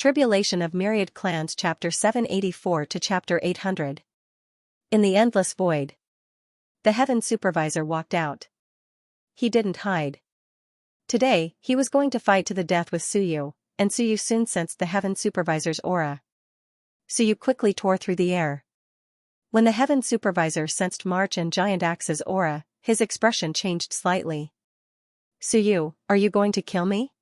Tribulation of Myriad Clans Chapter 784 to Chapter 800. In the Endless Void. The Heaven Supervisor walked out. He didn't hide. Today, he was going to fight to the death with Suyu, and Suyu soon sensed the Heaven Supervisor's aura. Suyu quickly tore through the air. When the Heaven Supervisor sensed March and Giant Axe's aura, his expression changed slightly. Suyu, are you going to kill me?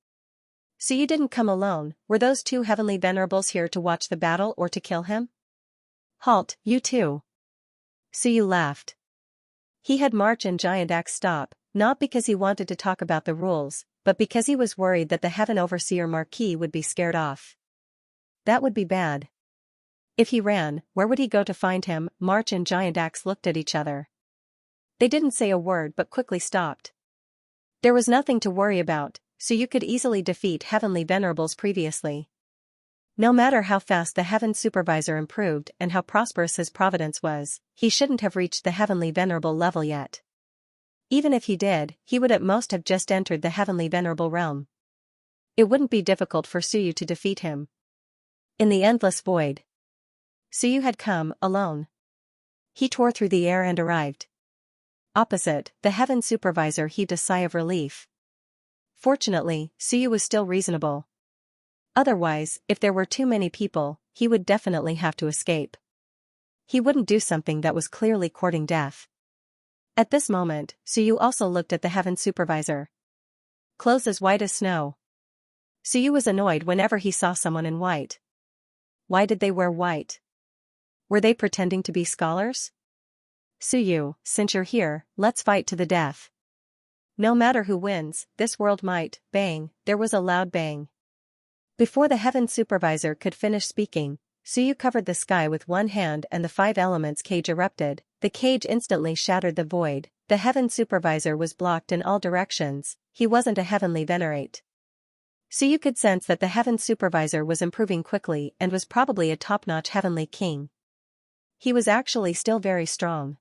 Suyu didn't come alone. Were those two heavenly venerables here to watch the battle or to kill him? Halt, you two. Suyu laughed. He had March and Giant Axe stop, not because he wanted to talk about the rules, but because he was worried that the Heaven Overseer Marquis would be scared off. That would be bad. If he ran, where would he go to find him? March and Giant Axe looked at each other. They didn't say a word but quickly stopped. There was nothing to worry about, so you could easily defeat heavenly venerables previously. No matter how fast the Heaven Supervisor improved and how prosperous his providence was, he shouldn't have reached the heavenly venerable level yet. Even if he did, he would at most have just entered the heavenly venerable realm. It wouldn't be difficult for Suyu to defeat him. In the Endless Void. Suyu had come, alone. He tore through the air and arrived. Opposite, the Heaven Supervisor heaved a sigh of relief. Fortunately, Suyu was still reasonable. Otherwise, if there were too many people, he would definitely have to escape. He wouldn't do something that was clearly courting death. At this moment, Suyu also looked at the Heaven Supervisor. Clothes as white as snow. Suyu was annoyed whenever he saw someone in white. Why did they wear white? Were they pretending to be scholars? Suyu, since you're here, let's fight to the death. No matter who wins, this world might, bang, there was a loud bang. Before the Heaven Supervisor could finish speaking, Suyu covered the sky with one hand and the 5 elements cage erupted. The cage instantly shattered the void. The Heaven Supervisor was blocked in all directions. He wasn't a heavenly venerate. Suyu could sense that the Heaven Supervisor was improving quickly and was probably a top-notch heavenly king. He was actually still very strong.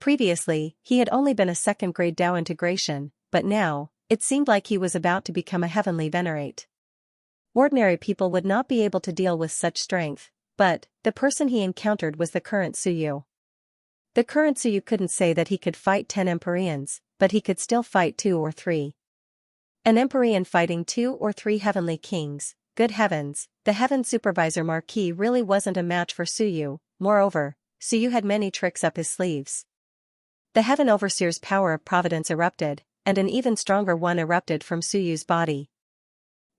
Previously, he had only been a second-grade Dao integration, but now, it seemed like he was about to become a heavenly venerate. Ordinary people would not be able to deal with such strength, but the person he encountered was the current Suyu. The current Suyu couldn't say that he could fight 10 Empyreans, but he could still fight 2 or 3. An Empyrean fighting 2 or 3 heavenly kings, good heavens, the Heaven Supervisor Marquis really wasn't a match for Suyu. Moreover, Suyu had many tricks up his sleeves. The Heaven Overseer's power of providence erupted, and an even stronger one erupted from Suyu's body.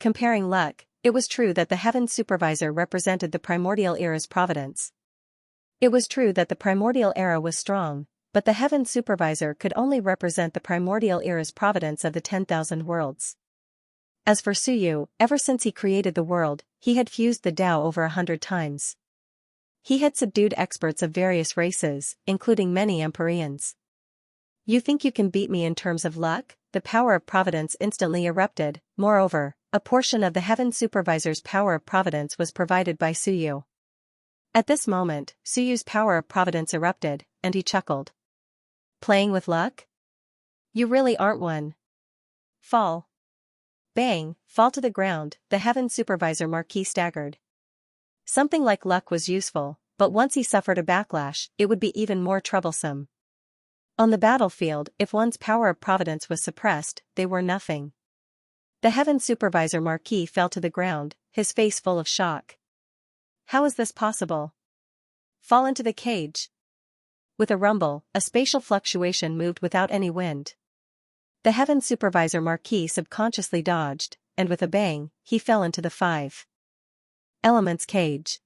Comparing luck, it was true that the Heaven Supervisor represented the primordial era's providence. It was true that the primordial era was strong, but the Heaven Supervisor could only represent the primordial era's providence of the 10,000 worlds. As for Suyu, ever since he created the world, he had fused the Tao over 100 times. He had subdued experts of various races, including many Empyreans. You think you can beat me in terms of luck? The power of providence instantly erupted. Moreover, a portion of the Heaven Supervisor's power of providence was provided by Suyu. At this moment, Suyu's power of providence erupted, and he chuckled. Playing with luck? You really aren't one. Fall. Bang, fall to the ground. The Heaven Supervisor Marquis staggered. Something like luck was useful, but once he suffered a backlash, it would be even more troublesome. On the battlefield, if one's power of providence was suppressed, they were nothing. The Heaven Supervisor Marquis fell to the ground, his face full of shock. How is this possible? Fall into the cage. With a rumble, a spatial fluctuation moved without any wind. The Heaven Supervisor Marquis subconsciously dodged, and with a bang, he fell into the 5 elements cage.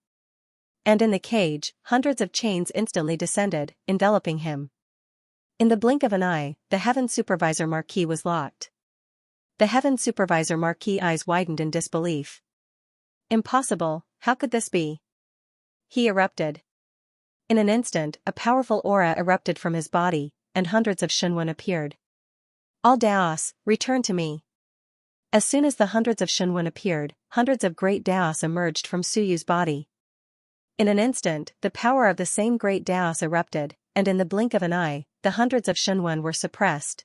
And in the cage, hundreds of chains instantly descended, enveloping him. In the blink of an eye, the Heaven Supervisor Marquis was locked. The Heaven Supervisor Marquis' eyes widened in disbelief. Impossible, how could this be? He erupted. In an instant, a powerful aura erupted from his body, and hundreds of Shenwen appeared. All Daos, return to me. As soon as the hundreds of Shenwen appeared, hundreds of great Daos emerged from Suyu's body. In an instant, the power of the same great Daos erupted, and in the blink of an eye, the hundreds of Shenwen were suppressed.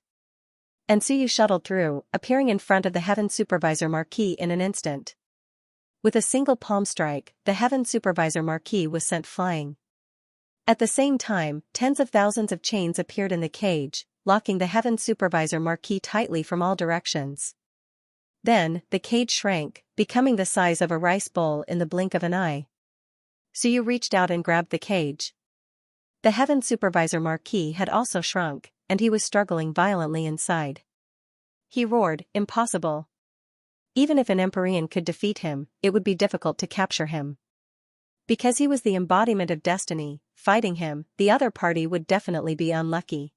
And Suyu shuttled through, appearing in front of the Heaven Supervisor Marquis in an instant. With a single palm strike, the Heaven Supervisor Marquis was sent flying. At the same time, tens of thousands of chains appeared in the cage, locking the Heaven Supervisor Marquis tightly from all directions. Then, the cage shrank, becoming the size of a rice bowl in the blink of an eye. Suyu reached out and grabbed the cage. The Heaven Supervisor Marquis had also shrunk, and he was struggling violently inside. He roared, "Impossible! Even if an Empyrean could defeat him, it would be difficult to capture him. Because he was the embodiment of destiny, fighting him, the other party would definitely be unlucky.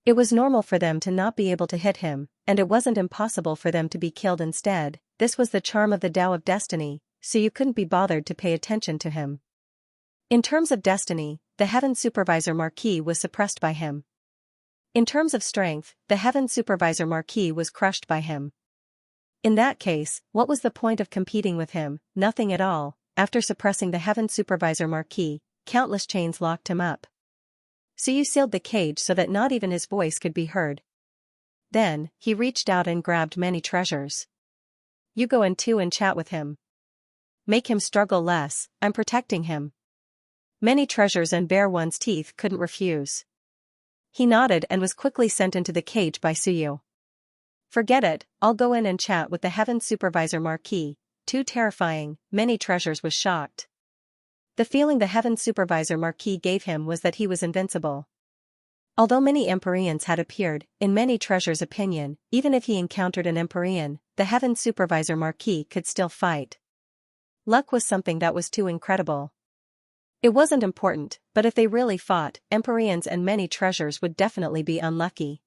It was normal for them to not be able to hit him, and it wasn't impossible for them to be killed instead. This was the charm of the Tao of Destiny, so you couldn't be bothered to pay attention to him. In terms of destiny, the Heaven Supervisor Marquis was suppressed by him. In terms of strength, the Heaven Supervisor Marquis was crushed by him. In that case, what was the point of competing with him? Nothing at all. After suppressing the Heaven Supervisor Marquis, countless chains locked him up. Suyu sealed the cage so that not even his voice could be heard. Then, he reached out and grabbed many treasures. You go in too and chat with him. Make him struggle less, I'm protecting him. Many treasures and bare one's teeth couldn't refuse. He nodded and was quickly sent into the cage by Suyu. Forget it, I'll go in and chat with the Heaven Supervisor Marquis. Too terrifying, many treasures was shocked. The feeling the Heaven Supervisor Marquis gave him was that he was invincible. Although many Empyreans had appeared, in many treasures' opinion, even if he encountered an Empyrean, the Heaven Supervisor Marquis could still fight. Luck was something that was too incredible. It wasn't important, but if they really fought, Empyreans and many treasures would definitely be unlucky.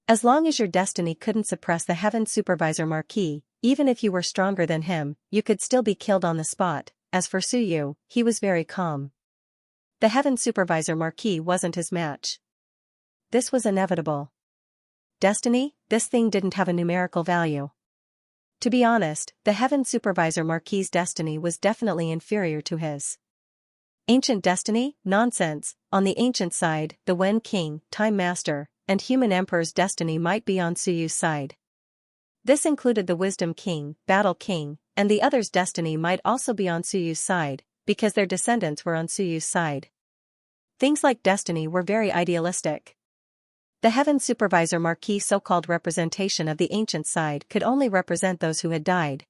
As long as your destiny couldn't suppress the Heaven Supervisor Marquis, even if you were stronger than him, you could still be killed on the spot. As for Suyu, he was very calm. The Heaven Supervisor Marquis wasn't his match. This was inevitable. Destiny? This thing didn't have a numerical value. To be honest, the Heaven Supervisor Marquis' destiny was definitely inferior to his. Ancient destiny? Nonsense. On the ancient side, the Wen King, Time Master, and Human Emperor's destiny might be on Suyu's side. This included the Wisdom King, Battle King, and the others' destiny might also be on Suyu's side, because their descendants were on Suyu's side. Things like destiny were very idealistic. The Heaven Supervisor Marquis' so-called representation of the ancient side could only represent those who had died.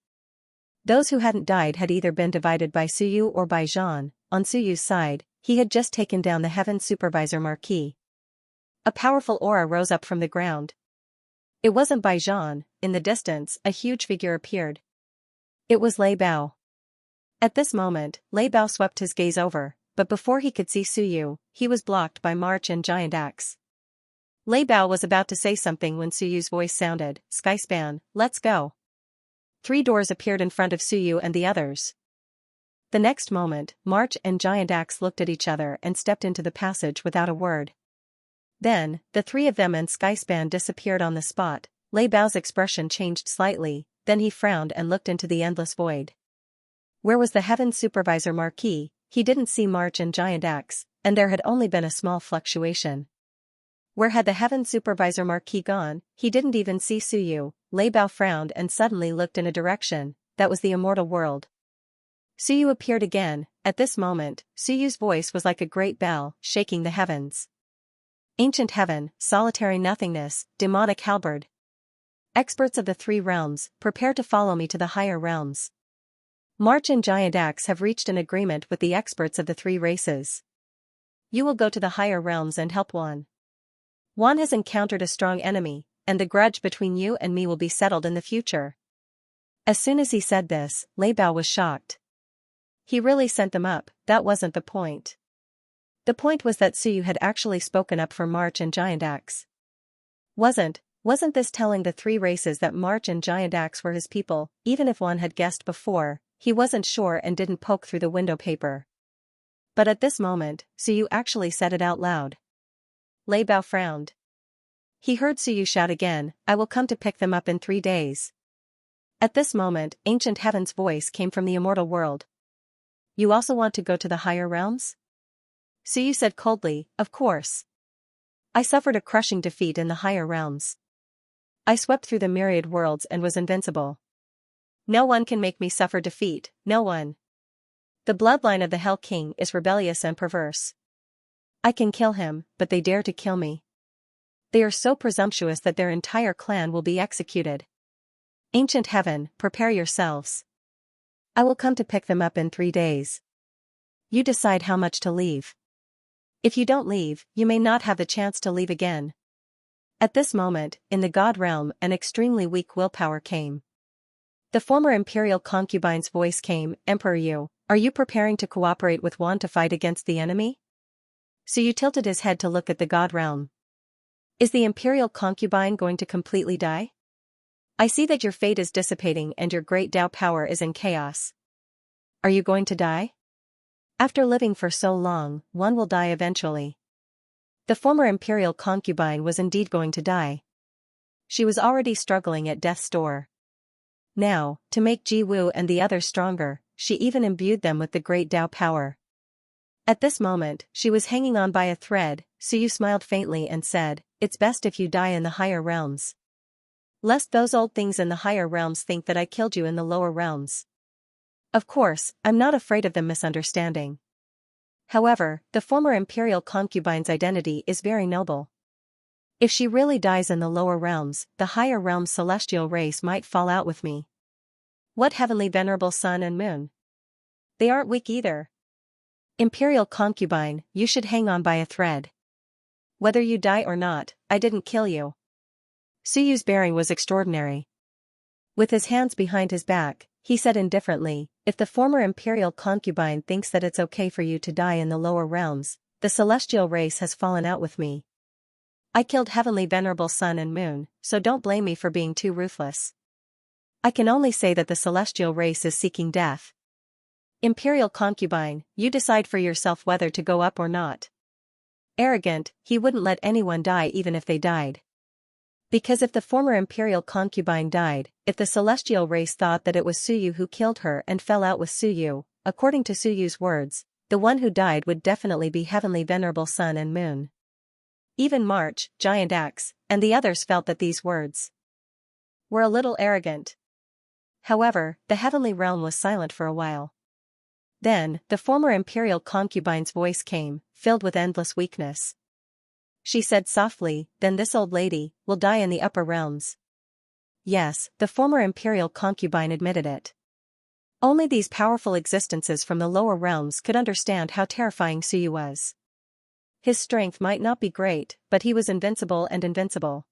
Those who hadn't died had either been divided by Suyu or by Zhan. On Suyu's side, he had just taken down the Heaven Supervisor Marquis. A powerful aura rose up from the ground. It wasn't by Zhan. In the distance, a huge figure appeared. It was Lei Bao. At this moment, Lei Bao swept his gaze over, but before he could see Suyu, he was blocked by March and Giant Axe. Lei Bao was about to say something when Suyu's voice sounded, "Skyspan, let's go." 3 doors appeared in front of Suyu and the others. The next moment, March and Giant Axe looked at each other and stepped into the passage without a word. Then, the 3 of them and Skyspan disappeared on the spot. Lei Bao's expression changed slightly, then he frowned and looked into the endless void. Where was the Heaven Supervisor Marquis? He didn't see March and Giant Axe, and there had only been a small fluctuation. Where had the Heaven Supervisor Marquis gone? He didn't even see Suyu. Lei Bao frowned and suddenly looked in a direction. That was the immortal world. Suyu appeared again. At this moment, Suyu's voice was like a great bell, shaking the heavens. Ancient heaven, solitary nothingness, demonic halberd. Experts of the 3 realms, prepare to follow me to the higher realms. March and Giant Axe have reached an agreement with the experts of the 3 races. You will go to the higher realms and help Wan. Wan has encountered a strong enemy, and the grudge between you and me will be settled in the future. As soon as he said this, Lei Bao was shocked. He really sent them up. That wasn't the point. The point was that Suyu had actually spoken up for March and Giant Axe. Wasn't this telling the 3 races that March and Giant Axe were his people? Even if one had guessed before, he wasn't sure and didn't poke through the window paper. But at this moment, Suyu actually said it out loud. Lei Bao frowned. He heard Suyu shout again, "I will come to pick them up in 3 days." At this moment, Ancient Heaven's voice came from the immortal world. You also want to go to the higher realms? Suyu said coldly, "Of course. I suffered a crushing defeat in the higher realms. I swept through the myriad worlds and was invincible. No one can make me suffer defeat, no one. The bloodline of the Hell King is rebellious and perverse. I can kill him, but they dare to kill me. They are so presumptuous that their entire clan will be executed. Ancient Heaven, prepare yourselves. I will come to pick them up in 3 days. You decide how much to leave. If you don't leave, you may not have the chance to leave again. At this moment, in the God realm, an extremely weak willpower came. The former imperial concubine's voice came, Emperor, are you preparing to cooperate with Wan to fight against the enemy? Su tilted his head to look at the God realm. Is the imperial concubine going to completely die? I see that your fate is dissipating and your great Tao power is in chaos. Are you going to die? After living for so long, one will die eventually. The former imperial concubine was indeed going to die. She was already struggling at death's door. Now, to make Ji Wu and the others stronger, she even imbued them with the great Tao power. At this moment, she was hanging on by a thread. Su smiled faintly and said, it's best if you die in the higher realms. Lest those old things in the higher realms think that I killed you in the lower realms. Of course, I'm not afraid of them misunderstanding. However, the former imperial concubine's identity is very noble. If she really dies in the lower realms, the higher realms' celestial race might fall out with me. What heavenly venerable sun and moon? They aren't weak either. Imperial concubine, you should hang on by a thread. Whether you die or not, I didn't kill you. Suyu's bearing was extraordinary. With his hands behind his back, he said indifferently, if the former imperial concubine thinks that it's okay for you to die in the lower realms, the celestial race has fallen out with me. I killed heavenly venerable sun and moon, so don't blame me for being too ruthless. I can only say that the celestial race is seeking death. Imperial concubine, you decide for yourself whether to go up or not. Arrogant, he wouldn't let anyone die even if they died. Because if the former imperial concubine died, if the celestial race thought that it was Suyu who killed her and fell out with Suyu, according to Suyu's words, the one who died would definitely be heavenly venerable sun and moon. Even March, Giant Axe, and the others felt that these words were a little arrogant. However, the heavenly realm was silent for a while. Then, the former imperial concubine's voice came, filled with endless weakness. She said softly, then this old lady will die in the upper realms. Yes, the former imperial concubine admitted it. Only these powerful existences from the lower realms could understand how terrifying Suyu was. His strength might not be great, but he was invincible and invincible.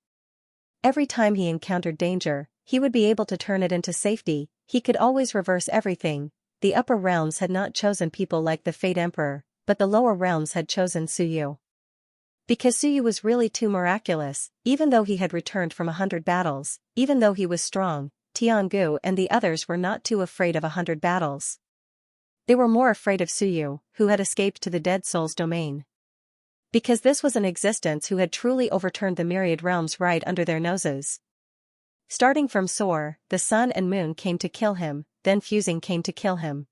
Every time he encountered danger, he would be able to turn it into safety, he could always reverse everything. The upper realms had not chosen people like the Fate Emperor, but the lower realms had chosen Suyu. Because Suyu was really too miraculous, even though he had returned from 100 battles, even though he was strong, Tiangu and the others were not too afraid of 100 battles. They were more afraid of Suyu, who had escaped to the dead soul's domain. Because this was an existence who had truly overturned the myriad realms right under their noses. Starting from Soar, the sun and moon came to kill him, then fusing came to kill him.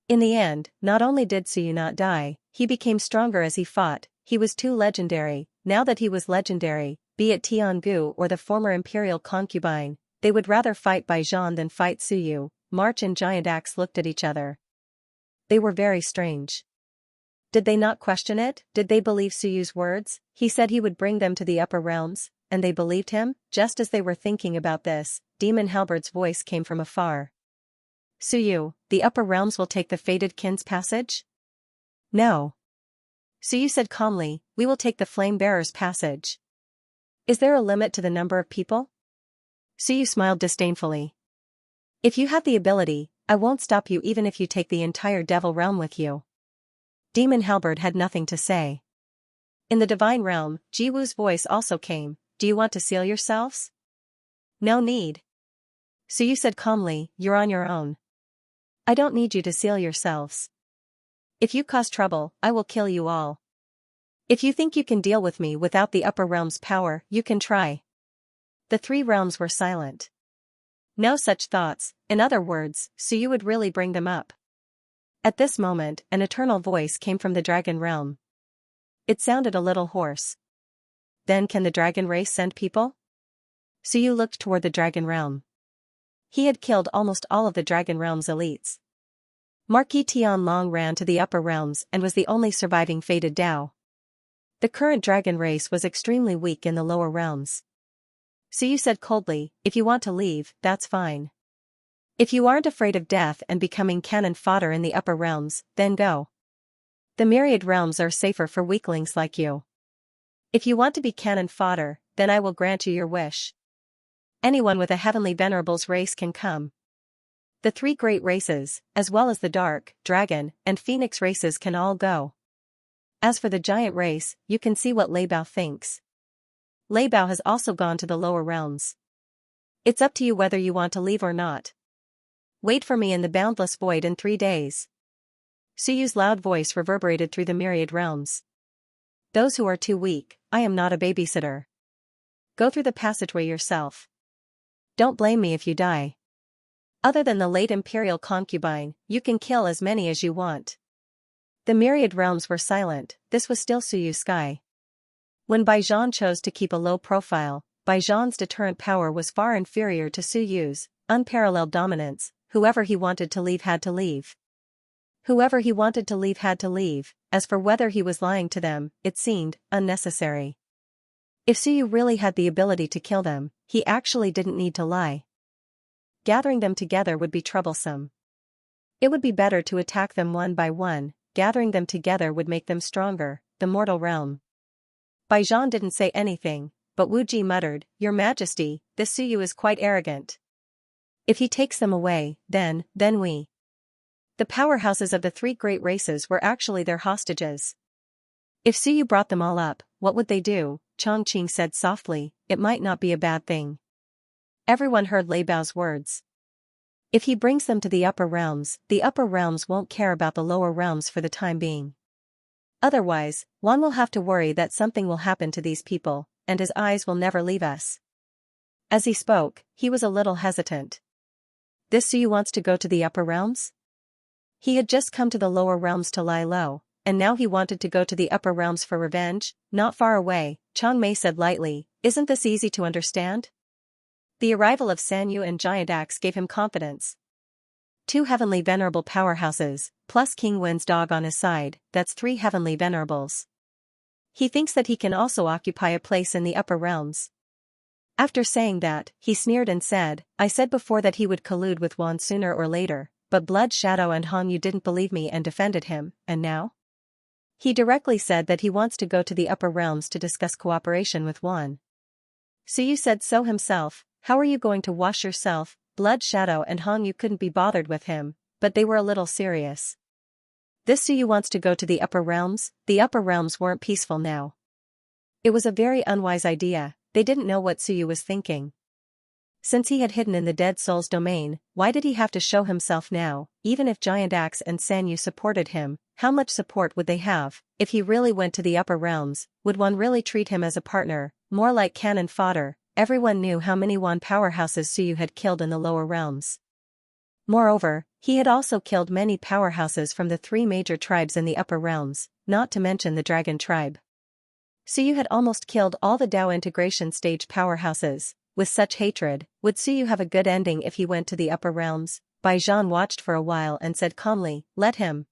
In the end, not only did Suyu not die, he became stronger as he fought. He was too legendary. Now that he was legendary, be it Tiangu or the former imperial concubine, they would rather fight Bai Zhan than fight Suyu. March and Giant Axe looked at each other. They were very strange. Did they not question it? Did they believe Suyu's words? He said he would bring them to the upper realms, and they believed him? Just as they were thinking about this, Demon Halberd's voice came from afar. Suyu, the upper realms will take the fated kin's passage? No. Suyu said calmly, we will take the flame-bearer's passage. Is there a limit to the number of people? Suyu smiled disdainfully. If you have the ability, I won't stop you even if you take the entire devil realm with you. Demon Halberd had nothing to say. In the divine realm, Jiwu's voice also came, do you want to seal yourselves? No need. Suyu said calmly, you're on your own. I don't need you to seal yourselves. If you cause trouble, I will kill you all. If you think you can deal with me without the upper realm's power, you can try. The 3 realms were silent. No such thoughts, in other words, Suyu would really bring them up. At this moment, an eternal voice came from the dragon realm. It sounded a little hoarse. Then can the dragon race send people? Suyu looked toward the dragon realm. He had killed almost all of the Dragon Realm's elites. Marquis Tianlong ran to the upper realms and was the only surviving fated Dao. The current dragon race was extremely weak in the lower realms. Suyu said coldly, if you want to leave, that's fine. If you aren't afraid of death and becoming cannon fodder in the upper realms, then go. The Myriad realms are safer for weaklings like you. If you want to be cannon fodder, then I will grant you your wish. Anyone with a heavenly venerables race can come. The three great races, as well as the dark, dragon, and phoenix races can all go. As for the giant race, you can see what Lei Bao thinks. Lei Bao has also gone to the lower realms. It's up to you whether you want to leave or not. Wait for me in the boundless void in 3 days. Suyu's loud voice reverberated through the Myriad realms. Those who are too weak, I am not a babysitter. Go through the passageway yourself. Don't blame me if you die. Other than the late imperial concubine, you can kill as many as you want. The Myriad realms were silent. This was still Suyu's sky. When Baijian chose to keep a low profile, Baijian's deterrent power was far inferior to Suyu's unparalleled dominance. Whoever he wanted to leave had to leave. Whoever he wanted to leave had to leave. As for whether he was lying to them, it seemed unnecessary. If Suyu really had the ability to kill them, he actually didn't need to lie. Gathering them together would be troublesome. It would be better to attack them one by one. Gathering them together would make them stronger. The mortal realm. Baijian didn't say anything, but Wu Ji muttered, Your Majesty, this Suyu is quite arrogant. If he takes them away, then we. The powerhouses of the three great races were actually their hostages. If Suyu brought them all up, what would they do? Chongqing said softly, it might not be a bad thing. Everyone heard Lei Bao's words. If he brings them to the upper realms won't care about the lower realms for the time being. Otherwise, one will have to worry that something will happen to these people, and his eyes will never leave us. As he spoke, he was a little hesitant. This Suyu wants to go to the upper realms? He had just come to the lower realms to lie low, and now he wanted to go to the upper realms for revenge. Not far away, Chang Mei said lightly, Isn't this easy to understand? The arrival of Sanyu and Giant Axe gave him confidence. 2 heavenly venerable powerhouses, plus King Wen's dog on his side, that's 3 heavenly venerables. He thinks that he can also occupy a place in the upper realms. After saying that, he sneered and said, I said before that he would collude with Wan sooner or later, but Blood Shadow and Han Yu didn't believe me and defended him, and now? He directly said that he wants to go to the upper realms to discuss cooperation with Wan. Suyu said so himself, how are you going to wash yourself? Blood Shadow and Han Yu couldn't be bothered with him, but they were a little serious. This Suyu wants to go to the upper realms? The upper realms weren't peaceful now. It was a very unwise idea. They didn't know what Suyu was thinking. Since he had hidden in the Dead Soul's domain, why did he have to show himself now? Even if Giant Axe and Sanyu supported him, how much support would they have? If he really went to the upper realms, would one really treat him as a partner, more like cannon fodder? Everyone knew how many Wan powerhouses Suyu had killed in the lower realms. Moreover, he had also killed many powerhouses from the 3 major tribes in the upper realms, not to mention the dragon tribe. Suyu had almost killed all the Dao integration stage powerhouses. With such hatred, would Suyu have a good ending if he went to the upper realms? Baijian watched for a while and said calmly, let him.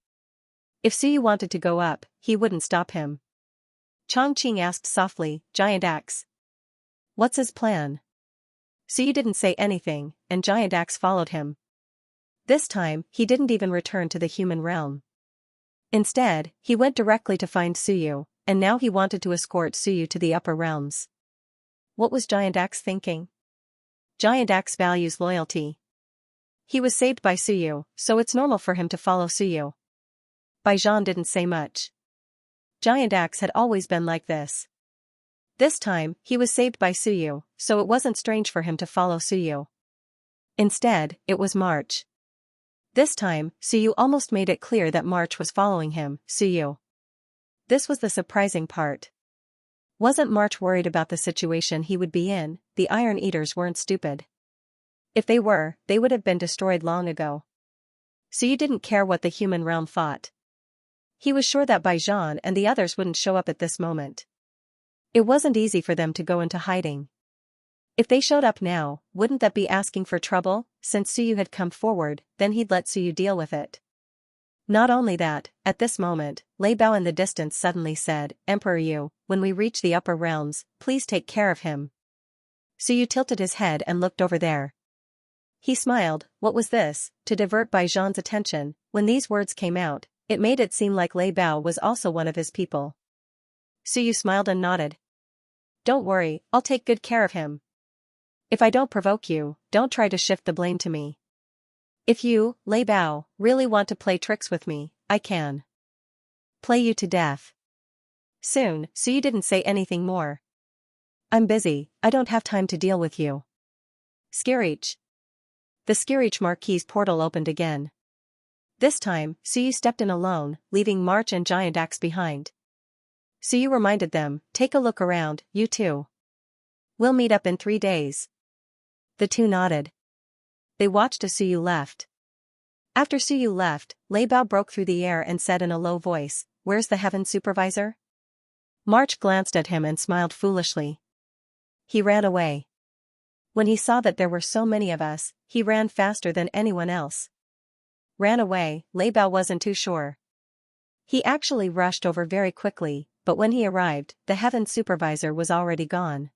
If Suyu wanted to go up, he wouldn't stop him. Chongqing asked softly, Giant Axe. What's his plan? Suyu didn't say anything, and Giant Axe followed him. This time, he didn't even return to the human realm. Instead, he went directly to find Suyu, and now he wanted to escort Suyu to the upper realms. What was Giant Axe thinking? Giant Axe values loyalty. He was saved by Suyu, so it's normal for him to follow Suyu. Baijian didn't say much. Giant Axe had always been like this. This time, he was saved by Suyu, so it wasn't strange for him to follow Suyu. Instead, it was March. This time, Suyu almost made it clear that March was following him, Suyu. This was the surprising part. Wasn't March worried about the situation he would be in? The Iron Eaters weren't stupid. If they were, they would have been destroyed long ago. Suyu didn't care what the human realm thought. He was sure that Baijian and the others wouldn't show up at this moment. It wasn't easy for them to go into hiding. If they showed up now, wouldn't that be asking for trouble? Since Suyu had come forward, then he'd let Suyu deal with it. Not only that, at this moment, Lei Bao in the distance suddenly said, Emperor Yu, when we reach the upper realms, please take care of him. Suyu tilted his head and looked over there. He smiled. What was this? To divert Bai Zhan's attention, when these words came out, it made it seem like Lei Bao was also one of his people. Suyu smiled and nodded. Don't worry, I'll take good care of him. If I don't provoke you, don't try to shift the blame to me. If you, Lei Bao, really want to play tricks with me, I can play you to death. Soon, Suyu didn't say anything more. I'm busy, I don't have time to deal with you. Screech. The Screech Marquis portal opened again. This time, Suyu stepped in alone, leaving March and Giant Axe behind. Suyu reminded them, take a look around, you two. We'll meet up in 3 days. The two nodded. They watched as Suyu left. After Suyu left, Lei Bao broke through the air and said in a low voice, Where's the Heaven Supervisor? March glanced at him and smiled foolishly. He ran away. When he saw that there were so many of us, he ran faster than anyone else. Ran away, Lei Bao wasn't too sure. He actually rushed over very quickly, but when he arrived, the Heaven Supervisor was already gone.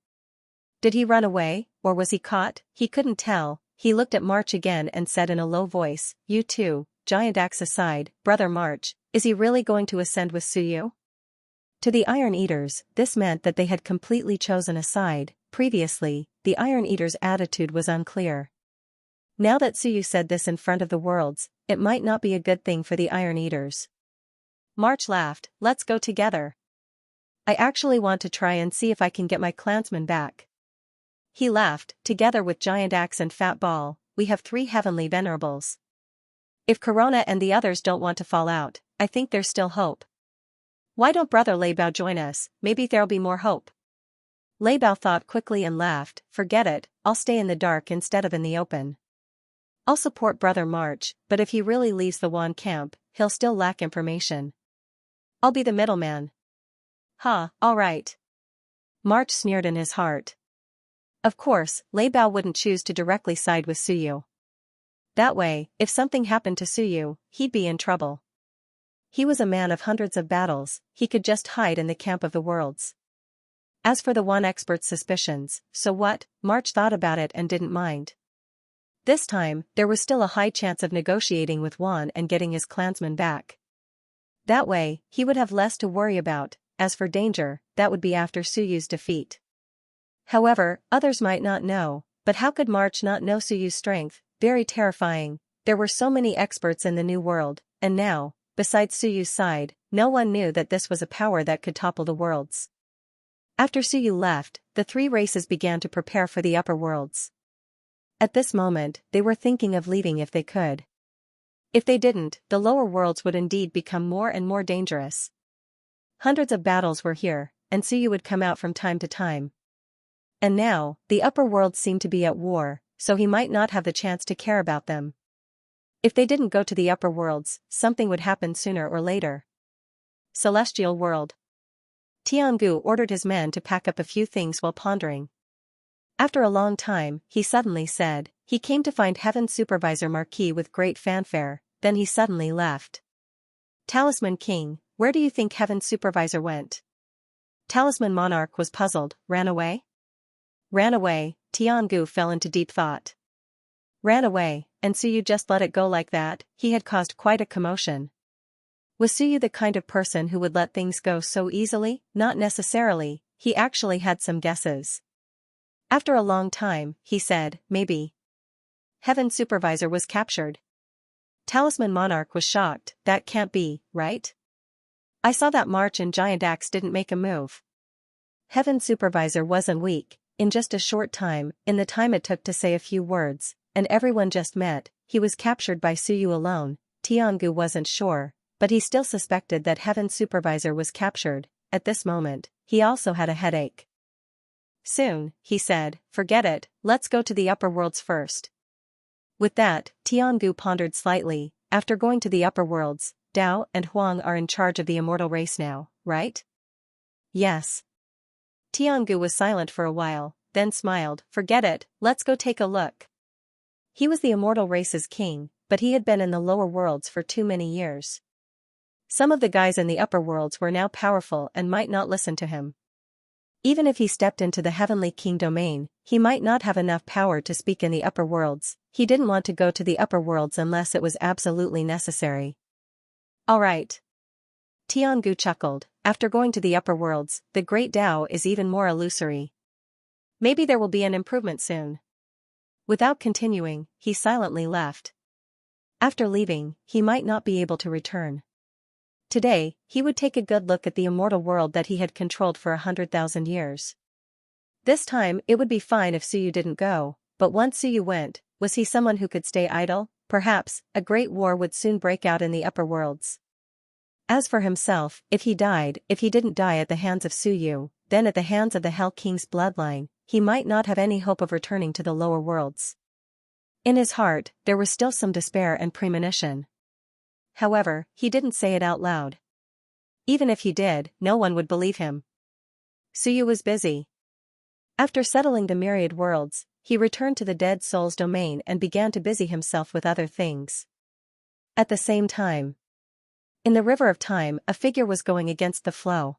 Did he run away, or was he caught? He couldn't tell. He looked at March again and said in a low voice, You too, Giant Axe aside, Brother March, is he really going to ascend with Suyu? To the Iron Eaters, this meant that they had completely chosen a side. Previously, the Iron Eaters' attitude was unclear. Now that Suyu said this in front of the worlds, it might not be a good thing for the Iron Eaters. March laughed, Let's go together. I actually want to try and see if I can get my clansmen back. He laughed, together with Giant Axe and Fat Ball, we have 3 heavenly venerables. If Corona and the others don't want to fall out, I think there's still hope. Why don't Brother Lei Bao join us? Maybe there'll be more hope. Lei Bao thought quickly and laughed, Forget it, I'll stay in the dark instead of in the open. I'll support Brother March, but if he really leaves the Wan camp, he'll still lack information. I'll be the middleman. All right. March sneered in his heart. Of course, Lei Bao wouldn't choose to directly side with Suyu. That way, if something happened to Suyu, he'd be in trouble. He was a man of hundreds of battles, he could just hide in the camp of the worlds. As for the one expert's suspicions, so what? March thought about it and didn't mind. This time, there was still a high chance of negotiating with Wan and getting his clansmen back. That way, he would have less to worry about. As for danger, that would be after Suyu's defeat. However, others might not know, but how could March not know Suyu's strength? Very terrifying. There were so many experts in the new world, and now, besides Suyu's side, no one knew that this was a power that could topple the worlds. After Suyu left, the 3 races began to prepare for the upper worlds. At this moment, they were thinking of leaving if they could. If they didn't, the lower worlds would indeed become more and more dangerous. Hundreds of battles were here, and Suyu would come out from time to time. And now, the upper worlds seemed to be at war, so he might not have the chance to care about them. If they didn't go to the upper worlds, something would happen sooner or later. Celestial World. Tiangu ordered his men to pack up a few things while pondering. After a long time, he suddenly said, he came to find Heaven Supervisor Marquis with great fanfare, then he suddenly left. Talisman King, where do you think Heaven Supervisor went? Talisman Monarch was puzzled, ran away? Ran away, Tiangu fell into deep thought. Ran away, and Suyu just let it go like that? He had caused quite a commotion. Was Suyu the kind of person who would let things go so easily? Not necessarily, he actually had some guesses. After a long time, he said, maybe. Heaven Supervisor was captured. Talisman Monarch was shocked, that can't be, right? I saw that March and Giant Axe didn't make a move. Heaven Supervisor wasn't weak. In just a short time, in the time it took to say a few words, and everyone just met, he was captured by Suyu alone. Tiangu wasn't sure, but he still suspected that Heaven Supervisor was captured. At this moment, he also had a headache. Soon, he said, forget it, let's go to the upper worlds first. With that, Tiangu pondered slightly. After going to the upper worlds, Dao and Huang are in charge of the immortal race now, right? Yes. Tiangu was silent for a while, then smiled. Forget it, let's go take a look. He was the immortal race's king, but he had been in the lower worlds for too many years. Some of the guys in the upper worlds were now powerful and might not listen to him. Even if he stepped into the heavenly king domain, he might not have enough power to speak in the upper worlds. He didn't want to go to the upper worlds unless it was absolutely necessary. All right. Tiangu chuckled. After going to the upper worlds, the great Tao is even more illusory. Maybe there will be an improvement soon. Without continuing, he silently left. After leaving, he might not be able to return. Today, he would take a good look at the immortal world that he had controlled for 100,000 years. This time it would be fine if Suyu didn't go, but once Suyu went, was he someone who could stay idle? Perhaps, a great war would soon break out in the upper worlds. As for himself, if he didn't die at the hands of Suyu, then at the hands of the Hell King's bloodline, he might not have any hope of returning to the lower worlds. In his heart, there was still some despair and premonition. However, he didn't say it out loud. Even if he did, no one would believe him. Suyu was busy. After settling the Myriad worlds, he returned to the dead soul's domain and began to busy himself with other things. At the same time, in the river of time, a figure was going against the flow.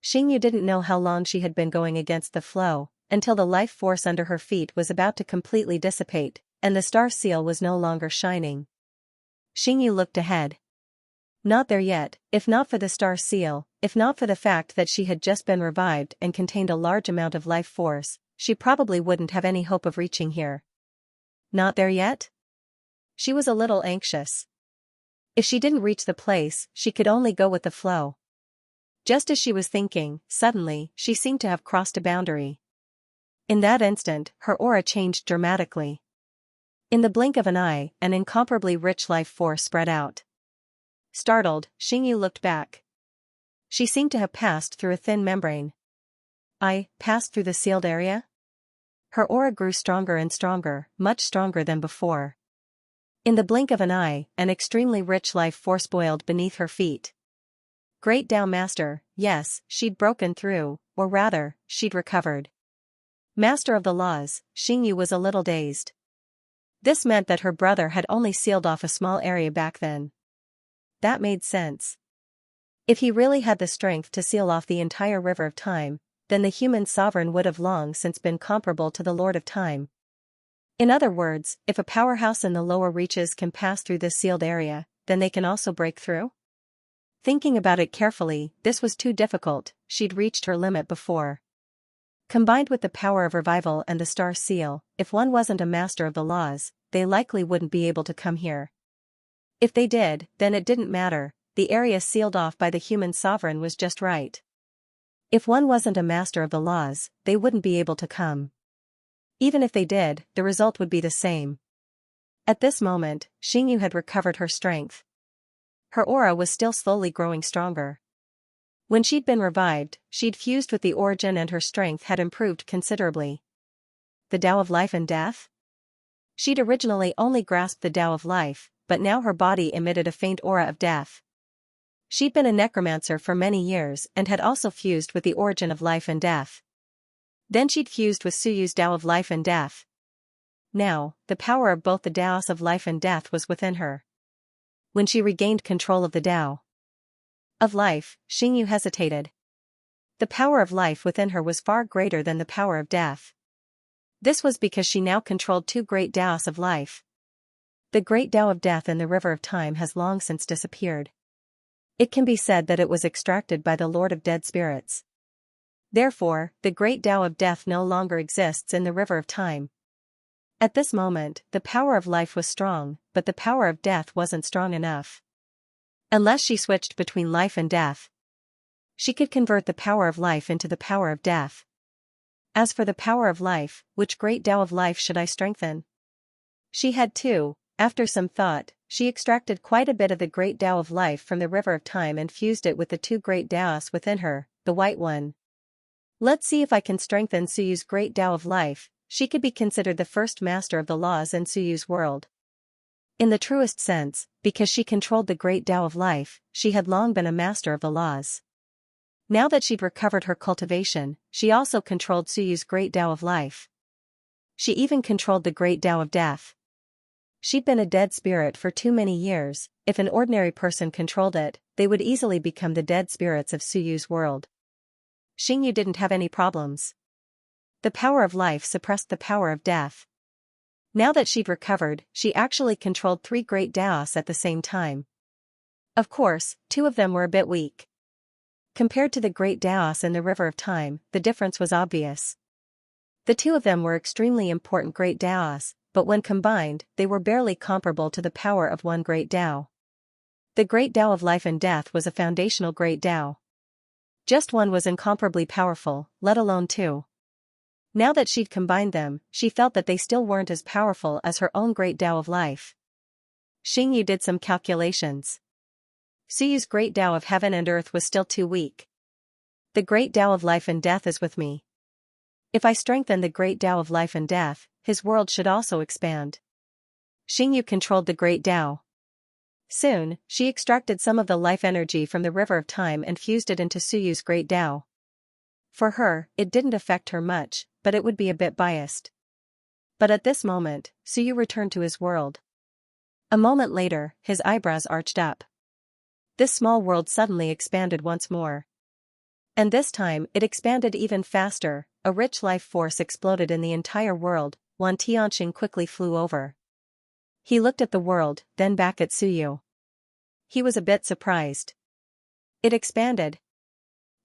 Xianxia didn't know how long she had been going against the flow, until the life force under her feet was about to completely dissipate, and the star seal was no longer shining. Xianxia looked ahead. Not there yet, if not for the star seal, if not for the fact that she had just been revived and contained a large amount of life force, she probably wouldn't have any hope of reaching here. Not there yet? She was a little anxious. If she didn't reach the place, she could only go with the flow. Just as she was thinking, suddenly, she seemed to have crossed a boundary. In that instant, her aura changed dramatically. In the blink of an eye, an incomparably rich life force spread out. Startled, Xianxia looked back. She seemed to have passed through a thin membrane. Passed through the sealed area? Her aura grew stronger and stronger, much stronger than before. In the blink of an eye, an extremely rich life force boiled beneath her feet. Great Tao Master, yes, she'd broken through, or rather, she'd recovered. Master of the laws, Xianxia was a little dazed. This meant that her brother had only sealed off a small area back then. That made sense. If he really had the strength to seal off the entire river of time, then the human sovereign would have long since been comparable to the Lord of Time. In other words, if a powerhouse in the lower reaches can pass through this sealed area, then they can also break through? Thinking about it carefully, this was too difficult, she'd reached her limit before. Combined with the power of revival and the star seal, if one wasn't a master of the laws, they likely wouldn't be able to come here. If they did, then it didn't matter, the area sealed off by the human sovereign was just right. If one wasn't a master of the laws, they wouldn't be able to come. Even if they did, the result would be the same. At this moment, Xianxia had recovered her strength. Her aura was still slowly growing stronger. When she'd been revived, she'd fused with the origin and her strength had improved considerably. The Tao of life and death? She'd originally only grasped the Tao of life, but now her body emitted a faint aura of death. She'd been a necromancer for many years and had also fused with the origin of life and death. Then she'd fused with Suyu's Tao of life and death. Now, the power of both the Taos of life and death was within her. When she regained control of the Tao of life, Xianxia hesitated. The power of life within her was far greater than the power of death. This was because she now controlled two great Taos of life. The great Tao of death in the river of time has long since disappeared. It can be said that it was extracted by the Lord of Dead Spirits. Therefore, the great Tao of death no longer exists in the river of time. At this moment, the power of life was strong, but the power of death wasn't strong enough. Unless she switched between life and death, she could convert the power of life into the power of death. As for the power of life, which great Tao of life should I strengthen? She had two. After some thought, she extracted quite a bit of the great Tao of life from the river of time and fused it with the two great Taos within her, the white one. Let's see if I can strengthen Suyu's great Tao of life. She could be considered the first master of the laws in Suyu's world. In the truest sense, because she controlled the great Tao of life, she had long been a master of the laws. Now that she'd recovered her cultivation, she also controlled Suyu's great Tao of life. She even controlled the great Tao of death. She'd been a dead spirit for too many years. If an ordinary person controlled it, they would easily become the dead spirits of Suyu's world. Xianxia didn't have any problems. The power of life suppressed the power of death. Now that she'd recovered, she actually controlled 3 great Taos at the same time. Of course, 2 of them were a bit weak. Compared to the great Taos in the River of Time, the difference was obvious. The 2 of them were extremely important great Taos, but when combined, they were barely comparable to the power of one great Tao. The great Tao of life and death was a foundational great Tao. Just one was incomparably powerful, let alone 2. Now that she'd combined them, she felt that they still weren't as powerful as her own great Tao of life. Xianxia did some calculations. Suyu's great Tao of heaven and earth was still too weak. The great Tao of life and death is with me. If I strengthen the great Tao of life and death, his world should also expand. Xianxia controlled the great Tao. Soon, she extracted some of the life energy from the River of Time and fused it into Suyu's great Tao. For her, it didn't affect her much, but it would be a bit biased. But at this moment, Suyu returned to his world. A moment later, his eyebrows arched up. This small world suddenly expanded once more. And this time, it expanded even faster. A rich life force exploded in the entire world. Xianxia quickly flew over. He looked at the world, then back at Suyu. He was a bit surprised. It expanded.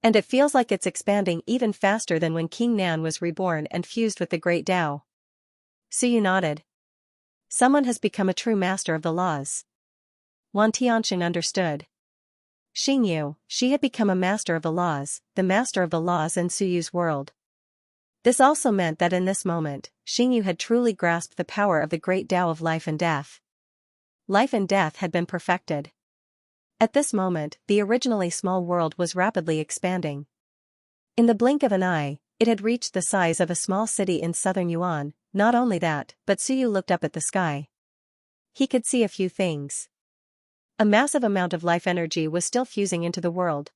And it feels like it's expanding even faster than when King Nan was reborn and fused with the great Tao. Suyu nodded. Someone has become a true master of the laws. Xianxia understood. Xianxia, she had become a master of the laws in Suyu's world. This also meant that in this moment, Xianxia had truly grasped the power of the great Tao of life and death. Life and death had been perfected. At this moment, the originally small world was rapidly expanding. In the blink of an eye, it had reached the size of a small city in southern Yuan. Not only that, but Suyu looked up at the sky. He could see a few things. A massive amount of life energy was still fusing into the world.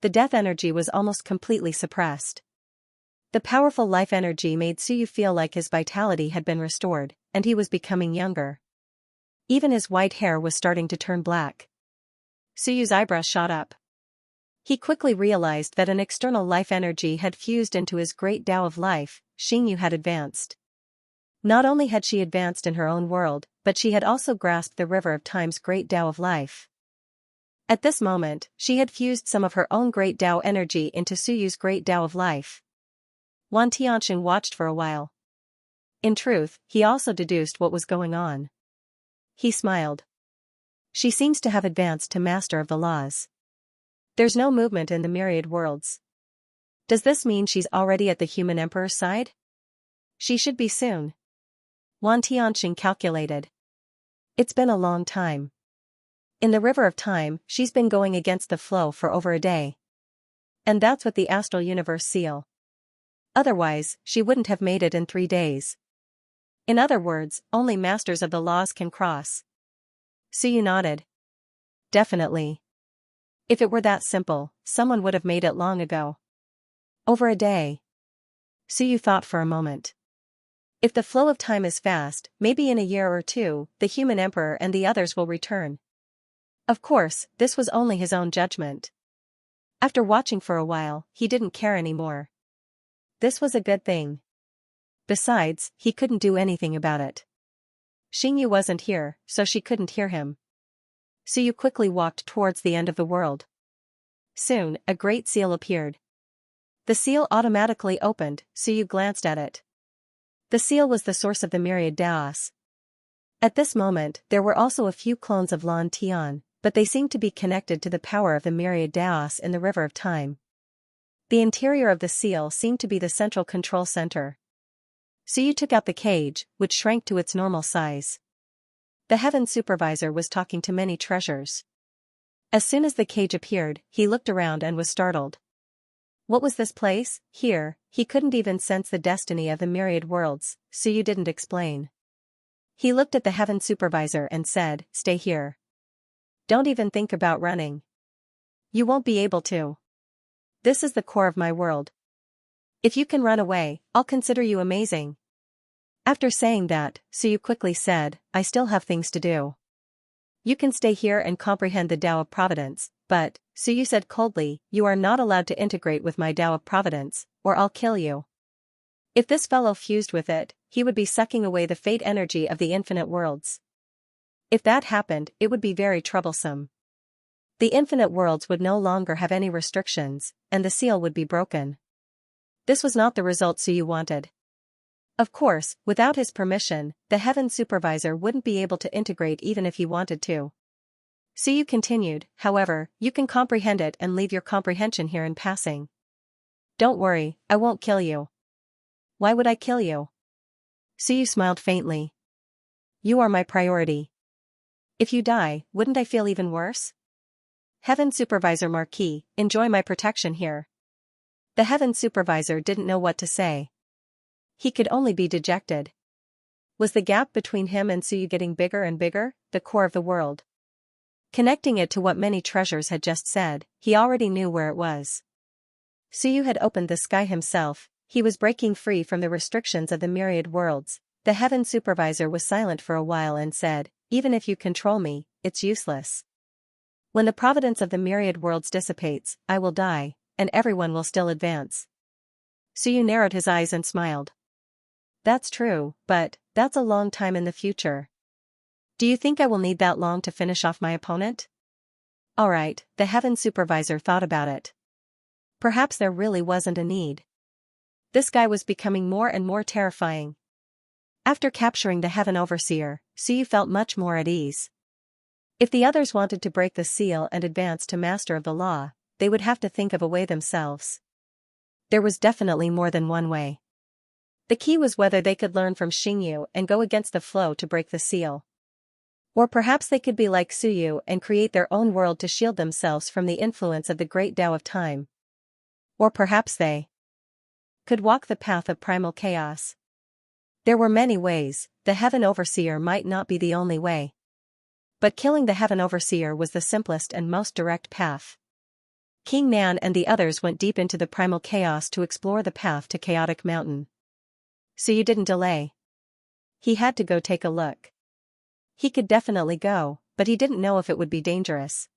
The death energy was almost completely suppressed. The powerful life energy made Suyu feel like his vitality had been restored, and he was becoming younger. Even his white hair was starting to turn black. Suyu's eyebrows shot up. He quickly realized that an external life energy had fused into his great Tao of life. Xianxia had advanced. Not only had she advanced in her own world, but she had also grasped the River of Time's great Tao of life. At this moment, she had fused some of her own great Tao energy into Suyu's great Tao of life. Xianxia watched for a while. In truth, he also deduced what was going on. He smiled. She seems to have advanced to master of the laws. There's no movement in the myriad worlds. Does this mean she's already at the human emperor's side? She should be soon. Xianxia calculated. It's been a long time. In the River of Time, she's been going against the flow for over a day. And that's with the astral universe seal. Otherwise, she wouldn't have made it in 3 days. In other words, only masters of the laws can cross. Suyu nodded. Definitely. If it were that simple, someone would have made it long ago. Over a day. Suyu thought for a moment. If the flow of time is fast, maybe in a year or 2, the human emperor and the others will return. Of course, this was only his own judgment. After watching for a while, he didn't care anymore. This was a good thing. Besides, he couldn't do anything about it. Xianxia wasn't here, so she couldn't hear him. Suyu quickly walked towards the end of the world. Soon, a great seal appeared. The seal automatically opened. Suyu glanced at it. The seal was the source of the myriad Taos. At this moment, there were also a few clones of Lan Tian, but they seemed to be connected to the power of the myriad Taos in the River of Time. The interior of the seal seemed to be the central control center. Suyu took out the cage, which shrank to its normal size. The heaven supervisor was talking to many treasures. As soon as the cage appeared, he looked around and was startled. What was this place? Here, he couldn't even sense the destiny of the myriad worlds. Suyu didn't explain. He looked at the heaven supervisor and said, "Stay here. Don't even think about running. You won't be able to." This is the core of my world. If you can run away, I'll consider you amazing. After saying that, Suyu quickly said, I still have things to do. You can stay here and comprehend the Tao of Providence, but, Suyu said coldly, you are not allowed to integrate with my Tao of Providence, or I'll kill you. If this fellow fused with it, he would be sucking away the fate energy of the infinite worlds. If that happened, it would be very troublesome. The infinite worlds would no longer have any restrictions, and the seal would be broken. This was not the result Suyu wanted. Of course, without his permission, the Heaven Supervisor wouldn't be able to integrate even if he wanted to. Suyu continued, however, you can comprehend it and leave your comprehension here in passing. Don't worry, I won't kill you. Why would I kill you? Suyu smiled faintly. You are my priority. If you die, wouldn't I feel even worse? Heaven Supervisor Marquis, enjoy my protection here. The Heaven Supervisor didn't know what to say. He could only be dejected. Was the gap between him and Suyu getting bigger and bigger, the core of the world? Connecting it to what many treasures had just said, he already knew where it was. Suyu had opened the sky himself, he was breaking free from the restrictions of the myriad worlds. The Heaven Supervisor was silent for a while and said, even if you control me, it's useless. When the providence of the myriad worlds dissipates, I will die, and everyone will still advance. Suyu narrowed his eyes and smiled. That's true, but that's a long time in the future. Do you think I will need that long to finish off my opponent? Alright, the Heaven Supervisor thought about it. Perhaps there really wasn't a need. This guy was becoming more and more terrifying. After capturing the Heaven Overseer, Suyu felt much more at ease. If the others wanted to break the seal and advance to Master of the Law, they would have to think of a way themselves. There was definitely more than one way. The key was whether they could learn from Xingyu and go against the flow to break the seal. Or perhaps they could be like Suyu and create their own world to shield themselves from the influence of the great Tao of time. Or perhaps they could walk the path of primal chaos. There were many ways, the Heaven Overseer might not be the only way. But killing the Heaven Overseer was the simplest and most direct path. King Nan and the others went deep into the primal chaos to explore the path to Chaotic Mountain. Suyu didn't delay. He had to go take a look. He could definitely go, but he didn't know if it would be dangerous.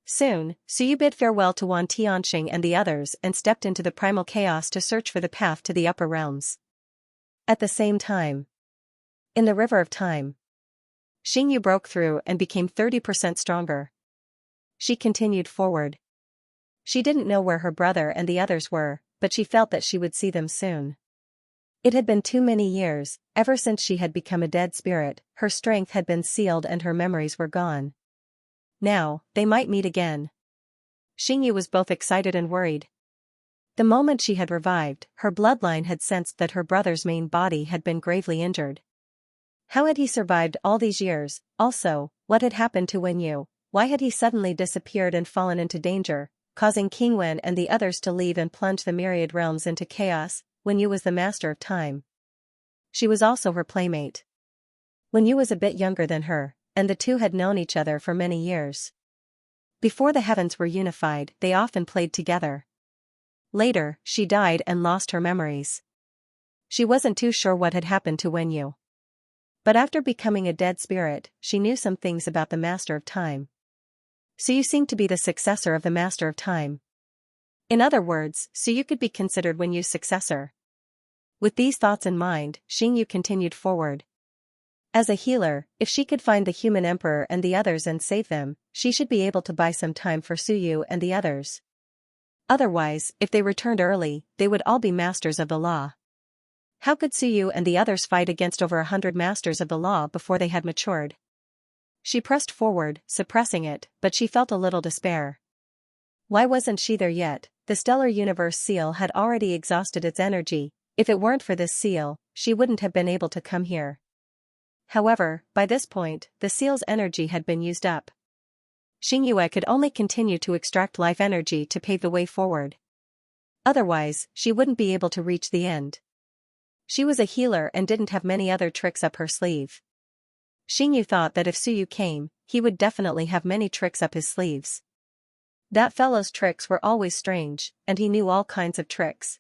Soon, Suyu bid farewell to Wan Tianxing and the others and stepped into the primal chaos to search for the path to the upper realms. At the same time, in the river of time, Xingyu broke through and became 30% stronger. She continued forward. She didn't know where her brother and the others were, but she felt that she would see them soon. It had been too many years, ever since she had become a dead spirit, her strength had been sealed and her memories were gone. Now, they might meet again. Xingyu was both excited and worried. The moment she had revived, her bloodline had sensed that her brother's main body had been gravely injured. How had he survived all these years? Also, what had happened to Wenyu? Why had he suddenly disappeared and fallen into danger, causing King Wen and the others to leave and plunge the myriad realms into chaos? Wenyu was the master of time. She was also her playmate. Wenyu was a bit younger than her, and the two had known each other for many years. Before the heavens were unified, they often played together. Later, she died and lost her memories. She wasn't too sure what had happened to Wenyu. But after becoming a dead spirit, she knew some things about the Master of Time. Suyu seemed to be the successor of the Master of Time. In other words, Suyu could be considered Wenyu's successor. With these thoughts in mind, Xingyu continued forward. As a healer, if she could find the human emperor and the others and save them, she should be able to buy some time for Suyu and the others. Otherwise, if they returned early, they would all be masters of the law. How could Suyu and the others fight against over 100 masters of the law before they had matured? She pressed forward, suppressing it, but she felt a little despair. Why wasn't she there yet? The Stellar Universe seal had already exhausted its energy. If it weren't for this seal, she wouldn't have been able to come here. However, by this point, the seal's energy had been used up. Xingyue could only continue to extract life energy to pave the way forward. Otherwise, she wouldn't be able to reach the end. She was a healer and didn't have many other tricks up her sleeve. Xingyu thought that if Suyu came, he would definitely have many tricks up his sleeves. That fellow's tricks were always strange, and he knew all kinds of tricks.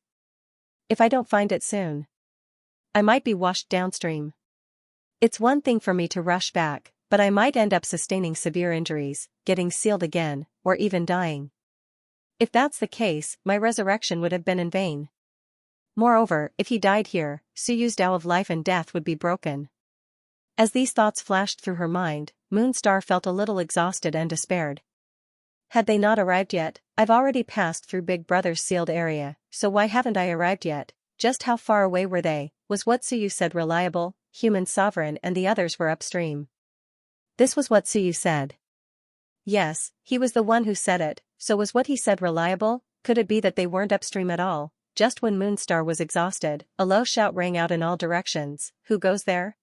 If I don't find it soon, I might be washed downstream. It's one thing for me to rush back, but I might end up sustaining severe injuries, getting sealed again, or even dying. If that's the case, my resurrection would have been in vain. Moreover, if he died here, Suyu's Tao of life and death would be broken. As these thoughts flashed through her mind, Moonstar felt a little exhausted and despaired. Had they not arrived yet? I've already passed through Big Brother's sealed area, so why haven't I arrived yet? Just how far away were they? Was what Suyu said reliable? Human sovereign and the others were upstream. This was what Suyu said. Yes, he was the one who said it, so was what he said reliable? Could it be that they weren't upstream at all? Just when Moonstar was exhausted, a low shout rang out in all directions. Who goes there?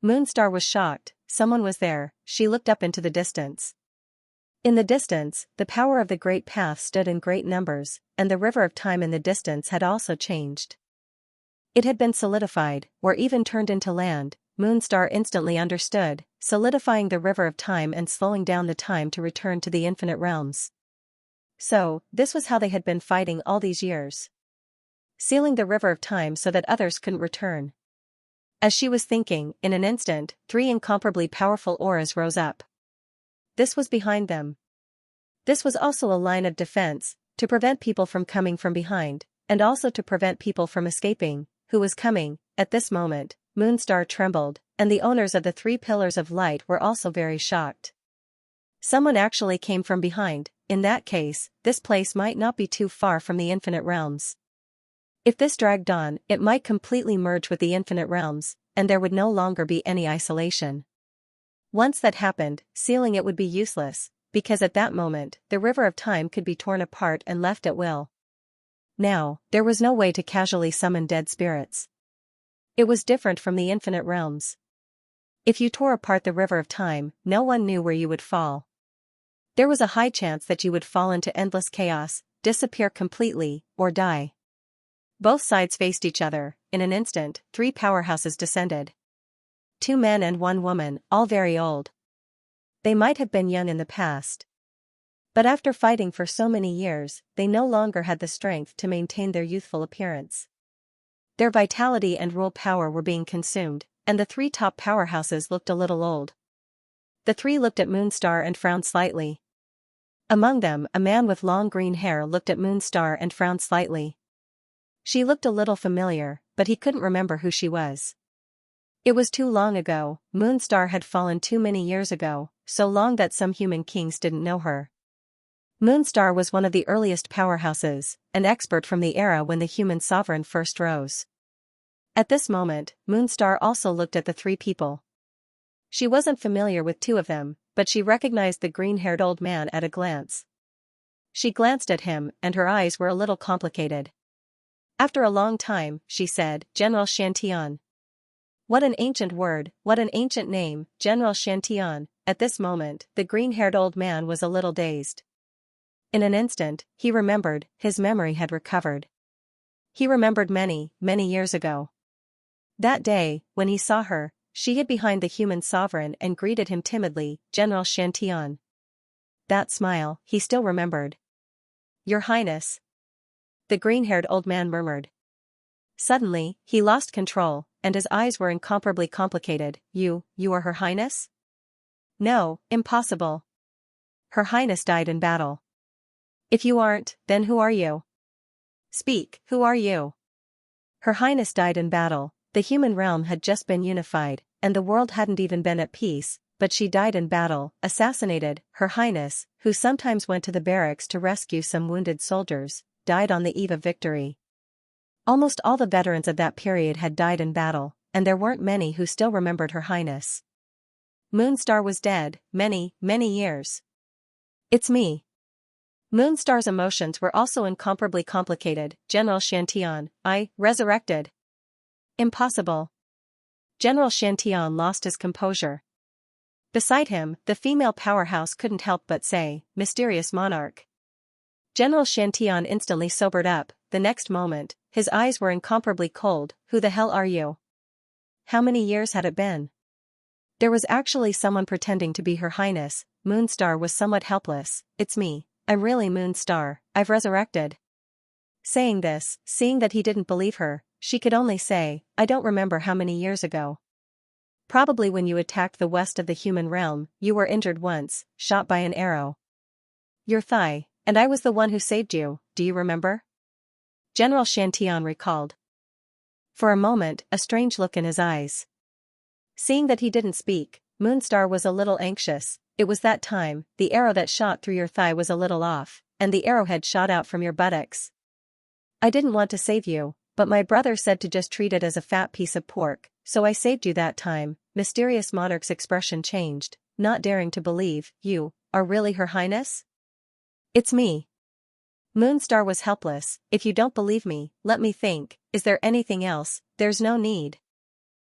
Moonstar was shocked. Someone was there. She looked up into the distance. In the distance, the power of the Great Path stood in great numbers, and the river of time in the distance had also changed. It had been solidified, or even turned into land. Moonstar instantly understood, solidifying the river of time and slowing down the time to return to the infinite realms. So, this was how they had been fighting all these years. Sealing the river of time so that others couldn't return. As she was thinking, in an instant, 3 incomparably powerful auras rose up. This was behind them. This was also a line of defense, to prevent people from coming from behind, and also to prevent people from escaping. Who was coming? At this moment, Moonstar trembled, and the owners of the 3 pillars of light were also very shocked. Someone actually came from behind. In that case, this place might not be too far from the infinite realms. If this dragged on, it might completely merge with the infinite realms, and there would no longer be any isolation. Once that happened, sealing it would be useless, because at that moment, the river of time could be torn apart and left at will. Now, there was no way to casually summon dead spirits. It was different from the infinite realms. If you tore apart the river of time, no one knew where you would fall. There was a high chance that you would fall into endless chaos, disappear completely, or die. Both sides faced each other. In an instant, 3 powerhouses descended. 2 men and 1 woman, all very old. They might have been young in the past. But after fighting for so many years, they no longer had the strength to maintain their youthful appearance. Their vitality and rule power were being consumed, and the 3 top powerhouses looked a little old. The 3 looked at Moonstar and frowned slightly. Among them, a man with long green hair looked at Moonstar and frowned slightly. She looked a little familiar, but he couldn't remember who she was. It was too long ago. Moonstar had fallen too many years ago, so long that some human kings didn't know her. Moonstar was one of the earliest powerhouses, an expert from the era when the human sovereign first rose. At this moment, Moonstar also looked at the 3 people. She wasn't familiar with 2 of them, but she recognized the green-haired old man at a glance. She glanced at him, and her eyes were a little complicated. After a long time, she said, General Xianxia. What an ancient word, what an ancient name, General Xianxia. At this moment, the green-haired old man was a little dazed. In an instant, he remembered, his memory had recovered. He remembered many, many years ago. That day, when he saw her, she hid behind the human sovereign and greeted him timidly, General Xianxia. That smile, he still remembered. Your Highness. The green-haired old man murmured. Suddenly, he lost control, and his eyes were incomparably complicated. You are Her Highness? No, impossible. Her Highness died in battle. If you aren't, then who are you? Speak, who are you? Her Highness died in battle. The human realm had just been unified, and the world hadn't even been at peace, but she died in battle, assassinated. Her Highness, who sometimes went to the barracks to rescue some wounded soldiers, died on the eve of victory. Almost all the veterans of that period had died in battle, and there weren't many who still remembered Her Highness. Moonstar was dead, many, many years. It's me. Moonstar's emotions were also incomparably complicated. General Xianxia, I resurrected. Impossible. General Xianxia lost his composure. Beside him, the female powerhouse couldn't help but say, Mysterious monarch. General Xianxia instantly sobered up. The next moment, his eyes were incomparably cold. Who the hell are you? How many years had it been? There was actually someone pretending to be Her Highness. Moonstar was somewhat helpless. It's me. I'm really Moon Star, I've resurrected. Saying this, seeing that he didn't believe her, she could only say, I don't remember how many years ago. Probably when you attacked the west of the human realm, you were injured once, shot by an arrow. Your thigh, and I was the one who saved you, do you remember? General Xianxia recalled. For a moment, a strange look in his eyes. Seeing that he didn't speak, Moonstar was a little anxious. It was that time, the arrow that shot through your thigh was a little off, and the arrowhead shot out from your buttocks. I didn't want to save you, but my brother said to just treat it as a fat piece of pork, so I saved you that time. Mysterious Monarch's expression changed, not daring to believe, you are really Her Highness? It's me. Moonstar was helpless. If you don't believe me, let me think, is there anything else? There's no need.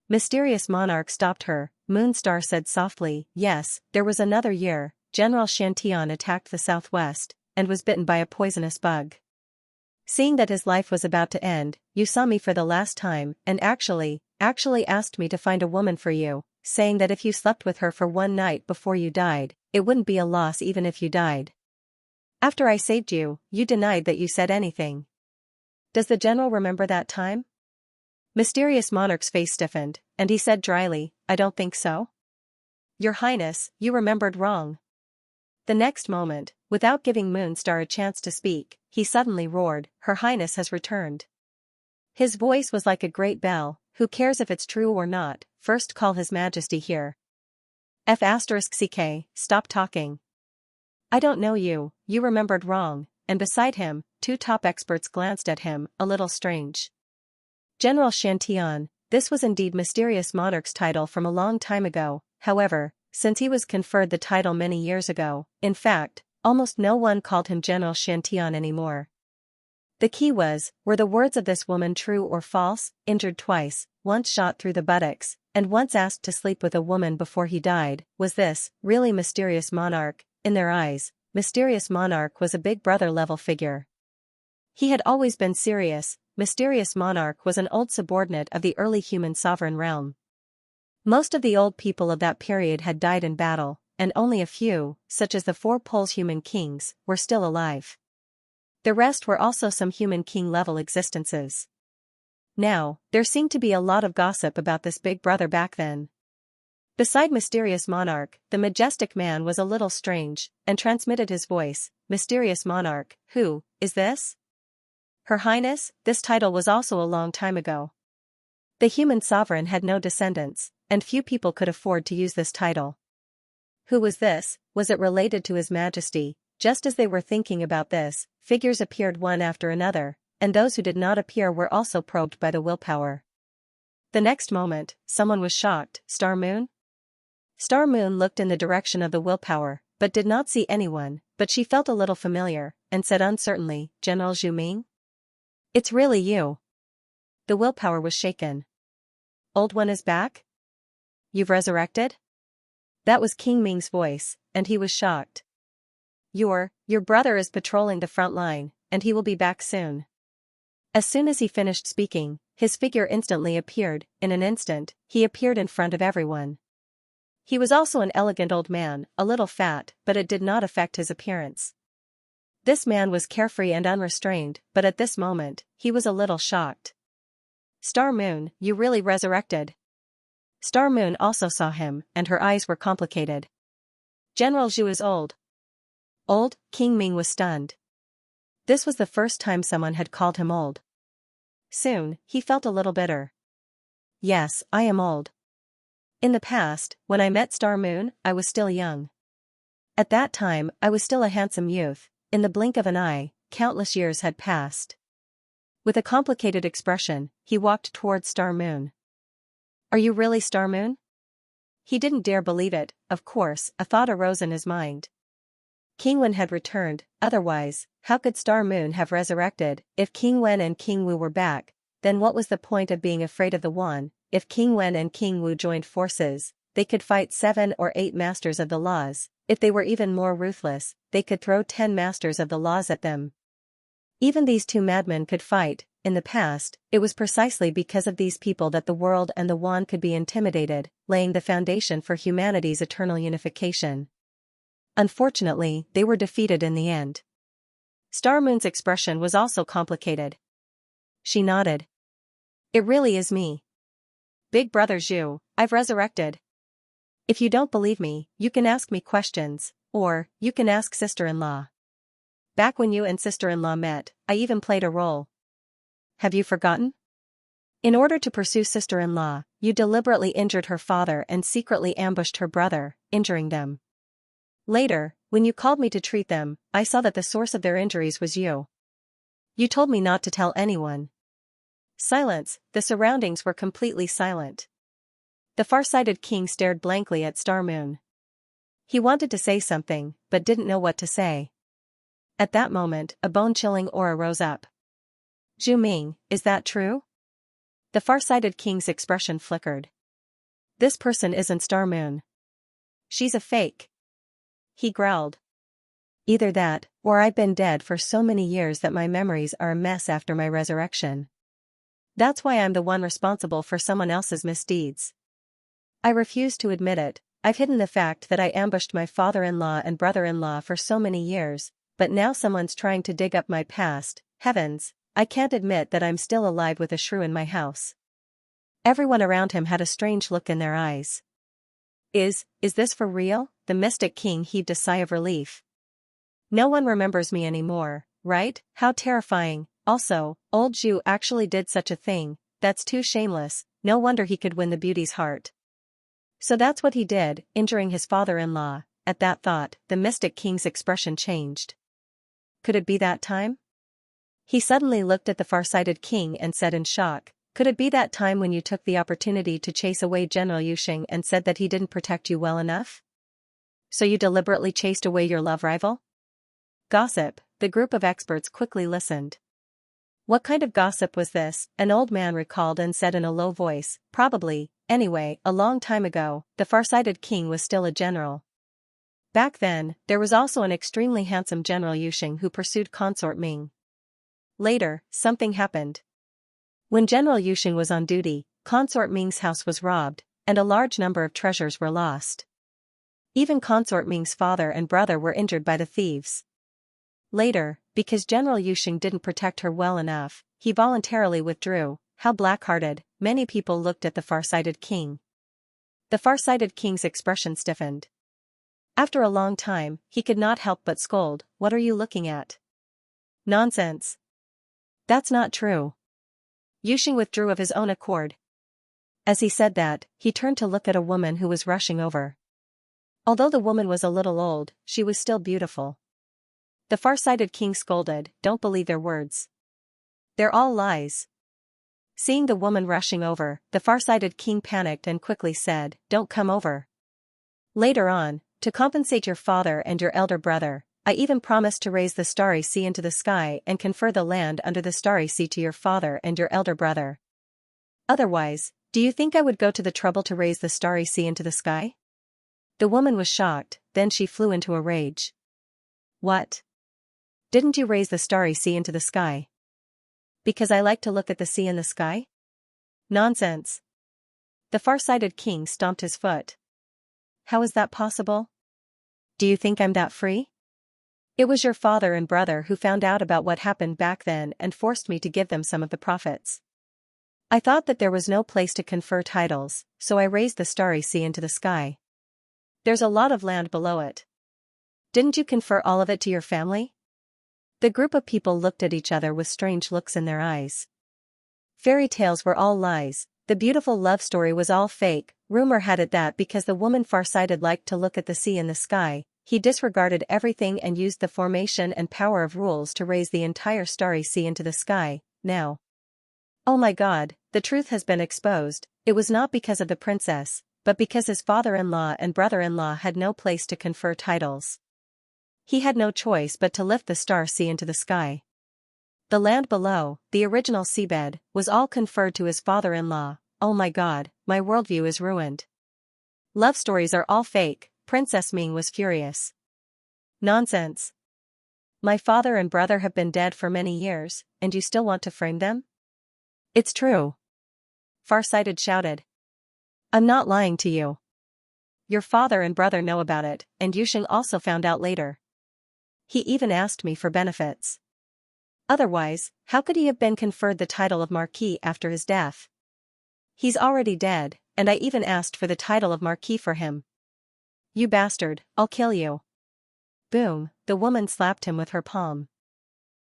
Mysterious Monarch stopped her. Moonstar said softly, yes, there was another year. General Xianxia attacked the southwest, and was bitten by a poisonous bug. Seeing that his life was about to end, you saw me for the last time, and actually asked me to find a woman for you, saying that if you slept with her for one night before you died, it wouldn't be a loss even if you died. After I saved you, you denied that you said anything. Does the general remember that time? Mysterious Monarch's face stiffened, and he said dryly, I don't think so. Your Highness, you remembered wrong. The next moment, without giving Moonstar a chance to speak, he suddenly roared, Her Highness has returned. His voice was like a great bell, who cares if it's true or not, first call His Majesty here. F***ck, stop talking. I don't know you remembered wrong, and beside him, two top experts glanced at him, a little strange. General Xianxia, this was indeed Mysterious Monarch's title from a long time ago, however, since he was conferred the title many years ago, in fact, almost no one called him General Xianxia anymore. The key was, were the words of this woman true or false? Injured twice, once shot through the buttocks, and once asked to sleep with a woman before he died, was this really Mysterious Monarch? In their eyes, Mysterious Monarch was a big brother-level figure. He had always been serious. Mysterious Monarch was an old subordinate of the early human sovereign realm. Most of the old people of that period had died in battle, and only a few, such as the four poles human kings, were still alive. The rest were also some human king-level existences. Now, there seemed to be a lot of gossip about this big brother back then. Beside Mysterious Monarch, the majestic man was a little strange, and transmitted his voice, Mysterious Monarch, who is this? Her Highness, this title was also a long time ago. The human sovereign had no descendants, and few people could afford to use this title. Who was this? Was it related to His Majesty? Just as they were thinking about this, figures appeared one after another, and those who did not appear were also probed by the willpower. The next moment, someone was shocked. Star Moon? Star Moon looked in the direction of the willpower, but did not see anyone, but she felt a little familiar, and said uncertainly, General Zhu Ming? It's really you. The willpower was shaken. Old One is back? You've resurrected? That was King Ming's voice, and he was shocked. Your brother is patrolling the front line, and he will be back soon. As soon as he finished speaking, his figure instantly appeared. In an instant, he appeared in front of everyone. He was also an elegant old man, a little fat, but it did not affect his appearance. This man was carefree and unrestrained, but at this moment, he was a little shocked. Star Moon, you really resurrected. Star Moon also saw him, and her eyes were complicated. General Zhu is old. Old? King Ming was stunned. This was the first time someone had called him old. Soon, he felt a little bitter. Yes, I am old. In the past, when I met Star Moon, I was still young. At that time, I was still a handsome youth. In the blink of an eye, countless years had passed. With a complicated expression, he walked towards Star Moon. Are you really Star Moon? He didn't dare believe it. Of course, a thought arose in his mind. King Wen had returned, otherwise, how could Star Moon have resurrected? If King Wen and King Wu were back, then what was the point of being afraid of the Wan? If King Wen and King Wu joined forces, they could fight 7 or 8 masters of the laws. If they were even more ruthless, they could throw 10 masters of the laws at them. Even these two madmen could fight. In the past, it was precisely because of these people that the world and the Wan could be intimidated, laying the foundation for humanity's eternal unification. Unfortunately, they were defeated in the end. Star Moon's expression was also complicated. She nodded. It really is me. Big brother Zhu, I've resurrected. If you don't believe me, you can ask me questions, or, you can ask sister-in-law. Back when you and sister-in-law met, I even played a role. Have you forgotten? In order to pursue sister-in-law, you deliberately injured her father and secretly ambushed her brother, injuring them. Later, when you called me to treat them, I saw that the source of their injuries was you. You told me not to tell anyone. Silence, the surroundings were completely silent. The far-sighted king stared blankly at Star Moon. He wanted to say something, but didn't know what to say. At that moment, a bone-chilling aura rose up. Zhu Ming, is that true? The far-sighted king's expression flickered. This person isn't Star Moon. She's a fake. He growled. Either that, or I've been dead for so many years that my memories are a mess after my resurrection. That's why I'm the one responsible for someone else's misdeeds. I refuse to admit it. I've hidden the fact that I ambushed my father-in-law and brother-in-law for so many years, but now someone's trying to dig up my past. Heavens, I can't admit that I'm still alive with a shrew in my house. Everyone around him had a strange look in their eyes. Is this for real? The mystic king heaved a sigh of relief. No one remembers me anymore, right? How terrifying. Also, old Zhu actually did such a thing. That's too shameless. No wonder he could win the beauty's heart. So that's what he did, injuring his father-in-law. At that thought, the mystic king's expression changed. Could it be that time? He suddenly looked at the far-sighted king and said in shock, could it be that time when you took the opportunity to chase away General Yuxing and said that he didn't protect you well enough? So you deliberately chased away your love rival? Gossip, the group of experts quickly listened. What kind of gossip was this? An old man recalled and said in a low voice, probably. Anyway, a long time ago, the far-sighted king was still a general. Back then, there was also an extremely handsome General Yuxing who pursued Consort Ming. Later, something happened. When General Yuxing was on duty, Consort Ming's house was robbed, and a large number of treasures were lost. Even Consort Ming's father and brother were injured by the thieves. Later, because General Yuxing didn't protect her well enough, he voluntarily withdrew. How black-hearted. Many people looked at the far-sighted king. The far-sighted king's expression stiffened. After a long time, he could not help but scold, what are you looking at? Nonsense. That's not true. Yuxing withdrew of his own accord. As he said that, he turned to look at a woman who was rushing over. Although the woman was a little old, she was still beautiful. The far-sighted king scolded, don't believe their words. They're all lies. Seeing the woman rushing over, the far-sighted king panicked and quickly said, don't come over. Later on, to compensate your father and your elder brother, I even promised to raise the starry sea into the sky and confer the land under the starry sea to your father and your elder brother. Otherwise, do you think I would go to the trouble to raise the starry sea into the sky? The woman was shocked, then she flew into a rage. What? Didn't you raise the starry sea into the sky? Because I like to look at the sea in the sky? Nonsense. The far-sighted king stomped his foot. How is that possible? Do you think I'm that free? It was your father and brother who found out about what happened back then and forced me to give them some of the profits. I thought that there was no place to confer titles, so I raised the starry sea into the sky. There's a lot of land below it. Didn't you confer all of it to your family? The group of people looked at each other with strange looks in their eyes. Fairy tales were all lies, the beautiful love story was all fake. Rumor had it that because the woman far-sighted liked to look at the sea in the sky, he disregarded everything and used the formation and power of rules to raise the entire starry sea into the sky. Now, oh my God, the truth has been exposed. It was not because of the princess, but because his father-in-law and brother-in-law had no place to confer titles. He had no choice but to lift the star sea into the sky. The land below, the original seabed, was all conferred to his father-in-law. Oh my God, my worldview is ruined. Love stories are all fake. Princess Ming was furious. Nonsense. My father and brother have been dead for many years, and you still want to frame them? It's true. Farsighted shouted. I'm not lying to you. your father and brother know about it, and Yusheng also found out later. He even asked me for benefits. Otherwise, how could he have been conferred the title of Marquis after his death? He's already dead, and I even asked for the title of Marquis for him. You bastard, I'll kill you. Boom, the woman slapped him with her palm.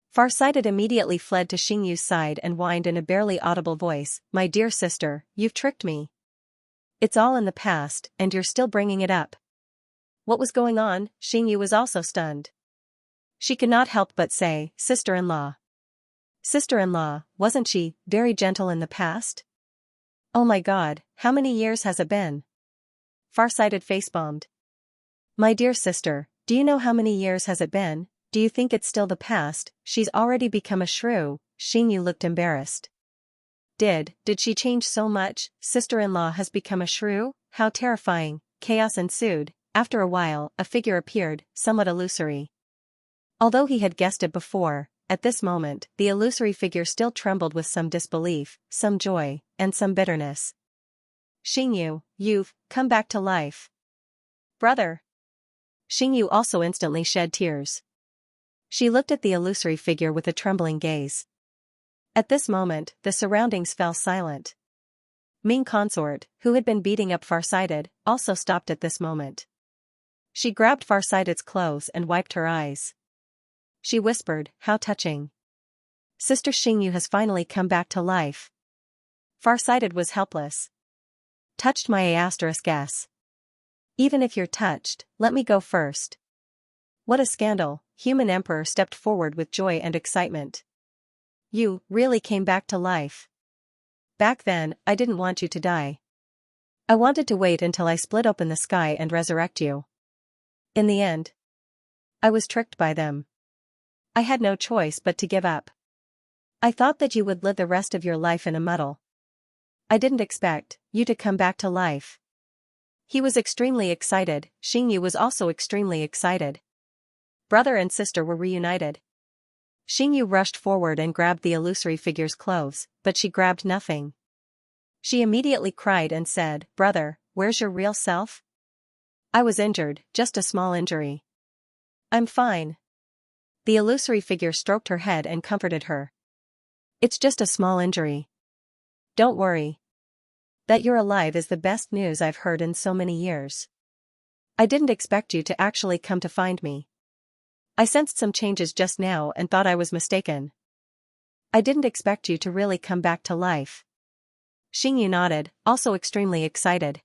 Farsighted immediately fled to Xingyu's side and whined in a barely audible voice, "My dear sister, you've tricked me. It's all in the past, and you're still bringing it up." What was going on? Xingyu was also stunned. She could not help but say, "Sister-in-law." Sister-in-law, wasn't she very gentle in the past? Oh my god, how many years has it been? Farsighted face-bombed. My dear sister, do you know how many years has it been? Do you think it's still the past? She's already become a shrew. Xingyu looked embarrassed. Did she change so much? Sister-in-law has become a shrew? How terrifying. Chaos ensued. After a while, a figure appeared, somewhat illusory. Although he had guessed it before, at this moment, the illusory figure still trembled with some disbelief, some joy, and some bitterness. Xingyu, you've come back to life. Brother. Xingyu also instantly shed tears. She looked at the illusory figure with a trembling gaze. At this moment, the surroundings fell silent. Ming Consort, who had been beating up Farsighted, also stopped at this moment. She grabbed Farsighted's clothes and wiped her eyes. She whispered, "How touching. Sister Xingyu has finally come back to life." Farsighted was helpless. Touched my **s. Even if you're touched, let me go first. What a scandal. Human Emperor stepped forward with joy and excitement. You really came back to life. Back then, I didn't want you to die. I wanted to wait until I split open the sky and resurrect you. In the end, I was tricked by them. I had no choice but to give up. I thought that you would live the rest of your life in a muddle. I didn't expect you to come back to life." He was extremely excited. Xingyu was also extremely excited. Brother and sister were reunited. Xingyu rushed forward and grabbed the illusory figure's clothes, but she grabbed nothing. She immediately cried and said, "Brother, where's your real self?" "I was injured, just a small injury. I'm fine." The illusory figure stroked her head and comforted her. "It's just a small injury. Don't worry. That you're alive is the best news I've heard in so many years. I didn't expect you to actually come to find me. I sensed some changes just now and thought I was mistaken. I didn't expect you to really come back to life." Xingyu nodded, also extremely excited.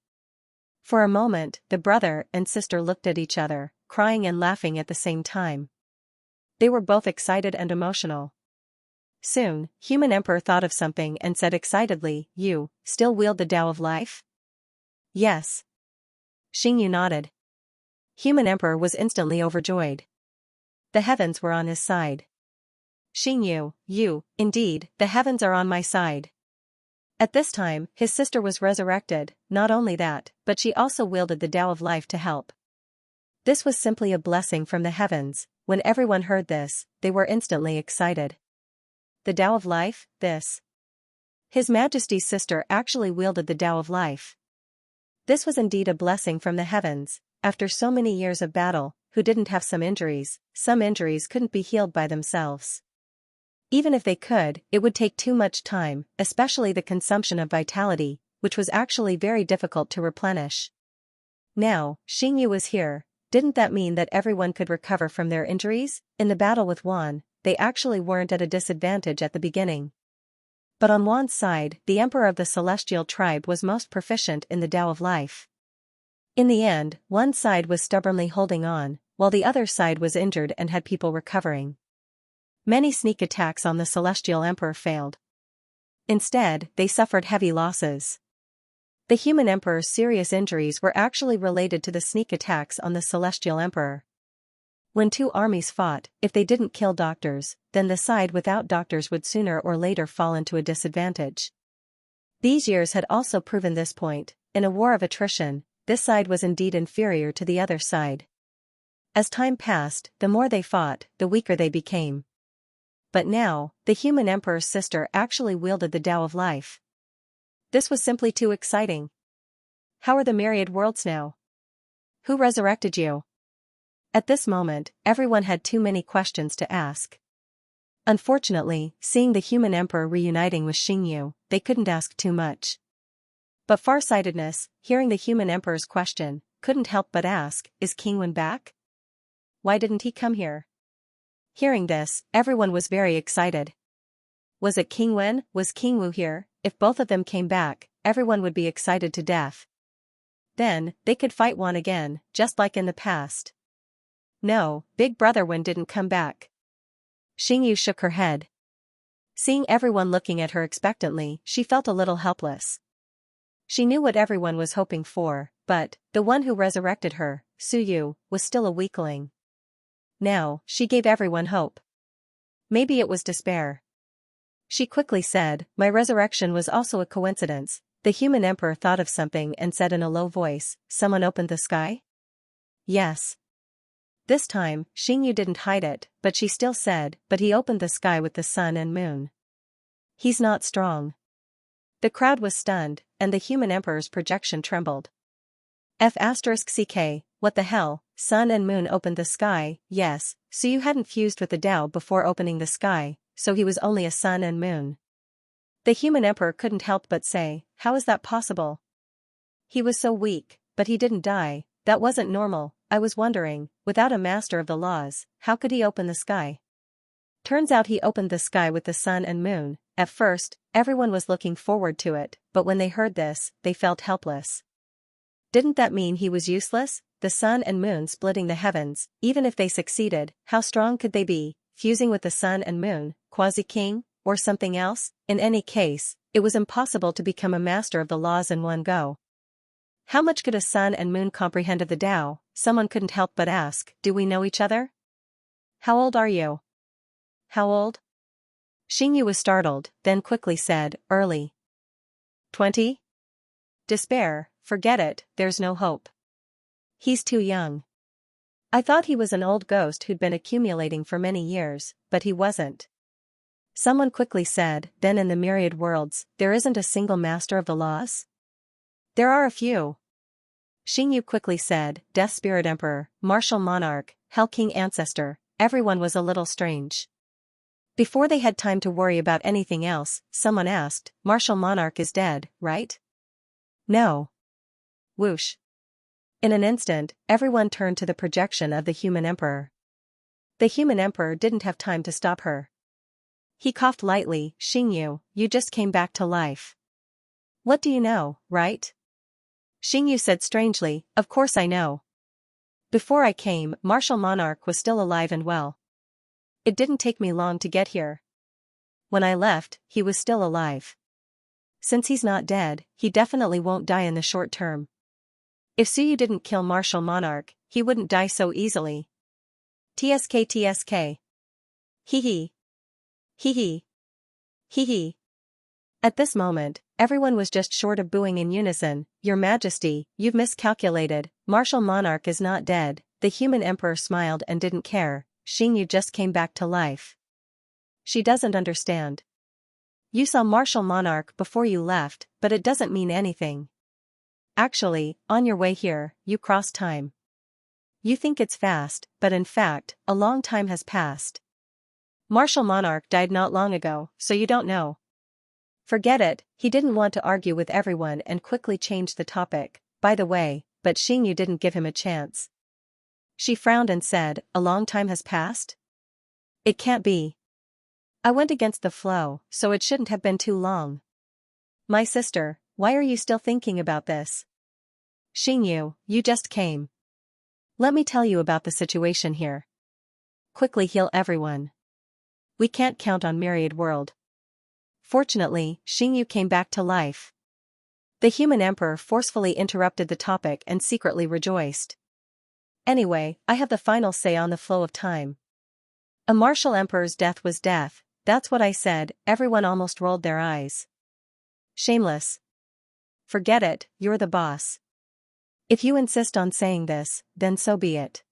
For a moment, the brother and sister looked at each other, crying and laughing at the same time. They were both excited and emotional. Soon, Human Emperor thought of something and said excitedly, "You still wield the Tao of Life?" "Yes." Xingyu nodded. Human Emperor was instantly overjoyed. The heavens were on his side. "Xingyu, indeed, the heavens are on my side." At this time, his sister was resurrected. Not only that, but she also wielded the Tao of Life to help. This was simply a blessing from the heavens. When everyone heard this, they were instantly excited. The Tao of Life, this. His Majesty's sister actually wielded the Tao of Life. This was indeed a blessing from the heavens. After so many years of battle, who didn't have some injuries couldn't be healed by themselves. Even if they could, it would take too much time, especially the consumption of vitality, which was actually very difficult to replenish. Now, Xingyu was here. Didn't that mean that everyone could recover from their injuries? In the battle with Wan, they actually weren't at a disadvantage at the beginning. But on Wan's side, the Emperor of the Celestial Tribe was most proficient in the Tao of Life. In the end, one side was stubbornly holding on, while the other side was injured and had people recovering. Many sneak attacks on the Celestial Emperor failed. Instead, they suffered heavy losses. The Human Emperor's serious injuries were actually related to the sneak attacks on the Celestial Emperor. When two armies fought, if they didn't kill doctors, then the side without doctors would sooner or later fall into a disadvantage. These years had also proven this point. In a war of attrition, this side was indeed inferior to the other side. As time passed, the more they fought, the weaker they became. But now, the Human Emperor's sister actually wielded the Tao of Life. This was simply too exciting. How are the Myriad worlds now? Who resurrected you? At this moment, everyone had too many questions to ask. Unfortunately, seeing the human emperor reuniting with Xingyu, they couldn't ask too much. But farsightedness, hearing the human emperor's question, couldn't help but ask, is King Wen back? Why didn't he come here? Hearing this, everyone was very excited. Was it King Wen? Was King Wu here? If both of them came back, everyone would be excited to death. Then, they could fight Wan again, just like in the past. No, Big Brother Wen didn't come back. Xingyu shook her head. Seeing everyone looking at her expectantly, she felt a little helpless. She knew what everyone was hoping for, but, the one who resurrected her, Su Yu, was still a weakling. Now, she gave everyone hope. Maybe it was despair. She quickly said, my resurrection was also a coincidence. The human emperor thought of something and said in a low voice, someone opened the sky? Yes. This time, Xingyu didn't hide it, but she still said, but he opened the sky with the sun and moon. He's not strong. The crowd was stunned, and the human emperor's projection trembled. F***ck, what the hell, sun and moon opened the sky, yes, so you hadn't fused with the Tao before opening the sky, so he was only a sun and moon. The human emperor couldn't help but say, how is that possible? He was so weak, but he didn't die, that wasn't normal. I was wondering, without a master of the laws, how could he open the sky? Turns out he opened the sky with the sun and moon. At first, everyone was looking forward to it, but when they heard this, they felt helpless. Didn't that mean he was useless? The sun and moon splitting the heavens, even if they succeeded, how strong could they be, fusing with the sun and moon, quasi-king, or something else? In any case, it was impossible to become a master of the laws in one go. How much could a sun and moon comprehend of the Tao? Someone couldn't help but ask, do we know each other? How old are you? How old? Xingyu was startled, then quickly said, early. 20? Despair, forget it, there's no hope. He's too young. I thought he was an old ghost who'd been accumulating for many years, but he wasn't. Someone quickly said, then in the myriad worlds, there isn't a single master of the laws? There are a few. Xingyu quickly said, Death Spirit Emperor, Martial Monarch, Hell King Ancestor. Everyone was a little strange. Before they had time to worry about anything else, someone asked, Martial Monarch is dead, right? No. Whoosh. In an instant, everyone turned to the projection of the human emperor. The human emperor didn't have time to stop her. He coughed lightly, Xingyu, you just came back to life. What do you know, right? Xingyu said strangely, of course I know. Before I came, Martial Monarch was still alive and well. It didn't take me long to get here. When I left, he was still alive. Since he's not dead, he definitely won't die in the short term. If Suyu didn't kill Martial Monarch, he wouldn't die so easily. TSK TSK. Hee hee. Hee hee. Hee hee. At this moment, everyone was just short of booing in unison, Your Majesty, you've miscalculated, Martial Monarch is not dead. The human emperor smiled and didn't care, Xingyu just came back to life. She doesn't understand. You saw Martial Monarch before you left, but it doesn't mean anything. Actually, on your way here, you crossed time. You think it's fast, but in fact, a long time has passed. Martial Monarch died not long ago, so you don't know. Forget it, he didn't want to argue with everyone and quickly changed the topic, by the way, but Xingyu didn't give him a chance. She frowned and said, a long time has passed? It can't be. I went against the flow, so it shouldn't have been too long. My sister, why are you still thinking about this? Xingyu, you just came. Let me tell you about the situation here. Quickly heal everyone. We can't count on Myriad World. Fortunately, Xingyu came back to life. The human emperor forcefully interrupted the topic and secretly rejoiced. Anyway, I have the final say on the flow of time. A martial emperor's death was death, that's what I said. Everyone almost rolled their eyes. Shameless. Forget it, you're the boss. If you insist on saying this, then so be it.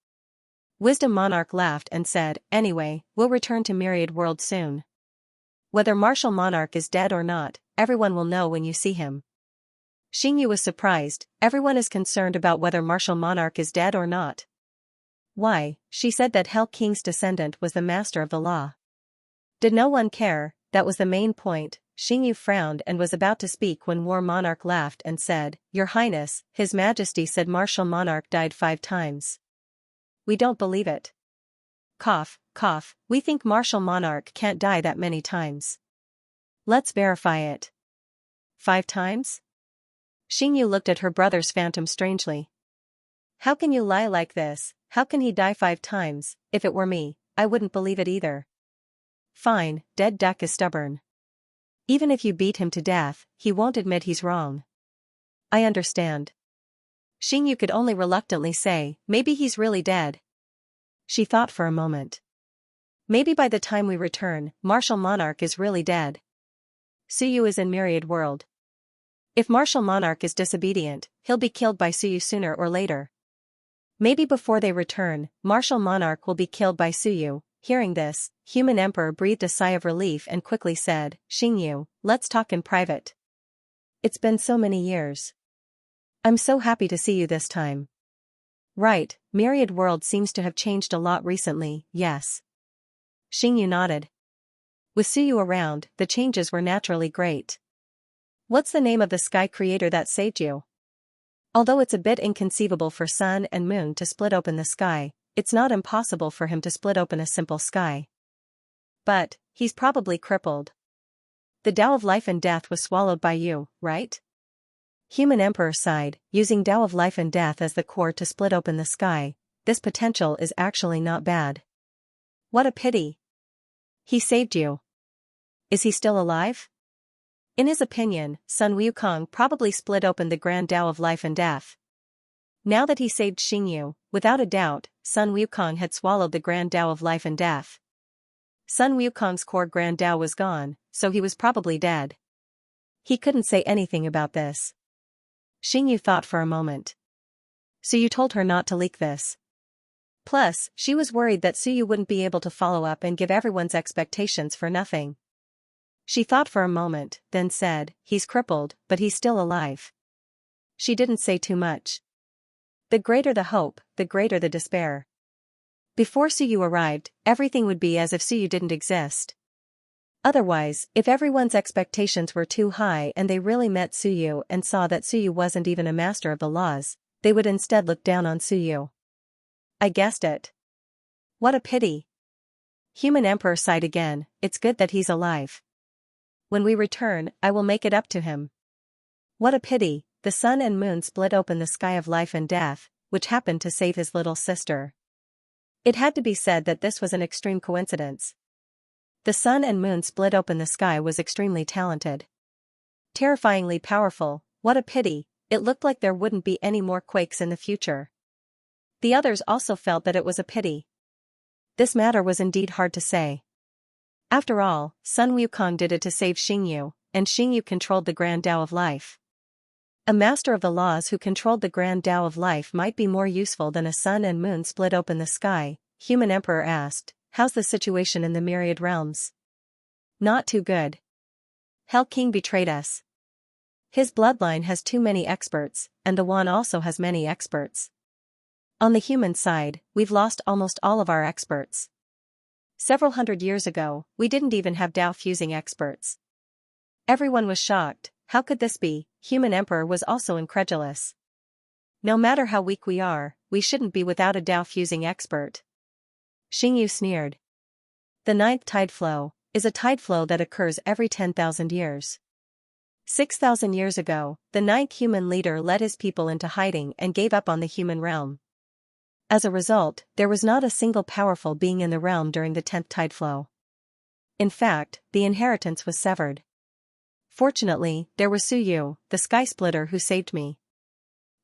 Wisdom Monarch laughed and said, anyway, we'll return to Myriad World soon. Whether Martial Monarch is dead or not, everyone will know when you see him. Xingyu was surprised. Everyone is concerned about whether Martial Monarch is dead or not. Why, she said that Hell King's descendant was the master of the law. Did no one care? That was the main point. Xingyu frowned and was about to speak when War Monarch laughed and said, Your Highness, His Majesty said Martial Monarch died 5 times. We don't believe it. Cough, cough, we think Martial Monarch can't die that many times. Let's verify it. 5 times? Xingyu looked at her brother's phantom strangely. How can you lie like this? How can he die 5 times? If it were me, I wouldn't believe it either. Fine, dead duck is stubborn. Even if you beat him to death, he won't admit he's wrong. I understand. Xingyu could only reluctantly say, maybe he's really dead. She thought for a moment. Maybe by the time we return, Martial Monarch is really dead. Suyu is in Myriad world. If Martial Monarch is disobedient, he'll be killed by Suyu sooner or later. Maybe before they return, Martial Monarch will be killed by Suyu. Hearing this, Human Emperor breathed a sigh of relief and quickly said, Xingyu, let's talk in private. It's been so many years. I'm so happy to see you this time. Right, Myriad world seems to have changed a lot recently, yes. Xingyu nodded. With Suyu around, the changes were naturally great. What's the name of the sky creator that saved you? Although it's a bit inconceivable for sun and moon to split open the sky, it's not impossible for him to split open a simple sky. But, he's probably crippled. The Tao of Life and Death was swallowed by you, right? Human Emperor sighed, using Tao of Life and Death as the core to split open the sky. This potential is actually not bad. What a pity. He saved you. Is he still alive? In his opinion, Sun Wukong probably split open the Grand Tao of Life and Death. Now that he saved Xingyu, without a doubt, Sun Wukong had swallowed the Grand Tao of Life and Death. Sun Wukong's core Grand Tao was gone, so he was probably dead. He couldn't say anything about this. Xingyu thought for a moment. So you told her not to leak this. Plus, she was worried that Suyu wouldn't be able to follow up and give everyone's expectations for nothing. She thought for a moment, then said, he's crippled, but he's still alive. She didn't say too much. The greater the hope, the greater the despair. Before Suyu arrived, everything would be as if Suyu didn't exist. Otherwise, if everyone's expectations were too high and they really met Suyu and saw that Suyu wasn't even a master of the laws, they would instead look down on Suyu. I guessed it. What a pity. Human Emperor sighed again, it's good that he's alive. When we return, I will make it up to him. What a pity, the sun and moon split open the sky of life and death, which happened to save his little sister. It had to be said that this was an extreme coincidence. The sun and moon split open the sky was extremely talented. Terrifyingly powerful, what a pity, it looked like there wouldn't be any more quakes in the future. The others also felt that it was a pity. This matter was indeed hard to say. After all, Sun Wukong did it to save Xingyu, and Xingyu controlled the Grand Tao of Life. A master of the laws who controlled the Grand Tao of Life might be more useful than a sun and moon split open the sky. Human Emperor asked, how's the situation in the Myriad realms? Not too good. Hell King betrayed us. His bloodline has too many experts, and the Wan also has many experts. On the human side, we've lost almost all of our experts. Several hundred years ago, we didn't even have Tao-fusing experts. Everyone was shocked. How could this be? Human Emperor was also incredulous. No matter how weak we are, we shouldn't be without a Tao-fusing expert. Xingyu sneered. The 9th tide flow is a tide flow that occurs every 10,000 years. 6,000 years ago, the 9th human leader led his people into hiding and gave up on the human realm. As a result, there was not a single powerful being in the realm during the 10th tide flow. In fact, the inheritance was severed. Fortunately, there was Suyu, the sky splitter who saved me.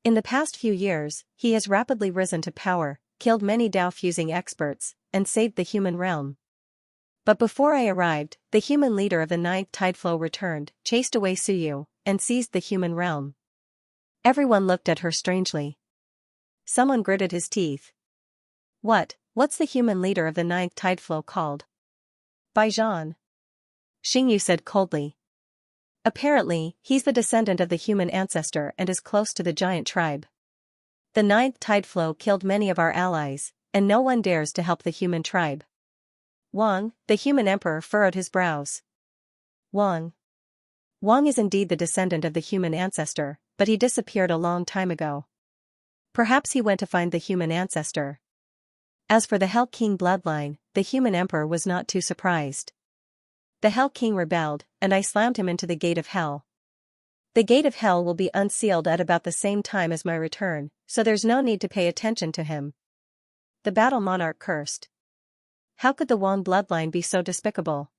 In the past few years, he has rapidly risen to power, killed many Tao-fusing experts, and saved the human realm. But before I arrived, the human leader of the 9th tide flow returned, chased away Suyu, and seized the human realm. Everyone looked at her strangely. Someone gritted his teeth. What's the human leader of the 9th tide flow called? Baijan. Xingyu said coldly. Apparently, he's the descendant of the human ancestor and is close to the giant tribe. The ninth tide flow killed many of our allies, and no one dares to help the human tribe. Wang, the human emperor, furrowed his brows. Wang. Wang is indeed the descendant of the human ancestor, but he disappeared a long time ago. Perhaps he went to find the human ancestor. As for the Hell King bloodline, the human emperor was not too surprised. The Hell King rebelled, and I slammed him into the gate of hell. The gate of hell will be unsealed at about the same time as my return, so there's no need to pay attention to him. The battle monarch cursed. How could the Wang bloodline be so despicable?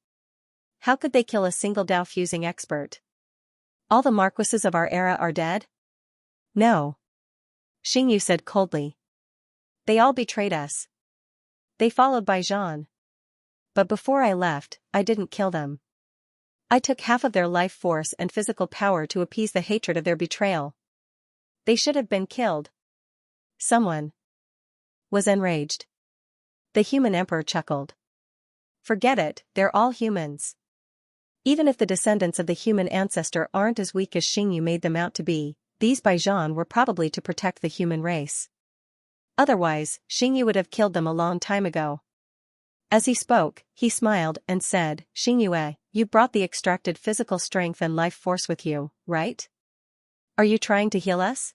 How could they kill a single Dao-fusing expert? All the marquises of our era are dead? No. Xianxia said coldly. They all betrayed us. They followed Baijian. But before I left, I didn't kill them. I took half of their life force and physical power to appease the hatred of their betrayal. They should have been killed. Someone was enraged. The human emperor chuckled. Forget it, they're all humans. Even if the descendants of the human ancestor aren't as weak as Xianxia made them out to be, these Baijian were probably to protect the human race. Otherwise, Xianxia would have killed them a long time ago. As he spoke, he smiled and said, Xianxia, you brought the extracted physical strength and life force with you, right? Are you trying to heal us?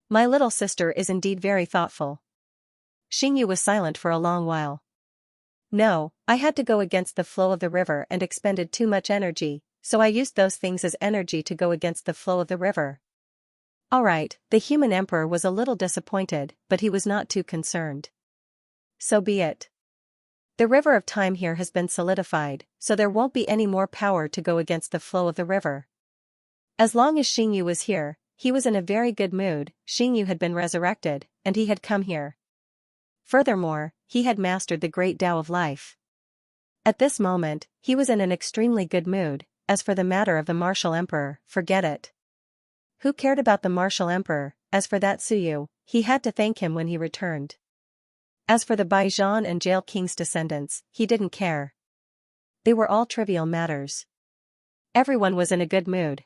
My little sister is indeed very thoughtful. Xianxia was silent for a long while. No, I had to go against the flow of the river and expended too much energy, so I used those things as energy to go against the flow of the river. Alright, the human emperor was a little disappointed, but he was not too concerned. So be it. The river of time here has been solidified, so there won't be any more power to go against the flow of the river. As long as Xianxia was here, he was in a very good mood. Xianxia had been resurrected, and he had come here. Furthermore, he had mastered the great Tao of life. At this moment, he was in an extremely good mood. As for the matter of the martial emperor, forget it. Who cared about the martial emperor? As for that Suyu, he had to thank him when he returned. As for the Baijian and Jail King's descendants, he didn't care. They were all trivial matters. Everyone was in a good mood.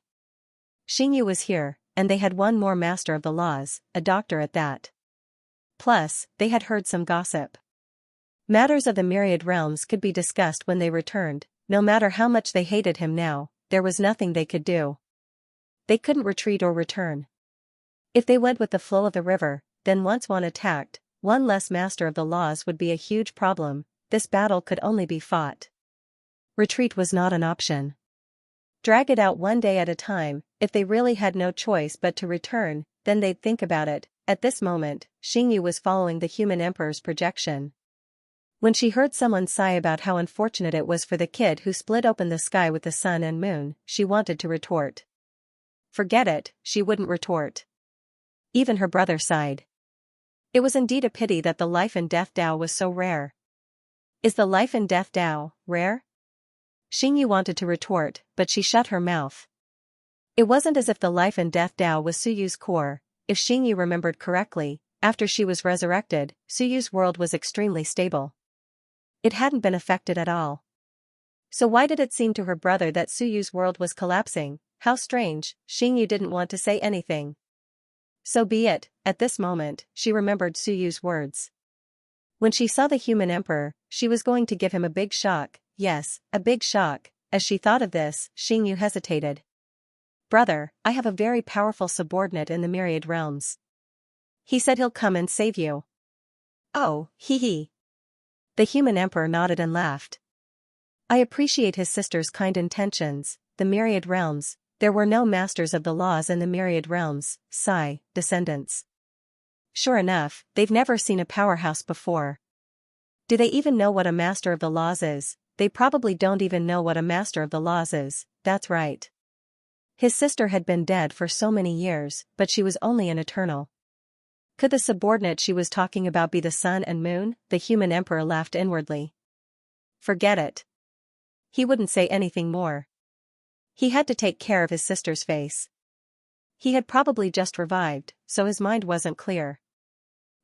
Xianxia was here, and they had one more master of the laws, a doctor at that. Plus, they had heard some gossip. Matters of the Myriad realms could be discussed when they returned. No matter how much they hated him now, there was nothing they could do. They couldn't retreat or return. If they went with the flow of the river, then once one attacked, one less master of the laws would be a huge problem. This battle could only be fought. Retreat was not an option. Drag it out one day at a time. If they really had no choice but to return, then they'd think about it. At this moment, Xianxia was following the human emperor's projection. When she heard someone sigh about how unfortunate it was for the kid who split open the sky with the sun and moon, she wanted to retort. Forget it, she wouldn't retort. Even her brother sighed. It was indeed a pity that the life and death Tao was so rare. Is the life and death Tao rare? Xianxia wanted to retort, but she shut her mouth. It wasn't as if the life and death Tao was Suyu's core. If Xianxia remembered correctly, after she was resurrected, Suyu's world was extremely stable. It hadn't been affected at all. So why did it seem to her brother that Suyu's world was collapsing? How strange. Xianxia didn't want to say anything. So be it. At this moment, she remembered Suyu's words. When she saw the human emperor, she was going to give him a big shock. Yes, a big shock. As she thought of this, Xianxia hesitated. Brother, I have a very powerful subordinate in the Myriad realms. He said he'll come and save you. Oh, hee hee. The human emperor nodded and laughed. I appreciate his sister's kind intentions. The Myriad realms. There were no masters of the laws in the Myriad realms. Sigh, descendants. Sure enough, they've never seen a powerhouse before. Do they even know what a master of the laws is? They probably don't even know what a master of the laws is. That's right. His sister had been dead for so many years, but she was only an eternal. Could the subordinate she was talking about be the sun and moon? The human emperor laughed inwardly. Forget it. He wouldn't say anything more. He had to take care of his sister's face. He had probably just revived, so his mind wasn't clear.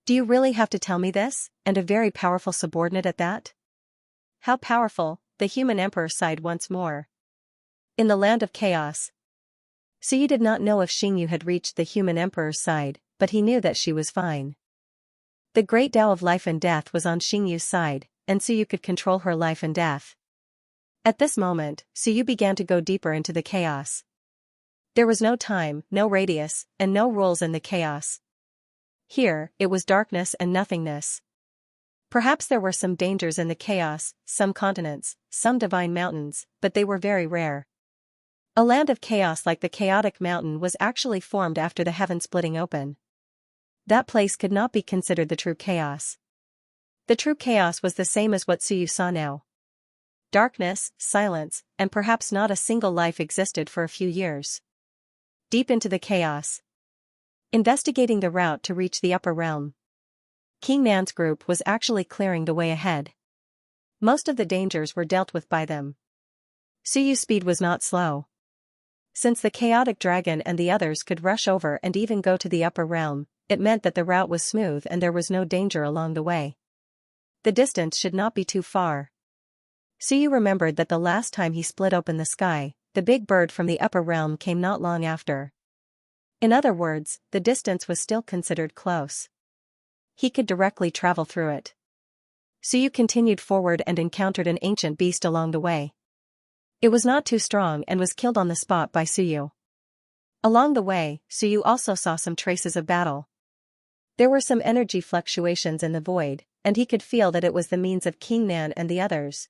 Do you really have to tell me this? And a very powerful subordinate at that? How powerful? The human emperor sighed once more. In the land of chaos. Suyu did not know if Xingyu had reached the human emperor's side, but he knew that she was fine. The great Tao of life and death was on Xingyu's side, and Suyu could control her life and death. At this moment, Suyu began to go deeper into the chaos. There was no time, no radius, and no rules in the chaos. Here, it was darkness and nothingness. Perhaps there were some dangers in the chaos, some continents, some divine mountains, but they were very rare. A land of chaos like the chaotic mountain was actually formed after the heaven splitting open. That place could not be considered the true chaos. The true chaos was the same as what Suyu saw now. Darkness, silence, and perhaps not a single life existed for a few years. Deep into the chaos. Investigating the route to reach the upper realm. King Nan's group was actually clearing the way ahead. Most of the dangers were dealt with by them. Suyu's speed was not slow. Since the chaotic dragon and the others could rush over and even go to the upper realm, it meant that the route was smooth and there was no danger along the way. The distance should not be too far. Suyu remembered that the last time he split open the sky, the big bird from the upper realm came not long after. In other words, the distance was still considered close. He could directly travel through it. Suyu continued forward and encountered an ancient beast along the way. It was not too strong and was killed on the spot by Suyu. Along the way, Suyu also saw some traces of battle. There were some energy fluctuations in the void, and he could feel that it was the means of King Nan and the others.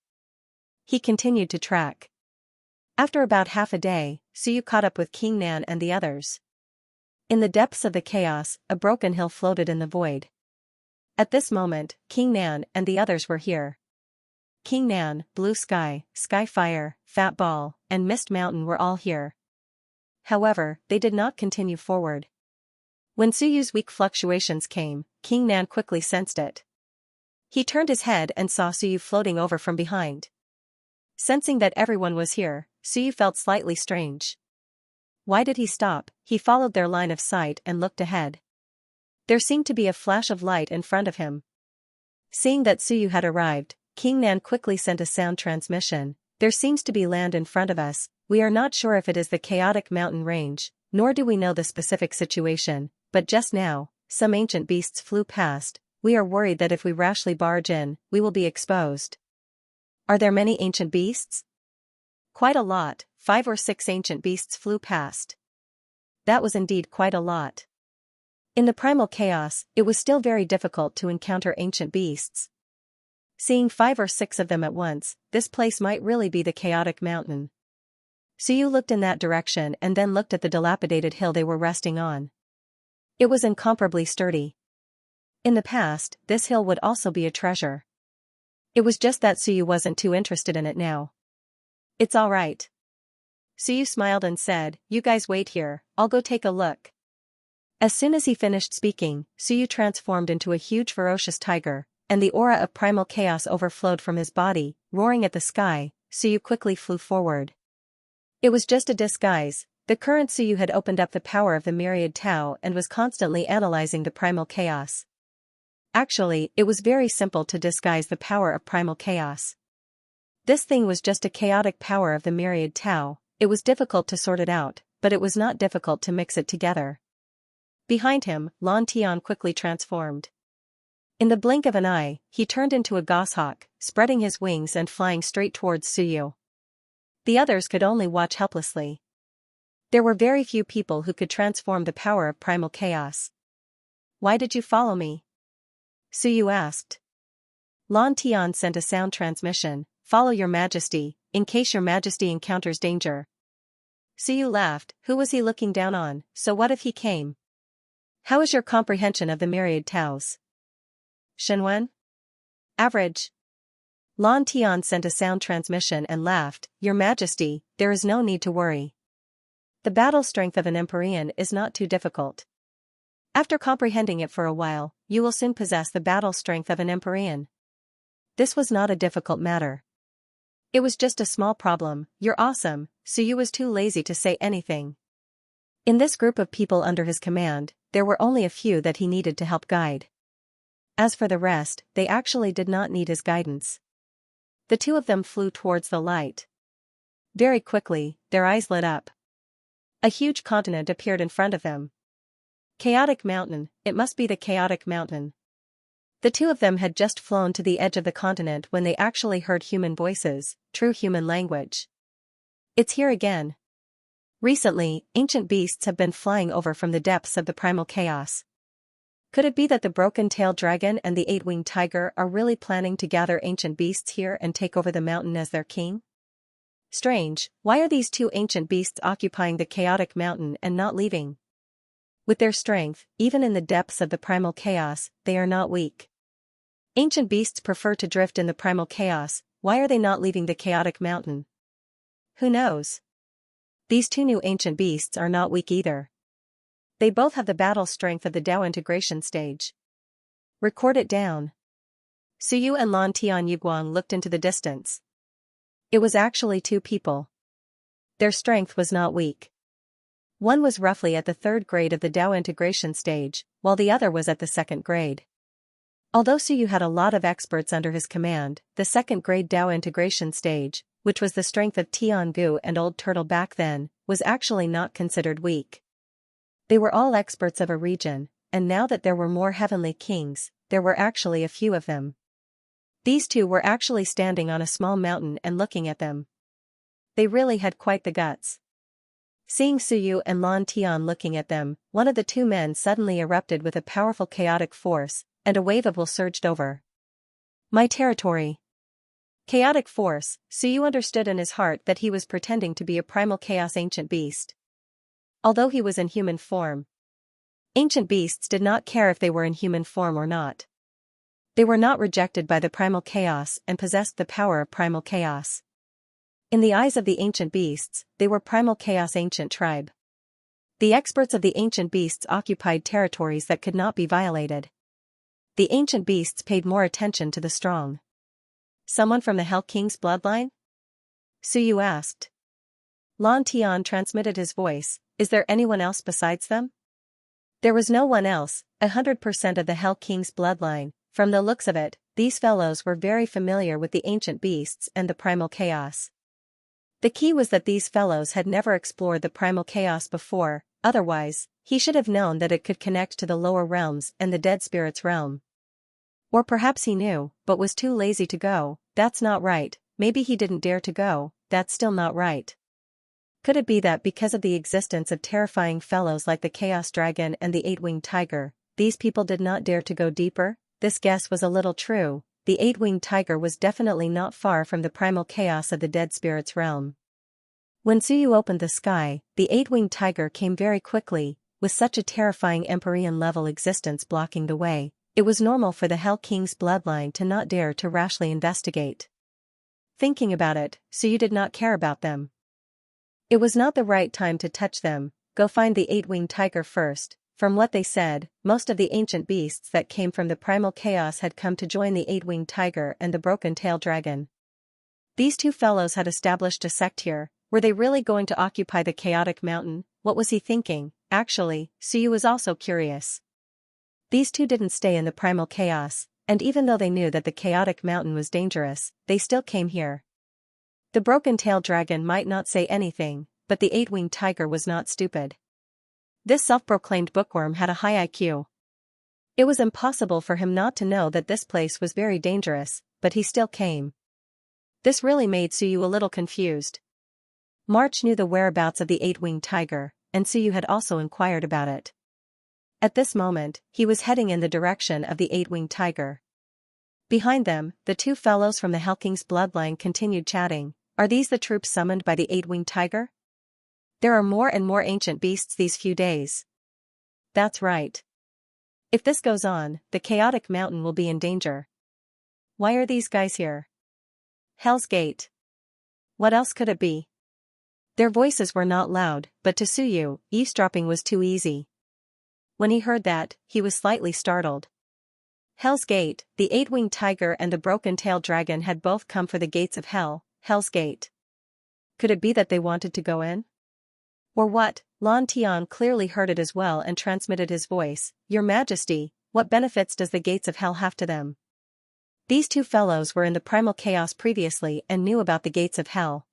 He continued to track. After about half a day, Suyu caught up with King Nan and the others. In the depths of the chaos, a broken hill floated in the void. At this moment, King Nan and the others were here. King Nan, Blue Sky, Skyfire, Fat Ball, and Mist Mountain were all here. However, they did not continue forward. When Suyu's weak fluctuations came, King Nan quickly sensed it. He turned his head and saw Suyu floating over from behind. Sensing that everyone was here, Suyu felt slightly strange. Why did he stop? He followed their line of sight and looked ahead. There seemed to be a flash of light in front of him. Seeing that Suyu had arrived, King Nan quickly sent a sound transmission. There seems to be land in front of us. We are not sure if it is the chaotic mountain range, nor do we know the specific situation, but just now, some ancient beasts flew past. We are worried that if we rashly barge in, we will be exposed. Are there many ancient beasts? Quite a lot, 5 or 6 ancient beasts flew past. That was indeed quite a lot. In the primal chaos, it was still very difficult to encounter ancient beasts. Seeing 5 or 6 of them at once, this place might really be the chaotic mountain. Suyu looked in that direction and then looked at the dilapidated hill they were resting on. It was incomparably sturdy. In the past, this hill would also be a treasure. It was just that Suyu wasn't too interested in it now. It's all right. Suyu smiled and said, "You guys wait here, I'll go take a look." As soon as he finished speaking, Suyu transformed into a huge ferocious tiger, and the aura of primal chaos overflowed from his body. Roaring at the sky, Suyu quickly flew forward. It was just a disguise. The current Suyu had opened up the power of the Myriad Tao and was constantly analyzing the primal chaos. Actually, it was very simple to disguise the power of primal chaos. This thing was just a chaotic power of the Myriad Tao. It was difficult to sort it out, but it was not difficult to mix it together. Behind him, Lan Tian quickly transformed. In the blink of an eye, he turned into a goshawk, spreading his wings and flying straight towards Suyu. The others could only watch helplessly. There were very few people who could transform the power of primal chaos. "Why did you follow me?" Suyu asked. Lan Tian sent a sound transmission, "Follow your majesty, in case your majesty encounters danger." Suyu laughed. Who was he looking down on? So what if he came? How is your comprehension of the Myriad Taos? Shenwen? Average. Lan Tian sent a sound transmission and laughed. Your majesty, there is no need to worry. The battle strength of an Empyrean is not too difficult. After comprehending it for a while, you will soon possess the battle strength of an Empyrean. This was not a difficult matter. It was just a small problem. You're awesome. Suyu was too lazy to say anything. In this group of people under his command, there were only a few that he needed to help guide. As for the rest, they actually did not need his guidance. The two of them flew towards the light. Very quickly, their eyes lit up. A huge continent appeared in front of them. Chaotic Mountain, it must be the Chaotic Mountain. The two of them had just flown to the edge of the continent when they actually heard human voices, true human language. It's here again. Recently, ancient beasts have been flying over from the depths of the primal chaos. Could it be that the broken-tailed dragon and the eight-winged tiger are really planning to gather ancient beasts here and take over the mountain as their king? Strange, why are these two ancient beasts occupying the chaotic mountain and not leaving? With their strength, even in the depths of the primal chaos, they are not weak. Ancient beasts prefer to drift in the primal chaos, why are they not leaving the chaotic mountain? Who knows? These two new ancient beasts are not weak either. They both have the battle strength of the Dao integration stage. Record it down. Suyu and Lan Tian Yuguang looked into the distance. It was actually two people. Their strength was not weak. One was roughly at the third grade of the Dao integration stage, while the other was at the second grade. Although Suyu had a lot of experts under his command, the second grade Dao integration stage, which was the strength of Tiangu and Old Turtle back then, was actually not considered weak. They were all experts of a region, and now that there were more heavenly kings, there were actually a few of them. These two were actually standing on a small mountain and looking at them. They really had quite the guts. Seeing Suyu and Lan Tian looking at them, one of the two men suddenly erupted with a powerful chaotic force, and a wave of will surged over. My territory. Chaotic force, Suyu understood in his heart that he was pretending to be a primal chaos ancient beast. Although he was in human form, ancient beasts did not care if they were in human form or not. They were not rejected by the primal chaos and possessed the power of primal chaos. In the eyes of the ancient beasts, they were primal chaos ancient tribe. The experts of the ancient beasts occupied territories that could not be violated. The ancient beasts paid more attention to the strong. Someone from the Hell King's bloodline? Suyu asked. Lan Tian transmitted his voice, is there anyone else besides them? There was no one else, 100% of the Hell King's bloodline. From the looks of it, these fellows were very familiar with the ancient beasts and the primal chaos. The key was that these fellows had never explored the primal chaos before, otherwise, he should have known that it could connect to the lower realms and the dead spirits realm. Or perhaps he knew, but was too lazy to go. That's not right. Maybe he didn't dare to go, that's still not right. Could it be that because of the existence of terrifying fellows like the Chaos Dragon and the Eight-Winged Tiger, these people did not dare to go deeper? This guess was a little true. The Eight-Winged Tiger was definitely not far from the primal chaos of the dead spirits realm. When Suyu opened the sky, the Eight-Winged Tiger came very quickly, with such a terrifying Empyrean-level existence blocking the way. It was normal for the Hell King's bloodline to not dare to rashly investigate. Thinking about it, Suyu did not care about them. It was not the right time to touch them. Go find the Eight-Winged Tiger first. From what they said, most of the ancient beasts that came from the primal chaos had come to join the Eight-Winged Tiger and the Broken-Tailed Dragon. These two fellows had established a sect here. Were they really going to occupy the chaotic mountain? What was he thinking? Actually, Suyu was also curious. These two didn't stay in the primal chaos, and even though they knew that the chaotic mountain was dangerous, they still came here. The Broken-Tailed Dragon might not say anything, but the Eight-Winged Tiger was not stupid. This self-proclaimed bookworm had a high IQ. It was impossible for him not to know that this place was very dangerous, but he still came. This really made Suyu a little confused. March knew the whereabouts of the Eight-Winged Tiger, and Suyu had also inquired about it. At this moment, he was heading in the direction of the Eight-Winged Tiger. Behind them, the two fellows from the Hell King's bloodline continued chatting. Are these the troops summoned by the Eight-Winged Tiger? There are more and more ancient beasts these few days. That's right. If this goes on, the chaotic mountain will be in danger. Why are these guys here? Hell's Gate. What else could it be? Their voices were not loud, but to Suyu, eavesdropping was too easy. When he heard that, he was slightly startled. Hell's Gate, the Eight-Winged Tiger and the Broken-Tailed Dragon had both come for the gates of hell. Hell's Gate. Could it be that they wanted to go in? Or what? Lan Tian clearly heard it as well and transmitted his voice. Your Majesty, what benefits does the gates of hell have to them? These two fellows were in the primal chaos previously and knew about the gates of hell.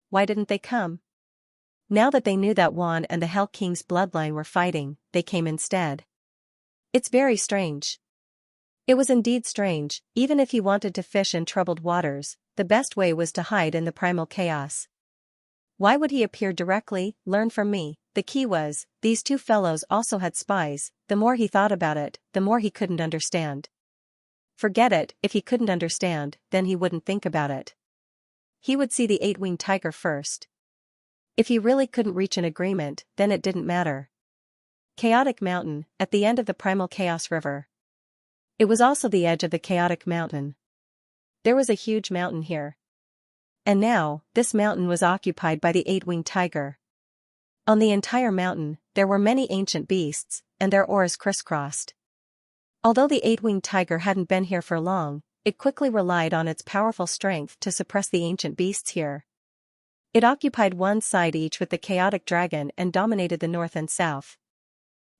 why didn't they come? Now that they knew that Juan and the Hell King's bloodline were fighting, they came instead. It's very strange. It was indeed strange. Even if he wanted to fish in troubled waters, the best way was to hide in the primal chaos. Why would he appear directly? Learn from me. The key was, these two fellows also had spies. The more he thought about it, the more he couldn't understand. Forget it, if he couldn't understand, then he wouldn't think about it. He would see the eight-winged tiger first. If he really couldn't reach an agreement, then it didn't matter. Chaotic Mountain, at the end of the Primal Chaos River. It was also the edge of the Chaotic Mountain. There was a huge mountain here. And now, this mountain was occupied by the eight-winged tiger. On the entire mountain, there were many ancient beasts, and their auras crisscrossed. Although the eight-winged tiger hadn't been here for long, it quickly relied on its powerful strength to suppress the ancient beasts here. It occupied one side each with the chaotic dragon and dominated the north and south.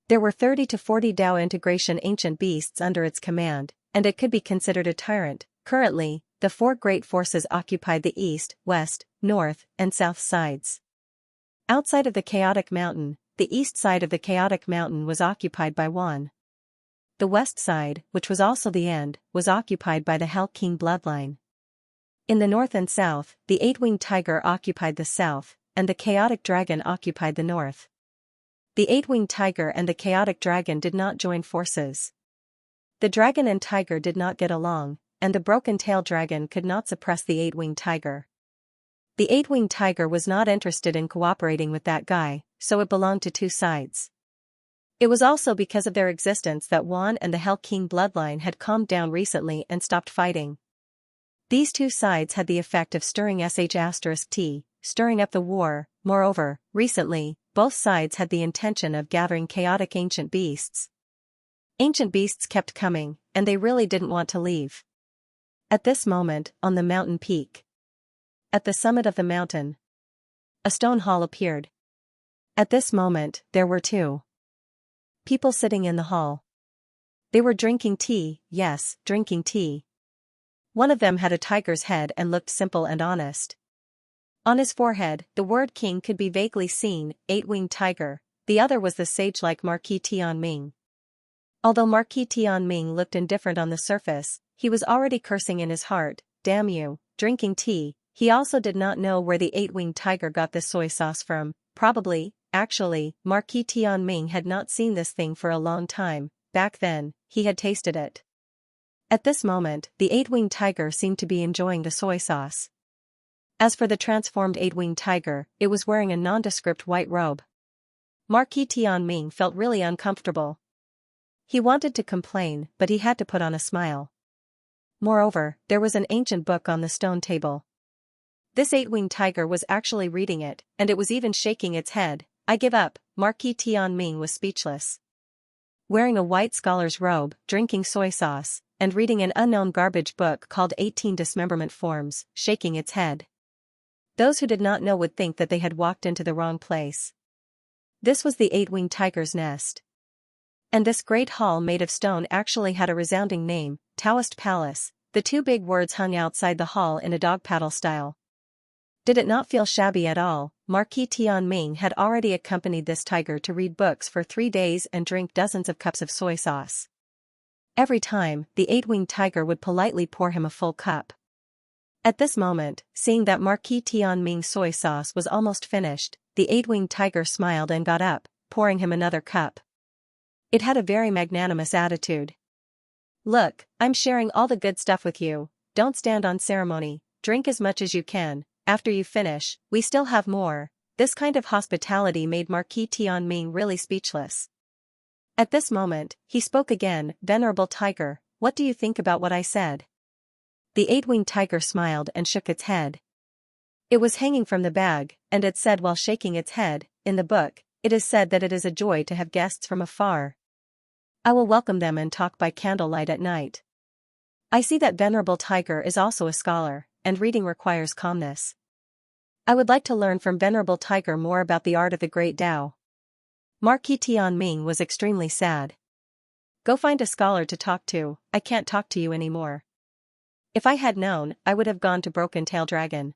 There were 30 to 40 Dao integration ancient beasts under its command, and it could be considered a tyrant. Currently, the four great forces occupied the east, west, north, and south sides. Outside of the chaotic mountain, the east side of the chaotic mountain was occupied by Juan. The west side, which was also the end, was occupied by the Hell King bloodline. In the north and south, the eight-winged tiger occupied the south, and the chaotic dragon occupied the north. The eight-winged tiger and the chaotic dragon did not join forces. The dragon and tiger did not get along, and the broken-tailed dragon could not suppress the eight-winged tiger. The eight-winged tiger was not interested in cooperating with that guy, so it belonged to two sides. It was also because of their existence that Juan and the Hell King bloodline had calmed down recently and stopped fighting. These two sides had the effect of stirring *T, stirring up the war. Moreover, recently, both sides had the intention of gathering chaotic ancient beasts. Ancient beasts kept coming, and they really didn't want to leave. At this moment, on the mountain peak. At the summit of the mountain, a stone hall appeared. At this moment, there were two people sitting in the hall. They were drinking tea, yes, drinking tea. One of them had a tiger's head and looked simple and honest. On his forehead, the word king could be vaguely seen, eight-winged tiger. The other was the sage-like Marquis Tianming. Although Marquis Tianming looked indifferent on the surface, he was already cursing in his heart, damn you, drinking tea. He also did not know where the eight-winged tiger got this soy sauce from. Probably, actually, Marquis Tianming had not seen this thing for a long time. Back then, he had tasted it. At this moment, the eight-winged tiger seemed to be enjoying the soy sauce. As for the transformed eight-winged tiger, it was wearing a nondescript white robe. Marquis Tianming felt really uncomfortable. He wanted to complain, but he had to put on a smile. Moreover, there was an ancient book on the stone table. This eight-winged tiger was actually reading it, and it was even shaking its head. I give up. Marquis Tianming was speechless. Wearing a white scholar's robe, drinking soy sauce, and reading an unknown garbage book called 18 Dismemberment Forms, shaking its head. Those who did not know would think that they had walked into the wrong place. This was the eight-winged tiger's nest. And this great hall made of stone actually had a resounding name, Taoist Palace. The two big words hung outside the hall in a dog paddle style. Did it not feel shabby at all? Marquis Tianming had already accompanied this tiger to read books for 3 days and drink dozens of cups of soy sauce. Every time, the eight-winged tiger would politely pour him a full cup. At this moment, seeing that Marquis Tianming's soy sauce was almost finished, the eight-winged tiger smiled and got up, pouring him another cup. It had a very magnanimous attitude. Look, I'm sharing all the good stuff with you. Don't stand on ceremony, drink as much as you can. After you finish, we still have more. This kind of hospitality made Marquis Tianming really speechless. At this moment, he spoke again. Venerable tiger, what do you think about what I said? The eight-winged tiger smiled and shook its head. It was hanging from the bag, and it said while shaking its head, in the book, it is said that it is a joy to have guests from afar. I will welcome them and talk by candlelight at night. I see that Venerable tiger is also a scholar, and reading requires calmness. I would like to learn from Venerable tiger more about the art of the great Tao. Marquis Tianming was extremely sad. Go find a scholar to talk to. I can't talk to you anymore. If I had known, I would have gone to Broken Tail Dragon.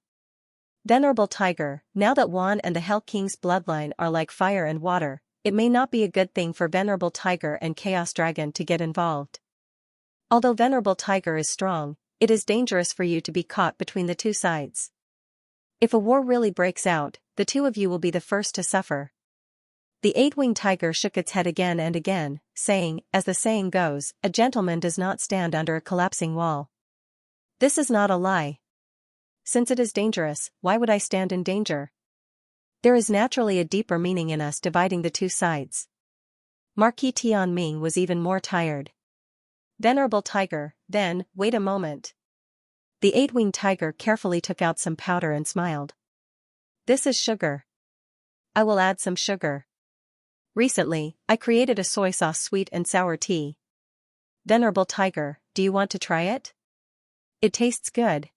Venerable tiger, now that Wan and the Hell King's bloodline are like fire and water, it may not be a good thing for Venerable Tiger and Chaos Dragon to get involved. Although Venerable Tiger is strong, it is dangerous for you to be caught between the two sides. If a war really breaks out, the two of you will be the first to suffer. The eight-winged tiger shook its head again and again, saying, as the saying goes, a gentleman does not stand under a collapsing wall. This is not a lie. Since it is dangerous, why would I stand in danger? There is naturally a deeper meaning in us dividing the two sides. Marquis Tianming was even more tired. Venerable tiger, then, wait a moment. The eight-winged tiger carefully took out some powder and smiled. This is sugar. I will add some sugar. Recently, I created a soy sauce sweet and sour tea. Venerable tiger, do you want to try it? It tastes good.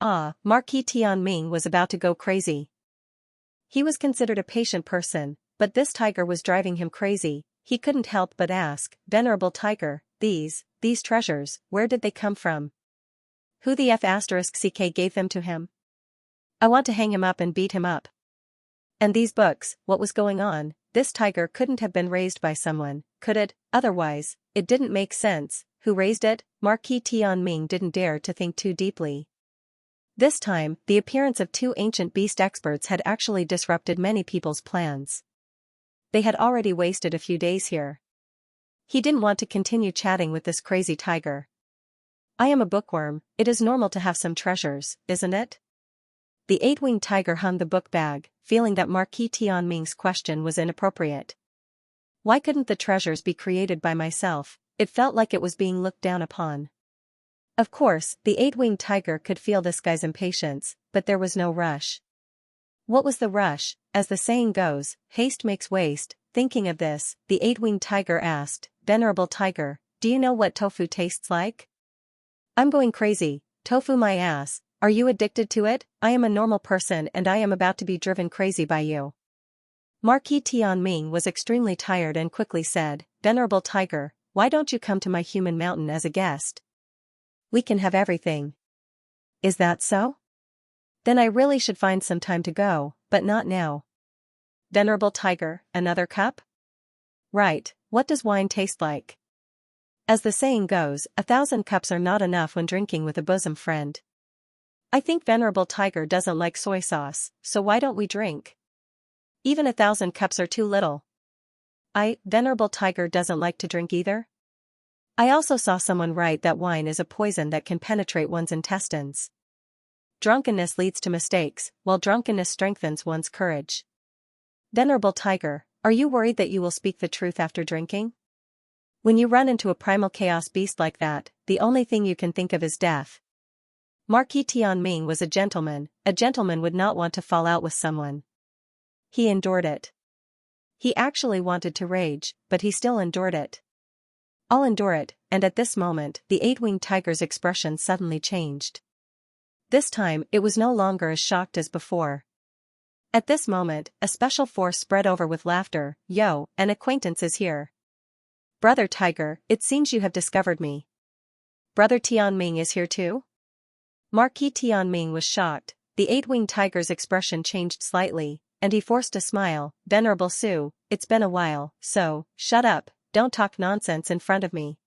Marquis Tianming was about to go crazy. He was considered a patient person, but this tiger was driving him crazy. He couldn't help but ask, Venerable tiger, these treasures, where did they come from? Who the *CK gave them to him? I want to hang him up and beat him up. And these books, what was going on? This tiger couldn't have been raised by someone, could it? Otherwise, it didn't make sense. Who raised it? Marquis Tianming didn't dare to think too deeply. This time, the appearance of two ancient beast experts had actually disrupted many people's plans. They had already wasted a few days here. He didn't want to continue chatting with this crazy tiger. I am a bookworm, it is normal to have some treasures, isn't it? The eight-winged tiger hung the book bag, feeling that Marquis Tianming's question was inappropriate. Why couldn't the treasures be created by myself? It felt like it was being looked down upon. Of course, the eight-winged tiger could feel this guy's impatience, but there was no rush. What was the rush? As the saying goes, haste makes waste. Thinking of this, the eight-winged tiger asked, Venerable tiger, do you know what tofu tastes like? I'm going crazy. Tofu my ass. Are you addicted to it? I am a normal person and I am about to be driven crazy by you. Marquis Tianming was extremely tired and quickly said, Venerable tiger, why don't you come to my human mountain as a guest? We can have everything. Is that so? Then I really should find some time to go, but not now. Venerable tiger, another cup? Right, what does wine taste like? As the saying goes, 1,000 cups are not enough when drinking with a bosom friend. I think Venerable tiger doesn't like soy sauce, so why don't we drink? Even 1,000 cups are too little. Venerable tiger doesn't like to drink either. I also saw someone write that wine is a poison that can penetrate one's intestines. Drunkenness leads to mistakes, while drunkenness strengthens one's courage. Venerable tiger, are you worried that you will speak the truth after drinking? When you run into a primal chaos beast like that, the only thing you can think of is death. Marquis Tianming was a gentleman would not want to fall out with someone. He endured it. He actually wanted to rage, but he still endured it. I'll endure it, and at this moment, the eight-winged tiger's expression suddenly changed. This time, it was no longer as shocked as before. At this moment, a special force spread over with laughter. Yo, an acquaintance is here. Brother Tiger, it seems you have discovered me. Brother Tianming is here too? Marquis Tianming was shocked. The eight-winged tiger's expression changed slightly, and he forced a smile. Venerable Su, it's been a while, so, shut up, don't talk nonsense in front of me.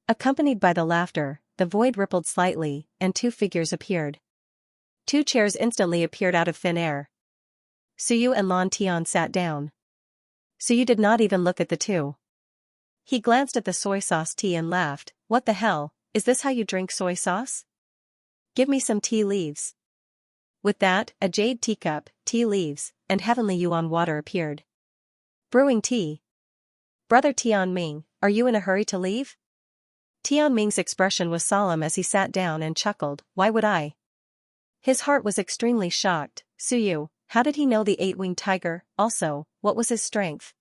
Accompanied by the laughter, the void rippled slightly, and two figures appeared. Two chairs instantly appeared out of thin air. Suyu and Lan Tian sat down. Suyu did not even look at the two. He glanced at the soy sauce tea and laughed. What the hell, is this how you drink soy sauce? Give me some tea leaves. With that, a jade teacup, tea leaves, and heavenly yuan water appeared. Brewing tea. Brother Tianming, are you in a hurry to leave? Tianming's expression was solemn as he sat down and chuckled. Why would I? His heart was extremely shocked. Suyu, how did he know the eight-winged tiger? Also, what was his strength?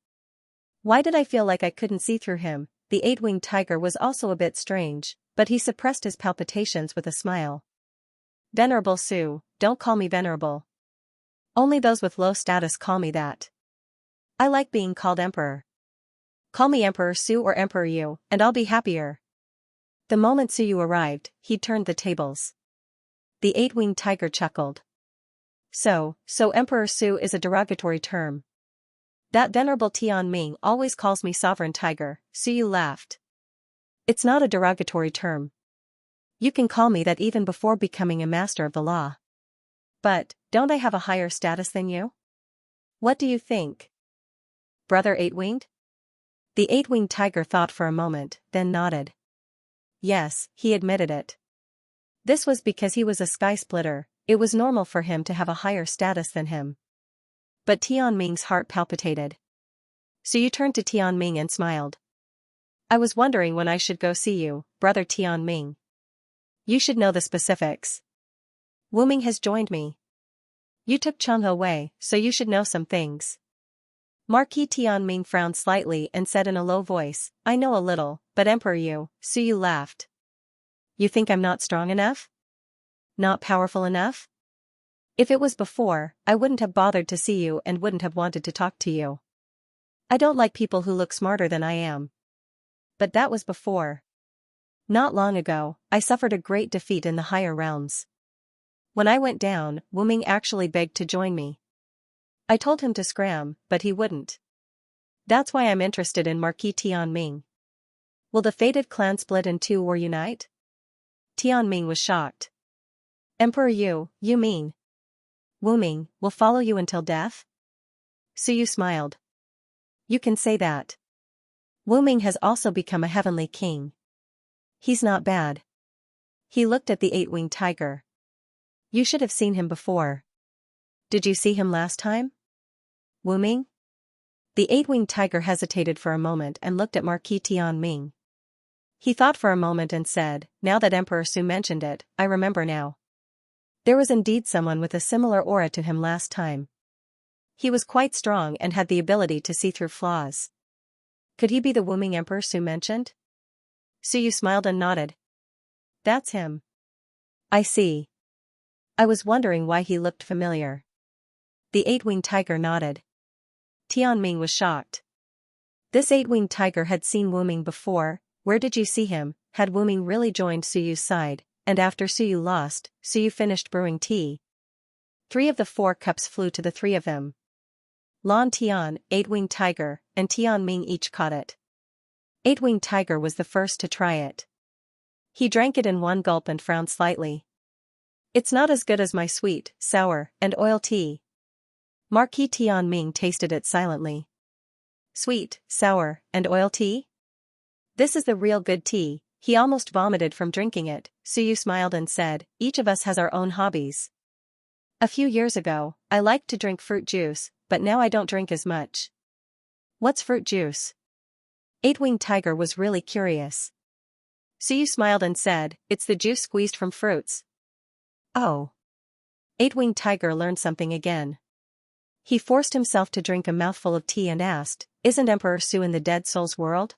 Why did I feel like I couldn't see through him? The eight-winged tiger was also a bit strange, but he suppressed his palpitations with a smile. Venerable Su, don't call me venerable. Only those with low status call me that. I like being called emperor. Call me Emperor Su or Emperor Yu, and I'll be happier. The moment Suyu arrived, he turned the tables. The eight-winged tiger chuckled. So Emperor Su is a derogatory term. That venerable Tianming always calls me sovereign tiger, Su Yu laughed. It's not a derogatory term. You can call me that even before becoming a master of the law. But, don't I have a higher status than you? What do you think? Brother Eight-Winged? The eight-winged tiger thought for a moment, then nodded. Yes, he admitted it. This was because he was a sky splitter, it was normal for him to have a higher status than him. But Tianming's heart palpitated. So you turned to Tianming and smiled. I was wondering when I should go see you, brother Tianming. You should know the specifics. Wu Ming has joined me. You took Cheng away, so you should know some things. Marquis Tianming frowned slightly and said in a low voice, I know a little, but Emperor Yu, Su Yu laughed. You think I'm not strong enough? Not powerful enough? If it was before, I wouldn't have bothered to see you and wouldn't have wanted to talk to you. I don't like people who look smarter than I am. But that was before. Not long ago, I suffered a great defeat in the higher realms. When I went down, Wu Ming actually begged to join me. I told him to scram, but he wouldn't. That's why I'm interested in Marquis Tianming. Will the fated clan split in two or unite? Tianming was shocked. Emperor Yu, you mean? Wu Ming will follow you until death? Su Yu smiled. You can say that. Wu Ming has also become a heavenly king. He's not bad. He looked at the eight-winged tiger. You should have seen him before. Did you see him last time? Wu Ming? The eight-winged tiger hesitated for a moment and looked at Marquis Tianming. He thought for a moment and said, now that Emperor Su mentioned it, I remember now. There was indeed someone with a similar aura to him last time. He was quite strong and had the ability to see through flaws. Could he be the Wu Ming Emperor Su mentioned? Su Yu smiled and nodded. That's him. I see. I was wondering why he looked familiar. The eight-winged tiger nodded. Tianming was shocked. This eight-winged tiger had seen Wu Ming before. Where did you see him? Had Wu Ming really joined Su Yu's side? And after Su Yu lost, Su Yu finished brewing tea. 3 of the 4 cups flew to the 3 of them. Lan Tian, eight-winged tiger, and Tianming each caught it. Eight-winged tiger was the first to try it. He drank it in one gulp and frowned slightly. It's not as good as my sweet, sour, and oil tea. Marquis Tianming tasted it silently. Sweet, sour, and oil tea? This is the real good tea. He almost vomited from drinking it. Su Yu smiled and said, each of us has our own hobbies. A few years ago, I liked to drink fruit juice, but now I don't drink as much. What's fruit juice? Eight-winged tiger was really curious. Su Yu smiled and said, it's the juice squeezed from fruits. Oh. Eight-winged tiger learned something again. He forced himself to drink a mouthful of tea and asked, isn't Emperor Su in the dead soul's world?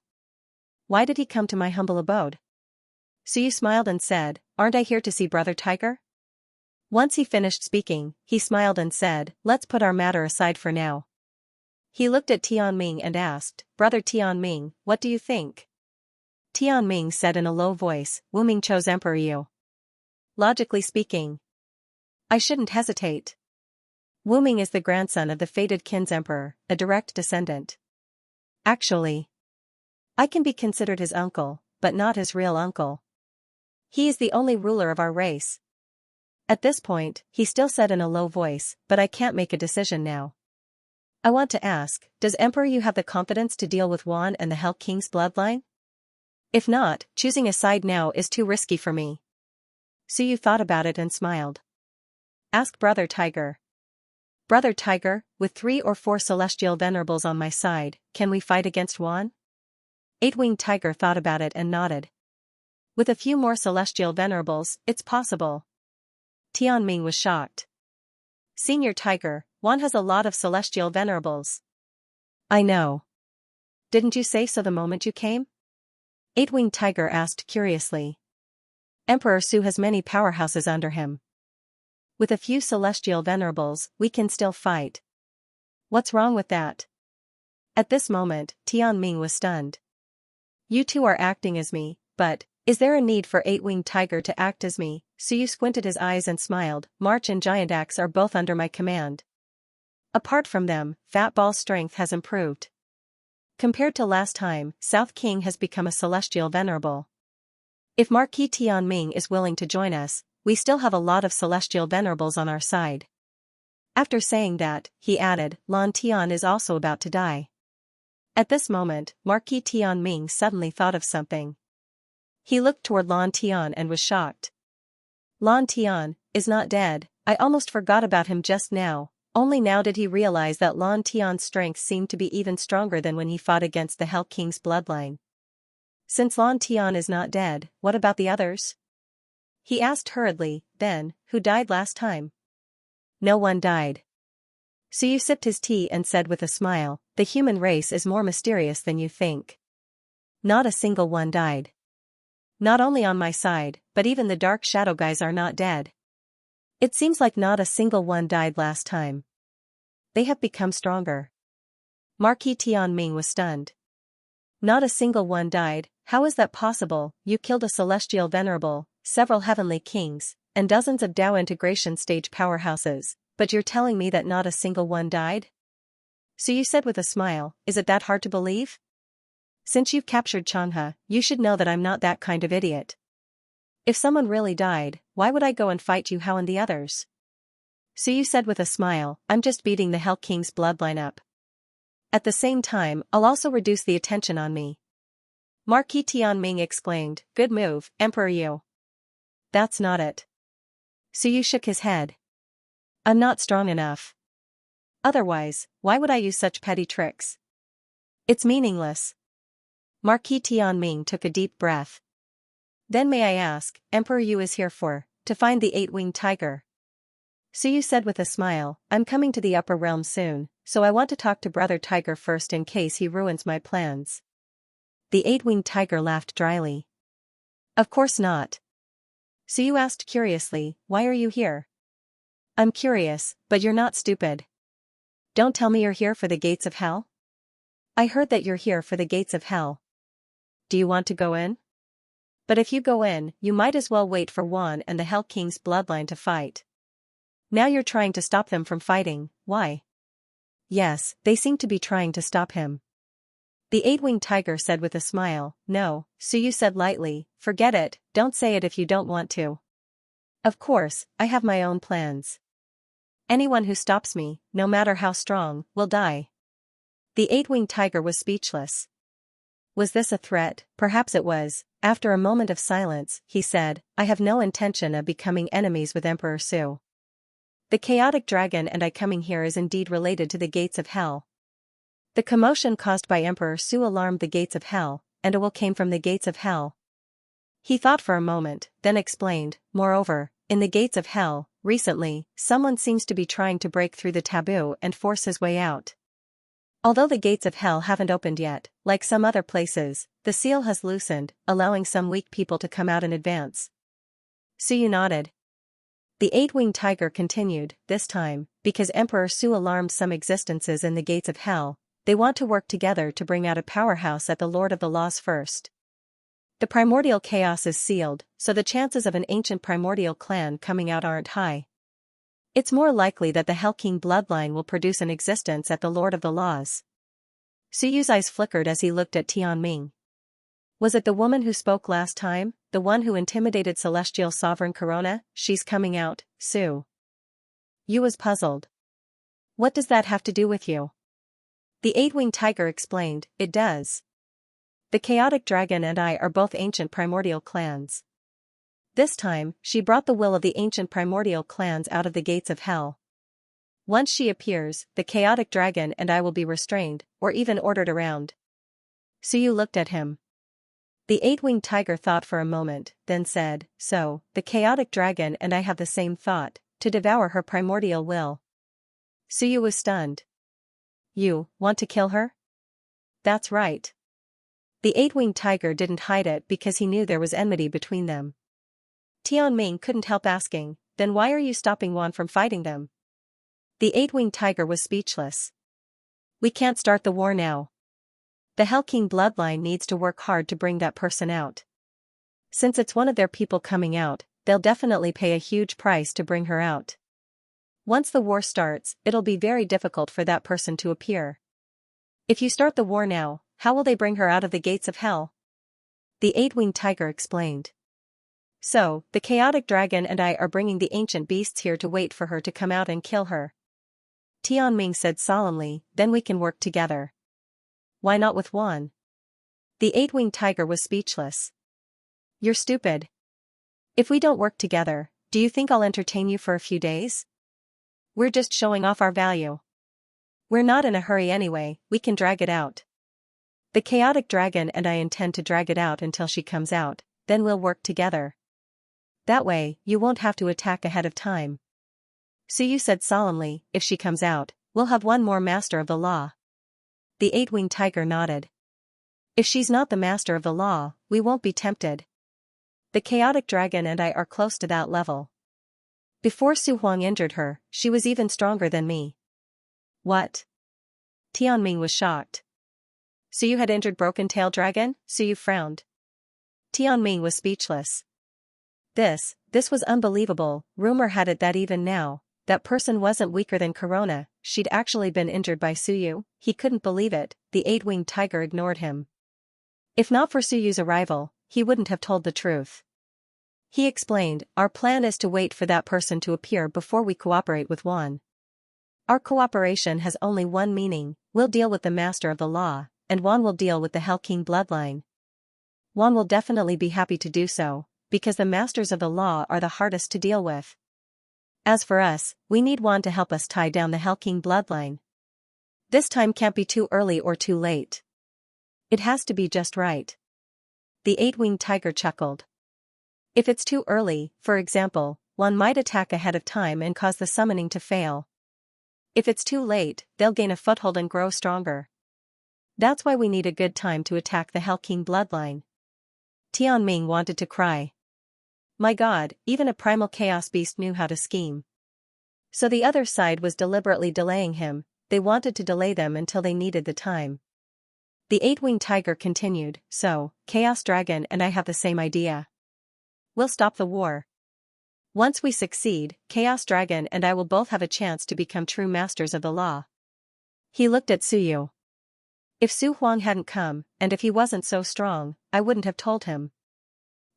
Why did he come to my humble abode? Su Yu smiled and said, aren't I here to see Brother Tiger? Once he finished speaking, he smiled and said, let's put our matter aside for now. He looked at Tianming and asked, Brother Tianming, what do you think? Tianming said in a low voice, Wu Ming chose Emperor Yu. Logically speaking, I shouldn't hesitate. Wu Ming is the grandson of the fated Qin's emperor, a direct descendant. Actually, I can be considered his uncle, but not his real uncle. He is the only ruler of our race. At this point, he still said in a low voice, but I can't make a decision now. I want to ask, does Emperor Yu have the confidence to deal with Wan and the Hell King's bloodline? If not, choosing a side now is too risky for me. Su Yu thought about it and smiled. Ask Brother Tiger. Brother Tiger, with 3 or 4 celestial venerables on my side, can we fight against Wan? Eight-winged tiger thought about it and nodded. With a few more celestial venerables, it's possible. Tianming was shocked. Senior Tiger, Wan has a lot of celestial venerables. I know. Didn't you say so the moment you came? Eight-winged tiger asked curiously. Emperor Su has many powerhouses under him. With a few celestial venerables, we can still fight. What's wrong with that? At this moment, Tianming was stunned. You two are acting as me, but Is there a need for eight-winged tiger to act as me? Suyu squinted his eyes and smiled. March and Giant Axe are both under my command. Apart from them, Fat Ball's strength has improved. Compared to last time, South King has become a celestial venerable. If Marquis Tianming is willing to join us, we still have a lot of celestial venerables on our side. After saying that, he added, Lan Tian is also about to die. At this moment, Marquis Tianming suddenly thought of something. He looked toward Lan Tian and was shocked. Lan Tian is not dead. I almost forgot about him just now. Only now did he realize that Lan Tian's strength seemed to be even stronger than when he fought against the Hell King's bloodline. Since Lan Tian is not dead, what about the others? He asked hurriedly. Then, who died last time? No one died. Suyu sipped his tea and said with a smile, the human race is more mysterious than you think. Not a single one died. Not only on my side, but even the Dark Shadow guys are not dead. It seems like not a single one died last time. They have become stronger. Marquis Tianming was stunned. Not a single one died. How is that possible? You killed a celestial venerable, several heavenly kings, and dozens of Dao integration stage powerhouses, but you're telling me that not a single one died? Suyu said with a smile, is it that hard to believe? Since you've captured Xianxia, you should know that I'm not that kind of idiot. If someone really died, why would I go and fight you Hao and the others? Suyu said with a smile, I'm just beating the Hell King's bloodline up. At the same time, I'll also reduce the attention on me. Marquis Tianming exclaimed, good move, Emperor Yu. That's not it. Suyu shook his head. I'm not strong enough. Otherwise, why would I use such petty tricks? It's meaningless. Marquis Tianming took a deep breath. Then may I ask, Emperor Yu is here for, to find the eight-winged tiger. Suyu said with a smile, I'm coming to the upper realm soon, so I want to talk to Brother Tiger first in case he ruins my plans. The eight-winged tiger laughed dryly. Of course not. Suyu asked curiously, why are you here? I'm curious, but you're not stupid. Don't tell me you're here for the gates of hell? I heard that you're here for the gates of hell. Do you want to go in? But if you go in, you might as well wait for Wan and the Hell King's bloodline to fight. Now you're trying to stop them from fighting, why? Yes, they seem to be trying to stop him. The eight-winged tiger said with a smile, no, Suyu said lightly, forget it, don't say it if you don't want to. Of course, I have my own plans. Anyone who stops me, no matter how strong, will die. The eight-winged tiger was speechless. Was this a threat? Perhaps it was. After a moment of silence, he said, I have no intention of becoming enemies with Emperor Su. The chaotic dragon and I coming here is indeed related to the gates of hell. The commotion caused by Emperor Su alarmed the gates of hell, and a will came from the gates of hell. He thought for a moment, then explained, moreover, in the gates of hell, recently, someone seems to be trying to break through the taboo and force his way out. Although the gates of hell haven't opened yet, like some other places, the seal has loosened, allowing some weak people to come out in advance. Suyu nodded. The eight-winged tiger continued, this time, because Emperor Su alarmed some existences in the gates of hell, they want to work together to bring out a powerhouse at the Lord of the Laws first. The primordial chaos is sealed, so the chances of an ancient primordial clan coming out aren't high. It's more likely that the Hell King bloodline will produce an existence at the Lord of the Laws. Suyu's eyes flickered as he looked at Tianming. Was it the woman who spoke last time, the one who intimidated Celestial Sovereign Corona? She's coming out, Su. Yu was puzzled. What does that have to do with you? The eight-winged tiger explained, it does. The chaotic dragon and I are both ancient primordial clans. This time, she brought the will of the ancient primordial clans out of the gates of hell. Once she appears, the chaotic dragon and I will be restrained, or even ordered around. Suyu looked at him. The eight-winged tiger thought for a moment, then said, so, the chaotic dragon and I have the same thought, to devour her primordial will. Suyu was stunned. You want to kill her? That's right. The eight-winged tiger didn't hide it because he knew there was enmity between them. Tianming couldn't help asking, then why are you stopping Wan from fighting them? The eight-winged tiger was speechless. We can't start the war now. The Hell King bloodline needs to work hard to bring that person out. Since it's one of their people coming out, they'll definitely pay a huge price to bring her out. Once the war starts, it'll be very difficult for that person to appear. If you start the war now, how will they bring her out of the gates of hell? The eight-winged tiger explained. So, the chaotic dragon and I are bringing the ancient beasts here to wait for her to come out and kill her. Tianming said solemnly, then we can work together. Why not with one? The eight-winged tiger was speechless. You're stupid. If we don't work together, do you think I'll entertain you for a few days? We're just showing off our value. We're not in a hurry anyway, we can drag it out. The chaotic dragon and I intend to drag it out until she comes out, then we'll work together. That way, you won't have to attack ahead of time. Suyu said solemnly, if she comes out, we'll have one more master of the law. The eight-winged tiger nodded. If she's not the master of the law, we won't be tempted. The chaotic dragon and I are close to that level. Before Su Huang injured her, she was even stronger than me. What? Tianming was shocked. Suyu had injured Broken Tail Dragon? Suyu frowned. Tianming was speechless. This was unbelievable. Rumor had it that even now, that person wasn't weaker than Corona, she'd actually been injured by Suyu. He couldn't believe it. The eight-winged tiger ignored him. If not for Suyu's arrival, he wouldn't have told the truth. He explained, our plan is to wait for that person to appear before we cooperate with Wan. Our cooperation has only one meaning, we'll deal with the master of the law, and Wan will deal with the Hell King bloodline. Wan will definitely be happy to do so, because the masters of the law are the hardest to deal with. As for us, we need Wan to help us tie down the Hell King bloodline. This time can't be too early or too late. It has to be just right. The eight-winged tiger chuckled. If it's too early, for example, one might attack ahead of time and cause the summoning to fail. If it's too late, they'll gain a foothold and grow stronger. That's why we need a good time to attack the Hell King bloodline. Tianming wanted to cry. My God, even a primal chaos beast knew how to scheme. So the other side was deliberately delaying him, they wanted to delay them until they needed the time. The eight-winged tiger continued, so, Chaos Dragon and I have the same idea. We'll stop the war. Once we succeed, Chaos Dragon and I will both have a chance to become true masters of the law. He looked at Suyu. If Su Huang hadn't come, and if he wasn't so strong, I wouldn't have told him.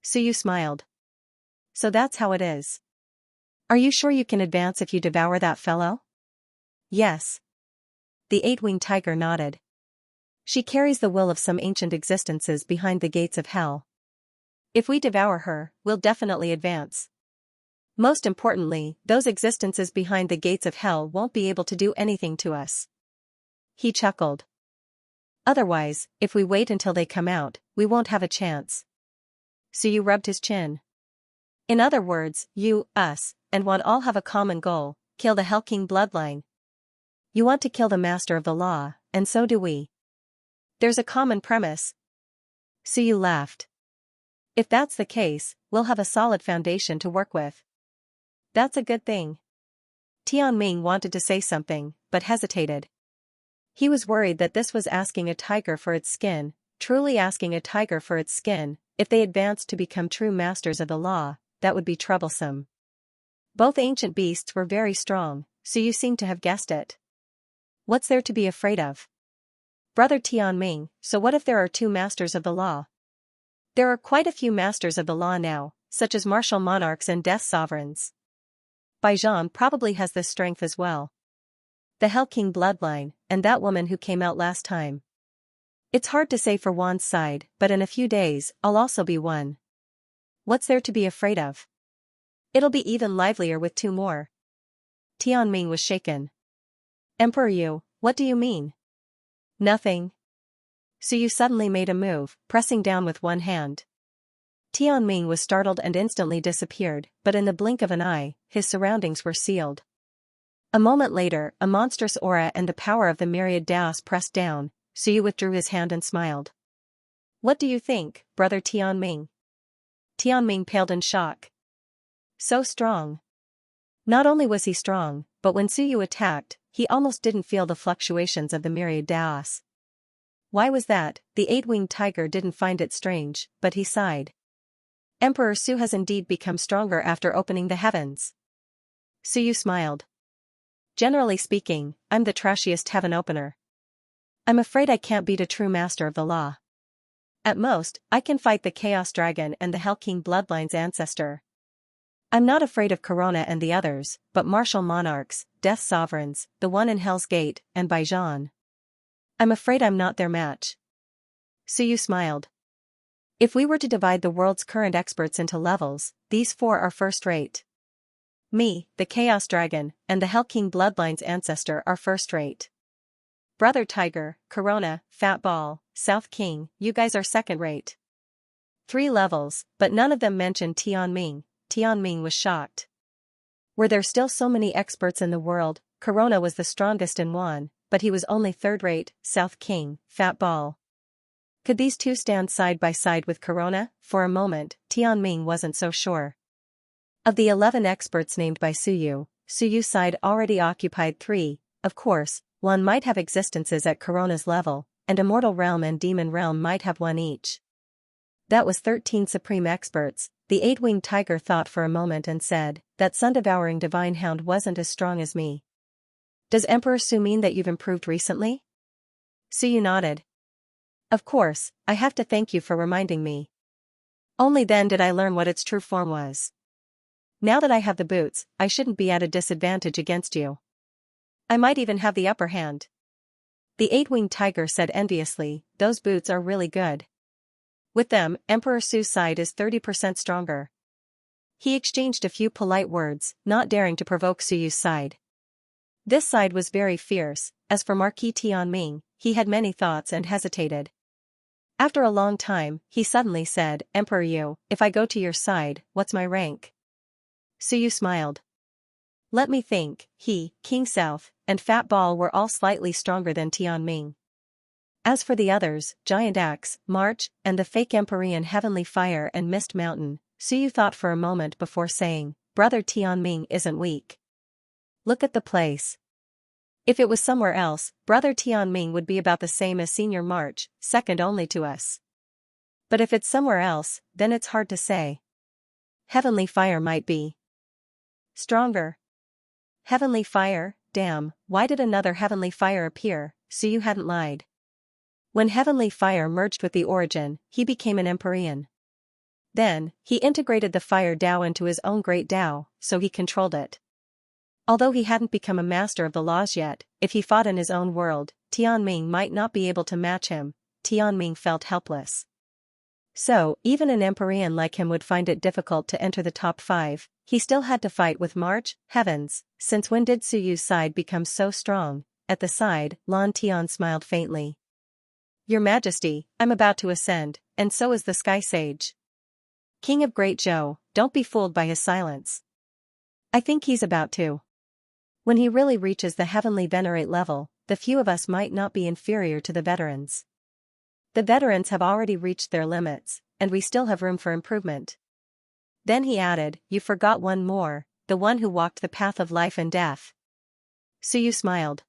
Suyu smiled. So that's how it is. Are you sure you can advance if you devour that fellow? Yes. The eight-winged tiger nodded. She carries the will of some ancient existences behind the gates of hell. If we devour her, we'll definitely advance. Most importantly, those existences behind the gates of hell won't be able to do anything to us. He chuckled. Otherwise, if we wait until they come out, we won't have a chance. Suyu rubbed his chin. In other words, you, us, and Wan all have a common goal, kill the Hell King bloodline. You want to kill the master of the law, and so do we. There's a common premise. Suyu laughed. If that's the case, we'll have a solid foundation to work with. That's a good thing. Tianming wanted to say something, but hesitated. He was worried that this was asking a tiger for its skin, truly asking a tiger for its skin. If they advanced to become true masters of the law, that would be troublesome. Both ancient beasts were very strong, so you seem to have guessed it. What's there to be afraid of? Brother Tianming, so what if there are two masters of the law? There are quite a few masters of the law now, such as martial monarchs and death sovereigns. Baijian probably has this strength as well. The Hell King bloodline, and that woman who came out last time. It's hard to say for Wan's side, but in a few days, I'll also be one. What's there to be afraid of? It'll be even livelier with two more. Tianming was shaken. Emperor Yu, what do you mean? Nothing. Suyu suddenly made a move, pressing down with one hand. Tianming was startled and instantly disappeared, but in the blink of an eye, his surroundings were sealed. A moment later, a monstrous aura and the power of the Myriad Daos pressed down. Suyu withdrew his hand and smiled. What do you think, brother Tianming? Tianming paled in shock. So strong. Not only was he strong, but when Suyu attacked, he almost didn't feel the fluctuations of the Myriad Daos. Why was that? The eight-winged tiger didn't find it strange, but he sighed. Emperor Su has indeed become stronger after opening the heavens. Suyu smiled. Generally speaking, I'm the trashiest heaven opener. I'm afraid I can't beat a true master of the law. At most, I can fight the Chaos Dragon and the Hell King bloodline's ancestor. I'm not afraid of Corona and the others, but martial monarchs, death sovereigns, the one in Hell's Gate, and Baijan. I'm afraid I'm not their match. Suyu smiled. If we were to divide the world's current experts into levels, these four are first-rate. Me, the Chaos Dragon, and the Hell King bloodline's ancestor are first-rate. Brother Tiger, Corona, Fat Ball, South King, you guys are second-rate. 3 levels, but none of them mentioned Tianming. Tianming was shocked. Were there still so many experts in the world? Corona was the strongest in one, but he was only third-rate. South King, Fat Ball. Could these two stand side by side with Corona? For a moment, Tianming wasn't so sure. Of the 11 experts named by Suyu's side already occupied 3, of course, one might have existences at Corona's level, and Immortal Realm and Demon Realm might have one each. That was 13 supreme experts. The 8-winged tiger thought for a moment and said, that sun-devouring divine hound wasn't as strong as me. Does Emperor Su mean that you've improved recently? Suyu nodded. Of course, I have to thank you for reminding me. Only then did I learn what its true form was. Now that I have the boots, I shouldn't be at a disadvantage against you. I might even have the upper hand. The 8-winged tiger said enviously, those boots are really good. With them, Emperor Su's side is 30% stronger. He exchanged a few polite words, not daring to provoke Suyu's side. This side was very fierce. As for Marquis Tianming, he had many thoughts and hesitated. After a long time, he suddenly said, Emperor Yu, if I go to your side, what's my rank? Suyu smiled. Let me think. He, King South, and Fat Ball were all slightly stronger than Tianming. As for the others, Giant Axe, March, and the fake Empyrean Heavenly Fire and Mist Mountain, Suyu thought for a moment before saying, Brother Tianming isn't weak. Look at the place. If it was somewhere else, Brother Tianming would be about the same as Senior March, second only to us. But if it's somewhere else, then it's hard to say. Heavenly Fire might be stronger. Heavenly Fire, damn, why did another Heavenly Fire appear? Suyu hadn't lied. When Heavenly Fire merged with the Origin, he became an Empyrean. Then, he integrated the Fire Dao into his own Great Dao, so he controlled it. Although he hadn't become a master of the laws yet, if he fought in his own world, Tianming might not be able to match him. Tianming felt helpless. So, even an Empyrean like him would find it difficult to enter the top 5, he still had to fight with March. Heavens, since when did Suyu's side become so strong? At the side, Lan Tian smiled faintly. Your Majesty, I'm about to ascend, and so is the Sky Sage. King of Great Zhou, don't be fooled by his silence. I think he's about to. When he really reaches the heavenly venerate level, the few of us might not be inferior to the veterans. The veterans have already reached their limits, and we still have room for improvement. Then he added, you forgot one more, the one who walked the path of life and death. Suyu smiled.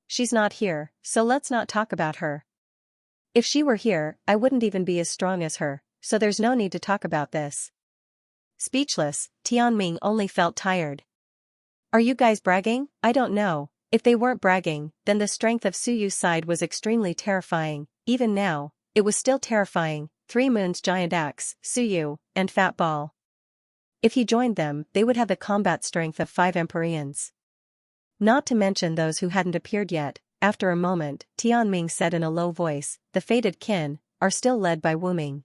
She's not here, so let's not talk about her. If she were here, I wouldn't even be as strong as her, so there's no need to talk about this. Speechless, Tianming only felt tired. Are you guys bragging? I don't know. If they weren't bragging, then the strength of Suyu's side was extremely terrifying. Even now, it was still terrifying. 3 Moons Giant Axe, Suyu, and Fat Ball. If he joined them, they would have the combat strength of 5 Empyreans. Not to mention those who hadn't appeared yet. After a moment, Tianming said in a low voice, the fated kin are still led by Wuming.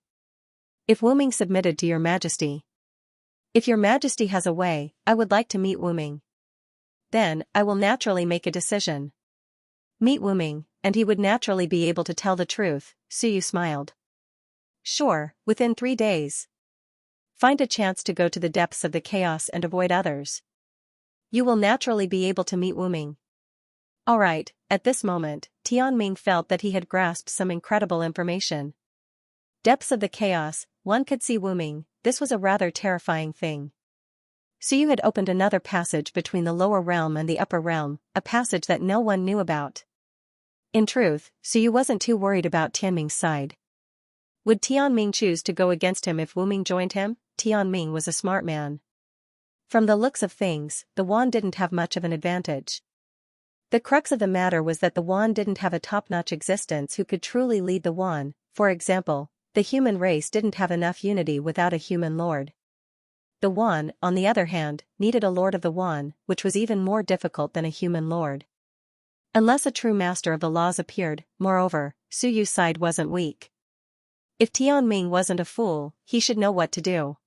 If Wuming submitted to your Majesty. If your Majesty has a way, I would like to meet Wuming. Then, I will naturally make a decision. Meet Wuming, and he would naturally be able to tell the truth. Suyu smiled. Sure, within 3 days. Find a chance to go to the depths of the chaos and avoid others. You will naturally be able to meet Wuming. Alright, at this moment, Tianming felt that he had grasped some incredible information. Depths of the chaos, one could see Wuming, this was a rather terrifying thing. Suyu had opened another passage between the lower realm and the upper realm, a passage that no one knew about. In truth, Suyu wasn't too worried about Tianming's side. Would Tianming choose to go against him if Wu Ming joined him? Tianming was a smart man. From the looks of things, the Yuan didn't have much of an advantage. The crux of the matter was that the Yuan didn't have a top-notch existence who could truly lead the Yuan. For example, the human race didn't have enough unity without a human lord. The Yuan, on the other hand, needed a lord of the Yuan, which was even more difficult than a human lord. Unless a true master of the laws appeared. Moreover, Su Yu's side wasn't weak. If Tianming wasn't a fool, he should know what to do.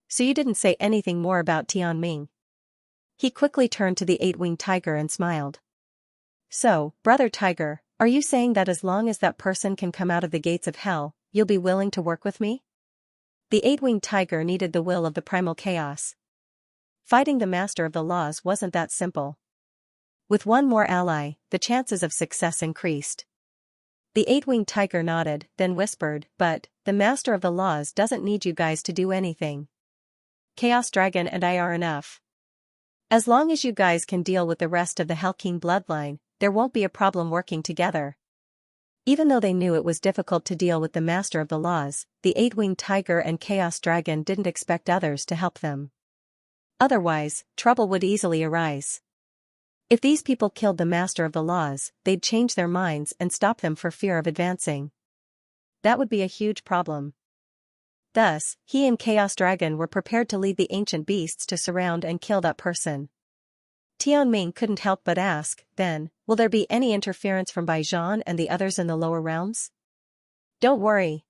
Su Yu didn't say anything more about Tianming. He quickly turned to the eight-winged tiger and smiled. So, brother tiger, are you saying that as long as that person can come out of the gates of hell, you'll be willing to work with me? The eight-winged tiger needed the will of the primal chaos. Fighting the master of the laws wasn't that simple. With one more ally, the chances of success increased. The eight-winged tiger nodded, then whispered, but, the master of the laws doesn't need you guys to do anything. Chaos Dragon and I are enough. As long as you guys can deal with the rest of the Hell King bloodline, there won't be a problem working together. Even though they knew it was difficult to deal with the master of the laws, the eight-winged tiger and Chaos Dragon didn't expect others to help them. Otherwise, trouble would easily arise. If these people killed the master of the laws, they'd change their minds and stop them for fear of advancing. That would be a huge problem. Thus, he and Chaos Dragon were prepared to lead the ancient beasts to surround and kill that person. Tianming couldn't help but ask, then, will there be any interference from Bai Zhan and the others in the lower realms? Don't worry.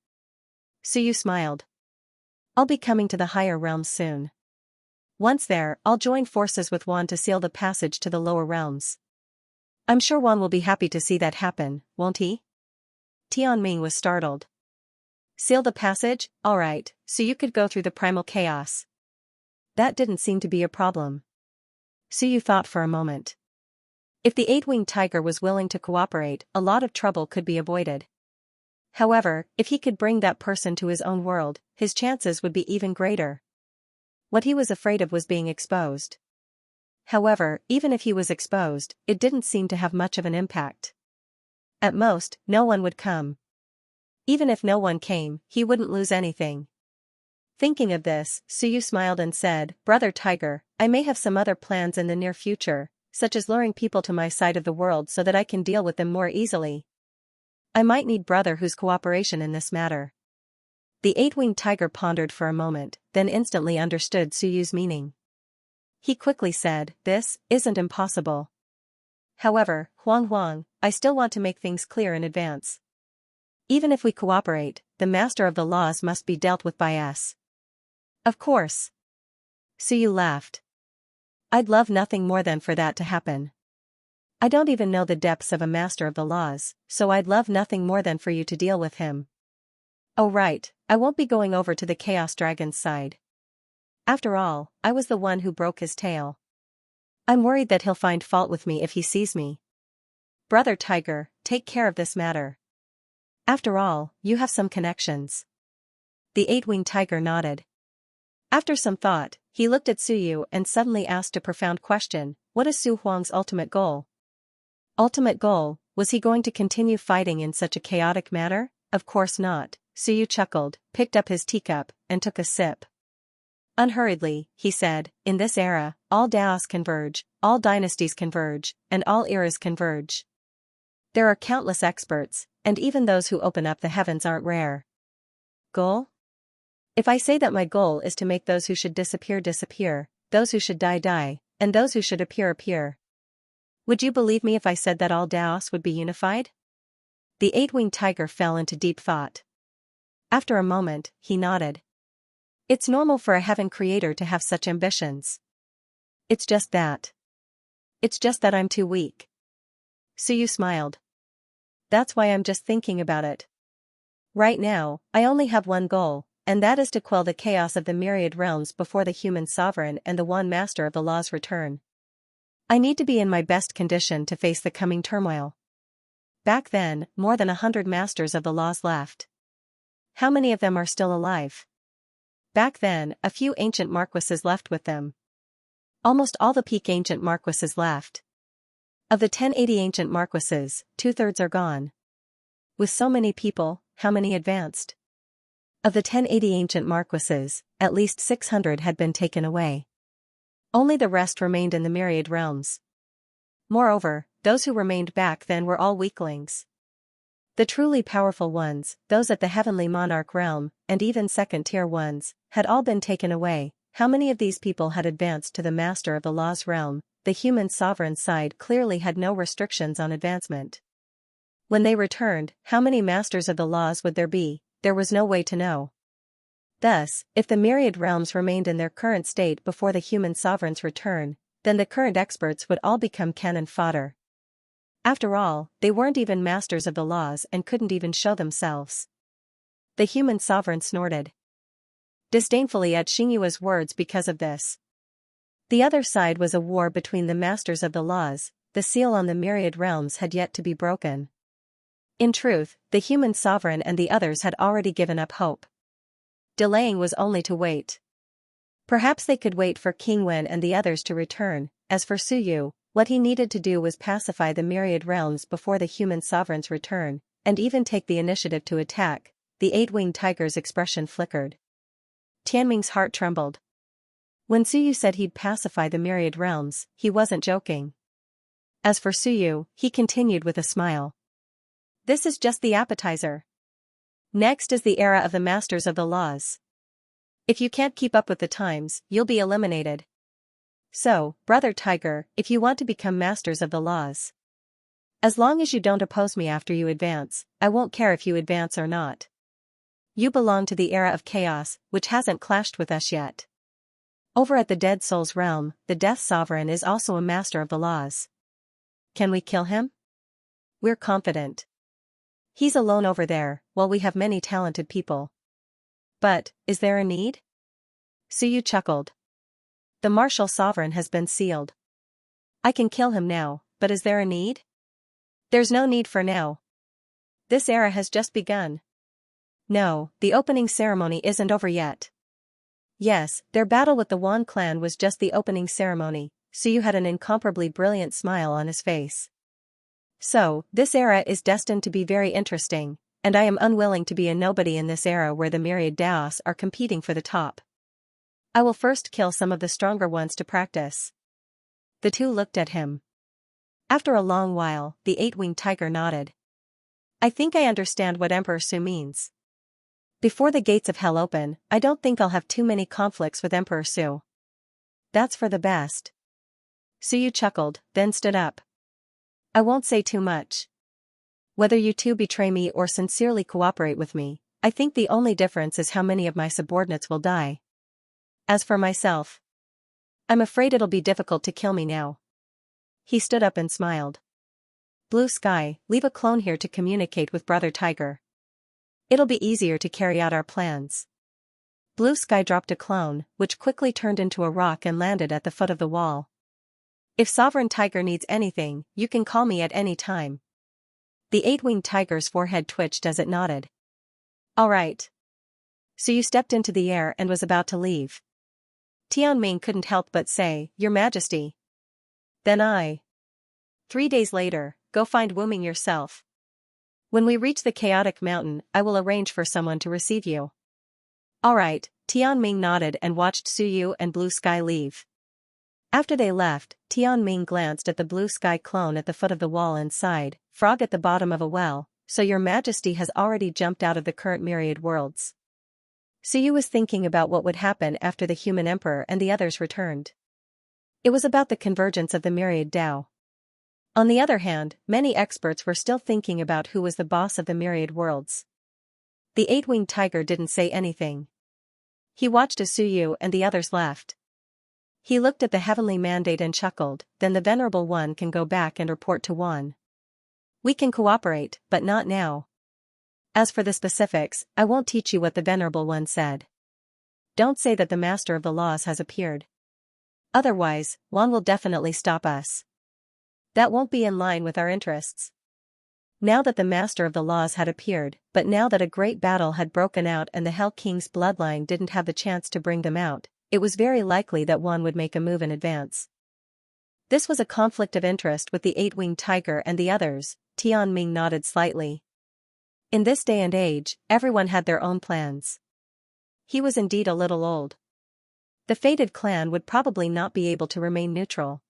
Su Yu smiled. I'll be coming to the higher realms soon. Once there, I'll join forces with Wan to seal the passage to the lower realms. I'm sure Wan will be happy to see that happen, won't he? Tianming was startled. Seal the passage? Alright, so you could go through the primal chaos. That didn't seem to be a problem. Su Yu thought for a moment. If the eight-winged tiger was willing to cooperate, a lot of trouble could be avoided. However, if he could bring that person to his own world, his chances would be even greater. What he was afraid of was being exposed. However, even if he was exposed, it didn't seem to have much of an impact. At most, no one would come. Even if no one came, he wouldn't lose anything. Thinking of this, Su Yu smiled and said, Brother Tiger, I may have some other plans in the near future, such as luring people to my side of the world so that I can deal with them more easily. I might need Brother Hu's cooperation in this matter. The eight-winged tiger pondered for a moment, then instantly understood Su Yu's meaning. He quickly said, this isn't impossible. However, Huang, I still want to make things clear in advance. Even if we cooperate, the master of the laws must be dealt with by us. Of course. Su Yu laughed. I'd love nothing more than for that to happen. I don't even know the depths of a master of the laws, so I'd love nothing more than for you to deal with him. Oh right, I won't be going over to the Chaos Dragon's side. After all, I was the one who broke his tail. I'm worried that he'll find fault with me if he sees me. Brother Tiger, take care of this matter. After all, you have some connections. The eight-winged tiger nodded. After some thought, he looked at Su Yu and suddenly asked a profound question, what is Su Huang's ultimate goal? Ultimate goal, was he going to continue fighting in such a chaotic manner? Of course not, Su Yu chuckled, picked up his teacup, and took a sip. Unhurriedly, he said, in this era, all Daos converge, all dynasties converge, and all eras converge. There are countless experts, and even those who open up the heavens aren't rare. Goal? If I say that my goal is to make those who should disappear disappear, those who should die die, and those who should appear appear. Would you believe me if I said that all Daos would be unified? The eight-winged tiger fell into deep thought. After a moment, he nodded. It's normal for a heaven creator to have such ambitions. It's just that. It's just that I'm too weak. Su Yu smiled. That's why I'm just thinking about it. Right now, I only have one goal, and that is to quell the chaos of the myriad realms before the human sovereign and the one master of the laws return. I need to be in my best condition to face the coming turmoil. Back then, more than 100 masters of the laws left. How many of them are still alive? Back then, a few ancient marquises left with them. Almost all the peak ancient marquises left. Of the 1080 ancient marquises, 2/3 are gone. With so many people, how many advanced? Of the 1080 ancient marquises, at least 600 had been taken away. Only the rest remained in the Myriad realms. Moreover, those who remained back then were all weaklings. The truly powerful ones, those at the heavenly monarch realm, and even second-tier ones, had all been taken away. How many of these people had advanced to the Master of the Law's realm? The human sovereign side clearly had no restrictions on advancement. When they returned, how many Masters of the Laws would there be? There was no way to know. Thus, if the Myriad realms remained in their current state before the human sovereign's return, then the current experts would all become cannon fodder. After all, they weren't even Masters of the Laws and couldn't even show themselves. The human sovereign snorted disdainfully at Xianxia's words because of this. The other side was a war between the Masters of the Laws. The seal on the Myriad realms had yet to be broken. In truth, the human sovereign and the others had already given up hope. Delaying was only to wait. Perhaps they could wait for King Wen and the others to return. As for Suyu, what he needed to do was pacify the Myriad realms before the human sovereign's return, and even take the initiative to attack. The eight-winged tiger's expression flickered. Tianming's heart trembled. When Suyu said he'd pacify the Myriad realms, he wasn't joking. As for Suyu, he continued with a smile. This is just the appetizer. Next is the era of the Masters of the Laws. If you can't keep up with the times, you'll be eliminated. So, Brother Tiger, if you want to become Masters of the Laws, as long as you don't oppose me after you advance, I won't care if you advance or not. You belong to the era of chaos, which hasn't clashed with us yet. Over at the Dead Soul's realm, the Death Sovereign is also a Master of the Laws. Can we kill him? We're confident. He's alone over there, while we have many talented people. But, is there a need? Suyu chuckled. The martial sovereign has been sealed. I can kill him now, but is there a need? There's no need for now. This era has just begun. No, the opening ceremony isn't over yet. Yes, their battle with the Wan clan was just the opening ceremony. Suyu had an incomparably brilliant smile on his face. So, this era is destined to be very interesting, and I am unwilling to be a nobody in this era where the Myriad Daos are competing for the top. I will first kill some of the stronger ones to practice. The two looked at him. After a long while, the eight-winged tiger nodded. I think I understand what Emperor Su means. Before the gates of hell open, I don't think I'll have too many conflicts with Emperor Su. That's for the best. Suyu chuckled, then stood up. I won't say too much. Whether you two betray me or sincerely cooperate with me, I think the only difference is how many of my subordinates will die. As for myself, I'm afraid it'll be difficult to kill me now. He stood up and smiled. Blue Sky, leave a clone here to communicate with Brother Tiger. It'll be easier to carry out our plans. Blue Sky dropped a clone, which quickly turned into a rock and landed at the foot of the wall. If Sovereign Tiger needs anything, you can call me at any time. The eight-winged tiger's forehead twitched as it nodded. All right. So you stepped into the air and was about to leave. Tianming couldn't help but say, Your Majesty. Then 3 days later, go find Wu Ming yourself. When we reach the chaotic mountain, I will arrange for someone to receive you. All right, Tianming nodded and watched Suyu and Blue Sky leave. After they left, Tianming glanced at the Blue Sky clone at the foot of the wall and sighed, Frog at the bottom of a well, so Your Majesty has already jumped out of the current Myriad worlds. Suyu was thinking about what would happen after the human emperor and the others returned. It was about the convergence of the Myriad Dao. On the other hand, many experts were still thinking about who was the boss of the Myriad worlds. The eight-winged tiger didn't say anything. He watched as Suyu and the others left. He looked at the heavenly mandate and chuckled, then the Venerable One can go back and report to Wan. We can cooperate, but not now. As for the specifics, I won't teach you what the Venerable One said. Don't say that the Master of the Laws has appeared. Otherwise, Wan will definitely stop us. That won't be in line with our interests. Now that the Master of the Laws had appeared, but now that a great battle had broken out and the Hell King's bloodline didn't have the chance to bring them out, it was very likely that one would make a move in advance. This was a conflict of interest with the eight-winged tiger and the others. Tianming nodded slightly. In this day and age, everyone had their own plans. He was indeed a little old. The fated clan would probably not be able to remain neutral.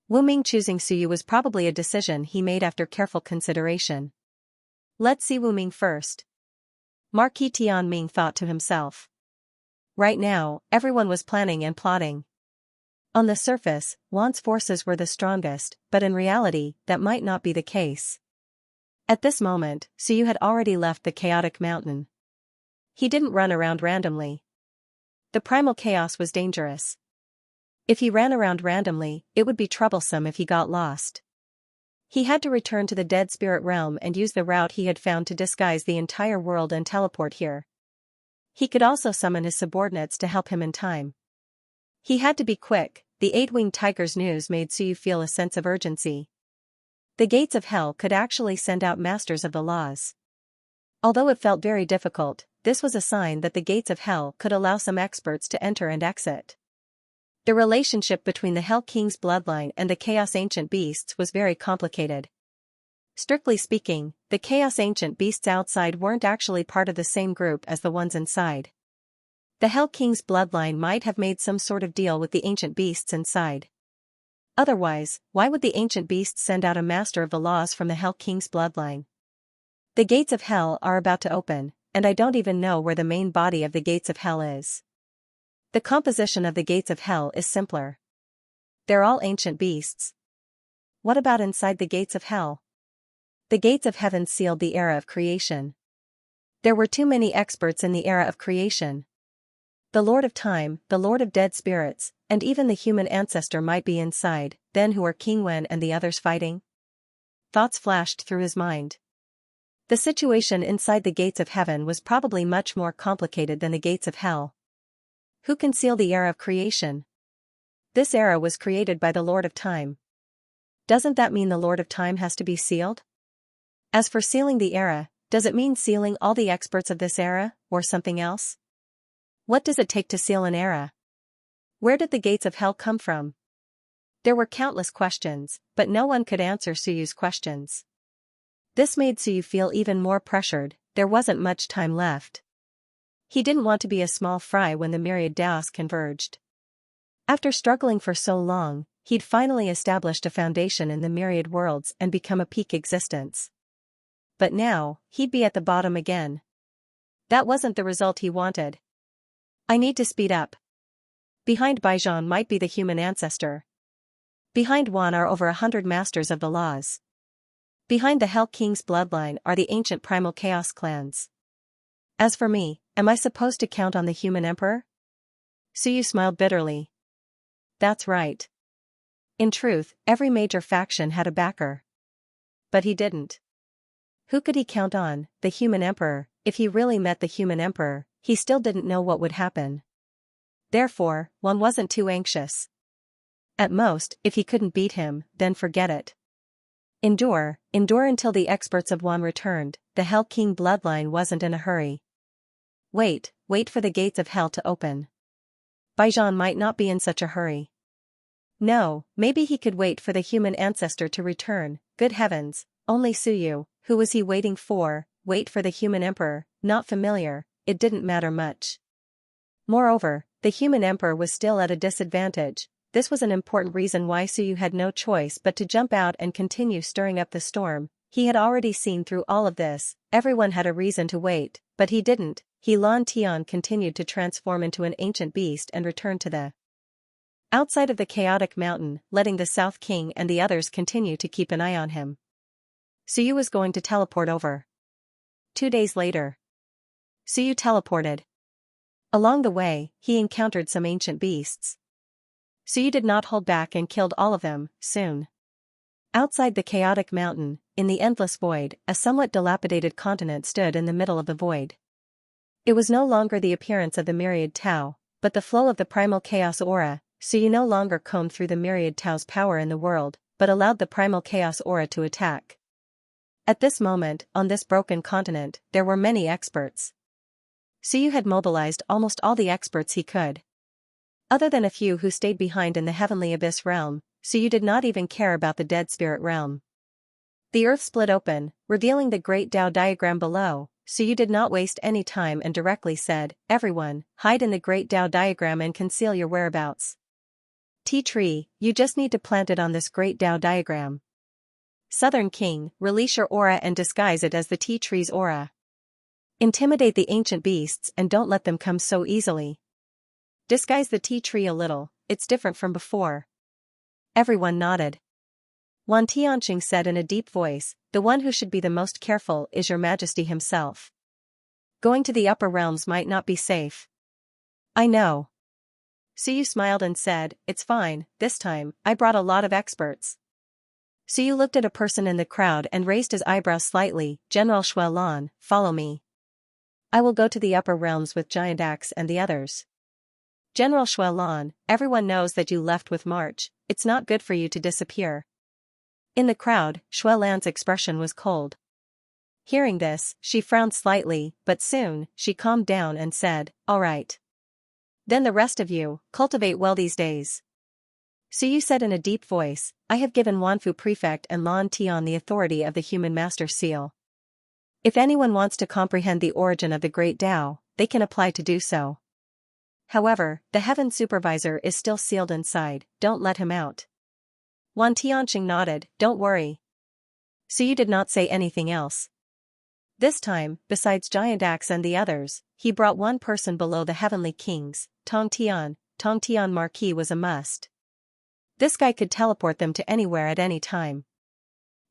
Wu Ming choosing Suyu was probably a decision he made after careful consideration. Let's see Wu Ming first. Marquis Tian Ming thought to himself. Right now, everyone was planning and plotting. On the surface, Wan's forces were the strongest, but in reality, that might not be the case. At this moment, Suyu had already left the chaotic mountain. He didn't run around randomly. The primal chaos was dangerous. If he ran around randomly, it would be troublesome if he got lost. He had to return to the dead spirit realm and use the route he had found to disguise the entire world and teleport here. He could also summon his subordinates to help him in time. He had to be quick. The eight-winged tiger's news made Suyu feel a sense of urgency. The gates of hell could actually send out masters of the laws. Although it felt very difficult, this was a sign that the gates of hell could allow some experts to enter and exit. The relationship between the Hell King's bloodline and the Chaos Ancient Beasts was very complicated. Strictly speaking, the Chaos Ancient Beasts outside weren't actually part of the same group as the ones inside. The Hell King's bloodline might have made some sort of deal with the Ancient Beasts inside. Otherwise, why would the Ancient Beasts send out a Master of the Laws from the Hell King's bloodline? The gates of hell are about to open, and I don't even know where the main body of the gates of hell is. The composition of the gates of hell is simpler. They're all ancient beasts. What about inside the gates of hell? The gates of heaven sealed the era of creation. There were too many experts in the era of creation. The Lord of Time, the Lord of Dead Spirits, and even the human ancestor might be inside. Then who are King Wen and the others fighting? Thoughts flashed through his mind. The situation inside the gates of heaven was probably much more complicated than the gates of hell. Who can seal the era of creation? This era was created by the Lord of Time. Doesn't that mean the Lord of Time has to be sealed? As for sealing the era, does it mean sealing all the experts of this era, or something else? What does it take to seal an era? Where did the gates of hell come from? There were countless questions, but no one could answer Suyu's questions. This made Suyu feel even more pressured. There wasn't much time left. He didn't want to be a small fry when the Myriad Daos converged. After struggling for so long, he'd finally established a foundation in the Myriad worlds and become a peak existence. But now, he'd be at the bottom again. That wasn't the result he wanted. I need to speed up. Behind Baijian might be the human ancestor. Behind Wan are over 100 masters of the laws. Behind the Hell King's bloodline are the ancient primal chaos clans. As for me, am I supposed to count on the human emperor? Suyu smiled bitterly. That's right. In truth, every major faction had a backer. But he didn't. Who could he count on? The human emperor. If he really met the human emperor, he still didn't know what would happen. Therefore, one wasn't too anxious. At most, if he couldn't beat him, then forget it. Endure until the experts of Wan returned. The Hell King bloodline wasn't in a hurry. Wait for the gates of hell to open. Baijian might not be in such a hurry. No, maybe he could wait for the human ancestor to return. Good heavens, only Suyu. Who was he waiting for? Wait for the human emperor, not familiar, it didn't matter much. Moreover, the human emperor was still at a disadvantage. This was an important reason why Suyu had no choice but to jump out and continue stirring up the storm. He had already seen through all of this. Everyone had a reason to wait, but he didn't. Lan Tian continued to transform into an ancient beast and return to the outside of the chaotic mountain, letting the South King and the others continue to keep an eye on him. Suyu was going to teleport over. 2 days later, Suyu teleported. Along the way, he encountered some ancient beasts. Suyu did not hold back and killed all of them. Soon, outside the chaotic mountain, in the endless void, a somewhat dilapidated continent stood in the middle of the void. It was no longer the appearance of the Myriad Tao, but the flow of the primal chaos aura. Suyu no longer combed through the Myriad Tao's power in the world, but allowed the primal chaos aura to attack. At this moment, on this broken continent, there were many experts. Suyu had mobilized almost all the experts he could. Other than a few who stayed behind in the heavenly abyss realm, Suyu did not even care about the dead spirit realm. The earth split open, revealing the great Tao diagram below. so you did not waste any time and directly said, "Everyone, hide in the Great Tao diagram and conceal your whereabouts. Tea tree, you just need to plant it on this Great Tao diagram. Southern King, release your aura and disguise it as the tea tree's aura. Intimidate the ancient beasts and don't let them come so easily. Disguise the tea tree a little, it's different from before." Everyone nodded. Xianxia said in a deep voice, "The one who should be the most careful is your majesty himself. Going to the upper realms might not be safe." "I know." Suyu smiled and said, "It's fine, this time, I brought a lot of experts." Suyu looked at a person in the crowd and raised his eyebrows slightly. "General Xuelan, follow me. I will go to the upper realms with Giant Axe and the others." "General Xuelan, everyone knows that you left with March, it's not good for you to disappear." In the crowd, Xuelan's expression was cold. Hearing this, she frowned slightly, but soon, she calmed down and said, "All right. Then the rest of you, cultivate well these days." Suyu said in a deep voice, "I have given Wanfu Prefect and Lan Tian the authority of the Human Master Seal. If anyone wants to comprehend the origin of the Great Tao, they can apply to do so. However, the Heaven Supervisor is still sealed inside, don't let him out." Xianxia nodded, "Don't worry." Suyu did not say anything else. This time, besides Giant Axe and the others, he brought one person below the Heavenly Kings, Tong Tian. Tong Tian Marquis was a must. This guy could teleport them to anywhere at any time.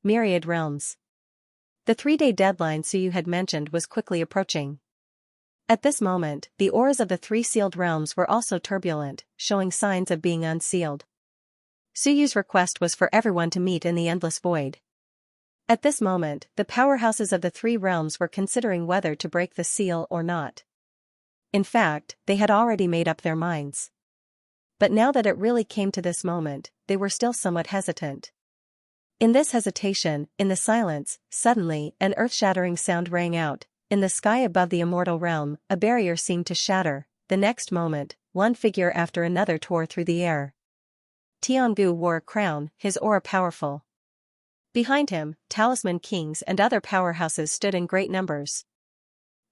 Myriad realms. The 3-day deadline Suyu had mentioned was quickly approaching. At this moment, the auras of the 3 sealed realms were also turbulent, showing signs of being unsealed. Suyu's request was for everyone to meet in the endless void. At this moment, the powerhouses of the 3 realms were considering whether to break the seal or not. In fact, they had already made up their minds. But now that it really came to this moment, they were still somewhat hesitant. In this hesitation, in the silence, suddenly, an earth-shattering sound rang out. In the sky above the immortal realm, a barrier seemed to shatter. The next moment, one figure after another tore through the air. Tiangu wore a crown, his aura powerful. Behind him, talisman kings and other powerhouses stood in great numbers.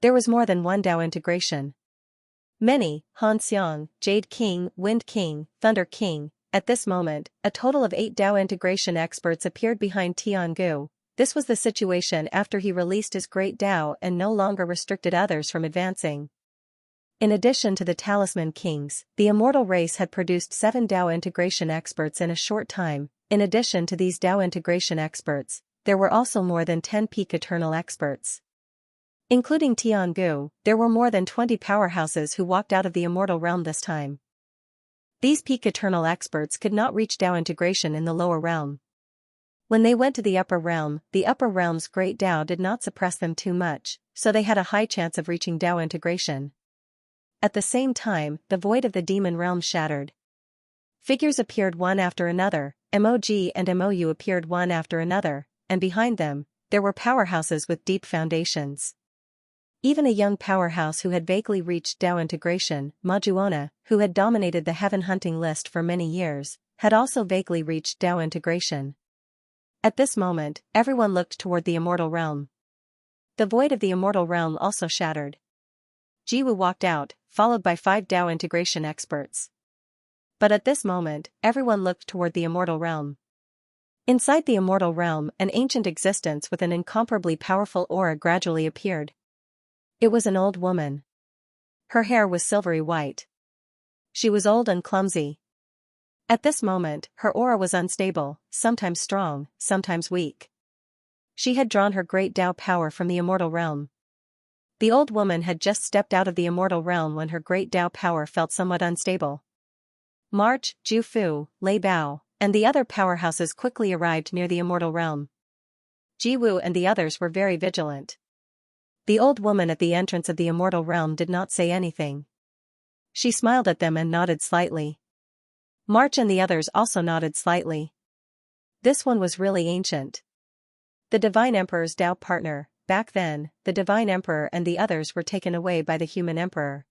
There was more than one Dao integration. Many, Han Xiang, Jade King, Wind King, Thunder King. At this moment, a total of 8 Dao integration experts appeared behind Tiangu. This was the situation after he released his great Tao and no longer restricted others from advancing. In addition to the Talisman Kings, the immortal race had produced 7 Tao integration experts in a short time. In addition to these Tao integration experts, there were also more than 10 peak eternal experts. Including Tiangu, there were more than 20 powerhouses who walked out of the immortal realm this time. These peak eternal experts could not reach Tao integration in the lower realm. When they went to the upper realm's great Tao did not suppress them too much, so they had a high chance of reaching Tao integration. At the same time, the void of the demon realm shattered. Figures appeared one after another, MOG and MOU appeared one after another, and behind them, there were powerhouses with deep foundations. Even a young powerhouse who had vaguely reached Tao integration, Majuona, who had dominated the heaven hunting list for many years, had also vaguely reached Tao integration. At this moment, everyone looked toward the immortal realm. The void of the immortal realm also shattered. Jiwu walked out, followed by 5 Tao integration experts. But at this moment, everyone looked toward the immortal realm. Inside the immortal realm, an ancient existence with an incomparably powerful aura gradually appeared. It was an old woman. Her hair was silvery white. She was old and clumsy. At this moment, her aura was unstable, sometimes strong, sometimes weak. She had drawn her great Tao power from the immortal realm. The old woman had just stepped out of the immortal realm when her great Tao power felt somewhat unstable. March, Jufu, Lei Bao, and the other powerhouses quickly arrived near the immortal realm. Jiwu and the others were very vigilant. The old woman at the entrance of the immortal realm did not say anything. She smiled at them and nodded slightly. March and the others also nodded slightly. This one was really ancient. The Divine Emperor's Tao partner. Back then, the Divine Emperor and the others were taken away by the Human Emperor.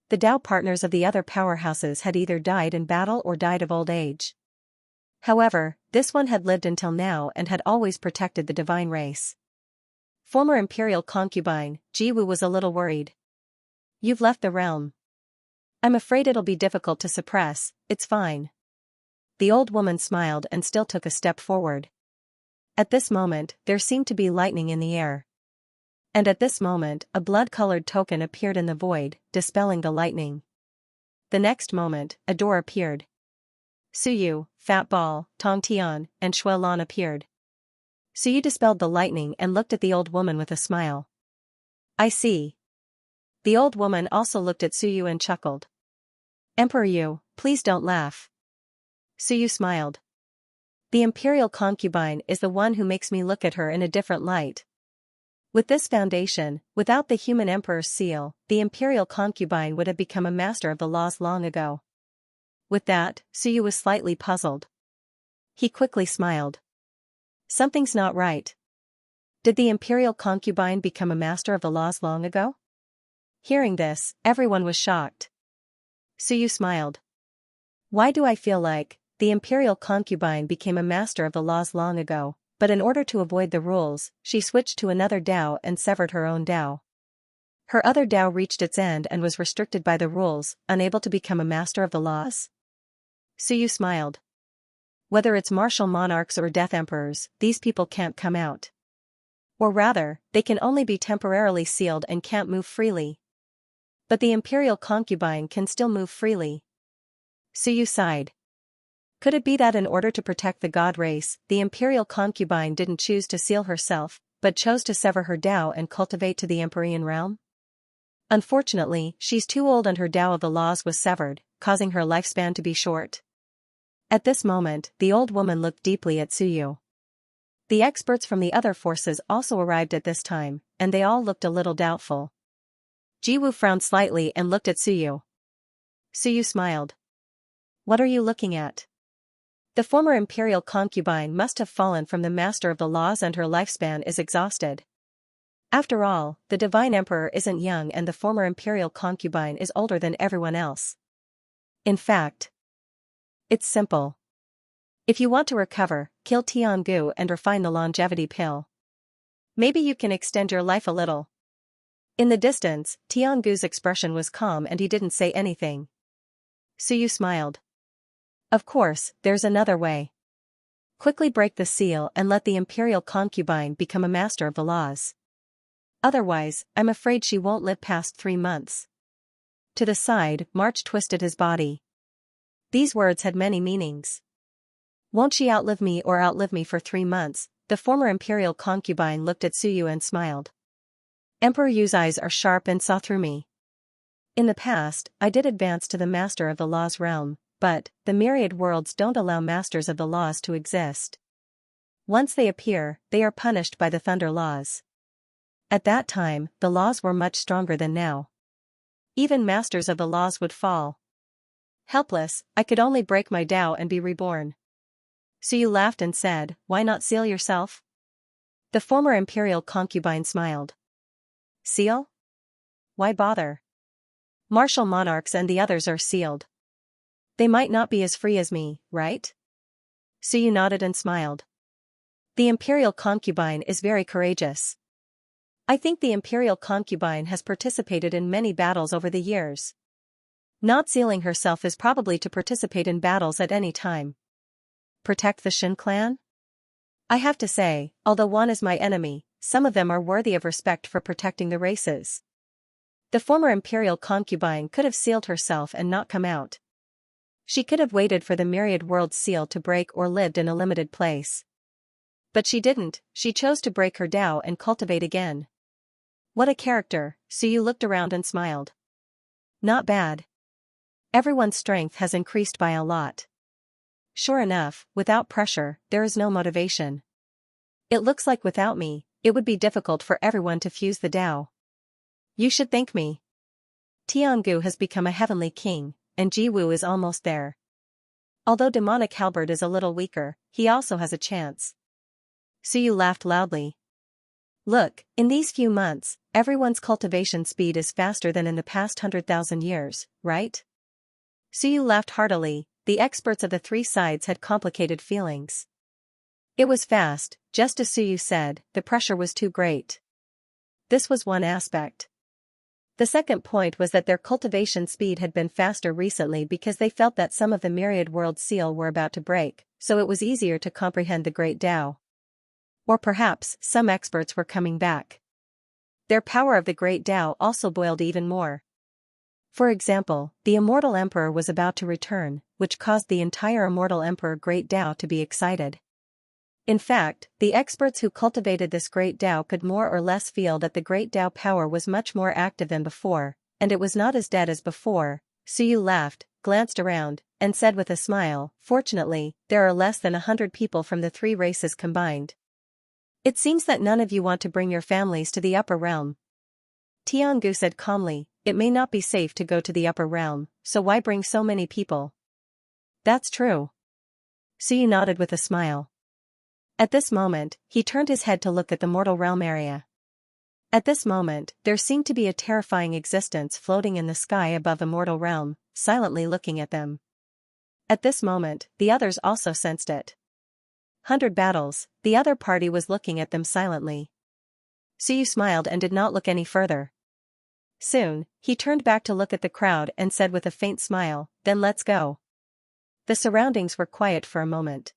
The Tao partners of the other powerhouses had either died in battle or died of old age. However, this one had lived until now and had always protected the divine race. former imperial concubine, Jiwu was a little worried. You've left the realm. I'm afraid it'll be difficult to suppress, it's fine. The old woman smiled and still took a step forward. At this moment, there seemed to be lightning in the air. And at this moment, a blood-colored token appeared in the void, dispelling the lightning. The next moment, a door appeared. Suyu, Fat Ball, Tong Tian, and Shui Lan appeared. Suyu dispelled the lightning and looked at the old woman with a smile. I see. The old woman also looked at Suyu and chuckled. Emperor Yu, please don't laugh. Suyu smiled. The imperial concubine is the one who makes me look at her in a different light. With this foundation, without the human emperor's seal, the imperial concubine would have become a master of the laws long ago. With that, Suyu was slightly puzzled. He quickly smiled. Something's not right. Did the imperial concubine become a master of the laws long ago? Hearing this, everyone was shocked. Suyu smiled. Why do I feel like the imperial concubine became a master of the laws long ago, but in order to avoid the rules, she switched to another Dao and severed her own Dao. Her other Dao reached its end and was restricted by the rules, unable to become a master of the laws? Suyu smiled. Whether it's martial monarchs or death emperors, these people can't come out. Or rather, they can only be temporarily sealed and can't move freely. But the imperial concubine can still move freely. Suyu sighed. Could it be that in order to protect the god race, the imperial concubine didn't choose to seal herself, but chose to sever her Dao and cultivate to the Empyrean realm? Unfortunately, she's too old and her Dao of the laws was severed, causing her lifespan to be short. At this moment, the old woman looked deeply at Suyu. The experts from the other forces also arrived at this time, and they all looked a little doubtful. Jiwu frowned slightly and looked at Suyu. Suyu smiled. What are you looking at? The former imperial concubine must have fallen from the master of the laws and her lifespan is exhausted. After all, the divine emperor isn't young and the former imperial concubine is older than everyone else. In fact, it's simple. If you want to recover, kill Tiangu and refine the longevity pill. Maybe you can extend your life a little. In the distance, Tiangu's expression was calm and he didn't say anything. Suyu smiled. Of course, there's another way. Quickly break the seal and let the imperial concubine become a master of the laws. Otherwise, I'm afraid she won't live past 3 months. To the side, March twisted his body. These words had many meanings. Won't she outlive me or outlive me for 3 months? The former imperial concubine looked at Suyu and smiled. Emperor Yu's eyes are sharp and saw through me. In the past, I did advance to the master of the laws realm, but the myriad worlds don't allow masters of the laws to exist. Once they appear, they are punished by the thunder laws. At that time, the laws were much stronger than now. Even masters of the laws would fall. Helpless, I could only break my Dao and be reborn. Suyu laughed and said, why not seal yourself? The former imperial concubine smiled. Seal? Why bother? Martial monarchs and the others are sealed. They might not be as free as me, right? Suyu nodded and smiled. The imperial concubine is very courageous. I think the imperial concubine has participated in many battles over the years. Not sealing herself is probably to participate in battles at any time. Protect the Shin clan? I have to say, although one is my enemy, some of them are worthy of respect for protecting the races. The former imperial concubine could have sealed herself and not come out. She could have waited for the myriad world's seal to break or lived in a limited place. But she didn't, she chose to break her Dao and cultivate again. What a character, Suyu looked around and smiled. Not bad. Everyone's strength has increased by a lot. Sure enough, without pressure, there is no motivation. It looks like without me, it would be difficult for everyone to fuse the Dao. You should thank me. Tiangu has become a heavenly king, and Jiwu is almost there. Although demonic halberd is a little weaker, he also has a chance. Suyu laughed loudly. Look, in these few months, everyone's cultivation speed is faster than in the past 100,000 years, right? Suyu laughed heartily. The experts of the 3 sides had complicated feelings. It was fast, just as Suyu said, the pressure was too great. This was one aspect. The second point was that their cultivation speed had been faster recently because they felt that some of the Myriad world seal were about to break, so it was easier to comprehend the Great Tao. Or perhaps, some experts were coming back. Their power of the Great Tao also boiled even more. For example, the Immortal Emperor was about to return, which caused the entire Immortal Emperor Great Tao to be excited. In fact, the experts who cultivated this Great Tao could more or less feel that the Great Tao power was much more active than before, and it was not as dead as before. Suyu laughed, glanced around, and said with a smile, "Fortunately, there are less than 100 people from the 3 races combined. It seems that none of you want to bring your families to the upper realm." Tiangu said calmly, "It may not be safe to go to the upper realm, so why bring so many people?" "That's true." Suyu nodded with a smile. At this moment, he turned his head to look at the mortal realm area. At this moment, there seemed to be a terrifying existence floating in the sky above the mortal realm, silently looking at them. At this moment, the others also sensed it. 100 battles, the other party was looking at them silently. Suyu smiled and did not look any further. Soon, he turned back to look at the crowd and said with a faint smile, "Then let's go." The surroundings were quiet for a moment.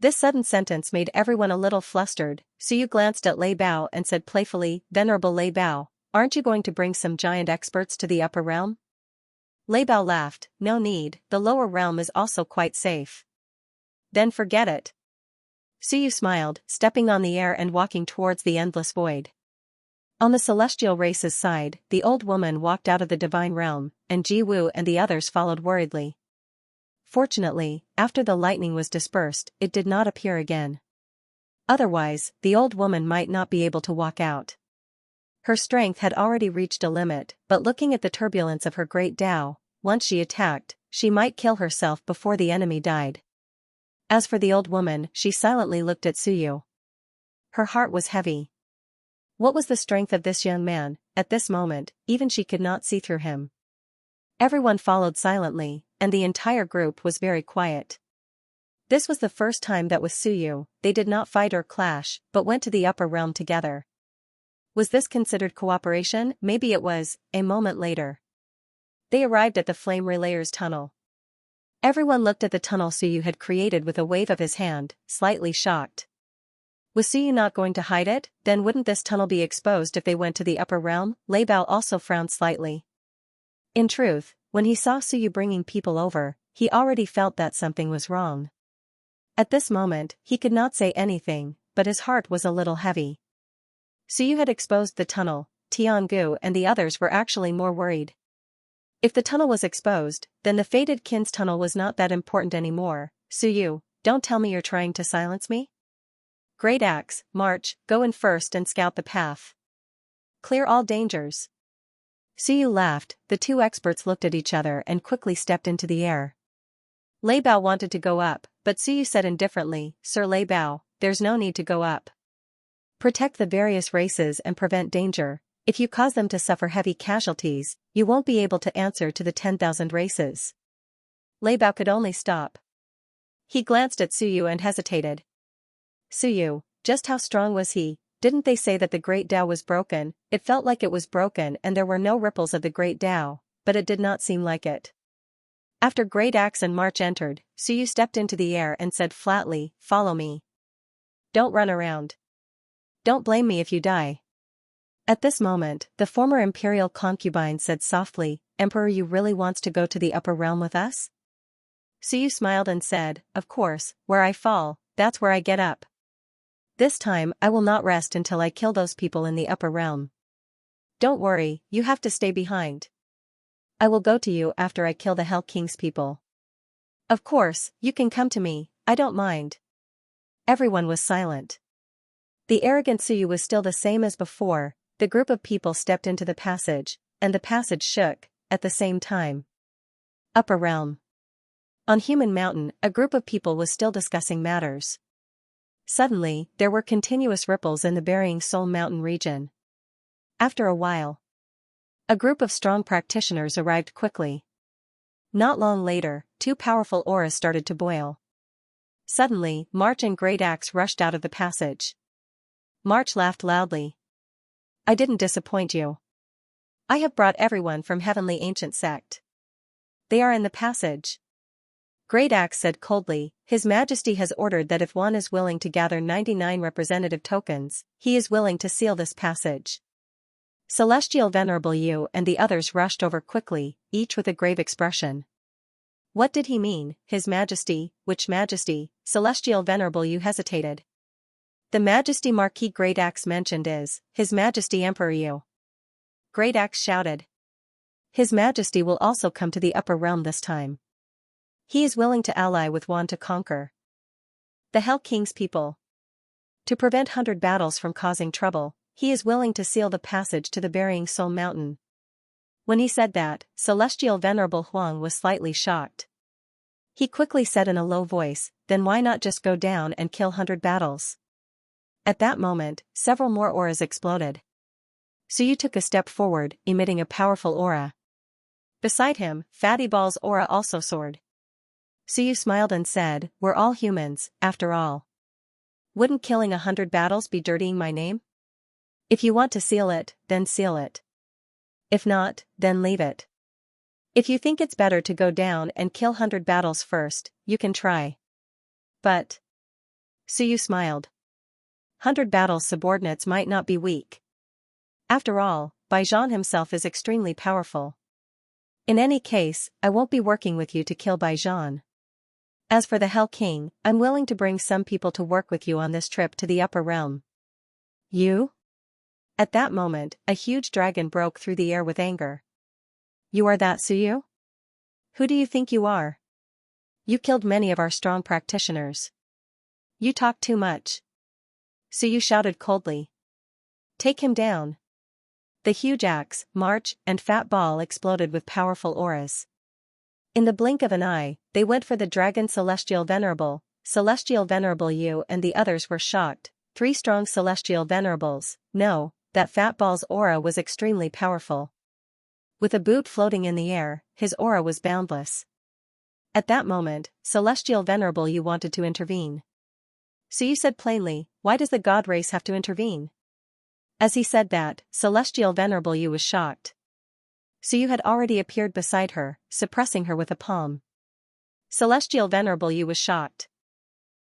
This sudden sentence made everyone a little flustered. Suyu glanced at Lei Bao and said playfully, "Venerable Lei Bao, aren't you going to bring some giant experts to the upper realm?" Lei Bao laughed, "No need, the lower realm is also quite safe." "Then forget it." Suyu smiled, stepping on the air and walking towards the endless void. On the celestial race's side, the old woman walked out of the divine realm, and Ji Wu and the others followed worriedly. Fortunately, after the lightning was dispersed, it did not appear again. Otherwise, the old woman might not be able to walk out. Her strength had already reached a limit, but looking at the turbulence of her Great Tao, once she attacked, she might kill herself before the enemy died. As for the old woman, she silently looked at Suyu. Her heart was heavy. What was the strength of this young man? At this moment, even she could not see through him. Everyone followed silently, and the entire group was very quiet. This was the first time that with Suyu, they did not fight or clash, but went to the upper realm together. Was this considered cooperation? Maybe it was. A moment later, they arrived at the flame relayer's tunnel. Everyone looked at the tunnel Suyu had created with a wave of his hand, slightly shocked. Was Suyu not going to hide it? Then wouldn't this tunnel be exposed if they went to the upper realm? Lei Bao also frowned slightly. In truth, when he saw Suyu bringing people over, he already felt that something was wrong. At this moment, he could not say anything, but his heart was a little heavy. Suyu had exposed the tunnel. Tiangu and the others were actually more worried. If the tunnel was exposed, then the fated kin's tunnel was not that important anymore. "Suyu, don't tell me you're trying to silence me?" "Great Axe, march, go in first and scout the path. Clear all dangers." Suyu laughed. The 2 experts looked at each other and quickly stepped into the air. Lei Bao wanted to go up, but Suyu said indifferently, "Sir Lei Bao, there's no need to go up. Protect the various races and prevent danger. If you cause them to suffer heavy casualties, you won't be able to answer to the 10,000 races." Lei Bao could only stop. He glanced at Suyu and hesitated. "Suyu, just how strong was he? Didn't they say that the Great Tao was broken?" It felt like it was broken and there were no ripples of the Great Tao, but it did not seem like it. After Great Axe and March entered, Suyu stepped into the air and said flatly, "Follow me. Don't run around. Don't blame me if you die." At this moment, the former imperial concubine said softly, "Emperor Yu really wants to go to the upper realm with us?" Suyu smiled and said, "Of course, where I fall, that's where I get up. This time I will not rest until I kill those people in the upper realm. Don't worry, you have to stay behind. I will go to you after I kill the Hell King's people. Of course, you can come to me, I don't mind." Everyone was silent. The arrogant Suyu was still the same as before. The group of people stepped into the passage, and the passage shook, at the same time. Upper realm. On Human Mountain, a group of people was still discussing matters. Suddenly, there were continuous ripples in the Burying Soul Mountain region. After a while, a group of strong practitioners arrived quickly. Not long later, 2 powerful auras started to boil. Suddenly, March and Great Axe rushed out of the passage. March laughed loudly. I didn't disappoint you. I have brought everyone from Heavenly Ancient Sect. They are in the passage. Great Axe said coldly, His Majesty has ordered that if one is willing to gather 99 representative tokens, he is willing to seal this passage. Celestial Venerable You and the others rushed over quickly, each with a grave expression. What did he mean, His Majesty? Which Majesty? Celestial Venerable You hesitated. The Majesty Marquis Great Axe mentioned is, His Majesty Emperor You. Great Axe shouted. His Majesty will also come to the upper realm this time. He is willing to ally with Wan to conquer the Hell King's people. To prevent 100 battles from causing trouble, he is willing to seal the passage to the Burying Soul Mountain. When he said that, Celestial Venerable Huang was slightly shocked. He quickly said in a low voice, then why not just go down and kill 100 battles? At that moment, several more auras exploded. Suyu took a step forward, emitting a powerful aura. Beside him, Fatty Ball's aura also soared. Suyu smiled and said, we're all humans, after all. Wouldn't killing 100 battles be dirtying my name? If you want to seal it, then seal it. If not, then leave it. If you think it's better to go down and kill 100 battles first, you can try. But Suyu smiled. 100 battles subordinates might not be weak. After all, Baijan himself is extremely powerful. In any case, I won't be working with you to kill Baijan. As for the Hell King, I'm willing to bring some people to work with you on this trip to the upper realm. You? At that moment, a huge dragon broke through the air with anger. You are that Suyu? Who do you think you are? You killed many of our strong practitioners. You talk too much. Suyu shouted coldly. Take him down. The huge axe, March, and Fat Ball exploded with powerful auras. In the blink of an eye, they went for the dragon Celestial Venerable You and the others were shocked. 3 strong Celestial Venerables, no, that Fat Ball's aura was extremely powerful. With a boot floating in the air, his aura was boundless. At that moment, Celestial Venerable You wanted to intervene. Suyu said plainly, why does the God race have to intervene? As he said that, Celestial Venerable You was shocked. Suyu had already appeared beside her, suppressing her with a palm. Celestial Venerable You was shocked.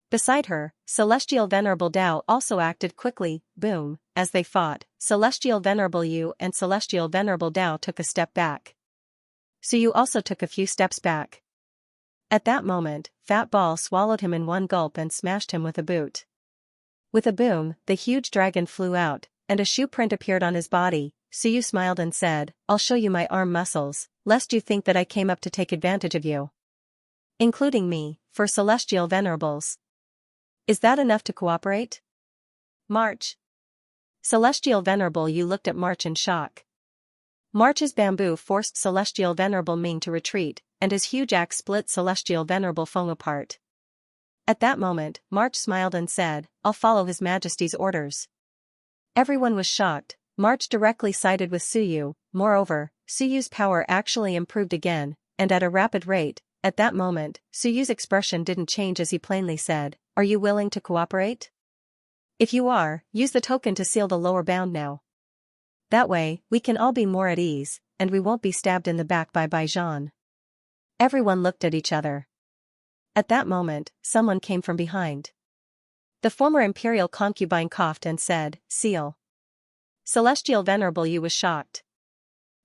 Beside her, Celestial Venerable Dao also acted quickly, boom, as they fought, Celestial Venerable You and Celestial Venerable Dao took a step back. Suyu also took a few steps back. At that moment, Fat Ball swallowed him in one gulp and smashed him with a boot. With a boom, the huge dragon flew out, and a shoe print appeared on his body. Suyu smiled and said, I'll show you my arm muscles, lest you think that I came up to take advantage of you. Including me, for Celestial Venerables. Is that enough to cooperate? March. Celestial Venerable You looked at March in shock. March's bamboo forced Celestial Venerable Ming to retreat, and his huge axe split Celestial Venerable Feng apart. At that moment, March smiled and said, I'll follow His Majesty's orders. Everyone was shocked. March directly sided with Suyu. Moreover, Suyu's power actually improved again, and at a rapid rate. At that moment, Suyu's expression didn't change as he plainly said, Are you willing to cooperate? If you are, use the token to seal the lower bound now. That way, we can all be more at ease, and we won't be stabbed in the back by Baijan. Everyone looked at each other. At that moment, someone came from behind. The former imperial concubine coughed and said, Seal. Celestial Venerable You was shocked.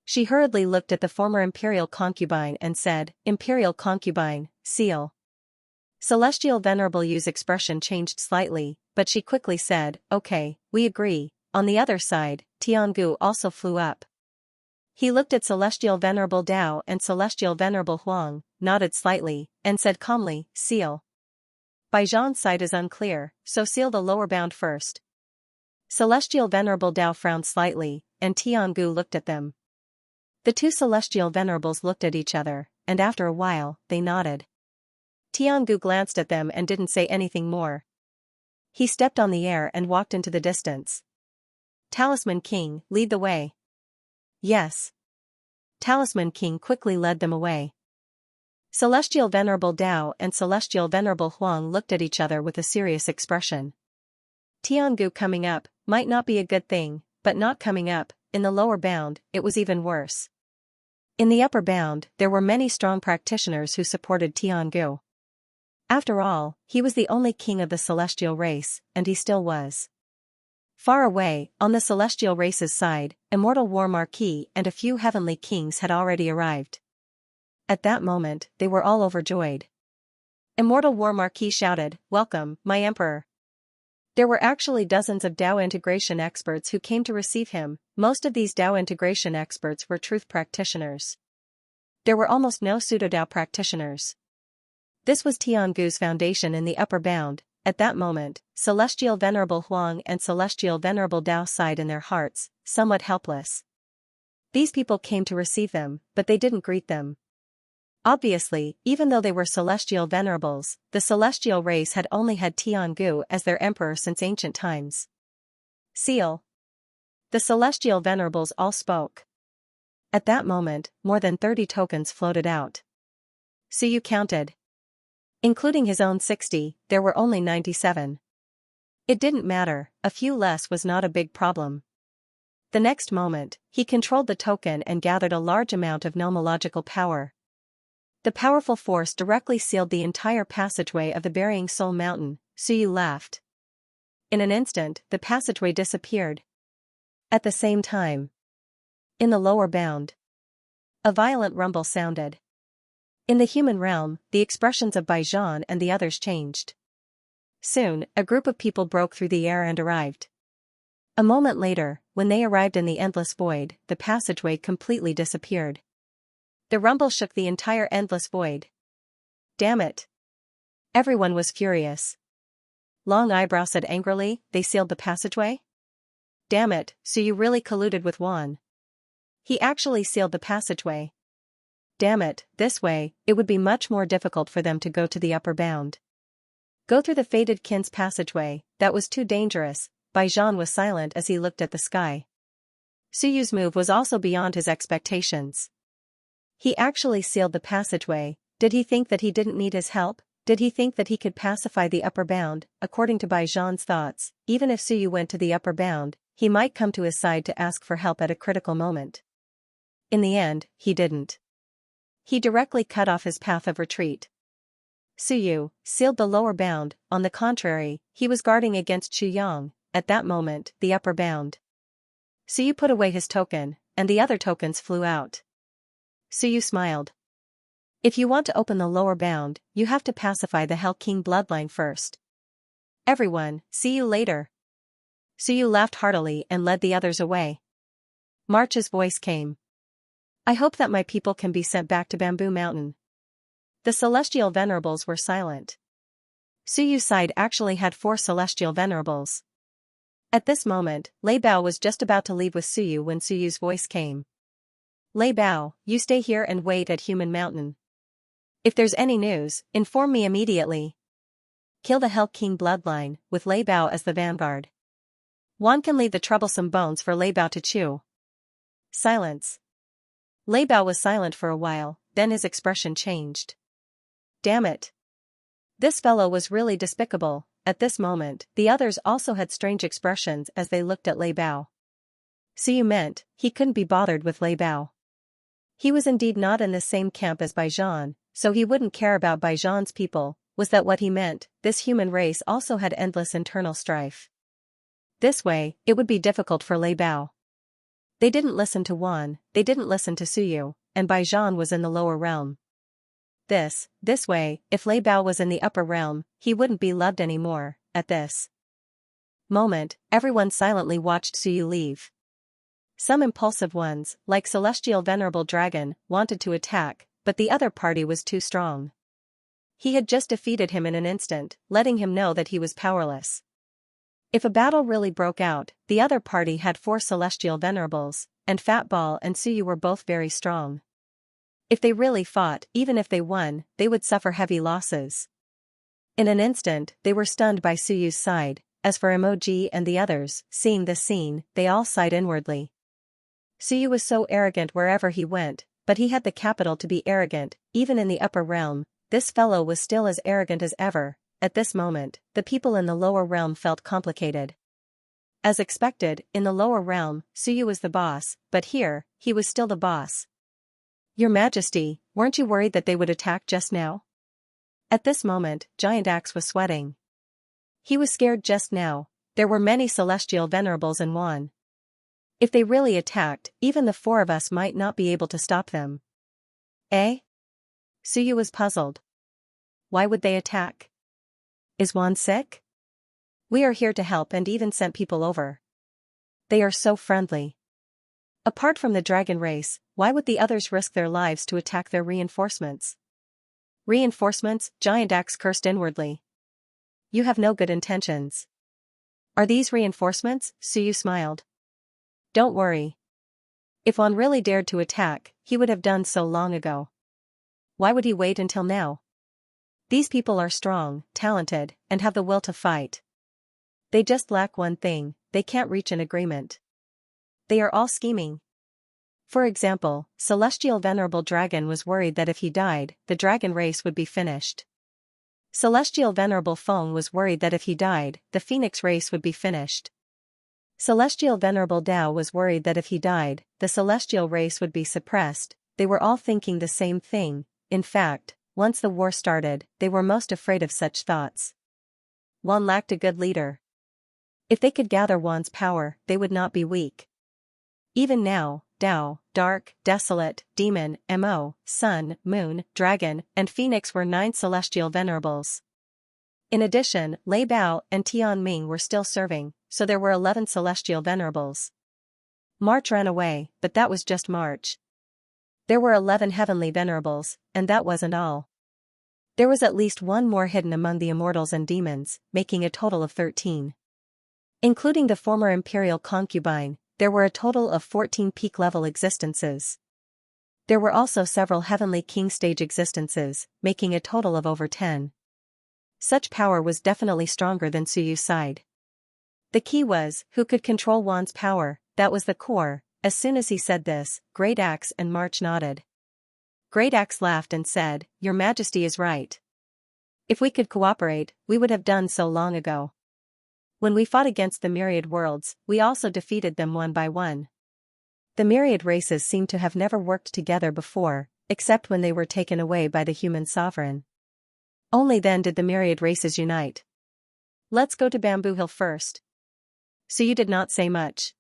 She hurriedly looked at the former imperial concubine and said, Imperial concubine, seal. Celestial Venerable You's expression changed slightly, but she quickly said, Okay, we agree. On the other side, Tiangu also flew up. He looked at Celestial Venerable Dao and Celestial Venerable Huang, nodded slightly, and said calmly, Seal. Baijan's side is unclear, so seal the lower bound first. Celestial Venerable Dao frowned slightly, and Tiangu looked at them. The 2 Celestial Venerables looked at each other, and after a while, they nodded. Tiangu glanced at them and didn't say anything more. He stepped on the air and walked into the distance. Talisman King, lead the way. Yes. Talisman King quickly led them away. Celestial Venerable Dao and Celestial Venerable Huang looked at each other with a serious expression. Tiangu coming up might not be a good thing, but not coming up. In the lower bound, it was even worse. In the upper bound, there were many strong practitioners who supported Tiangu. After all, he was the only king of the celestial race, and he still was. Far away, on the celestial race's side, Immortal War Marquis and a few heavenly kings had already arrived. At that moment, they were all overjoyed. Immortal War Marquis shouted, "Welcome, my emperor." There were actually dozens of Dao integration experts who came to receive him. Most of these Dao integration experts were truth practitioners. There were almost no pseudo-Dao practitioners. This was Tiangu's foundation in the upper bound. At that moment, Celestial Venerable Huang and Celestial Venerable Dao sighed in their hearts, somewhat helpless. These people came to receive them, but they didn't greet them. Obviously, even though they were celestial venerables, the celestial race had only had Tiangu as their emperor since ancient times. Seal. The celestial venerables all spoke. At that moment, more than 30 tokens floated out. Suyu counted. Including his own 60, there were only 97. It didn't matter, a few less was not a big problem. The next moment, he controlled the token and gathered a large amount of nomological power. The powerful force directly sealed the entire passageway of the Burying Soul Mountain. Suyu laughed. In an instant, the passageway disappeared. At the same time, in the lower bound, a violent rumble sounded. In the human realm, the expressions of Baijan and the others changed. Soon, a group of people broke through the air and arrived. A moment later, when they arrived in the endless void, the passageway completely disappeared. The rumble shook the entire endless void. Damn it! Everyone was furious. Long Eyebrow said angrily, "They sealed the passageway? Damn it, so you really colluded with Juan. He actually sealed the passageway. Damn it, this way, it would be much more difficult for them to go to the upper bound. Go through the Fated Kin's passageway, that was too dangerous." Baijan was silent as he looked at the sky. Suyu's move was also beyond his expectations. He actually sealed the passageway. Did he think that he didn't need his help? Did he think that he could pacify the upper bound? According to Baijan's thoughts, even if Suyu went to the upper bound, he might come to his side to ask for help at a critical moment. In the end, he didn't. He directly cut off his path of retreat. Suyu sealed the lower bound. On the contrary, he was guarding against Chuyang. At that moment, the upper bound. Suyu put away his token, and the other tokens flew out. Suyu smiled. If you want to open the lower bound, you have to pacify the Hell King bloodline first. Everyone, see you later. Suyu laughed heartily and led the others away. March's voice came. I hope that my people can be sent back to Bamboo Mountain. The celestial venerables were silent. Suyu's side actually had 4 celestial venerables. At this moment, Lei Bao was just about to leave with Suyu when Suyu's voice came. Lei Bao, you stay here and wait at Human Mountain. If there's any news, inform me immediately. Kill the Hell King bloodline, with Lei Bao as the vanguard. One can leave the troublesome bones for Lei Bao to chew. Silence. Lei Bao was silent for a while, then his expression changed. Damn it. This fellow was really despicable. At this moment, the others also had strange expressions as they looked at Lei Bao. Suyu meant, he couldn't be bothered with Lei Bao. He was indeed not in the same camp as Baijan, so he wouldn't care about Baijan's people. Was that what he meant? This human race also had endless internal strife. This way, it would be difficult for Lei Bao. They didn't listen to Juan, they didn't listen to Suyu, and Baijan was in the lower realm. This way, if Lei Bao was in the upper realm, he wouldn't be loved anymore. At this moment, everyone silently watched Suyu leave. Some impulsive ones, like Celestial Venerable Dragon, wanted to attack, but the other party was too strong. He had just defeated him in an instant, letting him know that he was powerless. If a battle really broke out, the other party had 4 Celestial Venerables, and Fat Ball and Suyu were both very strong. If they really fought, even if they won, they would suffer heavy losses. In an instant, they were stunned by Suyu's side. As for Emoji and the others, seeing this scene, they all sighed inwardly. Suyu was so arrogant wherever he went, but he had the capital to be arrogant, even in the upper realm. This fellow was still as arrogant as ever. At this moment, the people in the lower realm felt complicated. As expected, in the lower realm, Suyu was the boss, but here, he was still the boss. Your Majesty, weren't you worried that they would attack just now? At this moment, Giant Axe was sweating. He was scared just now. There were many celestial venerables in Wan. If they really attacked, even the four of us might not be able to stop them. Eh? Suyu was puzzled. Why would they attack? Is Wan sick? We are here to help and even sent people over. They are so friendly. Apart from the dragon race, why would the others risk their lives to attack their reinforcements? Reinforcements, Giant Axe cursed inwardly. You have no good intentions. Are these reinforcements? Suyu smiled. Don't worry. If Wan really dared to attack, he would have done so long ago. Why would he wait until now? These people are strong, talented, and have the will to fight. They just lack one thing, they can't reach an agreement. They are all scheming. For example, Celestial Venerable Dragon was worried that if he died, the dragon race would be finished. Celestial Venerable Feng was worried that if he died, the phoenix race would be finished. Celestial Venerable Dao was worried that if he died, the celestial race would be suppressed. They were all thinking the same thing. In fact, once the war started, they were most afraid of such thoughts. Wan lacked a good leader. If they could gather Wan's power, they would not be weak. Even now, Dao, Dark, Desolate, Demon, Mo, Sun, Moon, Dragon, and Phoenix were 9 celestial venerables. In addition, Lei Bao and Tian Ming were still serving, so there were 11 celestial venerables. March ran away, but that was just March. There were 11 heavenly venerables, and that wasn't all. There was at least one more hidden among the immortals and demons, making a total of 13. Including the former imperial concubine, there were a total of 14 peak-level existences. There were also several heavenly king-stage existences, making a total of over 10. Such power was definitely stronger than Suyu's side. The key was, who could control Wan's power, that was the core. As soon as he said this, Great Axe and March nodded. Great Axe laughed and said, Your Majesty is right. If we could cooperate, we would have done so long ago. When we fought against the Myriad worlds, we also defeated them one by one. The Myriad races seem to have never worked together before, except when they were taken away by the human sovereign. Only then did the Myriad races unite. Let's go to Bamboo Hill first. Suyu did not say much.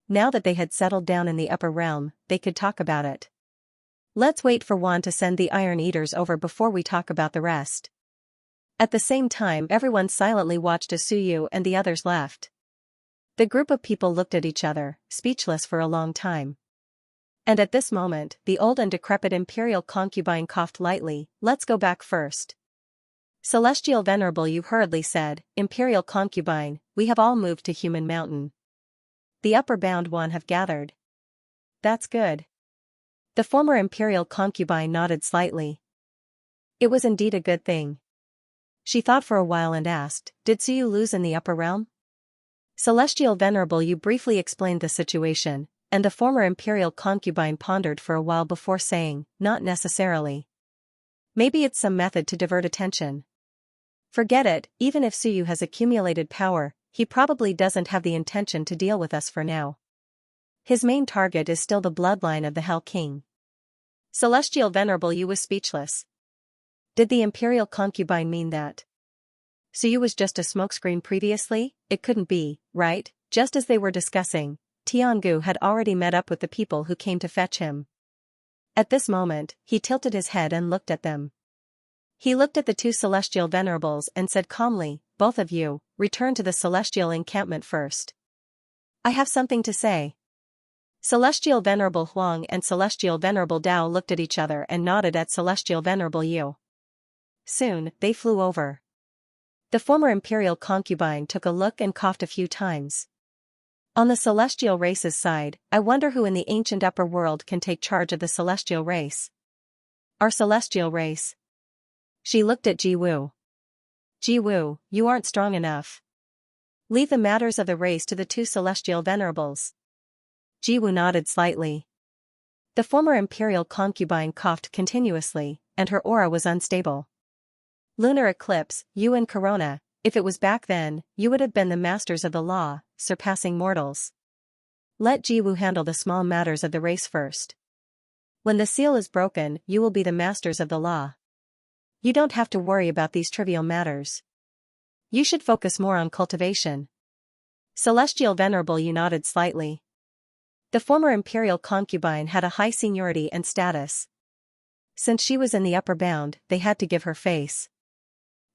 Now that they had settled down in the upper realm, they could talk about it. Let's wait for Wan to send the Iron Eaters over before we talk about the rest. At the same time, everyone silently watched as Suyu and the others left. The group of people looked at each other, speechless for a long time. And at this moment, the old and decrepit imperial concubine coughed lightly. Let's go back first. Celestial Venerable Yu hurriedly said, Imperial concubine, we have all moved to Human Mountain. The upper bound one have gathered. That's good. The former imperial concubine nodded slightly. It was indeed a good thing. She thought for a while and asked, Did Suyu lose in the upper realm? Celestial Venerable Yu briefly explained the situation, and the former imperial concubine pondered for a while before saying, Not necessarily. Maybe it's some method to divert attention. Forget it, even if Suyu has accumulated power, he probably doesn't have the intention to deal with us for now. His main target is still the bloodline of the Hell King. Celestial Venerable Yu was speechless. Did the imperial concubine mean that Suyu was just a smokescreen previously? It couldn't be, right? Just as they were discussing, Tiangu had already met up with the people who came to fetch him. At this moment, he tilted his head and looked at them. He looked at the 2 celestial venerables and said calmly, Both of you, return to the celestial encampment first. I have something to say. Celestial Venerable Huang and Celestial Venerable Dao looked at each other and nodded at Celestial Venerable Yu. Soon, they flew over. The former imperial concubine took a look and coughed a few times. On the celestial race's side, I wonder who in the ancient upper world can take charge of the celestial race. Our celestial race. She looked at Ji Wu. Ji Wu, you aren't strong enough. Leave the matters of the race to the 2 celestial venerables. Ji Wu nodded slightly. The former imperial concubine coughed continuously, and her aura was unstable. Lunar eclipse, Yu and Corona, If it was back then, you would have been the masters of the law, surpassing mortals. Let Jiwu handle the small matters of the race first. When the seal is broken, you will be the masters of the law. You don't have to worry about these trivial matters. You should focus more on cultivation. Celestial Venerable, you nodded slightly. The former imperial concubine had a high seniority and status. Since she was in the upper bound, they had to give her face.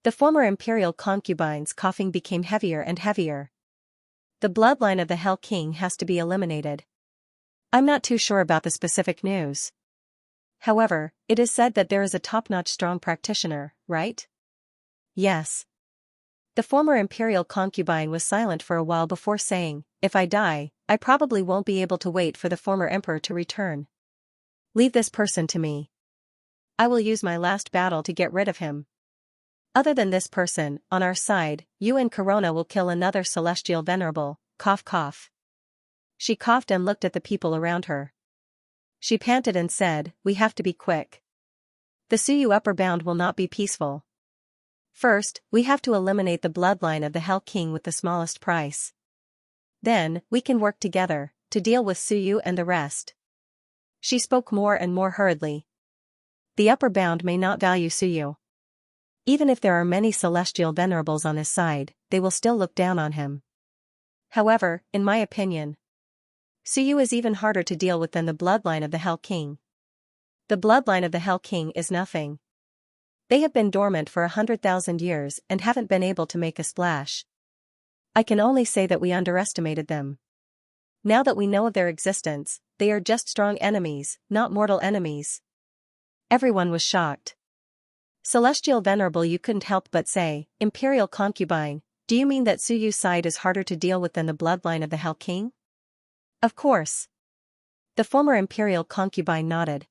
The former imperial concubine's coughing became heavier and heavier. The bloodline of the Hell King has to be eliminated. I'm not too sure about the specific news. However, it is said that there is a top-notch strong practitioner, right? Yes. The former imperial concubine was silent for a while before saying, if I die, I probably won't be able to wait for the former emperor to return. Leave this person to me. I will use my last battle to get rid of him. Other than this person, on our side, you and Corona will kill another celestial venerable, cough cough. She coughed and looked at the people around her. She panted and said, we have to be quick. The Suyu upper bound will not be peaceful. First, we have to eliminate the bloodline of the Hell King with the smallest price. Then, we can work together, to deal with Suyu and the rest. She spoke more and more hurriedly. The upper bound may not value Suyu. Even if there are many celestial venerables on his side, they will still look down on him. However, in my opinion, Suyu is even harder to deal with than the bloodline of the Hell King. The bloodline of the Hell King is nothing. They have been dormant for 100,000 years and haven't been able to make a splash. I can only say that we underestimated them. Now that we know of their existence, they are just strong enemies, not mortal enemies. Everyone was shocked. Celestial Venerable, you couldn't help but say, Imperial Concubine, do you mean that Suyu's side is harder to deal with than the bloodline of the Hell King? Of course. The former Imperial Concubine nodded.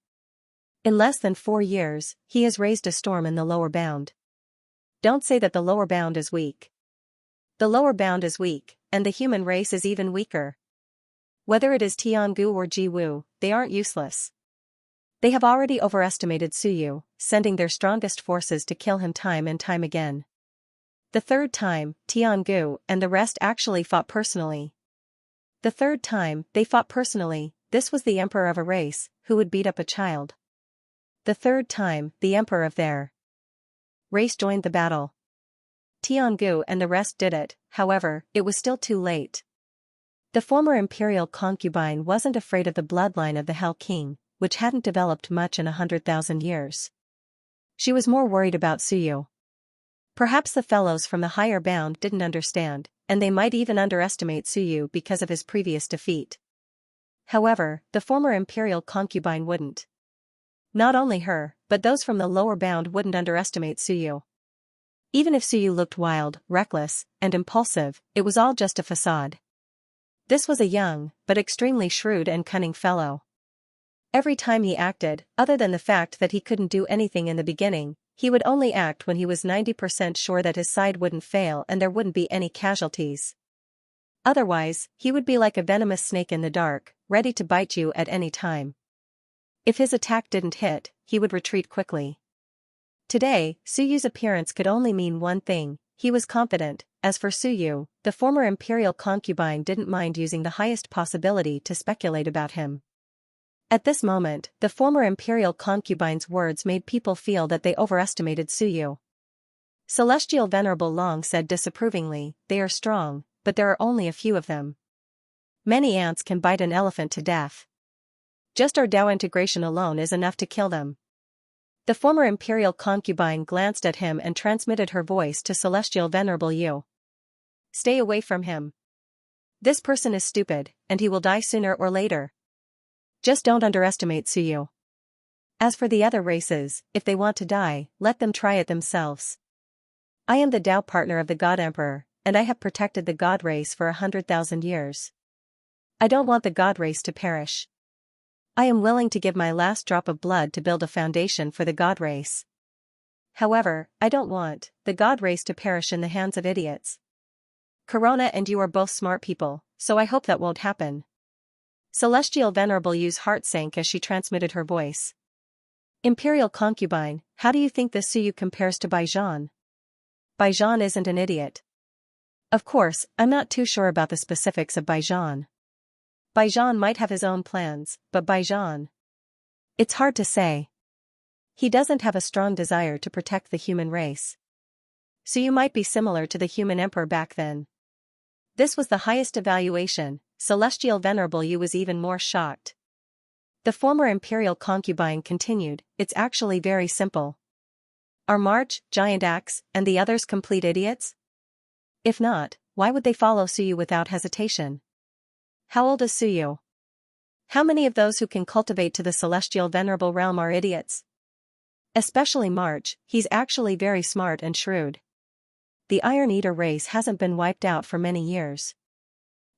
In less than 4 years, he has raised a storm in the lower bound. Don't say that the lower bound is weak. The lower bound is weak, and the human race is even weaker. Whether it is Tiangu or Jiwu, they aren't useless. They have already overestimated Suyu, sending their strongest forces to kill him time and time again. The third time, Tiangu and the rest actually fought personally. The third time, they fought personally, this was the emperor of a race, who would beat up a child. The third time, the emperor of their race joined the battle. Tiangu and the rest did it, however, it was still too late. The former imperial concubine wasn't afraid of the bloodline of the Hell King, which hadn't developed much in 100,000 years. She was more worried about Suyu. Perhaps the fellows from the higher bound didn't understand, and they might even underestimate Suyu because of his previous defeat. However, the former imperial concubine wouldn't. Not only her, but those from the lower bound wouldn't underestimate Suyu. Even if Suyu looked wild, reckless, and impulsive, it was all just a facade. This was a young, but extremely shrewd and cunning fellow. Every time he acted, other than the fact that he couldn't do anything in the beginning, he would only act when he was 90% sure that his side wouldn't fail and there wouldn't be any casualties. Otherwise, he would be like a venomous snake in the dark, ready to bite you at any time. If his attack didn't hit, he would retreat quickly. Today, Suyu's appearance could only mean one thing: he was confident. As for Suyu, the former imperial concubine didn't mind using the highest possibility to speculate about him. At this moment, the former imperial concubine's words made people feel that they overestimated Suyu. Celestial Venerable Long said disapprovingly, they are strong, but there are only a few of them. Many ants can bite an elephant to death. Just our Dao integration alone is enough to kill them. The former imperial concubine glanced at him and transmitted her voice to Celestial Venerable Yu. Stay away from him. This person is stupid, and he will die sooner or later. Just don't underestimate Suyu. As for the other races, if they want to die, let them try it themselves. I am the Dao partner of the God Emperor, and I have protected the God race for 100,000 years. I don't want the God race to perish. I am willing to give my last drop of blood to build a foundation for the God race. However, I don't want the God race to perish in the hands of idiots. Corona and you are both smart people, so I hope that won't happen. Celestial Venerable Yu's heart sank as she transmitted her voice. Imperial Concubine, how do you think this Suyu compares to Baijan? Baijian isn't an idiot. Of course, I'm not too sure about the specifics of Baijian. Baijian might have his own plans, but Baijian. It's hard to say. He doesn't have a strong desire to protect the human race. So you might be similar to the human emperor back then. This was the highest evaluation. Celestial Venerable Yu was even more shocked. The former imperial concubine continued, it's actually very simple. Are March, Giant Axe, and the others complete idiots? If not, why would they follow Suyu without hesitation? How old is Suyu? How many of those who can cultivate to the celestial venerable realm are idiots? Especially March, he's actually very smart and shrewd. The Iron Eater race hasn't been wiped out for many years.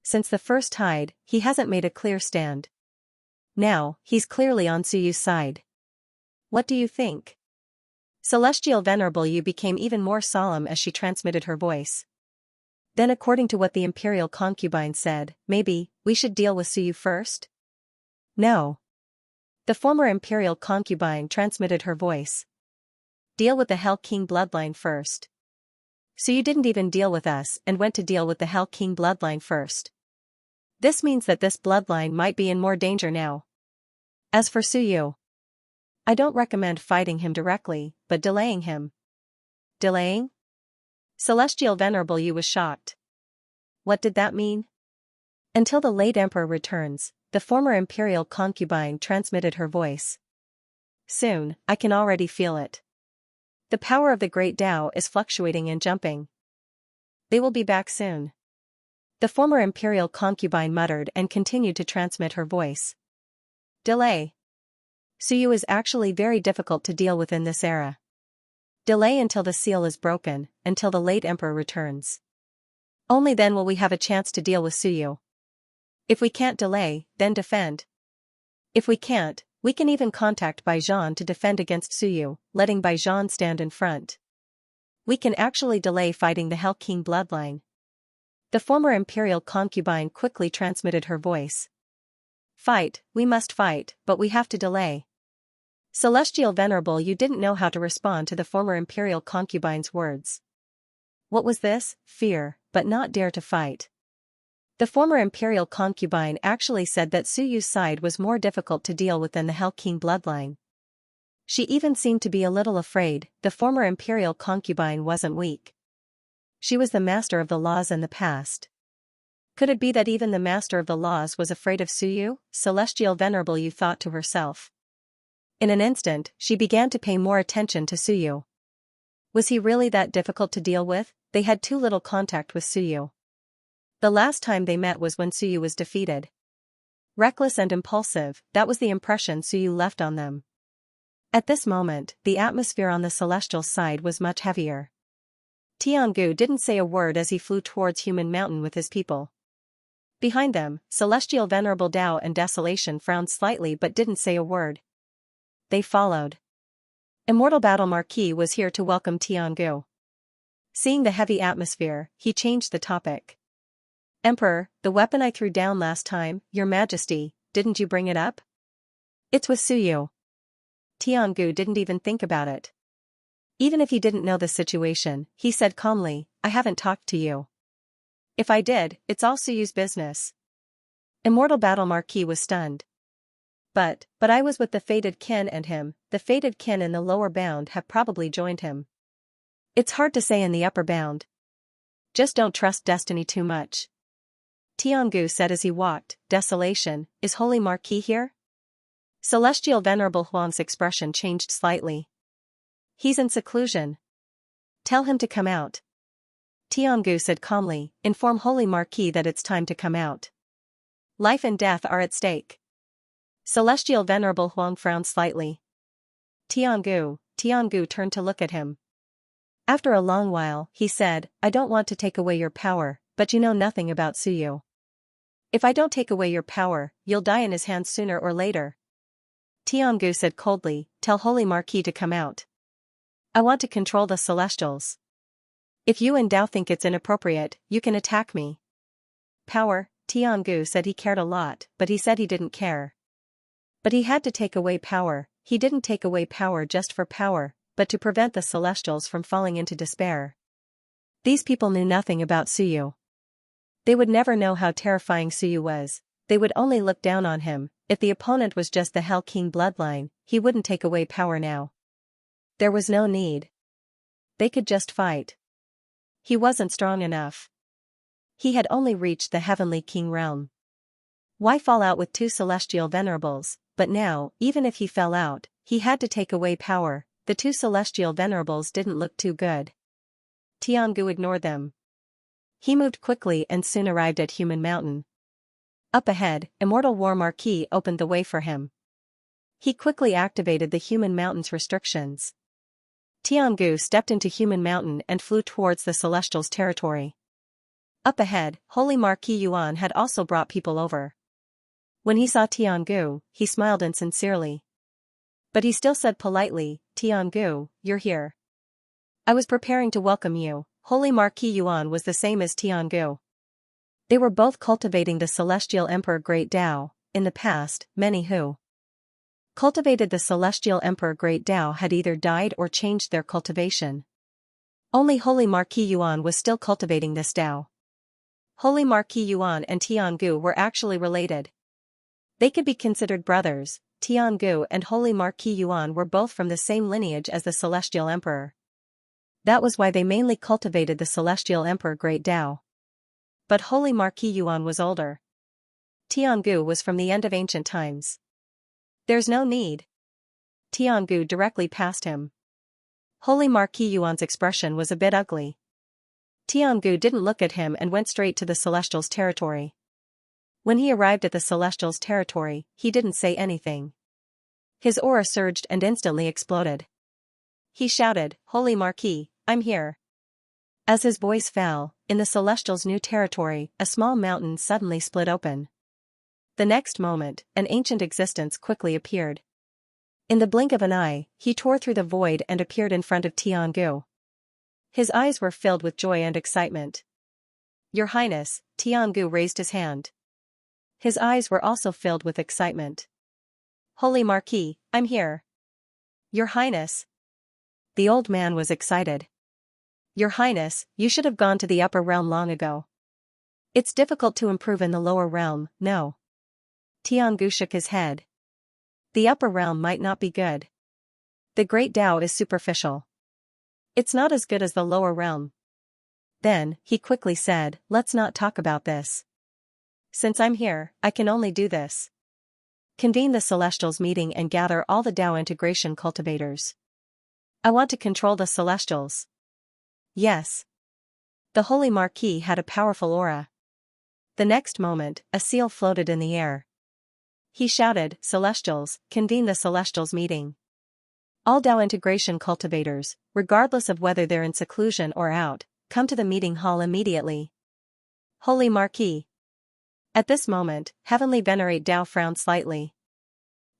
Since the first tide, he hasn't made a clear stand. Now, he's clearly on Suyu's side. What do you think? Celestial Venerable Yu became even more solemn as she transmitted her voice. Then, according to what the imperial concubine said, maybe, we should deal with Suyu first? No. The former imperial concubine transmitted her voice. Deal with the Hell King bloodline first. Suyu didn't even deal with us and went to deal with the Hell King bloodline first. This means that this bloodline might be in more danger now. As for Suyu, I don't recommend fighting him directly, but delaying him. Delaying? Celestial Venerable Yu was shocked. What did that mean? Until the late emperor returns, the former imperial concubine transmitted her voice. Soon, I can already feel it. The power of the great Tao is fluctuating and jumping. They will be back soon. The former imperial concubine muttered and continued to transmit her voice. Delay. Suyu is actually very difficult to deal with in this era. Delay until the seal is broken, until the late emperor returns. Only then will we have a chance to deal with Suyu. If we can't delay, then defend. If we can't, we can even contact Baijian to defend against Suyu, letting Baijian stand in front. We can actually delay fighting the Hell King bloodline. The former imperial concubine quickly transmitted her voice. Fight, we must fight, but we have to delay. Celestial Venerable Yu didn't know how to respond to the former imperial concubine's words. What was this? Fear, but not dare to fight. The former imperial concubine actually said that Suyu's side was more difficult to deal with than the Hell King bloodline. She even seemed to be a little afraid. The former imperial concubine wasn't weak. She was the master of the laws in the past. Could it be that even the master of the laws was afraid of Suyu? Celestial Venerable Yu thought to herself. In an instant, she began to pay more attention to Suyu. Was he really that difficult to deal with? They had too little contact with Suyu. The last time they met was when Suyu was defeated. Reckless and impulsive, that was the impression Suyu left on them. At this moment, the atmosphere on the celestial side was much heavier. Tiangu didn't say a word as he flew towards Human Mountain with his people. Behind them, Celestial Venerable Tao and Desolation frowned slightly but didn't say a word. They followed. Immortal Battle Marquis was here to welcome Tiangu. Seeing the heavy atmosphere, he changed the topic. Emperor, the weapon I threw down last time, Your Majesty, didn't you bring it up? It's with Suyu. Tiangu didn't even think about it. Even if he didn't know the situation, he said calmly, I haven't talked to you. If I did, it's all Suyu's business. Immortal Battle Marquis was stunned. But I was with the Fated Kin and him. The Fated Kin in the lower bound have probably joined him. It's hard to say in the upper bound. Just don't trust destiny too much. Tiangu said as he walked. Desolation, is Holy Marquis here? Celestial Venerable Huang's expression changed slightly. He's in seclusion. Tell him to come out. Tiangu said calmly, inform Holy Marquis that it's time to come out. Life and death are at stake. Celestial Venerable Huang frowned slightly. Tiangu turned to look at him. After a long while, he said, I don't want to take away your power, but you know nothing about Suyu. If I don't take away your power, you'll die in his hands sooner or later. Tiangu said coldly, tell Holy Marquis to come out. I want to control the Celestials. If you and Dao think it's inappropriate, you can attack me. Power, Tiangu said he cared a lot, but he said he didn't care. But he had to take away power. He didn't take away power just for power, but to prevent the Celestials from falling into despair. These people knew nothing about Suyu. They would never know how terrifying Suyu was. They would only look down on him. If the opponent was just the Hell King bloodline, he wouldn't take away power now. There was no need. They could just fight. He wasn't strong enough. He had only reached the Heavenly King realm. Why fall out with two celestial venerables? But now, even if he fell out, he had to take away power. The two celestial venerables didn't look too good. Tiangu ignored them. He moved quickly and soon arrived at Human Mountain. Up ahead, Immortal War Marquis opened the way for him. He quickly activated the Human Mountain's restrictions. Tiangu stepped into Human Mountain and flew towards the Celestials' territory. Up ahead, Holy Marquis Yuan had also brought people over. When he saw Tiangu, he smiled insincerely. But he still said politely, "Tiangu, you're here. I was preparing to welcome you." Holy Marquis Yuan was the same as Tiangu. They were both cultivating the Celestial Emperor Great Tao. In the past, many who cultivated the Celestial Emperor Great Tao had either died or changed their cultivation. Only Holy Marquis Yuan was still cultivating this Tao. Holy Marquis Yuan and Tiangu were actually related. They could be considered brothers. Tiangu and Holy Marquis Yuan were both from the same lineage as the Celestial Emperor. That was why they mainly cultivated the Celestial Emperor Great Tao. But Holy Marquis Yuan was older. Tiangu was from the end of ancient times. There's no need. Tiangu directly passed him. Holy Marquis Yuan's expression was a bit ugly. Tiangu didn't look at him and went straight to the Celestials' territory. When he arrived at the Celestials' territory, he didn't say anything. His aura surged and instantly exploded. He shouted, "Holy Marquis, I'm here." As his voice fell, in the Celestials' new territory, a small mountain suddenly split open. The next moment, an ancient existence quickly appeared. In the blink of an eye, he tore through the void and appeared in front of Tiangu. His eyes were filled with joy and excitement. "Your Highness," Tiangu raised his hand. His eyes were also filled with excitement. "Holy Marquis, I'm here." "Your Highness." The old man was excited. "Your Highness, you should have gone to the upper realm long ago. It's difficult to improve in the lower realm, no?" Tiangu shook his head. "The upper realm might not be good. The Great Tao is superficial. It's not as good as the lower realm." Then, he quickly said, "Let's not talk about this. Since I'm here, I can only do this. Convene the Celestials meeting and gather all the Tao integration cultivators. I want to control the Celestials." "Yes." The Holy Marquis had a powerful aura. The next moment, a seal floated in the air. He shouted, "Celestials, convene the Celestials meeting. All Tao integration cultivators, regardless of whether they're in seclusion or out, come to the meeting hall immediately." "Holy Marquis." At this moment, Heavenly Venerate Tao frowned slightly.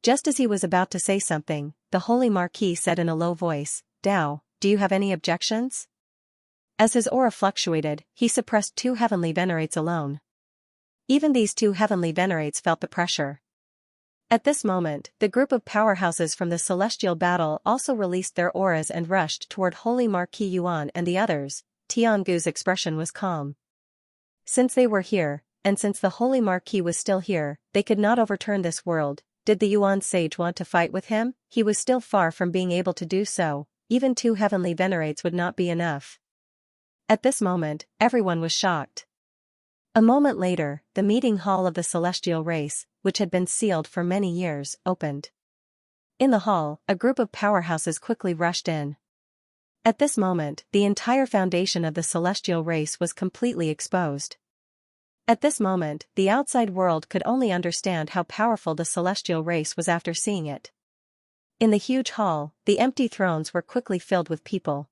Just as he was about to say something, the Holy Marquis said in a low voice, "Tao, do you have any objections?" As his aura fluctuated, he suppressed two Heavenly Venerates alone. Even these two Heavenly Venerates felt the pressure. At this moment, the group of powerhouses from the celestial battle also released their auras and rushed toward Holy Marquis Yuan and the others. Tiangu's expression was calm. Since they were here, and since the Holy Marquis was still here, they could not overturn this world. Did the Yuan sage want to fight with him? He was still far from being able to do so. Even two Heavenly Venerates would not be enough. At this moment, everyone was shocked. A moment later, the meeting hall of the celestial race, which had been sealed for many years, opened. In the hall, a group of powerhouses quickly rushed in. At this moment, the entire foundation of the celestial race was completely exposed. At this moment, the outside world could only understand how powerful the celestial race was after seeing it. In the huge hall, the empty thrones were quickly filled with people.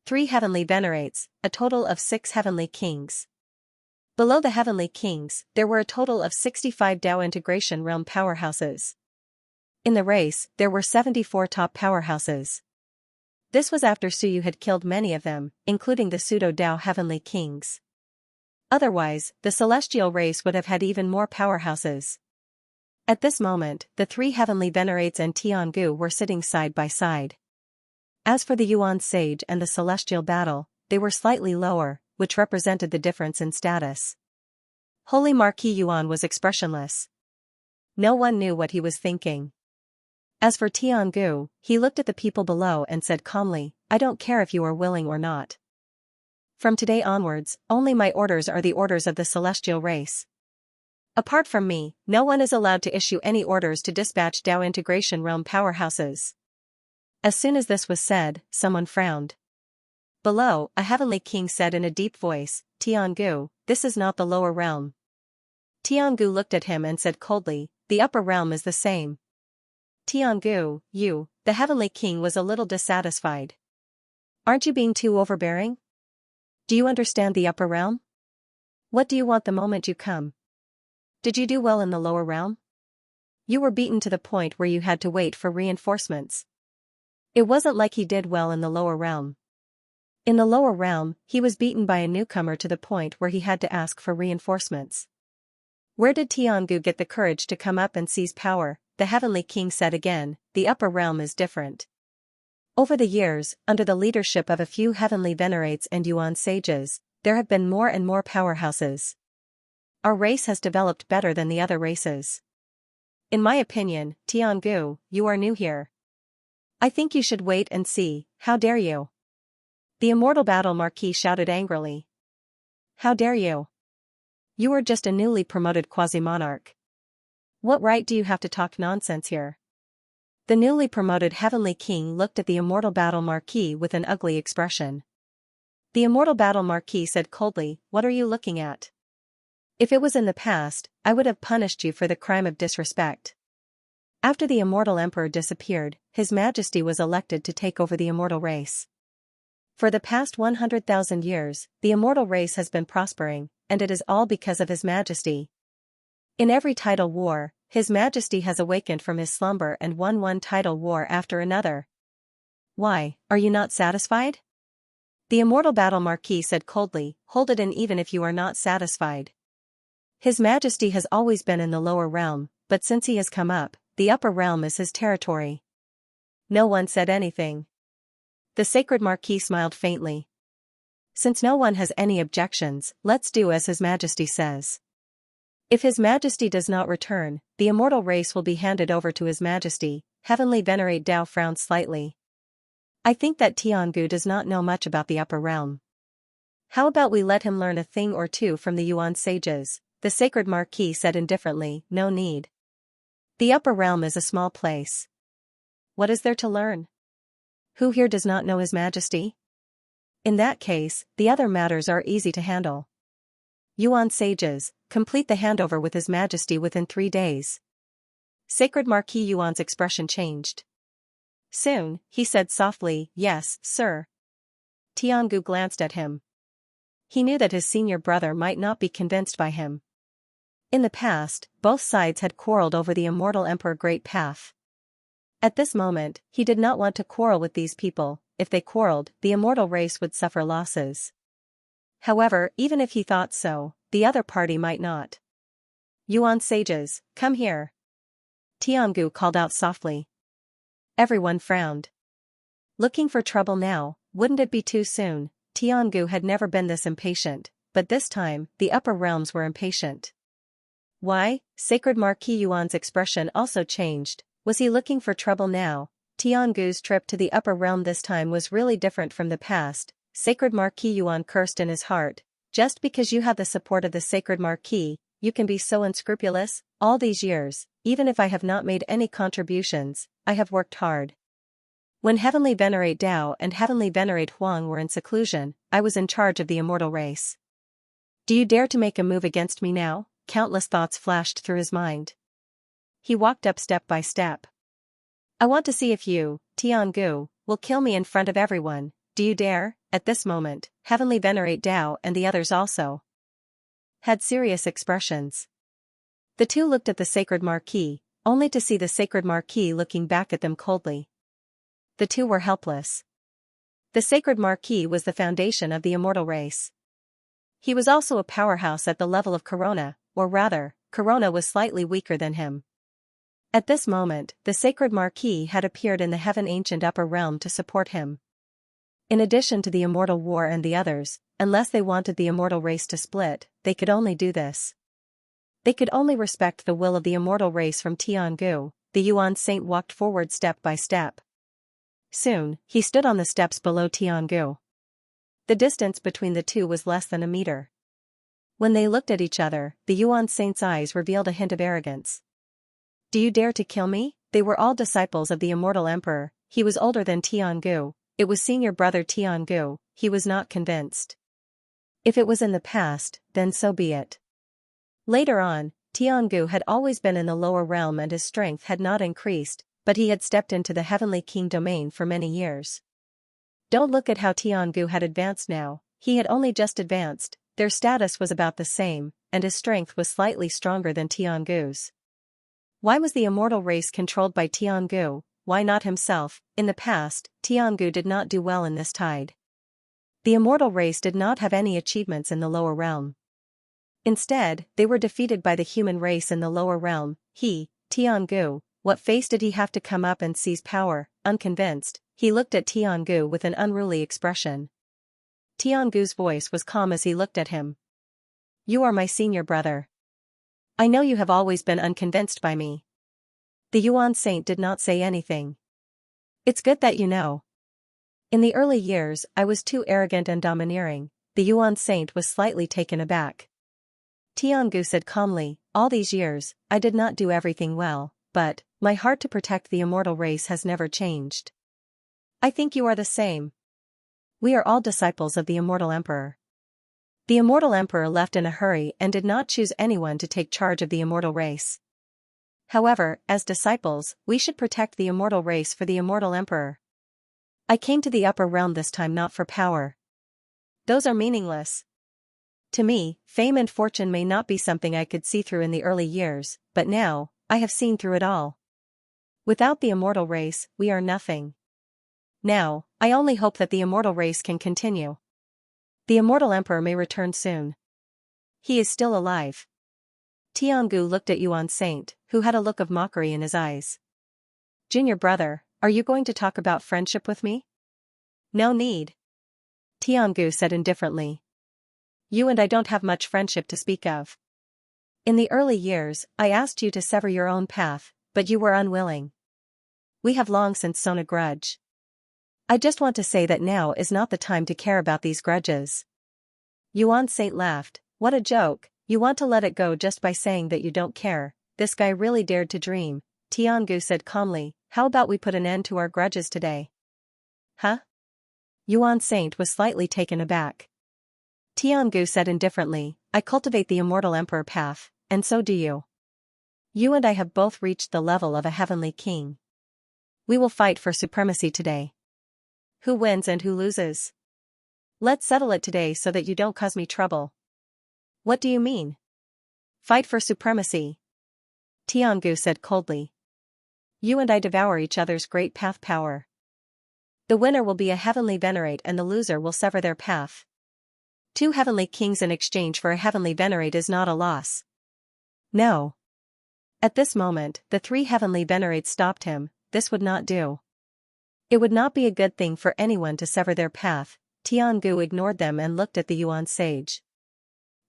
3 Heavenly Venerates, a total of 6 Heavenly Kings. Below the Heavenly Kings, there were a total of 65 Tao Integration Realm powerhouses. In the race, there were 74 top powerhouses. This was after Suyu had killed many of them, including the pseudo-Tao Heavenly Kings. Otherwise, the celestial race would have had even more powerhouses. At this moment, the 3 Heavenly Venerates and Tiangu were sitting side by side. As for the Yuan Sage and the celestial battle, they were slightly lower, which represented the difference in status. Holy Marquis Yuan was expressionless. No one knew what he was thinking. As for Tiangu, he looked at the people below and said calmly, I don't care if you are willing or not. From today onwards, only my orders are the orders of the celestial race. Apart from me, no one is allowed to issue any orders to dispatch Dao Integration Realm powerhouses. As soon as this was said, someone frowned. Below, a heavenly king said in a deep voice, Tiangu, this is not the lower realm. Tiangu looked at him and said coldly, the upper realm is the same. Tiangu, you, the heavenly king was a little dissatisfied. Aren't you being too overbearing? Do you understand the upper realm? What do you want the moment you come? Did you do well in the lower realm? You were beaten to the point where you had to wait for reinforcements. It wasn't like he did well in the lower realm. In the lower realm, he was beaten by a newcomer to the point where he had to ask for reinforcements. Where did Tiangu get the courage to come up and seize power? The heavenly king said again, the upper realm is different. Over the years, under the leadership of a few heavenly venerates and Yuan sages, there have been more and more powerhouses. Our race has developed better than the other races. In my opinion, Tiangu, you are new here. I think you should wait and see, how dare you? The Immortal Battle Marquis shouted angrily. How dare you? You are just a newly promoted quasi-monarch. What right do you have to talk nonsense here? The newly promoted heavenly king looked at the Immortal Battle Marquis with an ugly expression. The Immortal Battle Marquis said coldly, what are you looking at? If it was in the past, I would have punished you for the crime of disrespect. After the Immortal Emperor disappeared, His Majesty was elected to take over the immortal race. For the past 100,000 years, the immortal race has been prospering, and it is all because of His Majesty. In every tidal war, His Majesty has awakened from his slumber and won one tidal war after another. Why, are you not satisfied? The Immortal Battle Marquis said coldly, hold it in even if you are not satisfied. His Majesty has always been in the lower realm, but since he has come up, the upper realm is his territory. No one said anything. The Sacred Marquis smiled faintly. Since no one has any objections, let's do as His Majesty says. If His Majesty does not return, the immortal race will be handed over to His Majesty. Heavenly Venerate Dao frowned slightly. I think that Tiangu does not know much about the upper realm. How about we let him learn a thing or two from the Yuan sages? The Sacred Marquis said indifferently, no need. The upper realm is a small place. What is there to learn? Who here does not know His Majesty? In that case, the other matters are easy to handle. Yuan sages, complete the handover with His Majesty within 3 days. Sacred Marquis Yuan's expression changed. Soon, he said softly, yes, sir. Tiangu glanced at him. He knew that his senior brother might not be convinced by him. In the past, both sides had quarreled over the immortal Emperor Great Path. At this moment, he did not want to quarrel with these people. If they quarreled, the immortal race would suffer losses. However, even if he thought so, the other party might not. Yuan sages, come here. Tiangu called out softly. Everyone frowned. Looking for trouble now, wouldn't it be too soon? Tiangu had never been this impatient, but this time, the upper realms were impatient. Why? Sacred Marquis Yuan's expression also changed. Was he looking for trouble now? Tiangu's trip to the upper realm this time was really different from the past. Sacred Marquis Yuan cursed in his heart. Just because you have the support of the Sacred Marquis, you can be so unscrupulous? All these years, even if I have not made any contributions, I have worked hard. When Heavenly Venerate Dao and Heavenly Venerate Huang were in seclusion, I was in charge of the immortal race. Do you dare to make a move against me now? Countless thoughts flashed through his mind. He walked up step by step. I want to see if you, Tiangu, will kill me in front of everyone. Do you dare? At this moment, Heavenly Venerate Dao and the others also had serious expressions. The two looked at the Sacred Marquis, only to see the Sacred Marquis looking back at them coldly. The two were helpless. The Sacred Marquis was the foundation of the immortal race. He was also a powerhouse at the level of Corona, or rather, Corona was slightly weaker than him. At this moment, the Sacred Marquis had appeared in the Heaven Ancient Upper Realm to support him. In addition to the immortal war and the others, unless they wanted the immortal race to split, they could only do this. They could only respect the will of the immortal race from Tiangu. The Yuan Saint walked forward step by step. Soon, he stood on the steps below Tiangu. The distance between the two was less than a meter. When they looked at each other, the Yuan Saint's eyes revealed a hint of arrogance. Do you dare to kill me? They were all disciples of the immortal emperor. He was older than Tiangu. It was senior brother Tiangu. He was not convinced. If it was in the past, then so be it. Later on, Tiangu had always been in the lower realm and his strength had not increased, but he had stepped into the heavenly king domain for many years. Don't look at how Tiangu had advanced now. He had only just advanced, their status was about the same, and his strength was slightly stronger than Tiangu's. Why was the immortal race controlled by Tiangu? Why not himself? In the past, Tiangu did not do well in this tide. The immortal race did not have any achievements in the lower realm. Instead, they were defeated by the human race in the lower realm. Tiangu, what face did he have to come up and seize power? Unconvinced, he looked at Tiangu with an unruly expression. Tiangu's voice was calm as he looked at him. You are my senior brother. I know you have always been unconvinced by me. The Yuan Saint did not say anything. It's good that you know. In the early years, I was too arrogant and domineering. The Yuan Saint was slightly taken aback. Tiangu said calmly, all these years, I did not do everything well, but my heart to protect the immortal race has never changed. I think you are the same. We are all disciples of the immortal emperor. The immortal emperor left in a hurry and did not choose anyone to take charge of the immortal race. However, as disciples, we should protect the immortal race for the immortal emperor. I came to the upper realm this time not for power. Those are meaningless. To me, fame and fortune may not be something I could see through in the early years, but now, I have seen through it all. Without the immortal race, we are nothing. Now, I only hope that the immortal race can continue. The immortal emperor may return soon. He is still alive. Tiangu looked at Yuan Saint, who had a look of mockery in his eyes. Junior brother, are you going to talk about friendship with me? No need. Tiangu said indifferently. You and I don't have much friendship to speak of. In the early years, I asked you to sever your own path, but you were unwilling. We have long since sown a grudge. I just want to say that now is not the time to care about these grudges. Yuan Saint laughed. What a joke, you want to let it go just by saying that you don't care. This guy really dared to dream. Tiangu said calmly, how about we put an end to our grudges today? Huh? Yuan Saint was slightly taken aback. Tiangu said indifferently, I cultivate the immortal emperor path, and so do you. You and I have both reached the level of a heavenly king. We will fight for supremacy today. Who wins and who loses? Let's settle it today so that you don't cause me trouble. What do you mean? Fight for supremacy. Tiangu said coldly. You and I devour each other's great path power. The winner will be a heavenly venerate and the loser will sever their path. 2 heavenly kings in exchange for a heavenly venerate is not a loss. No. At this moment, the 3 heavenly venerates stopped him. This would not do. It would not be a good thing for anyone to sever their path. Tiangu ignored them and looked at the Yuan sage.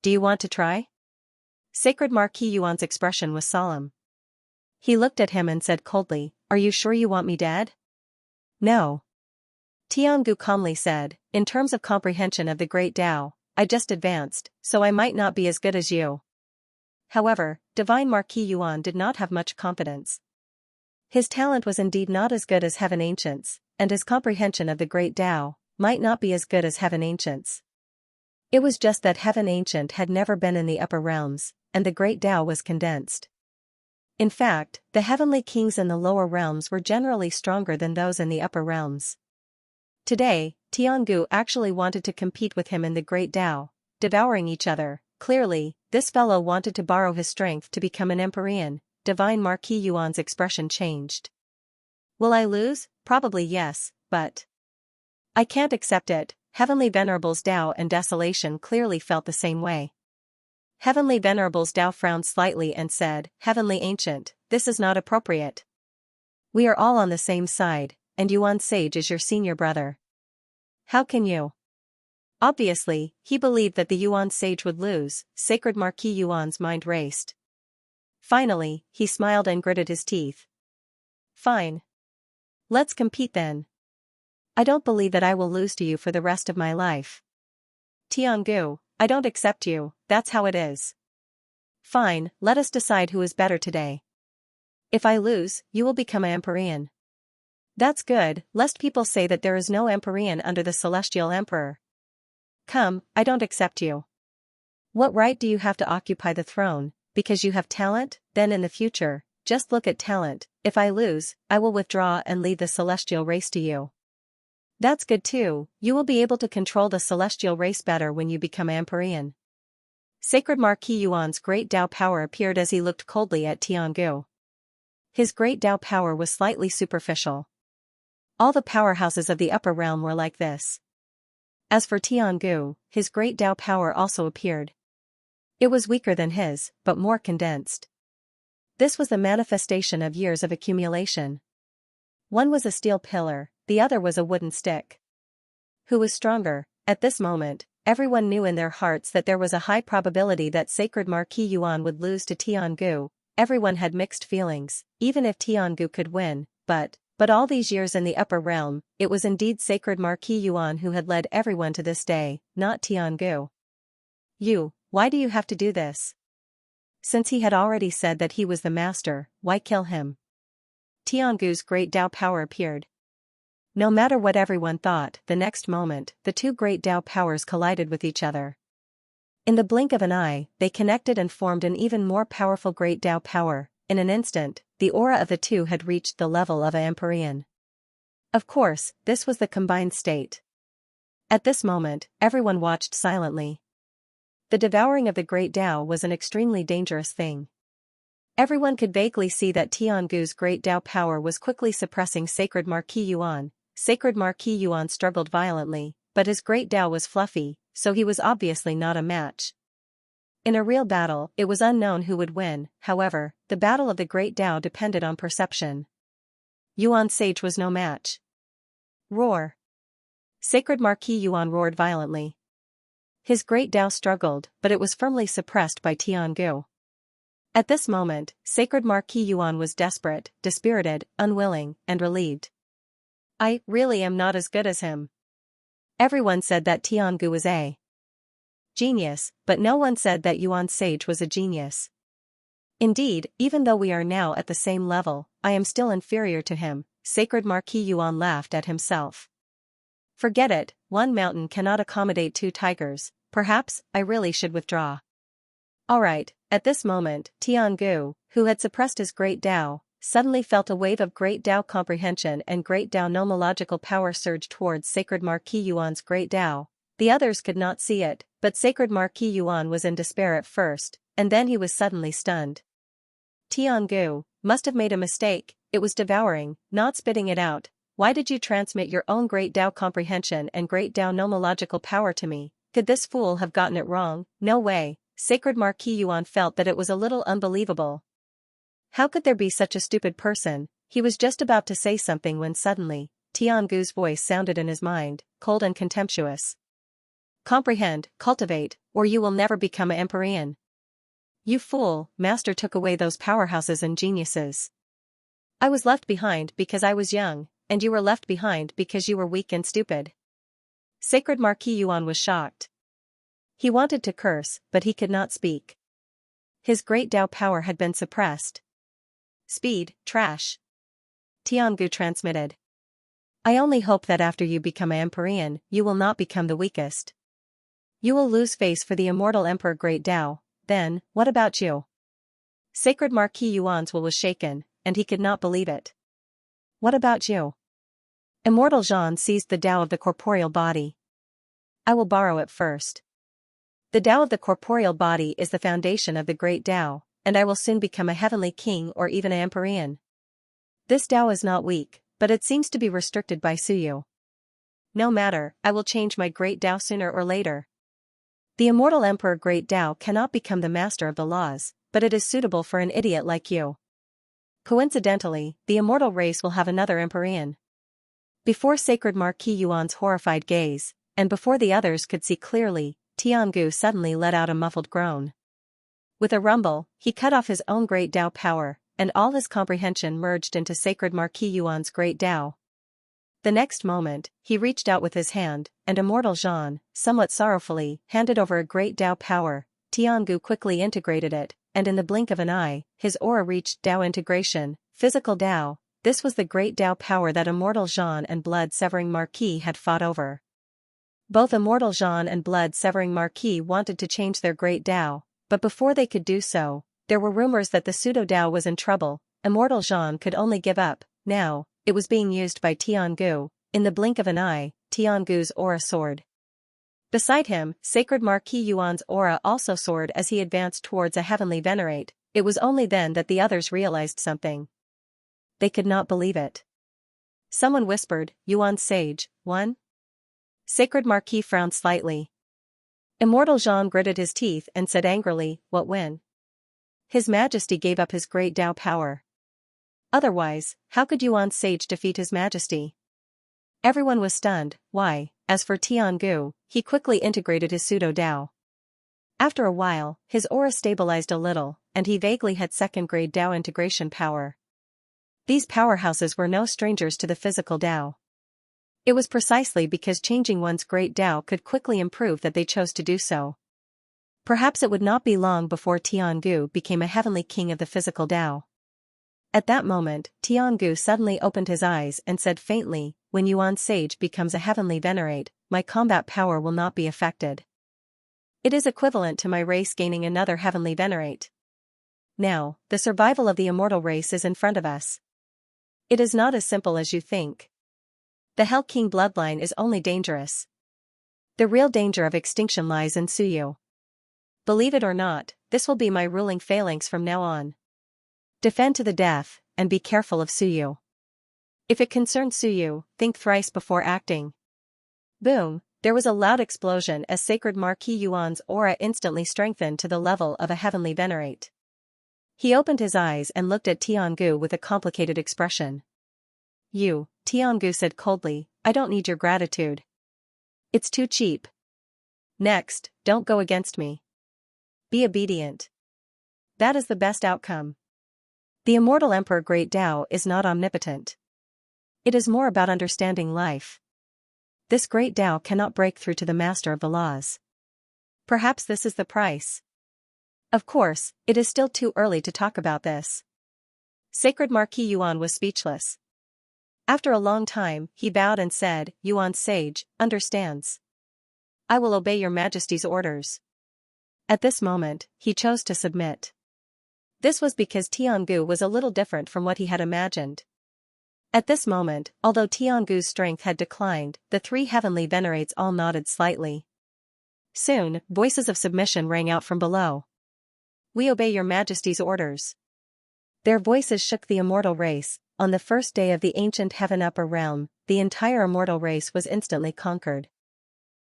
Do you want to try? Sacred Marquis Yuan's expression was solemn. He looked at him and said coldly, are you sure you want me dead? No. Tiangu calmly said, in terms of comprehension of the great Tao, I just advanced, so I might not be as good as you. However, Divine Marquis Yuan did not have much confidence. His talent was indeed not as good as Heaven Ancient's, and his comprehension of the great Tao might not be as good as Heaven Ancient's. It was just that Heaven Ancient had never been in the upper realms, and the great Tao was condensed. In fact, the heavenly kings in the lower realms were generally stronger than those in the upper realms. Today, Tiangu actually wanted to compete with him in the great Tao, devouring each other. Clearly, this fellow wanted to borrow his strength to become an Emperor. Divine Marquis Yuan's expression changed. Will I lose? Probably yes, but I can't accept it. Heavenly Venerables Tao and Desolation clearly felt the same way. Heavenly Venerables Tao frowned slightly and said, Heavenly Ancient, this is not appropriate. We are all on the same side, and Yuan Sage is your senior brother. How can you? Obviously, he believed that the Yuan sage would lose. Sacred Marquis Yuan's mind raced. Finally, he smiled and gritted his teeth. Fine. Let's compete then. I don't believe that I will lose to you for the rest of my life. Tiangu, I don't accept you, that's how it is. Fine, let us decide who is better today. If I lose, you will become an Empyrean. That's good, lest people say that there is no Empyrean under the Celestial Emperor. Come, I don't accept you. What right do you have to occupy the throne? Because you have talent? Then in the future, just look at talent. If I lose, I will withdraw and leave the celestial race to you. That's good too, you will be able to control the celestial race better when you become Empyrean. Sacred Marquis Yuan's great Tao power appeared as he looked coldly at Tiangu. His great Tao power was slightly superficial. All the powerhouses of the upper realm were like this. As for Tiangu, his great Tao power also appeared. It was weaker than his, but more condensed. This was the manifestation of years of accumulation. One was a steel pillar, the other was a wooden stick. Who was stronger? At this moment, everyone knew in their hearts that there was a high probability that Sacred Marquis Yuan would lose to Tiangu. Everyone had mixed feelings, even if Tiangu could win, but all these years in the upper realm, it was indeed Sacred Marquis Yuan who had led everyone to this day, not Tiangu. You, why do you have to do this? Since he had already said that he was the master, why kill him? Tiangu's great Tao power appeared. No matter what everyone thought, the next moment, the two great Tao powers collided with each other. In the blink of an eye, they connected and formed an even more powerful great Tao power. In an instant, the aura of the two had reached the level of an Empyrean. Of course, this was the combined state. At this moment, everyone watched silently. The devouring of the great Tao was an extremely dangerous thing. Everyone could vaguely see that Tiangu's great Tao power was quickly suppressing Sacred Marquis Yuan. Sacred Marquis Yuan struggled violently, but his great Tao was fluffy, so he was obviously not a match. In a real battle, it was unknown who would win. However, the battle of the great Tao depended on perception. Yuan sage was no match. Roar! Sacred Marquis Yuan roared violently. His great Tao struggled, but it was firmly suppressed by Tiangu. At this moment, Sacred Marquis Yuan was desperate, dispirited, unwilling, and relieved. I really am not as good as him. Everyone said that Tiangu was a genius, but no one said that Yuan sage was a genius. Indeed, even though we are now at the same level, I am still inferior to him. Sacred Marquis Yuan laughed at himself. Forget it, one mountain cannot accommodate two tigers, perhaps I really should withdraw. Alright, at this moment, Tiangu, who had suppressed his great Tao, suddenly felt a wave of great Tao comprehension and great Tao nomological power surge towards Sacred Marquis Yuan's great Tao. The others could not see it, but Sacred Marquis Yuan was in despair at first, and then he was suddenly stunned. Tiangu must have made a mistake, it was devouring, not spitting it out. Why did you transmit your own great Tao comprehension and great Tao nomological power to me? Could this fool have gotten it wrong? No way. Sacred Marquis Yuan felt that it was a little unbelievable. How could there be such a stupid person? He was just about to say something when suddenly, Tiangu's voice sounded in his mind, cold and contemptuous. Comprehend, cultivate, or you will never become an Empyrean. You fool, Master took away those powerhouses and geniuses. I was left behind because I was young, and you were left behind because you were weak and stupid. Sacred Marquis Yuan was shocked. He wanted to curse, but he could not speak. His great Tao power had been suppressed. Speed, trash. Tiangu transmitted. I only hope that after you become an Empyrean, you will not become the weakest. You will lose face for the immortal Emperor Great Tao. Then, what about you? Sacred Marquis Yuan's will was shaken, and he could not believe it. What about you? Immortal Zhan seized the Tao of the corporeal body. I will borrow it first. The Tao of the corporeal body is the foundation of the great Tao, and I will soon become a heavenly king or even an Empyrean. This Tao is not weak, but it seems to be restricted by Suyu. No matter, I will change my great Tao sooner or later. The immortal Emperor Great Tao cannot become the master of the laws, but it is suitable for an idiot like you. Coincidentally, the immortal race will have another Empyrean. Before Sacred Marquis Yuan's horrified gaze, and before the others could see clearly, Tiangu suddenly let out a muffled groan. With a rumble, he cut off his own great Tao power, and all his comprehension merged into Sacred Marquis Yuan's great Tao. The next moment, he reached out with his hand, and Immortal Zhan, somewhat sorrowfully, handed over a great Tao power. Tiangu quickly integrated it, and in the blink of an eye, his aura reached Tao integration, physical Tao. This was the great Tao power that Immortal Zhan and Blood-Severing Marquis had fought over. Both Immortal Zhan and Blood-Severing Marquis wanted to change their great Tao, but before they could do so, there were rumors that the pseudo-Tao was in trouble. Immortal Zhan could only give up. Now, it was being used by Tiangu. In the blink of an eye, Tiangu's aura soared. Beside him, Sacred Marquis Yuan's aura also soared as he advanced towards a heavenly venerate. It was only then that the others realized something. They could not believe it. Someone whispered, "Yuan's sage, one?" Sacred Marquis frowned slightly. Immortal Zhan gritted his teeth and said angrily, "What when?" His Majesty gave up his great Tao power. Otherwise, how could Yuan's sage defeat His Majesty? Everyone was stunned. Why? As for Tiangu, he quickly integrated his pseudo-Tao. After a while, his aura stabilized a little, and he vaguely had second-grade Tao integration power. These powerhouses were no strangers to the physical Tao. It was precisely because changing one's great Tao could quickly improve that they chose to do so. Perhaps it would not be long before Tiangu became a heavenly king of the physical Tao. At that moment, Tiangu suddenly opened his eyes and said faintly, "When Yuan's sage becomes a heavenly venerate, my combat power will not be affected. It is equivalent to my race gaining another heavenly venerate. Now, the survival of the immortal race is in front of us. It is not as simple as you think. The Hell King bloodline is only dangerous. The real danger of extinction lies in Suyu. Believe it or not, this will be my ruling phalanx from now on. Defend to the death, and be careful of Suyu. If it concerns Suyu, think thrice before acting." Boom, there was a loud explosion as Sacred Marquis Yuan's aura instantly strengthened to the level of a heavenly venerate. He opened his eyes and looked at Tiangu with a complicated expression. Tiangu said coldly, "I don't need your gratitude. It's too cheap. Next, don't go against me. Be obedient. That is the best outcome. The immortal Emperor Great Tao is not omnipotent. It is more about understanding life. This Great Tao cannot break through to the master of the laws. Perhaps this is the price. Of course, it is still too early to talk about this." Sacred Marquis Yuan was speechless. After a long time, he bowed and said, "Yuan's sage understands. I will obey your Majesty's orders." At this moment, he chose to submit. This was because Tiangu was a little different from what he had imagined. At this moment, although Tiangu's strength had declined, the three heavenly venerates all nodded slightly. Soon, voices of submission rang out from below. "We obey your Majesty's orders." Their voices shook the immortal race. On the first day of the ancient heaven upper realm, the entire immortal race was instantly conquered.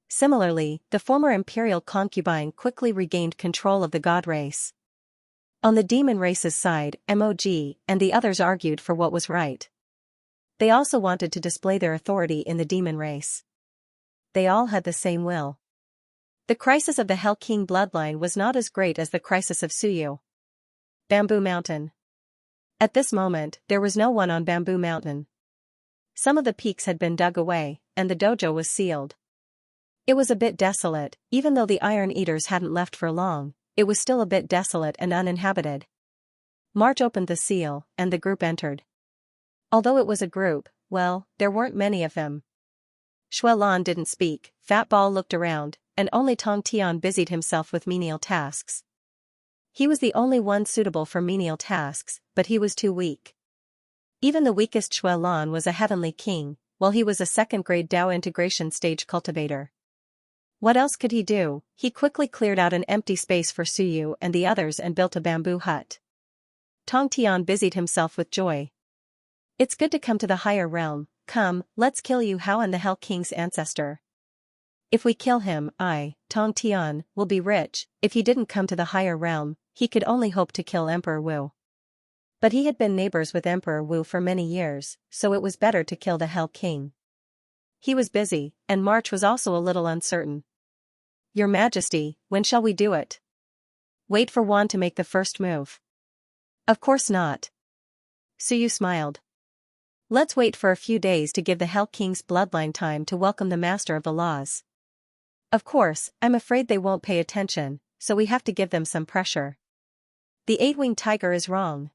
Similarly, the former imperial concubine quickly regained control of the god race. On the demon race's side, Mog and the others argued for what was right. They also wanted to display their authority in the demon race. They all had the same will. The crisis of the Hell King bloodline was not as great as the crisis of Suyu. Bamboo Mountain. At this moment, there was no one on Bamboo Mountain. Some of the peaks had been dug away, and the dojo was sealed. It was a bit desolate. Even though the Iron Eaters hadn't left for long, it was still a bit desolate and uninhabited. March opened the seal, and the group entered. Although it was a group, well, there weren't many of them. Xuelan didn't speak, Fat Ball looked around, and only Tong Tian busied himself with menial tasks. He was the only one suitable for menial tasks, but he was too weak. Even the weakest Xuelan was a heavenly king, while he was a second-grade Tao integration stage cultivator. What else could he do? He quickly cleared out an empty space for Suyu and the others and built a bamboo hut. Tong Tian busied himself with joy. "It's good to come to the higher realm. Come, let's kill Yu Hao and the Hell King's ancestor. If we kill him, Tong Tian, will be rich." If he didn't come to the higher realm, he could only hope to kill Emperor Wu. But he had been neighbors with Emperor Wu for many years, so it was better to kill the Hell King. He was busy, and March was also a little uncertain. Your Majesty, when shall we do it? Wait for Juan to make the first move. Of course not. Suyu smiled. Let's wait for a few days to give the Hell King's bloodline time to welcome the Master of the Laws. Of course, I'm afraid they won't pay attention, so we have to give them some pressure. The eight-winged tiger is wrong.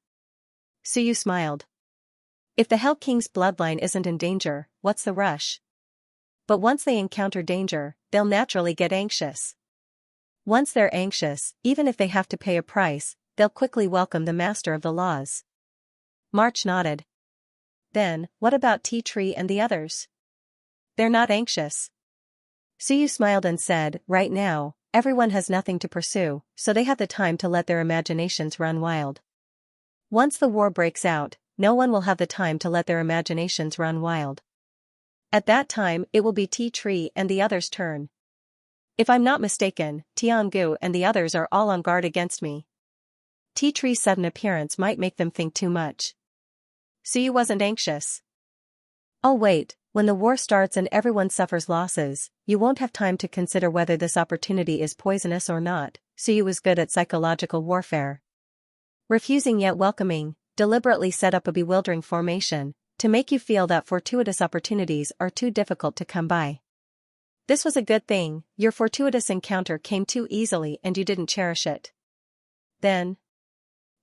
Suyu smiled. If the Hell King's bloodline isn't in danger, what's the rush? But once they encounter danger, they'll naturally get anxious. Once they're anxious, even if they have to pay a price, they'll quickly welcome the Master of the Laws. March nodded. Then, what about Tea Tree and the others? They're not anxious. Suyu smiled and said, right now, everyone has nothing to pursue, so they have the time to let their imaginations run wild. Once the war breaks out, no one will have the time to let their imaginations run wild. At that time, it will be Tea Tree and the others' turn. If I'm not mistaken, Tiangu and the others are all on guard against me. Tea Tree's sudden appearance might make them think too much. Suyu wasn't anxious. Oh wait, when the war starts and everyone suffers losses, you won't have time to consider whether this opportunity is poisonous or not. Suyu was good at psychological warfare. Refusing yet welcoming, deliberately set up a bewildering formation, to make you feel that fortuitous opportunities are too difficult to come by. This was a good thing, your fortuitous encounter came too easily and you didn't cherish it. Then,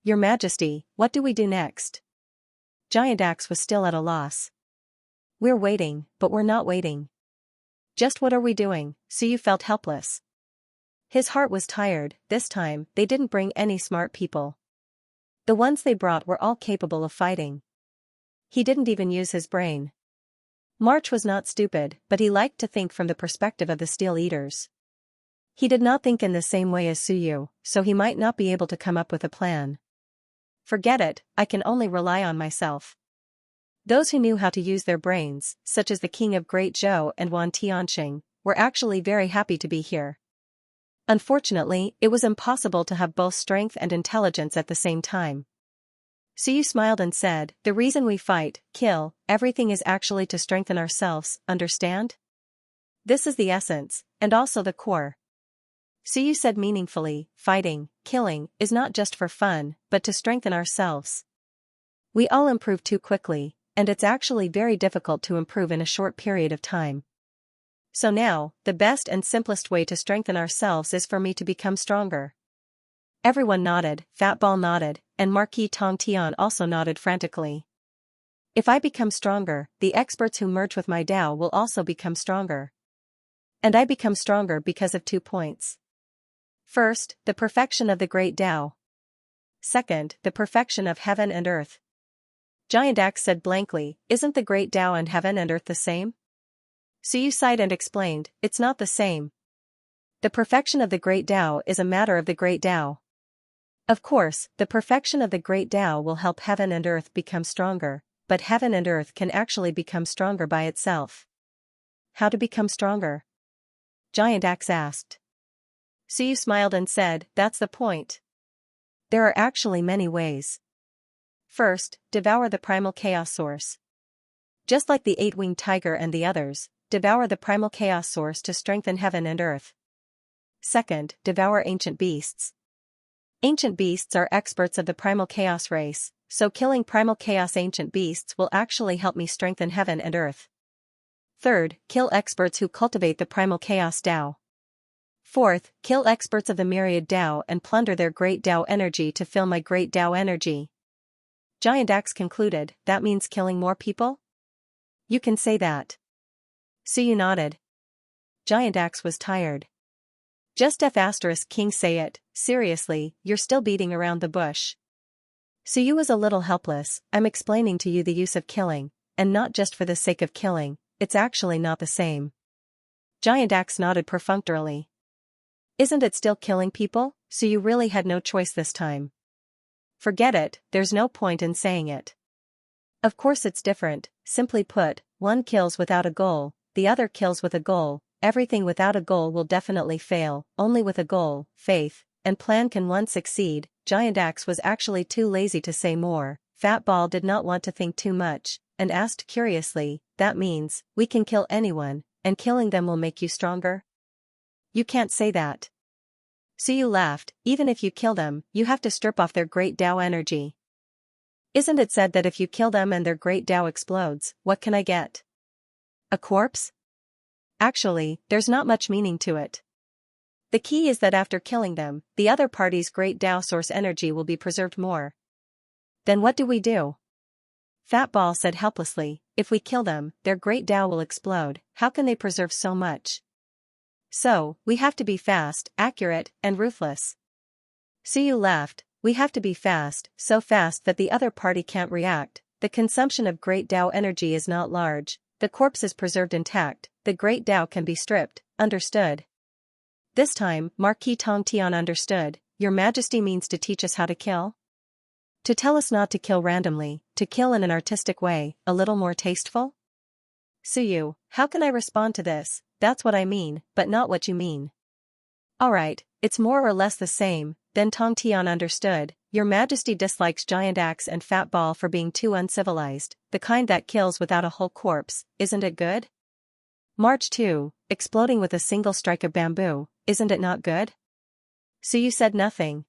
Your Majesty, what do we do next? Giant Axe was still at a loss. We're waiting, but we're not waiting. Just what are we doing? Suyu felt helpless. His heart was tired. This time, they didn't bring any smart people. The ones they brought were all capable of fighting. He didn't even use his brain. March was not stupid, but he liked to think from the perspective of the Steel Eaters. He did not think in the same way as Suyu, so he might not be able to come up with a plan. Forget it, I can only rely on myself. Those who knew how to use their brains, such as the King of Great Zhou and Wan Tianxing, were actually very happy to be here. Unfortunately, it was impossible to have both strength and intelligence at the same time. Suyu smiled and said, the reason we fight, kill, everything is actually to strengthen ourselves, understand? This is the essence, and also the core. Suyu said meaningfully, fighting, killing, is not just for fun, but to strengthen ourselves. We all improve too quickly, and it's actually very difficult to improve in a short period of time. So now, the best and simplest way to strengthen ourselves is for me to become stronger. Everyone nodded, Fat Ball nodded, and Marquis Tong Tian also nodded frantically. If I become stronger, the experts who merge with my Dao will also become stronger. And I become stronger because of 2 points. First, the perfection of the great Dao. Second, the perfection of heaven and earth. Giant Axe said blankly, isn't the great Dao and heaven and earth the same? Suyu sighed and explained, it's not the same. The perfection of the great Dao is a matter of the great Dao. Of course, the perfection of the great Dao will help heaven and earth become stronger, but heaven and earth can actually become stronger by itself. How to become stronger? Giant Axe asked. Suyu smiled and said, that's the point. There are actually many ways. First, devour the primal chaos source. Just like the eight-winged tiger and the others, devour the primal chaos source to strengthen heaven and earth. Second, devour ancient beasts. Ancient beasts are experts of the primal chaos race, so killing primal chaos ancient beasts will actually help me strengthen heaven and earth. Third, kill experts who cultivate the primal chaos Dao. Fourth, kill experts of the Myriad Dao and plunder their great Dao energy to fill my great Dao energy. Giant Axe concluded, that means killing more people? You can say that. Suyu nodded. Giant Axe was tired. Just King say it, seriously, you're still beating around the bush. Suyu was a little helpless, I'm explaining to you the use of killing, and not just for the sake of killing, it's actually not the same. Giant Axe nodded perfunctorily. Isn't it still killing people? Suyu really had no choice this time. Forget it, there's no point in saying it. Of course it's different, simply put, one kills without a goal, the other kills with a goal, everything without a goal will definitely fail, only with a goal, faith, and plan can one succeed. Giant Axe was actually too lazy to say more. Fat Ball did not want to think too much, and asked curiously, that means, we can kill anyone, and killing them will make you stronger? You can't say that. Suyu laughed, even if you kill them, you have to strip off their great Tao energy. Isn't it said that if you kill them and their great Tao explodes, what can I get? A corpse? Actually, there's not much meaning to it. The key is that after killing them, the other party's great Tao source energy will be preserved more. Then what do we do? Fat Ball said helplessly, if we kill them, their great Tao will explode, how can they preserve so much? So, we have to be fast, accurate, and ruthless. Suyu laughed, we have to be fast, so fast that the other party can't react, the consumption of great Tao energy is not large, the corpse is preserved intact, the great Tao can be stripped, understood? This time, Marquis Tong Tian understood, Your Majesty means to teach us how to kill? To tell us not to kill randomly, to kill in an artistic way, a little more tasteful? Suyu, how can I respond to this? That's what I mean, but not what you mean. Alright, it's more or less the same, then Tong Tian understood, Your Majesty dislikes Giant Axe and Fat Ball for being too uncivilized, the kind that kills without a whole corpse, isn't it good? March 2, exploding with a single strike of bamboo, isn't it not good? Suyu said nothing.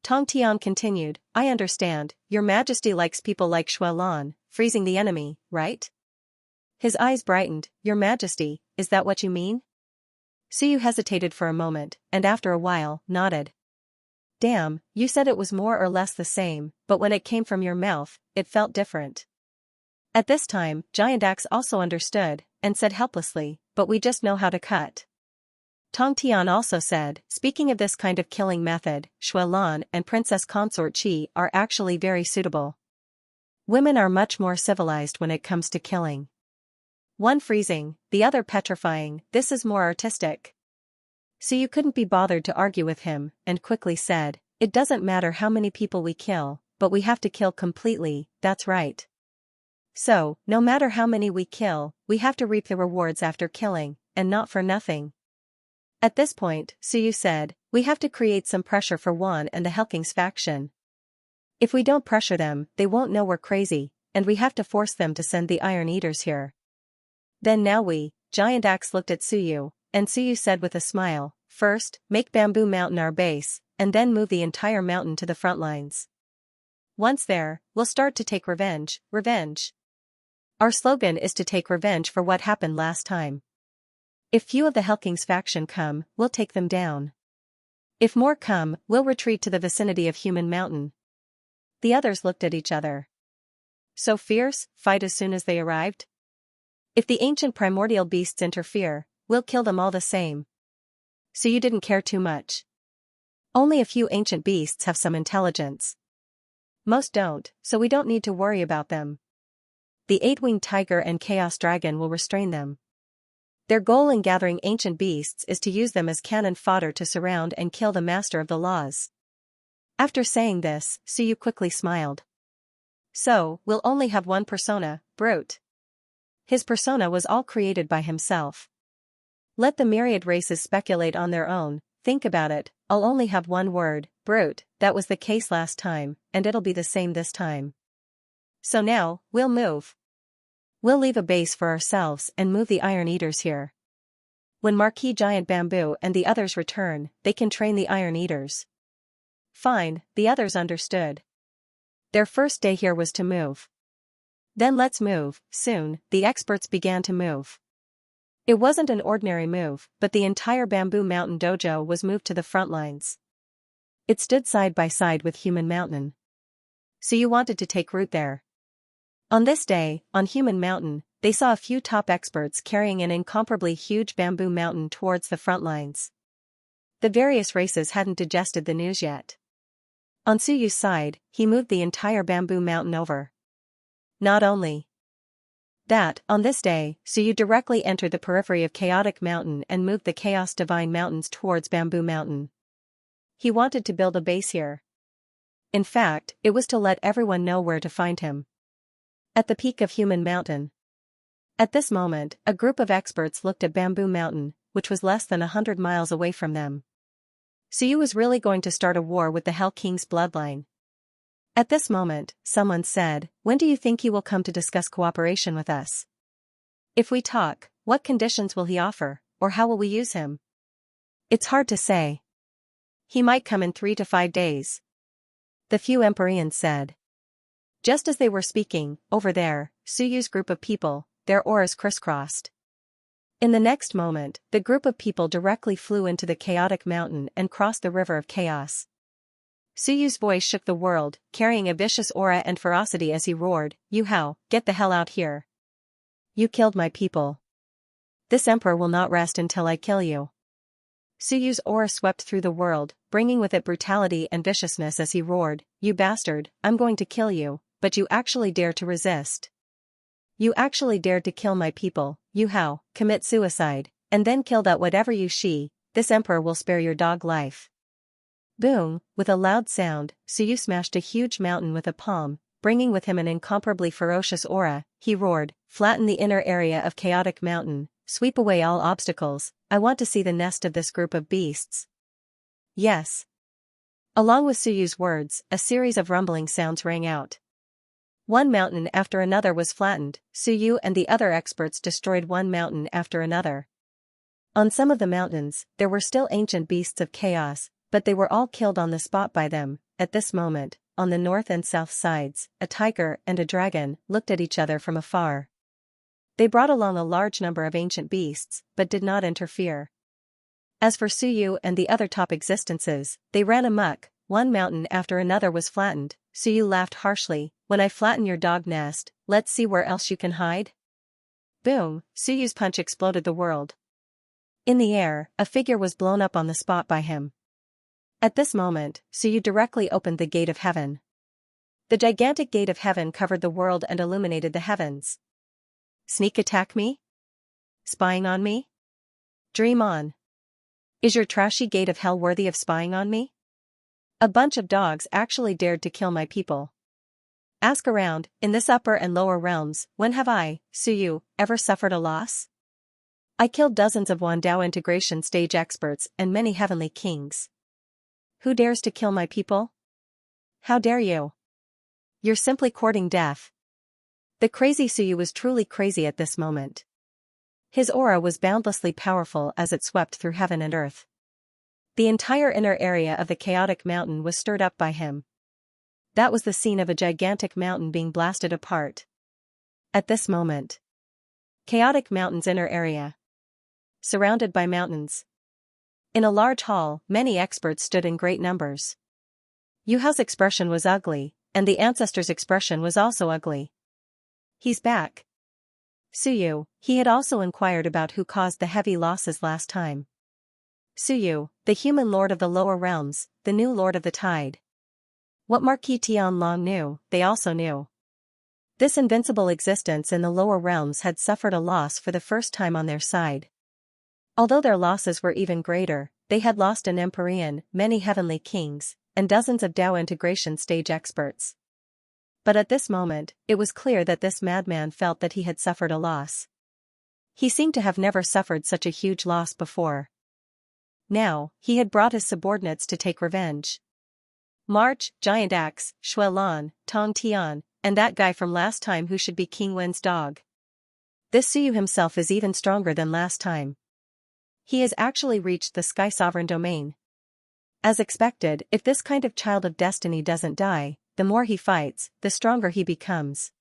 Tong Tian continued, I understand, Your Majesty likes people like Xuelan, freezing the enemy, right? His eyes brightened, Your Majesty, is that what you mean? Suyu hesitated for a moment, and after a while, nodded. Damn, you said it was more or less the same, but when it came from your mouth, it felt different. At this time, Giant Axe also understood, and said helplessly, but we just know how to cut. Tong Tian also said, speaking of this kind of killing method, Xuelan and Princess Consort Qi are actually very suitable. Women are much more civilized when it comes to killing. One freezing, the other petrifying, this is more artistic. Suyu couldn't be bothered to argue with him, and quickly said, it doesn't matter how many people we kill, but we have to kill completely, that's right. So, no matter how many we kill, we have to reap the rewards after killing, and not for nothing. At this point, Suyu said, we have to create some pressure for Wan and the Helking's faction. If we don't pressure them, they won't know we're crazy, and we have to force them to send the Iron Eaters here. Then now Giant Axe looked at Suyu, and Suyu said with a smile, first, make Bamboo Mountain our base, and then move the entire mountain to the front lines. Once there, we'll start to take revenge. Our slogan is to take revenge for what happened last time. If few of the Helking's faction come, we'll take them down. If more come, we'll retreat to the vicinity of Human Mountain. The others looked at each other. So fierce, fight as soon as they arrived? If the ancient primordial beasts interfere, we'll kill them all the same. So you didn't care too much. Only a few ancient beasts have some intelligence. Most don't, so we don't need to worry about them. The 8-winged tiger and chaos dragon will restrain them. Their goal in gathering ancient beasts is to use them as cannon fodder to surround and kill the master of the laws. After saying this, Suyu quickly smiled. So, we'll only have one persona, Brute. His persona was all created by himself. Let the myriad races speculate on their own, think about it, I'll only have one word, Brute, that was the case last time, and it'll be the same this time. So now, we'll move. We'll leave a base for ourselves and move the Iron Eaters here. When Marquis Giant Bamboo and the others return, they can train the Iron Eaters. Fine, the others understood. Their first day here was to move. Then let's move. Soon, the experts began to move. It wasn't an ordinary move, but the entire Bamboo Mountain dojo was moved to the front lines. It stood side by side with Human Mountain. So you wanted to take root there. On this day, on Human Mountain, they saw a few top experts carrying an incomparably huge Bamboo Mountain towards the front lines. The various races hadn't digested the news yet. On Suyu's side, he moved the entire Bamboo Mountain over. Not only that, on this day, Suyu directly entered the periphery of Chaotic Mountain and moved the Chaos Divine Mountains towards Bamboo Mountain. He wanted to build a base here. In fact, it was to let everyone know where to find him. At the peak of Human Mountain. At this moment, a group of experts looked at Bamboo Mountain, which was less than 100 miles away from them. Suyu was really going to start a war with the Hell King's bloodline. At this moment, someone said, when do you think he will come to discuss cooperation with us? If we talk, what conditions will he offer, or how will we use him? It's hard to say. He might come in 3 to 5 days. The few Empyreans said. Just as they were speaking, over there, Suyu's group of people, their auras crisscrossed. In the next moment, the group of people directly flew into the chaotic mountain and crossed the river of chaos. Suyu's voice shook the world, carrying a vicious aura and ferocity as he roared, "You Hao, get the hell out here. You killed my people. This emperor will not rest until I kill you." Suyu's aura swept through the world, bringing with it brutality and viciousness as he roared, "You bastard, I'm going to kill you, but you actually dare to resist. You actually dared to kill my people, you Hao, commit suicide, and then kill that whatever you she, this emperor will spare your dog life." Boom, with a loud sound, Suyu smashed a huge mountain with a palm, bringing with him an incomparably ferocious aura. He roared, "Flatten the inner area of chaotic mountain, sweep away all obstacles, I want to see the nest of this group of beasts." Yes. Along with Suyu's words, a series of rumbling sounds rang out. One mountain after another was flattened. Suyu and the other experts destroyed one mountain after another. On some of the mountains, there were still ancient beasts of chaos, but they were all killed on the spot by them. At this moment, on the north and south sides, a tiger and a dragon looked at each other from afar. They brought along a large number of ancient beasts, but did not interfere. As for Suyu and the other top existences, they ran amok. One mountain after another was flattened. Suyu laughed harshly, "When I flatten your dog nest, let's see where else you can hide." Boom, Suyu's punch exploded the world. In the air, a figure was blown up on the spot by him. At this moment, Suyu directly opened the gate of heaven. The gigantic gate of heaven covered the world and illuminated the heavens. Sneak attack me? Spying on me? Dream on. Is your trashy gate of hell worthy of spying on me? A bunch of dogs actually dared to kill my people. Ask around, in this upper and lower realms, when have I, Suyu, ever suffered a loss? I killed dozens of Wandao integration stage experts and many heavenly kings. Who dares to kill my people? How dare you? You're simply courting death. The crazy Suyu was truly crazy at this moment. His aura was boundlessly powerful as it swept through heaven and earth. The entire inner area of the chaotic mountain was stirred up by him. That was the scene of a gigantic mountain being blasted apart. At this moment, chaotic mountain's inner area. Surrounded by mountains. In a large hall, many experts stood in great numbers. Yu Hao's expression was ugly, and the ancestor's expression was also ugly. He's back. Suyu, he had also inquired about who caused the heavy losses last time. Suyu, the human lord of the lower realms, the new lord of the tide. What Marquis Tianlong knew, they also knew. This invincible existence in the lower realms had suffered a loss for the first time on their side. Although their losses were even greater, they had lost an Empyrean, many heavenly kings, and dozens of Dao integration stage experts. But at this moment, it was clear that this madman felt that he had suffered a loss. He seemed to have never suffered such a huge loss before. Now, he had brought his subordinates to take revenge. March, Giant Axe, Shuelan, Tong Tian, and that guy from last time who should be King Wen's dog. This Suyu himself is even stronger than last time. He has actually reached the Sky Sovereign domain. As expected, if this kind of child of destiny doesn't die, the more he fights, the stronger he becomes.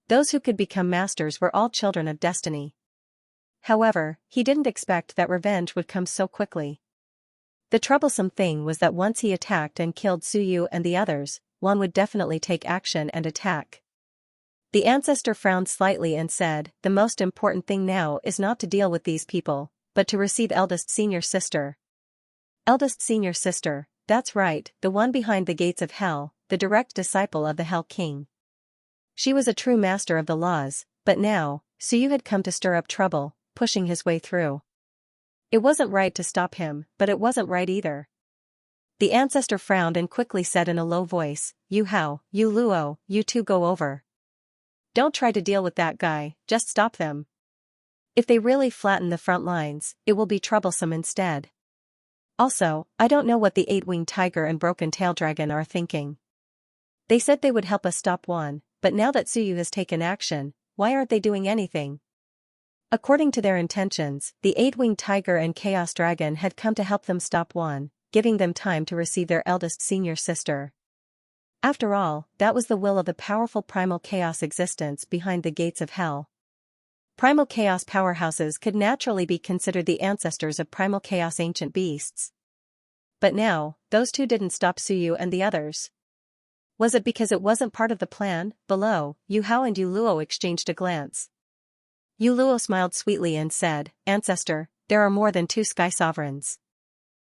Those who could become masters were all children of destiny. However, he didn't expect that revenge would come so quickly. The troublesome thing was that once he attacked and killed Suyu and the others, one would definitely take action and attack. The ancestor frowned slightly and said, "The most important thing now is not to deal with these people, but to receive eldest senior sister." Eldest senior sister, that's right, the one behind the gates of hell, the direct disciple of the Hell King. She was a true master of the laws, but now, Suyu had come to stir up trouble, pushing his way through. It wasn't right to stop him, but it wasn't right either. The ancestor frowned and quickly said in a low voice, "Yu Hao, Yu Luo, you two go over. Don't try to deal with that guy, just stop them. If they really flatten the front lines, it will be troublesome instead. Also, I don't know what the 8-winged tiger and broken tail dragon are thinking. They said they would help us stop one, but now that Suyu has taken action, why aren't they doing anything? According to their intentions, the eight-winged tiger and chaos dragon had come to help them stop Wan, giving them time to receive their eldest senior sister. After all, that was the will of the powerful primal chaos existence behind the gates of hell. Primal chaos powerhouses could naturally be considered the ancestors of primal chaos ancient beasts. But now, those two didn't stop Suyu and the others. Was it because it wasn't part of the plan? Below, Yu Hao and Yu Luo exchanged a glance. Yu Luo smiled sweetly and said, "Ancestor, there are more than two sky sovereigns.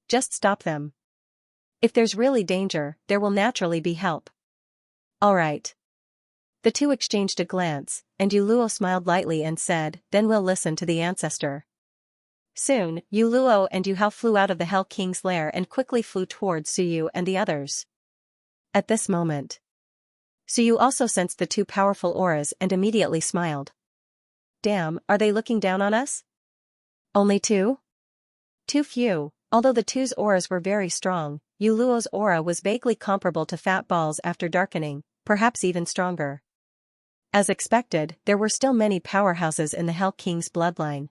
Just stop them. If there's really danger, there will naturally be help." "All right." The two exchanged a glance, and Yu Luo smiled lightly and said, "Then we'll listen to the ancestor." Soon, Yu Luo and Yu Hao flew out of the Hell King's lair and quickly flew towards Suyu and the others. At this moment, Suyu also sensed the two powerful auras and immediately smiled. "Damn, are they looking down on us? Only two? Too few." Although the two's auras were very strong, Yu Luo's aura was vaguely comparable to Fat Ball's after darkening, perhaps even stronger. As expected, there were still many powerhouses in the Hell King's bloodline.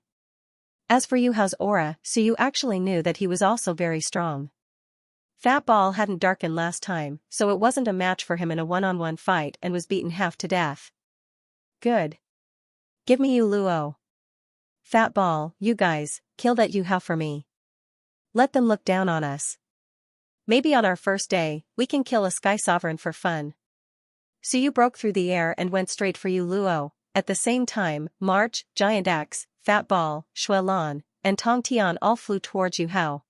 As for Yu Hao's aura, Suyu actually knew that he was also very strong. Fat Ball hadn't darkened last time, so it wasn't a match for him in a one-on-one fight and was beaten half to death. "Good. Give me Yu Luo. Fat Ball, you guys, kill that Yu Hao for me. Let them look down on us. Maybe on our first day, we can kill a sky sovereign for fun." Suyu broke through the air and went straight for Yu Luo. At the same time, March, Giant Axe, Fat Ball, Shuelan, and Tong Tian all flew towards Yu Hao.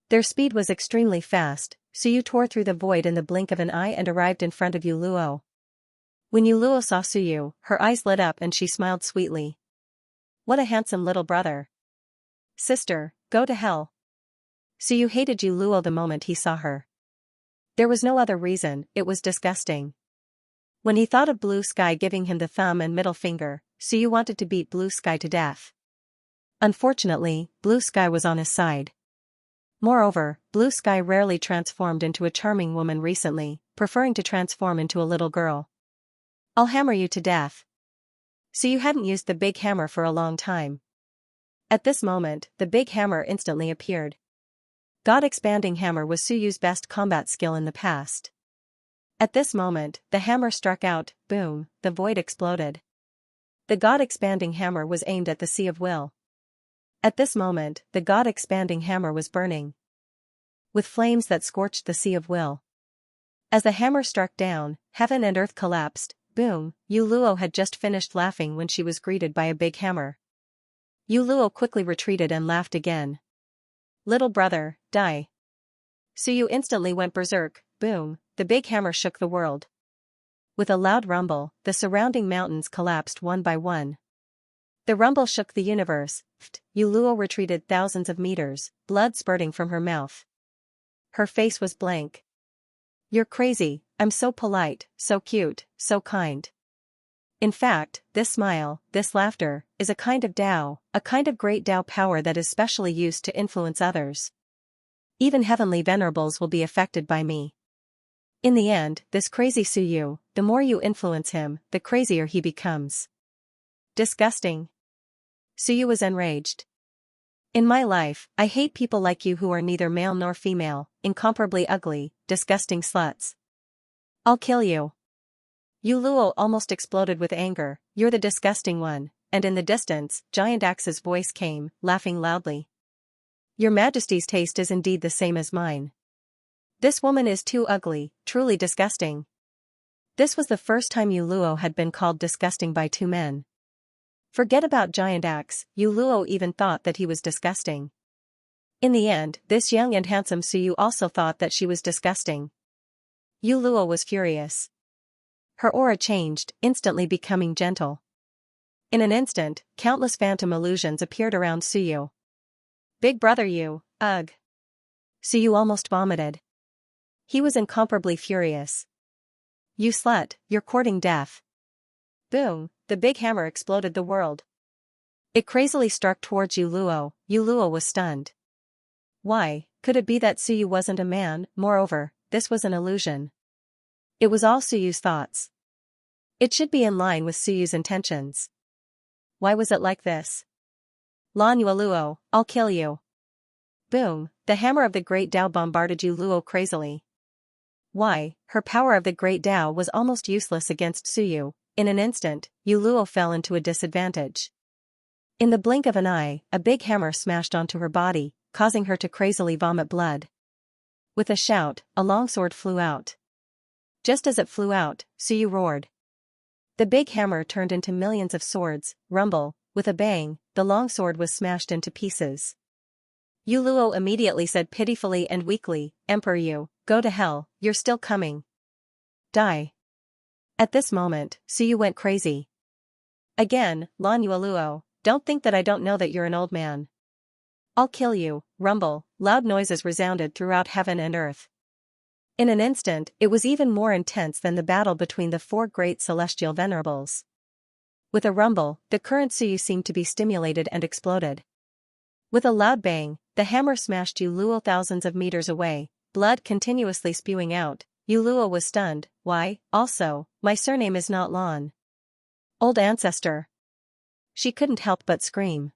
Their speed was extremely fast, Suyu tore through the void in the blink of an eye and arrived in front of Yu Luo. When Yu Luo saw Suyu, her eyes lit up and she smiled sweetly. "What a handsome little brother. Sister, go to hell." Suyu hated Yu Luo the moment he saw her. There was no other reason, it was disgusting. When he thought of Blue Sky giving him the thumb and middle finger, Suyu wanted to beat Blue Sky to death. Unfortunately, Blue Sky was on his side. Moreover, Blue Sky rarely transformed into a charming woman recently, preferring to transform into a little girl. "I'll hammer you to death." Suyu hadn't used the big hammer for a long time. At this moment, the big hammer instantly appeared. God Expanding Hammer was Suyu's best combat skill in the past. At this moment, the hammer struck out, boom, the void exploded. The God Expanding Hammer was aimed at the Sea of Will. At this moment, the God Expanding Hammer was burning with flames that scorched the Sea of Will. As the hammer struck down, heaven and earth collapsed, boom. Yu Luo had just finished laughing when she was greeted by a big hammer. Yu Luo quickly retreated and laughed again. "Little brother, die." Suyu instantly went berserk, boom, the big hammer shook the world. With a loud rumble, the surrounding mountains collapsed one by one. The rumble shook the universe. Yu Luo retreated thousands of meters, blood spurting from her mouth. Her face was blank. "You're crazy, I'm so polite, so cute, so kind. In fact, this smile, this laughter, is a kind of Tao, a kind of great Tao power that is specially used to influence others. Even heavenly venerables will be affected by me. In the end, this crazy Suyu, the more you influence him, the crazier he becomes." Disgusting. Suyu was enraged. "In my life, I hate people like you who are neither male nor female, incomparably ugly, disgusting sluts. I'll kill you." Yu Luo almost exploded with anger. "You're the disgusting one," and in the distance, Giant Axe's voice came, laughing loudly. "Your Majesty's taste is indeed the same as mine. This woman is too ugly, truly disgusting." This was the first time Yu Luo had been called disgusting by two men. Forget about Giant Axe, Yu Luo even thought that he was disgusting. In the end, this young and handsome Suyu also thought that she was disgusting. Yu Luo was furious. Her aura changed, instantly becoming gentle. In an instant, countless phantom illusions appeared around Suyu. "Big brother you, ugh." Suyu almost vomited. He was incomparably furious. "You slut, you're courting death." Boom, the big hammer exploded the world. It crazily struck towards Yu Luo. Yu Luo was stunned. Why, could it be that Suyu wasn't a man? Moreover, this was an illusion. It was all Suyu's thoughts. It should be in line with Suyu's intentions. why was it like this? Lan Yueluo, I'll kill you. Boom, the hammer of the Great Tao bombarded Luo crazily. Why, her power of the Great Tao was almost useless against Suyu. In an instant, Luo fell into a disadvantage. In the blink of an eye, a big hammer smashed onto her body, causing her to crazily vomit blood. With a shout, a longsword flew out. Just as it flew out, Suyu roared. The big hammer turned into millions of swords. Rumble, with a bang, the longsword was smashed into pieces. Luo immediately said pitifully and weakly, Emperor Yu, go to hell, you're still coming. Die. At this moment, Suyu went crazy. Again, Lan Yueluo, don't think that I don't know that you're an old man. I'll kill you. Rumble, loud noises resounded throughout heaven and earth. In an instant, it was even more intense than the battle between the four great celestial venerables. With a rumble, the current Suyu seemed to be stimulated and exploded. With a loud bang, the hammer smashed Luo thousands of meters away, blood continuously spewing out. Luo was stunned. Why, also, my surname is not Lan. Old ancestor. She couldn't help but scream.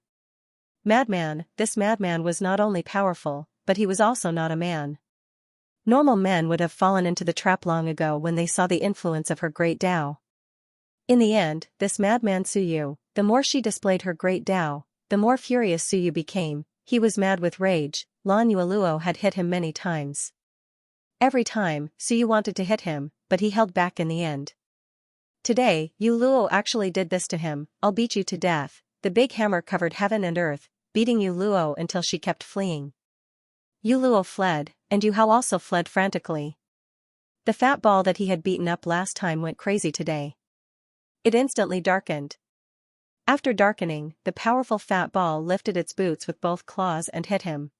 Madman, this madman was not only powerful, but he was also not a man. Normal men would have fallen into the trap long ago when they saw the influence of her Great Tao. In the end, this madman Suyu, the more she displayed her Great Tao, the more furious Suyu became. He was mad with rage. Lan Yueluo had hit him many times. Every time, Suyu wanted to hit him, but he held back in the end. Today, Luo actually did this to him. I'll beat you to death. The big hammer covered heaven and earth, beating Luo until she kept fleeing. Luo fled, and Yu Hao also fled frantically. The fat ball that he had beaten up last time went crazy today. It instantly darkened. After darkening, the powerful fat ball lifted its boots with both claws and hit him.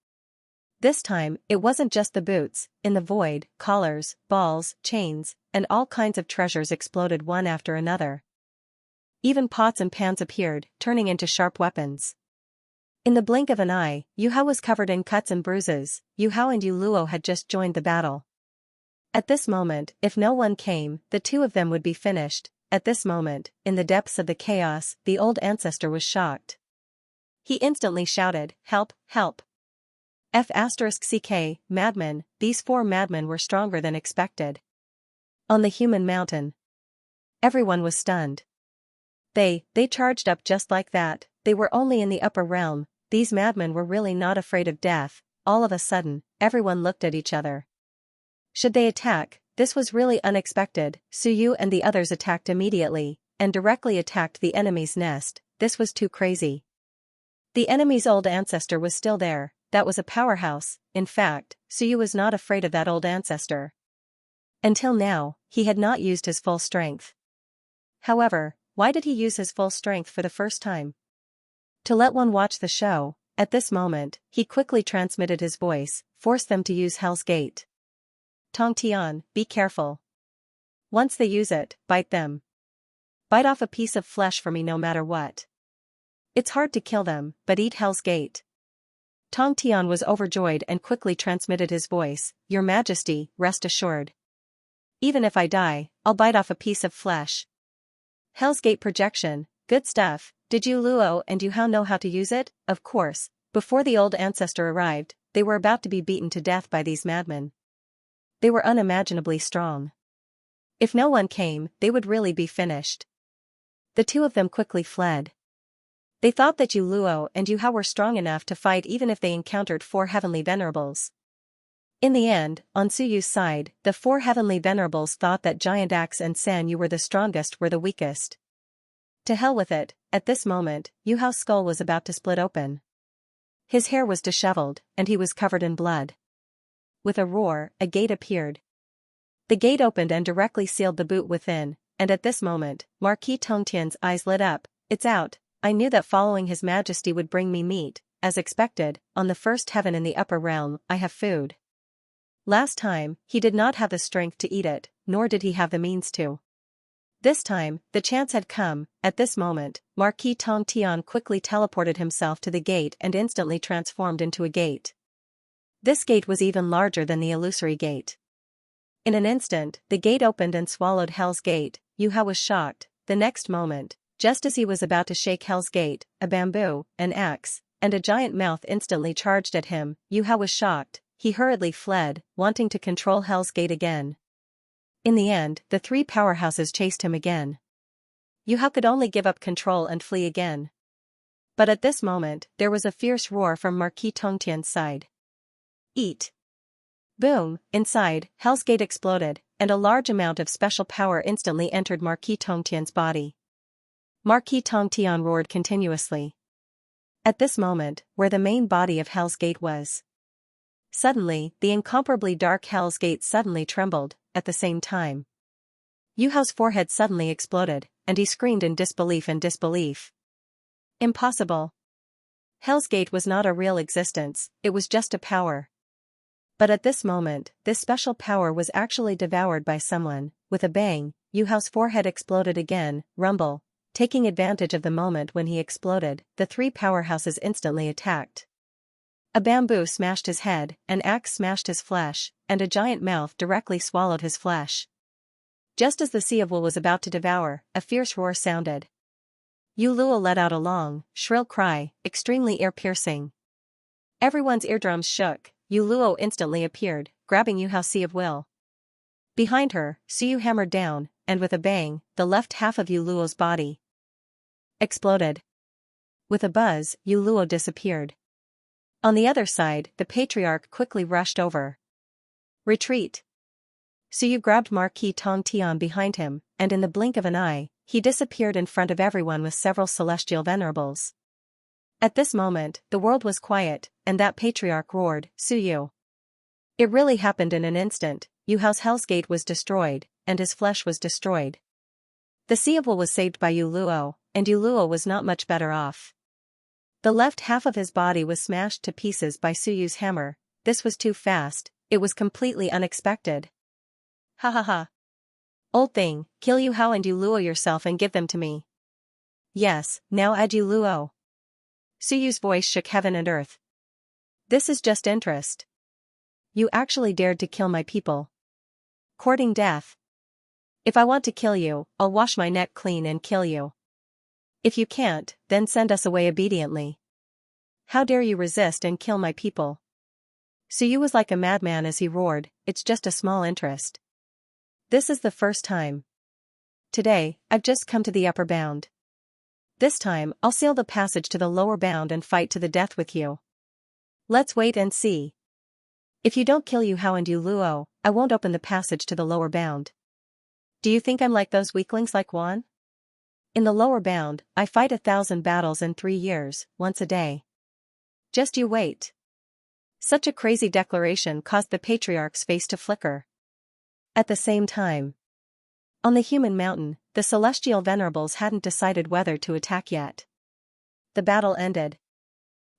This time, it wasn't just the boots. In the void, collars, balls, chains, and all kinds of treasures exploded one after another. Even pots and pans appeared, turning into sharp weapons. In the blink of an eye, Yu Hao was covered in cuts and bruises. Yu Hao and Luo had just joined the battle. At this moment, if no one came, the two of them would be finished. At this moment, in the depths of the chaos, the old ancestor was shocked. He instantly shouted, help, help. F***ck, madmen, these four madmen were stronger than expected. On the human mountain. Everyone was stunned. They charged up just like that. They were only in the upper realm. These madmen were really not afraid of death. All of a sudden, everyone looked at each other. Should they attack? This was really unexpected. Suyu and the others attacked immediately, and directly attacked the enemy's nest. This was too crazy. The enemy's old ancestor was still there. That was a powerhouse. In fact, Suyu was not afraid of that old ancestor. Until now, he had not used his full strength. However, why did he use his full strength for the first time? To let one watch the show. At this moment, he quickly transmitted his voice, forced them to use Hell's Gate. Tong Tian, be careful. Once they use it, bite them. Bite off a piece of flesh for me no matter what. It's hard to kill them, but eat Hell's Gate. Tong Tian was overjoyed and quickly transmitted his voice, Your Majesty, rest assured. Even if I die, I'll bite off a piece of flesh. Hell's Gate projection, good stuff. Did Luo and Yu Hao know how to use it? Of course. Before the old ancestor arrived, they were about to be beaten to death by these madmen. They were unimaginably strong. If no one came, they would really be finished. The two of them quickly fled. They thought that Luo and Yu Hao were strong enough to fight even if they encountered four heavenly venerables. In the end, on Suyu's side, the four heavenly venerables thought that Giant Axe and San Yu were the strongest, were the weakest. To hell with it. At this moment, Yu Hao's skull was about to split open. His hair was disheveled, and he was covered in blood. With a roar, a gate appeared. The gate opened and directly sealed the boot within, and at this moment, Marquis Tongtian's eyes lit up. It's out. I knew that following His Majesty would bring me meat. As expected, on the first heaven in the upper realm, I have food. Last time, he did not have the strength to eat it, nor did he have the means to. This time, the chance had come. At this moment, Marquis Tongtian quickly teleported himself to the gate and instantly transformed into a gate. This gate was even larger than the illusory gate. In an instant, the gate opened and swallowed Hell's Gate. Yu Hao was shocked. The next moment, Just as he was about to shake Hell's Gate, a bamboo, an axe, and a giant mouth instantly charged at him. Yuhao was shocked. He hurriedly fled, wanting to control Hell's Gate again. In the end, the three powerhouses chased him again. Yuhao could only give up control and flee again. But at this moment, there was a fierce roar from Marquis Tongtian's side. Eat! Boom! Inside, Hell's Gate exploded, and a large amount of special power instantly entered Marquis Tongtian's body. Marquis Tongtian roared continuously. At this moment, where the main body of Hell's Gate was. Suddenly, the incomparably dark Hell's Gate suddenly trembled, at the same time. Yuhao's forehead suddenly exploded, and he screamed in disbelief and disbelief. Impossible. Hell's Gate was not a real existence, it was just a power. But at this moment, this special power was actually devoured by someone. With a bang, Yuhao's forehead exploded again. Rumble. Taking advantage of the moment when he exploded, the three powerhouses instantly attacked. A bamboo smashed his head, an axe smashed his flesh, and a giant mouth directly swallowed his flesh. Just as the Sea of Will was about to devour, a fierce roar sounded. Yu Luo let out a long, shrill cry, extremely ear-piercing. Everyone's eardrums shook. Yu Luo instantly appeared, grabbing Yuhao's Sea of Will. Behind her, Suyu hammered down, and with a bang, the left half of Yu Luo's body exploded. With a buzz, Yu Luo disappeared. On the other side, the patriarch quickly rushed over. Retreat! Suyu grabbed Marquis Tongtian behind him, and in the blink of an eye, he disappeared in front of everyone with several celestial venerables. At this moment, the world was quiet, and that patriarch roared, Suyu. It really happened in an instant. Yuhao's Hell's Gate was destroyed, and his flesh was destroyed. The Sea of Will was saved by Yu Luo, and Yu Luo was not much better off. The left half of his body was smashed to pieces by Suyu's hammer. This was too fast, it was completely unexpected. Ha ha ha. Old thing, kill Yuhao and Yu Luo yourself and give them to me. Yes, now add Yu Luo. Suyu's voice shook heaven and earth. This is just interest. You actually dared to kill my people. Courting death. If I want to kill you, I'll wash my neck clean and kill you. If you can't, then send us away obediently. How dare you resist and kill my people? Suyu was like a madman as he roared, it's just a small interest. This is the first time. Today, I've just come to the upper bound. This time, I'll seal the passage to the lower bound and fight to the death with you. Let's wait and see. If you don't kill Yuhao and Yu Luo, I won't open the passage to the lower bound. Do you think I'm like those weaklings like Wan? In the lower bound, I fight 1,000 battles in 3 years, once a day. Just you wait. Such a crazy declaration caused the patriarch's face to flicker. At the same time, on the human mountain, the celestial venerables hadn't decided whether to attack yet. The battle ended.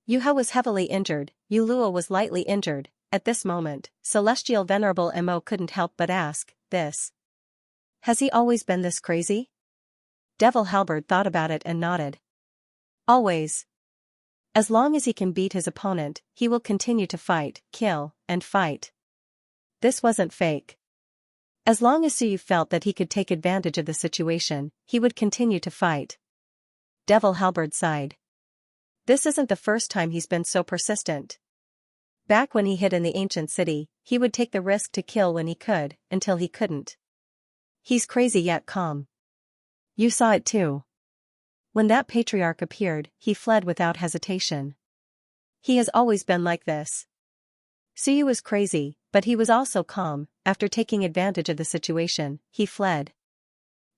Yuhao was heavily injured, Yu Luo was lightly injured. At this moment, celestial venerable Mo couldn't help but ask, this. Has he always been this crazy? Devil Halberd thought about it and nodded. Always. As long as he can beat his opponent, he will continue to fight, kill, and fight. This wasn't fake. As long as Suyu felt that he could take advantage of the situation, he would continue to fight. Devil Halberd sighed. This isn't the first time he's been so persistent. Back when he hid in the ancient city, he would take the risk to kill when he could, until he couldn't. He's crazy yet calm. You saw it too. When that patriarch appeared, he fled without hesitation. He has always been like this. Suyu was crazy, but he was also calm. After taking advantage of the situation, he fled.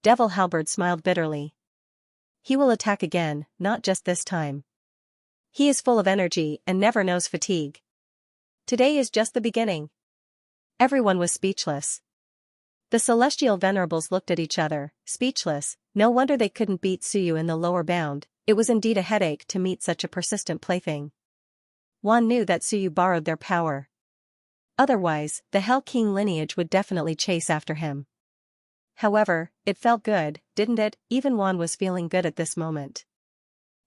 Devil Halberd smiled bitterly. He will attack again, not just this time. He is full of energy and never knows fatigue. Today is just the beginning. Everyone was speechless. The celestial venerables looked at each other, speechless. No wonder they couldn't beat Suyu in the lower bound. It was indeed a headache to meet such a persistent plaything. Wan knew that Suyu borrowed their power. Otherwise, the Hell King lineage would definitely chase after him. However, it felt good, didn't it? Even Wan was feeling good at this moment.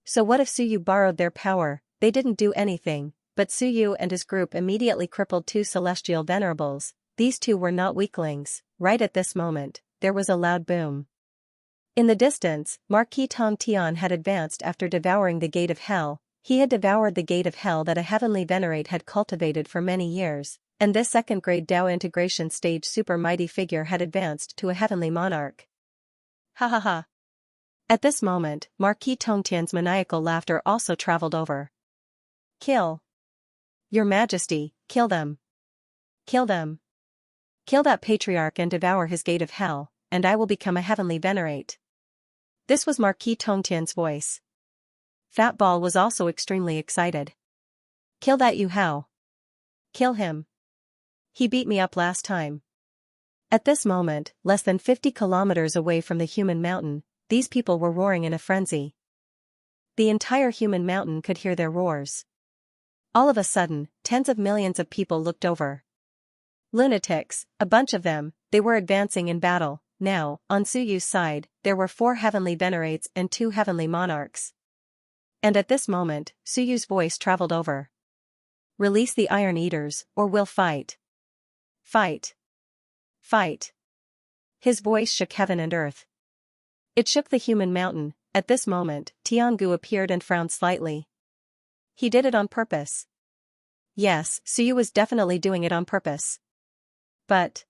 So what if Suyu borrowed their power? They didn't do anything, but Suyu and his group immediately crippled 2 celestial venerables. These 2 were not weaklings. Right at this moment, there was a loud boom. In the distance, Marquis Tong Tian had advanced after devouring the gate of hell. He had devoured the gate of hell that a heavenly venerate had cultivated for many years, and this second-grade Dao integration stage super mighty figure had advanced to a heavenly monarch. Ha ha ha. At this moment, Marquis Tongtian's maniacal laughter also traveled over. Kill. Your Majesty, kill them. Kill them. Kill that patriarch and devour his gate of hell, and I will become a heavenly venerate. This was Marquis Tongtian's voice. Fat Ball was also extremely excited. Kill that Yu Hao. Kill him. He beat me up last time. At this moment, less than 50 kilometers away from the human mountain, these people were roaring in a frenzy. The entire human mountain could hear their roars. All of a sudden, tens of millions of people looked over. Lunatics, a bunch of them, they were advancing in battle. Now, on Suyu's side, there were 4 heavenly venerates and 2 heavenly monarchs. And at this moment, Suyu's voice traveled over. Release the Iron Eaters, or we'll fight. Fight. Fight. His voice shook heaven and earth. It shook the human mountain. At this moment, Tiangu appeared and frowned slightly. He did it on purpose. Yes, Suyu was definitely doing it on purpose. But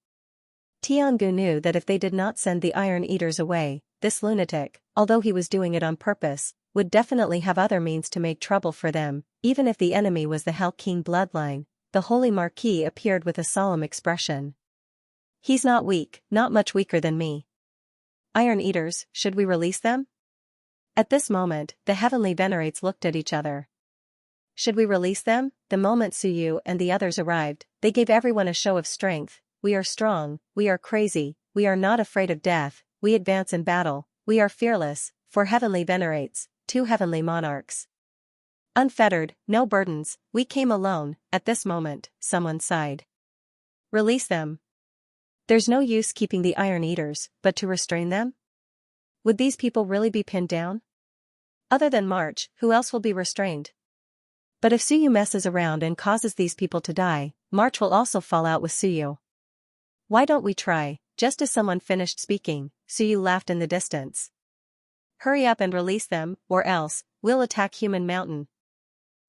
Tiangu knew that if they did not send the Iron Eaters away, this lunatic, although he was doing it on purpose, would definitely have other means to make trouble for them. Even if the enemy was the Hell King bloodline, the Holy Marquis appeared with a solemn expression. He's not weak, not much weaker than me. Iron Eaters, should we release them? At this moment, the heavenly venerates looked at each other. Should we release them? The moment Suyu and the others arrived, they gave everyone a show of strength. We are strong, we are crazy, we are not afraid of death, we advance in battle, we are fearless, 4 heavenly venerates, 2 heavenly monarchs. Unfettered, no burdens, we came alone. At this moment, someone sighed. Release them. There's no use keeping the Iron Eaters, but to restrain them? Would these people really be pinned down? Other than March, who else will be restrained? But if Suyu messes around and causes these people to die, March will also fall out with Suyu. Why don't we try? Just as someone finished speaking, Suyu laughed in the distance. Hurry up and release them, or else, we'll attack Human Mountain.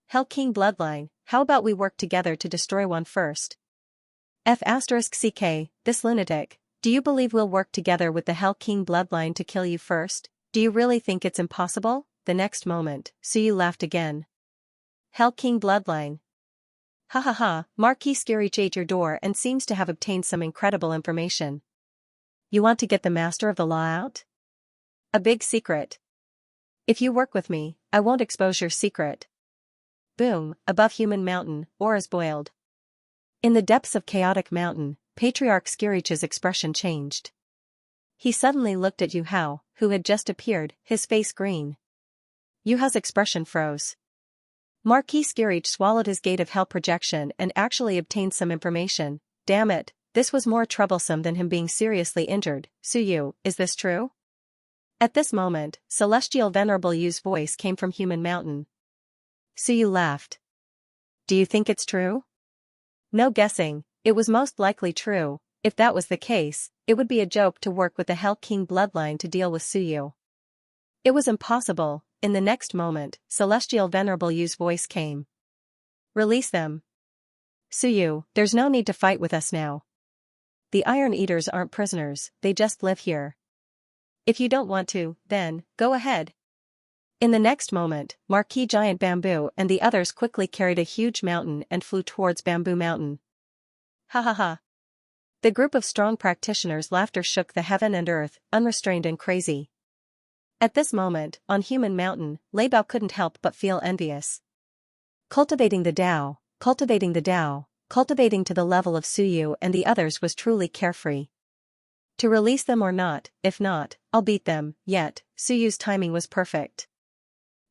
Hell King bloodline, how about we work together to destroy one first? F*CK, this lunatic, do you believe we'll work together with the Hell King bloodline to kill you first? Do you really think it's impossible? The next moment, Suyu laughed again. Hell King bloodline. Ha ha ha, Marquis reached your door and seems to have obtained some incredible information. You want to get the Master of the Law out? A big secret. If you work with me, I won't expose your secret. Boom, above Human Mountain, auras boiled. In the depths of chaotic mountain, Patriarch Skirich's expression changed. He suddenly looked at Yu Hao, who had just appeared, his face green. Yu Hao's expression froze. Marquis Skirich swallowed his gate of hell projection and actually obtained some information. Damn it, this was more troublesome than him being seriously injured. Suyu, is this true? At this moment, Celestial Venerable Yu's voice came from Human Mountain. Suyu laughed. Do you think it's true? No guessing, it was most likely true. If that was the case, it would be a joke to work with the Hell King bloodline to deal with Suyu. It was impossible. In the next moment, Celestial Venerable Yu's voice came. Release them. Suyu, there's no need to fight with us now. The Iron Eaters aren't prisoners, they just live here. If you don't want to, then, go ahead. In the next moment, Marquis Giant Bamboo and the others quickly carried a huge mountain and flew towards Bamboo Mountain. Ha ha ha. The group of strong practitioners' laughter shook the heaven and earth, unrestrained and crazy. At this moment, on Human Mountain, Lei Bao couldn't help but feel envious. Cultivating the Tao, cultivating the Tao, cultivating to the level of Suyu and the others was truly carefree. To release them or not, if not, I'll beat them, yet, Suyu's timing was perfect.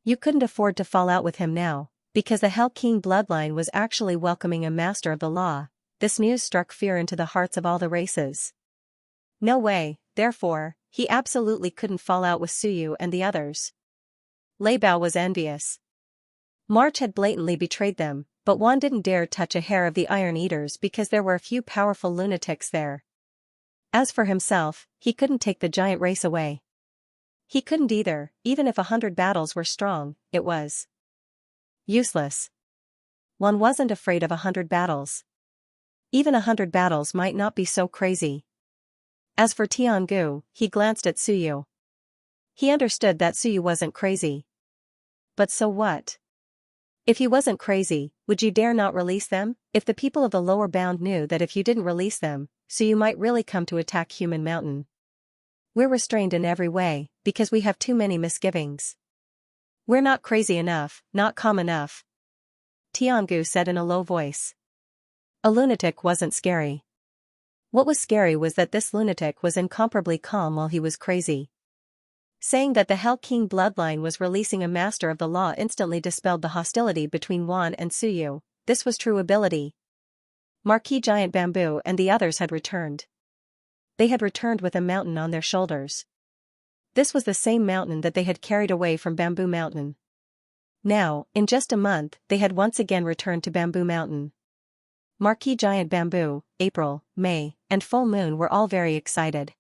You couldn't afford to fall out with him now, because the Hell King bloodline was actually welcoming a Master of the Law. This news struck fear into the hearts of all the races. No way, therefore, he absolutely couldn't fall out with Suyu and the others. Lei Bao was envious. March had blatantly betrayed them, but Juan didn't dare touch a hair of the Iron Eaters because there were a few powerful lunatics there. As for himself, he couldn't take the giant race away. He couldn't either, even if 100 battles were strong, it was useless. One wasn't afraid of 100 battles. Even 100 battles might not be so crazy. As for Tiangu, he glanced at Suyu. He understood that Suyu wasn't crazy. But so what? If he wasn't crazy, would you dare not release them? If the people of the lower bound knew that if you didn't release them, Suyu might really come to attack Human Mountain. We're restrained in every way, because we have too many misgivings. We're not crazy enough, not calm enough. Tiangu said in a low voice. A lunatic wasn't scary. What was scary was that this lunatic was incomparably calm while he was crazy. Saying that the Hell King bloodline was releasing a master of the law instantly dispelled the hostility between Wan and Suyu. This was true ability. Marquis Giant Bamboo and the others had returned. They had returned with a mountain on their shoulders. This was the same mountain that they had carried away from Bamboo Mountain. Now, in just a month, they had once again returned to Bamboo Mountain. Marquis Giant Bamboo, April, May, and Full Moon were all very excited.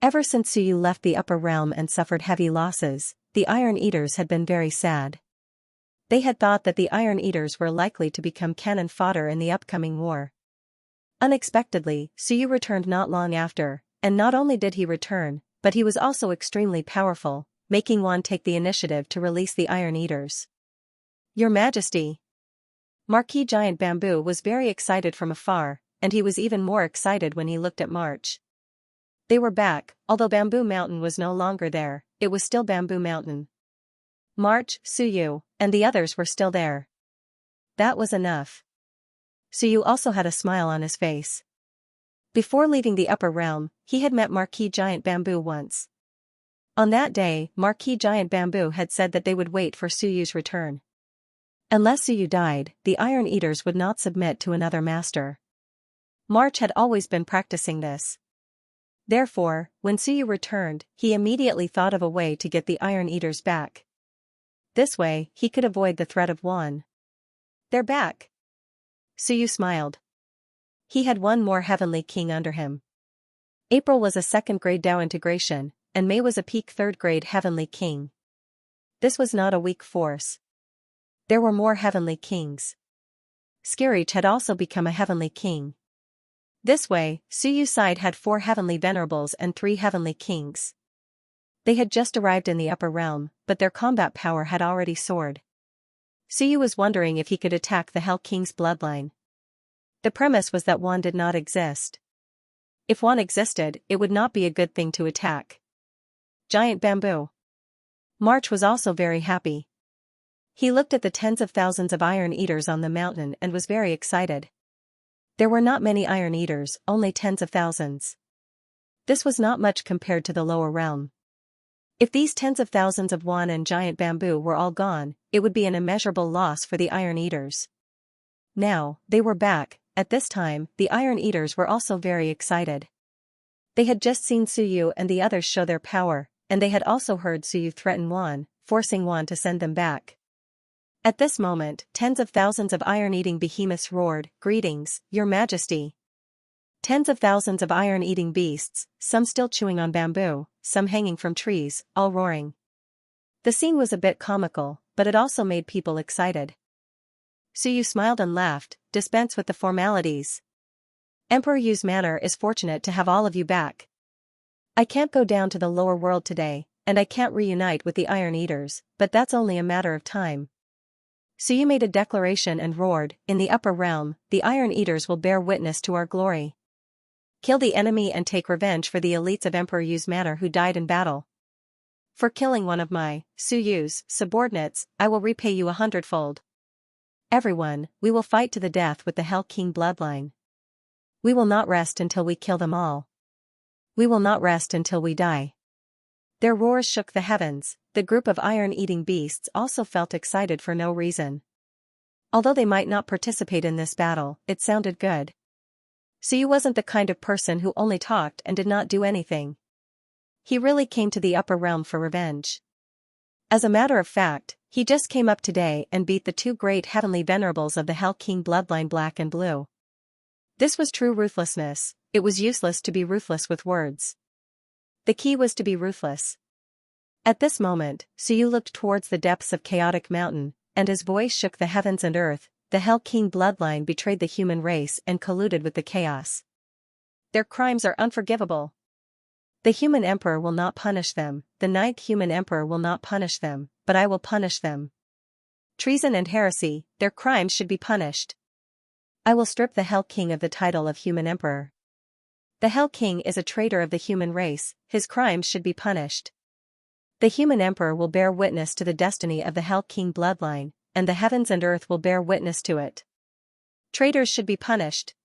Ever since Suyu left the upper realm and suffered heavy losses, the Iron Eaters had been very sad. They had thought that the Iron Eaters were likely to become cannon fodder in the upcoming war. Unexpectedly, Suyu returned not long after, and not only did he return, but he was also extremely powerful, making Wan take the initiative to release the Iron Eaters. Your Majesty! Marquis Giant Bamboo was very excited from afar, and he was even more excited when he looked at March. They were back, although Bamboo Mountain was no longer there, it was still Bamboo Mountain. March, Suyu, and the others were still there. That was enough. Suyu also had a smile on his face. Before leaving the upper realm, he had met Marquis Giant Bamboo once. On that day, Marquis Giant Bamboo had said that they would wait for Suyu's return. Unless Suyu died, the Iron Eaters would not submit to another master. March had always been practicing this. Therefore, when Suyu returned, he immediately thought of a way to get the Iron Eaters back. This way, he could avoid the threat of Wan. They're back. Suyu smiled. He had one more Heavenly King under him. April was a second-grade Dao integration, and May was a peak third-grade Heavenly King. This was not a weak force. There were more Heavenly Kings. Skirich had also become a Heavenly King. This way, Suyu's side had 4 Heavenly Venerables and 3 Heavenly Kings. They had just arrived in the upper realm, but their combat power had already soared. Suyu was wondering if he could attack the Hell King's bloodline. The premise was that Wan did not exist. If Wan existed, it would not be a good thing to attack. Giant Bamboo. March was also very happy. He looked at the tens of thousands of Iron Eaters on the mountain and was very excited. There were not many Iron Eaters, only tens of thousands. This was not much compared to the lower realm. If these tens of thousands of Wan and Giant Bamboo were all gone, it would be an immeasurable loss for the Iron Eaters. Now, they were back. At this time, the Iron Eaters were also very excited. They had just seen Suyu and the others show their power, and they had also heard Suyu threaten Wan, forcing Wan to send them back. At this moment, tens of thousands of iron-eating behemoths roared, "Greetings, Your Majesty!" Tens of thousands of iron-eating beasts, some still chewing on bamboo, some hanging from trees, all roaring. The scene was a bit comical, but it also made people excited. Suyu smiled and laughed, "Dispense with the formalities. Emperor Yu's manor is fortunate to have all of you back. I can't go down to the lower world today, and I can't reunite with the Iron Eaters, but that's only a matter of time." Suyu made a declaration and roared, "In the upper realm, the Iron Eaters will bear witness to our glory. Kill the enemy and take revenge for the elites of Emperor Yu's manor who died in battle. For killing one of my, Suyu's, subordinates, I will repay you 100-fold. Everyone, we will fight to the death with the Hell King bloodline. We will not rest until we kill them all. We will not rest until we die." Their roars shook the heavens. The group of iron-eating beasts also felt excited for no reason. Although they might not participate in this battle, it sounded good. Suyu wasn't the kind of person who only talked and did not do anything. He really came to the upper realm for revenge. As a matter of fact, he just came up today and beat the 2 great heavenly venerables of the Hell King bloodline Black and Blue. This was true ruthlessness. It was useless to be ruthless with words. The key was to be ruthless. At this moment, Suyu looked towards the depths of Chaotic Mountain, and his voice shook the heavens and earth. The Hell King bloodline betrayed the human race and colluded with the chaos. Their crimes are unforgivable. The human emperor will not punish them, the ninth human emperor will not punish them, but I will punish them. Treason and heresy, their crimes should be punished. I will strip the Hell King of the title of human emperor. The Hell King is a traitor of the human race, his crimes should be punished. The human emperor will bear witness to the destiny of the Hell King bloodline, and the heavens and earth will bear witness to it. Traitors should be punished.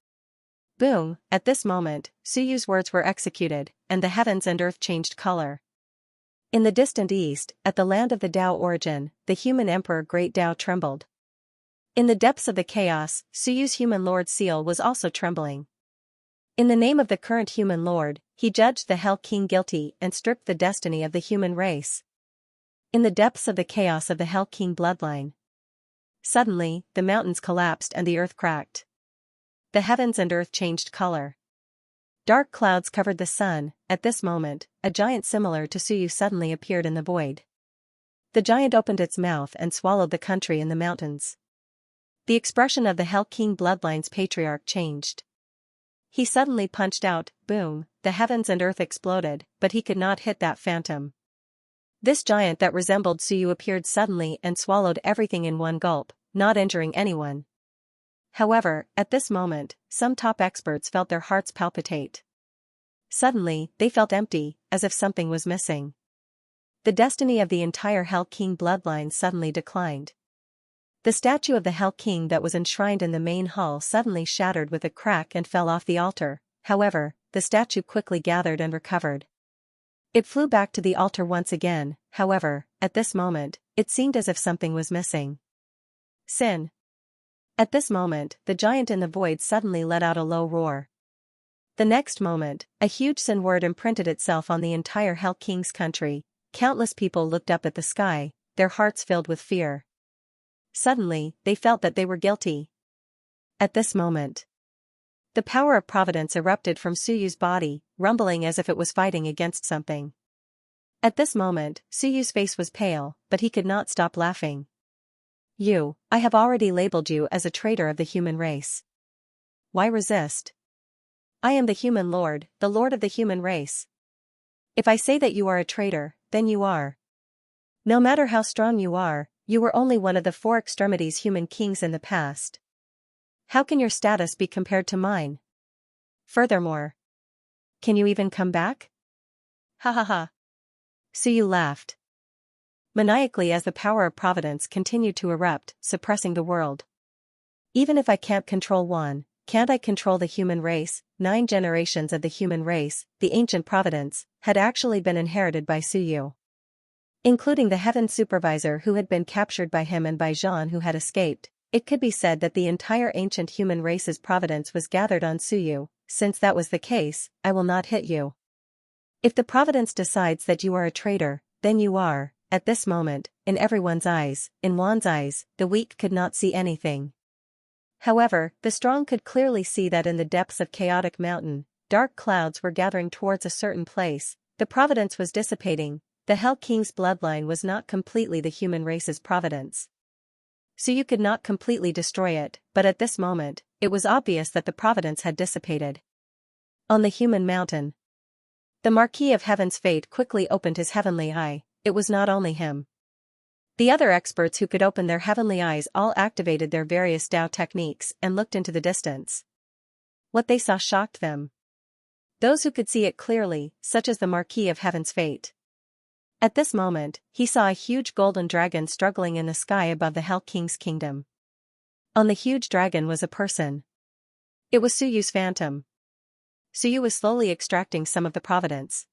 Boom! At this moment, Suyu's words were executed, and the heavens and earth changed color. In the distant east, at the land of the Tao origin, the human emperor Great Tao trembled. In the depths of the chaos, Suyu's human lord seal was also trembling. In the name of the current human lord, he judged the Hell King guilty and stripped the destiny of the human race. In the depths of the chaos of the Hell King bloodline. Suddenly, the mountains collapsed and the earth cracked. The heavens and earth changed color. Dark clouds covered the sun. At this moment, a giant similar to Suyu suddenly appeared in the void. The giant opened its mouth and swallowed the country in the mountains. The expression of the Hell King bloodline's patriarch changed. He suddenly punched out, boom, the heavens and earth exploded, but he could not hit that phantom. This giant that resembled Suyu appeared suddenly and swallowed everything in one gulp, not injuring anyone. However, at this moment, some top experts felt their hearts palpitate. Suddenly, they felt empty, as if something was missing. The destiny of the entire Hell King bloodline suddenly declined. The statue of the Hell King that was enshrined in the main hall suddenly shattered with a crack and fell off the altar. However, the statue quickly gathered and recovered. It flew back to the altar once again. However, at this moment, it seemed as if something was missing. Sin. At this moment, the giant in the void suddenly let out a low roar. The next moment, a huge sin word imprinted itself on the entire Hell King's country. Countless people looked up at the sky, their hearts filled with fear. Suddenly, they felt that they were guilty. At this moment, the power of providence erupted from Suyu's body, rumbling as if it was fighting against something. At this moment, Suyu's face was pale, but he could not stop laughing. I have already labeled you as a traitor of the human race. Why resist? I am the human lord, the lord of the human race. If I say that you are a traitor, then you are. No matter how strong you are, you were only one of the 4 extremities human kings in the past. How can your status be compared to mine? Furthermore, can you even come back? Ha ha ha. Suyu laughed maniacally as the power of providence continued to erupt, suppressing the world. Even if I can't control one, can't I control the human race? 9 generations of the human race, the ancient providence, had actually been inherited by Suyu. Including the heaven supervisor who had been captured by him and by Jean who had escaped, it could be said that the entire ancient human race's providence was gathered on Suyu. Since that was the case, I will not hit you. If the providence decides that you are a traitor, then you are. At this moment, in everyone's eyes, in Juan's eyes, the weak could not see anything. However, the strong could clearly see that in the depths of Chaotic Mountain, dark clouds were gathering towards a certain place. The providence was dissipating. The Hell King's bloodline was not completely the human race's providence. So you could not completely destroy it, but at this moment, it was obvious that the providence had dissipated. On the human mountain, the Marquis of Heaven's fate quickly opened his heavenly eye. It was not only him. The other experts who could open their heavenly eyes all activated their various Tao techniques and looked into the distance. What they saw shocked them. Those who could see it clearly, such as the Marquis of Heaven's fate. At this moment, he saw a huge golden dragon struggling in the sky above the Hell King's kingdom. On the huge dragon was a person. It was Suyu's phantom. Suyu was slowly extracting some of the providence.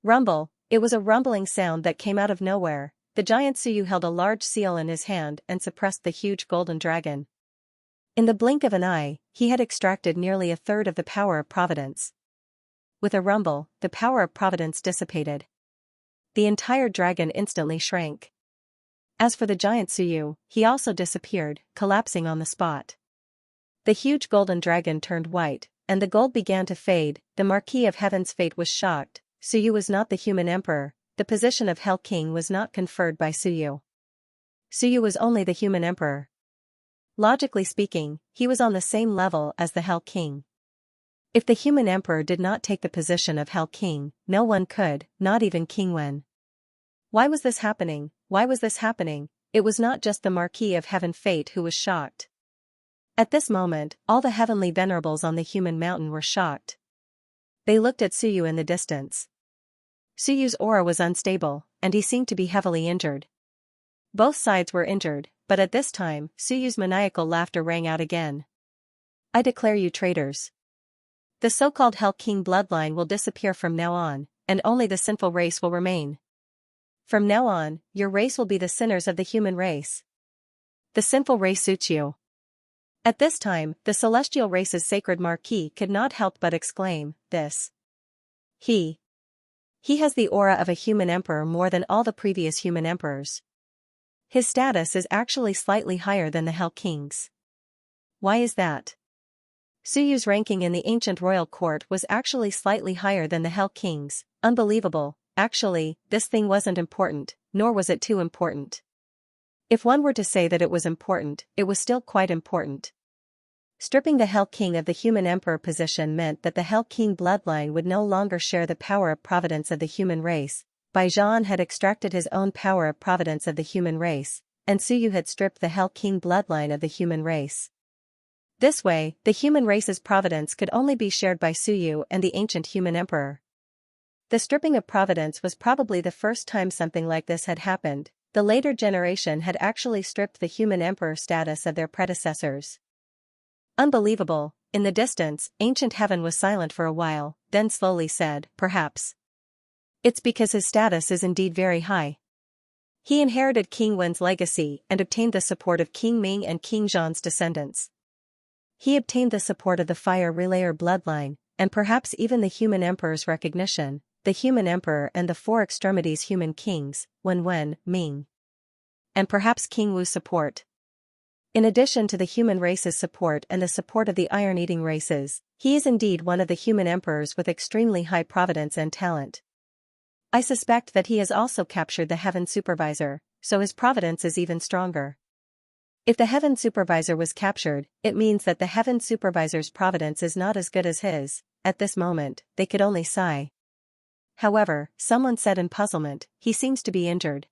Rumble. It was a rumbling sound that came out of nowhere. The giant Suyu held a large seal in his hand and suppressed the huge golden dragon. In the blink of an eye, he had extracted nearly a third of the power of providence. With a rumble, the power of providence dissipated. The entire dragon instantly shrank. As for the giant Suyu, he also disappeared, collapsing on the spot. The huge golden dragon turned white, and the gold began to fade. The Marquis of Heaven's fate was shocked. Suyu was not the human emperor, the position of Hell King was not conferred by Suyu. Suyu was only the human emperor. Logically speaking, he was on the same level as the Hell King. If the human emperor did not take the position of Hell King, no one could, not even King Wen. Why was this happening? Why was this happening? It was not just the Marquis of Heaven Fate who was shocked. At this moment, all the heavenly venerables on the human mountain were shocked. They looked at Suyu in the distance. Suyu's aura was unstable, and he seemed to be heavily injured. Both sides were injured, but at this time, Suyu's maniacal laughter rang out again. I declare you traitors. The so-called Hell King bloodline will disappear from now on, and only the sinful race will remain. From now on, your race will be the sinners of the human race. The sinful race suits you. At this time, the celestial race's sacred marquis could not help but exclaim, this. He has the aura of a human emperor more than all the previous human emperors. His status is actually slightly higher than the Hell King's. Why is that? Suyu's ranking in the ancient royal court was actually slightly higher than the Hell King's. Unbelievable. Actually, this thing wasn't important, nor was it too important. If one were to say that it was important, it was still quite important. Stripping the Hell King of the human emperor position meant that the Hell King bloodline would no longer share the power of providence of the human race. Bai Zhan had extracted his own power of providence of the human race, and Suyu had stripped the Hell King bloodline of the human race. This way, the human race's providence could only be shared by Suyu and the ancient human emperor. The stripping of providence was probably the first time something like this had happened. The later generation had actually stripped the human emperor status of their predecessors. Unbelievable. In the distance, ancient heaven was silent for a while, then slowly said, perhaps. It's because his status is indeed very high. He inherited King Wen's legacy and obtained the support of King Ming and King Zhan's descendants. He obtained the support of the fire relayer bloodline, and perhaps even the human emperor's recognition. The human emperor and the four extremities human kings, Wen, Ming. And perhaps King Wu's support. In addition to the human race's support and the support of the iron-eating races, he is indeed one of the human emperors with extremely high providence and talent. I suspect that he has also captured the Heaven Supervisor, so his providence is even stronger. If the Heaven Supervisor was captured, it means that the Heaven Supervisor's providence is not as good as his. At this moment, they could only sigh. However, someone said in puzzlement, he seems to be injured.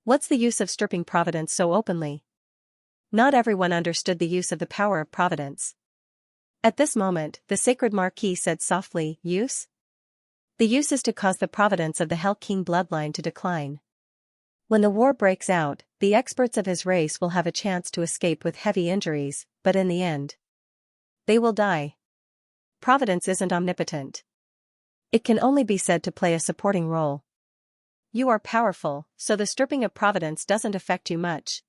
What's the use of stripping providence so openly? Not everyone understood the use of the power of providence. At this moment, the sacred marquis said softly, use? The use is to cause the providence of the Hell King bloodline to decline. When the war breaks out, the experts of his race will have a chance to escape with heavy injuries, but in the end, they will die. Providence isn't omnipotent. It can only be said to play a supporting role. You are powerful, so the stripping of providence doesn't affect you much.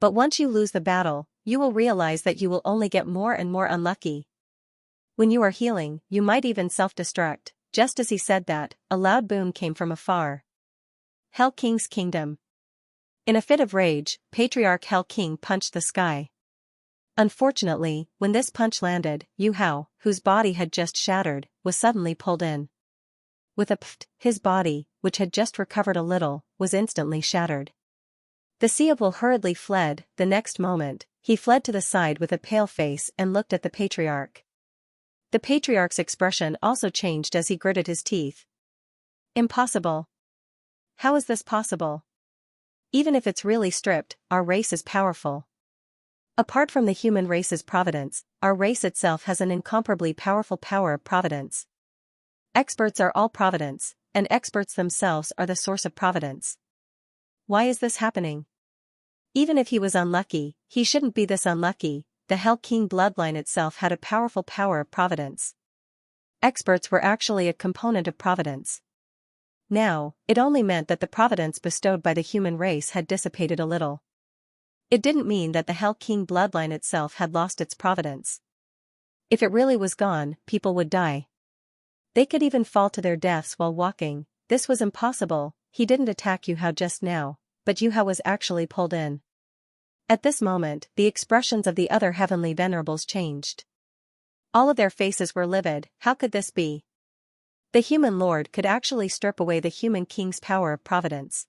But once you lose the battle, you will realize that you will only get more and more unlucky. When you are healing, you might even self-destruct. Just as he said that, a loud boom came from afar. Hell King's kingdom. In a fit of rage, Patriarch Hell King punched the sky. Unfortunately, when this punch landed, Yu Hao, whose body had just shattered, was suddenly pulled in. With a pft, his body, which had just recovered a little, was instantly shattered. The Seeable hurriedly fled. The next moment, he fled to the side with a pale face and looked at the Patriarch. The Patriarch's expression also changed as he gritted his teeth. Impossible. How is this possible? Even if it's really stripped, our race is powerful. Apart from the human race's providence, our race itself has an incomparably powerful power of providence. Experts are all providence, and experts themselves are the source of providence. Why is this happening? Even if he was unlucky, he shouldn't be this unlucky. The Hell King bloodline itself had a powerful power of providence. Experts were actually a component of providence. Now, it only meant that the providence bestowed by the human race had dissipated a little. It didn't mean that the Hell King bloodline itself had lost its providence. If it really was gone, people would die. They could even fall to their deaths while walking. This was impossible. He didn't attack Yu Hao just now, but Yu Hao was actually pulled in. At this moment, the expressions of the other heavenly venerables changed. All of their faces were livid. How could this be? The human lord could actually strip away the human king's power of providence.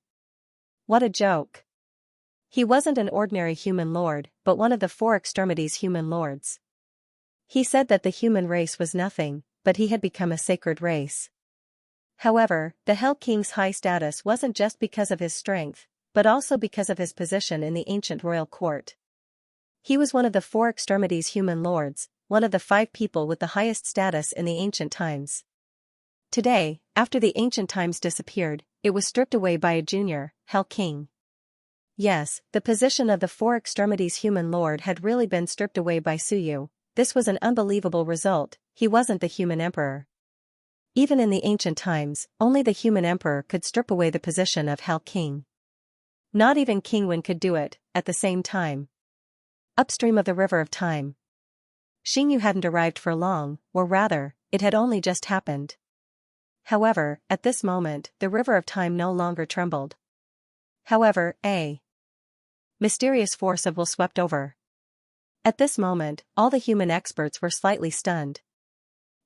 What a joke. He wasn't an ordinary human lord, but one of the four extremities human lords. He said that the human race was nothing, but he had become a sacred race. However, the Hell King's high status wasn't just because of his strength, but also because of his position in the ancient royal court. He was one of the four extremities human lords, one of the 5 people with the highest status in the ancient times. Today, after the ancient times disappeared, it was stripped away by a junior, Hell King. Yes, the position of the four extremities human lord had really been stripped away by Suyu. This was an unbelievable result. He wasn't the human emperor. Even in the ancient times, only the human emperor could strip away the position of Hell King. Not even King Wen could do it, at the same time. Upstream of the river of time. Xianxia hadn't arrived for long, or rather, it had only just happened. However, at this moment, the river of time no longer trembled. However, a mysterious force of will swept over. At this moment, all the human experts were slightly stunned.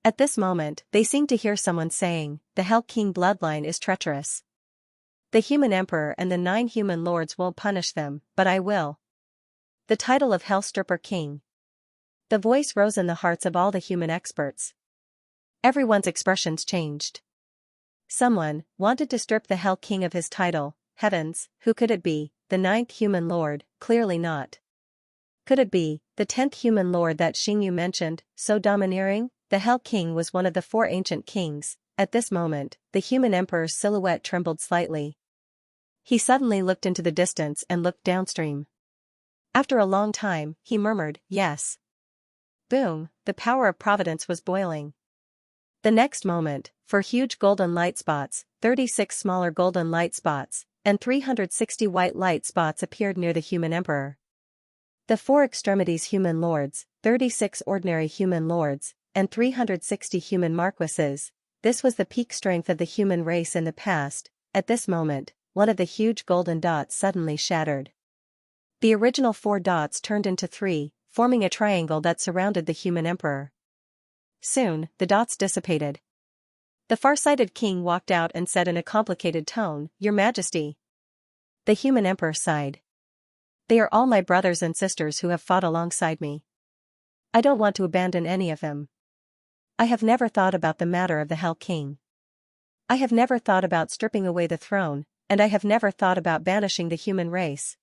At this moment, they seemed to hear someone saying, "The Hell King bloodline is treacherous. The human emperor and the 9 human lords won't punish them, but I will." The title of Hell Stripper King. The voice rose in the hearts of all the human experts. Everyone's expressions changed. Someone wanted to strip the Hell King of his title. Heavens, who could it be? The 9th human lord? Clearly not. Could it be the 10th human lord that Xianxia mentioned, so domineering? The Hell King was one of the 4 ancient kings. At this moment, the human emperor's silhouette trembled slightly. He suddenly looked into the distance and looked downstream. After a long time, he murmured, "Yes." Boom, the power of providence was boiling. The next moment, 4 huge golden light spots, 36 smaller golden light spots, and 360 white light spots appeared near the human emperor. The 4 extremities human lords, 36 ordinary human lords, and 360 human marquises. This was the peak strength of the human race in the past. At this moment, one of the huge golden dots suddenly shattered. The original 4 dots turned into 3, forming a triangle that surrounded the human emperor. Soon, the dots dissipated. The far-sighted king walked out and said in a complicated tone, "Your Majesty." The human emperor sighed. "They are all my brothers and sisters who have fought alongside me. I don't want to abandon any of them. I have never thought about the matter of the Hell King. I have never thought about stripping away the throne, and I have never thought about banishing the human race.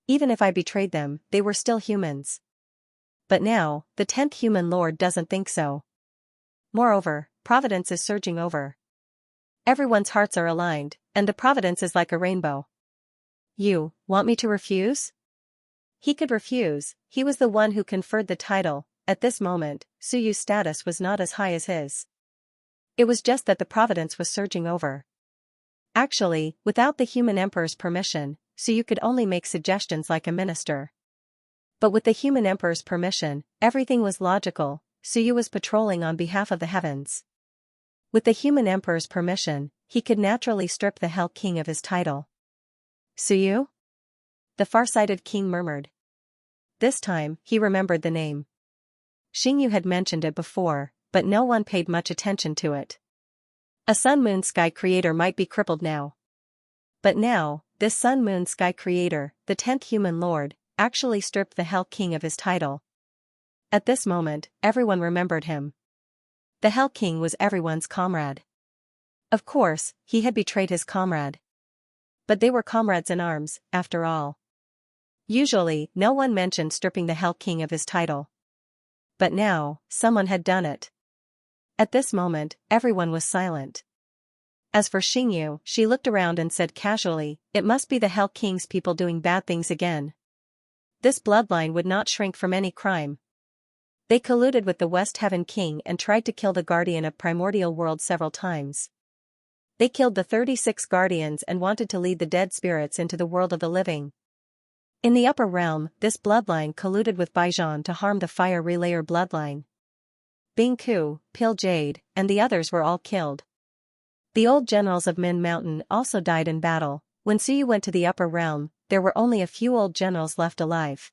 Even if I betrayed them, they were still humans. But now, the 10th human lord doesn't think so. Moreover, providence is surging over. Everyone's hearts are aligned, and the providence is like a rainbow. You want me to refuse?" He could refuse. He was the one who conferred the title. At this moment, Suyu's status was not as high as his. It was just that the providence was surging over. Actually, without the human emperor's permission, Suyu could only make suggestions like a minister. But with the human emperor's permission, everything was logical. Suyu was patrolling on behalf of the heavens. With the human emperor's permission, he could naturally strip the Hell King of his title. "Suyu?" The far-sighted king murmured. This time, he remembered the name. Xianxia had mentioned it before, but no one paid much attention to it. A sun-moon-sky creator might be crippled now. But now, this sun-moon-sky creator, the 10th human lord, actually stripped the Hell King of his title. At this moment, everyone remembered him. The Hell King was everyone's comrade. Of course, he had betrayed his comrade. But they were comrades in arms, after all. Usually, no one mentioned stripping the Hell King of his title. But now, someone had done it. At this moment, everyone was silent. As for Xianxia, she looked around and said casually, "It must be the Hell King's people doing bad things again. This bloodline would not shrink from any crime. They colluded with the West Heaven King and tried to kill the Guardian of Primordial World several times. They killed the 36 Guardians and wanted to lead the dead spirits into the world of the living. In the upper realm, this bloodline colluded with Baijian to harm the Fire Relayer bloodline. Bing Ku, Pil Jade, and the others were all killed. The old generals of Min Mountain also died in battle. When Suyu went to the upper realm, there were only a few old generals left alive.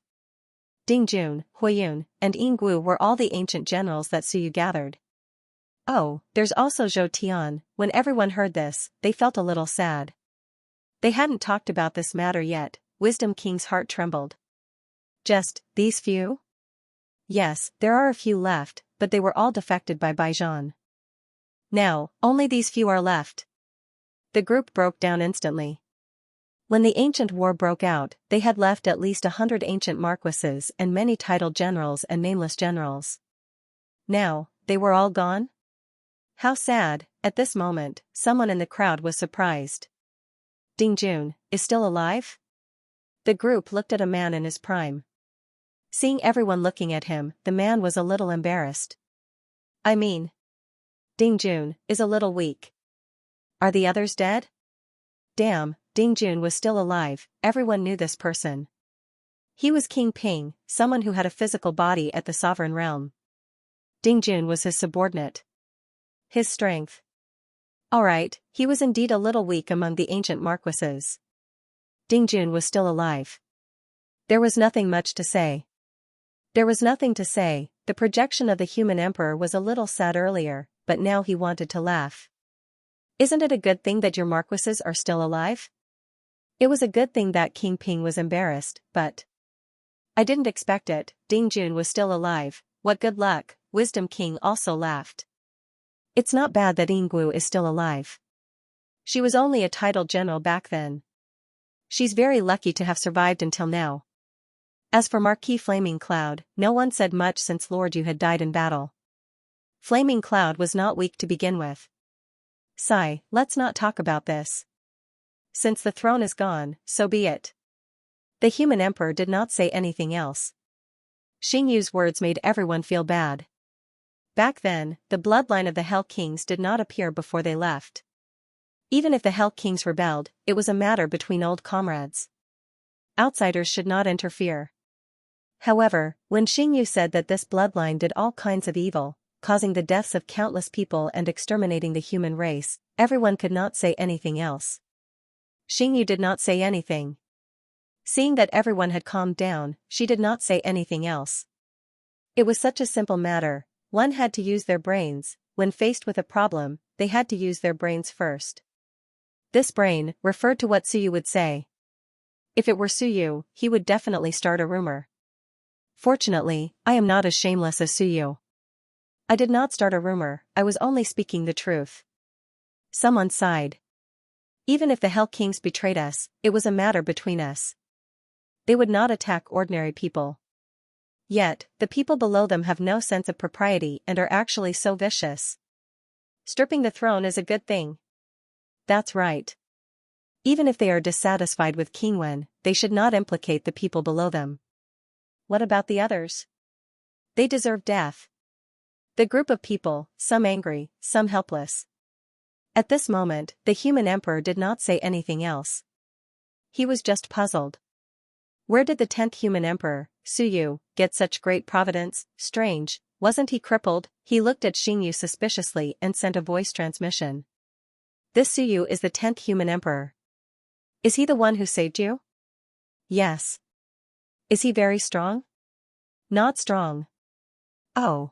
Dingjun, Huiyun, and Yinggu were all the ancient generals that Suyu gathered. Oh, there's also Zhou Tian. When everyone heard this, they felt a little sad. They hadn't talked about this matter yet. Wisdom King's heart trembled. Just, these few? Yes, there are a few left, but they were all defected by Baijan. Now, only these few are left. The group broke down instantly. When the ancient war broke out, they had left at least 100 ancient marquises and many titled generals and nameless generals. Now, they were all gone? How sad. At this moment, someone in the crowd was surprised. Ding Jun, is still alive? The group looked at a man in his prime. Seeing everyone looking at him, the man was a little embarrassed. I mean, Ding Jun is a little weak. Are the others dead? Damn, Ding Jun was still alive. Everyone knew this person. He was King Ping, someone who had a physical body at the sovereign realm. Ding Jun was his subordinate. His strength. Alright, he was indeed a little weak among the ancient marquises. Ding Jun was still alive. There was nothing much to say. There was nothing to say. The projection of the human emperor was a little sad earlier, but now he wanted to laugh. Isn't it a good thing that your marquises are still alive? It was a good thing that King Ping was embarrassed, but I didn't expect it. Ding Jun was still alive. What good luck. Wisdom King also laughed. It's not bad that Yinggu is still alive. She was only a titled general back then. She's very lucky to have survived until now. As for Marquis Flaming Cloud, no one said much since Lord Yu had died in battle. Flaming Cloud was not weak to begin with. Sigh, let's not talk about this. Since the throne is gone, so be it. The human emperor did not say anything else. Xingyu's words made everyone feel bad. Back then, the bloodline of the Hell Kings did not appear before they left. Even if the Hell Kings rebelled, it was a matter between old comrades. Outsiders should not interfere. However, when Xingyu said that this bloodline did all kinds of evil, causing the deaths of countless people and exterminating the human race, everyone could not say anything else. Xingyu did not say anything. Seeing that everyone had calmed down, she did not say anything else. It was such a simple matter. One had to use their brains. When faced with a problem, they had to use their brains first. This brain referred to what Suyu would say. If it were Suyu, he would definitely start a rumor. Fortunately, I am not as shameless as Suyu. I did not start a rumor, I was only speaking the truth. Someone sighed. Even if the Hell Kings betrayed us, it was a matter between us. They would not attack ordinary people. Yet, the people below them have no sense of propriety and are actually so vicious. Stripping the throne is a good thing. That's right. Even if they are dissatisfied with King Wen, they should not implicate the people below them. What about the others? They deserve death. The group of people, some angry, some helpless. At this moment, the human emperor did not say anything else. He was just puzzled. Where did the 10th human emperor, Suyu, get such great providence? Strange, wasn't he crippled? He looked at Xingyu suspiciously and sent a voice transmission. This Suyu is the 10th human emperor. Is he the one who saved you? Yes. Is he very strong? Not strong. Oh.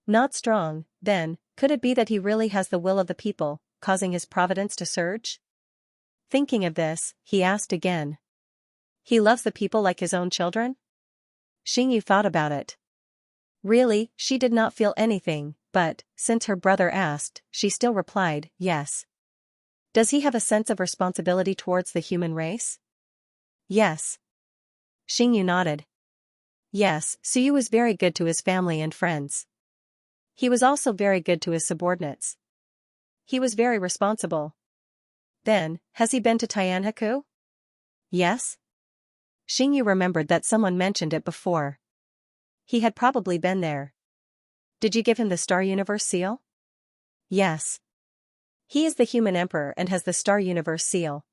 Not strong, then, could it be that he really has the will of the people, causing his providence to surge? Thinking of this, he asked again. He loves the people like his own children? Xingyu thought about it. Really, she did not feel anything, but, since her brother asked, she still replied, yes. Does he have a sense of responsibility towards the human race? Yes. Xingyu nodded. Yes, Suyu was very good to his family and friends. He was also very good to his subordinates. He was very responsible. Then, has he been to Tianhaku? Yes. Xingyu remembered that someone mentioned it before. He had probably been there. Did you give him the Star Universe seal? Yes. He is the human emperor and has the Star Universe seal.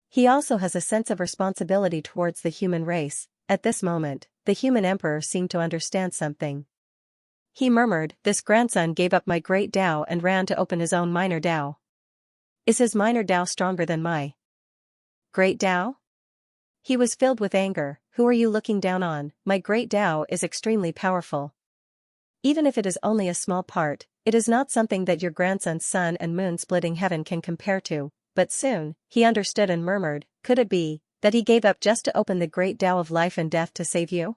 He also has a sense of responsibility towards the human race. At this moment, the human emperor seemed to understand something. He murmured, this grandson gave up my great Tao and ran to open his own minor Tao. Is his minor Tao stronger than my great Tao? He was filled with anger. Who are you looking down on? My great Tao is extremely powerful. Even if it is only a small part, it is not something that your grandson's sun and moon splitting heaven can compare to, but soon, he understood and murmured, could it be, that he gave up just to open the great Tao of life and death to save you?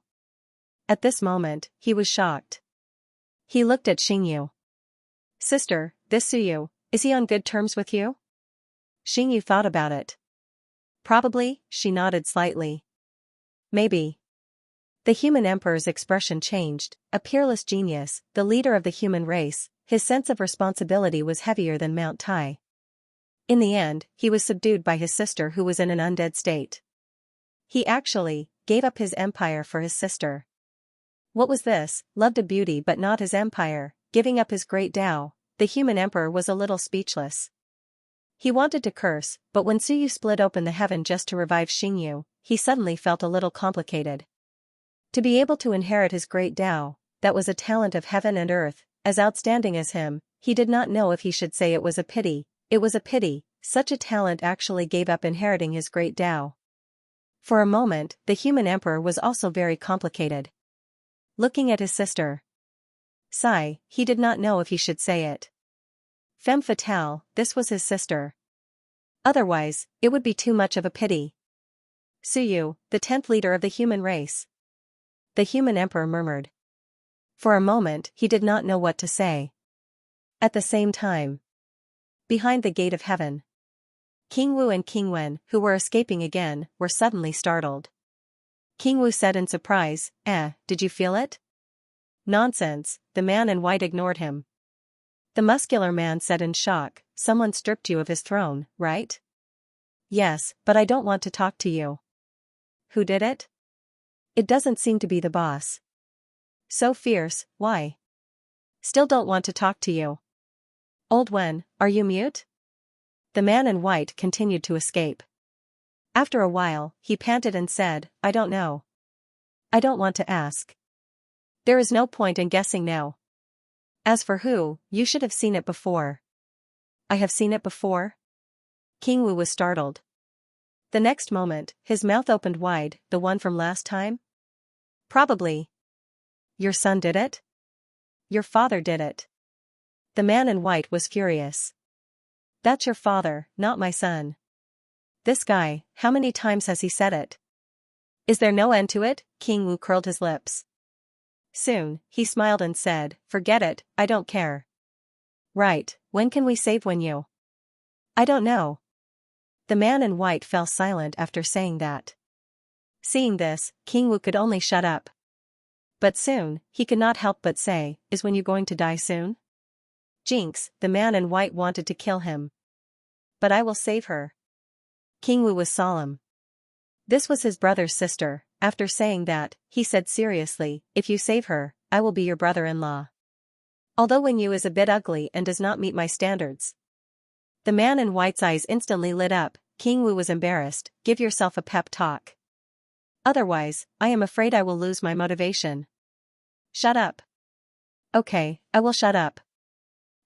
At this moment, he was shocked. He looked at Xingyu. Sister, this Suyu, is he on good terms with you? Xingyu thought about it. Probably, she nodded slightly. Maybe. The human emperor's expression changed, a peerless genius, the leader of the human race, his sense of responsibility was heavier than Mount Tai. In the end, he was subdued by his sister who was in an undead state. He actually gave up his empire for his sister. What was this? Loved a beauty but not his empire, giving up his great Tao. The human emperor was a little speechless. He wanted to curse, but when Suyu split open the heaven just to revive Xingyu, he suddenly felt a little complicated. To be able to inherit his great Tao, that was a talent of heaven and earth, as outstanding as him, he did not know if he should say it was a pity. It was a pity, such a talent actually gave up inheriting his great Tao. For a moment, the human emperor was also very complicated. Looking at his sister. Sigh, he did not know if he should say it. Femme fatale, this was his sister. Otherwise, it would be too much of a pity. Suyu, the 10th leader of the human race. The human emperor murmured. For a moment, he did not know what to say. At the same time, behind the gate of heaven, King Wu and King Wen, who were escaping again, were suddenly startled. King Wu said in surprise, did you feel it? Nonsense, the man in white ignored him. The muscular man said in shock, someone stripped you of his throne, right? Yes, but I don't want to talk to you. Who did it? It doesn't seem to be the boss. So fierce, why? Still don't want to talk to you. Old Wen, are you mute? The man in white continued to escape. After a while, he panted and said, I don't know. I don't want to ask. There is no point in guessing now. As for who, you should have seen it before. I have seen it before? King Wu was startled. The next moment, his mouth opened wide, the one from last time? Probably. Your son did it? Your father did it. The man in white was furious. That's your father, not my son. This guy, how many times has he said it? Is there no end to it? King Wu curled his lips. Soon, he smiled and said, forget it, I don't care. Right, when can we save Wenyu? I don't know. The man in white fell silent after saying that. Seeing this, King Wu could only shut up. But soon, he could not help but say, is Wenyu going to die soon? Jinx, the man in white wanted to kill him. But I will save her. King Wu was solemn. This was his brother's sister. After saying that, he said seriously, if you save her, I will be your brother-in-law. Although Wenyu is a bit ugly and does not meet my standards. The man in white's eyes instantly lit up. King Wu was embarrassed. Give yourself a pep talk. Otherwise, I am afraid I will lose my motivation. Shut up. Okay, I will shut up.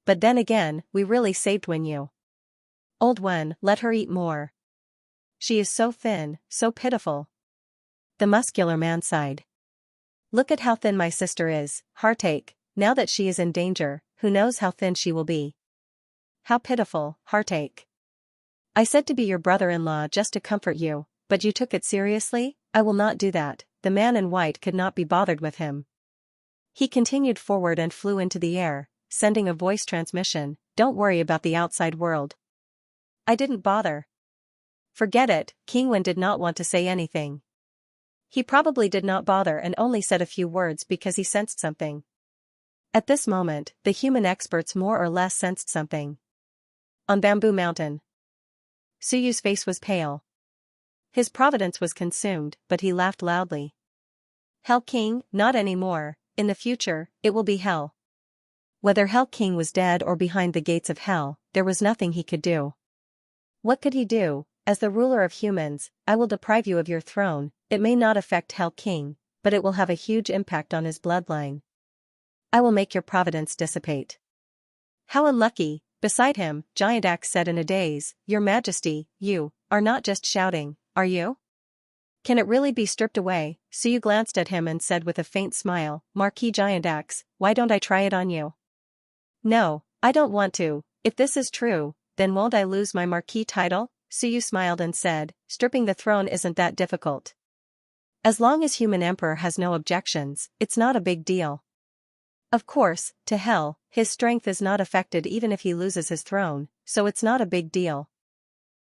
But then again, we really saved Wenyu. Old Wen, let her eat more. She is so thin, so pitiful. The muscular man sighed. Look at how thin my sister is, heartache, now that she is in danger, who knows how thin she will be. How pitiful, heartache. I said to be your brother-in-law just to comfort you, but you took it seriously? I will not do that. The man in white could not be bothered with him. He continued forward and flew into the air, sending a voice transmission, don't worry about the outside world. I didn't bother. Forget it, King Wen did not want to say anything. He probably did not bother and only said a few words because he sensed something. At this moment, the human experts more or less sensed something. On Bamboo Mountain. Suyu's face was pale. His providence was consumed, but he laughed loudly. Hell King, not anymore, in the future, it will be hell. Whether Hell King was dead or behind the gates of hell, there was nothing he could do. What could he do? As the ruler of humans, I will deprive you of your throne. It may not affect Hell King, but it will have a huge impact on his bloodline. I will make your providence dissipate. How unlucky. Beside him, Giant Axe said in a daze, Your Majesty, you are not just shouting, are you? Can it really be stripped away? Suyu glanced at him and said with a faint smile, Marquis Giant Axe, why don't I try it on you? No, I don't want to. If this is true, then won't I lose my Marquis title? Suyu smiled and said, stripping the throne isn't that difficult. As long as human emperor has no objections, it's not a big deal. Of course, to hell, his strength is not affected even if he loses his throne, so it's not a big deal.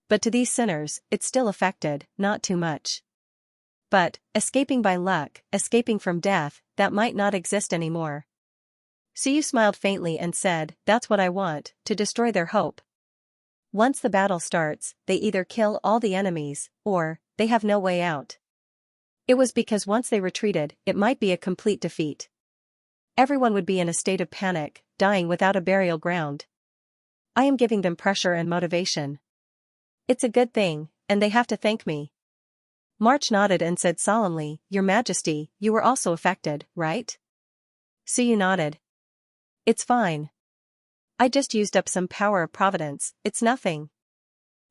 But to these sinners, it's still affected, not too much. But, escaping by luck, escaping from death, that might not exist anymore. Suyu smiled faintly and said, that's what I want, to destroy their hope. Once the battle starts, they either kill all the enemies, or, they have no way out. It was because once they retreated, it might be a complete defeat. Everyone would be in a state of panic, dying without a burial ground. I am giving them pressure and motivation. It's a good thing, and they have to thank me. March nodded and said solemnly, Your Majesty, you were also affected, right? Suyu nodded. It's fine. I just used up some power of Providence, it's nothing.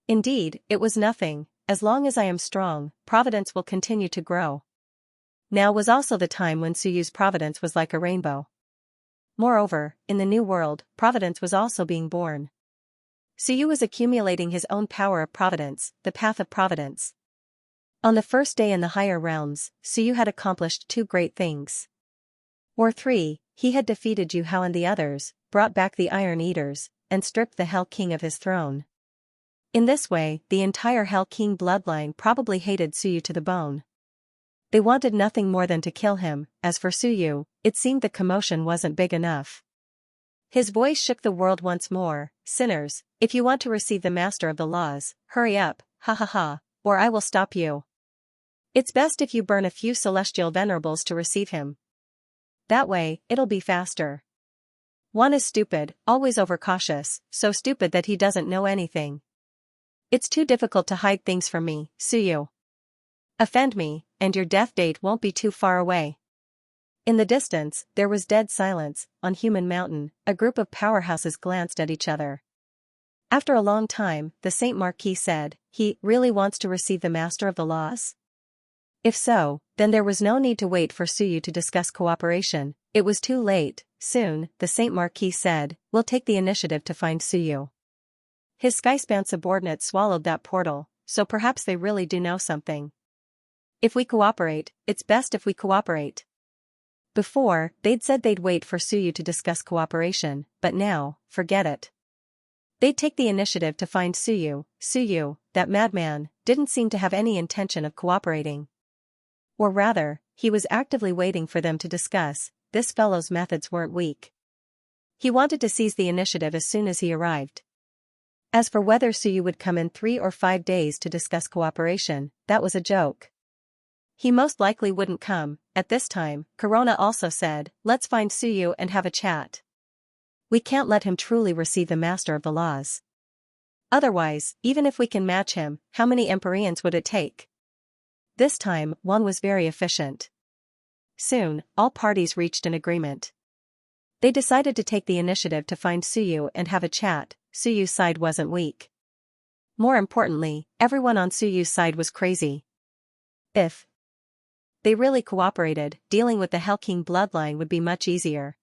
Indeed, it was nothing. As long as I am strong, Providence will continue to grow. Now was also the time when Suyu's Providence was like a rainbow. Moreover, in the new world, Providence was also being born. Suyu was accumulating his own power of Providence, the path of Providence. On the first day in the higher realms, Suyu had accomplished 2 great things. Or 3, he had defeated Yu Hao and the others, brought back the Iron Eaters, and stripped the Hell King of his throne. In this way, the entire Hell King bloodline probably hated Suyu to the bone. They wanted nothing more than to kill him. As for Suyu, it seemed the commotion wasn't big enough. His voice shook the world once more, sinners, if you want to receive the Master of the Laws, hurry up, ha ha ha, or I will stop you. It's best if you burn a few celestial venerables to receive him. That way, it'll be faster. One is stupid, always overcautious, so stupid that he doesn't know anything. It's too difficult to hide things from me, Suyu. Offend me, and your death date won't be too far away. In the distance, there was dead silence. On Human Mountain, a group of powerhouses glanced at each other. After a long time, the Saint Marquis said, he really wants to receive the Master of the Laws? If so, then there was no need to wait for Suyu to discuss cooperation. It was too late. Soon, the Saint Marquis said, we'll take the initiative to find Suyu. His Skyspan subordinates swallowed that portal, so perhaps they really do know something. If we cooperate, it's best if we cooperate. Before, they'd said they'd wait for Suyu to discuss cooperation, but now, forget it. They'd take the initiative to find Suyu. Suyu, that madman, didn't seem to have any intention of cooperating. Or rather, he was actively waiting for them to discuss. This fellow's methods weren't weak. He wanted to seize the initiative as soon as he arrived. As for whether Suyu would come in 3 or 5 days to discuss cooperation, that was a joke. He most likely wouldn't come. At this time, Corona also said, let's find Suyu and have a chat. We can't let him truly receive the Master of the Laws. Otherwise, even if we can match him, how many Empyreans would it take? This time, one was very efficient. Soon, all parties reached an agreement. They decided to take the initiative to find Suyu and have a chat. Suyu's side wasn't weak. More importantly, everyone on Suyu's side was crazy. If they really cooperated, dealing with the Hell King bloodline would be much easier.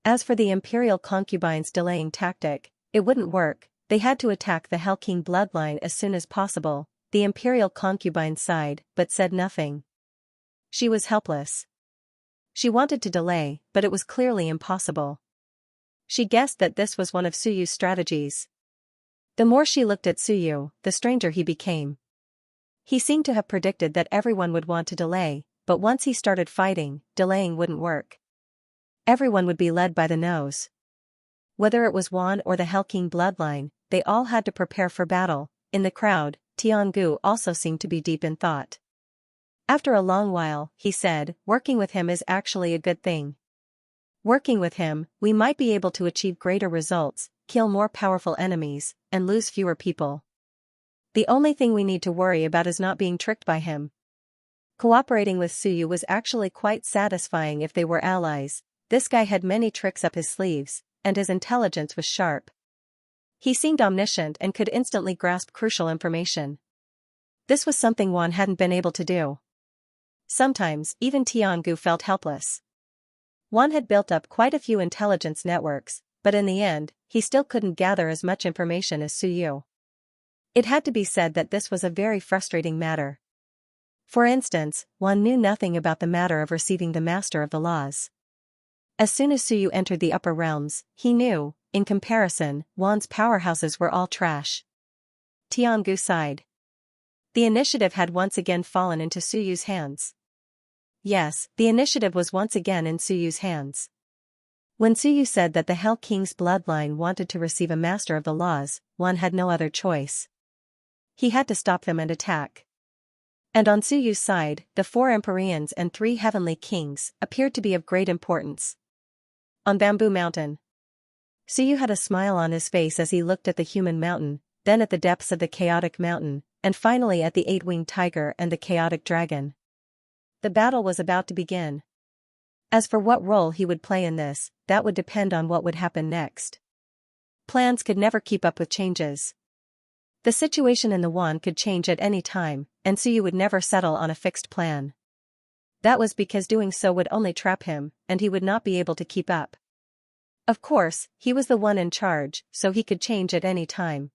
As for the Imperial concubines' delaying tactic, it wouldn't work. They had to attack the Hell King bloodline as soon as possible. The Imperial concubine sighed, but said nothing. She was helpless. She wanted to delay, but it was clearly impossible. She guessed that this was one of Suyu's strategies. The more she looked at Suyu, the stranger he became. He seemed to have predicted that everyone would want to delay, but once he started fighting, delaying wouldn't work. Everyone would be led by the nose. Whether it was Wan or the Hell King bloodline, they all had to prepare for battle. In the crowd, Tiangu also seemed to be deep in thought. After a long while, he said, working with him is actually a good thing. Working with him, we might be able to achieve greater results, kill more powerful enemies, and lose fewer people. The only thing we need to worry about is not being tricked by him. Cooperating with Suyu was actually quite satisfying if they were allies. This guy had many tricks up his sleeves, and his intelligence was sharp. He seemed omniscient and could instantly grasp crucial information. This was something Juan hadn't been able to do. Sometimes, even Tiangu felt helpless. Juan had built up quite a few intelligence networks, but in the end, he still couldn't gather as much information as Suyu. It had to be said that this was a very frustrating matter. For instance, Juan knew nothing about the matter of receiving the Master of the Laws. As soon as Suyu entered the upper realms, he knew, in comparison, Juan's powerhouses were all trash. Tiangu sighed. The initiative had once again fallen into Suyu's hands. Yes, the initiative was once again in Suyu's hands. When Suyu said that the Hell King's bloodline wanted to receive a Master of the Laws, Juan had no other choice. He had to stop them and attack. And on Suyu's side, the 4 Empyreans and 3 Heavenly Kings appeared to be of great importance. On Bamboo Mountain. Suyu had a smile on his face as he looked at the human mountain, then at the depths of the chaotic mountain, and finally at the 8-winged tiger and the chaotic dragon. The battle was about to begin. As for what role he would play in this, that would depend on what would happen next. Plans could never keep up with changes. The situation in the Yuan could change at any time, and Suyu would never settle on a fixed plan. That was because doing so would only trap him, and he would not be able to keep up. Of course, he was the one in charge, so he could change at any time.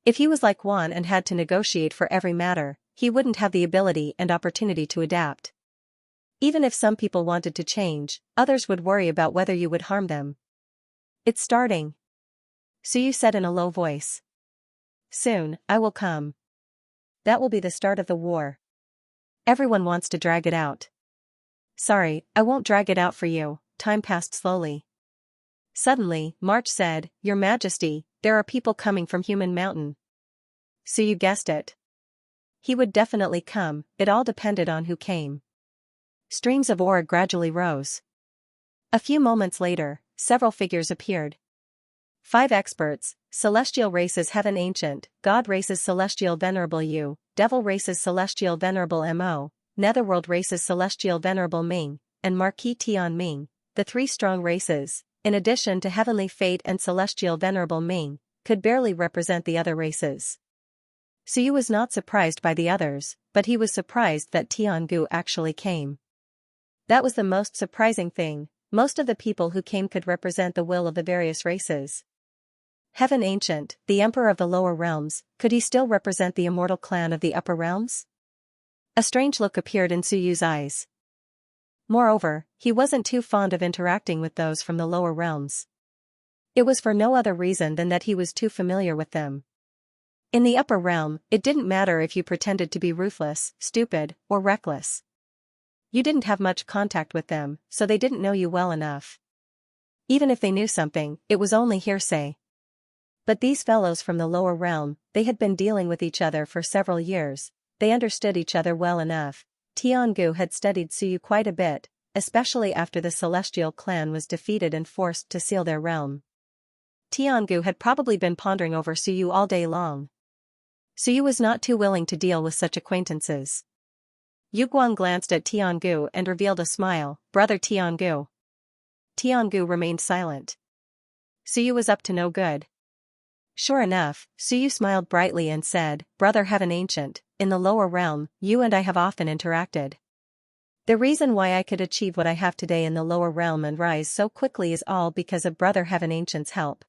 If he was like Juan and had to negotiate for every matter, he wouldn't have the ability and opportunity to adapt. Even if some people wanted to change, others would worry about whether you would harm them. It's starting, Suyu said in a low voice. Soon, I will come. That will be the start of the war. Everyone wants to drag it out. Sorry, I won't drag it out for you. Time passed slowly. Suddenly, March said, Your Majesty, there are people coming from Human Mountain. Suyu guessed it. He would definitely come, it all depended on who came. Streams of aura gradually rose. A few moments later, several figures appeared. 5 experts, Celestial Races Heaven Ancient, God Races Celestial Venerable Yu, Devil Races Celestial Venerable Mo, Netherworld Races Celestial Venerable Ming, and Marquis Tian Ming, the 3 strong races, in addition to Heavenly Fate and Celestial Venerable Ming, could barely represent the other races. Suyu was not surprised by the others, but he was surprised that Tiangu actually came. That was the most surprising thing. Most of the people who came could represent the will of the various races. Heaven Ancient, the Emperor of the lower realms, could he still represent the immortal clan of the upper realms? A strange look appeared in Suyu's eyes. Moreover, he wasn't too fond of interacting with those from the lower realms. It was for no other reason than that he was too familiar with them. In the upper realm, it didn't matter if you pretended to be ruthless, stupid, or reckless. You didn't have much contact with them, so they didn't know you well enough. Even if they knew something, it was only hearsay. But these fellows from the lower realm, they had been dealing with each other for several years, they understood each other well enough. Tiangu had studied Suyu quite a bit, especially after the Celestial clan was defeated and forced to seal their realm. Tiangu had probably been pondering over Suyu all day long. Suyu was not too willing to deal with such acquaintances. Yu Guang glanced at Tiangu and revealed a smile, Brother Tiangu. Tiangu remained silent. Suyu was up to no good. Sure enough, Suyu smiled brightly and said, Brother Heaven Ancient, in the lower realm, you and I have often interacted. The reason why I could achieve what I have today in the lower realm and rise so quickly is all because of Brother Heaven Ancient's help.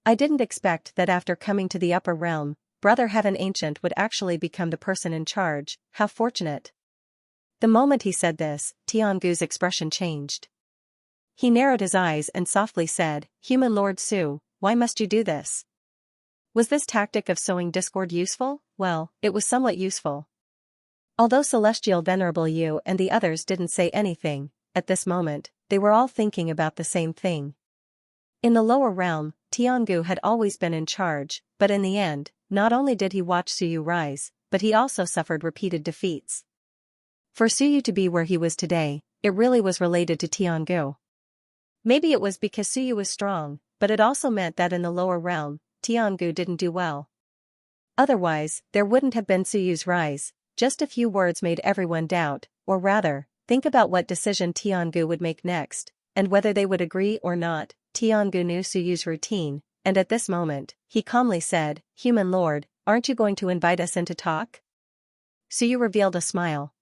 I didn't expect that after coming to the upper realm, Brother Heaven Ancient would actually become the person in charge. How fortunate. The moment he said this, Tiangu's expression changed. He narrowed his eyes and softly said, Human Lord Su, why must you do this? Was this tactic of sowing discord useful? Well, it was somewhat useful. Although Celestial Venerable Yu and the others didn't say anything, at this moment, they were all thinking about the same thing. In the lower realm, Tiangu had always been in charge, but in the end, not only did he watch Suyu rise, but he also suffered repeated defeats. For Suyu to be where he was today, it really was related to Tiangu. Maybe it was because Suyu was strong, but it also meant that in the lower realm, Tiangu didn't do well. Otherwise, there wouldn't have been Suyu's rise. Just a few words made everyone doubt, or rather, think about what decision Tiangu would make next, and whether they would agree or not. Tiangu knew Suyu's routine, and at this moment, he calmly said, Human Lord, aren't you going to invite us in to talk? Suyu revealed a smile.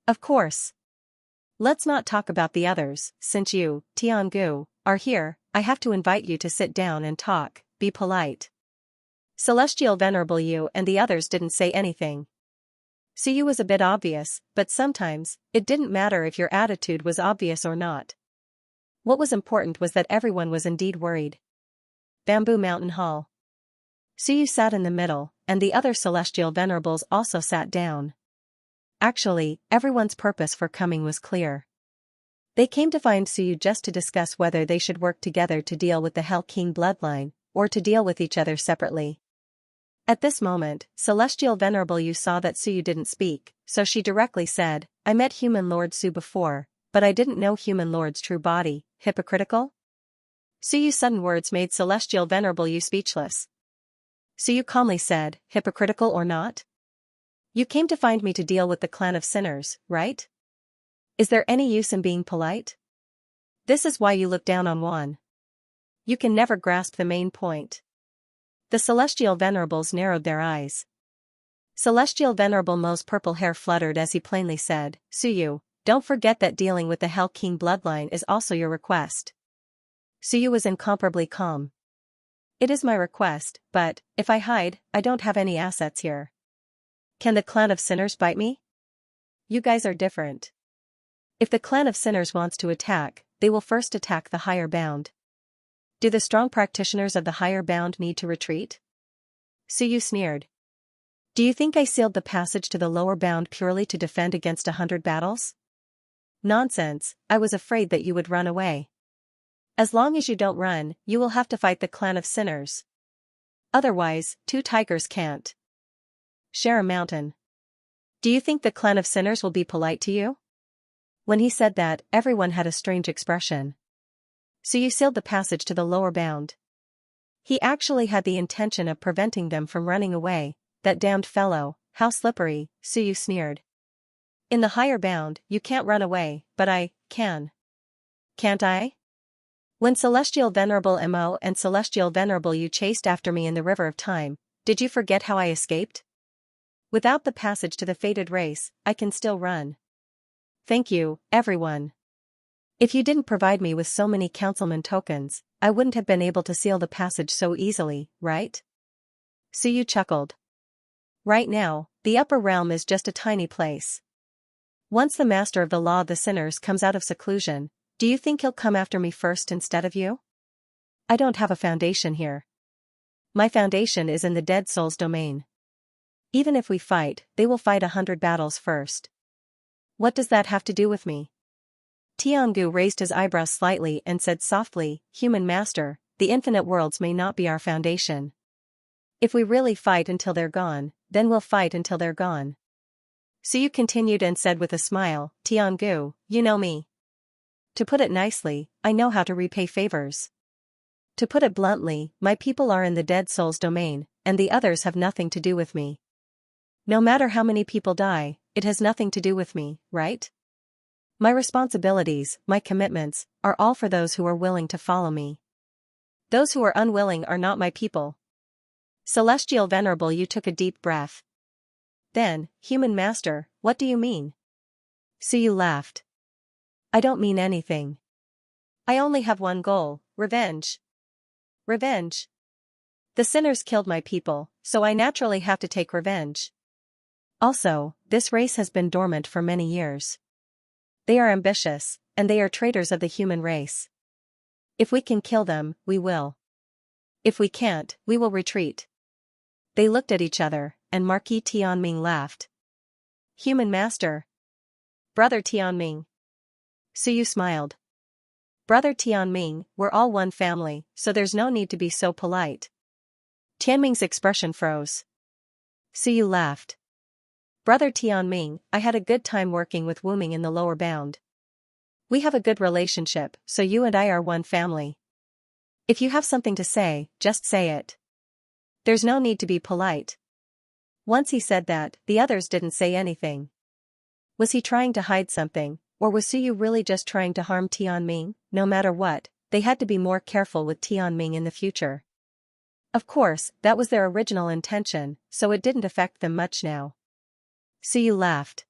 Of course. Let's not talk about the others, since you, Tiangu, are here. I have to invite you to sit down and talk, be polite. Celestial Venerable You and the others didn't say anything. Suyu was a bit obvious, but sometimes, it didn't matter if your attitude was obvious or not. What was important was that everyone was indeed worried. Bamboo Mountain Hall. Suyu sat in the middle, and the other Celestial Venerables also sat down. Actually, everyone's purpose for coming was clear. They came to find Suyu just to discuss whether they should work together to deal with the Hell King bloodline, or to deal with each other separately. At this moment, Celestial Venerable You saw that Suyu didn't speak, so she directly said, I met Human Lord Su before, but I didn't know Human Lord's true body. Hypocritical? Suyu's sudden words made Celestial Venerable You speechless. Suyu calmly said, hypocritical or not? You came to find me to deal with the clan of sinners, right? Is there any use in being polite? This is why you look down on one. You can never grasp the main point. The Celestial Venerables narrowed their eyes. Celestial Venerable Mo's purple hair fluttered as he plainly said, Suyu, don't forget that dealing with the Hell King bloodline is also your request. Suyu was incomparably calm. It is my request, but, if I hide, I don't have any assets here. Can the clan of sinners bite me? You guys are different. If the clan of sinners wants to attack, they will first attack the higher bound. Do the strong practitioners of the higher bound need to retreat? Suyu sneered. Do you think I sealed the passage to the lower bound purely to defend against 100 battles? Nonsense, I was afraid that you would run away. As long as you don't run, you will have to fight the clan of sinners. Otherwise, two tigers can't share a mountain. Do you think the clan of sinners will be polite to you? When he said that, everyone had a strange expression. Suyu sealed the passage to the lower bound. He actually had the intention of preventing them from running away. That damned fellow, how slippery, Suyu sneered. In the higher bound, you can't run away, but I can. Can't I? When Celestial Venerable Mo and Celestial Venerable You chased after me in the River of Time, did you forget how I escaped? Without the passage to the fated race, I can still run. Thank you, everyone. If you didn't provide me with so many councilman tokens, I wouldn't have been able to seal the passage so easily, right? Suyu chuckled. Right now, the upper realm is just a tiny place. Once the master of the law of the sinners comes out of seclusion, do you think he'll come after me first instead of you? I don't have a foundation here. My foundation is in the dead soul's domain. Even if we fight, they will fight 100 battles first. What does that have to do with me? Tiangu raised his eyebrows slightly and said softly, Human Master, the infinite worlds may not be our foundation. If we really fight until they're gone, then we'll fight until they're gone. Suyu continued and said with a smile, Tiangu, you know me. To put it nicely, I know how to repay favors. To put it bluntly, my people are in the dead soul's domain, and the others have nothing to do with me. No matter how many people die, it has nothing to do with me, right? My responsibilities, my commitments, are all for those who are willing to follow me. Those who are unwilling are not my people. Celestial Venerable You took a deep breath. Then, Human Master, what do you mean? Suyu laughed. I don't mean anything. I only have one goal, revenge. Revenge. The sinners killed my people, so I naturally have to take revenge. Also, this race has been dormant for many years. They are ambitious, and they are traitors of the human race. If we can kill them, we will. If we can't, we will retreat. They looked at each other, and Marquis Tianming laughed. Human Master. Brother Tianming. Suyu smiled. Brother Tianming, we're all one family, so there's no need to be so polite. Tianming's expression froze. Suyu laughed. Brother Tianming, I had a good time working with Wu Ming in the lower bound. We have a good relationship, so you and I are one family. If you have something to say, just say it. There's no need to be polite. Once he said that, the others didn't say anything. Was he trying to hide something, or was Suyu really just trying to harm Tianming? No matter what, they had to be more careful with Tianming in the future. Of course, that was their original intention, so it didn't affect them much now. Suyu laughed.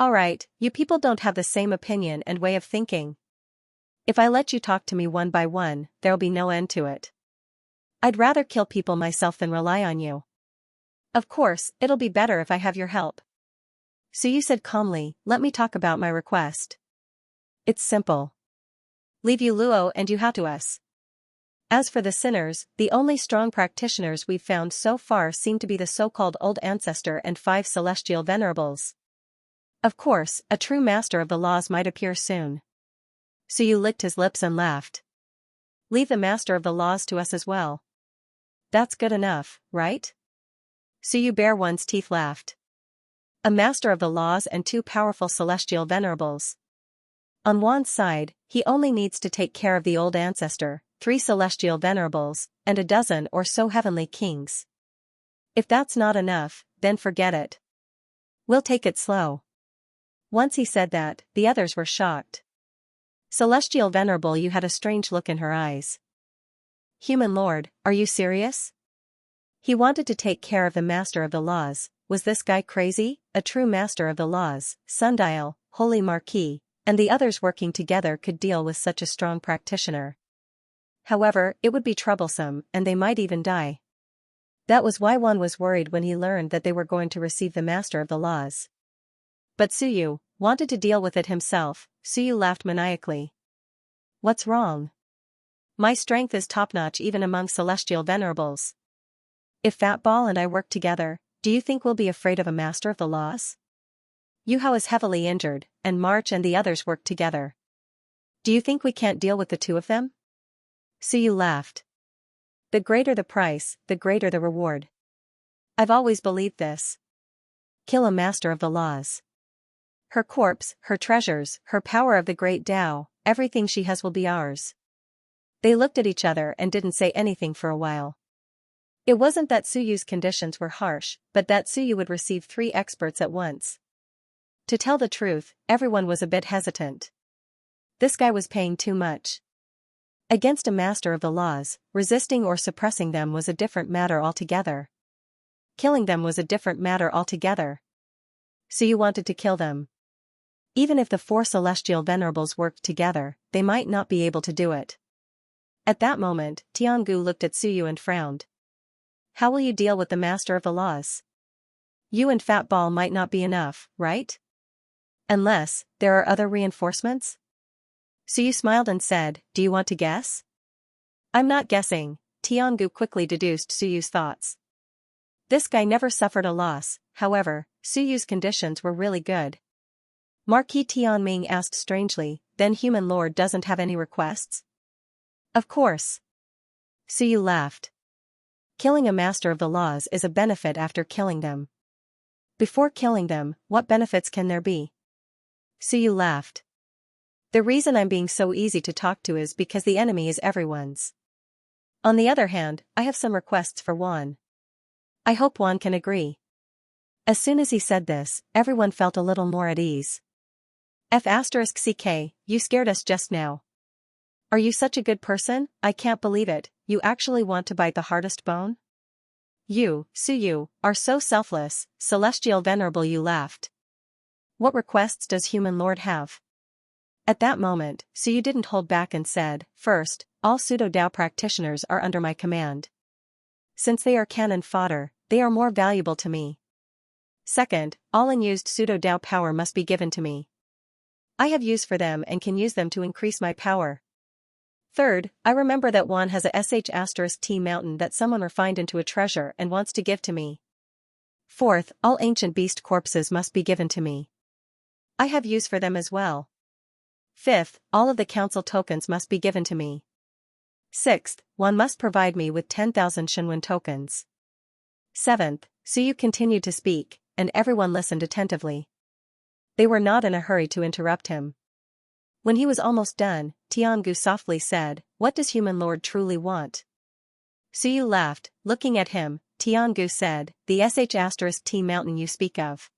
Alright, you people don't have the same opinion and way of thinking. If I let you talk to me one by one, there'll be no end to it. I'd rather kill people myself than rely on you. Of course, it'll be better if I have your help. Suyu said calmly, let me talk about my request. It's simple. Leave you Luo and you to us. As for the sinners, the only strong practitioners we've found so far seem to be the so-called Old Ancestor and 5 Celestial Venerables. Of course, a true master of the laws might appear soon. Suyu licked his lips and laughed. Leave the master of the laws to us as well. That's good enough, right? Suyu bare one's teeth laughed. A master of the laws and 2 powerful celestial venerables. On Wan's side, he only needs to take care of the Old Ancestor, 3 celestial venerables, and a dozen or so heavenly kings. If that's not enough, then forget it. We'll take it slow. Once he said that, the others were shocked. Celestial Venerable Yu had a strange look in her eyes. Human Lord, are you serious? He wanted to take care of the Master of the Laws. Was this guy crazy? A true Master of the Laws, Sundial, Holy Marquis, and the others working together could deal with such a strong practitioner. However, it would be troublesome, and they might even die. That was why Wan was worried when he learned that they were going to receive the Master of the Laws. But Suyu wanted to deal with it himself. Suyu laughed maniacally. What's wrong? My strength is top-notch even among celestial venerables. If Fatball and I work together, do you think we'll be afraid of a Master of the Laws? Yu Hao is heavily injured, and March and the others work together. Do you think we can't deal with the 2 of them? Suyu laughed. The greater the price, the greater the reward. I've always believed this. Kill a Master of the Laws. Her corpse, her treasures, her power of the great Tao, everything she has will be ours. They looked at each other and didn't say anything for a while. It wasn't that Suyu's conditions were harsh, but that Suyu would receive 3 experts at once. To tell the truth, everyone was a bit hesitant. This guy was paying too much. Against a Master of the Laws, resisting or suppressing them was a different matter altogether. Killing them was a different matter altogether. Suyu wanted to kill them. Even if the 4 celestial venerables worked together, they might not be able to do it. At that moment, Tiangu looked at Suyu and frowned. How will you deal with the Master of the Laws? You and Fatball might not be enough, right? Unless, there are other reinforcements? Suyu smiled and said, do you want to guess? I'm not guessing, Tiangu quickly deduced Suyu's thoughts. This guy never suffered a loss, however, Suyu's conditions were really good. Marquis Tianming asked strangely, then Human Lord doesn't have any requests? Of course. Suyu laughed. Killing a Master of the Laws is a benefit after killing them. Before killing them, what benefits can there be? Suyu laughed. The reason I'm being so easy to talk to is because the enemy is everyone's. On the other hand, I have some requests for Wan. I hope Wan can agree. As soon as he said this, everyone felt a little more at ease. F*CK, you scared us just now. Are you such a good person? I can't believe it, you actually want to bite the hardest bone? You, Suyu, are so selfless, Celestial Venerable Yu laughed. What requests does Human Lord have? At that moment, Suyu didn't hold back and said, first, all pseudo-Dao practitioners are under my command. Since they are cannon fodder, they are more valuable to me. Second, all unused pseudo-Dao power must be given to me. I have use for them and can use them to increase my power. Third, I remember that Wan has a sh*T mountain that someone refined into a treasure and wants to give to me. Fourth, all ancient beast corpses must be given to me. I have use for them as well. Fifth, all of the council tokens must be given to me. Sixth, Wan must provide me with 10,000 Shenwen tokens. Seventh, Suyu continued to speak, and everyone listened attentively. They were not in a hurry to interrupt him. When he was almost done, Tiangu softly said, what does Human Lord truly want? Suyu laughed, looking at him. Tiangu said, the sh*T mountain you speak of.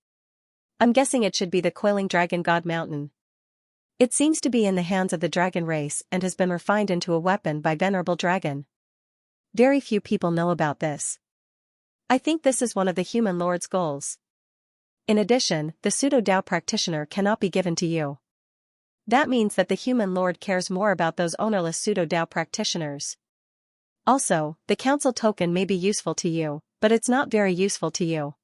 I'm guessing it should be the Coiling Dragon God Mountain. It seems to be in the hands of the dragon race and has been refined into a weapon by Venerable Dragon. Very few people know about this. I think this is one of the Human Lord's goals. In addition, the pseudo-Tao practitioner cannot be given to you. That means that the human lord cares more about those ownerless pseudo-Tao practitioners. Also, the council token may be useful to you, but it's not very useful to you.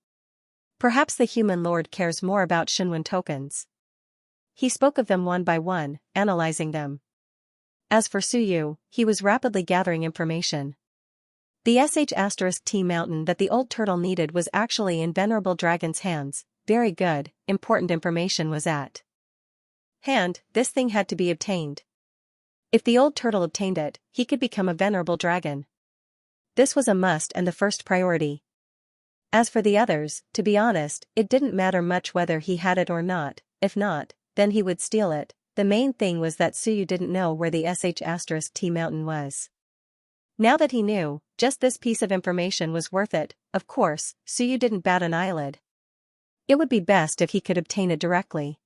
Perhaps the human lord cares more about Shinwen tokens. He spoke of them one by one, analyzing them. As for Suyu, he was rapidly gathering information. The *T mountain that the old turtle needed was actually in Venerable Dragon's hands. Very good, important information was at hand. This thing had to be obtained. If the old turtle obtained it, he could become a Venerable Dragon. This was a must and the first priority. As for the others, to be honest, it didn't matter much whether he had it or not. If not, then he would steal it. The main thing was that Suyu didn't know where the *T mountain was. Now that he knew, just this piece of information was worth it. Of course, Suyu didn't bat an eyelid. It would be best if he could obtain it directly.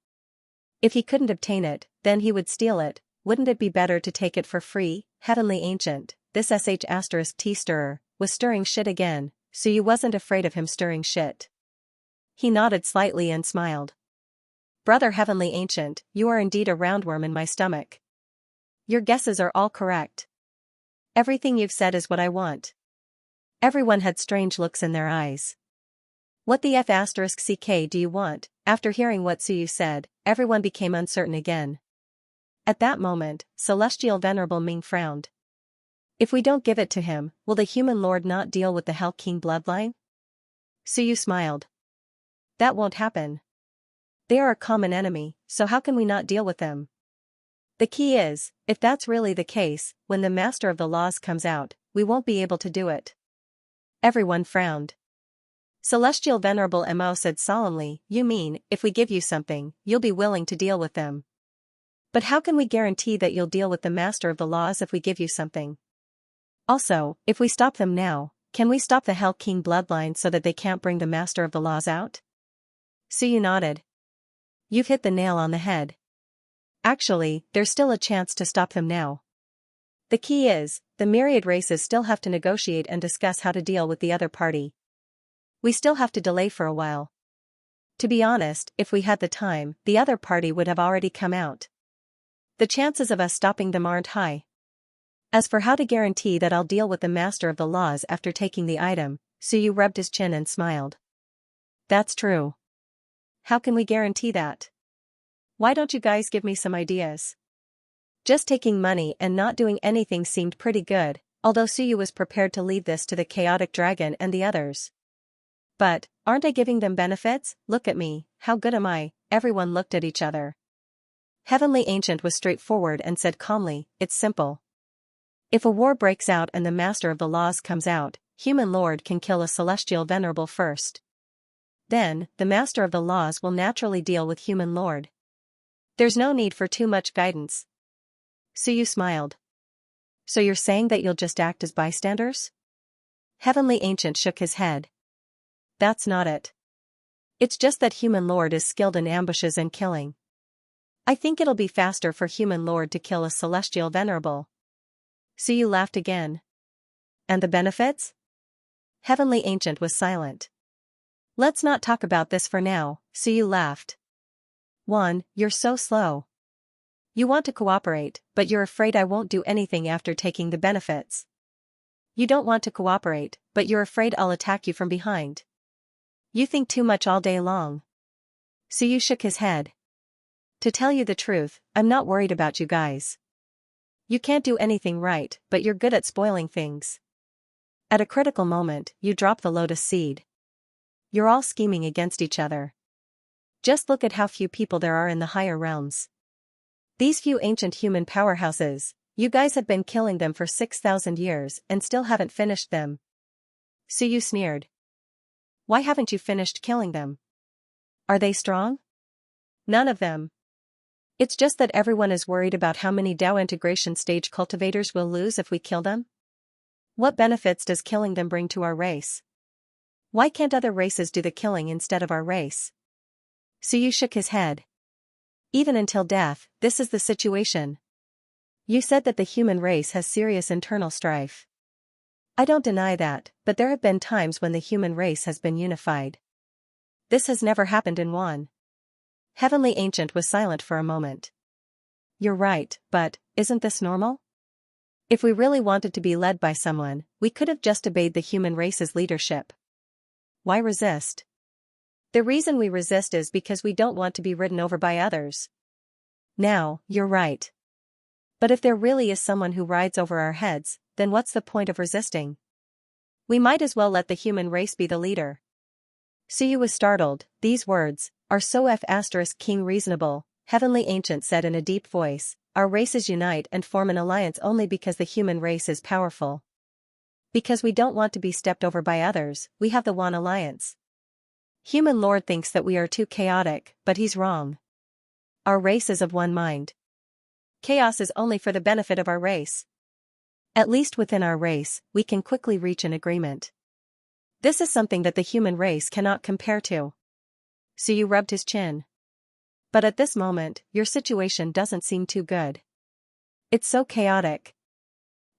If he couldn't obtain it, then he would steal it. Wouldn't it be better to take it for free? Heavenly Ancient, this *T stirrer, was stirring shit again. Suyu wasn't afraid of him stirring shit. He nodded slightly and smiled. Brother Heavenly Ancient, you are indeed a roundworm in my stomach. Your guesses are all correct. Everything you've said is what I want. Everyone had strange looks in their eyes. What the *CK do you want? After hearing what Suyu said, everyone became uncertain again. At that moment, Celestial Venerable Ming frowned. If we don't give it to him, will the human lord not deal with the Hell King bloodline? Suyu smiled. That won't happen. They are a common enemy, so how can we not deal with them? The key is, if that's really the case, when the Master of the Laws comes out, we won't be able to do it. Everyone frowned. Celestial Venerable Mo said solemnly, you mean, if we give you something, you'll be willing to deal with them. But how can we guarantee that you'll deal with the Master of the Laws if we give you something? Also, if we stop them now, can we stop the Hell King bloodline so that they can't bring the Master of the Laws out? Suyu nodded. You've hit the nail on the head. Actually, there's still a chance to stop them now. The key is, the Myriad races still have to negotiate and discuss how to deal with the other party. We still have to delay for a while. To be honest, if we had the time, the other party would have already come out. The chances of us stopping them aren't high. As for how to guarantee that I'll deal with the Master of the Laws after taking the item, Suyu rubbed his chin and smiled. That's true. How can we guarantee that? Why don't you guys give me some ideas? Just taking money and not doing anything seemed pretty good, although Suyu was prepared to leave this to the Chaotic Dragon and the others. But, aren't I giving them benefits? Look at me, how good am I? Everyone looked at each other. Heavenly Ancient was straightforward and said calmly, it's simple. If a war breaks out and the Master of the Laws comes out, Human Lord can kill a Celestial Venerable first. Then, the Master of the Laws will naturally deal with Human Lord. There's no need for too much guidance. Suyu smiled. So you're saying that you'll just act as bystanders? Heavenly Ancient shook his head. That's not it. It's just that Human Lord is skilled in ambushes and killing. I think it'll be faster for Human Lord to kill a Celestial Venerable. Suyu laughed again. And the benefits? Heavenly Ancient was silent. Let's not talk about this for now, Suyu laughed. 1. You're so slow. You want to cooperate, but you're afraid I won't do anything after taking the benefits. You don't want to cooperate, but you're afraid I'll attack you from behind. You think too much all day long. Suyu shook his head. To tell you the truth, I'm not worried about you guys. You can't do anything right, but you're good at spoiling things. At a critical moment, you drop the lotus seed. You're all scheming against each other. Just look at how few people there are in the higher realms. These few ancient human powerhouses, you guys have been killing them for 6,000 years and still haven't finished them. Suyu sneered. Why haven't you finished killing them? Are they strong? None of them. It's just that everyone is worried about how many Dao integration stage cultivators we'll lose if we kill them. What benefits does killing them bring to our race? Why can't other races do the killing instead of our race? Suyu shook his head. Even until death, this is the situation. You said that the human race has serious internal strife. I don't deny that, but there have been times when the human race has been unified. This has never happened in one. Heavenly Ancient was silent for a moment. You're right, but isn't this normal? If we really wanted to be led by someone, we could have just obeyed the human race's leadership. Why resist? The reason we resist is because we don't want to be ridden over by others. Now, you're right. But if there really is someone who rides over our heads, then what's the point of resisting? We might as well let the human race be the leader. Suyu was startled. These words are so King reasonable, Heavenly Ancient said in a deep voice. Our races unite and form an alliance only because the human race is powerful. Because we don't want to be stepped over by others, we have the one alliance. Human Lord thinks that we are too chaotic, but he's wrong. Our race is of one mind. Chaos is only for the benefit of our race. At least within our race, we can quickly reach an agreement. This is something that the human race cannot compare to. Suyu rubbed his chin. But at this moment, your situation doesn't seem too good. It's so chaotic.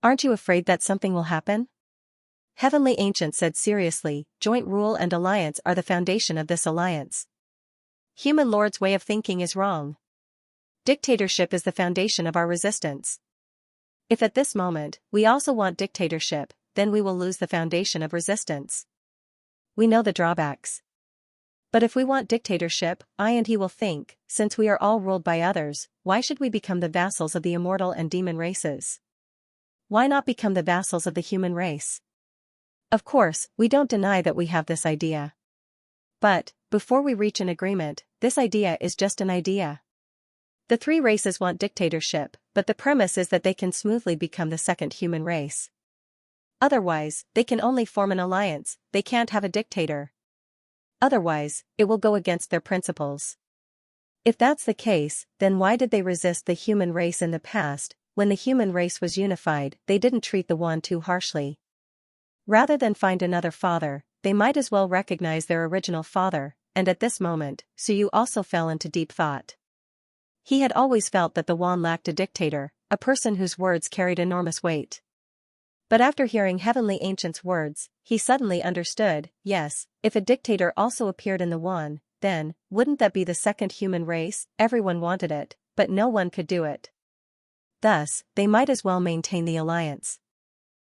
Aren't you afraid that something will happen? Heavenly Ancient said seriously, joint rule and alliance are the foundation of this alliance. Human Lord's way of thinking is wrong. Dictatorship is the foundation of our resistance. If at this moment, we also want dictatorship, then we will lose the foundation of resistance. We know the drawbacks. But if we want dictatorship, I and he will think, since we are all ruled by others, why should we become the vassals of the immortal and demon races? Why not become the vassals of the human race? Of course, we don't deny that we have this idea. But, before we reach an agreement, this idea is just an idea. The three races want dictatorship, but the premise is that they can smoothly become the second human race. Otherwise, they can only form an alliance, they can't have a dictator. Otherwise, it will go against their principles. If that's the case, then why did they resist the human race in the past? When the human race was unified, they didn't treat the one too harshly. Rather than find another father, they might as well recognize their original father, and at this moment, Suyu also fell into deep thought. He had always felt that the Wan lacked a dictator, a person whose words carried enormous weight. But after hearing Heavenly Ancient's words, he suddenly understood, yes, if a dictator also appeared in the Wan, then, wouldn't that be the second human race? Everyone wanted it, but no one could do it. Thus, they might as well maintain the alliance.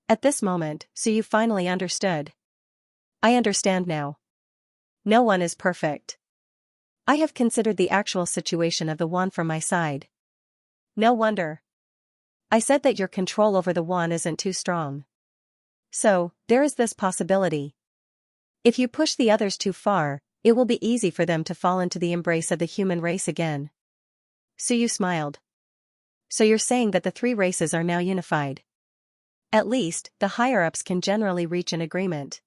At this moment, Suyu finally understood. I understand now. No one is perfect. I have considered the actual situation of the Wan from my side. No wonder. I said that your control over the Wan isn't too strong. So, there is this possibility. If you push the others too far, it will be easy for them to fall into the embrace of the human race again. Suyu smiled. So you're saying that the three races are now unified. At least, the higher-ups can generally reach an agreement.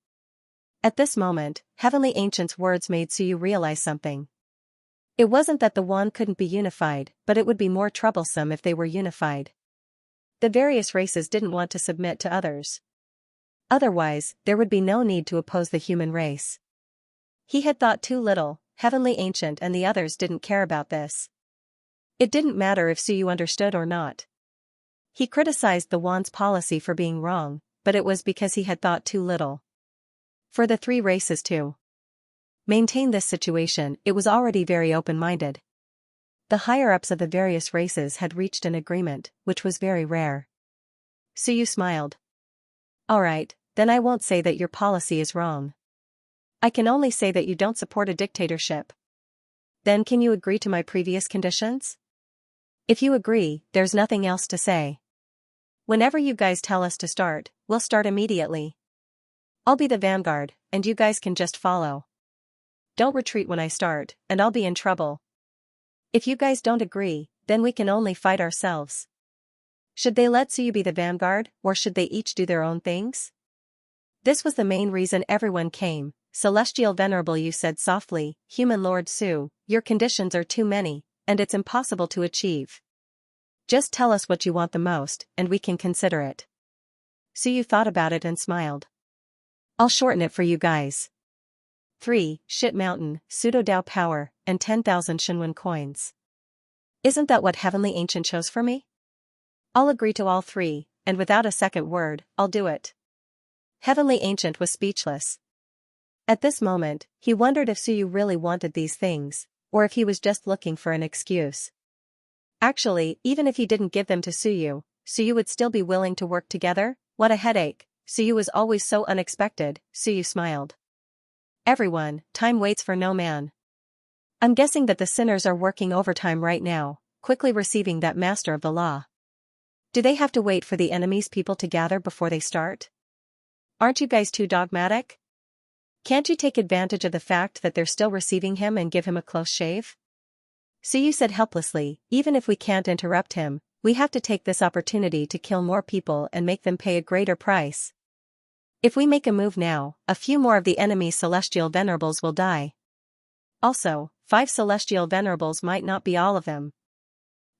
At this moment, Heavenly Ancient's words made Suyu realize something. It wasn't that the Wan couldn't be unified, but it would be more troublesome if they were unified. The various races didn't want to submit to others. Otherwise, there would be no need to oppose the human race. He had thought too little. Heavenly Ancient and the others didn't care about this. It didn't matter if Suyu understood or not. He criticized the Wan's policy for being wrong, but it was because he had thought too little. For the three races to maintain this situation, it was already very open-minded. The higher-ups of the various races had reached an agreement, which was very rare. Suyu smiled. All right, then I won't say that your policy is wrong. I can only say that you don't support a dictatorship. Then can you agree to my previous conditions? If you agree, there's nothing else to say. Whenever you guys tell us to start, we'll start immediately. I'll be the vanguard, and you guys can just follow. Don't retreat when I start, and I'll be in trouble. If you guys don't agree, then we can only fight ourselves. Should they let Suyu be the vanguard, or should they each do their own things? This was the main reason everyone came. Celestial Venerable Yu said softly, Human Lord Su, your conditions are too many, and it's impossible to achieve. Just tell us what you want the most, and we can consider it. Suyu thought about it and smiled. I'll shorten it for you guys. 3. Shit Mountain, Pseudo-Dao Power, and 10,000 Shinwen coins. Isn't that what Heavenly Ancient chose for me? I'll agree to all three, and without a second word, I'll do it. Heavenly Ancient was speechless. At this moment, he wondered if Suyu really wanted these things, or if he was just looking for an excuse. Actually, even if he didn't give them to Suyu, Suyu would still be willing to work together? What a headache. Suyu was always so unexpected. Suyu smiled. Everyone, time waits for no man. I'm guessing that the sinners are working overtime right now, quickly receiving that master of the law. Do they have to wait for the enemy's people to gather before they start? Aren't you guys too dogmatic? Can't you take advantage of the fact that they're still receiving him and give him a close shave? Suyu said helplessly, even if we can't interrupt him, we have to take this opportunity to kill more people and make them pay a greater price. If we make a move now, a few more of the enemy's celestial venerables will die. Also, 5 celestial venerables might not be all of them.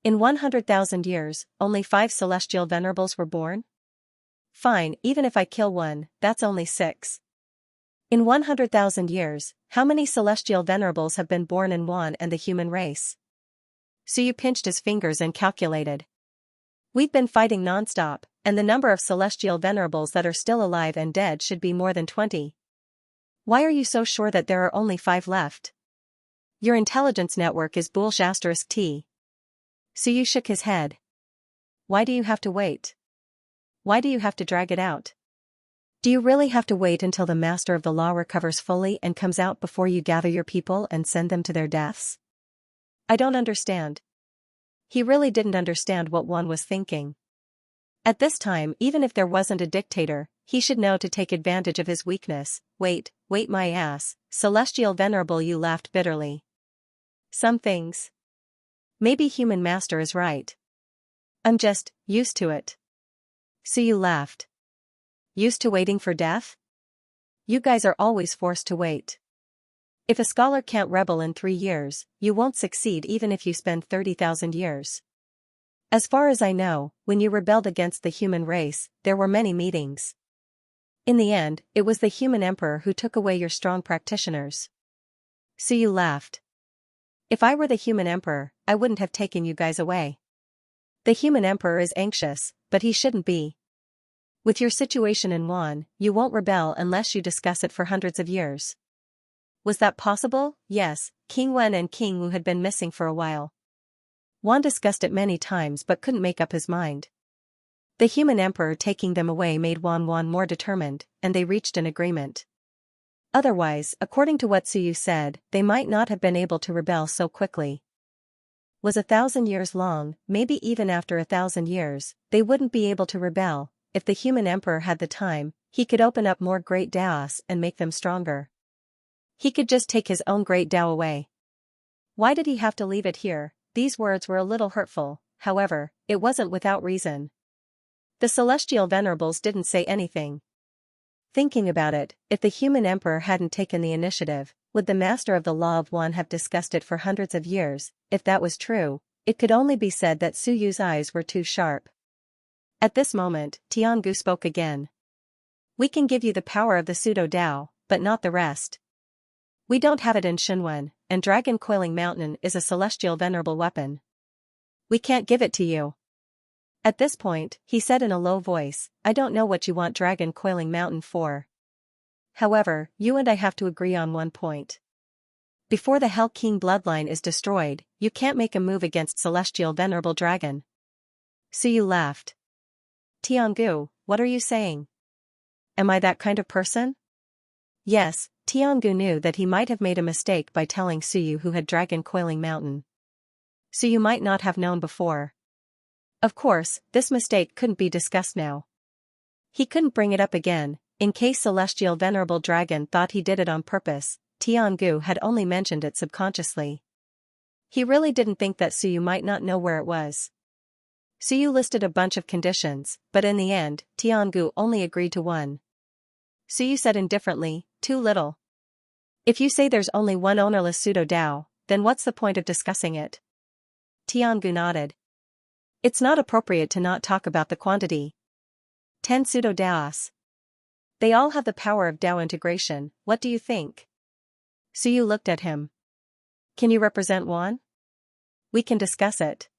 In 100,000 years, only 5 celestial venerables were born? Fine, even if I kill one, that's only 6. In 100,000 years, how many celestial venerables have been born in Wan and the human race? Suyu pinched his fingers and calculated. We've been fighting non-stop, and the number of celestial venerables that are still alive and dead should be more than 20. Why are you so sure that there are only 5 left? Your intelligence network is bullshit T. Suyu shook his head. Why do you have to wait? Why do you have to drag it out? Do you really have to wait until the master of the law recovers fully and comes out before you gather your people and send them to their deaths? I don't understand. He really didn't understand what one was thinking. At this time, even if there wasn't a dictator, he should know to take advantage of his weakness. Wait my ass, celestial venerable, you laughed bitterly. Some things. Maybe human master is right. I'm just used to it. Suyu laughed. Used to waiting for death? You guys are always forced to wait. If a scholar can't rebel in 3 years, you won't succeed even if you spend 30,000 years. As far as I know, when you rebelled against the human race, there were many meetings. In the end, it was the human emperor who took away your strong practitioners. Suyu laughed. If I were the human emperor, I wouldn't have taken you guys away. The human emperor is anxious, but he shouldn't be. With your situation in Wan, you won't rebel unless you discuss it for hundreds of years. Was that possible? Yes, King Wen and King Wu had been missing for a while. Wan discussed it many times but couldn't make up his mind. The human emperor taking them away made Wan more determined, and they reached an agreement. Otherwise, according to what Suyu said, they might not have been able to rebel so quickly. Was 1,000 years long? Maybe even after 1,000 years, they wouldn't be able to rebel. If the human emperor had the time, he could open up more great Daos and make them stronger. He could just take his own great Dao away. Why did he have to leave it here? These words were a little hurtful, however, it wasn't without reason. The celestial venerables didn't say anything. Thinking about it, if the human emperor hadn't taken the initiative, would the master of the law of Wan have discussed it for hundreds of years? If that was true, it could only be said that Suyu's eyes were too sharp. At this moment, Tiangu spoke again. We can give you the power of the pseudo-Dao, but not the rest. We don't have it in Shenwen, and Dragon Coiling Mountain is a celestial venerable weapon. We can't give it to you. At this point, he said in a low voice, I don't know what you want Dragon Coiling Mountain for. However, you and I have to agree on one point. Before the Hell King bloodline is destroyed, you can't make a move against Celestial Venerable Dragon. Suyu laughed. Tiangu, what are you saying? Am I that kind of person? Yes, Tiangu knew that he might have made a mistake by telling Suyu who had Dragon Coiling Mountain. Suyu might not have known before. Of course, this mistake couldn't be discussed now. He couldn't bring it up again, in case Celestial Venerable Dragon thought he did it on purpose. Tiangu had only mentioned it subconsciously. He really didn't think that Suyu might not know where it was. Suyu listed a bunch of conditions, but in the end, Tiangu only agreed to one. Suyu said indifferently, too little. If you say there's only one ownerless pseudo-Dao, then what's the point of discussing it? Tiangu nodded. It's not appropriate to not talk about the quantity. 10 pseudo-Daos. They all have the power of Dao integration, what do you think? Suyu looked at him. Can you represent one? We can discuss it.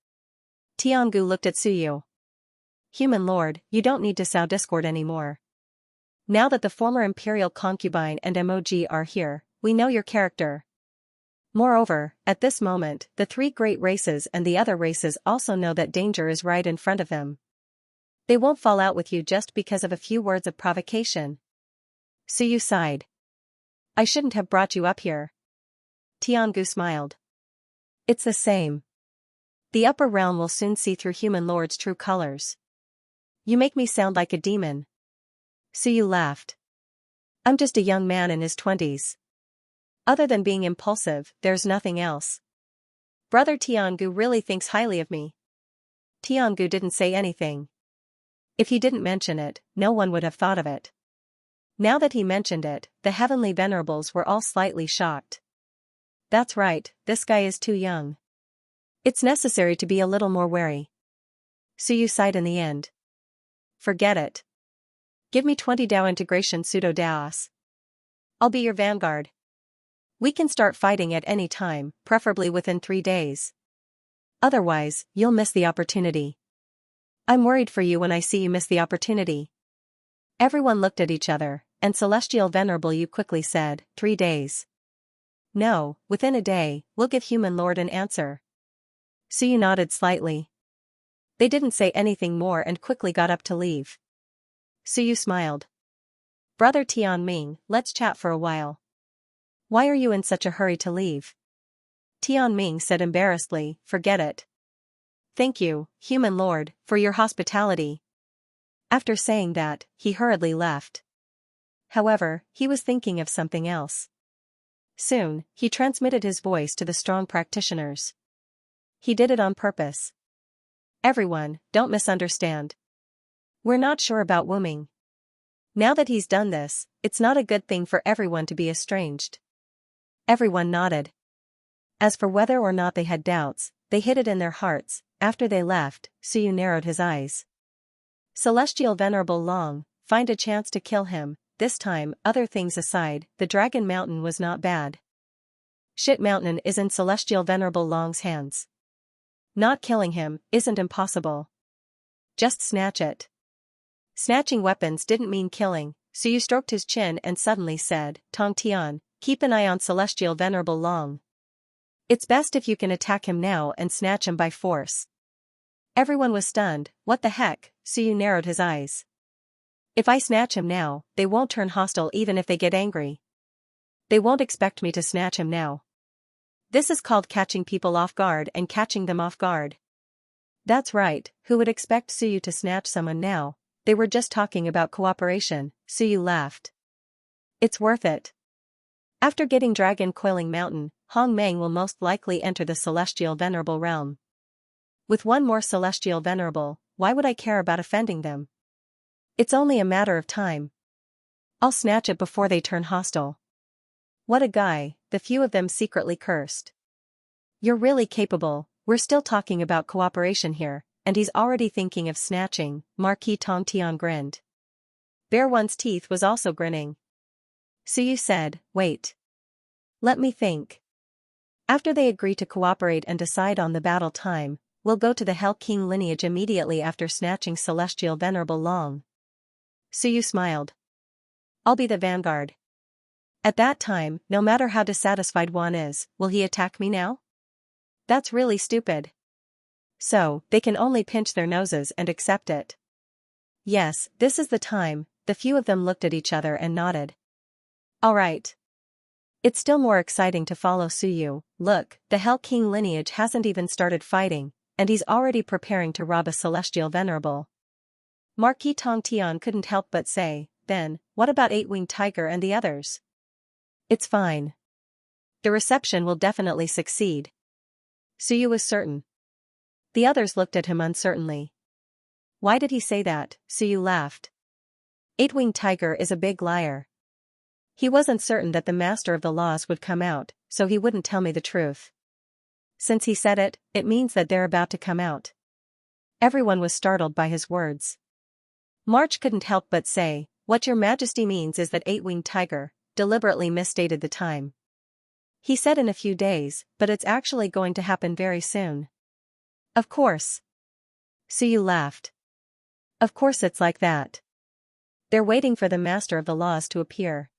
Tiangu looked at Suyu. Human lord, you don't need to sow discord anymore. Now that the former imperial concubine and emoji are here, we know your character. Moreover, at this moment, the three great races and the other races also know that danger is right in front of them. They won't fall out with you just because of a few words of provocation. Suyu sighed. I shouldn't have brought you up here. Tiangu smiled. It's the same. The upper realm will soon see through human lords' true colors. You make me sound like a demon. Suyu laughed. I'm just a young man in his 20s. Other than being impulsive, there's nothing else. Brother Tiangu really thinks highly of me. Tiangu didn't say anything. If he didn't mention it, no one would have thought of it. Now that he mentioned it, the heavenly venerables were all slightly shocked. That's right, this guy is too young. It's necessary to be a little more wary. Suyu sighed in the end. Forget it. Give me 20 Dao integration pseudo Daos. I'll be your vanguard. We can start fighting at any time, preferably within 3 days. Otherwise, you'll miss the opportunity. I'm worried for you when I see you miss the opportunity. Everyone looked at each other, and Celestial Venerable Yu quickly said, 3 days. No, within a day, we'll give Human Lord an answer. Suyu nodded slightly. They didn't say anything more and quickly got up to leave. Suyu smiled. Brother Tianming, let's chat for a while. Why are you in such a hurry to leave? Tianming said embarrassedly, forget it. Thank you, Human Lord, for your hospitality. After saying that, he hurriedly left. However, he was thinking of something else. Soon, he transmitted his voice to the strong practitioners. He did it on purpose. Everyone, don't misunderstand. We're not sure about Wuming. Now that he's done this, it's not a good thing for everyone to be estranged. Everyone nodded. As for whether or not they had doubts, they hid it in their hearts. After they left, Suyu narrowed his eyes. Celestial Venerable Long, find a chance to kill him. This time, other things aside, the Dragon Mountain was not bad. Shit Mountain is in Celestial Venerable Long's hands. Not killing him isn't impossible. Just snatch it. Snatching weapons didn't mean killing, so you stroked his chin and suddenly said, Tong Tian, keep an eye on Celestial Venerable Long. It's best if you can attack him now and snatch him by force. Everyone was stunned. What the heck? Suyu narrowed his eyes. If I snatch him now, they won't turn hostile even if they get angry. They won't expect me to snatch him now. This is called catching people off guard and catching them off guard. That's right, who would expect Suyu to snatch someone now? They were just talking about cooperation. Suyu laughed. It's worth it. After getting Dragon Coiling Mountain, Hong Meng will most likely enter the Celestial Venerable realm. With one more Celestial Venerable, why would I care about offending them? It's only a matter of time. I'll snatch it before they turn hostile. What a guy, the few of them secretly cursed. You're really capable. We're still talking about cooperation here, and he's already thinking of snatching. Marquis Tong Tian grinned. Bear One's teeth was also grinning. Suyu said, wait. Let me think. After they agree to cooperate and decide on the battle time, we'll go to the Hell King lineage immediately after snatching Celestial Venerable Long. Suyu smiled. I'll be the vanguard. At that time, no matter how dissatisfied one is, will he attack me now? That's really stupid. So, they can only pinch their noses and accept it. Yes, this is the time. The few of them looked at each other and nodded. All right. It's still more exciting to follow Suyu. Look, the Hell King lineage hasn't even started fighting, and he's already preparing to rob a Celestial Venerable. Marquis Tong Tian couldn't help but say, then, what about Eight-Winged Tiger and the others? It's fine. The reception will definitely succeed. Suyu was certain. The others looked at him uncertainly. Why did he say that? Suyu laughed. Eight-Winged Tiger is a big liar. He wasn't certain that the master of the laws would come out, so he wouldn't tell me the truth. Since he said it, it means that they're about to come out. Everyone was startled by his words. March couldn't help but say, what your majesty means is that Eight-Winged Tiger deliberately misstated the time. He said in a few days, but it's actually going to happen very soon. Of course. Suyu laughed. Of course it's like that. They're waiting for the master of the laws to appear.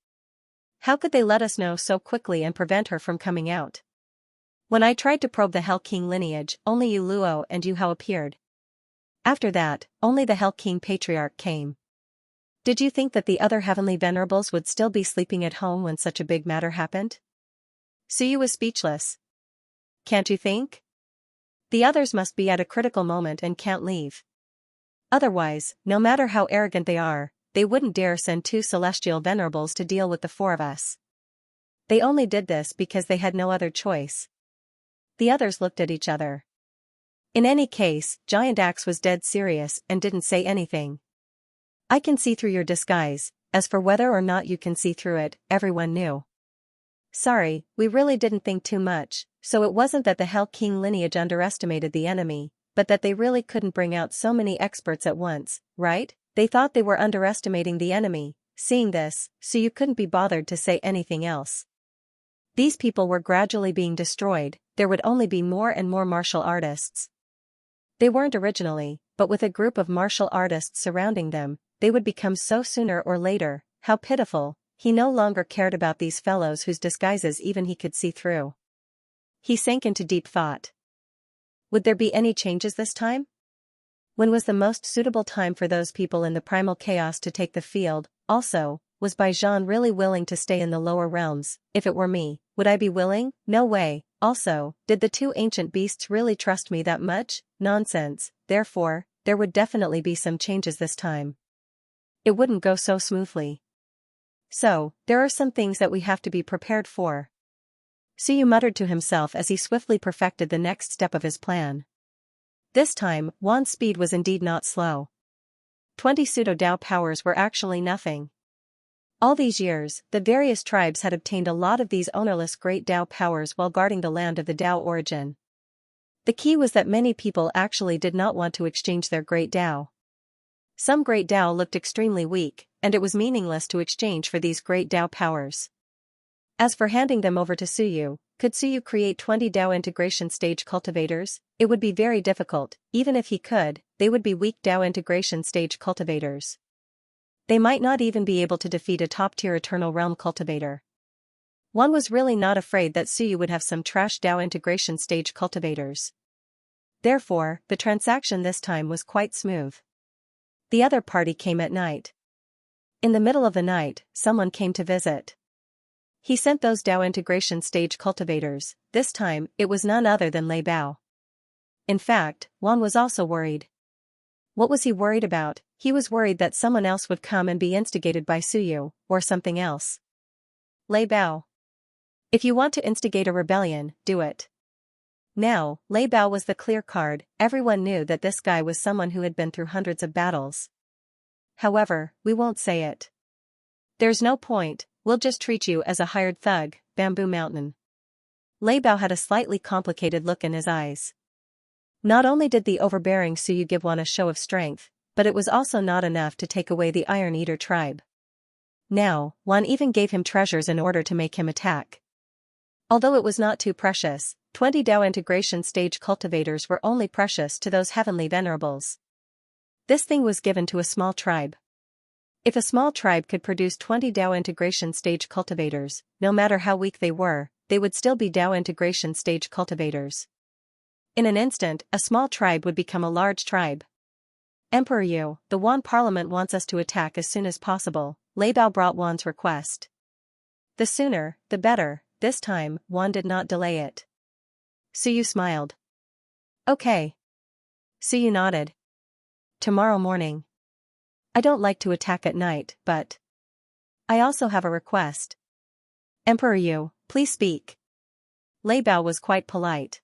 How could they let us know so quickly and prevent her from coming out? When I tried to probe the Hell King lineage, only Yu Luo and Yu Hao appeared. After that, only the Hell King Patriarch came. Did you think that the other heavenly venerables would still be sleeping at home when such a big matter happened? Suyu was speechless. Can't you think? The others must be at a critical moment and can't leave. Otherwise, no matter how arrogant they are, they wouldn't dare send 2 celestial venerables to deal with the 4 of us. They only did this because they had no other choice. The others looked at each other. In any case, Giant Axe was dead serious and didn't say anything. I can see through your disguise, as for whether or not you can see through it, everyone knew. Sorry, we really didn't think too much, so it wasn't that the Hell King lineage underestimated the enemy, but that they really couldn't bring out so many experts at once, right? They thought they were underestimating the enemy. Seeing this, so you couldn't be bothered to say anything else. These people were gradually being destroyed, there would only be more and more martial artists. They weren't originally, but with a group of martial artists surrounding them, they would become so sooner or later. How pitiful. He no longer cared about these fellows whose disguises even he could see through. He sank into deep thought. Would there be any changes this time? When was the most suitable time for those people in the primal chaos to take the field? Also, was Baijian really willing to stay in the lower realms? If it were me, would I be willing? No way. Also, did the 2 ancient beasts really trust me that much? Nonsense. Therefore, there would definitely be some changes this time. It wouldn't go so smoothly. So, there are some things that we have to be prepared for. Suyu muttered to himself as he swiftly perfected the next step of his plan. This time, Wan's speed was indeed not slow. 20 pseudo-Dao powers were actually nothing. All these years, the various tribes had obtained a lot of these ownerless great Dao powers while guarding the land of the Dao origin. The key was that many people actually did not want to exchange their great Dao. Some great Dao looked extremely weak, and it was meaningless to exchange for these great Dao powers. As for handing them over to Suyu, could Suyu create 20 Dao integration stage cultivators? It would be very difficult. Even if he could, they would be weak Dao integration stage cultivators. They might not even be able to defeat a top-tier Eternal Realm cultivator. One was really not afraid that Suyu would have some trash Dao integration stage cultivators. Therefore, the transaction this time was quite smooth. The other party came at night. In the middle of the night, someone came to visit. He sent those Dao integration stage cultivators. This time, it was none other than Lei Bao. In fact, Wan was also worried. What was he worried about? He was worried that someone else would come and be instigated by Suyu, or something else. Lei Bao. If you want to instigate a rebellion, do it. Now, Lei Bao was the clear card. Everyone knew that this guy was someone who had been through hundreds of battles. However, we won't say it. There's no point, we'll just treat you as a hired thug, Bamboo Mountain. Lei Bao had a slightly complicated look in his eyes. Not only did the overbearing Suyu give Wan a show of strength, but it was also not enough to take away the Iron Eater tribe. Now, Wan even gave him treasures in order to make him attack. Although it was not too precious, 20 Dao integration stage cultivators were only precious to those heavenly venerables. This thing was given to a small tribe. If a small tribe could produce 20 Dao integration stage cultivators, no matter how weak they would still be Dao integration stage cultivators. In an instant, a small tribe would become a large tribe. Emperor Yu, the Wan Parliament wants us to attack as soon as possible. Lei Bao brought Wan's request. The sooner, the better. This time, Wan did not delay it. Suyu smiled. Okay. Suyu nodded. Tomorrow morning. I don't like to attack at night, but I also have a request. Emperor Yu, please speak. Lei Bao was quite polite.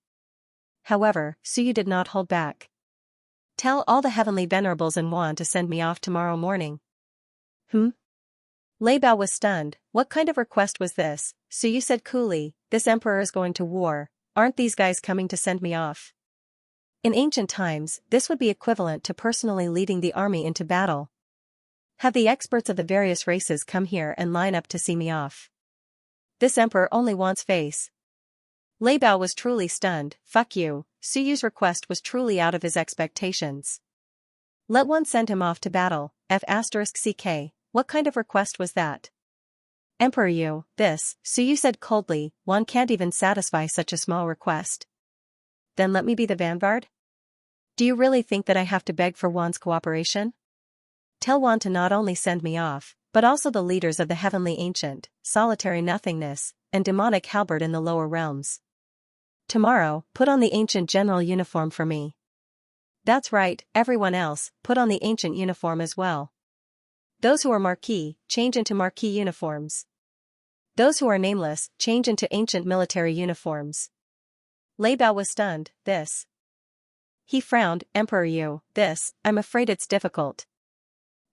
However, Suyu did not hold back. Tell all the heavenly venerables in Wan to send me off tomorrow morning. Lei Bao was stunned. What kind of request was this? Suyu said coolly, this emperor is going to war, aren't these guys coming to send me off? In ancient times, this would be equivalent to personally leading the army into battle. Have the experts of the various races come here and line up to see me off. This emperor only wants face. Lei Bao was truly stunned. Fuck you. Suyu's request was truly out of his expectations. Let one send him off to battle. F*ck. What kind of request was that? Emperor Yu, this, Suyu said coldly, one can't even satisfy such a small request. Then let me be the vanguard? Do you really think that I have to beg for Wan's cooperation? Tell Wan to not only send me off, but also the leaders of the heavenly ancient, solitary nothingness, and demonic halberd in the lower realms. Tomorrow, put on the ancient general uniform for me. That's right, everyone else, put on the ancient uniform as well. Those who are marquis, change into marquis uniforms. Those who are nameless, change into ancient military uniforms. Lei Bao was stunned, this. He frowned, Emperor Yu, this, I'm afraid it's difficult.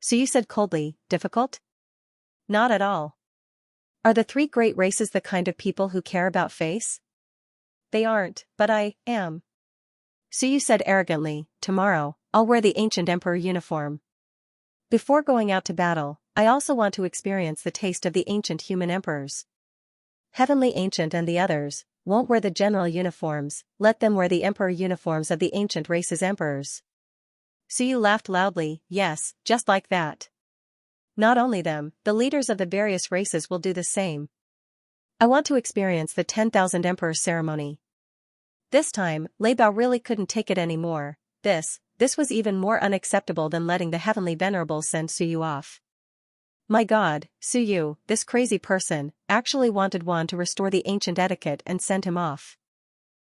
So you said coldly, difficult? Not at all. Are the three great races the kind of people who care about face? They aren't, but I am. So you said arrogantly, tomorrow, I'll wear the ancient emperor uniform. Before going out to battle, I also want to experience the taste of the ancient human emperors. Heavenly Ancient and the others won't wear the general uniforms, let them wear the emperor uniforms of the ancient race's emperors. Suyu laughed loudly, yes, just like that. Not only them, the leaders of the various races will do the same. I want to experience the 10,000 Emperor ceremony. This time, Lei Bao really couldn't take it anymore. This was even more unacceptable than letting the heavenly venerables send Suyu off. My god, Suyu, this crazy person, actually wanted Wan to restore the ancient etiquette and send him off.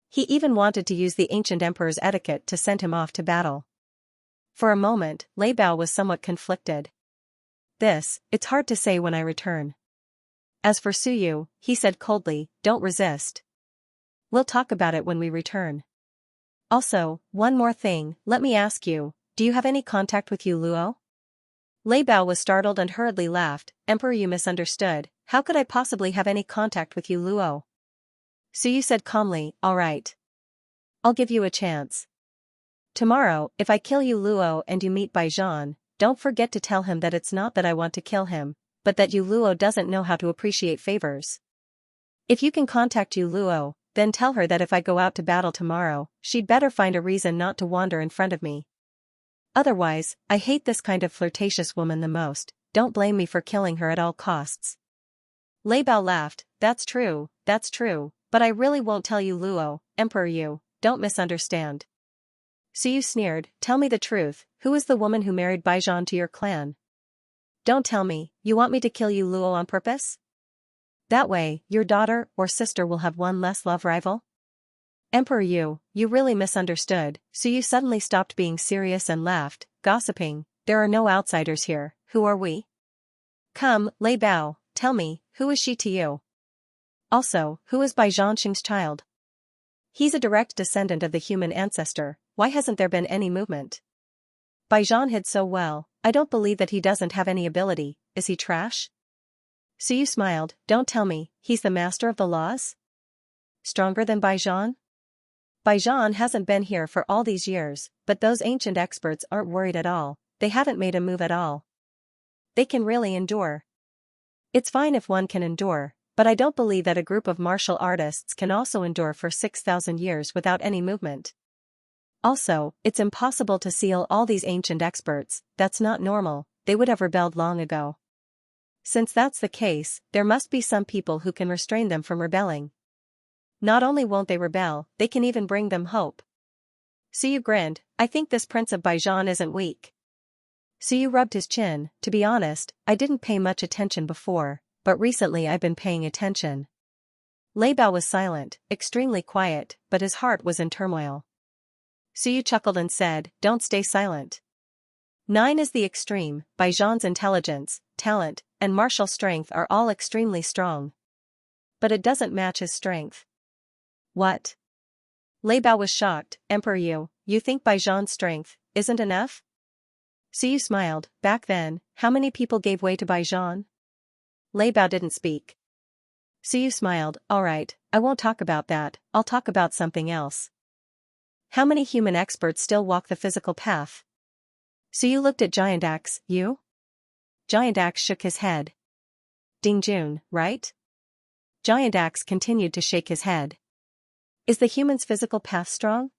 He even wanted to use the ancient emperor's etiquette to send him off to battle. For a moment, Lei Bao was somewhat conflicted. It's hard to say when I return. As for Suyu, he said coldly, don't resist. We'll talk about it when we return. Also, one more thing, let me ask you, do you have any contact with Yu Luo? Lei Bao was startled and hurriedly laughed, Emperor Yu misunderstood, how could I possibly have any contact with Yu Luo? Suyu said calmly, all right. I'll give you a chance. Tomorrow, if I kill Yu Luo and you meet Baijan, don't forget to tell him that it's not that I want to kill him, but that Yu Luo doesn't know how to appreciate favors. If you can contact Yu Luo, then tell her that if I go out to battle tomorrow, she'd better find a reason not to wander in front of me. Otherwise, I hate this kind of flirtatious woman the most, don't blame me for killing her at all costs. Lei Bao laughed, that's true, but I really won't tell Yu Luo, Emperor Yu, don't misunderstand. Suyu sneered, tell me the truth, who is the woman who married Baijan to your clan? Don't tell me, you want me to kill Yu Luo on purpose? That way, your daughter or sister will have one less love rival? Emperor Yu, you really misunderstood, Suyu suddenly stopped being serious and laughed, gossiping, there are no outsiders here, who are we? Come, Lei Bao, tell me, who is she to you? Also, who is Baijan Xing's child? He's a direct descendant of the human ancestor, why hasn't there been any movement? Baijan hid so well, I don't believe that he doesn't have any ability, is he trash? Suyu smiled, don't tell me, he's the master of the laws? Stronger than Baijan? Baijan hasn't been here for all these years, but those ancient experts aren't worried at all, they haven't made a move at all. They can really endure. It's fine if one can endure, but I don't believe that a group of martial artists can also endure for 6,000 years without any movement. Also, it's impossible to seal all these ancient experts, that's not normal, they would have rebelled long ago. Since that's the case, there must be some people who can restrain them from rebelling. Not only won't they rebel, they can even bring them hope. Suyu grinned, I think this Prince of Baijan isn't weak. Suyu rubbed his chin, to be honest, I didn't pay much attention before, but recently I've been paying attention. Lei Bao was silent, extremely quiet, but his heart was in turmoil. Suyu chuckled and said, don't stay silent. 9 is the extreme, Baijan's intelligence, talent, and martial strength are all extremely strong. But it doesn't match his strength. What? Lei Bao was shocked, Emperor Yu, you think Baijan's strength isn't enough? Suyu smiled, back then, how many people gave way to Baijan? Lei Bao didn't speak. Suyu smiled, alright, I won't talk about that, I'll talk about something else. How many human experts still walk the physical path? Suyu looked at Giant Axe, you? Giant Axe shook his head. Ding Jun, right? Giant Axe continued to shake his head. Is the human's physical path strong?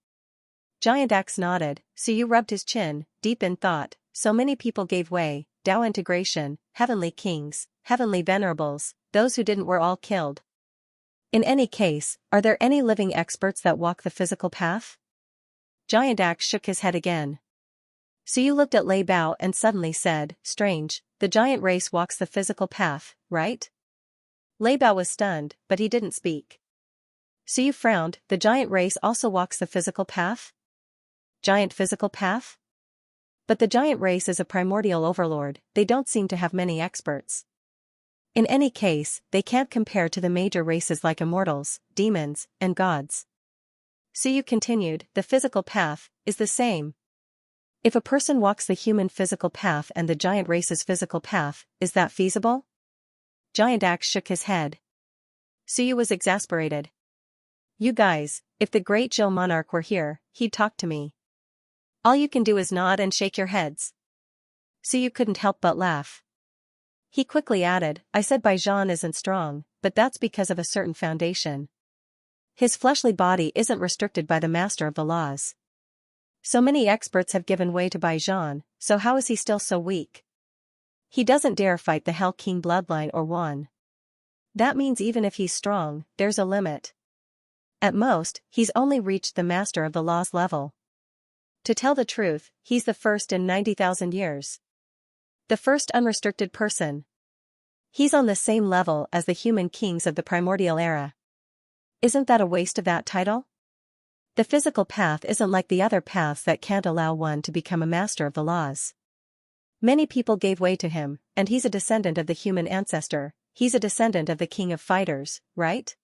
Giant Axe nodded, Suyu rubbed his chin, deep in thought, so many people gave way, Tao integration, heavenly kings, heavenly venerables, those who didn't were all killed. In any case, are there any living experts that walk the physical path? Giant Axe shook his head again. So you looked at Lei Bao and suddenly said, strange, the giant race walks the physical path, right? Lei Bao was stunned, but he didn't speak. So you frowned, the giant race also walks the physical path? Giant physical path? But the giant race is a primordial overlord, they don't seem to have many experts. In any case, they can't compare to the major races like immortals, demons, and gods. So you continued, the physical path is the same. If a person walks the human physical path and the giant race's physical path, is that feasible? Giant Axe shook his head. Suyu was exasperated. You guys, if the great Zhou monarch were here, he'd talk to me. All you can do is nod and shake your heads. Suyu couldn't help but laugh. He quickly added, I said Baijian isn't strong, but that's because of a certain foundation. His fleshly body isn't restricted by the master of the laws. So many experts have given way to Baijian, so how is he still so weak? He doesn't dare fight the Hell King bloodline or Wan. That means even if he's strong, there's a limit. At most, he's only reached the master of the laws level. To tell the truth, he's the first in 90,000 years. The first unrestricted person. He's on the same level as the human kings of the primordial era. Isn't that a waste of that title? The physical path isn't like the other paths that can't allow one to become a master of the laws. Many people gave way to him, and he's a descendant of the human ancestor, he's a descendant of the king of fighters, right?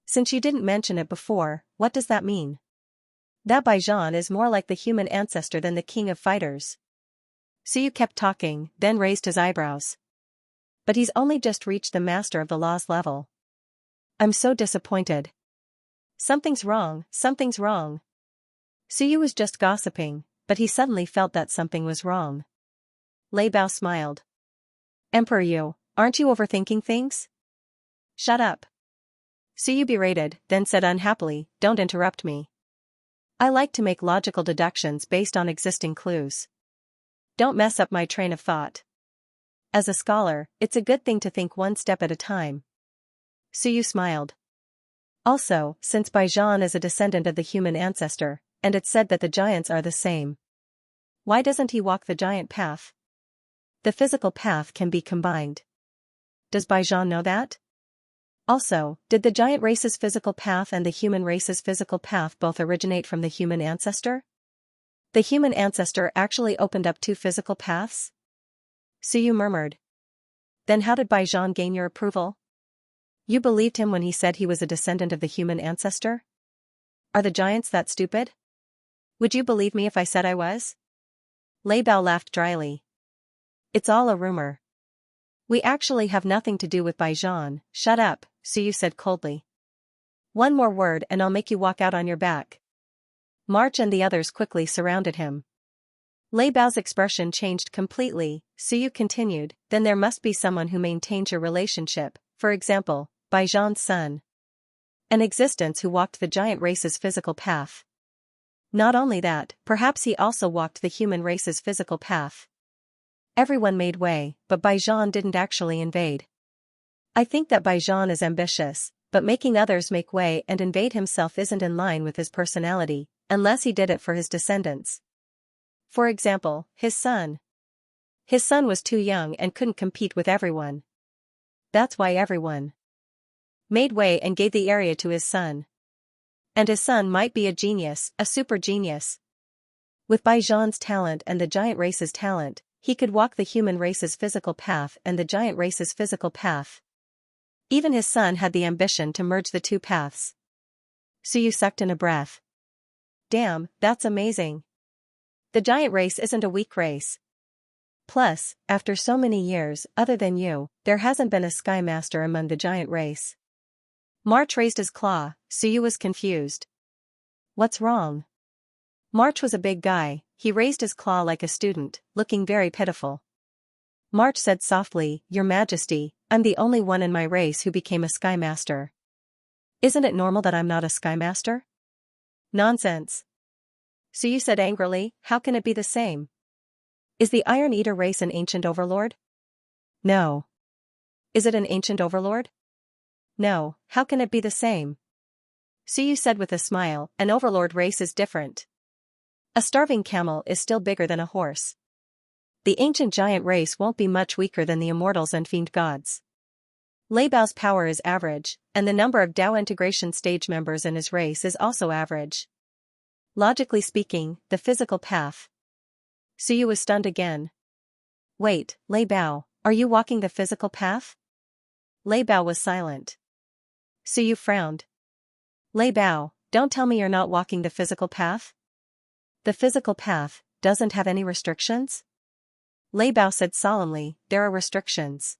Since you didn't mention it before, what does that mean? That Baijian is more like the human ancestor than the king of fighters. Suyu kept talking, then raised his eyebrows. But he's only just reached the master of the laws level. I'm so disappointed. Something's wrong, something's wrong. Suyu was just gossiping, but he suddenly felt that something was wrong. Lei Bao smiled. Emperor Yu, aren't you overthinking things? Shut up. Suyu berated, then said unhappily, don't interrupt me. I like to make logical deductions based on existing clues. Don't mess up my train of thought. As a scholar, it's a good thing to think one step at a time. Suyu smiled. Also, since Baijian is a descendant of the human ancestor, and it's said that the giants are the same. Why doesn't he walk the giant path? The physical path can be combined. Does Baijian know that? Also, did the giant race's physical path and the human race's physical path both originate from the human ancestor? The human ancestor actually opened up two physical paths? Suyu murmured. Then how did Baijian gain your approval? You believed him when he said he was a descendant of the human ancestor? Are the giants that stupid? Would you believe me if I said I was? Lei Bao laughed dryly. It's all a rumor. We actually have nothing to do with Baijian. Shut up, Suyu said coldly. One more word and I'll make you walk out on your back. March and the others quickly surrounded him. Lei Bao's expression changed completely. Suyu continued, then there must be someone who maintains your relationship, for example, Baijian's son. An existence who walked the giant race's physical path. Not only that, perhaps he also walked the human race's physical path. Everyone made way, but Baijian didn't actually invade. I think that Baijian is ambitious, but making others make way and invade himself isn't in line with his personality, unless he did it for his descendants. For example, his son. His son was too young and couldn't compete with everyone. That's why everyone made way and gave the area to his son. And his son might be a genius, a super genius. With Baijian's talent and the giant race's talent, he could walk the human race's physical path and the giant race's physical path. Even his son had the ambition to merge the two paths. Suyu sucked in a breath. Damn, that's amazing. The giant race isn't a weak race. Plus, after so many years, other than you, there hasn't been a Sky Master among the giant race. March raised his claw. Suyu was confused. What's wrong? March was a big guy, he raised his claw like a student, looking very pitiful. March said softly, Your Majesty, I'm the only one in my race who became a Sky Master. Isn't it normal that I'm not a Sky Master? Nonsense. Suyu said angrily, how can it be the same? Is the Iron Eater race an ancient overlord? No. Is it an ancient overlord? No, how can it be the same? Xiu said with a smile, an overlord race is different. A starving camel is still bigger than a horse. The ancient giant race won't be much weaker than the immortals and fiend gods. Lei Bao's power is average, and the number of Dao integration stage members in his race is also average. Logically speaking, the physical path. Xiu was stunned again. Wait, Lei Bao, are you walking the physical path? Lei Bao was silent. Xiu frowned. Lei Bao, don't tell me you're not walking the physical path? The physical path doesn't have any restrictions? Lei Bao said solemnly, there are restrictions.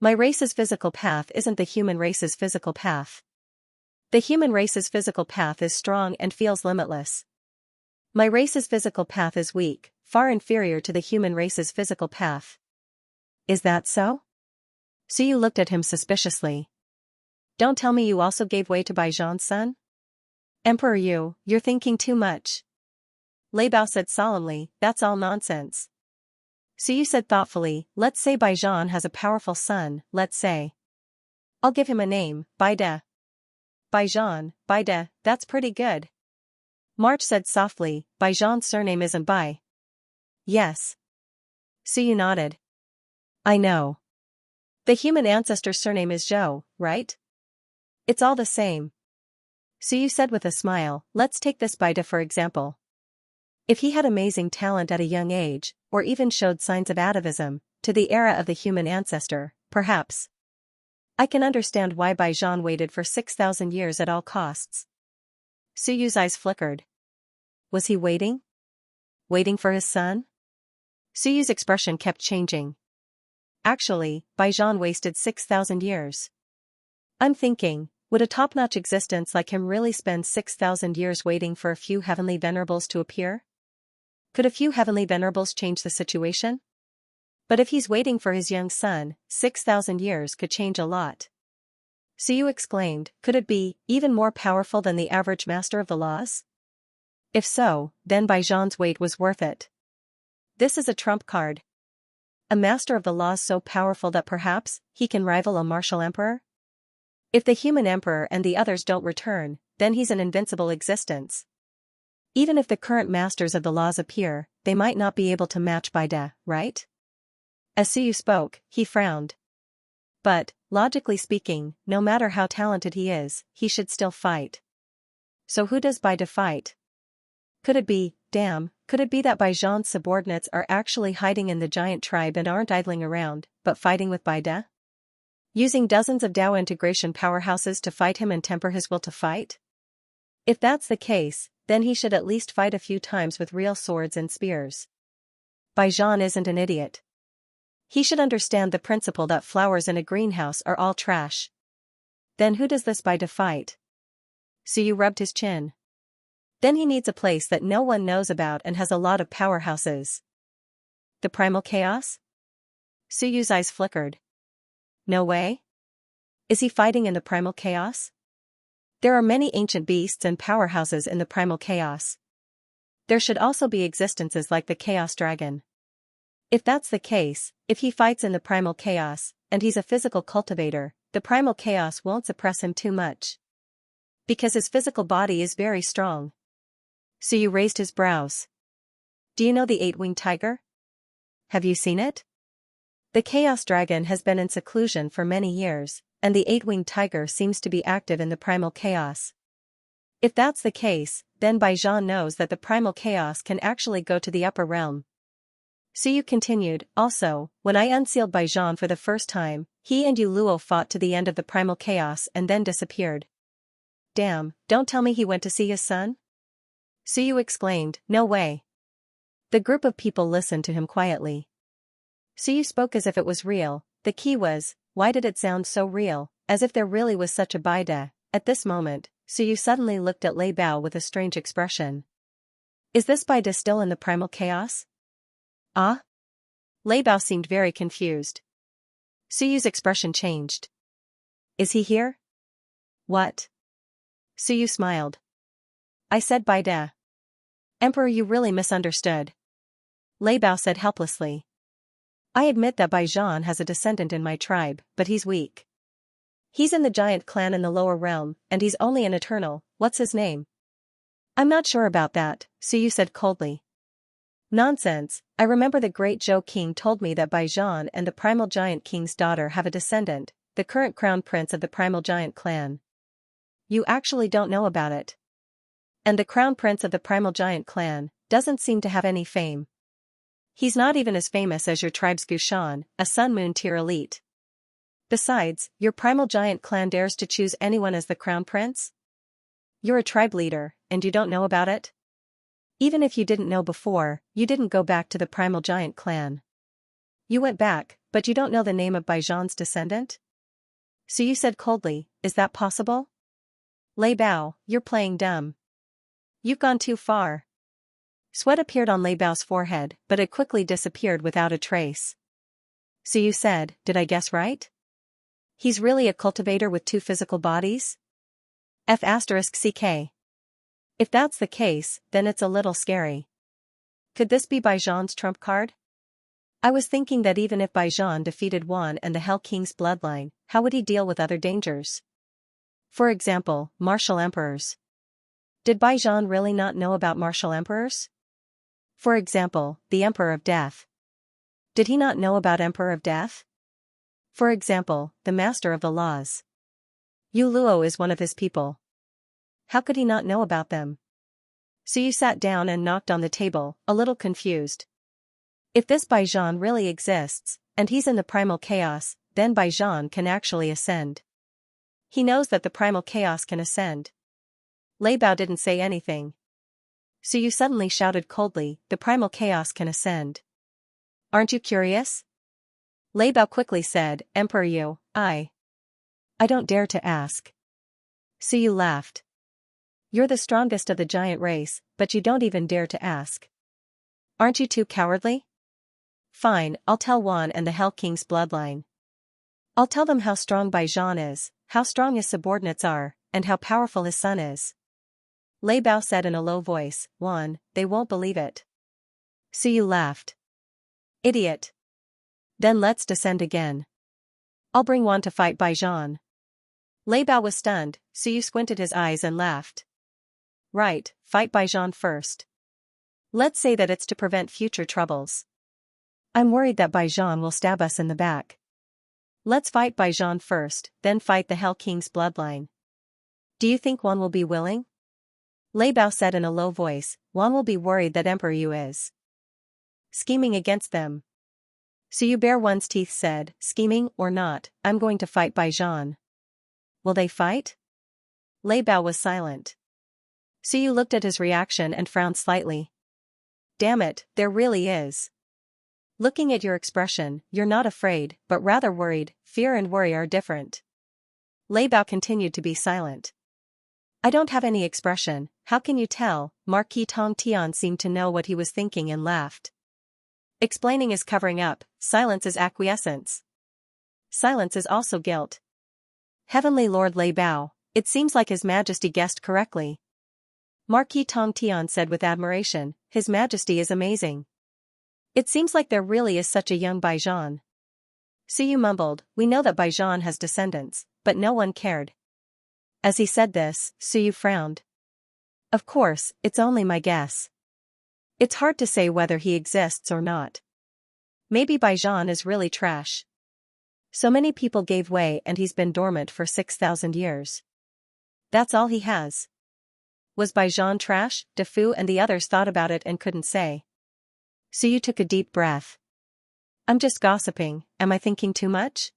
My race's physical path isn't the human race's physical path. The human race's physical path is strong and feels limitless. My race's physical path is weak, far inferior to the human race's physical path. Is that so? Xiu looked at him suspiciously. Don't tell me you also gave way to Baijian's son? Emperor you're thinking too much. Lei Bao said solemnly, that's all nonsense. Xiu said thoughtfully, let's say Baijian has a powerful son, let's say. I'll give him a name, Baide. Baijian, Baide, that's pretty good. March said softly, Baijian's surname isn't Bai. Yes. Xiu nodded. I know. The human ancestor's surname is Zhou, right? It's all the same. Xiu said with a smile, let's take this Baide for example. If he had amazing talent at a young age, or even showed signs of atavism, to the era of the human ancestor, perhaps. I can understand why Baijian waited for 6,000 years at all costs. Xuyu's eyes flickered. Was he waiting? Waiting for his son? Xuyu's expression kept changing. Actually, Baijian wasted 6,000 years. I'm thinking, would a top-notch existence like him really spend 6,000 years waiting for a few heavenly venerables to appear? Could a few heavenly venerables change the situation? But if he's waiting for his young son, 6,000 years could change a lot. Xiu exclaimed, could it be even more powerful than the average master of the laws? If so, then Baijian's wait was worth it. This is a trump card. A master of the laws so powerful that perhaps he can rival a martial emperor? If the human emperor and the others don't return, then he's an invincible existence. Even if the current masters of the laws appear, they might not be able to match Baide, right? As Xiu spoke, he frowned. But, logically speaking, no matter how talented he is, he should still fight. So who does Baide fight? Could it be that Baijian's subordinates are actually hiding in the giant tribe and aren't idling around, but fighting with Baide? Using dozens of Dao integration powerhouses to fight him and temper his will to fight? If that's the case, then he should at least fight a few times with real swords and spears. Baijian isn't an idiot. He should understand the principle that flowers in a greenhouse are all trash. Then who does this Baide fight? Xiu rubbed his chin. Then he needs a place that no one knows about and has a lot of powerhouses. The primal chaos? Xuyu's eyes flickered. No way? Is he fighting in the primal chaos? There are many ancient beasts and powerhouses in the primal chaos. There should also be existences like the Chaos Dragon. If that's the case, if he fights in the primal chaos, and he's a physical cultivator, the primal chaos won't suppress him too much. Because his physical body is very strong. Xiu raised his brows. Do you know the 8-winged tiger? Have you seen it? The Chaos Dragon has been in seclusion for many years, and the 8-winged tiger seems to be active in the primal chaos. If that's the case, then Baijian knows that the primal chaos can actually go to the upper realm. Xiu continued, also, when I unsealed Baijian for the first time, he and Yu Luo fought to the end of the primal chaos and then disappeared. Damn, don't tell me he went to see his son? Xiu exclaimed, no way. The group of people listened to him quietly. Xiu spoke as if it was real. The key was, why did it sound so real, as if there really was such a Baide? At this moment, Xiu suddenly looked at Lei Bao with a strange expression. Is this Baide still in the primal chaos? Ah? Lei Bao seemed very confused. Xuyu's expression changed. Is he here? What? Xiu smiled. I said Baide. Emperor, you really misunderstood. Lei Bao said helplessly. I admit that Baijian has a descendant in my tribe, but he's weak. He's in the giant clan in the lower realm, and he's only an eternal. What's his name? I'm not sure about that, Suyu said coldly. Nonsense, I remember the great Zhou King told me that Baijian and the primal giant king's daughter have a descendant, the current crown prince of the primal giant clan. You actually don't know about it. And the crown prince of the primal giant clan doesn't seem to have any fame. He's not even as famous as your tribe's Gushan, a Sun Moon tier elite. Besides, your primal giant clan dares to choose anyone as the crown prince? You're a tribe leader, and you don't know about it? Even if you didn't know before, you didn't go back to the primal giant clan. You went back, but you don't know the name of Baijian's descendant? So you said coldly, is that possible? Lei Bao, you're playing dumb. You've gone too far. Sweat appeared on Lei Bao's forehead, but it quickly disappeared without a trace. So you said, did I guess right? He's really a cultivator with 2 physical bodies? F***ck. If that's the case, then it's a little scary. Could this be Baijian's trump card? I was thinking that even if Baijian defeated Wan and the Hell King's bloodline, how would he deal with other dangers? For example, martial emperors. Did Baijian really not know about martial emperors? For example, the Emperor of Death. Did he not know about Emperor of Death? For example, the Master of the Laws. Yu Luo is one of his people. How could he not know about them? So you sat down and knocked on the table, a little confused. If this Baijian really exists, and he's in the primal chaos, then Baijian can actually ascend. He knows that the primal chaos can ascend. Lei Bao didn't say anything. So you suddenly shouted coldly, the primal chaos can ascend. Aren't you curious? Lei Bao quickly said, Emperor Yu, I don't dare to ask. So you laughed. You're the strongest of the giant race, but you don't even dare to ask. Aren't you too cowardly? Fine, I'll tell Wan and the Hell King's bloodline. I'll tell them how strong Baijian is, how strong his subordinates are, and how powerful his son is. Lei Bao said in a low voice, Wan, they won't believe it. So you laughed. Idiot. Then let's descend again. I'll bring Wan to fight Baijian. Lei Bao was stunned, so you squinted his eyes and laughed. Right, fight Baijian first. Let's say that it's to prevent future troubles. I'm worried that Baijian will stab us in the back. Let's fight Baijian first, then fight the Hell King's bloodline. Do you think Wan will be willing? Lei Bao said in a low voice, Wan will be worried that Emperor Yu is scheming against them. So you bare one's teeth said, scheming or not, I'm going to fight Baijian. Will they fight? Lei Bao was silent. So you looked at his reaction and frowned slightly. Damn it, there really is. Looking at your expression, you're not afraid, but rather worried. Fear and worry are different. Lei Bao continued to be silent. I don't have any expression, how can you tell? Marquis Tong Tian seemed to know what he was thinking and laughed. Explaining is covering up, silence is acquiescence. Silence is also guilt. Heavenly Lord Lei Bao, it seems like His Majesty guessed correctly. Marquis Tong Tian said with admiration, His Majesty is amazing. It seems like there really is such a young Baijian. Siyu mumbled, we know that Baijian has descendants, but no one cared. As he said this, Siyu frowned. Of course, it's only my guess. It's hard to say whether he exists or not. Maybe Baijian is really trash. So many people gave way and he's been dormant for 6,000 years. That's all he has. Was Baijian trash? De Fu and the others thought about it and couldn't say. So you took a deep breath. I'm just gossiping, am I thinking too much?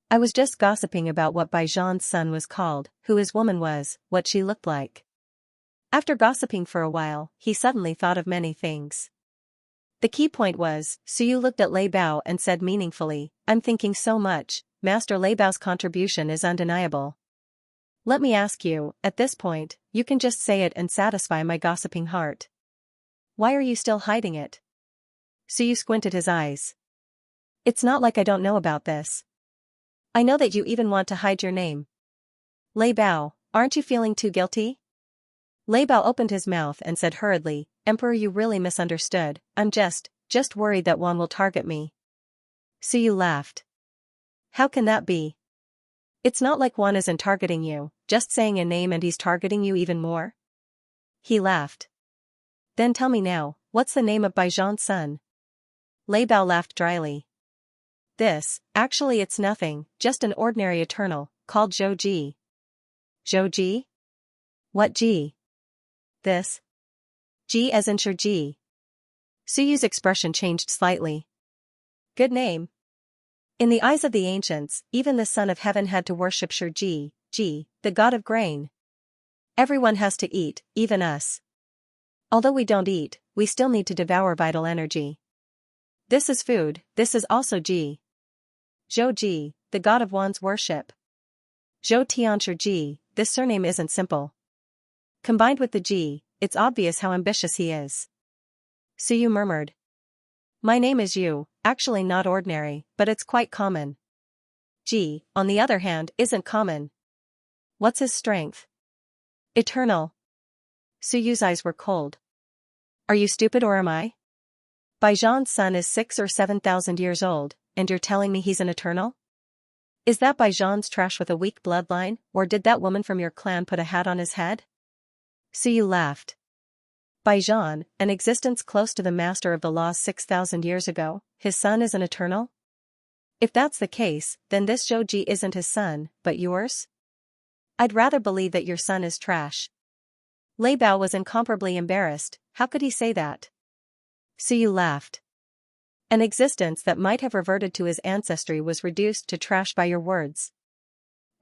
I was just gossiping about what Baijian's son was called, who his woman was, what she looked like. After gossiping for a while, he suddenly thought of many things. The key point was, Suyu looked at Lei Bao and said meaningfully, I'm thinking so much, Master Lei Bao's contribution is undeniable. Let me ask you, at this point, you can just say it and satisfy my gossiping heart. Why are you still hiding it? Suyu squinted his eyes. It's not like I don't know about this. I know that you even want to hide your name. Lei Bao, aren't you feeling too guilty? Lei Bao opened his mouth and said hurriedly, Emperor, you really misunderstood, I'm just just worried that Juan will target me. Suyu laughed. How can that be? It's not like Juan isn't targeting you, just saying a name and he's targeting you even more. He laughed. Then tell me now, what's the name of Baijian's son? Lei Bao laughed dryly. Actually it's nothing, just an ordinary eternal, called Zhou Ji. Zhou Ji? What Ji? This? Ji as in Ji. Suyu's expression changed slightly. Good name. In the eyes of the ancients, even the son of heaven had to worship Ji, the god of grain. Everyone has to eat, even us. Although we don't eat, we still need to devour vital energy. This is food, this is also Ji. Zhou Ji, the god of one's worship. Zhou Tianshi Ji, this surname isn't simple. Combined with the Ji, it's obvious how ambitious he is. Suyu murmured. My name is Yu, actually not ordinary, but it's quite common. Ji, on the other hand, isn't common. What's his strength? Eternal. Suyu's eyes were cold. Are you stupid or am I? Baijian's son is 6,000 or 7,000 years old, and you're telling me he's an eternal? Is that Baijian's trash with a weak bloodline, or did that woman from your clan put a hat on his head? Suyu laughed. Baijian, an existence close to the master of the laws 6,000 years ago, his son is an eternal? If that's the case, then this Zhou Ji isn't his son, but yours? I'd rather believe that your son is trash. Lei Bao was incomparably embarrassed. How could he say that? Suyu laughed. An existence that might have reverted to his ancestry was reduced to trash by your words.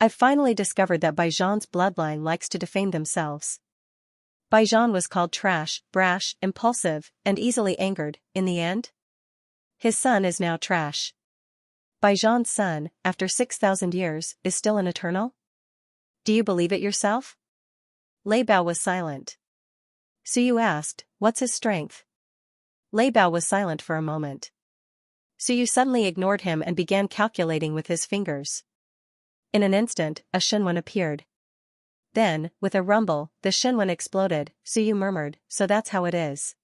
I've finally discovered that Baijian's bloodline likes to defame themselves. Baijian was called trash, brash, impulsive, and easily angered, in the end. His son is now trash. Baijian's son, after 6,000 years, is still an eternal? Do you believe it yourself? Lei Bao was silent. Suyu asked, what's his strength? Lei Bao was silent for a moment. Suyu suddenly ignored him and began calculating with his fingers. In an instant, a Shenwen appeared. Then, with a rumble, the Shenwen exploded. Suyu murmured, so that's how it is.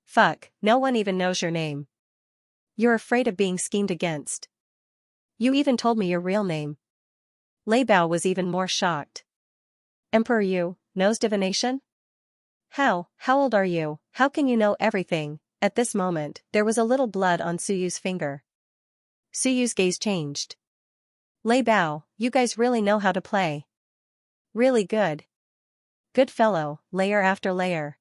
Fuck, no one even knows your name. You're afraid of being schemed against. You even told me your real name. Lei Bao was even more shocked. Emperor Yu, knows divination? How old are you? How can you know everything? At this moment, there was a little blood on Suyu's finger. Suyu's gaze changed. Lei Bao, you guys really know how to play. Really good. Good fellow, layer after layer.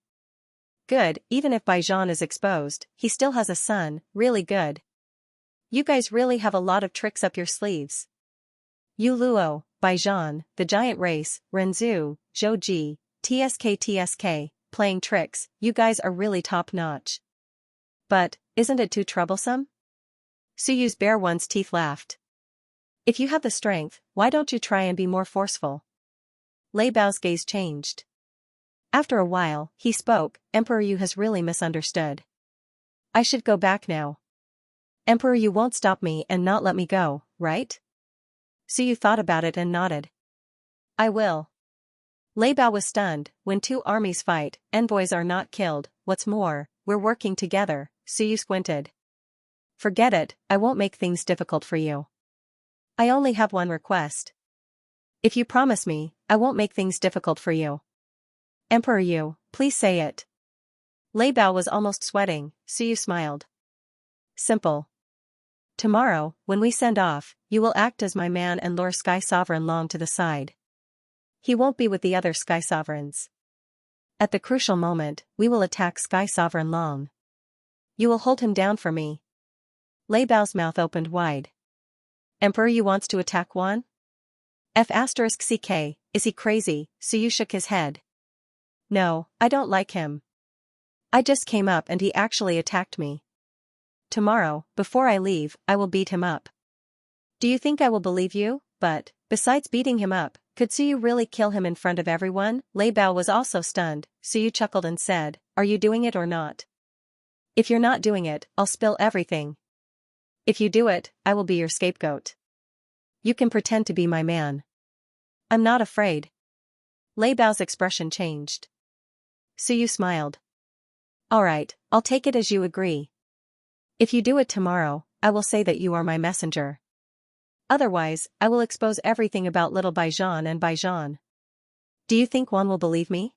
Good, even if Baijian is exposed, he still has a son, really good. You guys really have a lot of tricks up your sleeves. Yu Luo, Baijian, the giant race, Renzu, Zhou Ji, TSK, playing tricks, you guys are really top-notch. But, isn't it too troublesome? Suyu's bare one's teeth laughed. If you have the strength, why don't you try and be more forceful? Lei Bao's gaze changed. After a while, he spoke, Emperor Yu has really misunderstood. I should go back now. Emperor Yu won't stop me and not let me go, right? Suyu thought about it and nodded. I will. Lei Bao was stunned. When two armies fight, envoys are not killed. What's more, we're working together. Suyu squinted. Forget it, I won't make things difficult for you. I only have one request. If you promise me, I won't make things difficult for you. Emperor Yu, please say it. Lei Bao was almost sweating. Suyu smiled. Simple. Tomorrow, when we send off, you will act as my man and lure Sky Sovereign Long to the side. He won't be with the other Sky Sovereigns. At the crucial moment, we will attack Sky Sovereign Long. You will hold him down for me. Lei Bao's mouth opened wide. Emperor Yu wants to attack Juan? F***ck, is he crazy? Suyu shook his head. No, I don't like him. I just came up and he actually attacked me. Tomorrow, before I leave, I will beat him up. Do you think I will believe you? But, besides beating him up, could Suyu really kill him in front of everyone? Lei Bao was also stunned. Suyu chuckled and said, are you doing it or not? If you're not doing it, I'll spill everything. If you do it, I will be your scapegoat. You can pretend to be my man. I'm not afraid. Lei Bao's expression changed. Suyu smiled. Alright, I'll take it as you agree. If you do it tomorrow, I will say that you are my messenger. Otherwise, I will expose everything about little Baijan and Baijan. Do you think one will believe me?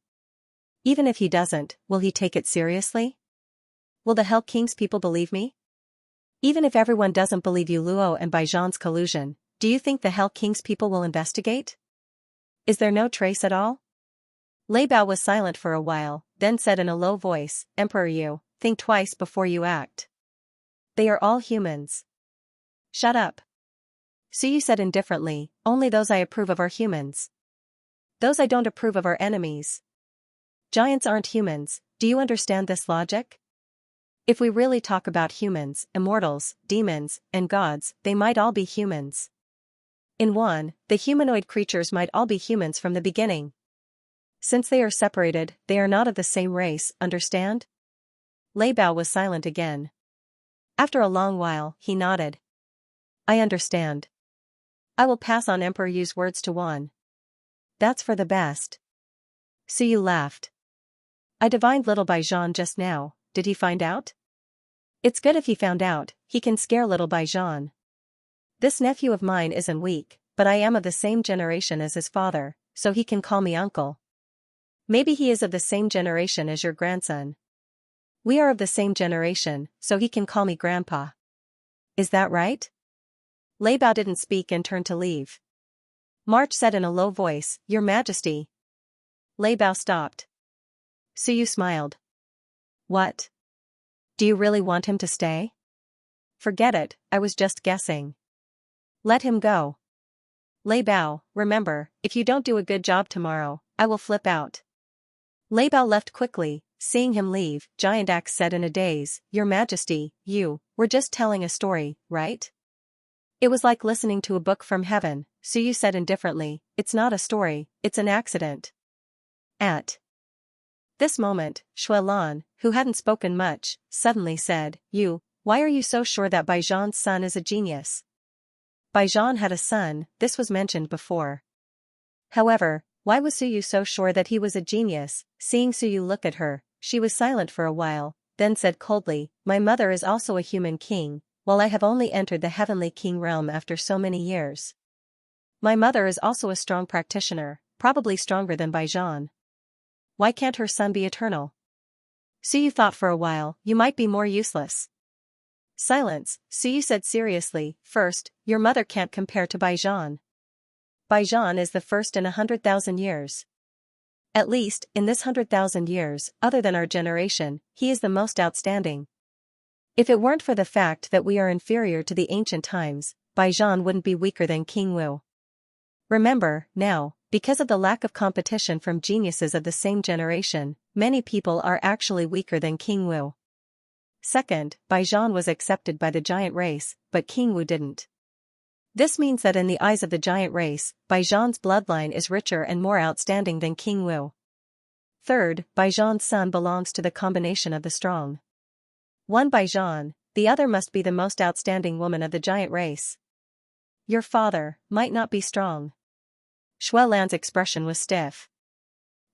Even if he doesn't, will he take it seriously? Will the Hell King's people believe me? Even if everyone doesn't believe you Luo and Baijan's collusion, do you think the Hell King's people will investigate? Is there no trace at all? Lei Bao was silent for a while, then said in a low voice, Emperor you, think twice before you act. They are all humans. Shut up. Suyu said indifferently, only those I approve of are humans. Those I don't approve of are enemies. Giants aren't humans, do you understand this logic? If we really talk about humans, immortals, demons, and gods, they might all be humans. In one, the humanoid creatures might all be humans from the beginning. Since they are separated, they are not of the same race, understand? Lei Bao was silent again. After a long while, he nodded. I understand. I will pass on Emperor Yu's words to Wan. That's for the best. Suyu laughed. I divined little Baijan just now, did he find out? It's good if he found out, he can scare little Baijan. This nephew of mine isn't weak, but I am of the same generation as his father, so he can call me uncle. Maybe he is of the same generation as your grandson. We are of the same generation, so he can call me grandpa. Is that right? Lei Bao didn't speak and turned to leave. March said in a low voice, Your Majesty. Lei Bao stopped. Suyu smiled. What? Do you really want him to stay? Forget it, I was just guessing. Let him go. Lei Bao, remember, if you don't do a good job tomorrow, I will flip out. Lei Bao left quickly, seeing him leave, Giant Axe said in a daze, Your Majesty, you were just telling a story, right? It was like listening to a book from heaven, Suyu said indifferently, It's not a story, it's an accident. At this moment, Xuelan, who hadn't spoken much, suddenly said, Why are you so sure that Baijan's son is a genius? Baijan had a son, this was mentioned before. However, why was Suyu so sure that he was a genius? Seeing Suyu look at her, she was silent for a while, then said coldly, My mother is also a human king, while I have only entered the heavenly king realm after so many years. My mother is also a strong practitioner, probably stronger than Baijan. Why can't her son be eternal? Suyu thought for a while, You might be more useless. Silence, Suyu said seriously, First, your mother can't compare to Baijan. Baijan is the first in 100,000 years. At least, in this 100,000 years, other than our generation, he is the most outstanding. If it weren't for the fact that we are inferior to the ancient times, Baijan wouldn't be weaker than King Wu. Remember, now, because of the lack of competition from geniuses of the same generation, many people are actually weaker than King Wu. Second, Baijan was accepted by the giant race, but King Wu didn't. This means that in the eyes of the giant race, Baijan's bloodline is richer and more outstanding than King Wu. Third, Baijan's son belongs to the combination of the strong. One Baijan, the other must be the most outstanding woman of the giant race. Your father might not be strong. Xuelan's expression was stiff.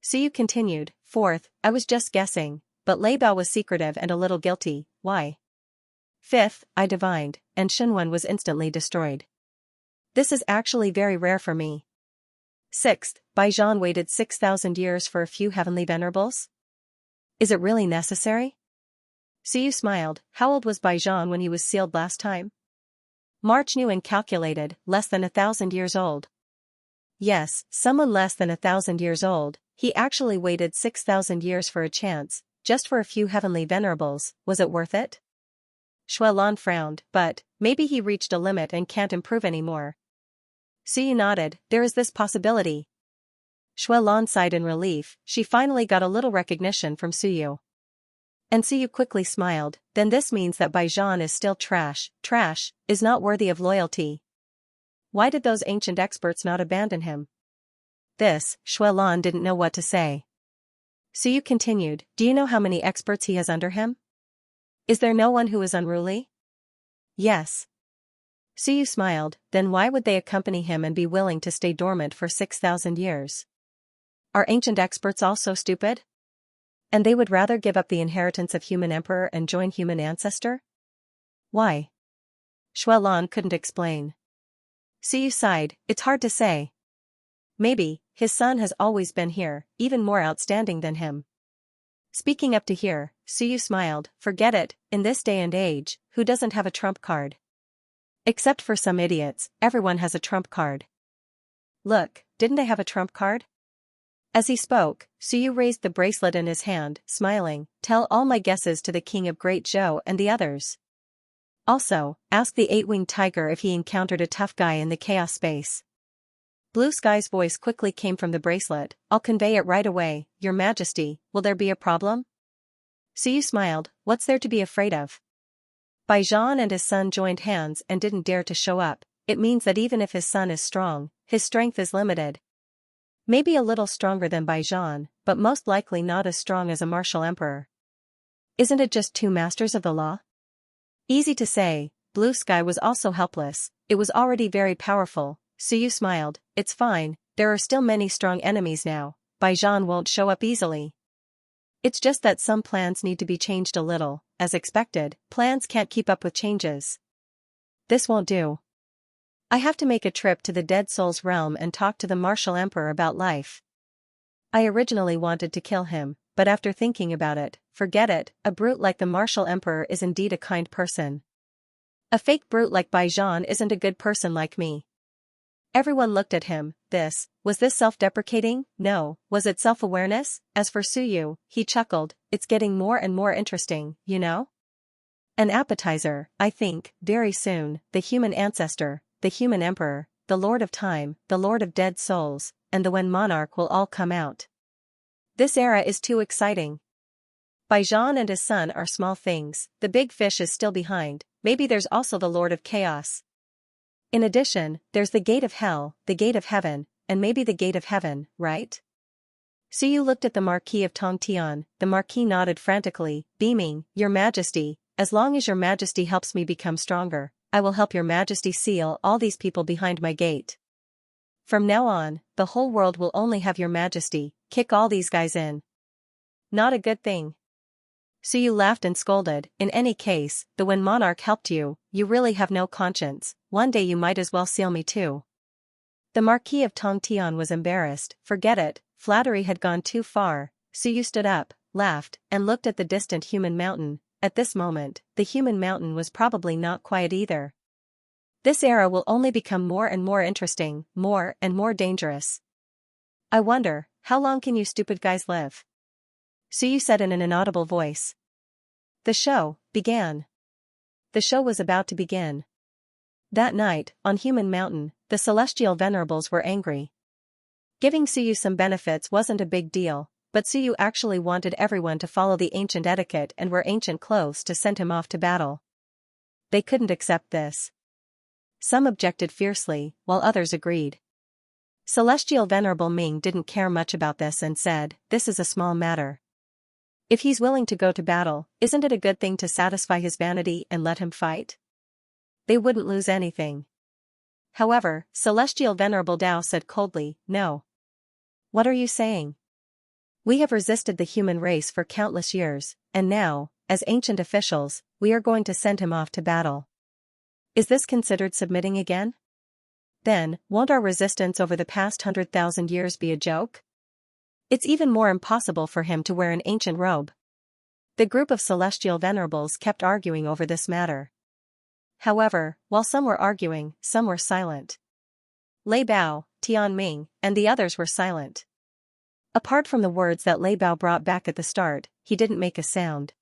Suyu continued, Fourth, I was just guessing, but Lei Bao was secretive and a little guilty, why? Fifth, I divined, and Xinwen was instantly destroyed. This is actually very rare for me. Sixth, Baijan waited 6,000 years for a few heavenly venerables? Is it really necessary? Suyu smiled, How old was Baijan when he was sealed last time? March knew and calculated, less than 1,000 years old. Yes, someone less than 1,000 years old, he actually waited 6,000 years for a chance, just for a few heavenly venerables, was it worth it? Xuelan frowned, but, maybe he reached a limit and can't improve anymore. Suyu nodded, There is this possibility. Xuelan sighed in relief, she finally got a little recognition from Suyu. And Suyu quickly smiled, Then this means that Baijan is still trash, is not worthy of loyalty. Why did those ancient experts not abandon him? This, Xuelan didn't know what to say. Suyu continued, Do you know how many experts he has under him? Is there no one who is unruly? Yes. Suyu smiled, Then why would they accompany him and be willing to stay dormant for 6,000 years? Are ancient experts all so stupid? And they would rather give up the inheritance of human emperor and join human ancestor? Why? Xuelan couldn't explain. Suyu sighed, it's hard to say. Maybe, his son has always been here, even more outstanding than him. Speaking up to here, Suyu smiled, forget it, in this day and age, who doesn't have a trump card? Except for some idiots, everyone has a trump card. Look, didn't I have a trump card? As he spoke, Suyu raised the bracelet in his hand, smiling, tell all my guesses to the king of Great Zhou and the others. Also, ask the eight-winged tiger if he encountered a tough guy in the chaos space. Blue Sky's voice quickly came from the bracelet, I'll convey it right away, Your Majesty, will there be a problem? Suyu smiled, what's there to be afraid of? Baijan and his son joined hands and didn't dare to show up, it means that even if his son is strong, his strength is limited. Maybe a little stronger than Baijan, but most likely not as strong as a martial emperor. Isn't it just two masters of the law? Easy to say, Blue Sky was also helpless, it was already very powerful. Suyu smiled, it's fine, there are still many strong enemies now, Baijan won't show up easily. It's just that some plans need to be changed a little, as expected, plans can't keep up with changes. This won't do. I have to make a trip to the Dead Souls realm and talk to the Martial Emperor about life. I originally wanted to kill him, but after thinking about it, forget it, a brute like the Martial Emperor is indeed a kind person. A fake brute like Baijan isn't a good person like me. Everyone looked at him, was this self-deprecating? No, was it self-awareness? As for Suyu, he chuckled, it's getting more and more interesting, you know? An appetizer, I think, very soon, the human ancestor, the human emperor, the Lord of Time, the Lord of Dead Souls, and the Wen Monarch will all come out. This era is too exciting. Baijan and his son are small things, the big fish is still behind, maybe there's also the Lord of Chaos. In addition, there's the Gate of Hell, the Gate of Heaven, and maybe the Gate of Heaven, right? Suyu looked at the Marquis of Tongtian, the Marquis nodded frantically, beaming, Your Majesty, as long as Your Majesty helps me become stronger, I will help Your Majesty seal all these people behind my gate. From now on, the whole world will only have Your Majesty, kick all these guys in. Not a good thing. Suyu laughed and scolded, in any case, the Wen Monarch helped you, you really have no conscience, one day you might as well seal me too. The Marquis of Tongtian was embarrassed, forget it, flattery had gone too far. Suyu stood up, laughed, and looked at the distant human mountain. At this moment, the human mountain was probably not quiet either. This era will only become more and more interesting, more and more dangerous. I wonder, how long can you stupid guys live? Suyu said in an inaudible voice. The show began. The show was about to begin. That night, on Human Mountain, the celestial venerables were angry. Giving Suyu some benefits wasn't a big deal, but Suyu actually wanted everyone to follow the ancient etiquette and wear ancient clothes to send him off to battle. They couldn't accept this. Some objected fiercely, while others agreed. Celestial Venerable Ming didn't care much about this and said, this is a small matter. If he's willing to go to battle, isn't it a good thing to satisfy his vanity and let him fight? They wouldn't lose anything. However, Celestial Venerable Dao said coldly, no. What are you saying? We have resisted the human race for countless years, and now, as ancient officials, we are going to send him off to battle. Is this considered submitting again? Then, won't our resistance over the past 100,000 years be a joke? It's even more impossible for him to wear an ancient robe. The group of celestial venerables kept arguing over this matter. However, while some were arguing, some were silent. Lei Bao, Tian Ming, and the others were silent. Apart from the words that Lei Bao brought back at the start, he didn't make a sound.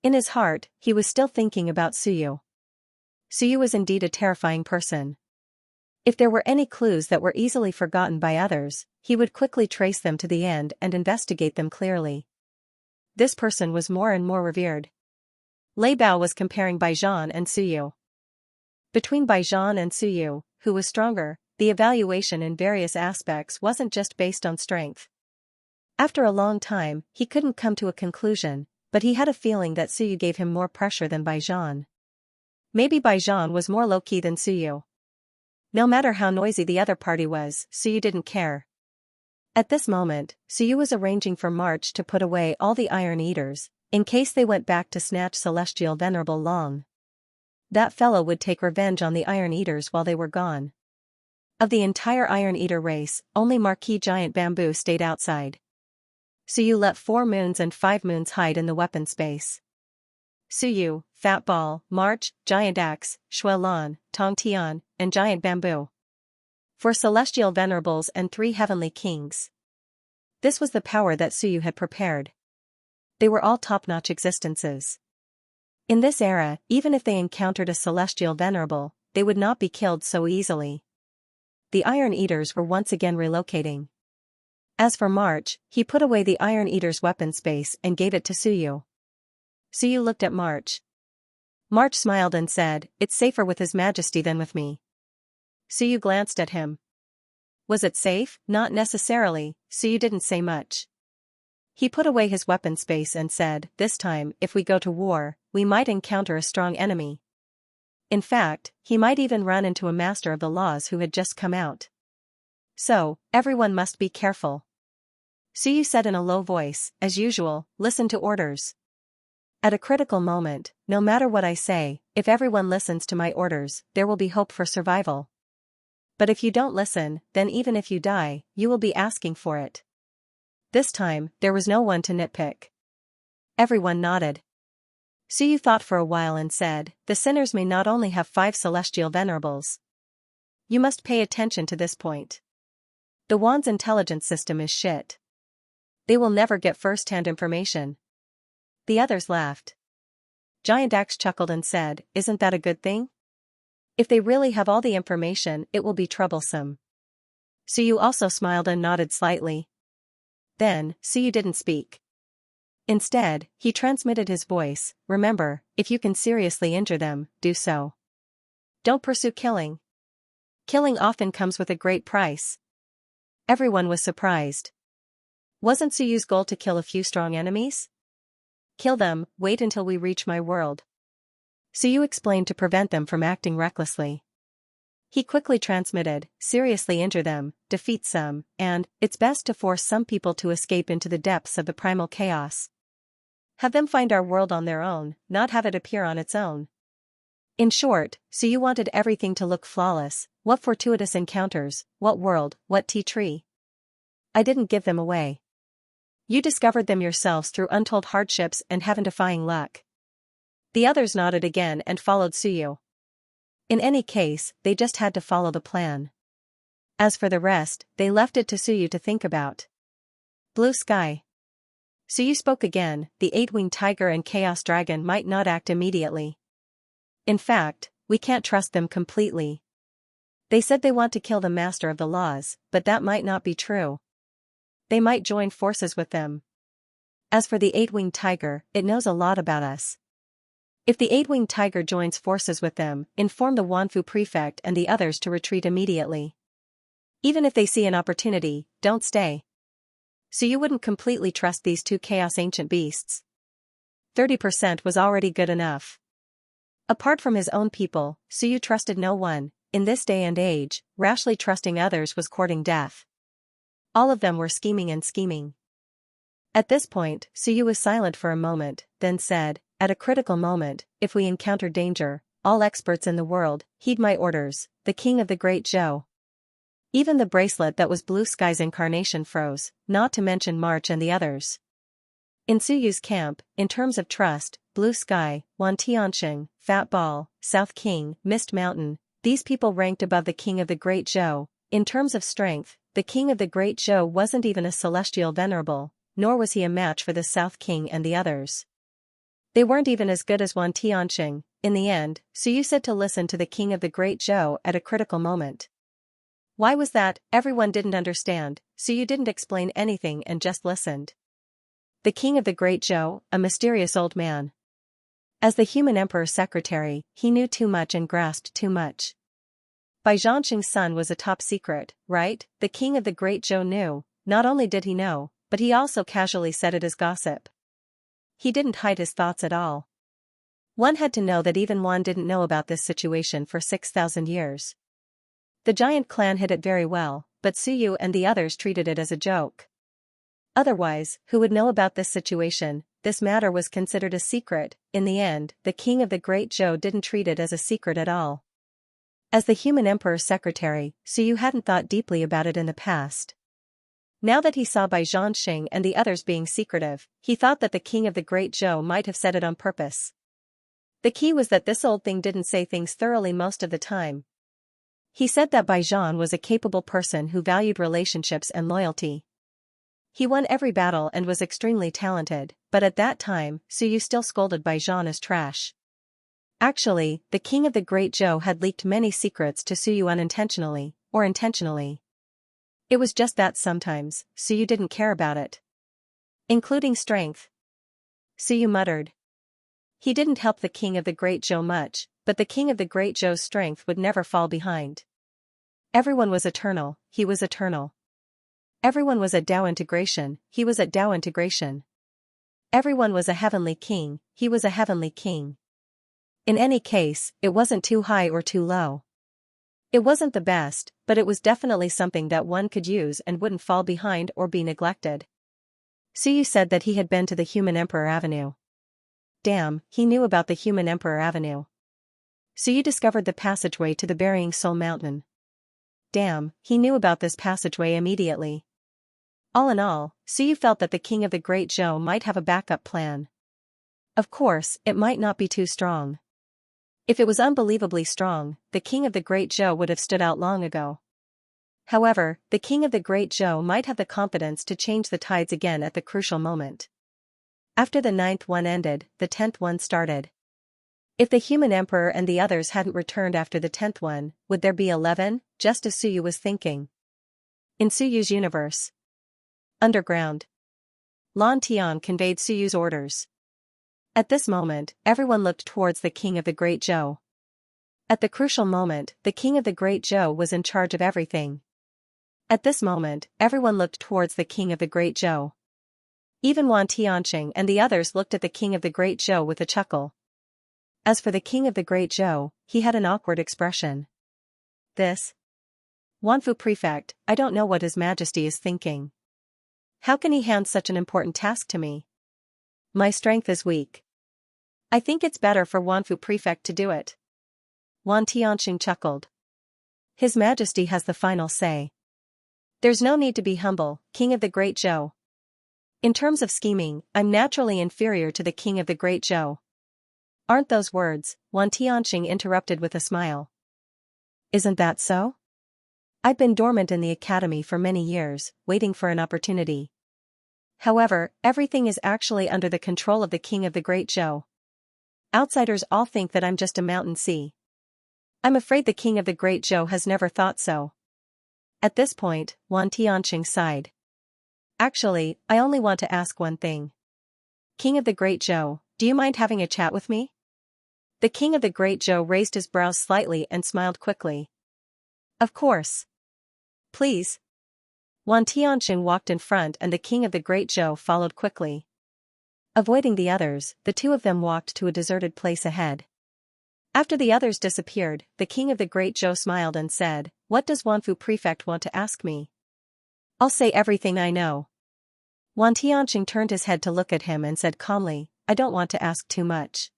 In his heart, he was still thinking about Suyu. Suyu was indeed a terrifying person. If there were any clues that were easily forgotten by others, he would quickly trace them to the end and investigate them clearly. This person was more and more revered. Lei Bao was comparing Baijan and Suyu. Between Baijan and Suyu, who was stronger, the evaluation in various aspects wasn't just based on strength. After a long time, he couldn't come to a conclusion, but he had a feeling that Suyu gave him more pressure than Baijan. Maybe Baijan was more low-key than Suyu. No matter how noisy the other party was, Suyu didn't care. At this moment, Suyu was arranging for March to put away all the Iron Eaters, in case they went back to snatch Celestial Venerable Long. that fellow would take revenge on the Iron Eaters while they were gone. Of the entire Iron Eater race, only Marquis Giant Bamboo stayed outside. Suyu let 4 moons and 5 moons hide in the weapon space. Suyu, Fat Ball, March, Giant Axe, Shuelan, Tong Tian, and Giant Bamboo. 4 celestial venerables and 3 heavenly kings. This was the power that Suyu had prepared. They were all top-notch existences. In this era, even if they encountered a celestial venerable, they would not be killed so easily. The Iron Eaters were once again relocating. As for March, he put away the Iron Eater's weapon space and gave it to Suyu. Suyu looked at March. March smiled and said, "It's safer with His Majesty than with me." Suyu glanced at him. Was it safe? Not necessarily. Suyu didn't say much. He put away his weapon space and said, "This time, if we go to war, we might encounter a strong enemy. In fact, he might even run into a master of the laws who had just come out. So, everyone must be careful." Suyu said in a low voice, "As usual, listen to orders. At a critical moment, no matter what I say, if everyone listens to my orders, there will be hope for survival. But if you don't listen, then even if you die, you will be asking for it." This time, there was no one to nitpick. Everyone nodded. Suyu thought for a while and said, "The sinners may not only have 5 celestial venerables. You must pay attention to this point. The Wan's intelligence system is shit. They will never get first-hand information." The others laughed. Giant Axe chuckled and said, "Isn't that a good thing? If they really have all the information, it will be troublesome." Suyu also smiled and nodded slightly. Then, Suyu didn't speak. Instead, he transmitted his voice, "Remember, if you can seriously injure them, do so. Don't pursue killing. Killing often comes with a great price." Everyone was surprised. Wasn't Suyu's goal to kill a few strong enemies? "Kill them, wait until we reach my world." Suyu explained to prevent them from acting recklessly. He quickly transmitted, "Seriously injure them, defeat some, and, it's best to force some people to escape into the depths of the primal chaos. Have them find our world on their own, not have it appear on its own." In short, Suyu wanted everything to look flawless. What fortuitous encounters, what world, what tea tree. "I didn't give them away. You discovered them yourselves through untold hardships and heaven-defying luck." The others nodded again and followed Suyu. In any case, they just had to follow the plan. As for the rest, they left it to Suyu to think about. Blue sky. Suyu spoke again, "The 8-winged tiger and chaos dragon might not act immediately. In fact, we can't trust them completely. They said they want to kill the master of the laws, but that might not be true. They might join forces with them. As for the 8-winged tiger, it knows a lot about us. If the 8-winged tiger joins forces with them, inform the Wanfu prefect and the others to retreat immediately. Even if they see an opportunity, don't stay." So you wouldn't completely trust these 2 chaos ancient beasts. 30% was already good enough. Apart from his own people, Suyu trusted no one. In this day and age, rashly trusting others was courting death. All of them were scheming and scheming. At this point, Suyu was silent for a moment, then said, "At a critical moment, if we encounter danger, all experts in the world, heed my orders, the king of the great Zhou." Even the bracelet that was Blue Sky's incarnation froze, not to mention March and the others. In Suyu's camp, in terms of trust, Blue Sky, Wan Tianxing, Fat Ball, South King, Mist Mountain, these people ranked above the king of the great Zhou. In terms of strength, the king of the great Zhou wasn't even a celestial venerable, nor was he a match for the South King and the others. They weren't even as good as Wan Tianxing. In the end, Suyu said to listen to the king of the great Zhou at a critical moment. Why was that? Everyone didn't understand. Suyu didn't explain anything and just listened. The king of the great Zhou, a mysterious old man. As the human emperor's secretary, he knew too much and grasped too much. Bai Zhanxing's son was a top secret, right? The king of the great Zhou knew. Not only did he know, but he also casually said it as gossip. He didn't hide his thoughts at all. One had to know that even Wan didn't know about this situation for 6,000 years. The giant clan hid it very well, but Suyu and the others treated it as a joke. Otherwise, who would know about this situation? This matter was considered a secret. In the end, the king of the Great Zhou didn't treat it as a secret at all. As the human emperor's secretary, Suyu hadn't thought deeply about it in the past. Now that he saw Bai Zhanxing and the others being secretive, he thought that the king of the Great Zhou might have said it on purpose. The key was that this old thing didn't say things thoroughly most of the time. He said that Bai Zhan was a capable person who valued relationships and loyalty. He won every battle and was extremely talented, but at that time, Suyu still scolded Bai Zhan as trash. Actually, the king of the Great Zhou had leaked many secrets to Suyu unintentionally, or intentionally. It was just that sometimes, Suyu didn't care about it. Including strength. Suyu muttered. He didn't help the king of the Great Zhou much, but the king of the Great Zhou's strength would never fall behind. Everyone was eternal, he was eternal. Everyone was at Dao integration, he was at Dao integration. Everyone was a heavenly king, he was a heavenly king. In any case, it wasn't too high or too low. It wasn't the best, but it was definitely something that one could use and wouldn't fall behind or be neglected. Suyu said that he had been to the Human Emperor Avenue. Damn, he knew about the Human Emperor Avenue. Suyu discovered the passageway to the Burying Soul Mountain. Damn, he knew about this passageway immediately. All in all, Suyu felt that the king of the Great Zhou might have a backup plan. Of course, it might not be too strong. If it was unbelievably strong, the king of the Great Zhou would have stood out long ago. However, the king of the Great Zhou might have the confidence to change the tides again at the crucial moment. After the 9th one ended, the 10th one started. If the human emperor and the others hadn't returned after the 10th one, would there be 11, just as Suyu was thinking? In Suyu's universe. Underground. Lan Tian conveyed Suyu's orders. At this moment, everyone looked towards the king of the Great Zhou. At the crucial moment, the king of the Great Zhou was in charge of everything. At this moment, everyone looked towards the king of the Great Zhou. Even Wan Tianqing and the others looked at the king of the Great Zhou with a chuckle. As for the king of the Great Zhou, he had an awkward expression. This? Wanfu Prefect, I don't know what His Majesty is thinking. How can he hand such an important task to me? My strength is weak. I think it's better for Wanfu Prefect to do it. Wan Tianqing chuckled. His Majesty has the final say. There's no need to be humble, King of the Great Zhou. In terms of scheming, I'm naturally inferior to the King of the Great Zhou. Aren't those words? Wan Tianqing interrupted with a smile. Isn't that so? I've been dormant in the academy for many years, waiting for an opportunity. However, everything is actually under the control of the King of the Great Zhou. Outsiders all think that I'm just a mountain sea. I'm afraid the King of the Great Zhou has never thought so. At this point, Wan Tianqing sighed. Actually, I only want to ask one thing. King of the Great Zhou, do you mind having a chat with me? The King of the Great Zhou raised his brows slightly and smiled quickly. Of course. Please. Wan Tianqing walked in front and the King of the Great Zhou followed quickly. Avoiding the others, the two of them walked to a deserted place ahead. After the others disappeared, the King of the Great Zhou smiled and said, What does Wanfu Prefect want to ask me? I'll say everything I know. Wan Tianqing turned his head to look at him and said calmly, I don't want to ask too much.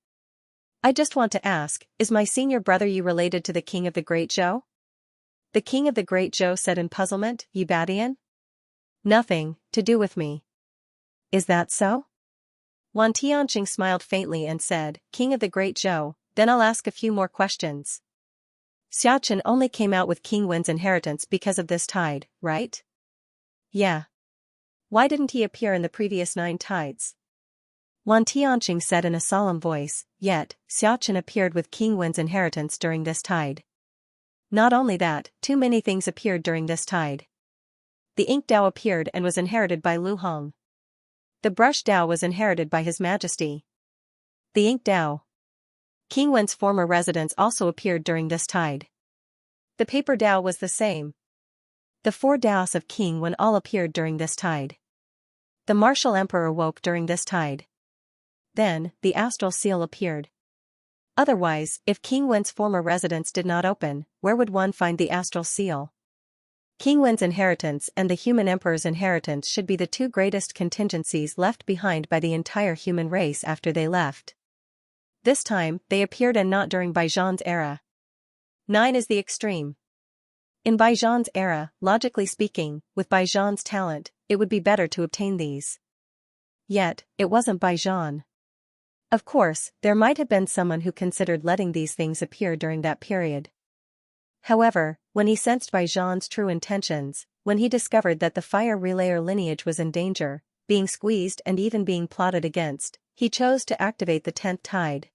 I just want to ask, is my senior brother you related to the King of the Great Zhou? The King of the Great Zhou said in puzzlement, Yubadian? Nothing to do with me. Is that so? Wan Tianqing smiled faintly and said, King of the Great Zhou, then I'll ask a few more questions. Xiachen only came out with King Wen's inheritance because of this tide, right? Yeah. Why didn't he appear in the previous 9 tides? Wan Tianqing said in a solemn voice, yet, Xiachen appeared with King Wen's inheritance during this tide. Not only that, too many things appeared during this tide. The ink Dao appeared and was inherited by Lu Hong. The brush Dao was inherited by His Majesty. The ink Dao. King Wen's former residence also appeared during this tide. The paper Dao was the same. The 4 Daos of King Wen all appeared during this tide. The martial emperor woke during this tide. Then, the astral seal appeared. Otherwise, if King Wen's former residence did not open, where would one find the astral seal? King Wen's inheritance and the human emperor's inheritance should be the two greatest contingencies left behind by the entire human race after they left. This time, they appeared and not during Baijan's era. 9 is the extreme. In Baijan's era, logically speaking, with Baijan's talent, it would be better to obtain these. Yet, it wasn't Baijan. Of course, there might have been someone who considered letting these things appear during that period. However, when he sensed Baijan's true intentions, when he discovered that the fire relayer lineage was in danger, being squeezed and even being plotted against, he chose to activate the 10th tide.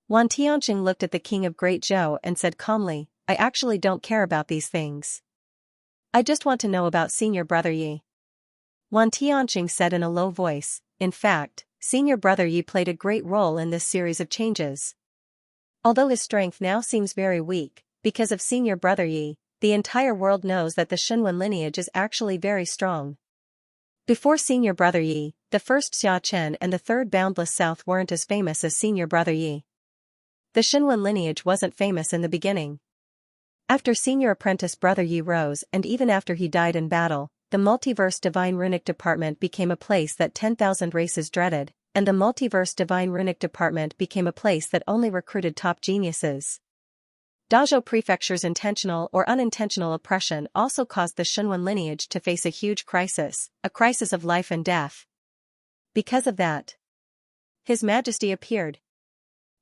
Wan Tianqing looked at the king of Great Zhou and said calmly, I actually don't care about these things. I just want to know about senior brother Yi. Wan Tianqing said in a low voice, in fact, senior brother Yi played a great role in this series of changes. Although his strength now seems very weak, because of senior brother Yi, the entire world knows that the Shenwen lineage is actually very strong. Before senior brother Yi, the first Xia Chen and the third Boundless South weren't as famous as senior brother Yi. The Shenwen lineage wasn't famous in the beginning. After senior apprentice brother Yi rose and even after he died in battle, the Multiverse Divine Runic Department became a place that 10,000 races dreaded, and the Multiverse Divine Runic Department became a place that only recruited top geniuses. Dazhou Prefecture's intentional or unintentional oppression also caused the Shenwen lineage to face a huge crisis, a crisis of life and death. Because of that, His Majesty appeared.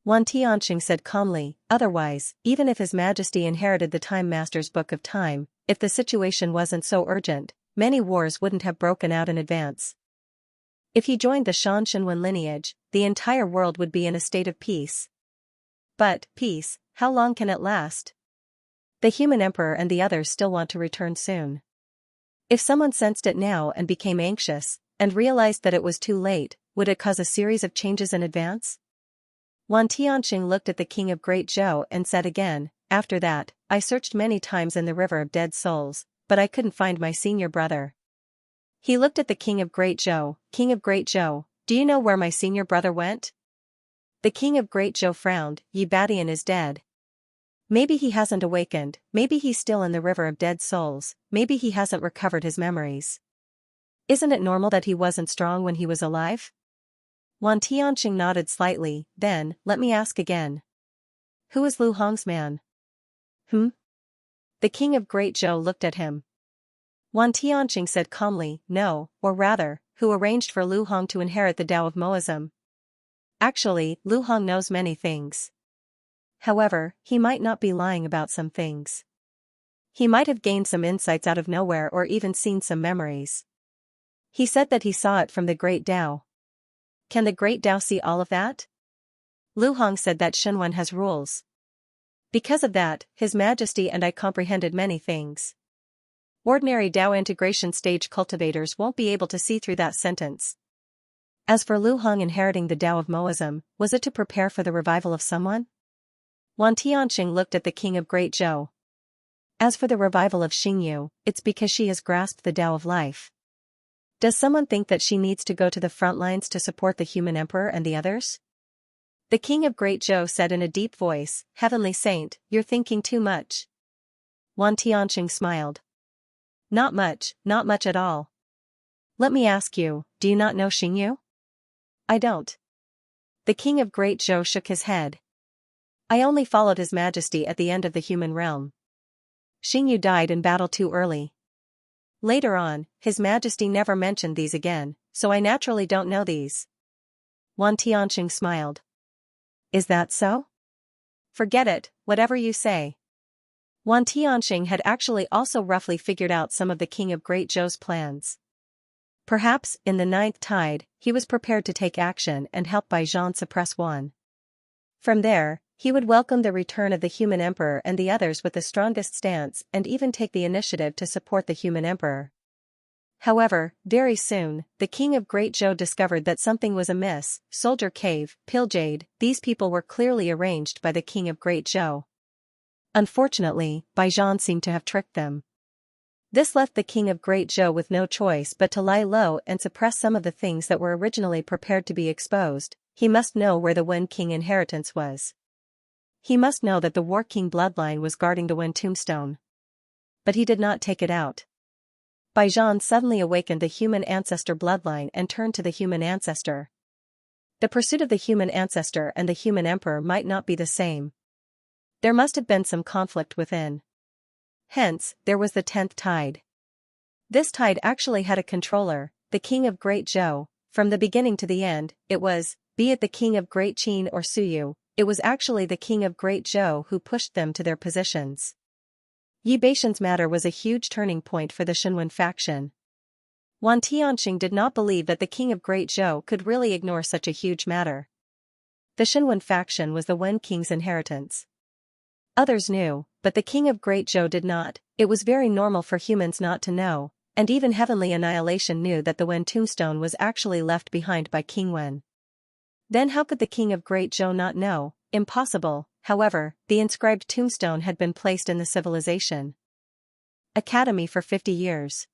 Wan Tianqing said calmly, otherwise, even if His Majesty inherited the Time Master's Book of Time, if the situation wasn't so urgent, many wars wouldn't have broken out in advance. If he joined the Shan Shenwen lineage, the entire world would be in a state of peace. But, peace, how long can it last? The human emperor and the others still want to return soon. If someone sensed it now and became anxious, and realized that it was too late, would it cause a series of changes in advance? Wan Tianqing looked at the king of Great Zhou and said again, after that, I searched many times in the river of dead souls, but I couldn't find my senior brother. He looked at the king of Great Zhou, King of Great Zhou, do you know where my senior brother went? The king of Great Zhou frowned, Yi Badian is dead. Maybe he hasn't awakened, maybe he's still in the river of dead souls, maybe he hasn't recovered his memories. Isn't it normal that he wasn't strong when he was alive? Wan Tianqing nodded slightly, then, let me ask again. Who is Lu Hong's man? The king of Great Zhou looked at him. Wan Tianqing said calmly, no, or rather, who arranged for Lu Hong to inherit the Tao of Moism. Actually, Lu Hong knows many things. However, he might not be lying about some things. He might have gained some insights out of nowhere or even seen some memories. He said that he saw it from the Great Tao. Can the Great Tao see all of that? Lu Hong said that Shenwen has rules. Because of that, His Majesty and I comprehended many things. Ordinary Tao integration stage cultivators won't be able to see through that sentence. As for Lu Hong inheriting the Tao of Moism, was it to prepare for the revival of someone? Wan Tianqing looked at the king of Great Zhou. As for the revival of Xingyu, it's because she has grasped the Tao of life. Does someone think that she needs to go to the front lines to support the human emperor and the others? The king of Great Zhou said in a deep voice, Heavenly Saint, you're thinking too much. Wan Tianqing smiled. Not much at all. Let me ask you, do you not know Xingyu? I don't. The king of Great Zhou shook his head. I only followed His Majesty at the end of the human realm. Xingyu died in battle too early. Later on, His Majesty never mentioned these again, so I naturally don't know these. Wan Tianqing smiled. Is that so? Forget it, whatever you say. Wan Tianqing had actually also roughly figured out some of the king of Great Zhou's plans. Perhaps, in the 9th tide, he was prepared to take action and help Baijan suppress Wan. From there, he would welcome the return of the human emperor and the others with the strongest stance and even take the initiative to support the human emperor. However, very soon, the king of Great Zhou discovered that something was amiss. Soldier Cave, Pilljade, these people were clearly arranged by the king of Great Zhou. Unfortunately, Baijan seemed to have tricked them. This left the king of Great Zhou with no choice but to lie low and suppress some of the things that were originally prepared to be exposed. He must know where the Wen King inheritance was. He must know that the War King bloodline was guarding the Wen tombstone. but he did not take it out. Baijian suddenly awakened the human ancestor bloodline and turned to the human ancestor. The pursuit of the human ancestor and the human emperor might not be the same. There must have been some conflict within. Hence, there was the 10th tide. This tide actually had a controller, the king of Great Zhou. From the beginning to the end, it was, be it the king of Great Qin or Suyu, it was actually the king of Great Zhou who pushed them to their positions. Yi Baixian's matter was a huge turning point for the Xinwen faction. Wan Tianxing did not believe that the king of Great Zhou could really ignore such a huge matter. The Xinwen faction was the Wen king's inheritance. Others knew, but the king of Great Zhou did not. It was very normal for humans not to know, and even Heavenly Annihilation knew that the Wen tombstone was actually left behind by King Wen. Then how could the king of Great Zhou not know? Impossible. However, the inscribed tombstone had been placed in the civilization academy for 50 years.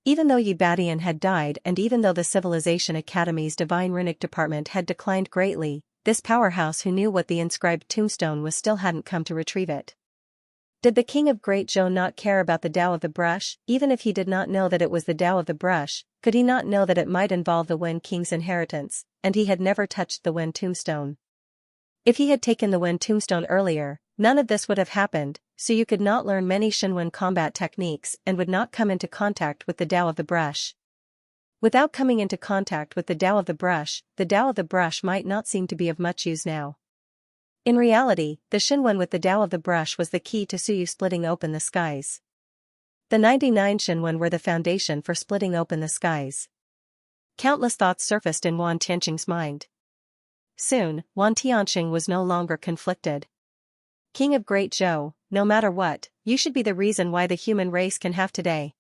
Even though Yi Baixian had died and even though the Civilization Academy's Divine Runic department had declined greatly, this powerhouse who knew what the inscribed tombstone was still hadn't come to retrieve it. Did the king of Great Zhou not care about the Tao of the brush? Even if he did not know that it was the Tao of the brush, could he not know that it might involve the Wen king's inheritance, and he had never touched the Wen tombstone? If he had taken the Wen tombstone earlier, none of this would have happened, so you could not learn many Xinwen combat techniques and would not come into contact with the Tao of the brush. Without coming into contact with the Tao of the brush might not seem to be of much use now. In reality, the Xinwen with the Tao of the brush was the key to Suyu splitting open the skies. The 99 Xinwen were the foundation for splitting open the skies. Countless thoughts surfaced in Wan Tianxing's mind. Soon, Wan Tianxing was no longer conflicted. King of Great Zhou, no matter what, you should be the reason why the human race can have today.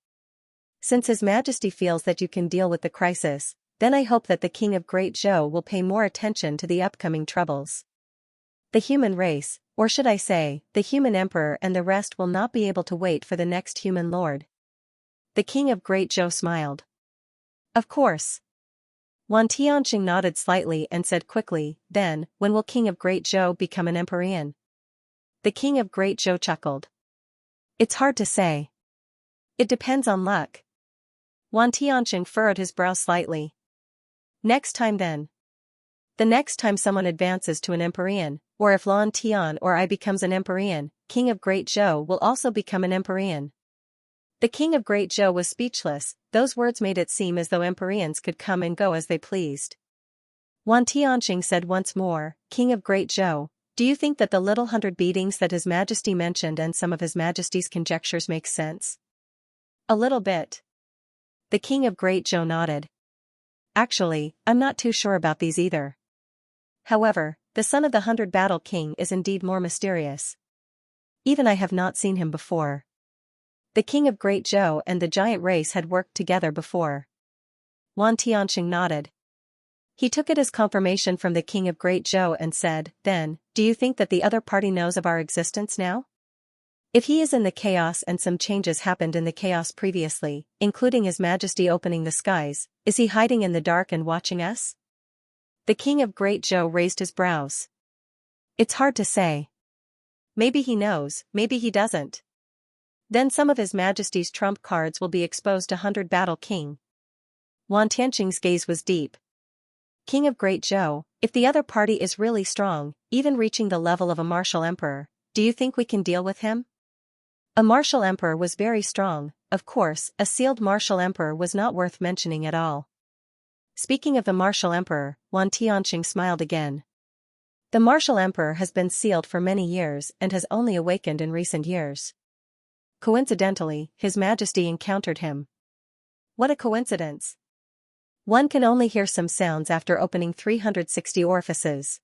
Since His Majesty feels that you can deal with the crisis, then I hope that the King of Great Zhou will pay more attention to the upcoming troubles. The human race, or should I say, the human emperor and the rest will not be able to wait for the next human lord. The King of Great Zhou smiled. Of course. Wan Tianxing nodded slightly and said quickly, then, when will King of Great Zhou become an emperor? The King of Great Zhou chuckled. It's hard to say. It depends on luck. Wan Tianxing furrowed his brow slightly. Next time then. The next time someone advances to an emperor, or if Lan Tian or I becomes an emperor, King of Great Zhou will also become an emperor. The King of Great Zhou was speechless. Those words made it seem as though emperors could come and go as they pleased. Wan Tianxing said once more, King of Great Zhou, do you think that the little 100 beatings that His Majesty mentioned and some of His Majesty's conjectures make sense? A little bit. The King of Great Zhou nodded. Actually, I'm not too sure about these either. However, the son of the 100 Battle King is indeed more mysterious. Even I have not seen him before. The King of Great Zhou and the giant race had worked together before. Wan Tianxing nodded. He took it as confirmation from the King of Great Zhou and said, then, do you think that the other party knows of our existence now? If he is in the chaos and some changes happened in the chaos previously, including His Majesty opening the skies, is he hiding in the dark and watching us? The King of Great Zhou raised his brows. It's hard to say. Maybe he knows, maybe he doesn't. Then some of His Majesty's trump cards will be exposed to 100 Battle King. Wan Tianxing's gaze was deep. King of Great Zhou, if the other party is really strong, even reaching the level of a martial emperor, do you think we can deal with him? A martial emperor was very strong. Of course, a sealed martial emperor was not worth mentioning at all. Speaking of the martial emperor, Wan Tianxing smiled again. The martial emperor has been sealed for many years and has only awakened in recent years. Coincidentally, His Majesty encountered him. What a coincidence. One can only hear some sounds after opening 360 orifices.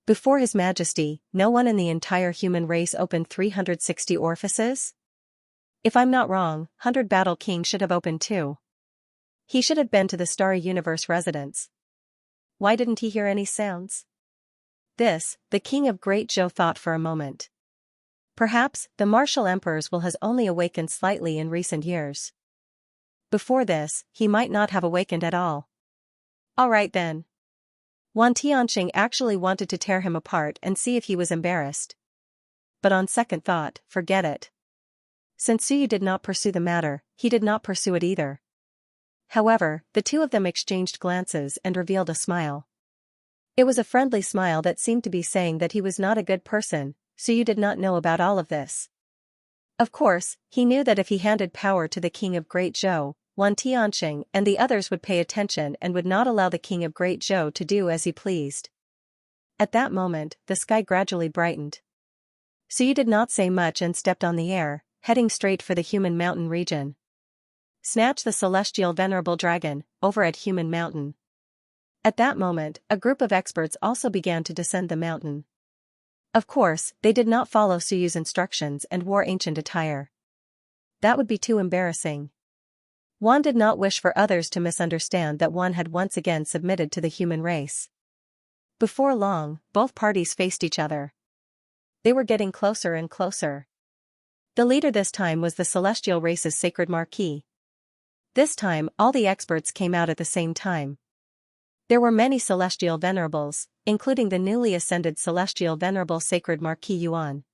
Before His Majesty, no one in the entire human race opened 360 orifices? If I'm not wrong, 100 Battle King should have opened too. He should have been to the Starry Universe residence. Why didn't he hear any sounds? This, the King of Great Zhou thought for a moment. Perhaps, the martial emperors will has only awakened slightly in recent years. Before this, he might not have awakened at all. Alright then. Wan Tianxing actually wanted to tear him apart and see if he was embarrassed. But on second thought, forget it. Since Suyu did not pursue the matter, he did not pursue it either. However, the two of them exchanged glances and revealed a smile. It was a friendly smile that seemed to be saying that he was not a good person, Suyu did not know about all of this. Of course, he knew that if he handed power to the king of Great Zhou, Wan Tianxing and the others would pay attention and would not allow the king of Great Zhou to do as he pleased. At that moment, the sky gradually brightened. Suyu did not say much and stepped on the air, heading straight for the Human Mountain region. Snatch the celestial venerable dragon, over at Human Mountain. At that moment, a group of experts also began to descend the mountain. Of course, they did not follow Suyu's instructions and wore ancient attire. That would be too embarrassing. Wan did not wish for others to misunderstand that Wan had once again submitted to the human race. Before long, both parties faced each other. They were getting closer and closer. The leader this time was the celestial race's sacred marquis. This time, all the experts came out at the same time. There were many celestial venerables, including the newly ascended celestial venerable sacred Marquis Yuan.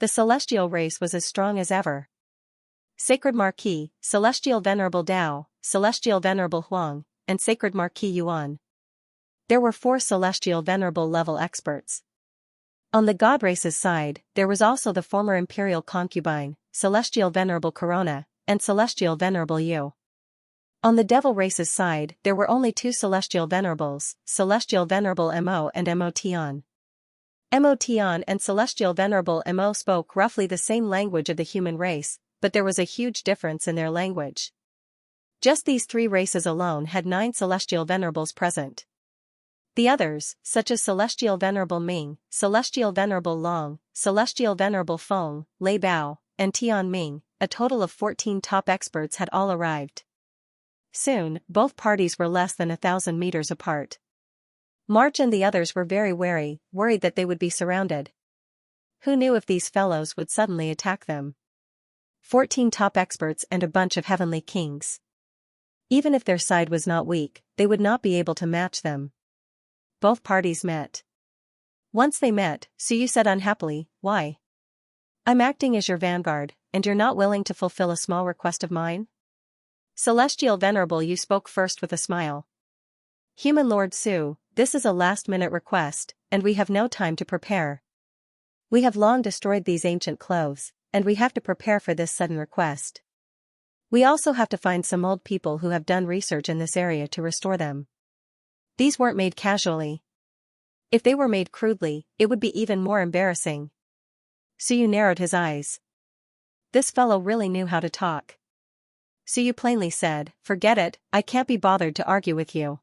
The celestial race was as strong as ever. Sacred Marquis, Celestial Venerable Dao, Celestial Venerable Huang, and Sacred Marquis Yuan. There were 4 celestial venerable level experts. On the god race's side, there was also the former imperial concubine, Celestial Venerable Corona, and Celestial Venerable Yu. On the devil race's side, there were only 2 celestial venerables, Celestial Venerable Mo and Mo Tian. Mo Tian and Celestial Venerable Mo spoke roughly the same language of the human race, but there was a huge difference in their language. Just these 3 races alone had 9 celestial venerables present. The others, such as Celestial Venerable Ming, Celestial Venerable Long, Celestial Venerable Feng, Lei Bao, and Tian Ming, a total of 14 top experts had all arrived. Soon, both parties were less than 1,000 meters apart. March and the others were very wary, worried that they would be surrounded. Who knew if these fellows would suddenly attack them? 14 top experts and a bunch of heavenly kings. Even if their side was not weak, they would not be able to match them. Both parties met. Once they met, Suyu said unhappily, "Why? I'm acting as your vanguard, and you're not willing to fulfill a small request of mine?" Celestial Venerable Yu spoke first with a smile. "Human Lord Su, this is a last-minute request, and we have no time to prepare. We have long destroyed these ancient clothes, and we have to prepare for this sudden request. We also have to find some old people who have done research in this area to restore them. These weren't made casually. If they were made crudely, it would be even more embarrassing." Suyu narrowed his eyes. This fellow really knew how to talk. Suyu plainly said, "Forget it, I can't be bothered to argue with you.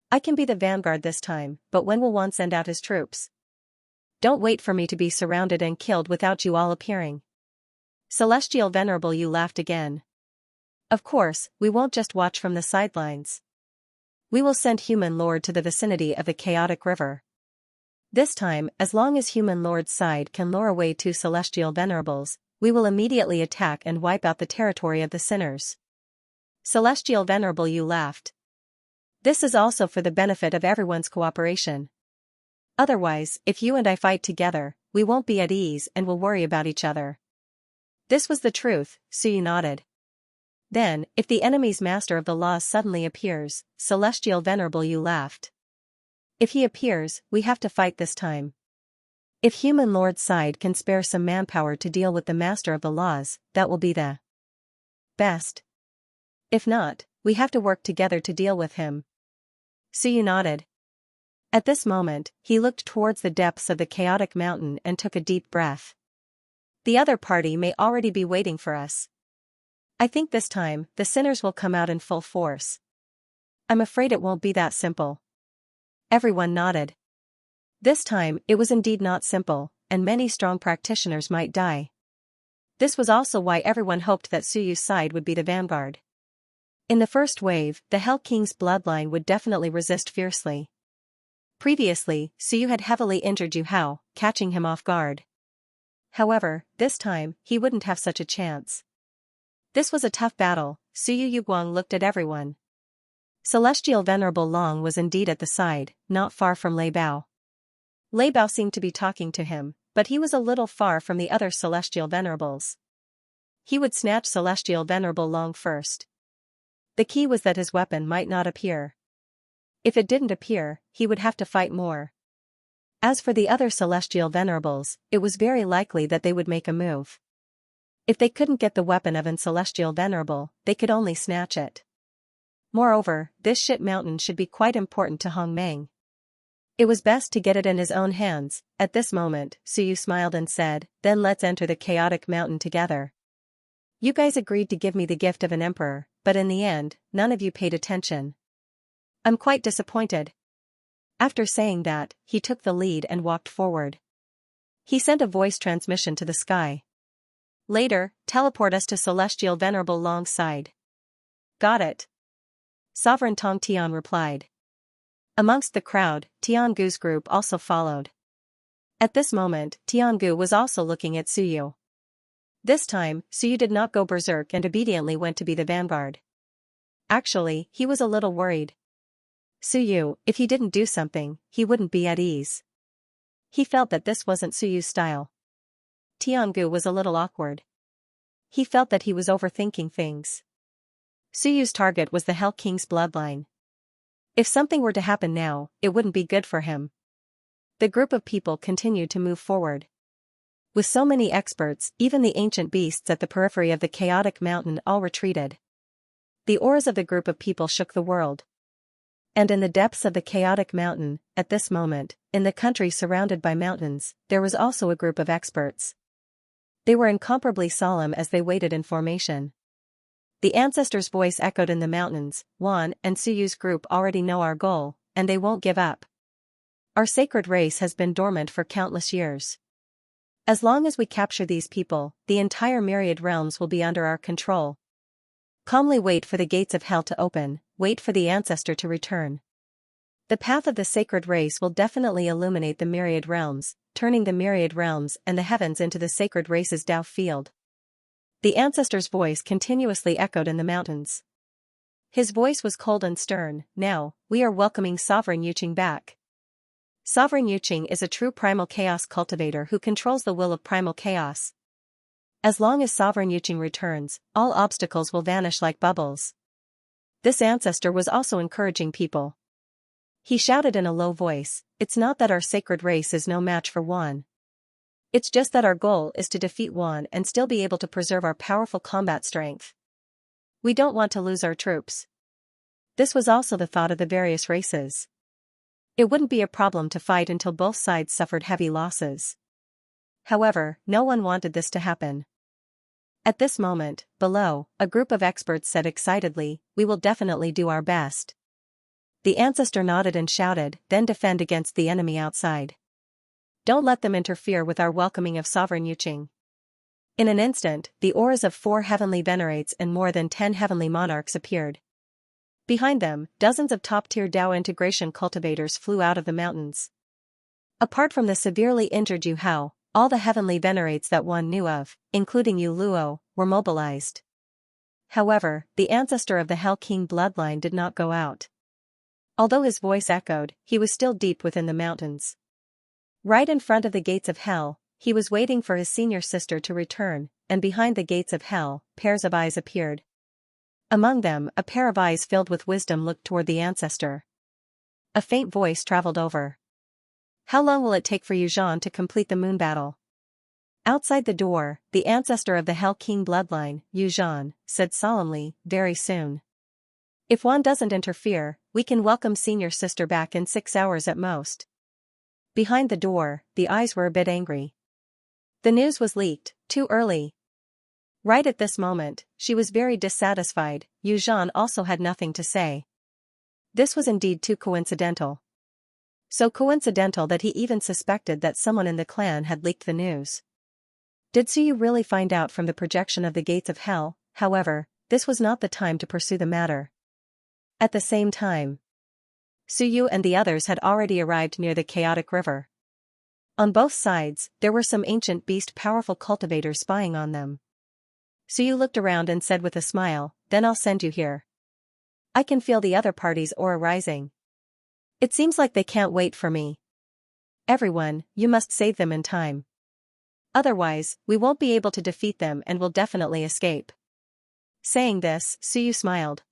I can be the vanguard this time, but when will Wan send out his troops? Don't wait for me to be surrounded and killed without you all appearing." Celestial Venerable Yu laughed again. "Of course, we won't just watch from the sidelines. We will send Human Lord to the vicinity of the chaotic river. This time, as long as Human Lord's side can lure away 2 celestial venerables, we will immediately attack and wipe out the territory of the sinners." Celestial Venerable Yu laughed. "This is also for the benefit of everyone's cooperation. Otherwise, if you and I fight together, we won't be at ease and will worry about each other." This was the truth, Suyu nodded. "Then, if the enemy's master of the laws suddenly appears," Celestial Venerable Yu laughed. "If he appears, we have to fight this time. If Human Lord's side can spare some manpower to deal with the master of the laws, that will be the best. If not, we have to work together to deal with him." Suyu nodded. At this moment, he looked towards the depths of the chaotic mountain and took a deep breath. "The other party may already be waiting for us. I think this time, the sinners will come out in full force. I'm afraid it won't be that simple." Everyone nodded. This time, it was indeed not simple, and many strong practitioners might die. This was also why everyone hoped that Suyu's side would be the vanguard. In the first wave, the Hell King's bloodline would definitely resist fiercely. Previously, Suyu had heavily injured Yu Hao, catching him off guard. However, this time, he wouldn't have such a chance. This was a tough battle. Suyu Yuguang looked at everyone. Celestial Venerable Long was indeed at the side, not far from Lei Bao. Lei Bao seemed to be talking to him, but he was a little far from the other celestial venerables. he would snatch Celestial Venerable Long first. The key was that his weapon might not appear. If it didn't appear, he would have to fight more. As for the other Celestial Venerables, it was very likely that they would make a move. If they couldn't get the weapon of an Celestial Venerable, they could only snatch it. Moreover, this shit mountain should be quite important to Hong Meng. It was best to get it in his own hands. At this moment, Suyu smiled and said, "Then let's enter the chaotic mountain together. You guys agreed to give me the gift of an emperor, but in the end, none of you paid attention. I'm quite disappointed." After saying that, he took the lead and walked forward. He sent a voice transmission to the sky. "Later, teleport us to Celestial Venerable Long's side." "Got it." Sovereign Tong Tian replied. Amongst the crowd, Tiangu's group also followed. At this moment, Tiangu was also looking at Suyu. This time, Suyu did not go berserk and obediently went to be the vanguard. Actually, he was a little worried. Suyu, if he didn't do something, he wouldn't be at ease. He felt that this wasn't Suyu's style. Tiangu was a little awkward. He felt that he was overthinking things. Suyu's target was the Hell King's bloodline. If something were to happen now, it wouldn't be good for him. The group of people continued to move forward. With so many experts, even the ancient beasts at the periphery of the chaotic mountain all retreated. The auras of the group of people shook the world. And in the depths of the chaotic mountain, at this moment, in the country surrounded by mountains, there was also a group of experts. They were incomparably solemn as they waited in formation. The ancestor's voice echoed in the mountains. "Wan and Suyu's group already know our goal, and they won't give up. Our sacred race has been dormant for countless years. As long as we capture these people, the entire Myriad realms will be under our control. Calmly wait for the gates of hell to open, wait for the ancestor to return. The path of the sacred race will definitely illuminate the Myriad realms, turning the Myriad realms and the heavens into the sacred race's Dao field." The ancestor's voice continuously echoed in the mountains. His voice was cold and stern. "Now, we are welcoming Sovereign Yuqing back. Sovereign Yuqing is a true primal chaos cultivator who controls the will of primal chaos. As long as Sovereign Yuqing returns, all obstacles will vanish like bubbles." This ancestor was also encouraging people. He shouted in a low voice, "It's not that our sacred race is no match for Wan. It's just that our goal is to defeat Wan and still be able to preserve our powerful combat strength. We don't want to lose our troops." This was also the thought of the various races. It wouldn't be a problem to fight until both sides suffered heavy losses. However, no one wanted this to happen. At this moment, below, a group of experts said excitedly, "We will definitely do our best." The ancestor nodded and shouted, "Then defend against the enemy outside. Don't let them interfere with our welcoming of Sovereign Yuqing." In an instant, the auras of 4 heavenly venerates and more than 10 heavenly monarchs appeared. Behind them, dozens of top-tier Dao integration cultivators flew out of the mountains. Apart from the severely injured Yu Hao, all the heavenly venerates that one knew of, including Yu Luo, were mobilized. However, the ancestor of the Hell King bloodline did not go out. Although his voice echoed, he was still deep within the mountains. Right in front of the gates of hell, he was waiting for his senior sister to return, and behind the gates of hell, pairs of eyes appeared. Among them, a pair of eyes filled with wisdom looked toward the ancestor. A faint voice traveled over. "How long will it take for Yu Zhan to complete the moon battle?" Outside the door, the ancestor of the Hell King bloodline, Yu Zhan, said solemnly, "Very soon. If Wan doesn't interfere, we can welcome senior sister back in 6 hours at most." Behind the door, the eyes were a bit angry. The news was leaked, too early. Right at this moment, she was very dissatisfied. Yu Zhan also had nothing to say. This was indeed too coincidental. So coincidental that he even suspected that someone in the clan had leaked the news. Did Suyu really find out from the projection of the gates of hell? However, this was not the time to pursue the matter. At the same time, Suyu and the others had already arrived near the chaotic river. On both sides, there were some ancient beast powerful cultivators spying on them. Suyu looked around and said with a smile, "Then I'll send you here. I can feel the other party's aura rising. It seems like they can't wait for me. Everyone, you must save them in time." Otherwise, we won't be able to defeat them and will definitely escape. Saying this, Suyu smiled.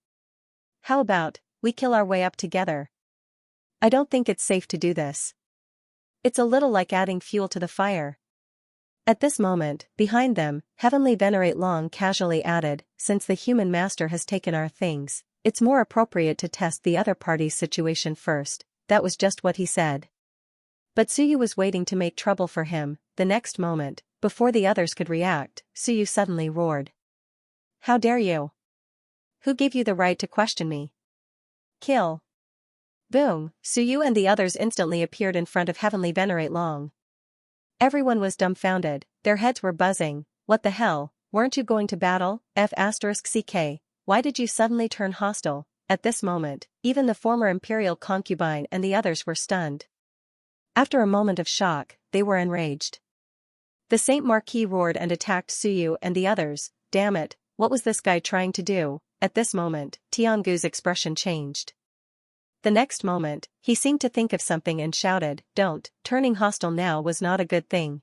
How about, we kill our way up together? I don't think it's safe to do this. It's a little like adding fuel to the fire. At this moment, behind them, Heavenly Venerate Long casually added, since the human master has taken our things, it's more appropriate to test the other party's situation first. That was just what he said. But Suyu was waiting to make trouble for him. The next moment, before the others could react, Suyu suddenly roared. How dare you? Who gave you the right to question me? Kill. Boom, Suyu and the others instantly appeared in front of Heavenly Venerate Long. Everyone was dumbfounded, their heads were buzzing. What the hell, weren't you going to battle? F***ck, why did you suddenly turn hostile? At this moment, even the former imperial concubine and the others were stunned. After a moment of shock, they were enraged. The Saint Marquis roared and attacked Suyu and the others. Damn it, what was this guy trying to do? At this moment, Tiangu's expression changed. The next moment, he seemed to think of something and shouted, don't, turning hostile now was not a good thing.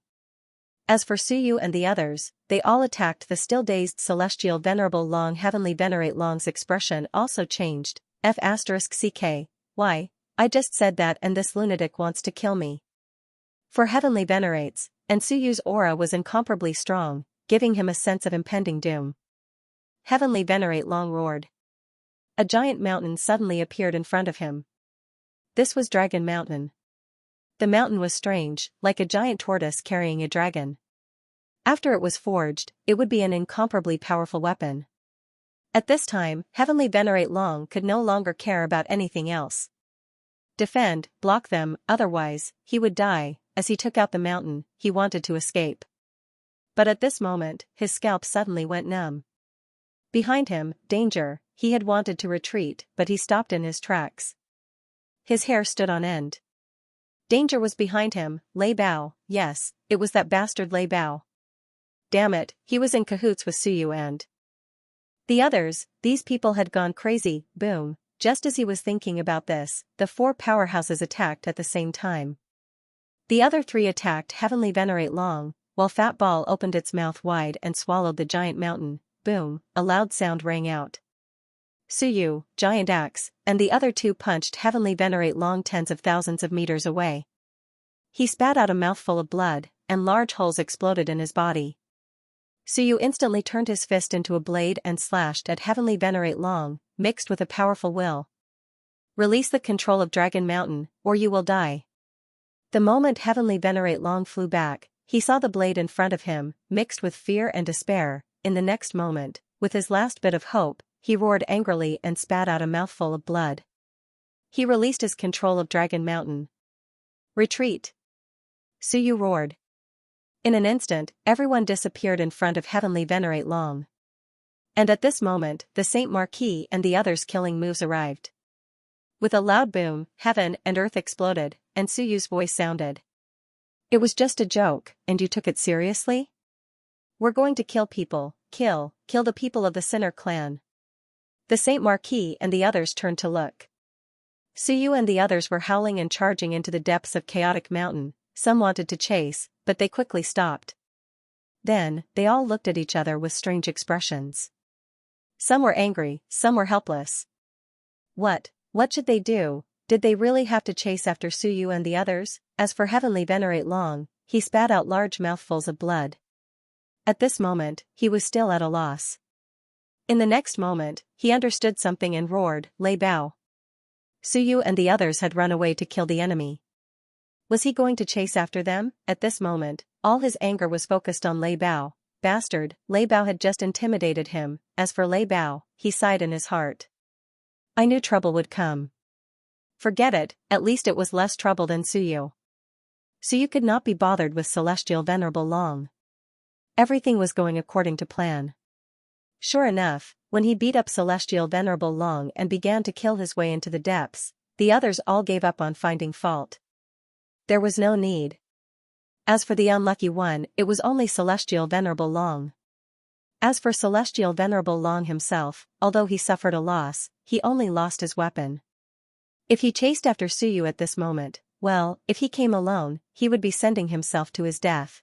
As for Suyu and the others, they all attacked the still dazed Celestial Venerable Long. Heavenly Venerate Long's expression also changed. F***ck, why, I just said that and this lunatic wants to kill me. For Heavenly Venerates, and Suyu's aura was incomparably strong, giving him a sense of impending doom. Heavenly Venerate Long roared. A giant mountain suddenly appeared in front of him. This was Dragon Mountain. The mountain was strange, like a giant tortoise carrying a dragon. After it was forged, it would be an incomparably powerful weapon. At this time, Heavenly Venerate Long could no longer care about anything else. Defend, block them, otherwise, he would die. As he took out the mountain, he wanted to escape. But at this moment, his scalp suddenly went numb. Behind him, danger, he had wanted to retreat, but he stopped in his tracks. His hair stood on end. Danger was behind him. Lei Bao, yes, it was that bastard Lei Bao. Damn it, he was in cahoots with Suyu and the others. These people had gone crazy. Boom, just as he was thinking about this, the four powerhouses attacked at the same time. The other three attacked Heavenly Venerate Long, while Fat Ball opened its mouth wide and swallowed the giant mountain. Boom, a loud sound rang out. Suyu, Giant Axe, and the other two punched Heavenly Venerate Long tens of thousands of meters away. He spat out a mouthful of blood, and large holes exploded in his body. Suyu instantly turned his fist into a blade and slashed at Heavenly Venerate Long, mixed with a powerful will. Release the control of Dragon Mountain, or you will die. The moment Heavenly Venerate Long flew back, he saw the blade in front of him, mixed with fear and despair. In the next moment, with his last bit of hope, he roared angrily and spat out a mouthful of blood. He released his control of Dragon Mountain. Retreat! Suyu roared. In an instant, everyone disappeared in front of Heavenly Venerate Long. And at this moment, the Saint Marquis and the others' killing moves arrived. With a loud boom, heaven and earth exploded, and Suyu's voice sounded. It was just a joke, and you took it seriously? We're going to kill people, kill the people of the Sinner clan. The Saint Marquis and the others turned to look. Suyu and the others were howling and charging into the depths of Chaotic Mountain. Some wanted to chase, but they quickly stopped. Then, they all looked at each other with strange expressions. Some were angry, some were helpless. What should they do? Did they really have to chase after Suyu and the others? As for Heavenly Venerate Long, he spat out large mouthfuls of blood. At this moment, he was still at a loss. In the next moment, he understood something and roared, Lei Bao. Suyu and the others had run away to kill the enemy. Was he going to chase after them? At this moment, all his anger was focused on Lei Bao. Bastard, Lei Bao had just intimidated him. As for Lei Bao, he sighed in his heart. I knew trouble would come. Forget it, at least it was less trouble than Suyu. Suyu could not be bothered with Celestial Venerable Long. Everything was going according to plan. Sure enough, when he beat up Celestial Venerable Long and began to kill his way into the depths, the others all gave up on finding fault. There was no need. As for the unlucky one, it was only Celestial Venerable Long. As for Celestial Venerable Long himself, although he suffered a loss, he only lost his weapon. If he chased after Suyu at this moment, well, if he came alone, he would be sending himself to his death.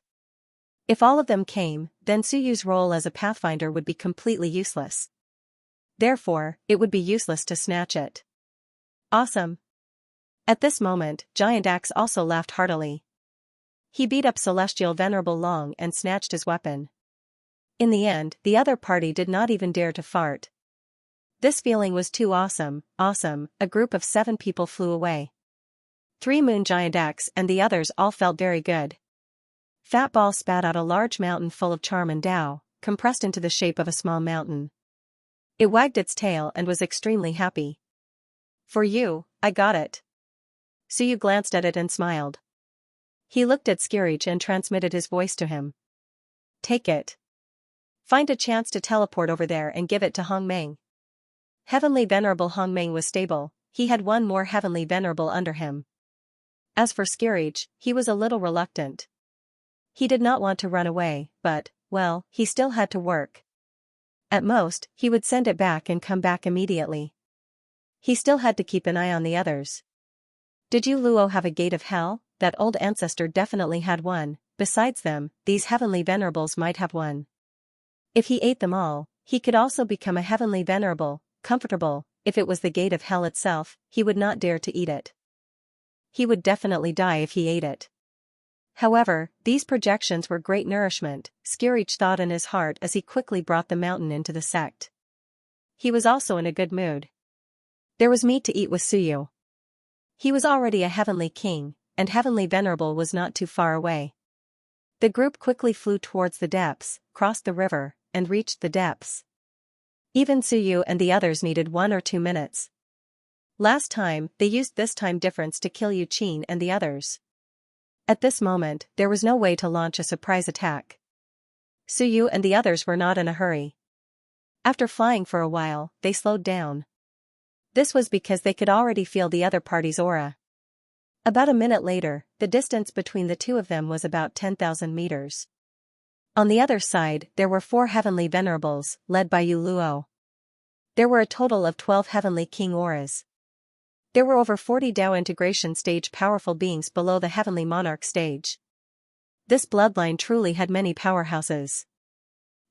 If all of them came, then Suyu's role as a pathfinder would be completely useless. Therefore, it would be useless to snatch it. Awesome. At this moment, Giant Axe also laughed heartily. He beat up Celestial Venerable Long and snatched his weapon. In the end, the other party did not even dare to fart. This feeling was too awesome, a group of 7 people flew away. 3 Moon Giant Axe and the others all felt very good. Fat Ball spat out a large mountain full of charm and Tao, compressed into the shape of a small mountain. It wagged its tail and was extremely happy. For you, I got it. Suyu glanced at it and smiled. He looked at Skirich and transmitted his voice to him. Take it. Find a chance to teleport over there and give it to Hongmeng. Heavenly Venerable Hongmeng was stable, he had one more Heavenly Venerable under him. As for Skirich, he was a little reluctant. He did not want to run away, but, well, he still had to work. At most, he would send it back and come back immediately. He still had to keep an eye on the others. Did Yu Luo have a gate of hell? That old ancestor definitely had one. Besides them, these Heavenly Venerables might have one. If he ate them all, he could also become a Heavenly Venerable, comfortable. If it was the gate of hell itself, he would not dare to eat it. He would definitely die if he ate it. However, these projections were great nourishment, Skirich thought in his heart as he quickly brought the mountain into the sect. He was also in a good mood. There was meat to eat with Suyu. He was already a Heavenly King, and Heavenly Venerable was not too far away. The group quickly flew towards the depths, crossed the river, and reached the depths. Even Suyu and the others needed 1 or 2 minutes. Last time, they used this time difference to kill Yu Qin and the others. At this moment, there was no way to launch a surprise attack. Suyu and the others were not in a hurry. After flying for a while, they slowed down. This was because they could already feel the other party's aura. About a minute later, the distance between the two of them was about 10,000 meters. On the other side, there were 4 Heavenly Venerables, led by Yu Luo. There were a total of 12 Heavenly King auras. There were over 40 Dao integration stage powerful beings below the Heavenly Monarch stage. This bloodline truly had many powerhouses.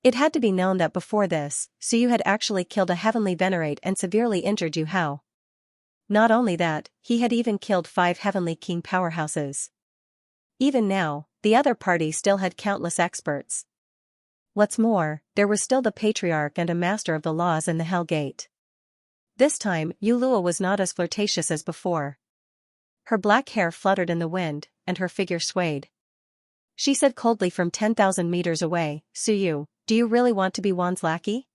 It had to be known that before this, Suyu had actually killed a Heavenly Venerate and severely injured Yu Hao. Not only that, he had even killed 5 Heavenly King powerhouses. Even now, the other party still had countless experts. What's more, there was still the Patriarch and a Master of the Laws in the Hell Gate. This time, Yu Luo was not as flirtatious as before. Her black hair fluttered in the wind, and her figure swayed. She said coldly from 10,000 meters away, Suyu, do you really want to be Wan's lackey?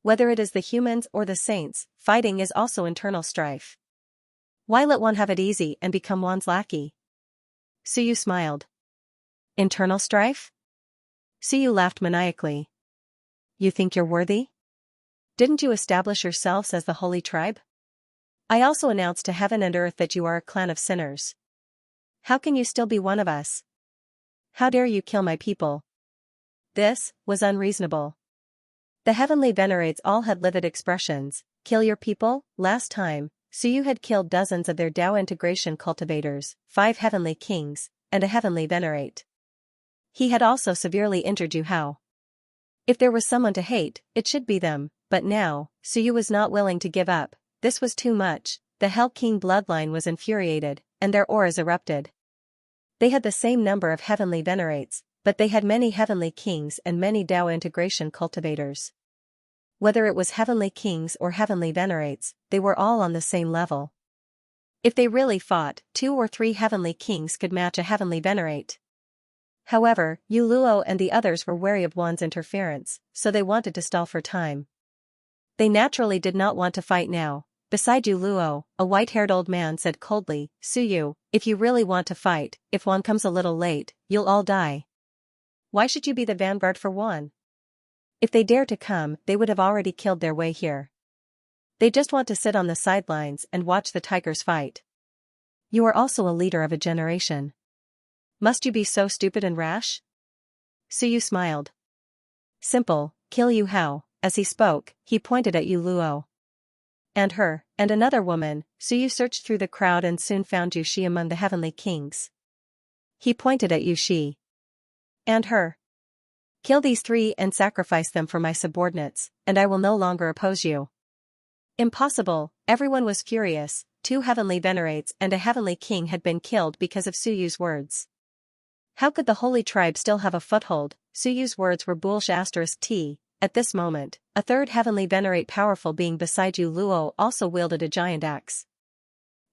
Whether it is the humans or the saints, fighting is also internal strife. Why let one have it easy and become Wan's lackey? Suyu smiled. Internal strife? Suyu laughed maniacally. You think you're worthy? Didn't you establish yourselves as the holy tribe? I also announced to heaven and earth that you are a clan of sinners. How can you still be one of us? How dare you kill my people? This was unreasonable. The Heavenly Venerates all had livid expressions. Kill your people? Last time, Suyu had killed dozens of their Dao integration cultivators, 5 Heavenly Kings, and a Heavenly Venerate. He had also severely injured Yu Hao. If there was someone to hate, it should be them, but now, Suyu was not willing to give up. This was too much. The Hell King bloodline was infuriated, and their auras erupted. They had the same number of Heavenly Venerates, but they had many Heavenly Kings and many Dao integration cultivators. Whether it was Heavenly Kings or Heavenly Venerates, they were all on the same level. If they really fought, 2 or 3 Heavenly Kings could match a Heavenly Venerate. However, Yu Luo and the others were wary of Wan's interference, so they wanted to stall for time. They naturally did not want to fight now. Beside Yu Luo, a white-haired old man said coldly, Suyu, if you really want to fight, if Wan comes a little late, you'll all die. Why should you be the vanguard for Wan? If they dare to come, they would have already killed their way here. They just want to sit on the sidelines and watch the tigers fight. You are also a leader of a generation. Must you be so stupid and rash? Suyu smiled. Simple, kill Yu Hao. As he spoke, he pointed at Yu Luo. And her, and another woman. Suyu searched through the crowd and soon found Yu Shi among the Heavenly Kings. He pointed at Yu Shi. And her. Kill these three and sacrifice them for my subordinates, and I will no longer oppose you. Impossible, everyone was furious. 2 heavenly venerates and a heavenly king had been killed because of Suyu's words. How could the holy tribe still have a foothold? Suyu's words were bullsh*t. At this moment, a third heavenly venerate powerful being beside Yu Luo also wielded a giant axe.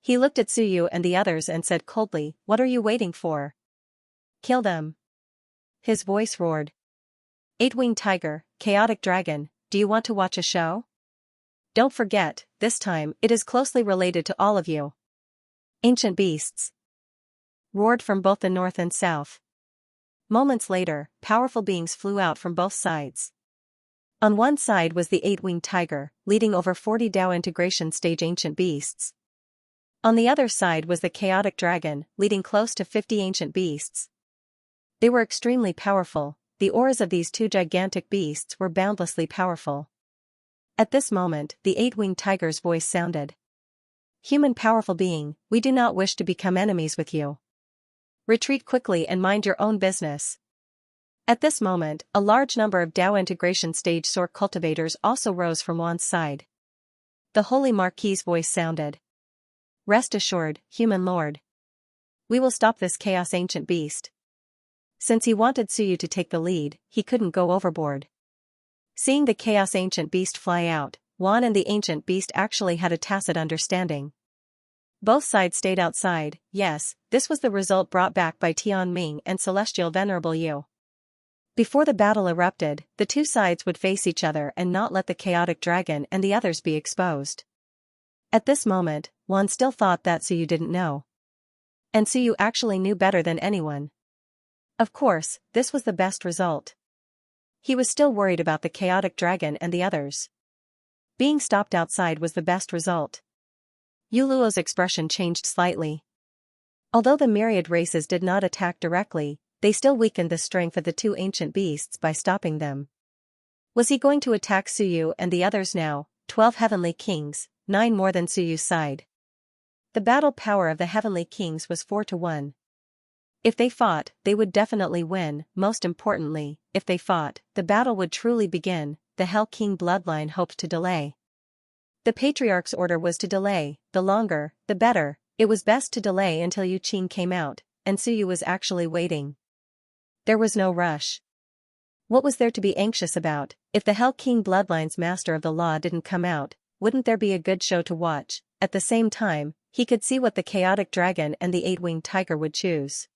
He looked at Suyu and the others and said coldly, "What are you waiting for? Kill them." His voice roared. 8-winged tiger, chaotic dragon, do you want to watch a show? Don't forget, this time it is closely related to all of you. Ancient beasts roared from both the north and south. Moments later, powerful beings flew out from both sides. On one side was the 8-winged tiger, leading over 40 Dao integration stage ancient beasts. On the other side was the chaotic dragon, leading close to 50 ancient beasts. They were extremely powerful. The auras of these 2 gigantic beasts were boundlessly powerful. At this moment, the 8-winged tiger's voice sounded. Human powerful being, we do not wish to become enemies with you. Retreat quickly and mind your own business. At this moment, a large number of Dao integration stage Sorc cultivators also rose from one's side. The Holy Marquis's voice sounded. Rest assured, human lord. We will stop this chaos ancient beast. Since he wanted Suyu to take the lead, he couldn't go overboard. Seeing the chaos ancient beast fly out, Wan and the ancient beast actually had a tacit understanding. Both sides stayed outside. Yes, this was the result brought back by Tian Ming and Celestial Venerable Yu. Before the battle erupted, the 2 sides would face each other and not let the chaotic dragon and the others be exposed. At this moment, Wan still thought that Suyu didn't know. And Suyu actually knew better than anyone. Of course, this was the best result. He was still worried about the chaotic dragon and the others. Being stopped outside was the best result. Yu Luo's expression changed slightly. Although the myriad races did not attack directly, they still weakened the strength of the 2 ancient beasts by stopping them. Was he going to attack Suyu and the others now? 12 heavenly kings, 9 more than Suyu's side. The battle power of the heavenly kings was 4-1. If they fought, they would definitely win. Most importantly, if they fought, the battle would truly begin. The Hell King bloodline hoped to delay. The Patriarch's order was to delay. The longer, the better. It was best to delay until Yu Qing came out, and Suyu was actually waiting. There was no rush. What was there to be anxious about? If the Hell King bloodline's master of the law didn't come out, wouldn't there be a good show to watch? At the same time, he could see what the chaotic dragon and the 8-winged tiger would choose.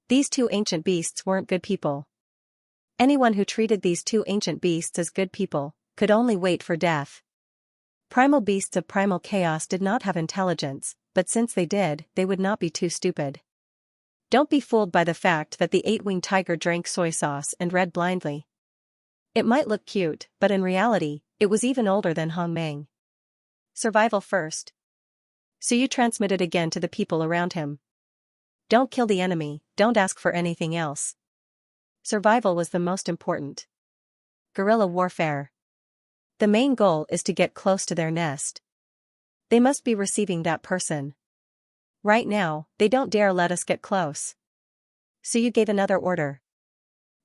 These 2 ancient beasts weren't good people. Anyone who treated these 2 ancient beasts as good people could only wait for death. Primal beasts of primal chaos did not have intelligence, but since they did, they would not be too stupid. Don't be fooled by the fact that the 8-winged tiger drank soy sauce and read blindly. It might look cute, but in reality, it was even older than Hong Meng. Survival first. Suyu transmitted again to the people around him. Don't kill the enemy, don't ask for anything else. Survival was the most important. Guerrilla warfare. The main goal is to get close to their nest. They must be receiving that person. Right now, they don't dare let us get close. Suyu gave another order.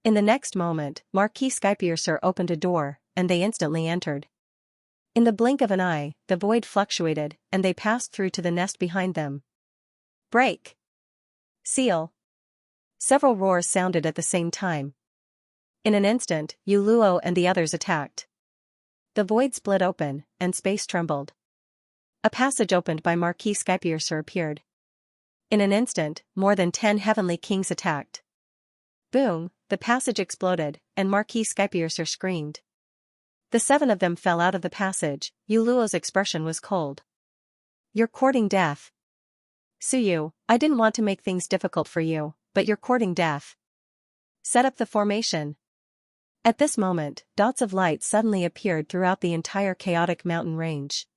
In the next moment, Marquis Skypiercer opened a door, and they instantly entered. In the blink of an eye, the void fluctuated, and they passed through to the nest behind them. Break! Seal! Several roars sounded at the same time. In an instant, Yu Luo and the others attacked. The void split open, and space trembled. A passage opened by Marquis Skypiercer appeared. In an instant, more than 10 heavenly kings attacked. Boom, the passage exploded, and Marquis Skypiercer screamed. The 7 of them fell out of the passage. Yu Luo's expression was cold. You're courting death. Suyu, I didn't want to make things difficult for you, but you're courting death. Set up the formation. At this moment, dots of light suddenly appeared throughout the entire chaotic mountain range.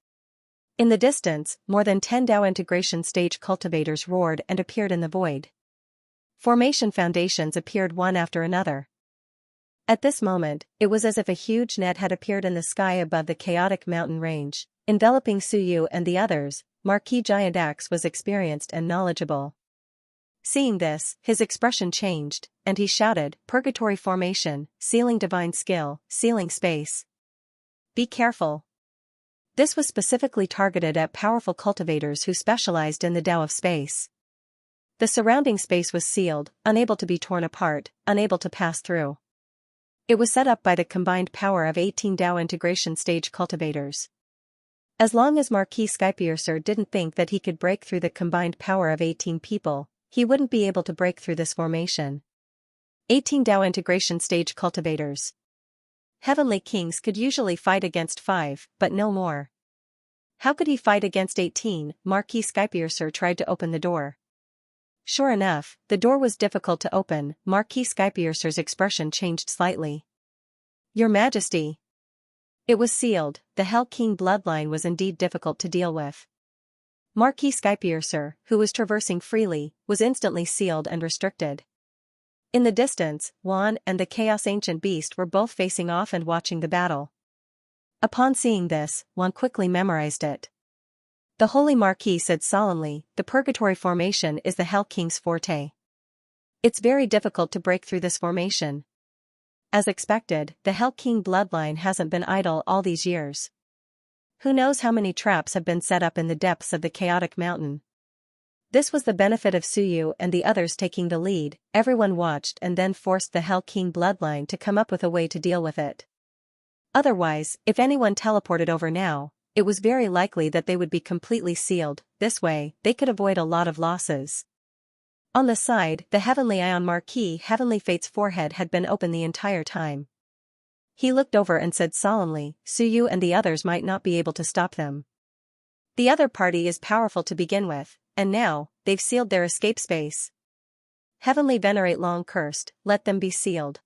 In the distance, more than 10 Dao integration stage cultivators roared and appeared in the void. Formation foundations appeared one after another. At this moment, it was as if a huge net had appeared in the sky above the chaotic mountain range, enveloping Suyu and the others. Marquis Giant Axe was experienced and knowledgeable. Seeing this, his expression changed, and he shouted, "Purgatory formation, sealing divine skill, sealing space. Be careful." This was specifically targeted at powerful cultivators who specialized in the Tao of space. The surrounding space was sealed, unable to be torn apart, unable to pass through. It was set up by the combined power of 18 Tao integration stage cultivators. As long as Marquis Skypiercer didn't think that he could break through the combined power of 18 people, he wouldn't be able to break through this formation. 18 Tao integration stage cultivators. Heavenly kings could usually fight against 5, but no more. How could he fight against 18? Marquis Skypiercer tried to open the door. Sure enough, the door was difficult to open. Marquis Skypiercer's expression changed slightly. "Your Majesty." It was sealed. The Hell King bloodline was indeed difficult to deal with. Marquis Skypiercer, who was traversing freely, was instantly sealed and restricted. In the distance, Juan and the Chaos Ancient Beast were both facing off and watching the battle. Upon seeing this, Juan quickly memorized it. The Holy Marquis said solemnly, "The Purgatory formation is the Hell King's forte. It's very difficult to break through this formation." As expected, the Hell King bloodline hasn't been idle all these years. Who knows how many traps have been set up in the depths of the chaotic mountain. This was the benefit of Suyu and the others taking the lead. Everyone watched and then forced the Hell King bloodline to come up with a way to deal with it. Otherwise, if anyone teleported over now, it was very likely that they would be completely sealed. This way, they could avoid a lot of losses. On the side, the Heavenly Ion Marquis Heavenly Fate's forehead had been open the entire time. He looked over and said solemnly, "Suyu and the others might not be able to stop them. The other party is powerful to begin with, and now, they've sealed their escape space. Heavenly Venerate long cursed, let them be sealed.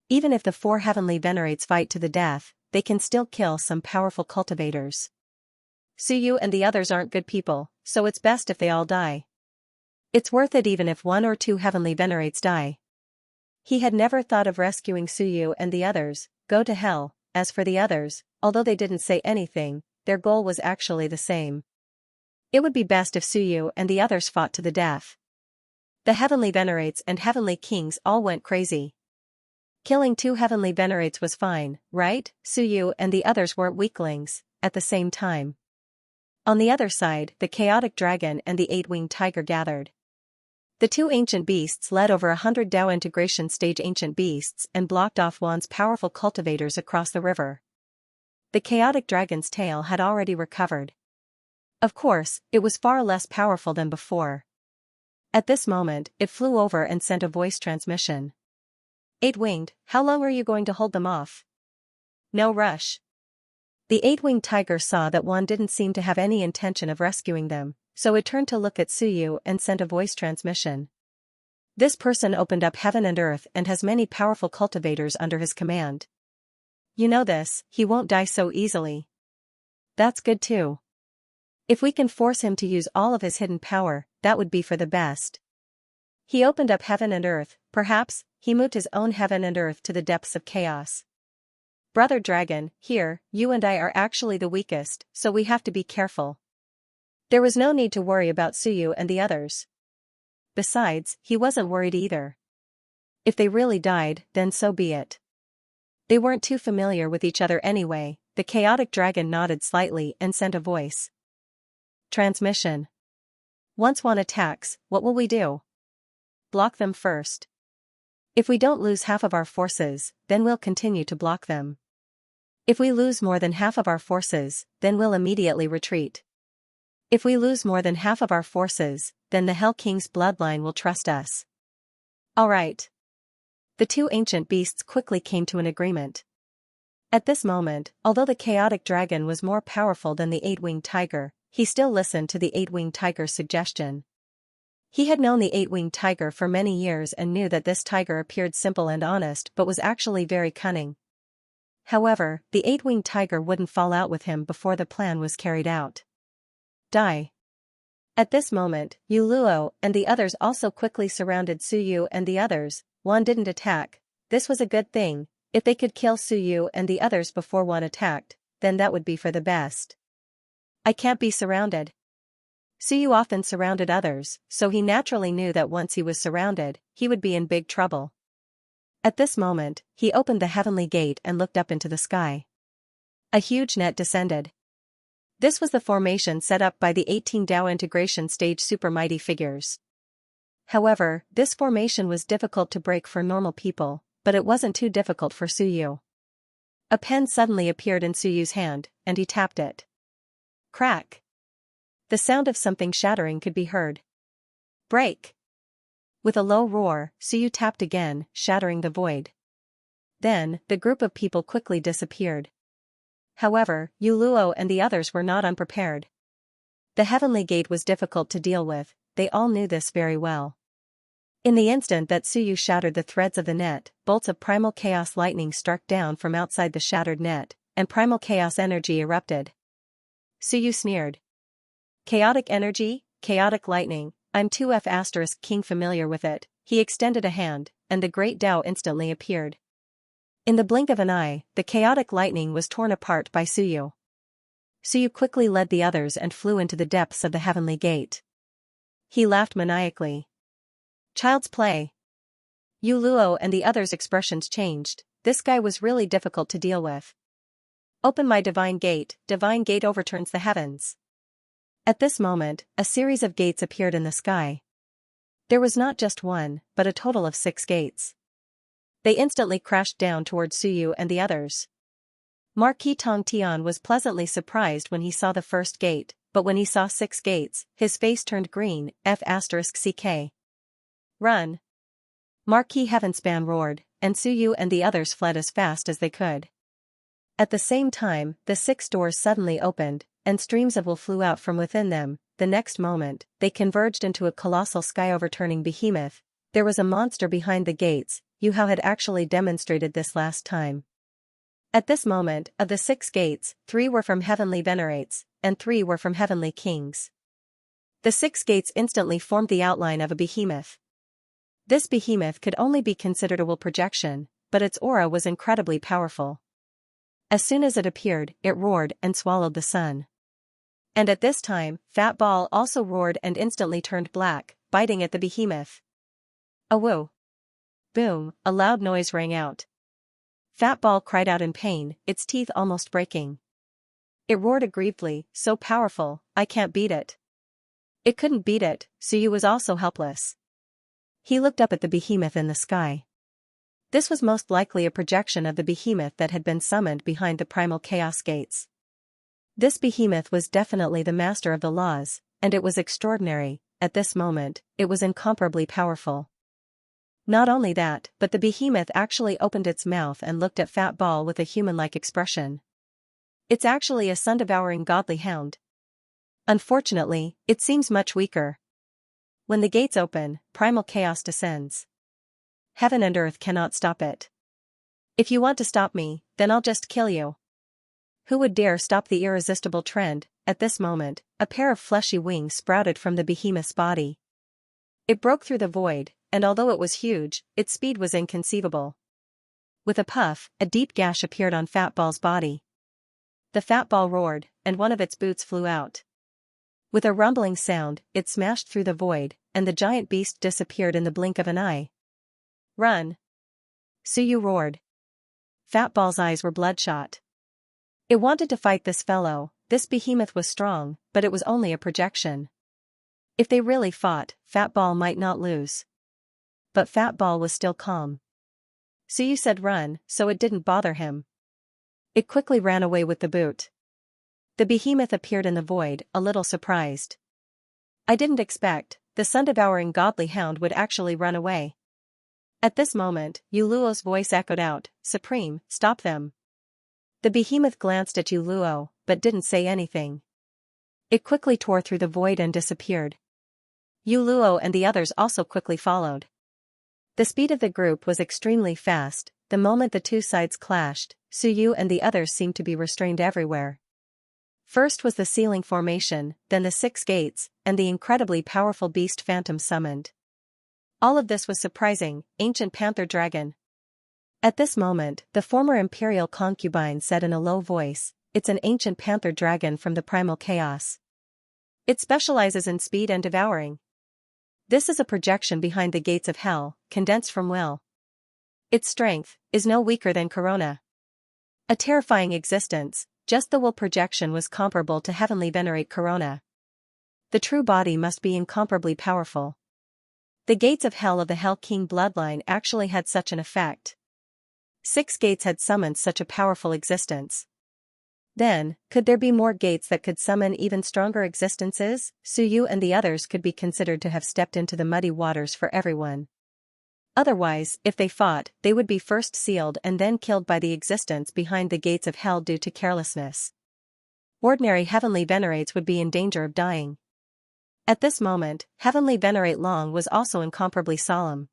Even if the 4 Heavenly Venerates fight to the death, they can still kill some powerful cultivators. Suyu and the others aren't good people, so it's best if they all die. It's worth it even if 1 or 2 Heavenly Venerates die." He had never thought of rescuing Suyu and the others. Go to hell. As for the others, although they didn't say anything, their goal was actually the same. It would be best if Suyu and the others fought to the death. The Heavenly Venerates and Heavenly Kings all went crazy. Killing 2 Heavenly Venerates was fine, right? Suyu and the others weren't weaklings. At the same time, on the other side, the Chaotic Dragon and the 8-Winged Tiger gathered. The 2 ancient beasts led over 100 Tao integration stage ancient beasts and blocked off Juan's powerful cultivators across the river. The Chaotic Dragon's tail had already recovered. Of course, it was far less powerful than before. At this moment, it flew over and sent a voice transmission. 8-Winged, how long are you going to hold them off? No rush. The 8-Winged Tiger saw that Juan didn't seem to have any intention of rescuing them, so it turned to look at Suyu and sent a voice transmission. This person opened up heaven and earth and has many powerful cultivators under his command. You know this, he won't die so easily. That's good too. If we can force him to use all of his hidden power, that would be for the best. He opened up heaven and earth, perhaps, he moved his own heaven and earth to the depths of chaos. Brother Dragon, here, you and I are actually the weakest, so we have to be careful. There was no need to worry about Suyu and the others. Besides, he wasn't worried either. If they really died, then so be it. They weren't too familiar with each other anyway. The Chaotic Dragon nodded slightly and sent a voice transmission. Once one attacks, what will we do? Block them first. If we don't lose half of our forces, then we'll continue to block them. If we lose more than half of our forces, then we'll immediately retreat. If we lose more than half of our forces, then the Hell King's bloodline will trust us. All right. The 2 ancient beasts quickly came to an agreement. At this moment, although the Chaotic Dragon was more powerful than the 8-Winged Tiger, he still listened to the 8-Winged Tiger's suggestion. He had known the 8-Winged Tiger for many years and knew that this tiger appeared simple and honest but was actually very cunning. However, the 8-Winged Tiger wouldn't fall out with him before the plan was carried out. Die. At this moment, Yu Luo and the others also quickly surrounded Suyu and the others. Juan didn't attack. This was a good thing. If they could kill Suyu and the others before Juan attacked, then that would be for the best. I can't be surrounded. Suyu often surrounded others, so he naturally knew that once he was surrounded, he would be in big trouble. At this moment, he opened the heavenly gate and looked up into the sky. A huge net descended. This was the formation set up by the 18 Dao integration stage super mighty figures. However, this formation was difficult to break for normal people, but it wasn't too difficult for Suyu. A pen suddenly appeared in Suyu's hand, and he tapped it. Crack! The sound of something shattering could be heard. Break! With a low roar, Suyu tapped again, shattering the void. Then, the group of people quickly disappeared. However, Yu Luo and the others were not unprepared. The heavenly gate was difficult to deal with, they all knew this very well. In the instant that Suyu shattered the threads of the net, bolts of primal chaos lightning struck down from outside the shattered net, and primal chaos energy erupted. Suyu sneered. Chaotic energy, chaotic lightning, I'm 2F** king familiar with it. He extended a hand, and the great Dao instantly appeared. In the blink of an eye, the chaotic lightning was torn apart by Suyu. Suyu quickly led the others and flew into the depths of the heavenly gate. He laughed maniacally. Child's play. Yu Luo and the others' expressions changed. This guy was really difficult to deal with. Open my divine gate overturns the heavens. At this moment, a series of gates appeared in the sky. There was not just one, but a total of 6 gates. They instantly crashed down towards Suyu and the others. Marquis Tong Tian was pleasantly surprised when he saw the first gate, but when he saw 6 gates, his face turned green, F***ck. Run! Marquis Heavenspan roared, and Suyu and the others fled as fast as they could. At the same time, the 6 doors suddenly opened, and streams of will flew out from within them. The next moment, they converged into a colossal sky-overturning behemoth. There was a monster behind the gates. Yu Hao had actually demonstrated this last time. At this moment, of the 6 gates, 3 were from heavenly venerates, and 3 were from heavenly kings. The 6 gates instantly formed the outline of a behemoth. This behemoth could only be considered a will projection, but its aura was incredibly powerful. As soon as it appeared, it roared and swallowed the sun. And at this time, Fat Ball also roared and instantly turned black, biting at the behemoth. Awoo! Boom, a loud noise rang out. Fat Ball cried out in pain, its teeth almost breaking. It roared aggrievedly, so powerful, I can't beat it. It couldn't beat it, Suyu was also helpless. He looked up at the behemoth in the sky. This was most likely a projection of the behemoth that had been summoned behind the primal chaos gates. This behemoth was definitely the master of the laws, and it was extraordinary. At this moment, it was incomparably powerful. Not only that, but the behemoth actually opened its mouth and looked at Fat Ball with a human-like expression. It's actually a sun-devouring godly hound. Unfortunately, it seems much weaker. When the gates open, primal chaos descends. Heaven and earth cannot stop it. If you want to stop me, then I'll just kill you. Who would dare stop the irresistible trend? At this moment, a pair of fleshy wings sprouted from the behemoth's body. It broke through the void, and although it was huge, its speed was inconceivable. With a puff, a deep gash appeared on Fat Ball's body. The Fat Ball roared, and one of its boots flew out. With a rumbling sound, it smashed through the void, and the giant beast disappeared in the blink of an eye. Run! Suyu roared. Fat Ball's eyes were bloodshot. It wanted to fight this fellow. This behemoth was strong, but it was only a projection. If they really fought, Fat Ball might not lose. But Fat Ball was still calm. Suyu said run, so it didn't bother him. It quickly ran away with the boot. The behemoth appeared in the void, a little surprised. I didn't expect the sun-devouring godly hound would actually run away. At this moment, Yu Luo's voice echoed out, Supreme, stop them. The behemoth glanced at Yu Luo, but didn't say anything. It quickly tore through the void and disappeared. Yu Luo and the others also quickly followed. The speed of the group was extremely fast. The moment the 2 sides clashed, Suyu and the others seemed to be restrained everywhere. First was the ceiling formation, then the 6 gates, and the incredibly powerful beast Phantom summoned. All of this was surprising. Ancient Panther Dragon. At this moment, the former imperial concubine said in a low voice, it's an ancient panther dragon from the primal chaos. It specializes in speed and devouring. This is a projection behind the gates of hell, condensed from will. Its strength is no weaker than Corona. A terrifying existence, just the will projection was comparable to heavenly venerate Corona. The true body must be incomparably powerful. The gates of hell of the Hell King bloodline actually had such an effect. 6 gates had summoned such a powerful existence. Then, could there be more gates that could summon even stronger existences? Suyu and the others could be considered to have stepped into the muddy waters for everyone. Otherwise, if they fought, they would be first sealed and then killed by the existence behind the gates of hell due to carelessness. Ordinary heavenly venerates would be in danger of dying. At this moment, heavenly venerate Long was also incomparably solemn.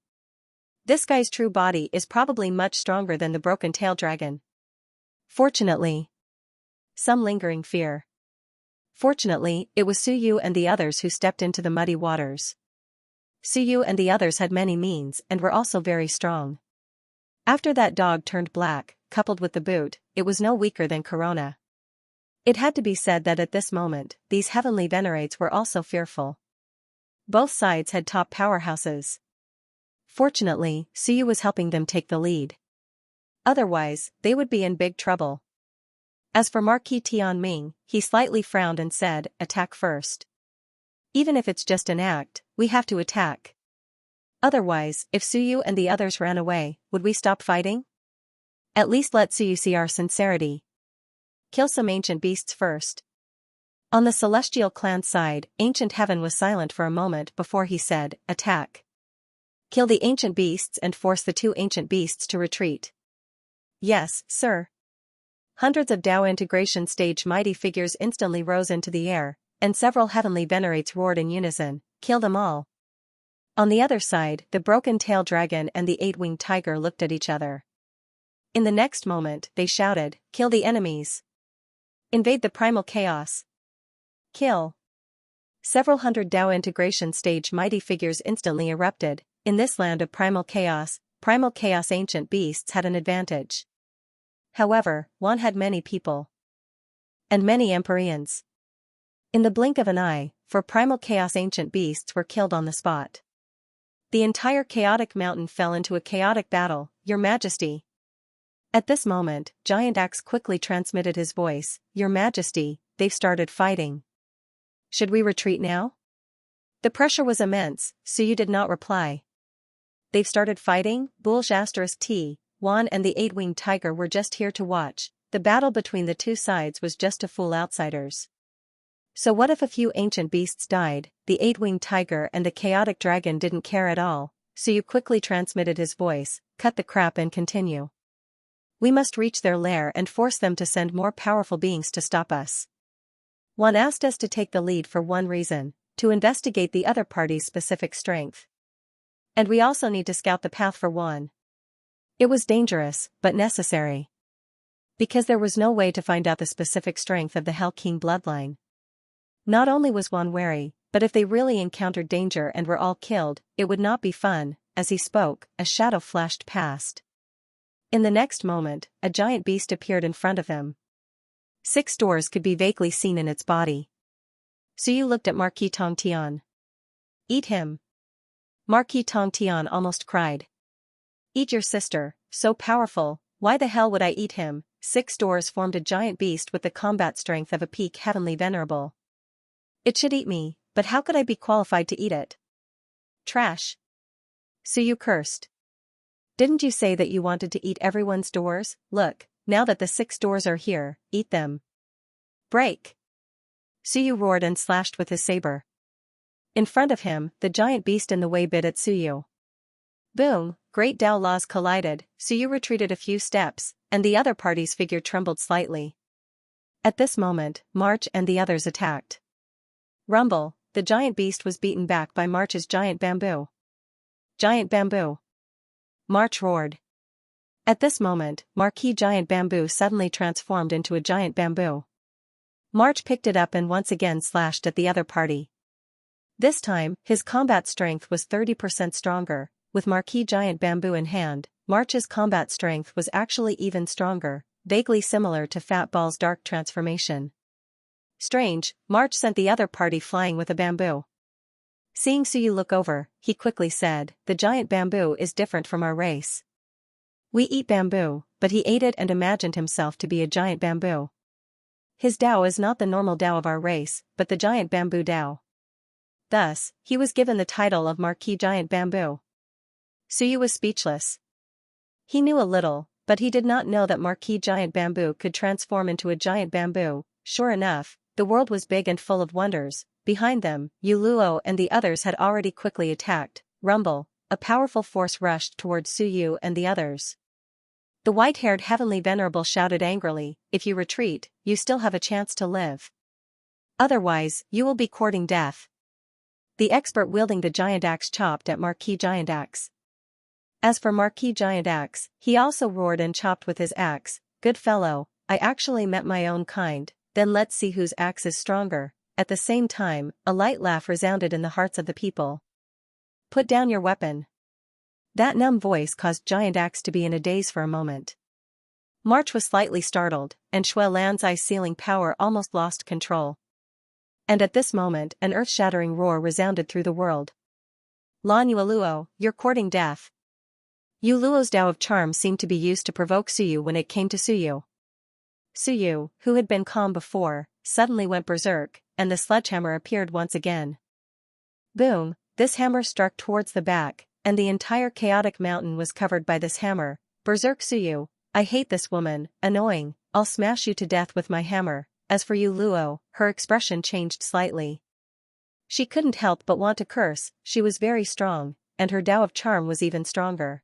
This guy's true body is probably much stronger than the broken tail dragon. Fortunately. Some lingering fear. Fortunately, it was Suyu and the others who stepped into the muddy waters. Suyu and the others had many means and were also very strong. After that dog turned black, coupled with the boot, it was no weaker than Corona. It had to be said that at this moment, these heavenly venerates were also fearful. Both sides had top powerhouses. Fortunately, Suyu was helping them take the lead. Otherwise, they would be in big trouble. As for Marquis Tianming, he slightly frowned and said, "Attack first. Even if it's just an act, we have to attack. Otherwise, if Suyu and the others ran away, would we stop fighting? At least let Suyu see our sincerity. Kill some ancient beasts first." On the celestial clan side, Ancient Heaven was silent for a moment before he said, "Attack. Kill the ancient beasts and force the 2 ancient beasts to retreat." "Yes, sir." Hundreds of Dao integration stage mighty figures instantly rose into the air, and several heavenly venerates roared in unison, "Kill them all." On the other side, the broken tail dragon and the 8-winged tiger looked at each other. In the next moment, they shouted, "Kill the enemies! Invade the primal chaos! Kill!" Several hundred Dao integration stage mighty figures instantly erupted. In this land of primal chaos ancient beasts had an advantage. However, one had many people. And many Empyreans. In the blink of an eye, for primal chaos ancient beasts were killed on the spot. The entire chaotic mountain fell into a chaotic battle, "Your Majesty." At this moment, Giant Axe quickly transmitted his voice, "Your Majesty, they've started fighting. Should we retreat now?" The pressure was immense, so you did not reply. "They've started fighting?" Bulge *T, Juan and the 8-winged tiger were just here to watch. The battle between the 2 sides was just to fool outsiders. So what if a few ancient beasts died? The 8-winged tiger and the chaotic dragon didn't care at all, so you quickly transmitted his voice, "Cut the crap and continue. We must reach their lair and force them to send more powerful beings to stop us." Juan asked us to take the lead for one reason, to investigate the other party's specific strength. And we also need to scout the path for Juan. It was dangerous, but necessary. Because there was no way to find out the specific strength of the Hell King bloodline. Not only was Juan wary, but if they really encountered danger and were all killed, it would not be fun. As he spoke, a shadow flashed past. In the next moment, a giant beast appeared in front of him. 6 doors could be vaguely seen in its body. Suyu looked at Marquis Tongtian. "Eat him." Marquis Tongtian almost cried. "Eat your sister, so powerful, why the hell would I eat him?" 6 doors formed a giant beast with the combat strength of a peak heavenly venerable. "It should eat me, but how could I be qualified to eat it? Trash." Suyu cursed. "Didn't you say that you wanted to eat everyone's doors? Look, now that the 6 doors are here, eat them. Break." Suyu roared and slashed with his saber. In front of him, the giant beast in the way bit at Suyu. Boom, great Dao laws collided, Suyu retreated a few steps, and the other party's figure trembled slightly. At this moment, March and the others attacked. Rumble, the giant beast was beaten back by March's giant bamboo. Giant bamboo. March roared. At this moment, Marquis Giant Bamboo suddenly transformed into a giant bamboo. March picked it up and once again slashed at the other party. This time, his combat strength was 30% stronger. With Marquis Giant Bamboo in hand, March's combat strength was actually even stronger, vaguely similar to Fat Ball's dark transformation. Strange, March sent the other party flying with a bamboo. Seeing Suyu look over, he quickly said, "The giant bamboo is different from our race. We eat bamboo," but he ate it and imagined himself to be a giant bamboo. His Tao is not the normal Tao of our race, but the giant bamboo Tao. Thus, he was given the title of Marquis Giant Bamboo. Suyu was speechless. He knew a little, but he did not know that Marquis Giant Bamboo could transform into a giant bamboo. Sure enough, the world was big and full of wonders. Behind them, Yuluo and the others had already quickly attacked. Rumble, a powerful force rushed towards Suyu and the others. The white-haired heavenly venerable shouted angrily, "If you retreat, you still have a chance to live. Otherwise, you will be courting death." The expert wielding the giant axe chopped at Marquis Giant Axe. As for Marquis Giant Axe, he also roared and chopped with his axe. "Good fellow, I actually met my own kind, then let's see whose axe is stronger." At the same time, a light laugh resounded in the hearts of the people. "Put down your weapon." That numb voice caused Giant Axe to be in a daze for a moment. March was slightly startled, and Shui Lan's eye-sealing power almost lost control. And at this moment, an earth-shattering roar resounded through the world. "Lan Yuluo, you're courting death." Yuluo's Tao of Charm seemed to be used to provoke Suyu when it came to Suyu. Suyu, who had been calm before, suddenly went berserk, and the sledgehammer appeared once again. Boom, this hammer struck towards the back, and the entire chaotic mountain was covered by this hammer. "Berserk Suyu, I hate this woman, annoying, I'll smash you to death with my hammer." As for Yuluo, her expression changed slightly. She couldn't help but want to curse. She was very strong, and her Tao of Charm was even stronger.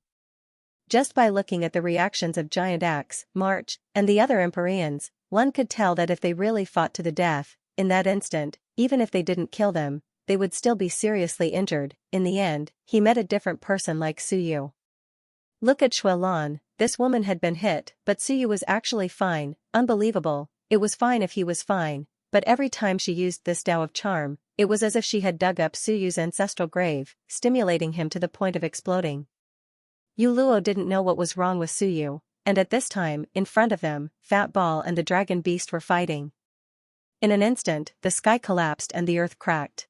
Just by looking at the reactions of Giant Axe, March, and the other Empyreans, one could tell that if they really fought to the death, in that instant, even if they didn't kill them, they would still be seriously injured. In the end, he met a different person like Suyu. Look at Shui Lan, this woman had been hit, but Suyu was actually fine. Unbelievable. It was fine if he was fine, but every time she used this Tao of Charm, it was as if she had dug up Suyu's ancestral grave, stimulating him to the point of exploding. Yuluo didn't know what was wrong with Suyu, and at this time, in front of them, Fat Ball and the Dragon Beast were fighting. In an instant, the sky collapsed and the earth cracked.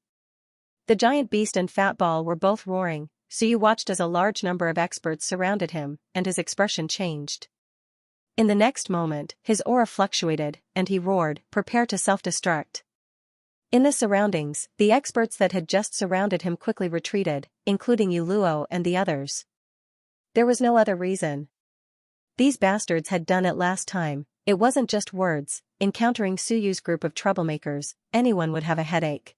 The giant beast and Fat Ball were both roaring. Suyu watched as a large number of experts surrounded him, and his expression changed. In the next moment, his aura fluctuated, and he roared, "Prepare to self-destruct." In the surroundings, the experts that had just surrounded him quickly retreated, including Yuluo and the others. There was no other reason. These bastards had done it last time. It wasn't just words. Encountering Suyu's group of troublemakers, anyone would have a headache.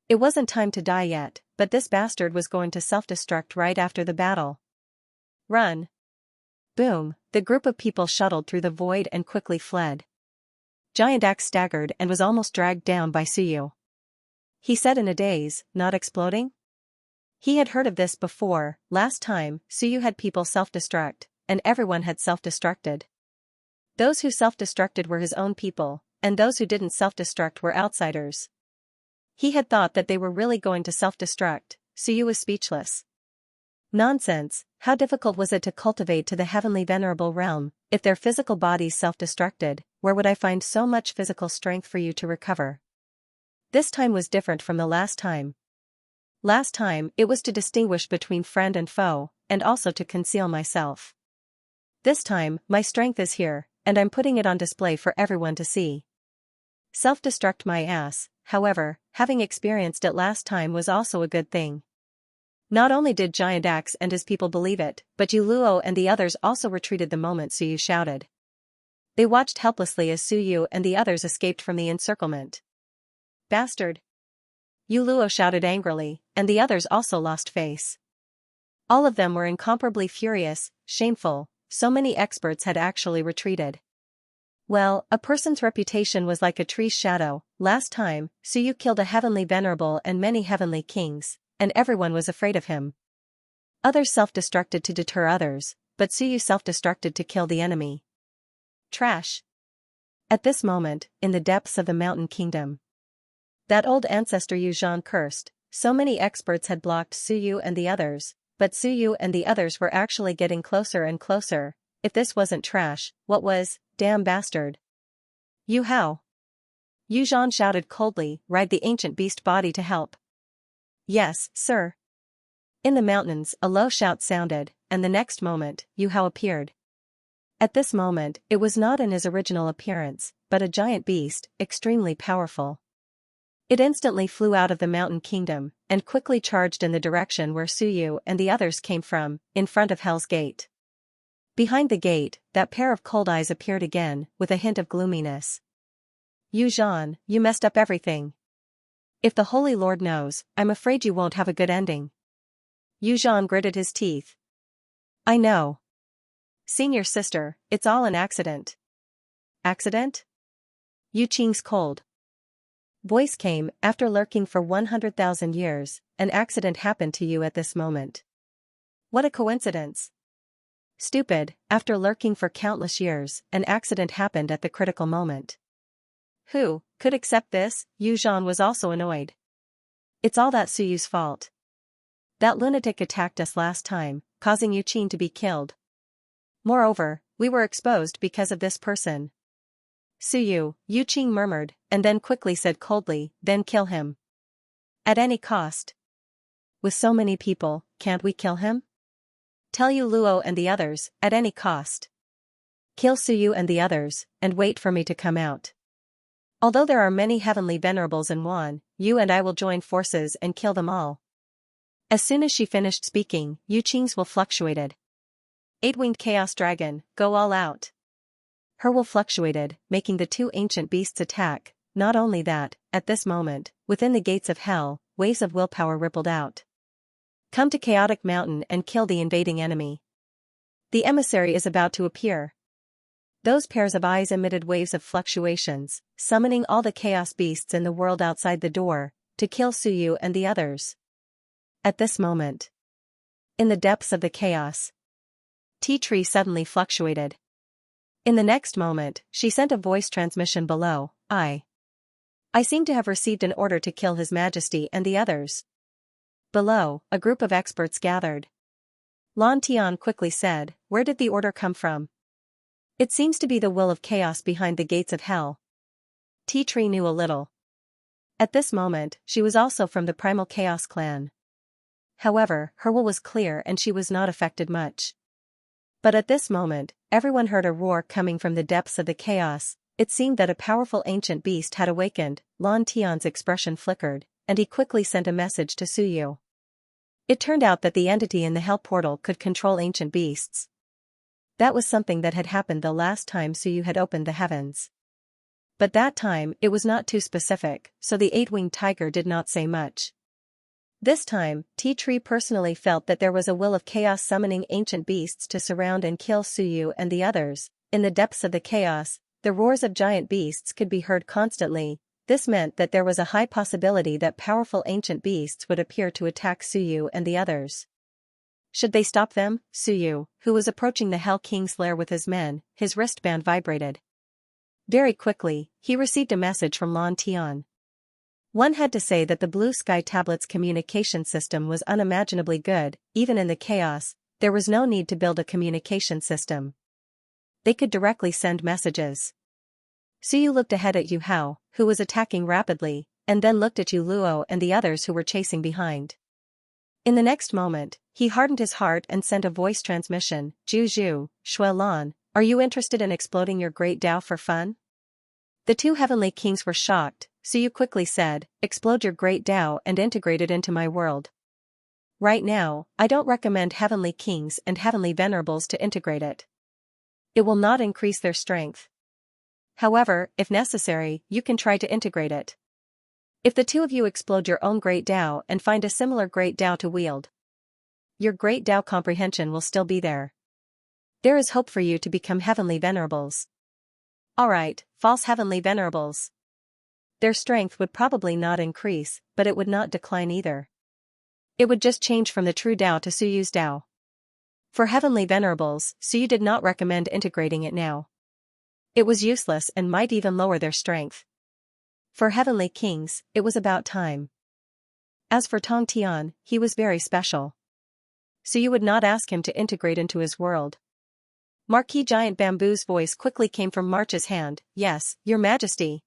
It wasn't time to die yet, but this bastard was going to self-destruct right after the battle. "Run!" Boom, the group of people shuttled through the void and quickly fled. Giant Axe staggered and was almost dragged down by Suyu. He said in a daze, "Not exploding?" He had heard of this before. Last time, Suyu had people self-destruct, and everyone had self-destructed. Those who self-destructed were his own people, and those who didn't self-destruct were outsiders. He had thought that they were really going to self-destruct. Suyu was speechless. Nonsense, how difficult was it to cultivate to the heavenly venerable realm? If their physical bodies self-destructed, where would I find so much physical strength for you to recover? This time was different from the last time. Last time, it was to distinguish between friend and foe, and also to conceal myself. This time, my strength is here, and I'm putting it on display for everyone to see. Self-destruct my ass. However, having experienced it last time was also a good thing. Not only did Giant Axe and his people believe it, but Yuluo and the others also retreated the moment Suyu shouted. They watched helplessly as Suyu and the others escaped from the encirclement. "Bastard!" Yuluo shouted angrily, and the others also lost face. All of them were incomparably furious, shameful, so many experts had actually retreated. Well, a person's reputation was like a tree's shadow. Last time, Suyu killed a heavenly venerable and many heavenly kings, and everyone was afraid of him. Others self-destructed to deter others, but Suyu self-destructed to kill the enemy. Trash. At this moment, in the depths of the mountain kingdom, that old ancestor Yuzhan cursed. So many experts had blocked Suyu and the others, but Suyu and the others were actually getting closer and closer. If this wasn't trash, what was? Damn bastard. You how? Yu Zhan shouted coldly, ride the ancient beast body to help. Yes, sir. In the mountains, a low shout sounded, and the next moment, Yu Hao appeared. At this moment, it was not in his original appearance, but a giant beast, extremely powerful. It instantly flew out of the mountain kingdom, and quickly charged in the direction where Suyu and the others came from, in front of Hell's Gate. Behind the gate, that pair of cold eyes appeared again, with a hint of gloominess. Yu Zhan, you messed up everything. If the Holy Lord knows, I'm afraid you won't have a good ending. Yu Zhan gritted his teeth. I know. Senior sister, it's all an accident. Accident? Yu Qing's cold voice came, after lurking for 100,000 years, an accident happened to you at this moment. What a coincidence. Stupid, after lurking for countless years, an accident happened at the critical moment. Who could accept this? Yu Zhan was also annoyed. It's all that Suyu's fault. That lunatic attacked us last time, causing Yu Qing to be killed. Moreover, we were exposed because of this person. Suyu, Yu Qing murmured, and then quickly said coldly, then kill him. At any cost. With so many people, can't we kill him? Tell Yu Luo and the others, at any cost. Kill Suyu and the others, and wait for me to come out. Although there are many heavenly venerables in Wan, you and I will join forces and kill them all. As soon as she finished speaking, Yu Qing's will fluctuated. Eight-winged chaos dragon, go all out. Her will fluctuated, making the two ancient beasts attack. Not only that, at this moment, within the gates of hell, waves of willpower rippled out. Come to Chaotic Mountain and kill the invading enemy. The emissary is about to appear. Those pairs of eyes emitted waves of fluctuations, summoning all the chaos beasts in the world outside the door, to kill Suyu and the others. At this moment, in the depths of the chaos, Tea Tree suddenly fluctuated. In the next moment, she sent a voice transmission below, I seem to have received an order to kill His Majesty and the others. Below, a group of experts gathered. Lan Tian quickly said, where did the order come from? It seems to be the will of chaos behind the gates of hell. Tea Tree knew a little. At this moment, she was also from the Primal Chaos clan. However, her will was clear and she was not affected much. But at this moment, everyone heard a roar coming from the depths of the chaos. It seemed that a powerful ancient beast had awakened. Lan Tian's expression flickered, and he quickly sent a message to Suyu. It turned out that the entity in the hell portal could control ancient beasts. That was something that had happened the last time Suyu had opened the heavens. But that time, it was not too specific, so the eight-winged tiger did not say much. This time, Tea Tree personally felt that there was a will of chaos summoning ancient beasts to surround and kill Suyu and the others. In the depths of the chaos, the roars of giant beasts could be heard constantly. This meant that there was a high possibility that powerful ancient beasts would appear to attack Suyu and the others. Should they stop them? Suyu, who was approaching the Hell King's lair with his men, his wristband vibrated. Very quickly, he received a message from Lan Tian. One had to say that the Blue Sky Tablet's communication system was unimaginably good. Even in the chaos, there was no need to build a communication system. They could directly send messages. Suyu looked ahead at Yu Hao, who was attacking rapidly, and then looked at Yu Luo and the others who were chasing behind. In the next moment, he hardened his heart and sent a voice transmission. Zhu, Shui Lan, are you interested in exploding your great Dao for fun? The two heavenly kings were shocked. Suyu quickly said, explode your great Dao and integrate it into my world. Right now, I don't recommend heavenly kings and heavenly venerables to integrate it. It will not increase their strength. However, if necessary, you can try to integrate it. If the two of you explode your own great Dao and find a similar great Dao to wield, your great Dao comprehension will still be there. There is hope for you to become heavenly venerables. Alright, false heavenly venerables. Their strength would probably not increase, but it would not decline either. It would just change from the true Dao to Suyu's Dao. For heavenly venerables, Suyu did not recommend integrating it now. It was useless and might even lower their strength. For heavenly kings, it was about time. As for Tong Tian, he was very special. Suyu would not ask him to integrate into his world. Marquis Giant Bamboo's voice quickly came from March's hand. Yes, Your Majesty.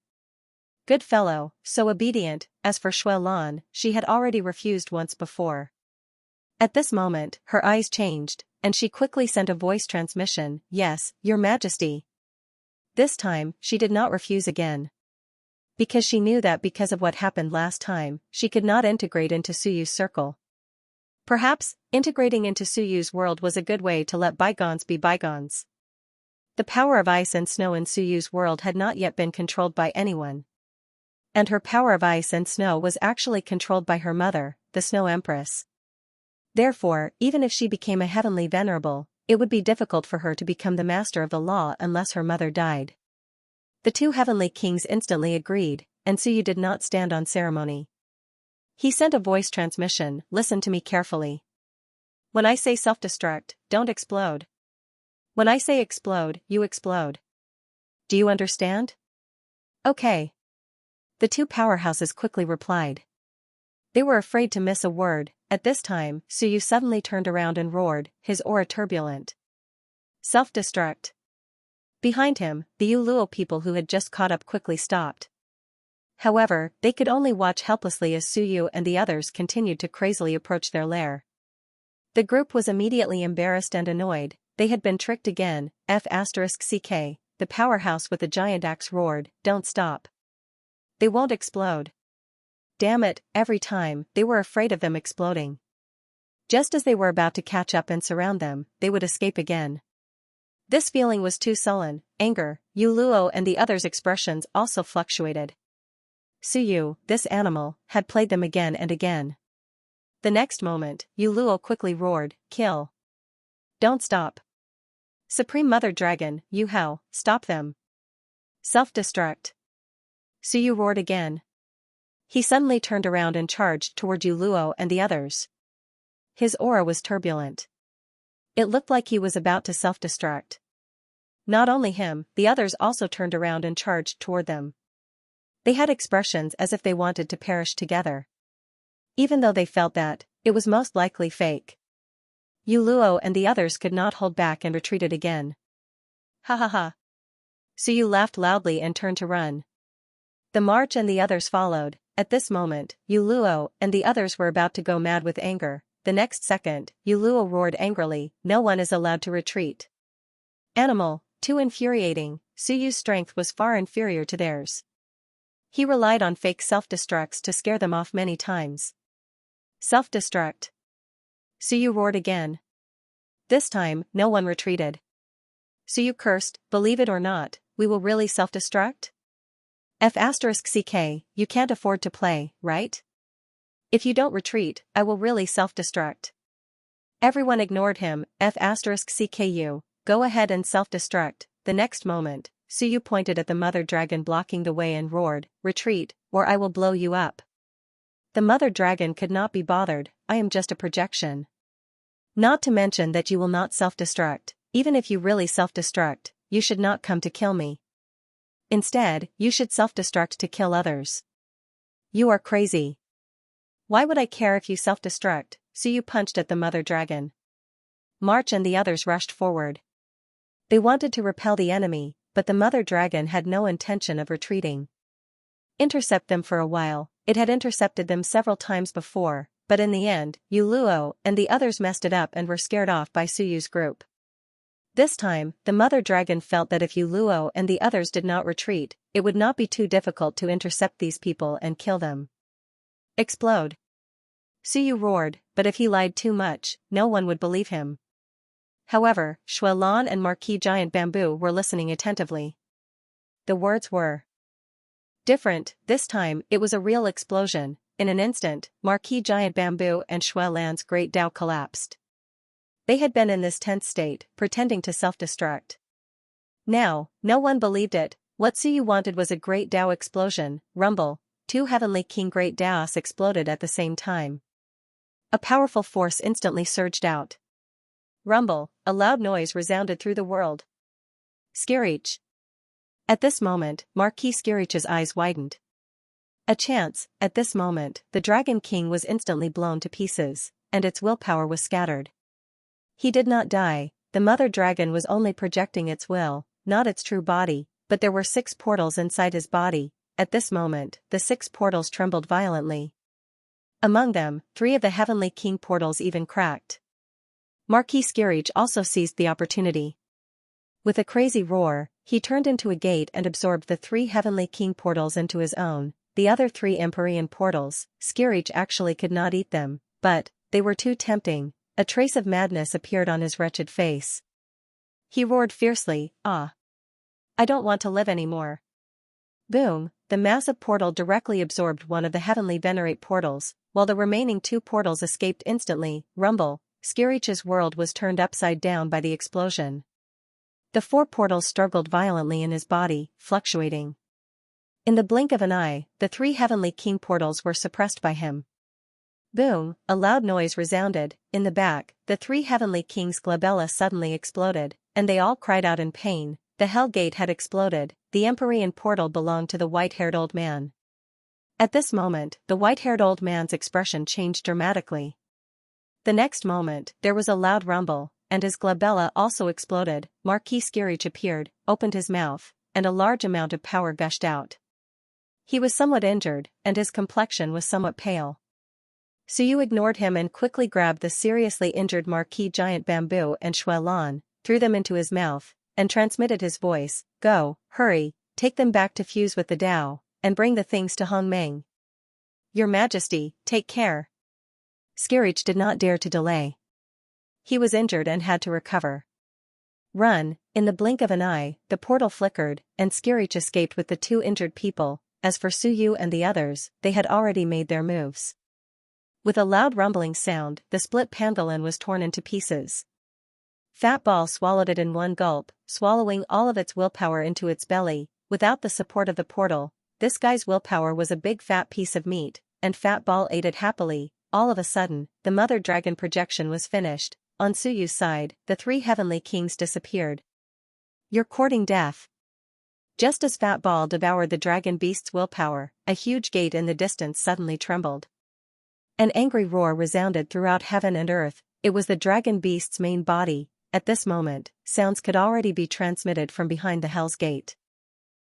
Good fellow, so obedient. As for Shui Lan, she had already refused once before. At this moment, her eyes changed, and she quickly sent a voice transmission, "Yes, Your Majesty." This time, she did not refuse again. Because she knew that because of what happened last time, she could not integrate into Suyu's circle. Perhaps, integrating into Suyu's world was a good way to let bygones be bygones. The power of ice and snow in Suyu's world had not yet been controlled by anyone. And her power of ice and snow was actually controlled by her mother, the Snow Empress. Therefore, even if she became a heavenly venerable, it would be difficult for her to become the master of the law unless her mother died. The two heavenly kings instantly agreed, and Suyu did not stand on ceremony. He sent a voice transmission, "Listen to me carefully. When I say self-destruct, don't explode. When I say explode, you explode. Do you understand?" "Okay." The two powerhouses quickly replied. They were afraid to miss a word. At this time, Suyu suddenly turned around and roared, his aura turbulent. "Self-destruct." Behind him, the Yuluo people who had just caught up quickly stopped. However, they could only watch helplessly as Suyu and the others continued to crazily approach their lair. The group was immediately embarrassed and annoyed. They had been tricked again. F***ck, the powerhouse with the giant axe roared, "Don't stop. They won't explode." Damn it, every time, they were afraid of them exploding. Just as they were about to catch up and surround them, they would escape again. This feeling was too sullen. Anger, Yuluo and the others' expressions also fluctuated. Suyu, this animal, had played them again and again. The next moment, Yuluo quickly roared, "Kill. Don't stop. Supreme Mother Dragon, Yu Hao, stop them. Self-destruct." Suyu roared again. He suddenly turned around and charged toward Yuluo and the others. His aura was turbulent. It looked like he was about to self-destruct. Not only him, the others also turned around and charged toward them. They had expressions as if they wanted to perish together. Even though they felt that, it was most likely fake. Yuluo and the others could not hold back and retreated again. "Ha ha ha." Suyu laughed loudly and turned to run. The march and the others followed. At this moment, Yuluo and the others were about to go mad with anger. The next second, Yuluo roared angrily, "No one is allowed to retreat." Animal, too infuriating. Suyu's strength was far inferior to theirs. He relied on fake self-destructs to scare them off many times. "Self-destruct." Suyu roared again. This time, no one retreated. Suyu cursed, "Believe it or not, we will really self-destruct? F***ck, you can't afford to play, right? If you don't retreat, I will really self-destruct." Everyone ignored him. F***cku, go ahead and self-destruct. The next moment, Suyu pointed at the mother dragon blocking the way and roared, "Retreat, or I will blow you up." The mother dragon could not be bothered, "I am just a projection. Not to mention that you will not self-destruct. Even if you really self-destruct, you should not come to kill me. Instead, you should self-destruct to kill others. You are crazy. Why would I care if you self-destruct?" Suyu punched at the mother dragon. March and the others rushed forward. They wanted to repel the enemy, but the mother dragon had no intention of retreating. Intercept them for a while. It had intercepted them several times before, but in the end, Yuluo and the others messed it up and were scared off by Suyu's group. This time, the mother dragon felt that if Yuluo and the others did not retreat, it would not be too difficult to intercept these people and kill them. "Explode." Suyu roared, but if he lied too much, no one would believe him. However, Shui Lan and Marquis Giant Bamboo were listening attentively. The words were different. This time, it was a real explosion. In an instant, Marquis Giant Bamboo and Shui Lan's great Dao collapsed. They had been in this tense state, pretending to self-destruct. Now, no one believed it. What Suyu wanted was a great Dao explosion. Rumble, two heavenly king great Daos exploded at the same time. A powerful force instantly surged out. Rumble, a loud noise resounded through the world. Screech. At this moment, Marquis Screech's eyes widened. A chance. At this moment, the Dragon King was instantly blown to pieces, and its willpower was scattered. He did not die. The mother dragon was only projecting its will, not its true body, but there were 6 portals inside his body, At this moment, the 6 portals trembled violently. Among them, 3 of the Heavenly King portals even cracked. Marquis Xianxia also seized the opportunity. With a crazy roar, he turned into a gate and absorbed the 3 Heavenly King portals into his own. The other 3 Empyrean portals, Xianxia actually could not eat them, but they were too tempting. A trace of madness appeared on his wretched face. He roared fiercely, "Ah! I don't want to live anymore." Boom! The massive portal directly absorbed one of the Heavenly Venerate portals, while the remaining 2 portals escaped instantly. Rumble! Xianxia's world was turned upside down by the explosion. The 4 portals struggled violently in his body, fluctuating. In the blink of an eye, the 3 Heavenly King portals were suppressed by him. Boom! A loud noise resounded. In the back, the 3 Heavenly Kings' glabella suddenly exploded, and they all cried out in pain. The Hell Gate had exploded. The Empyrean portal belonged to the white-haired old man. At this moment, the white-haired old man's expression changed dramatically. The next moment, there was a loud rumble, and his glabella also exploded. Marquis Xianxia appeared, opened his mouth, and a large amount of power gushed out. He was somewhat injured, and his complexion was somewhat pale. Suyu ignored him and quickly grabbed the seriously injured Marquis Giant Bamboo and Shui Lan, threw them into his mouth, and transmitted his voice, "Go, hurry, take them back to fuse with the Tao, and bring the things to Hongmeng. Your Majesty, take care." Xianxia did not dare to delay. He was injured and had to recover. Run! In the blink of an eye, the portal flickered, and Xianxia escaped with the 2 injured people. As for Suyu and the others, they had already made their moves. With a loud rumbling sound, the split pangolin was torn into pieces. Fat Ball swallowed it in one gulp, swallowing all of its willpower into its belly. Without the support of the portal, this guy's willpower was a big fat piece of meat, and Fat Ball ate it happily. All of a sudden, the Mother Dragon projection was finished. On Suyu's side, the 3 Heavenly Kings disappeared. "You're courting death." Just as Fat Ball devoured the dragon beast's willpower, a huge gate in the distance suddenly trembled. An angry roar resounded throughout heaven and earth. It was the dragon beast's main body. At this moment, sounds could already be transmitted from behind the Hell's Gate.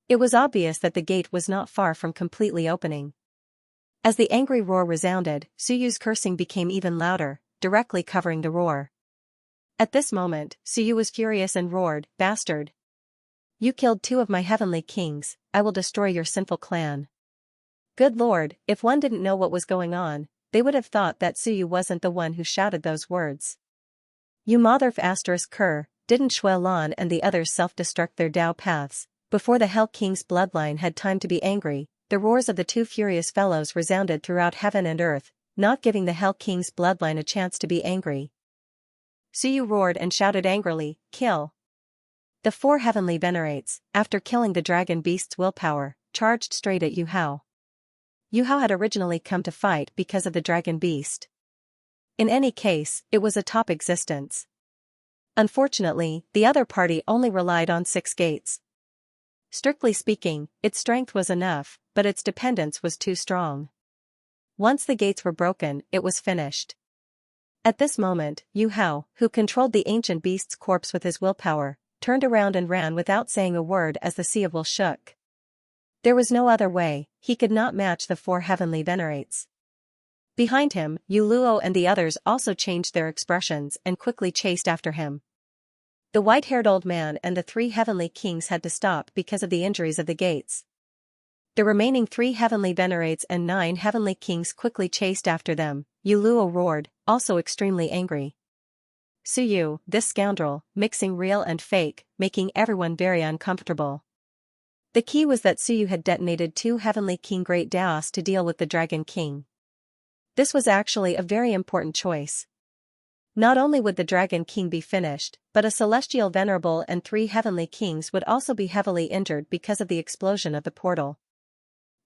It was obvious that the gate was not far from completely opening. As the angry roar resounded, Suyu's cursing became even louder, directly covering the roar. At this moment, Suyu was furious and roared, "Bastard! You killed 2 of my Heavenly Kings, I will destroy your sinful clan." Good Lord, if one didn't know what was going on, they would have thought that Suyu wasn't the one who shouted those words. "You mother ***, didn't Shui Lan and the others self-destruct their Tao paths?" Before the Hell King's bloodline had time to be angry, the roars of the 2 furious fellows resounded throughout heaven and earth, not giving the Hell King's bloodline a chance to be angry. Suyu roared and shouted angrily, "Kill!" The 4 Heavenly Venerates, after killing the dragon beast's willpower, charged straight at Yu Hao. Yu Hao had originally come to fight because of the dragon beast. In any case, it was a top existence. Unfortunately, the other party only relied on 6 gates. Strictly speaking, its strength was enough, but its dependence was too strong. Once the gates were broken, it was finished. At this moment, Yu Hao, who controlled the ancient beast's corpse with his willpower, turned around and ran without saying a word as the sea of will shook. There was no other way, he could not match the 4 Heavenly Venerates. Behind him, Yu Luo and the others also changed their expressions and quickly chased after him. The white-haired old man and the 3 Heavenly Kings had to stop because of the injuries of the gates. The remaining 3 Heavenly Venerates and 9 Heavenly Kings quickly chased after them. Yu Luo roared, also extremely angry. Suyu, this scoundrel, mixing real and fake, making everyone very uncomfortable. The key was that Suyu had detonated 2 Heavenly King Great Daos to deal with the Dragon King. This was actually a very important choice. Not only would the Dragon King be finished, but a Celestial Venerable and 3 Heavenly Kings would also be heavily injured because of the explosion of the portal.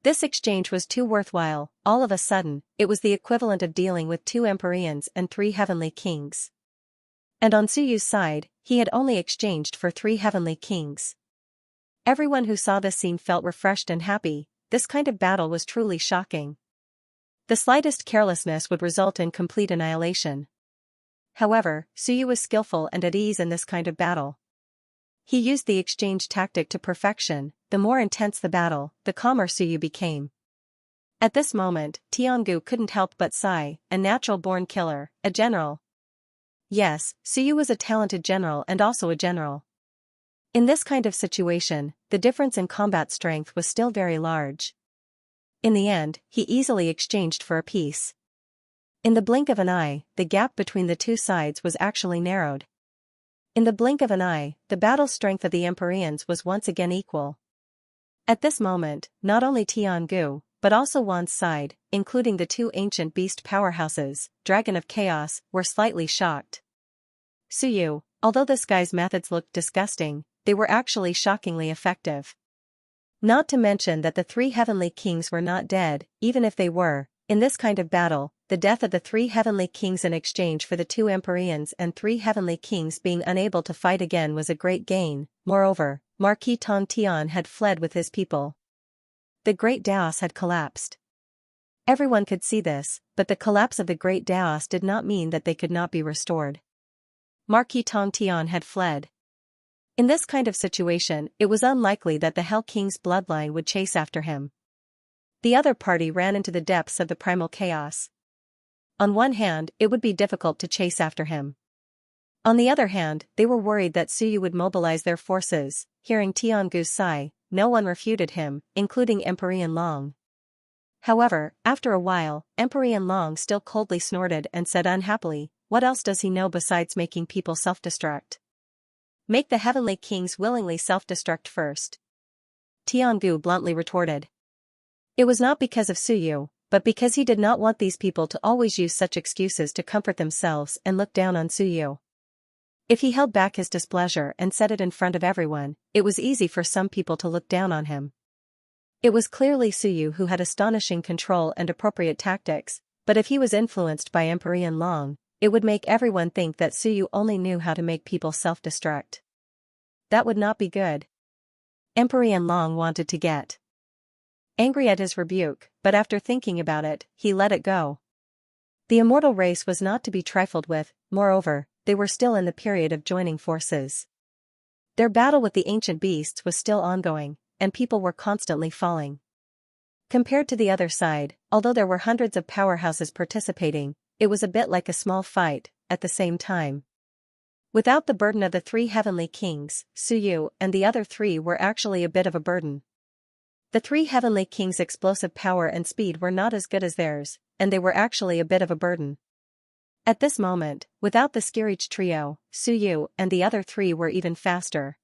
This exchange was too worthwhile. All of a sudden, it was the equivalent of dealing with 2 Empyreans and 3 Heavenly Kings. And on Suyu's side, he had only exchanged for 3 Heavenly Kings. Everyone who saw this scene felt refreshed and happy. This kind of battle was truly shocking. The slightest carelessness would result in complete annihilation. However, Suyu was skillful and at ease in this kind of battle. He used the exchange tactic to perfection. The more intense the battle, the calmer Suyu became. At this moment, Tiangu couldn't help but sigh, a natural-born killer, a general. Yes, Suyu was a talented general and also a general. In this kind of situation, the difference in combat strength was still very large. In the end, he easily exchanged for a peace. In the blink of an eye, the gap between the two sides was actually narrowed. In the blink of an eye, the battle strength of the Empyreans was once again equal. At this moment, not only Tiangu, but also Wan's side, including the two ancient beast powerhouses, Dragon of Chaos, were slightly shocked. Suyu, although this guy's methods looked disgusting, they were actually shockingly effective. Not to mention that the three heavenly kings were not dead, even if they were. In this kind of battle, the death of the three heavenly kings in exchange for the two Empyreans and three heavenly kings being unable to fight again was a great gain. Moreover, Marquis Tong Tian had fled with his people. The Great Daos had collapsed. Everyone could see this, but the collapse of the Great Daos did not mean that they could not be restored. Marquis Tong Tian had fled. In this kind of situation, it was unlikely that the Hell King's bloodline would chase after him. The other party ran into the depths of the primal chaos. On one hand, it would be difficult to chase after him. On the other hand, they were worried that Suyu would mobilize their forces. Hearing Tiangu's sigh, no one refuted him, including Emperor Long. However, after a while, Emperor Long still coldly snorted and said unhappily, "What else does he know besides making people self-destruct? Make the heavenly kings willingly self-destruct first." Tiangu bluntly retorted. It was not because of Suyu, but because he did not want these people to always use such excuses to comfort themselves and look down on Suyu. If he held back his displeasure and said it in front of everyone, it was easy for some people to look down on him. It was clearly Suyu who had astonishing control and appropriate tactics, but if he was influenced by Emperor Long, it would make everyone think that Suyu only knew how to make people self-destruct. That would not be good. Emperor Long wanted to get angry at his rebuke, but after thinking about it, he let it go. The immortal race was not to be trifled with. Moreover, they were still in the period of joining forces. Their battle with the ancient beasts was still ongoing, and people were constantly falling. Compared to the other side, although there were hundreds of powerhouses participating, it was a bit like a small fight. At the same time, without the burden of the three heavenly kings, Suyu and the other three were actually a bit of a burden. The three heavenly kings' explosive power and speed were not as good as theirs, and they were actually a bit of a burden. At this moment, without the Skirich trio, Suyu and the other three were even faster.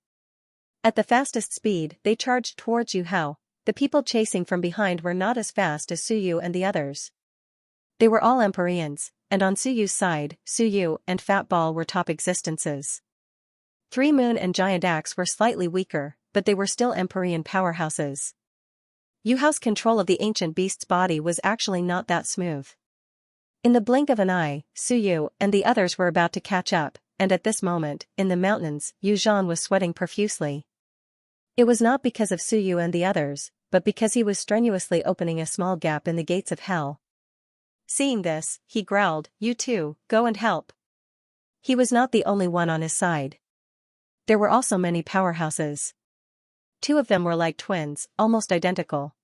At the fastest speed, they charged towards Yu Hao. The people chasing from behind were not as fast as Suyu and the others. They were all Empyreans, and on Suyu's side, Suyu and Fat Ball were top existences. Three Moon and Giant Axe were slightly weaker, but they were still Empyrean powerhouses. Yu Hao's control of the ancient beast's body was actually not that smooth. In the blink of an eye, Suyu and the others were about to catch up, and at this moment, in the mountains, Yu Zhan was sweating profusely. It was not because of Suyu and the others, but because he was strenuously opening a small gap in the gates of hell. Seeing this, he growled, "You too, go and help." He was not the only one on his side. There were also many powerhouses. Two of them were like twins, almost identical.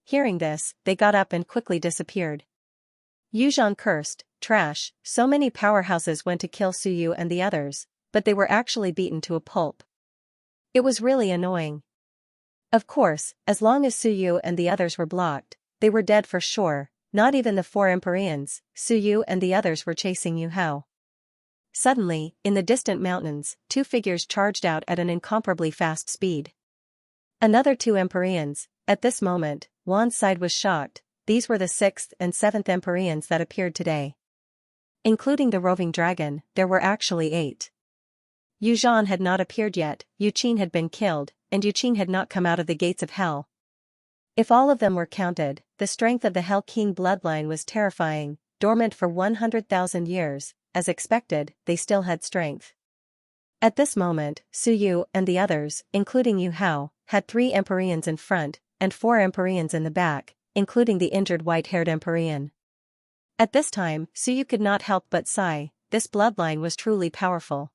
Hearing this, they got up and quickly disappeared. Yu Zhan cursed, "Trash, so many powerhouses went to kill Suyu and the others, but they were actually beaten to a pulp." It was really annoying. Of course, as long as Suyu and the others were blocked, they were dead for sure. Not even the four Empyreans, Suyu and the others were chasing Yu Hao. Suddenly, in the distant mountains, two figures charged out at an incomparably fast speed. Another two Empyreans. At this moment, Wan's side was shocked. These were the 6th and 7th Empyreans that appeared today. Including the roving dragon, there were actually 8. Yu Zhan had not appeared yet, Yu Qin had been killed, and Yu Qin had not come out of the gates of hell. If all of them were counted, the strength of the Hell King bloodline was terrifying. Dormant for 100,000 years, as expected, they still had strength. At this moment, Suyu and the others, including Yu Hao, had 3 Empyreans in front, and 4 Empyreans in the back, including the injured white-haired Empyrean. At this time, Suyu could not help but sigh. This bloodline was truly powerful.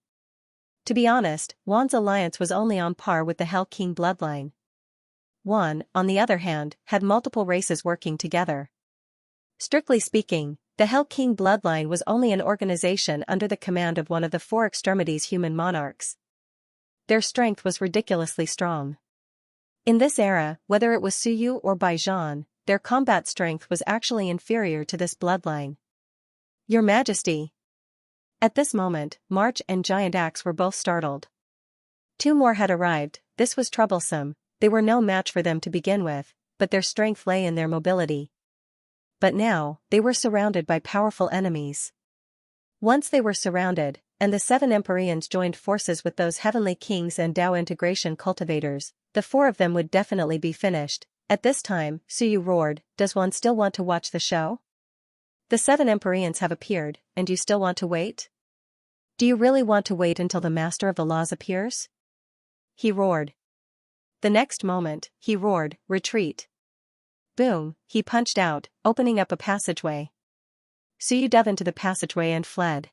To be honest, Wan's alliance was only on par with the Hell King bloodline. Wan, on the other hand, had multiple races working together. Strictly speaking, the Hell King bloodline was only an organization under the command of one of the four extremities human monarchs. Their strength was ridiculously strong. In this era, whether it was Suyu or Baijan, their combat strength was actually inferior to this bloodline. Your Majesty. At this moment, March and Giant Axe were both startled. Two more had arrived. This was troublesome. They were no match for them to begin with, but their strength lay in their mobility. But now, they were surrounded by powerful enemies. Once they were surrounded, and the 7 Empyreans joined forces with those heavenly kings and Tao integration cultivators, the 4 of them would definitely be finished. At this time, Suyu roared, "Does one still want to watch the show? The 7 Empyreans have appeared, and you still want to wait? Do you really want to wait until the Master of the Laws appears?" He roared. The next moment, he roared, "Retreat!" Boom, he punched out, opening up a passageway. Suyu dove into the passageway and fled.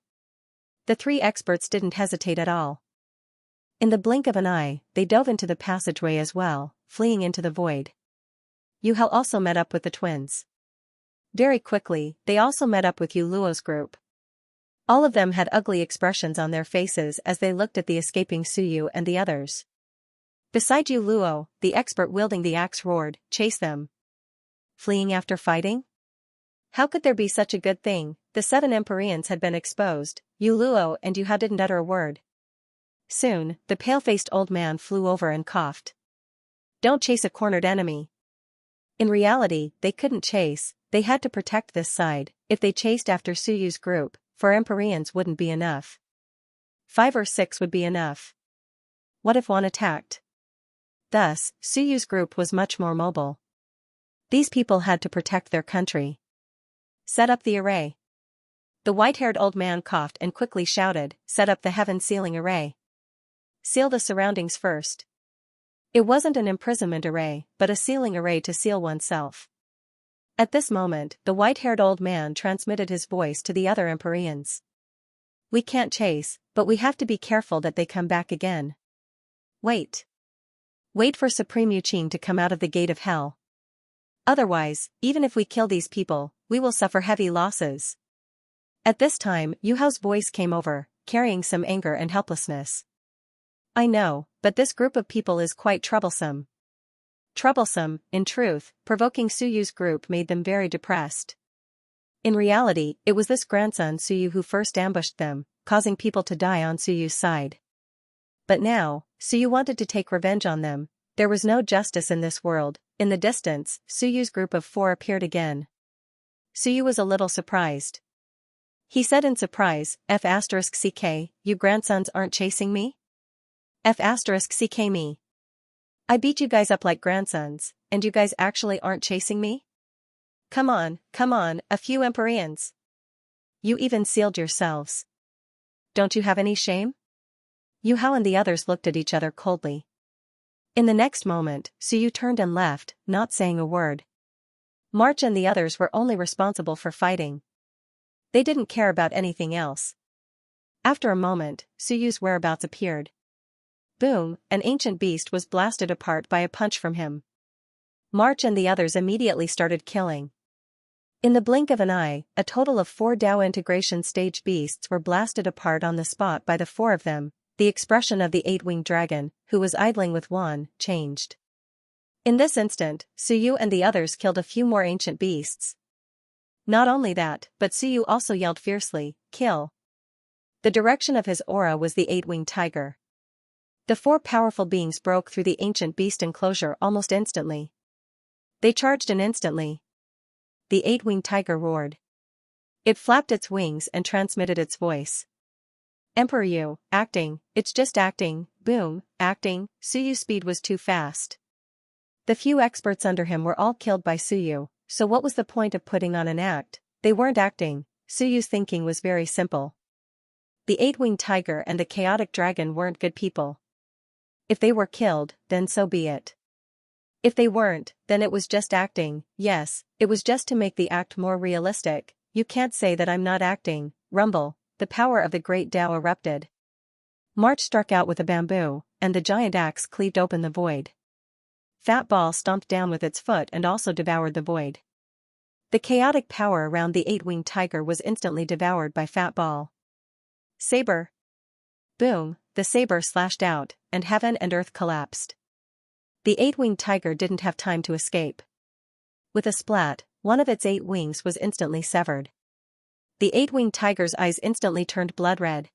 The 3 experts didn't hesitate at all. In the blink of an eye, they dove into the passageway as well, fleeing into the void. Yu Hao also met up with the twins. Very quickly, they also met up with Yu Luo's group. All of them had ugly expressions on their faces as they looked at the escaping Suyu and the others. Beside Yu Luo, the expert wielding the axe roared, "Chase them!" Fleeing after fighting? How could there be such a good thing? The 7 Empyreans had been exposed. Yu Luo and Yu Hao didn't utter a word. Soon, the pale-faced old man flew over and coughed. Don't chase a cornered enemy. In reality, they couldn't chase, they had to protect this side. If they chased after Suyu's group, 4 Empyreans wouldn't be enough. 5 or 6 would be enough. What if one attacked? Thus, Suyu's group was much more mobile. These people had to protect their country. Set up the array. The white-haired old man coughed and quickly shouted, "Set up the heaven sealing array. Seal the surroundings first." It wasn't an imprisonment array, but a sealing array to seal oneself. At this moment, the white-haired old man transmitted his voice to the other Empyreans. "We can't chase, but we have to be careful that they come back again. Wait. Wait for Supreme Yuqing to come out of the gate of hell. Otherwise, even if we kill these people, we will suffer heavy losses." At this time, Yu Hao's voice came over, carrying some anger and helplessness. "I know, but this group of people is quite troublesome." Troublesome, in truth, provoking Suyu's group made them very depressed. In reality, it was this grandson Suyu who first ambushed them, causing people to die on Suyu's side. But now, Suyu wanted to take revenge on them. There was no justice in this world. In the distance, Suyu's group of 4 appeared again. Suyu was a little surprised. He said in surprise, "F***ck, you grandsons aren't chasing me? F***ck me. I beat you guys up like grandsons, and you guys actually aren't chasing me? Come on, a few Empyreans. You even sealed yourselves. Don't you have any shame?" Yu Hao and the others looked at each other coldly. In the next moment, Suyu turned and left, not saying a word. March and the others were only responsible for fighting. They didn't care about anything else. After a moment, Suyu's whereabouts appeared. Boom, an ancient beast was blasted apart by a punch from him. March and the others immediately started killing. In the blink of an eye, a total of 4 Tao integration stage beasts were blasted apart on the spot by the 4 of them. The expression of the 8-winged dragon, who was idling with Wan, changed. In this instant, Suyu and the others killed a few more ancient beasts. Not only that, but Suyu also yelled fiercely, "Kill!" The direction of his aura was the 8-winged tiger. The 4 powerful beings broke through the ancient beast enclosure almost instantly. They charged in instantly. The 8-winged tiger roared. It flapped its wings and transmitted its voice. "Emperor Yu, acting, it's just acting." Boom, acting. Suyu's speed was too fast. The few experts under him were all killed by Suyu, so what was the point of putting on an act? They weren't acting. Suyu's thinking was very simple. The 8-winged tiger and the chaotic dragon weren't good people. If they were killed, then so be it. If they weren't, then it was just acting. Yes, it was just to make the act more realistic. "You can't say that I'm not acting." Rumble. The power of the great Tao erupted. March struck out with a bamboo, and the giant axe cleaved open the void. Fat Ball stomped down with its foot and also devoured the void. The chaotic power around the eight-winged tiger was instantly devoured by Fat Ball. Saber. Boom, the saber slashed out, and heaven and earth collapsed. The eight-winged tiger didn't have time to escape. With a splat, one of its 8 wings was instantly severed. The eight-winged tiger's eyes instantly turned blood red.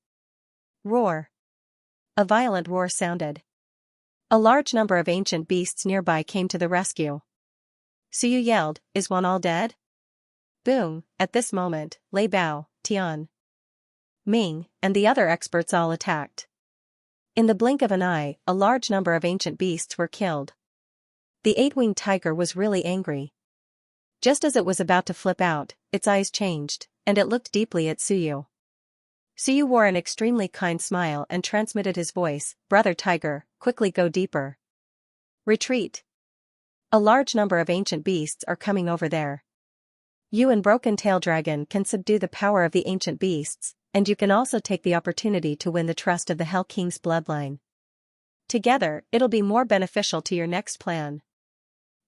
Roar. A violent roar sounded. A large number of ancient beasts nearby came to the rescue. Suyu yelled, "Is one all dead?" Boom, at this moment, Lei Bao, Tian, Ming, and the other experts all attacked. In the blink of an eye, a large number of ancient beasts were killed. The eight-winged tiger was really angry. Just as it was about to flip out, its eyes changed, and it looked deeply at Suyu. Suyu wore an extremely kind smile and transmitted his voice, "Brother Tiger, quickly go deeper. Retreat. A large number of ancient beasts are coming over there. You and Broken Tail Dragon can subdue the power of the ancient beasts, and you can also take the opportunity to win the trust of the Hell King's bloodline. Together, it'll be more beneficial to your next plan."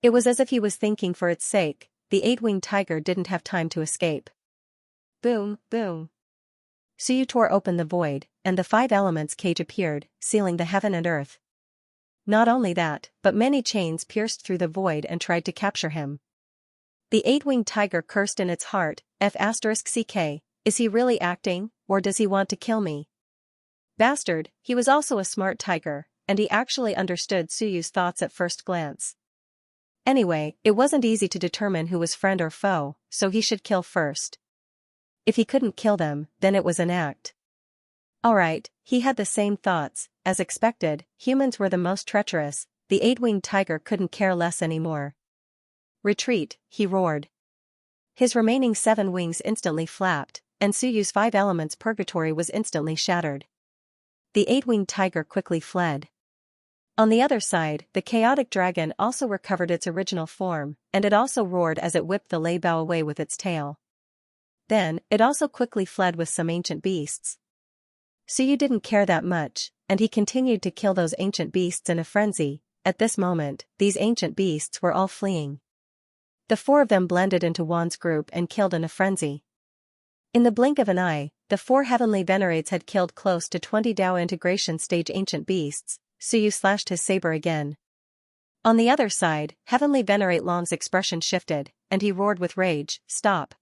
It was as if he was thinking for its sake. The eight-winged tiger didn't have time to escape. Boom, boom. Suyu tore open the void, and the 5 elements cage appeared, sealing the heaven and earth. Not only that, but many chains pierced through the void and tried to capture him. The eight-winged tiger cursed in its heart, F***ck, is he really acting, or does he want to kill me? Bastard, he was also a smart tiger, and he actually understood Suyu's thoughts at first glance. Anyway, it wasn't easy to determine who was friend or foe, so he should kill first. If he couldn't kill them, then it was an act. Alright, he had the same thoughts. As expected, humans were the most treacherous. The eight-winged tiger couldn't care less anymore. Retreat, he roared. His remaining 7 wings instantly flapped, and Suyu's 5 elements purgatory was instantly shattered. The eight-winged tiger quickly fled. On the other side, the chaotic dragon also recovered its original form, and it also roared as it whipped the Lei Bao away with its tail. Then, it also quickly fled with some ancient beasts. Suyu didn't care that much, and he continued to kill those ancient beasts in a frenzy. At this moment, these ancient beasts were all fleeing. The 4 of them blended into Wan's group and killed in a frenzy. In the blink of an eye, the 4 heavenly venerates had killed close to 20 Dao integration stage ancient beasts. Suyu slashed his saber again. On the other side, Heavenly Venerate Long's expression shifted, and he roared with rage, "Stop."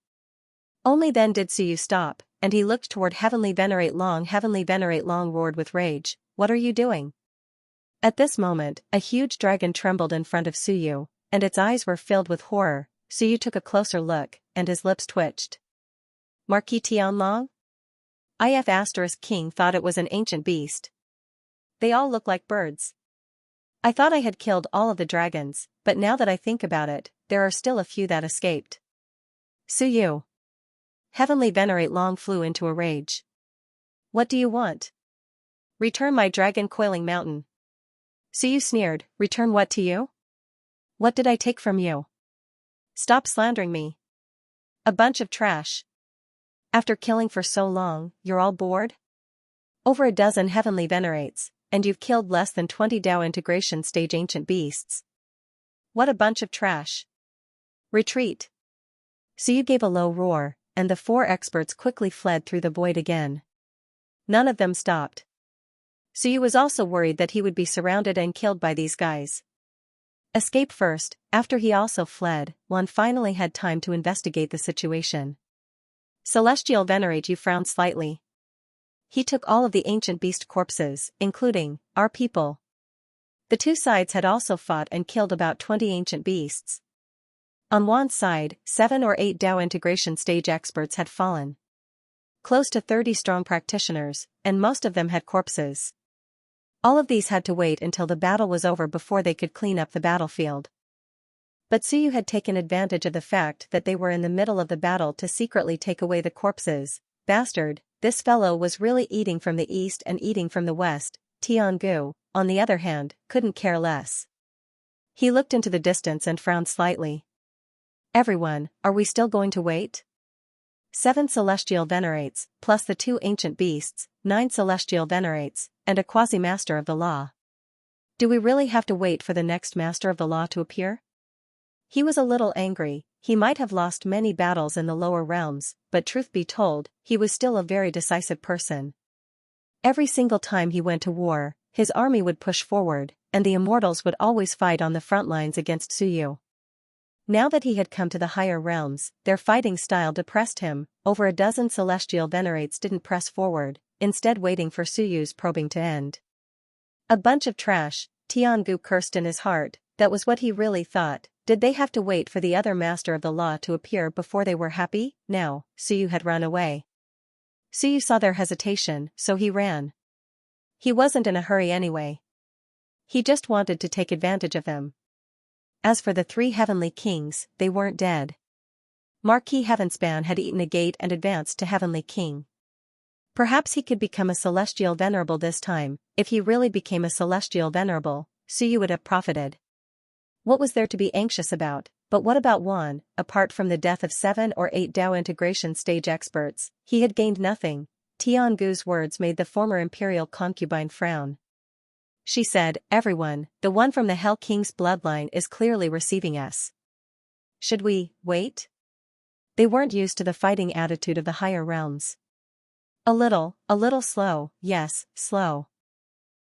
Only then did Suyu stop, and he looked toward Heavenly Venerate Long. Heavenly Venerate Long roared with rage, "What are you doing?" At this moment, a huge dragon trembled in front of Suyu, and its eyes were filled with horror. Suyu took a closer look, and his lips twitched. Marquis Tianlong? King thought it was an ancient beast. They all look like birds. I thought I had killed all of the dragons, but now that I think about it, there are still a few that escaped. Suyu. Heavenly Venerate Long flew into a rage. What do you want? Return my dragon coiling mountain. Suyu sneered, return what to you? What did I take from you? Stop slandering me. A bunch of trash. After killing for so long, you're all bored? Over a dozen heavenly venerates, and you've killed less than 20 Dao integration stage ancient beasts. What a bunch of trash. Retreat. Suyu gave a low roar, and the 4 experts quickly fled through the void again. None of them stopped. Suyu was also worried that he would be surrounded and killed by these guys. Escape first. After he also fled, Wan finally had time to investigate the situation. Celestial Venerate, you frowned slightly. He took all of the ancient beast corpses, including our people. The 2 sides had also fought and killed about 20 ancient beasts. On Wan's side, 7 or 8 Dao integration stage experts had fallen. Close to 30 strong practitioners, and most of them had corpses. All of these had to wait until the battle was over before they could clean up the battlefield. But Suyu had taken advantage of the fact that they were in the middle of the battle to secretly take away the corpses. Bastard, this fellow was really eating from the east and eating from the west. Tiangu, on the other hand, couldn't care less. He looked into the distance and frowned slightly. Everyone, are we still going to wait? 7 celestial venerates, plus the 2 ancient beasts, 9 celestial venerates, and a quasi-master of the law. Do we really have to wait for the next master of the law to appear? He was a little angry. He might have lost many battles in the lower realms, but truth be told, he was still a very decisive person. Every single time he went to war, his army would push forward, and the immortals would always fight on the front lines against Suyu. Now that he had come to the higher realms, their fighting style depressed him. Over a dozen celestial venerates didn't press forward, instead waiting for Suyu's probing to end. A bunch of trash, Tiangu cursed in his heart. That was what he really thought. Did they have to wait for the other master of the law to appear before they were happy? No, Suyu had run away. Suyu saw their hesitation, so he ran. He wasn't in a hurry anyway. He just wanted to take advantage of them. As for the 3 heavenly kings, they weren't dead. Marquis Heavenspan had eaten a gate and advanced to Heavenly King. Perhaps he could become a celestial venerable this time. If he really became a celestial venerable, Suyu would have profited. What was there to be anxious about? But what about Wan? Apart from the death of 7 or 8 Dao integration stage experts, he had gained nothing. Tiangu's words made the former imperial concubine frown. She said, "Everyone, the one from the Hell King's bloodline is clearly receiving us. Should we wait?" They weren't used to the fighting attitude of the higher realms. A little slow, yes, slow.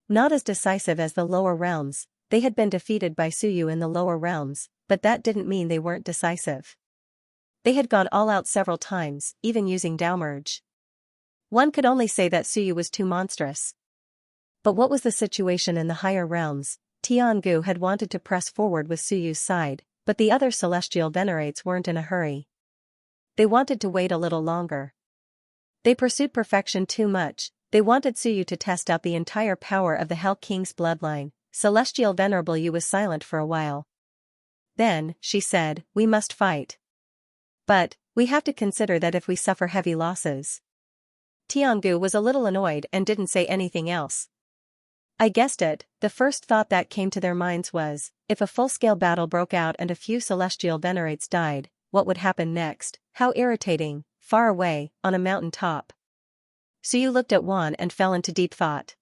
Not as decisive as the lower realms. They had been defeated by Suyu in the lower realms, but that didn't mean they weren't decisive. They had gone all out several times, even using Dao Merge. One could only say that Suyu was too monstrous. But what was the situation in the higher realms? Tiangu had wanted to press forward with Suyu's side, but the other celestial venerates weren't in a hurry. They wanted to wait a little longer. They pursued perfection too much. They wanted Suyu to test out the entire power of the Hell King's bloodline. Celestial Venerable Yu was silent for a while. Then, she said, "We must fight. But, we have to consider that if we suffer heavy losses." Tiangu was a little annoyed and didn't say anything else. I guessed it. The first thought that came to their minds was, if a full-scale battle broke out and a few celestial venerates died, what would happen next? How irritating, far away, on a mountain top. Suyu looked at Wan and fell into deep thought.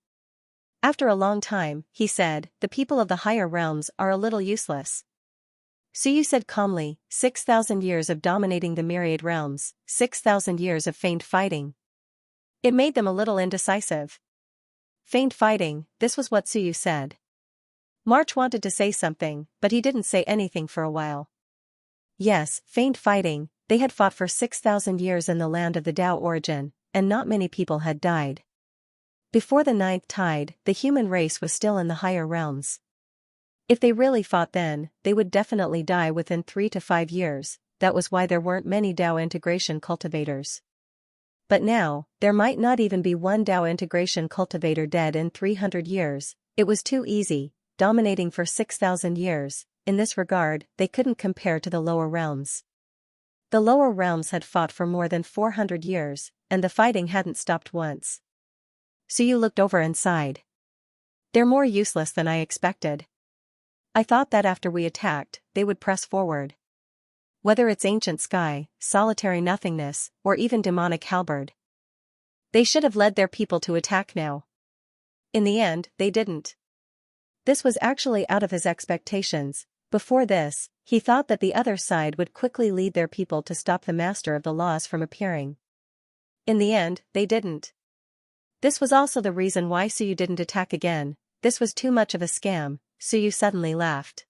After a long time, he said, "The people of the higher realms are a little useless." Suyu said calmly, 6,000 years of dominating the Myriad realms, 6,000 years of feigned fighting. It made them a little indecisive. Feigned fighting, this was what Suyu said. March wanted to say something, but he didn't say anything for a while. Yes, feigned fighting, they had fought for 6,000 years in the land of the Dao origin, and not many people had died. Before the 9th tide, the human race was still in the higher realms. If they really fought then, they would definitely die within 3 to 5 years. That was why there weren't many Dao integration cultivators. But now, there might not even be one Dao integration cultivator dead in 300 years. It was too easy, dominating for 6,000 years. In this regard, they couldn't compare to the lower realms. The lower realms had fought for more than 400 years, and the fighting hadn't stopped once. Suyu looked over and sighed. "They're more useless than I expected. I thought that after we attacked, they would press forward. Whether it's ancient sky, solitary nothingness, or even demonic halberd. They should have led their people to attack now. In the end, they didn't." This was actually out of his expectations. Before this, he thought that the other side would quickly lead their people to stop the master of the laws from appearing. In the end, they didn't. This was also the reason why Suyu didn't attack again. This was too much of a scam. Suyu suddenly laughed.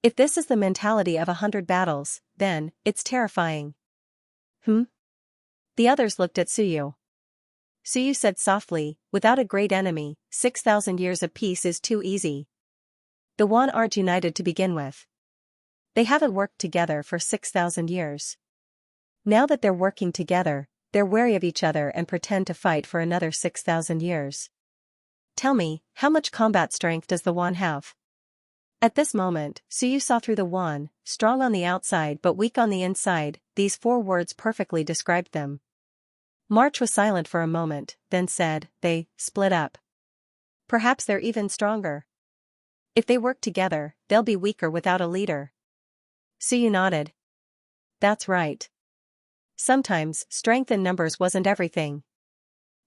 If this is the mentality of 100 battles, then, it's terrifying. The others looked at Suyu. Suyu said softly, "Without a great enemy, 6,000 years of peace is too easy. The Wan aren't united to begin with. They haven't worked together for 6,000 years. Now that they're working together, they're wary of each other and pretend to fight for another 6,000 years. Tell me, how much combat strength does the Wan have?" At this moment, Suyu saw through the Wan, strong on the outside but weak on the inside. These 4 words perfectly described them. March was silent for a moment, then said, "They split up. Perhaps they're even stronger. If they work together, they'll be weaker without a leader." Suyu nodded. "That's right. Sometimes, strength in numbers wasn't everything.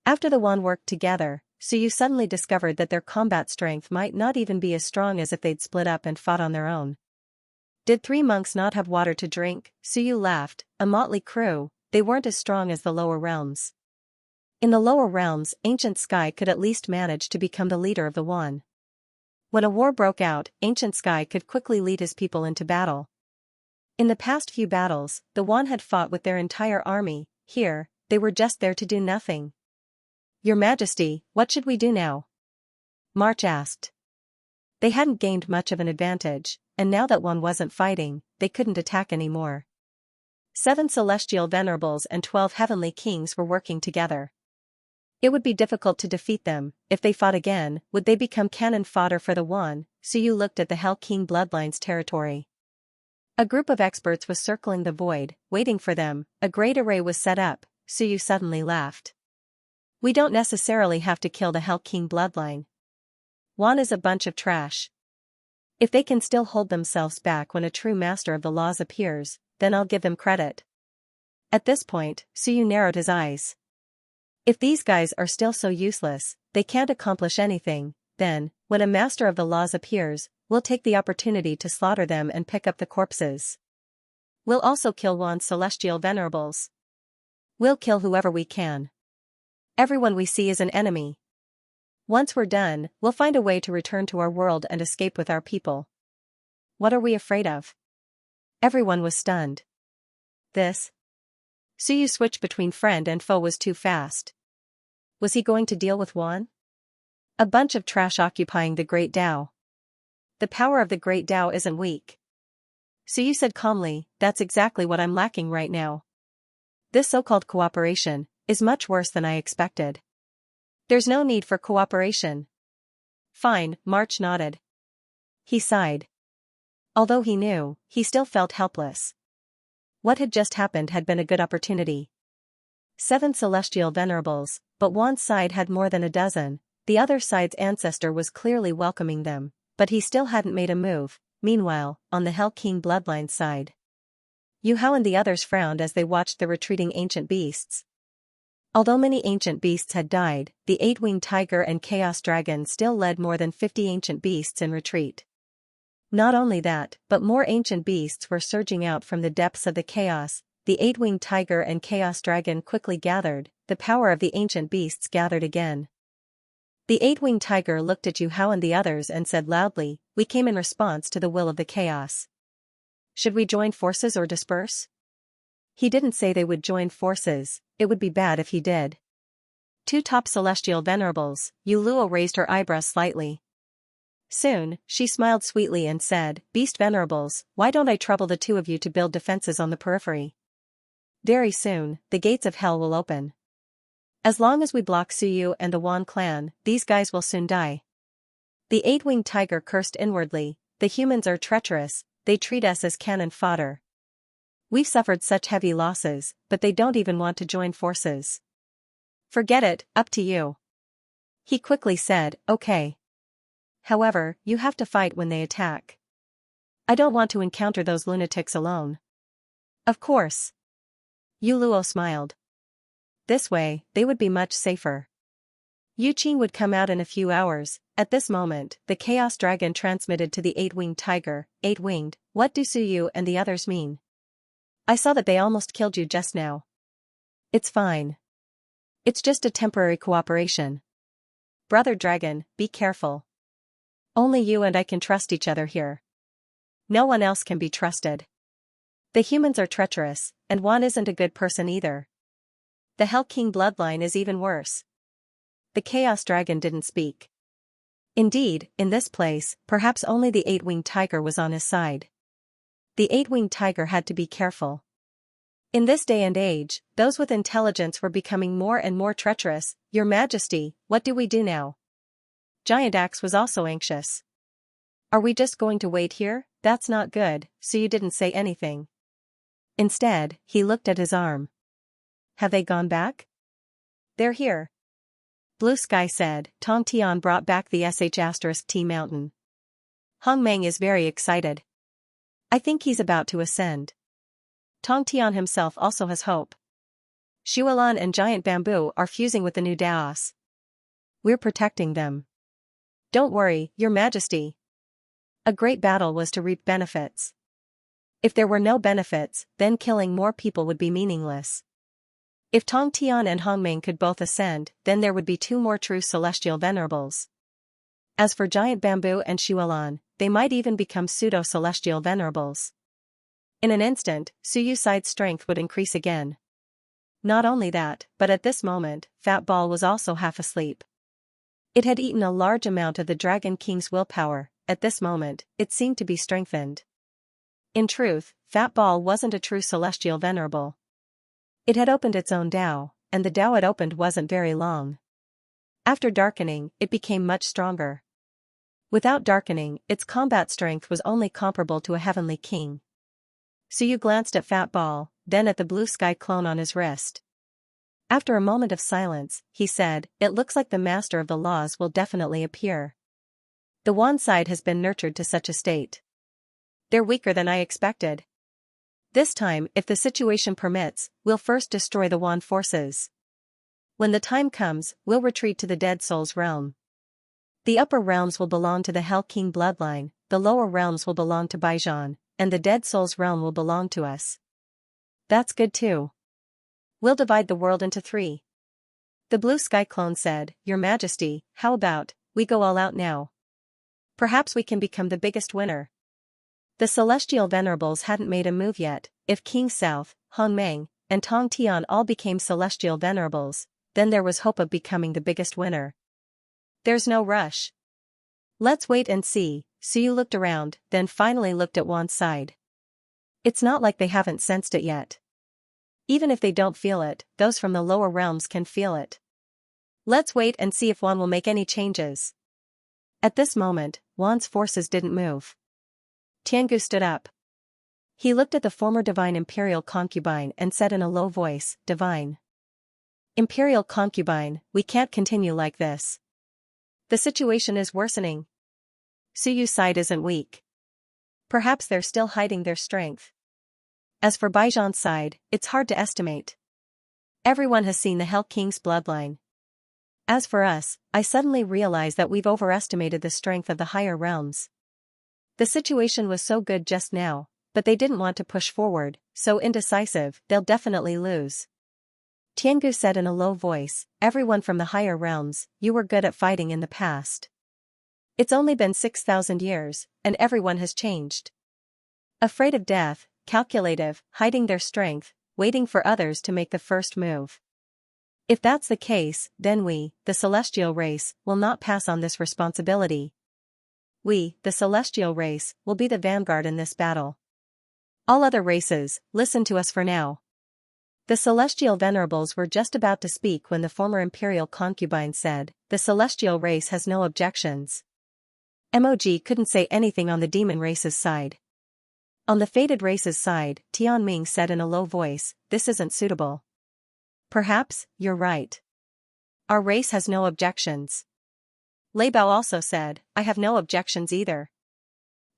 After the Wan worked together, Suyu suddenly discovered that their combat strength might not even be as strong as if they'd split up and fought on their own. Did 3 monks not have water to drink? Suyu laughed. A motley crew, they weren't as strong as the lower realms. In the lower realms, Ancient Sky could at least manage to become the leader of the Wan. When a war broke out, Ancient Sky could quickly lead his people into battle. In the past few battles, the Wan had fought with their entire army. Here, they were just there to do nothing. Your Majesty, what should we do now? March asked. They hadn't gained much of an advantage, and now that Wan wasn't fighting, they couldn't attack anymore. 7 celestial venerables and 12 heavenly kings were working together. It would be difficult to defeat them. If they fought again, would they become cannon fodder for the Wan? Suyu looked at the Hell King bloodline's territory. A group of experts was circling the void, waiting for them. A great array was set up. Suyu suddenly laughed. We don't necessarily have to kill the Hell King bloodline. Wan is a bunch of trash. If they can still hold themselves back when a true master of the laws appears, then I'll give them credit. At this point, Suyu narrowed his eyes. If these guys are still so useless, they can't accomplish anything, then, when a master of the laws appears, we'll take the opportunity to slaughter them and pick up the corpses. We'll also kill Wan's celestial venerables. We'll kill whoever we can. Everyone we see is an enemy. Once we're done, we'll find a way to return to our world and escape with our people. What are we afraid of? Everyone was stunned. This? Suyu switch between friend and foe was too fast. Was he going to deal with Wan? A bunch of trash occupying the Great Tao. The power of the Great Tao isn't weak. Suyu said calmly, that's exactly what I'm lacking right now. This so-called cooperation is much worse than I expected. There's no need for cooperation. Fine, March nodded. He sighed. Although he knew, he still felt helpless. What had just happened had been a good opportunity. 7 celestial venerables, but Wan's side had more than a dozen. The other side's ancestor was clearly welcoming them, but he still hadn't made a move. Meanwhile, on the Hell King bloodline's side, Yu Hao and the others frowned as they watched the retreating ancient beasts. Although many ancient beasts had died, the 8-winged tiger and chaos dragon still led more than 50 ancient beasts in retreat. Not only that, but more ancient beasts were surging out from the depths of the chaos. The 8-winged tiger and chaos dragon quickly gathered. The power of the ancient beasts gathered again. The 8-winged tiger looked at Yu Hao and the others and said loudly, we came in response to the will of the chaos. Should we join forces or disperse? He didn't say they would join forces. It would be bad if he did. 2 top celestial venerables. Yu Luo raised her eyebrows slightly. Soon, she smiled sweetly and said, Beast venerables, why don't I trouble the 2 of you to build defenses on the periphery? Very soon, the gates of hell will open. As long as we block Suyu and the Wan clan, these guys will soon die. The 8-winged tiger cursed inwardly, the humans are treacherous, they treat us as cannon fodder. We've suffered such heavy losses, but they don't even want to join forces. Forget it, up to you. He quickly said, okay. However, you have to fight when they attack. I don't want to encounter those lunatics alone. Of course. Yu Luo smiled. This way, they would be much safer. Yu Qin would come out in a few hours. At this moment, the Chaos Dragon transmitted to the 8-winged tiger, 8-winged, what do Suyu and the others mean? I saw that they almost killed you just now. It's fine. It's just a temporary cooperation. Brother Dragon, be careful. Only you and I can trust each other here. No one else can be trusted. The humans are treacherous, and Wan isn't a good person either. The Hell King bloodline is even worse. The Chaos Dragon didn't speak. Indeed, in this place, perhaps only the 8-winged tiger was on his side. The 8-winged tiger had to be careful. In this day and age, those with intelligence were becoming more and more treacherous. Your Majesty, what do we do now? Giant Axe was also anxious. Are we just going to wait here? That's not good, so you didn't say anything. Instead, he looked at his arm. Have they gone back? They're here. Blue Sky said. Tong Tian brought back the sh*T mountain. Hong Meng is very excited. I think he's about to ascend. Tong Tian himself also has hope. Shualan and Giant Bamboo are fusing with the new Daos. We're protecting them. Don't worry, Your Majesty. A great battle was to reap benefits. If there were no benefits, then killing more people would be meaningless. If Tong Tian and Hongming could both ascend, then there would be 2 more true celestial venerables. As for Giant Bamboo and Shualan, they might even become pseudo-celestial venerables. In an instant, Suyu Side's strength would increase again. Not only that, but at this moment, Fat Ball was also half asleep. It had eaten a large amount of the Dragon King's willpower. At this moment, it seemed to be strengthened. In truth, Fat Ball wasn't a true celestial venerable. It had opened its own Dao, and the Dao it opened wasn't very long. After darkening, it became much stronger. Without darkening, its combat strength was only comparable to a heavenly king. Suyu glanced at Fat Ball, then at the blue sky clone on his wrist. After a moment of silence, he said, "It looks like the Master of the Laws will definitely appear. The Wan side has been nurtured to such a state. They're weaker than I expected. This time, if the situation permits, we'll first destroy the Wan forces. When the time comes, we'll retreat to the Dead Soul's realm. The upper realms will belong to the Hell King bloodline, the lower realms will belong to Baijan, and the Dead Soul's realm will belong to us. That's good too. We'll divide the world into 3. The blue sky clone said, "Your Majesty, how about, we go all out now? Perhaps we can become the biggest winner." The celestial venerables hadn't made a move yet. If King South, Hongmeng, and Tong Tian all became celestial venerables, then there was hope of becoming the biggest winner. There's no rush. Let's wait and see. Suyu looked around, then finally looked at Wan's side. It's not like they haven't sensed it yet. Even if they don't feel it, those from the lower realms can feel it. Let's wait and see if Wan will make any changes. At this moment, Wan's forces didn't move. Tiangu stood up. He looked at the former divine imperial concubine and said in a low voice, "Divine Imperial concubine, we can't continue like this. The situation is worsening. Suyu's side isn't weak. Perhaps they're still hiding their strength. As for Baijan's side, it's hard to estimate. Everyone has seen the Hell King's bloodline. As for us, I suddenly realize that we've overestimated the strength of the higher realms. The situation was so good just now, but they didn't want to push forward, so indecisive, they'll definitely lose." Tiangu said in a low voice, "Everyone from the higher realms, you were good at fighting in the past. It's only been 6,000 years, and everyone has changed. Afraid of death, calculative, hiding their strength, waiting for others to make the first move. If that's the case, then we, the celestial race, will not pass on this responsibility. We, the celestial race, will be the vanguard in this battle. All other races, listen to us for now." The celestial venerables were just about to speak when the former imperial concubine said, "The celestial race has no objections." Mog couldn't say anything on the demon race's side. On the fated race's side, Tianming said in a low voice, "This isn't suitable." "Perhaps, you're right. Our race has no objections." Lei Bao also said, "I have no objections either."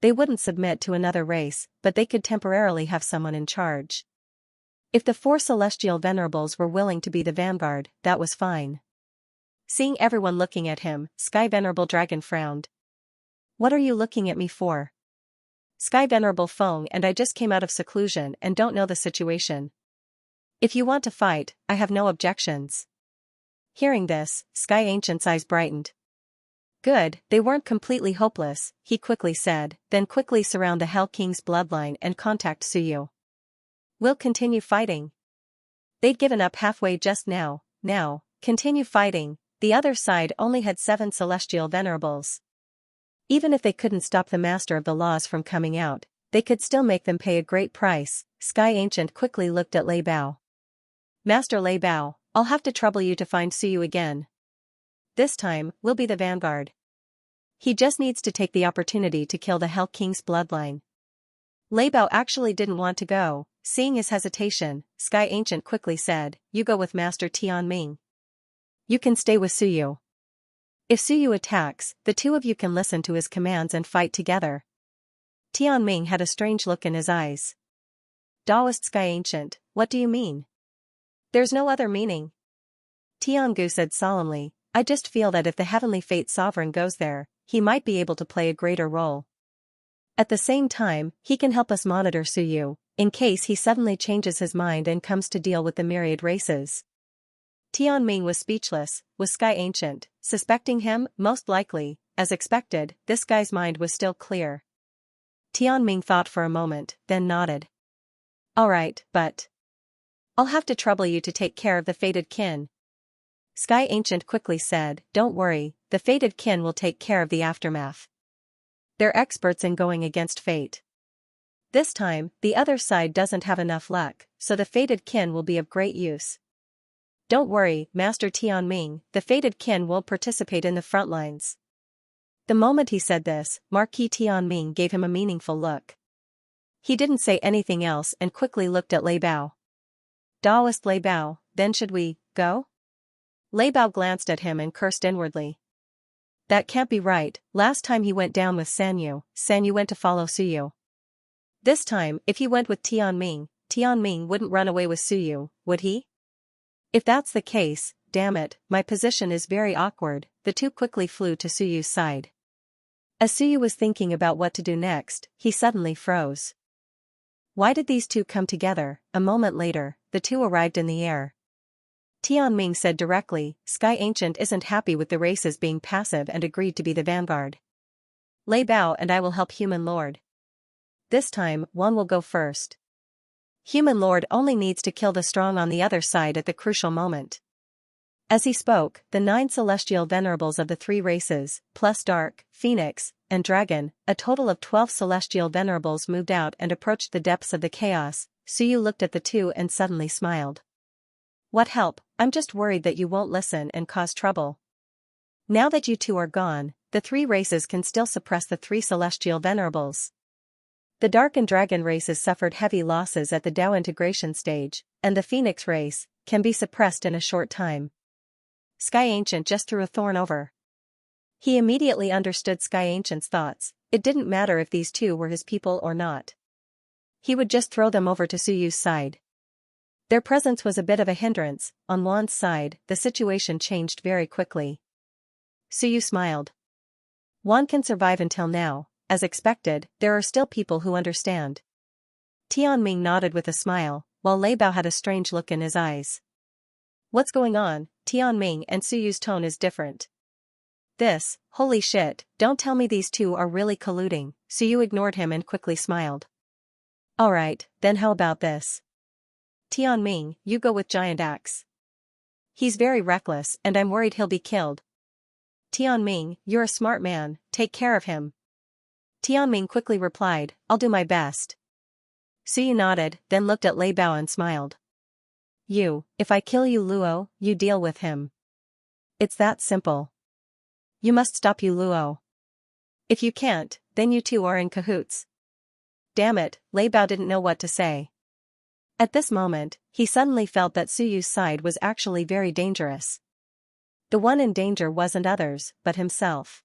They wouldn't submit to another race, but they could temporarily have someone in charge. If the 4 celestial venerables were willing to be the vanguard, that was fine. Seeing everyone looking at him, Sky Venerable Dragon frowned. "What are you looking at me for?" "Sky Venerable Feng and I just came out of seclusion and don't know the situation. If you want to fight, I have no objections." Hearing this, Sky Ancient's eyes brightened. "Good, they weren't completely hopeless," he quickly said, "then quickly surround the Hell King's bloodline and contact Suyu. We'll continue fighting." They'd given up halfway just now, continue fighting. The other side only had 7 celestial venerables. Even if they couldn't stop the Master of the Laws from coming out, they could still make them pay a great price. Sky Ancient quickly looked at Lei Bao. "Master Lei Bao, I'll have to trouble you to find Suyu again. This time, we'll be the vanguard. He just needs to take the opportunity to kill the Hell King's bloodline." Lei Bao actually didn't want to go. Seeing his hesitation, Sky Ancient quickly said, "You go with Master Tianming. You can stay with Suyu. If Suyu attacks, the 2 of you can listen to his commands and fight together." Tianming had a strange look in his eyes. "Daoist Sky Ancient, what do you mean?" There's no other meaning. Tiangu said solemnly, I just feel that if the Heavenly Fate Sovereign goes there, he might be able to play a greater role. At the same time, he can help us monitor Suyu, in case he suddenly changes his mind and comes to deal with the myriad races. Tianming was speechless. Was Sky Ancient suspecting him? Most likely. As expected, this guy's mind was still clear. Tianming thought for a moment, then nodded. Alright, but I'll have to trouble you to take care of the fated kin. Sky Ancient quickly said, Don't worry, the fated kin will take care of the aftermath. They're experts in going against fate. This time, the other side doesn't have enough luck, so the fated kin will be of great use. Don't worry, Master Tianming, the fated kin will participate in the front lines. The moment he said this, Marquis Tianming gave him a meaningful look. He didn't say anything else and quickly looked at Lei Bao. Daoist Lei Bao, then should we go? Lei Bao glanced at him and cursed inwardly. That can't be right. Last time he went down with Sanyu went to follow Suyu. This time, if he went with Tianming wouldn't run away with Suyu, would he? If that's the case, damn it, my position is very awkward. The two quickly flew to Suyu's side. As Suyu was thinking about what to do next, he suddenly froze. Why did these two come together? A moment later, the two arrived in the air. Tianming said directly, Sky Ancient isn't happy with the races being passive and agreed to be the vanguard. Lei Bao and I will help Human Lord. This time, one will go first. Human Lord only needs to kill the strong on the other side at the crucial moment. As he spoke, the 9 celestial venerables of the 3 races, plus Dark, Phoenix, and Dragon, a total of 12 celestial venerables moved out and approached the depths of the chaos. Suyu looked at the two and suddenly smiled. What help? I'm just worried that you won't listen and cause trouble. Now that you two are gone, the 3 races can still suppress the 3 celestial venerables. The Dark and Dragon races suffered heavy losses at the Dao integration stage, and the Phoenix race can be suppressed in a short time. Sky Ancient just threw a thorn over. He immediately understood Sky Ancient's thoughts. It didn't matter if these two were his people or not. He would just throw them over to Suyu's side. Their presence was a bit of a hindrance. On Wan's side, the situation changed very quickly. Suyu smiled. Wan can survive until now. As expected, there are still people who understand. Tianming nodded with a smile, while Lei Bao had a strange look in his eyes. What's going on? Tianming and Suyu's tone is different. This, holy shit, don't tell me these two are really colluding. Suyu ignored him and quickly smiled. Alright, then how about this? Tianming, you go with Giant Axe. He's very reckless and I'm worried he'll be killed. Tianming, you're a smart man, take care of him. Tianming quickly replied, I'll do my best. Suyu nodded, then looked at Lei Bao and smiled. If I kill you Luo, you deal with him. It's that simple. You must stop you Luo. If you can't, then you two are in cahoots. Damn it, Lei Bao didn't know what to say. At this moment, he suddenly felt that Suyu's side was actually very dangerous. The one in danger wasn't others, but himself.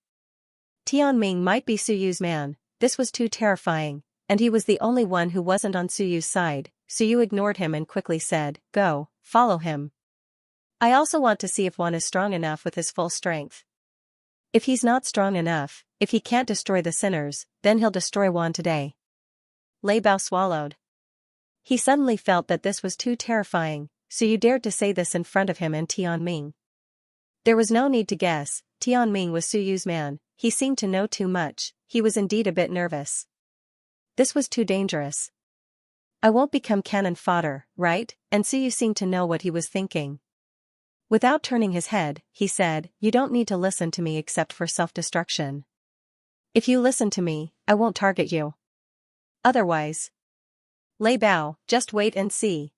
Tianming might be Suyu's man. This was too terrifying, and he was the only one who wasn't on Suyu's side. Suyu ignored him and quickly said, Go, follow him. I also want to see if Wan is strong enough with his full strength. If he's not strong enough, if he can't destroy the sinners, then he'll destroy Wan today. Lei Bao swallowed. He suddenly felt that this was too terrifying, Suyu dared to say this in front of him and Tianming. There was no need to guess, Tianming was Suyu's man. He seemed to know too much. He was indeed a bit nervous. This was too dangerous. I won't become cannon fodder, right? And Suyu seemed to know what he was thinking. Without turning his head, he said, You don't need to listen to me except for self-destruction. If you listen to me, I won't target you. Otherwise. Lei Bao, just wait and see.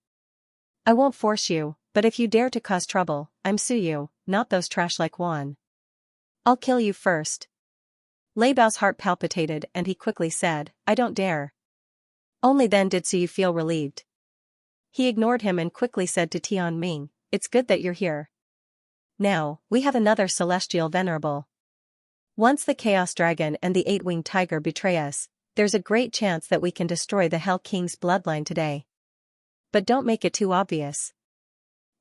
I won't force you, but if you dare to cause trouble, I'm Suyu, not those trash like Wan. I'll kill you first. Lei Bao's heart palpitated and he quickly said, I don't dare. Only then did Suyu feel relieved. He ignored him and quickly said to Tianming, It's good that you're here. Now, we have another celestial venerable. Once the Chaos Dragon and the 8-winged tiger betray us, there's a great chance that we can destroy the Hell King's bloodline today. But don't make it too obvious.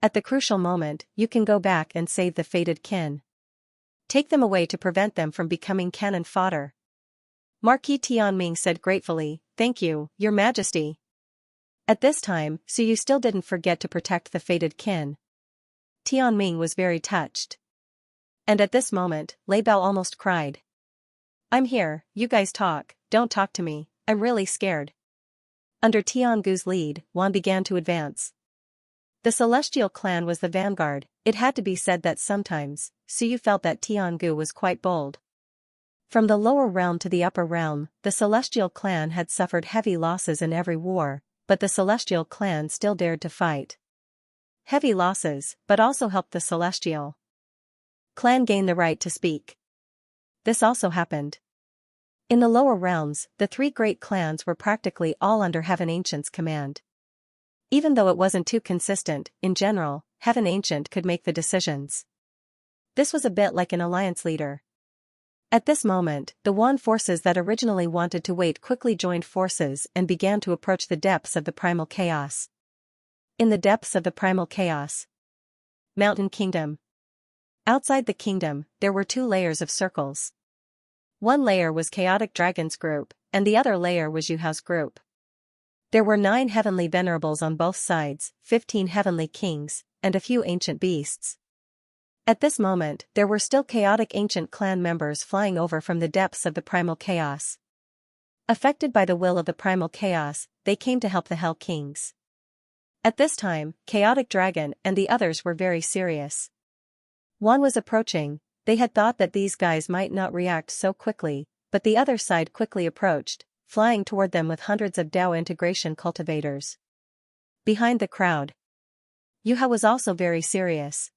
At the crucial moment, you can go back and save the fated kin. Take them away to prevent them from becoming cannon fodder. Marquis Tianming said gratefully, "Thank you, Your Majesty." At this time, Suyu still didn't forget to protect the fated kin. Tianming was very touched. And at this moment, Lei Bao almost cried. "I'm here, you guys talk, don't talk to me, I'm really scared." Under Tiangu's lead, Wan began to advance. The Celestial clan was the vanguard. It had to be said that sometimes, Suyu felt that Tiangu was quite bold. From the lower realm to the upper realm, the Celestial clan had suffered heavy losses in every war, but the Celestial clan still dared to fight. Heavy losses, but also helped the Celestial clan gain the right to speak. This also happened. In the lower realms, the three great clans were practically all under Heaven Ancient's command. Even though it wasn't too consistent, in general, Heaven Ancient could make the decisions. This was a bit like an alliance leader. At this moment, the Wan forces that originally wanted to wait quickly joined forces and began to approach the depths of the primal chaos. In the depths of the primal chaos. Mountain Kingdom. Outside the kingdom, there were two layers of circles. One layer was Chaotic Dragon's group, and the other layer was Yuhao's group. There were 9 heavenly venerables on both sides, 15 heavenly kings, and a few ancient beasts. At this moment, there were still chaotic ancient clan members flying over from the depths of the primal chaos. Affected by the will of the primal chaos, they came to help the Hell Kings. At this time, Chaotic Dragon and the others were very serious. Wan was approaching. They had thought that these guys might not react so quickly, but the other side quickly approached, flying toward them with hundreds of Dao integration cultivators. Behind the crowd, Yuha was also very serious.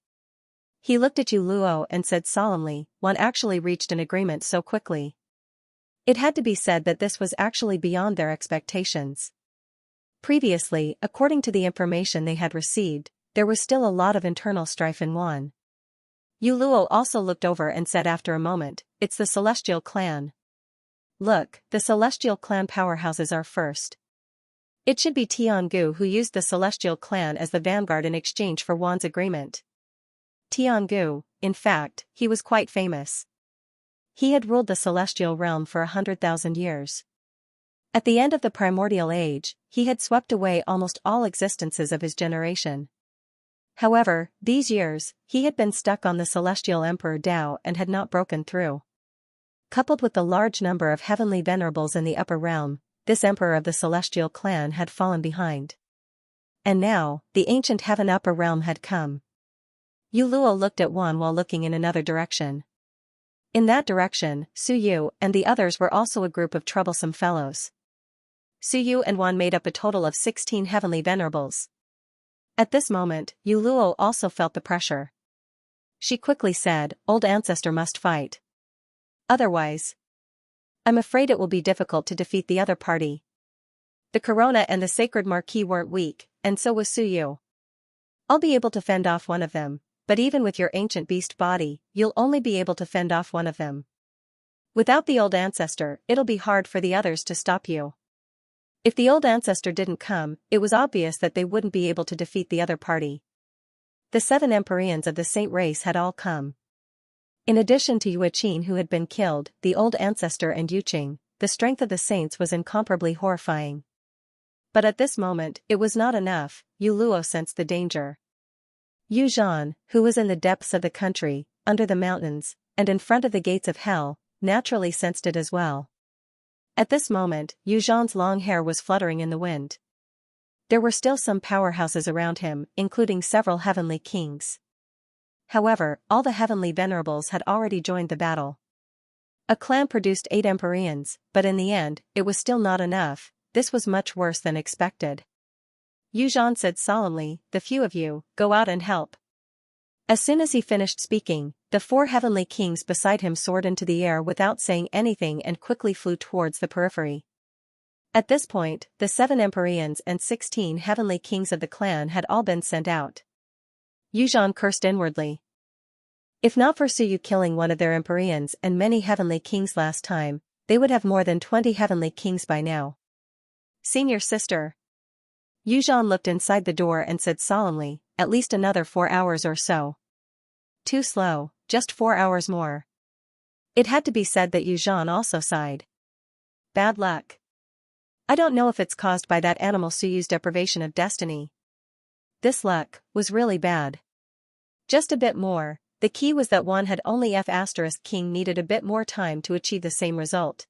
He looked at Yu Luo and said solemnly, "Wan actually reached an agreement so quickly." It had to be said that this was actually beyond their expectations. Previously, according to the information they had received, there was still a lot of internal strife in Wan. Yu Luo also looked over and said after a moment, "It's the Celestial clan. Look, the Celestial clan powerhouses are first." It should be Tiangu who used the Celestial clan as the vanguard in exchange for Wan's agreement. Tiangu, in fact, he was quite famous. He had ruled the Celestial realm for 100,000 years. At the end of the Primordial Age, he had swept away almost all existences of his generation. However, these years, he had been stuck on the Celestial Emperor Dao and had not broken through. Coupled with the large number of heavenly venerables in the upper realm, this emperor of the Celestial clan had fallen behind. And now, the ancient heaven upper realm had come. Yu Luo looked at Wan while looking in another direction. In that direction, Suyu and the others were also a group of troublesome fellows. Suyu and Wan made up a total of 16 heavenly venerables. At this moment, Yu Luo also felt the pressure. She quickly said, "Old Ancestor must fight. Otherwise, I'm afraid it will be difficult to defeat the other party." The Corona and the Sacred Marquis weren't weak, and so was Suyu. "I'll be able to fend off one of them, but even with your ancient beast body, you'll only be able to fend off one of them. Without the Old Ancestor, it'll be hard for the others to stop you." If the Old Ancestor didn't come, it was obvious that they wouldn't be able to defeat the other party. The 7 Empyreans of the Saint race had all come. In addition to Yuqing who had been killed, the Old Ancestor and Yuqing, the strength of the Saints was incomparably horrifying. But at this moment, it was not enough. Yu Luo sensed the danger. Yu Zhan, who was in the depths of the country, under the mountains, and in front of the gates of hell, naturally sensed it as well. At this moment, Yu Zhan's long hair was fluttering in the wind. There were still some powerhouses around him, including several heavenly kings. However, all the heavenly venerables had already joined the battle. A clan produced 8 Empyreans, but in the end, it was still not enough. This was much worse than expected. Yu Zhan said solemnly, "The few of you, go out and help." As soon as he finished speaking, the 4 heavenly kings beside him soared into the air without saying anything and quickly flew towards the periphery. At this point, the 7 Empyreans and 16 heavenly kings of the clan had all been sent out. Yu Zhan cursed inwardly. If not for Suyu killing one of their Empyreans and many heavenly kings last time, they would have more than 20 heavenly kings by now. "Senior sister." Yu Zhan looked inside the door and said solemnly, at least another 4 hours or so. Too slow, just 4 hours more. It had to be said that Yuzhan also sighed. Bad luck. I don't know if it's caused by that animal Suyu's deprivation of destiny. This luck was really bad. Just a bit more. The key was that one had only F** king needed a bit more time to achieve the same result.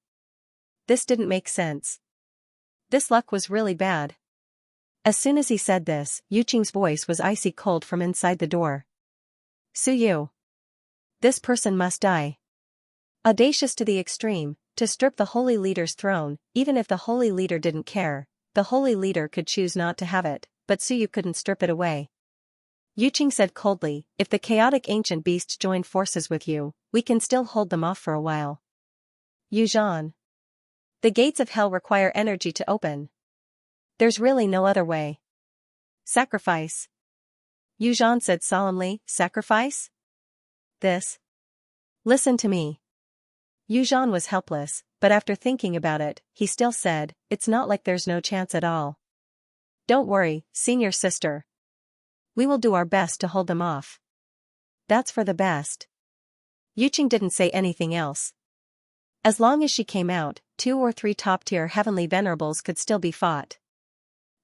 This didn't make sense. This luck was really bad. As soon as he said this, Yuqing's voice was icy cold from inside the door. Suyu. This person must die. Audacious to the extreme, to strip the holy leader's throne, even if the holy leader didn't care, the holy leader could choose not to have it, but Suyu couldn't strip it away. Yuqing said coldly, if the chaotic ancient beasts join forces with you, we can still hold them off for a while. Yuzhan. The gates of hell require energy to open. There's really no other way. Sacrifice. Yuzhan said solemnly, sacrifice? This? Listen to me. Yuzhan was helpless, but after thinking about it, he still said, it's not like there's no chance at all. Don't worry, senior sister. We will do our best to hold them off. That's for the best. Yuqing didn't say anything else. As long as she came out, 2 or 3 top-tier heavenly venerables could still be fought.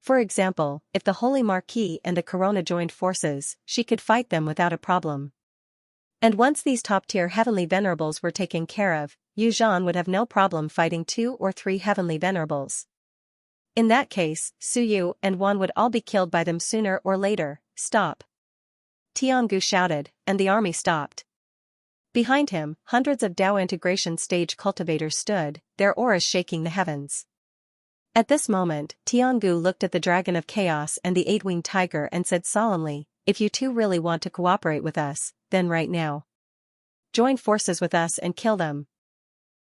For example, if the Holy Marquis and the Corona joined forces, she could fight them without a problem. And once these top-tier heavenly venerables were taken care of, Yuzhan would have no problem fighting 2 or 3 heavenly venerables. In that case, Suyu and Wan would all be killed by them sooner or later. Stop. Tiangu shouted, and the army stopped. Behind him, hundreds of Dao integration stage cultivators stood, their auras shaking the heavens. At this moment, Tiangu looked at the Dragon of Chaos and the 8-winged tiger and said solemnly, if you two really want to cooperate with us, then right now. Join forces with us and kill them.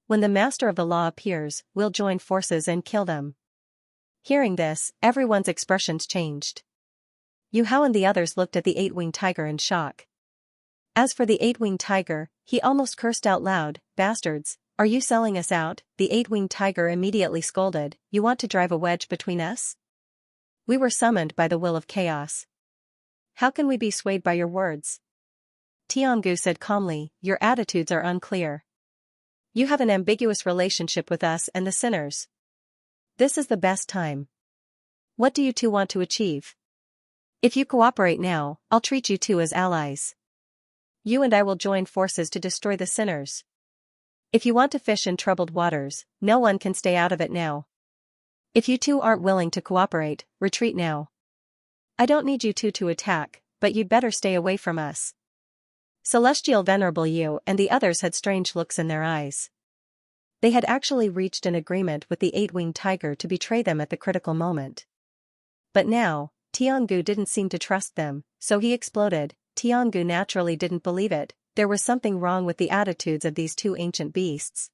When the Master of the Law appears, we'll join forces and kill them. Hearing this, everyone's expressions changed. Yu Hao and the others looked at the 8-winged tiger in shock. As for the 8-winged tiger, he almost cursed out loud, bastards, are you selling us out? The 8-winged tiger immediately scolded, you want to drive a wedge between us? We were summoned by the will of chaos. How can we be swayed by your words? Tiangu said calmly, your attitudes are unclear. You have an ambiguous relationship with us and the sinners. This is the best time. What do you two want to achieve? If you cooperate now, I'll treat you two as allies. You and I will join forces to destroy the sinners. If you want to fish in troubled waters, no one can stay out of it now. If you two aren't willing to cooperate, retreat now. I don't need you two to attack, but you'd better stay away from us. Celestial Venerable Yu and the others had strange looks in their eyes. They had actually reached an agreement with the 8-winged tiger to betray them at the critical moment. But now, Tiangu didn't seem to trust them, so he exploded. Tiangu naturally didn't believe it, there was something wrong with the attitudes of these 2 ancient beasts.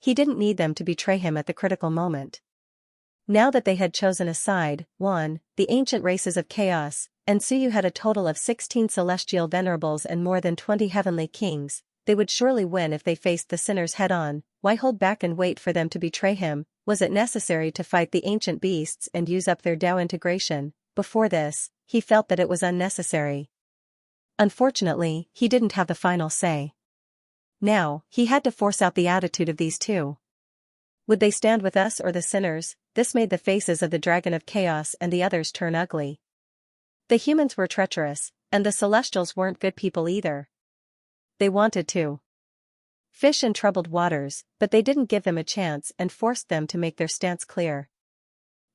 He didn't need them to betray him at the critical moment. Now that they had chosen a side, Wan, the ancient races of chaos, and Suyu had a total of 16 celestial venerables and more than 20 heavenly kings, they would surely win if they faced the sinners head-on. Why hold back and wait for them to betray him? Was it necessary to fight the ancient beasts and use up their Dao integration? Before this, he felt that it was unnecessary. Unfortunately, he didn't have the final say. Now, he had to force out the attitude of these 2. Would they stand with us or the sinners? This made the faces of the Dragon of Chaos and the others turn ugly. The humans were treacherous, and the Celestials weren't good people either. They wanted to fish in troubled waters, but they didn't give them a chance and forced them to make their stance clear.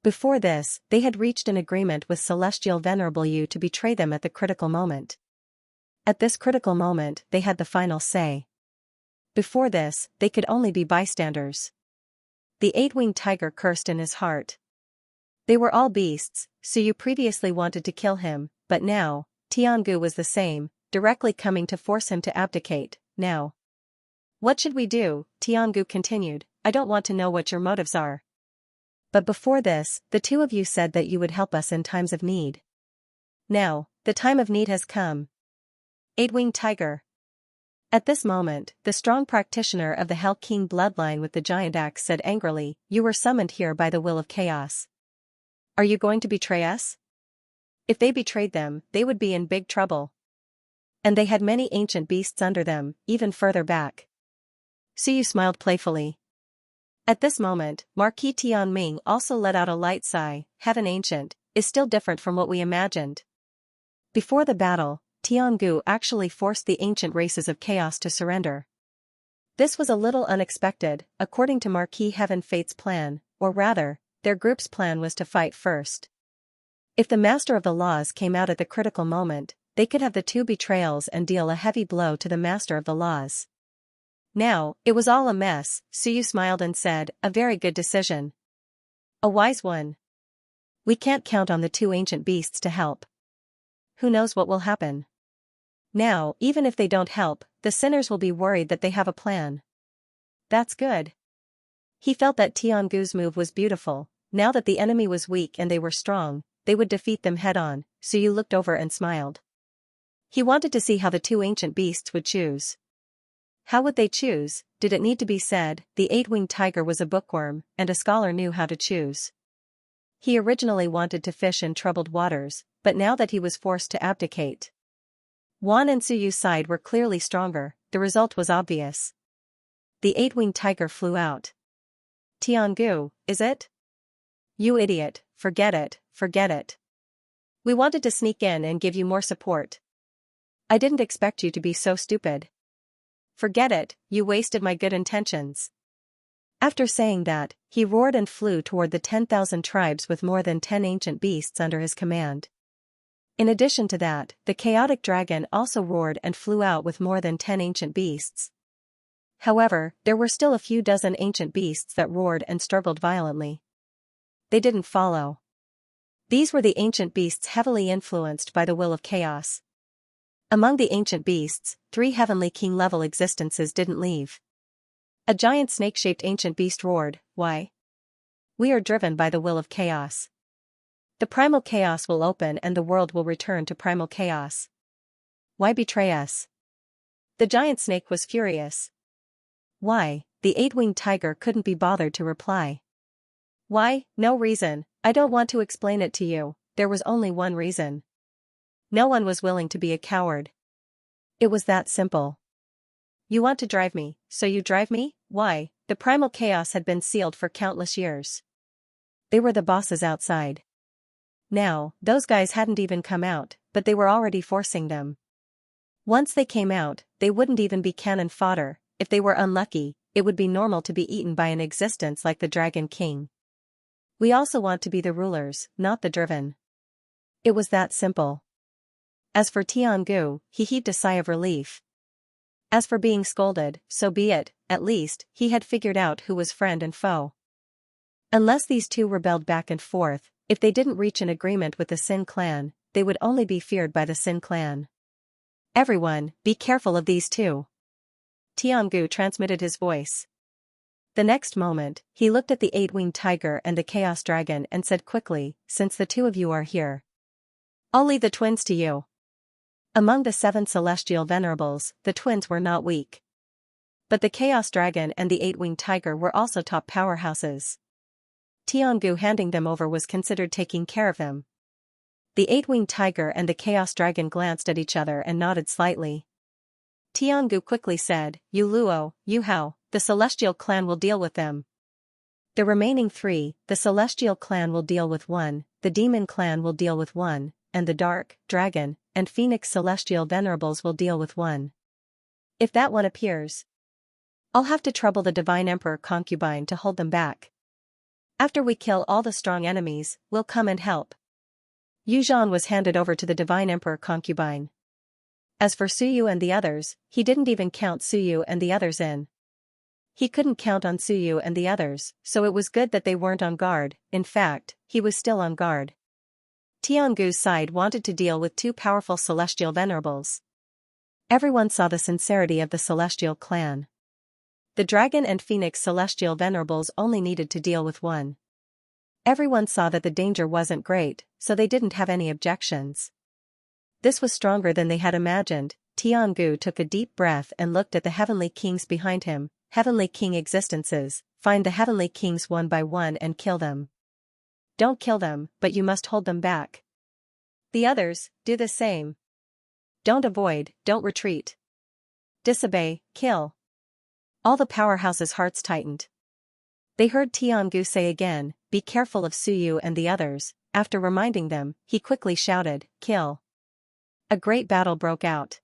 Before this, they had reached an agreement with Celestial Venerable Yu to betray them at the critical moment. At this critical moment, they had the final say. Before this, they could only be bystanders. The 8-winged tiger cursed in his heart. They were all beasts, Suyu previously wanted to kill him, but now, Tiangu was the same, directly coming to force him to abdicate. Now, what should we do? Tiangu continued, I don't want to know what your motives are. But before this, the 2 of you said that you would help us in times of need. Now, the time of need has come. 8-winged tiger. At this moment, the strong practitioner of the Hell King bloodline with the giant axe said angrily, you were summoned here by the will of chaos. Are you going to betray us? If they betrayed them, they would be in big trouble. And they had many ancient beasts under them, even further back. Suyu smiled playfully. At this moment, Marquis Tianming also let out a light sigh. Heaven ancient is still different from what we imagined. Before the battle, Tiangu actually forced the ancient races of chaos to surrender. This was a little unexpected, according to Marquis Heaven Fate's plan, or rather, their group's plan was to fight first. If the Master of the Laws came out at the critical moment, they could have the two betrayals and deal a heavy blow to the Master of the Laws. Now, it was all a mess. Suyu smiled and said, a very good decision. A wise one. We can't count on the two ancient beasts to help. Who knows what will happen? Now, even if they don't help, the sinners will be worried that they have a plan. That's good. He felt that Tiangu's move was beautiful. Now that the enemy was weak and they were strong, they would defeat them head-on. Suyu looked over and smiled. He wanted to see how the two ancient beasts would choose. How would they choose? Did it need to be said? The eight-winged tiger was a bookworm, and a scholar knew how to choose. He originally wanted to fish in troubled waters, but now that he was forced to abdicate. Wan and Suyu's side were clearly stronger. The result was obvious. The eight-winged tiger flew out. Tiangu, is it? You idiot, forget it, forget it. We wanted to sneak in and give you more support. I didn't expect you to be so stupid. Forget it, you wasted my good intentions. After saying that, he roared and flew toward the 10,000 tribes with more than 10 ancient beasts under his command. In addition to that, the chaotic dragon also roared and flew out with more than 10 ancient beasts. However, there were still a few dozen ancient beasts that roared and struggled violently. They didn't follow. These were the ancient beasts heavily influenced by the will of chaos. Among the ancient beasts, 3 heavenly king-level existences didn't leave. A giant snake-shaped ancient beast roared, why? We are driven by the will of chaos. The primal chaos will open and the world will return to primal chaos. Why betray us? The giant snake was furious. Why? The eight-winged tiger couldn't be bothered to reply. Why? No reason. I don't want to explain it to you. There was only one reason. No one was willing to be a coward. It was that simple. You want to drive me, so you drive me? Why? The primal chaos had been sealed for countless years. They were the bosses outside. Now, those guys hadn't even come out, but they were already forcing them. Once they came out, they wouldn't even be cannon fodder. If they were unlucky, it would be normal to be eaten by an existence like the Dragon King. We also want to be the rulers, not the driven. It was that simple. As for Tiangu, he heaved a sigh of relief. As for being scolded, so be it, at least, he had figured out who was friend and foe. Unless these two rebelled back and forth, if they didn't reach an agreement with the Sin clan, they would only be feared by the Sin clan. Everyone, be careful of these two. Tiangu transmitted his voice. The next moment, he looked at the eight-winged tiger and the chaos dragon and said quickly, since the two of you are here, I'll leave the twins to you. Among the 7 celestial venerables, the twins were not weak. But the chaos dragon and the eight-winged tiger were also top powerhouses. Tiangu handing them over was considered taking care of him. The eight-winged tiger and the chaos dragon glanced at each other and nodded slightly. Tiangu quickly said, You Luo, you Hao, the celestial clan will deal with them. The remaining 3, the celestial clan will deal with 1, the demon clan will deal with 1, and the dark, dragon, and phoenix celestial venerables will deal with 1. If that one appears, I'll have to trouble the divine emperor concubine to hold them back. After we kill all the strong enemies, we'll come and help. Yuzhan was handed over to the divine emperor concubine. As for Suyu and the others, he didn't even count Suyu and the others in. He couldn't count on Suyu and the others, so it was good that they weren't on guard. In fact, he was still on guard. Tiangu's side wanted to deal with 2 powerful celestial venerables. Everyone saw the sincerity of the celestial clan. The dragon and phoenix celestial venerables only needed to deal with 1. Everyone saw that the danger wasn't great, so they didn't have any objections. This was stronger than they had imagined. Tiangu took a deep breath and looked at the heavenly kings behind him. Heavenly king existences, find the heavenly kings one by one and kill them. Don't kill them, but you must hold them back. The others, do the same. Don't avoid, don't retreat. Disobey, kill. All the powerhouses' hearts tightened. They heard Tiangu say again, be careful of Suyu and the others. After reminding them, he quickly shouted, kill. A great battle broke out.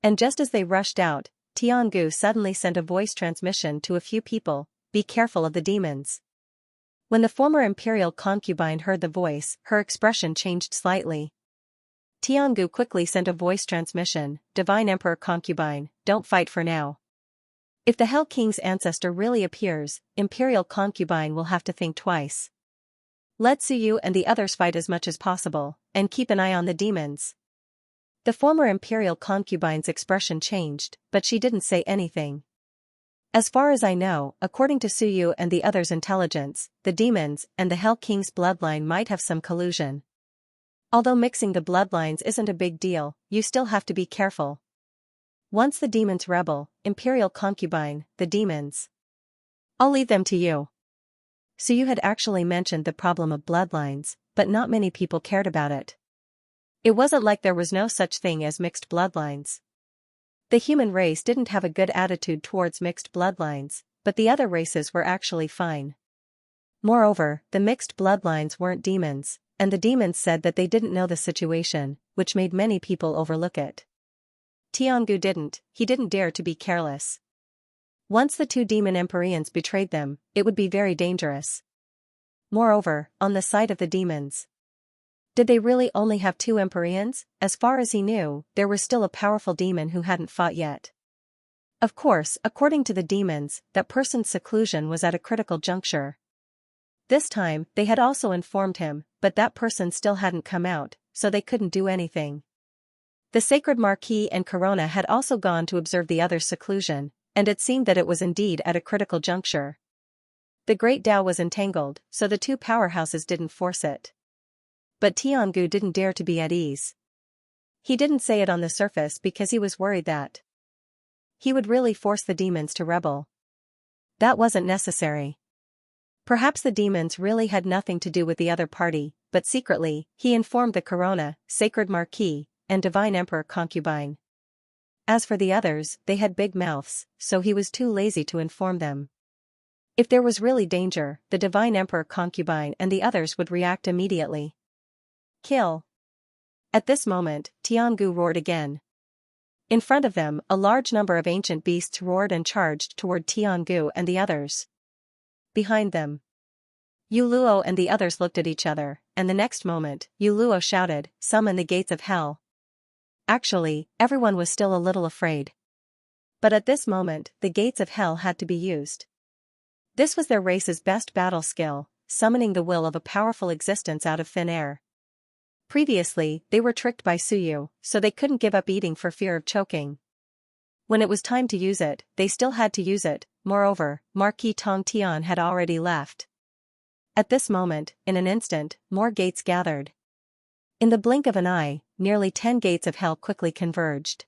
And just as they rushed out, Tiangu suddenly sent a voice transmission to a few people, be careful of the demons. When the former imperial concubine heard the voice, her expression changed slightly. Tiangu quickly sent a voice transmission, Divine Emperor concubine, don't fight for now. If the Hell King's ancestor really appears, imperial concubine will have to think twice. Let Suyu and the others fight as much as possible, and keep an eye on the demons. The former imperial concubine's expression changed, but she didn't say anything. As far as I know, according to Suyu and the others' intelligence, the demons and the Hell King's bloodline might have some collusion. Although mixing the bloodlines isn't a big deal, you still have to be careful. Once the demons rebel, imperial concubine, the demons. I'll leave them to you. Suyu had actually mentioned the problem of bloodlines, but not many people cared about it. It wasn't like there was no such thing as mixed bloodlines. The human race didn't have a good attitude towards mixed bloodlines, but the other races were actually fine. Moreover, the mixed bloodlines weren't demons, and the demons said that they didn't know the situation, which made many people overlook it. Tiangu didn't, he didn't dare to be careless. Once the two demon Empyreans betrayed them, it would be very dangerous. Moreover, on the side of the demons. Did they really only have two Empyreans? As far as he knew, there was still a powerful demon who hadn't fought yet. Of course, according to the demons, that person's seclusion was at a critical juncture. This time, they had also informed him, but that person still hadn't come out, so they couldn't do anything. The sacred Marquis and Corona had also gone to observe the other's seclusion, and it seemed that it was indeed at a critical juncture. The Great Tao was entangled, so the two powerhouses didn't force it. But Tiangu didn't dare to be at ease. He didn't say it on the surface because he was worried that he would really force the demons to rebel. That wasn't necessary. Perhaps the demons really had nothing to do with the other party, but secretly, he informed the Corona, Sacred Marquis, and Divine Emperor concubine. As for the others, they had big mouths, so he was too lazy to inform them. If there was really danger, the Divine Emperor concubine and the others would react immediately. Kill. At this moment, Tiangu roared again. In front of them, a large number of ancient beasts roared and charged toward Tiangu and the others. Behind them, Yu Luo and the others looked at each other, and the next moment, Yu Luo shouted, "Summon the gates of hell." Actually, everyone was still a little afraid. But at this moment, the gates of hell had to be used. This was their race's best battle skill, summoning the will of a powerful existence out of thin air. Previously, they were tricked by Suyu, so they couldn't give up eating for fear of choking. When it was time to use it, they still had to use it. Moreover, Marquis Tong Tian had already left. At this moment, in an instant, more gates gathered. In the blink of an eye, nearly 10 gates of hell quickly converged.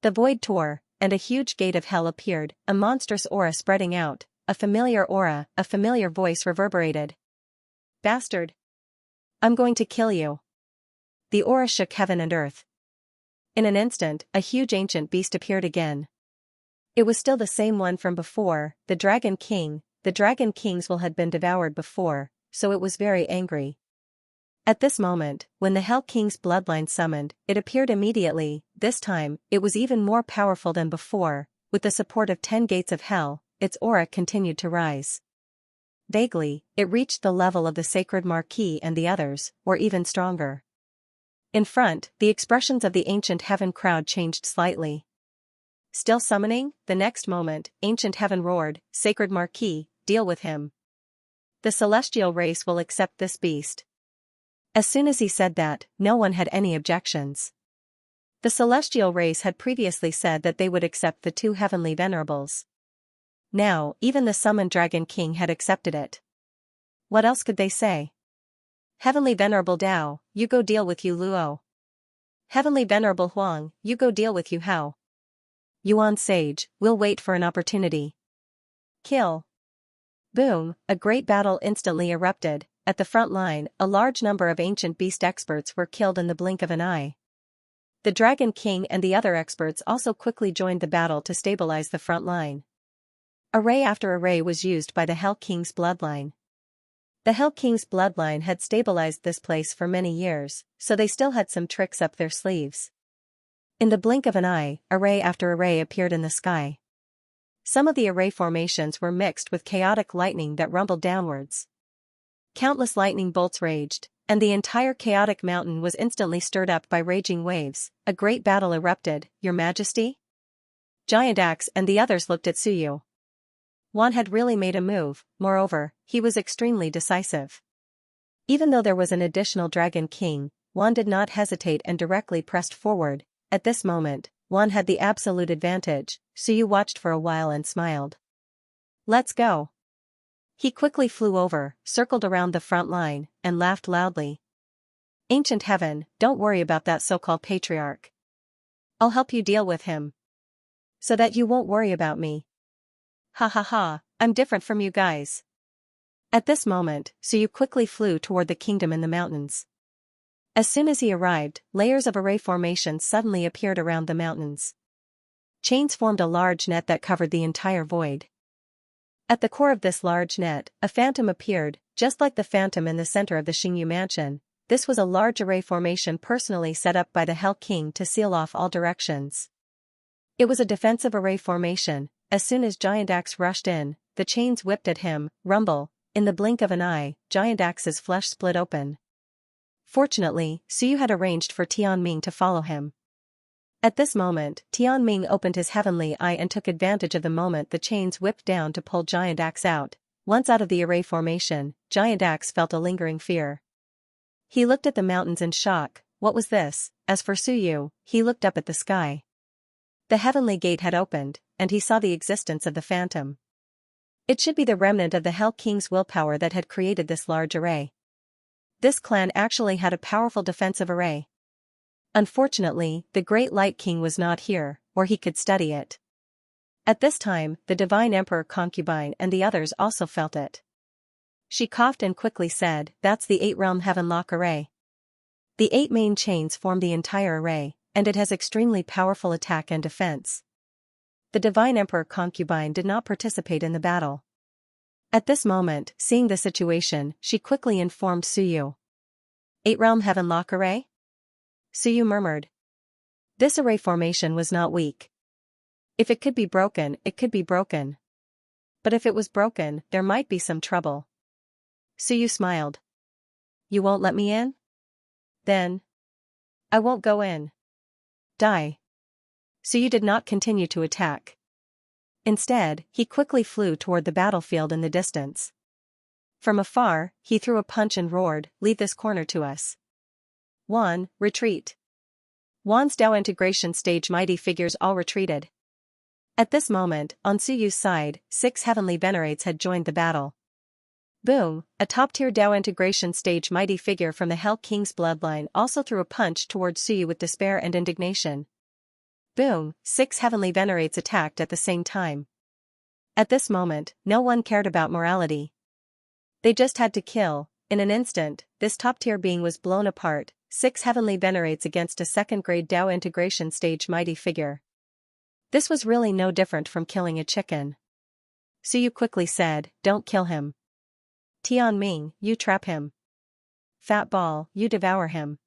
The void tore, and a huge gate of hell appeared, a monstrous aura spreading out, a familiar aura, a familiar voice reverberated. "Bastard! I'm going to kill you." The aura shook heaven and earth. In an instant, a huge ancient beast appeared again. It was still the same one from before, the Dragon King. The Dragon King's will had been devoured before, so it was very angry. At this moment, when the Hell King's bloodline summoned, it appeared immediately. This time, it was even more powerful than before. With the support of 10 gates of hell, its aura continued to rise. Vaguely, it reached the level of the Sacred Marquis and the others, or even stronger. In front, the expressions of the ancient heaven crowd changed slightly. Still summoning? The next moment, ancient heaven roared, "Sacred Marquis, deal with him. The celestial race will accept this beast." As soon as he said that, no one had any objections. The celestial race had previously said that they would accept the two heavenly venerables. Now, even the summoned Dragon King had accepted it. What else could they say? "Heavenly Venerable Dao, you go deal with Yu Luo. Heavenly Venerable Huang, you go deal with Yu Hao. Yuan Sage, we'll wait for an opportunity. Kill." Boom, a great battle instantly erupted, at the front line, a large number of ancient beast experts were killed in the blink of an eye. The Dragon King and the other experts also quickly joined the battle to stabilize the front line. Array after array was used by the Hell King's bloodline. The Hell King's bloodline had stabilized this place for many years, so they still had some tricks up their sleeves. In the blink of an eye, array after array appeared in the sky. Some of the array formations were mixed with chaotic lightning that rumbled downwards. Countless lightning bolts raged, and the entire chaotic mountain was instantly stirred up by raging waves. A great battle erupted, Your Majesty? Giant Axe and the others looked at Suyu. Juan had really made a move, moreover, he was extremely decisive. Even though there was an additional Dragon King, Juan did not hesitate and directly pressed forward. At this moment, Juan had the absolute advantage. Suyu watched for a while and smiled. Let's go. He quickly flew over, circled around the front line, and laughed loudly. Ancient Heaven, don't worry about that so-called patriarch. I'll help you deal with him. So that you won't worry about me. Ha ha ha, I'm different from you guys. At this moment, Suyu quickly flew toward the kingdom in the mountains. As soon as he arrived, layers of array formations suddenly appeared around the mountains. Chains formed a large net that covered the entire void. At the core of this large net, a phantom appeared, just like the phantom in the center of the Xingyu mansion. This was a large array formation personally set up by the Hell King to seal off all directions. It was a defensive array formation. As soon as Giant Axe rushed in, the chains whipped at him. Rumble. In the blink of an eye, Giant Axe's flesh split open. Fortunately, Suyu had arranged for Tianming to follow him. At this moment, Tianming opened his heavenly eye and took advantage of the moment the chains whipped down to pull Giant Axe out. Once out of the array formation, Giant Axe felt a lingering fear. He looked at the mountains in shock. What was this? As for Suyu, he looked up at the sky. The heavenly gate had opened, and he saw the existence of the phantom. It should be the remnant of the Hell King's willpower that had created this large array. This clan actually had a powerful defensive array. Unfortunately, the Great Light King was not here, or he could study it. At this time, the Divine Emperor Concubine and the others also felt it. She coughed and quickly said, "That's the 8-realm Heavenlock array. The 8 main chains form the entire array, and it has extremely powerful attack and defense." The Divine Emperor Concubine did not participate in the battle. At this moment, seeing the situation, she quickly informed Suyu. 8-realm Heavenlock array? Suyu murmured. This array formation was not weak. If it could be broken, it could be broken. But if it was broken, there might be some trouble. Suyu smiled. You won't let me in? Then I won't go in. Die. Suyu did not continue to attack. Instead, he quickly flew toward the battlefield in the distance. From afar, he threw a punch and roared, "Leave this corner to us. Juan, retreat." Juan's Dao integration stage mighty figures all retreated. At this moment, on Suyu's side, 6 heavenly venerates had joined the battle. Boom, a top-tier Dao integration stage mighty figure from the Hell King's bloodline also threw a punch towards Suyu with despair and indignation. Boom, 6 heavenly venerates attacked at the same time. At this moment, no one cared about morality. They just had to kill. In an instant, this top-tier being was blown apart, 6 heavenly venerates against a second-grade Dao integration stage mighty figure. This was really no different from killing a chicken. Suyu quickly said, "Don't kill him. Tianming, you trap him. Fat Ball, you devour him.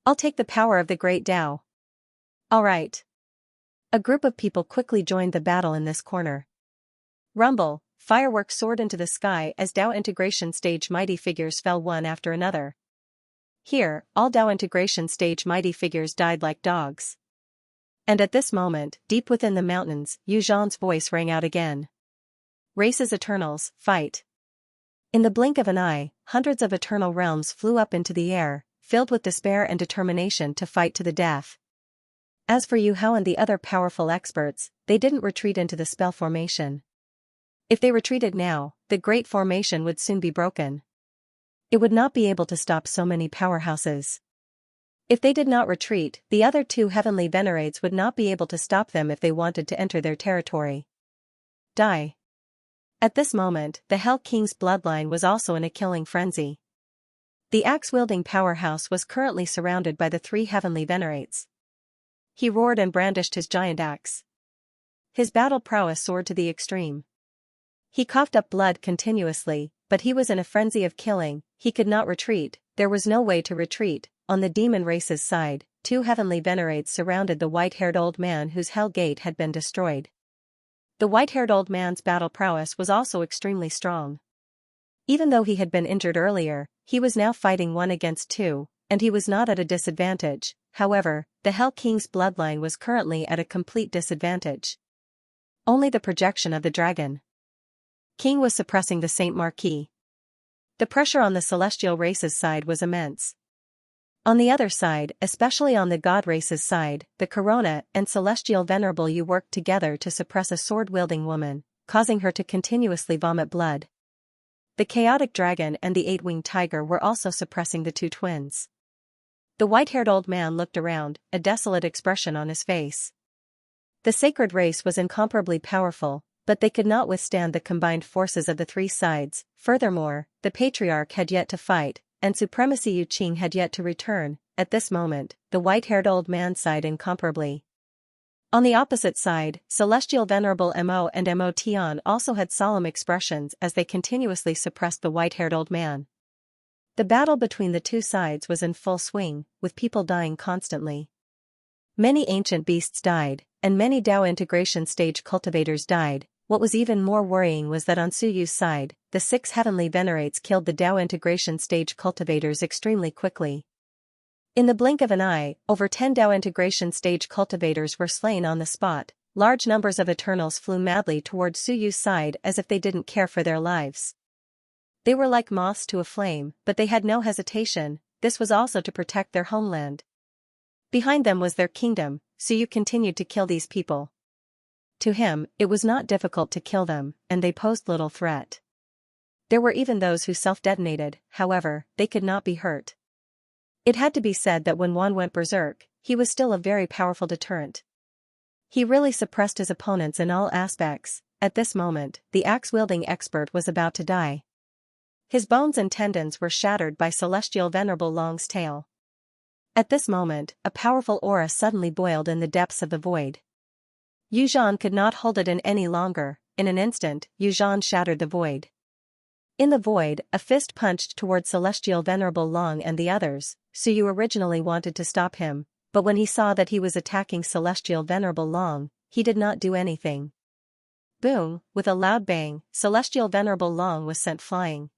I'll take the power of the great Dao." All right. A group of people quickly joined the battle in this corner. Rumble, fireworks soared into the sky as Dao integration stage mighty figures fell one after another. Here, all Dao integration stage mighty figures died like dogs. And at this moment, deep within the mountains, Yu Zhan's voice rang out again. Races Eternals, fight. In the blink of an eye, hundreds of eternal realms flew up into the air, filled with despair and determination to fight to the death. As for Yu Hao and the other powerful experts, they didn't retreat into the spell formation. If they retreated now, the great formation would soon be broken. It would not be able to stop so many powerhouses. If they did not retreat, the other 2 heavenly venerates would not be able to stop them if they wanted to enter their territory. Die. At this moment, the Hell King's bloodline was also in a killing frenzy. The axe-wielding powerhouse was currently surrounded by the three heavenly venerates. He roared and brandished his giant axe. His battle prowess soared to the extreme. He coughed up blood continuously, but he was in a frenzy of killing. He could not retreat. There was no way to retreat. On the demon race's side, two heavenly venerates surrounded the white-haired old man whose hell gate had been destroyed. The white-haired old man's battle prowess was also extremely strong. Even though he had been injured earlier, he was now fighting 1 against 2, and he was not at a disadvantage. However, the Hell King's bloodline was currently at a complete disadvantage. Only the projection of the dragon King was suppressing the Saint Marquis. The pressure on the celestial race's side was immense. On the other side, especially on the god race's side, the Corona and Celestial Venerable You worked together to suppress a sword-wielding woman, causing her to continuously vomit blood. The chaotic dragon and the 8-winged tiger were also suppressing the two twins. The white-haired old man looked around, a desolate expression on his face. The sacred race was incomparably powerful, but they could not withstand the combined forces of the three sides. Furthermore, the patriarch had yet to fight, and Supremacy Yu Qing had yet to return. At this moment, the white-haired old man sighed incomparably. On the opposite side, Celestial Venerable Mo and Mo Tian also had solemn expressions as they continuously suppressed the white-haired old man. The battle between the two sides was in full swing, with people dying constantly. Many ancient beasts died, and many Dao integration stage cultivators died. What was even more worrying was that on Su Yu's side, the 6 heavenly venerates killed the Dao integration stage cultivators extremely quickly. In the blink of an eye, over 10 Dao integration stage cultivators were slain on the spot. Large numbers of Eternals flew madly toward Su Yu's side as if they didn't care for their lives. They were like moths to a flame, but they had no hesitation. This was also to protect their homeland. Behind them was their kingdom. Su Yu continued to kill these people. To him, it was not difficult to kill them, and they posed little threat. There were even those who self-detonated. However, they could not be hurt. It had to be said that when Wan went berserk, he was still a very powerful deterrent. He really suppressed his opponents in all aspects. At this moment, the axe-wielding expert was about to die. His bones and tendons were shattered by Celestial Venerable Long's tail. At this moment, a powerful aura suddenly boiled in the depths of the void. Yu Zhan could not hold it in any longer. In an instant, Yu Zhan shattered the void. In the void, a fist punched toward Celestial Venerable Long and the others. Su Yu originally wanted to stop him, but when he saw that he was attacking Celestial Venerable Long, he did not do anything. Boom! With a loud bang, Celestial Venerable Long was sent flying.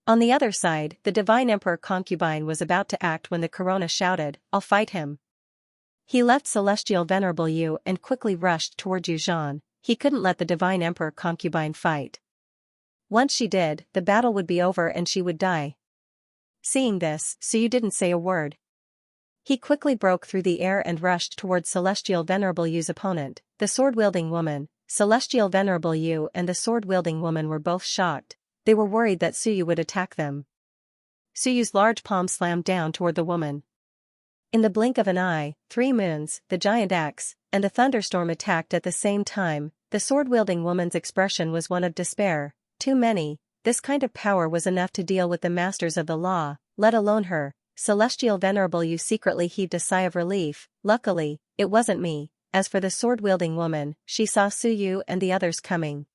On the other side, the Divine Emperor Concubine was about to act when the Corona shouted, "I'll fight him." He left Celestial Venerable Yu and quickly rushed toward Yu Zhan. He couldn't let the Divine Emperor Concubine fight. Once she did, the battle would be over and she would die. Seeing this, Su Yu didn't say a word. He quickly broke through the air and rushed toward Celestial Venerable Yu's opponent, the sword-wielding woman. Celestial Venerable Yu and the sword-wielding woman were both shocked. They were worried that Su Yu would attack them. Su Yu's large palm slammed down toward the woman. In the blink of an eye, 3 moons, the giant axe, and a thunderstorm attacked at the same time. The sword-wielding woman's expression was one of despair. Too many. This kind of power was enough to deal with the masters of the law, let alone her. Celestial Venerable Yu secretly heaved a sigh of relief. Luckily, it wasn't me. As for the sword-wielding woman, she saw Su Yu and the others coming.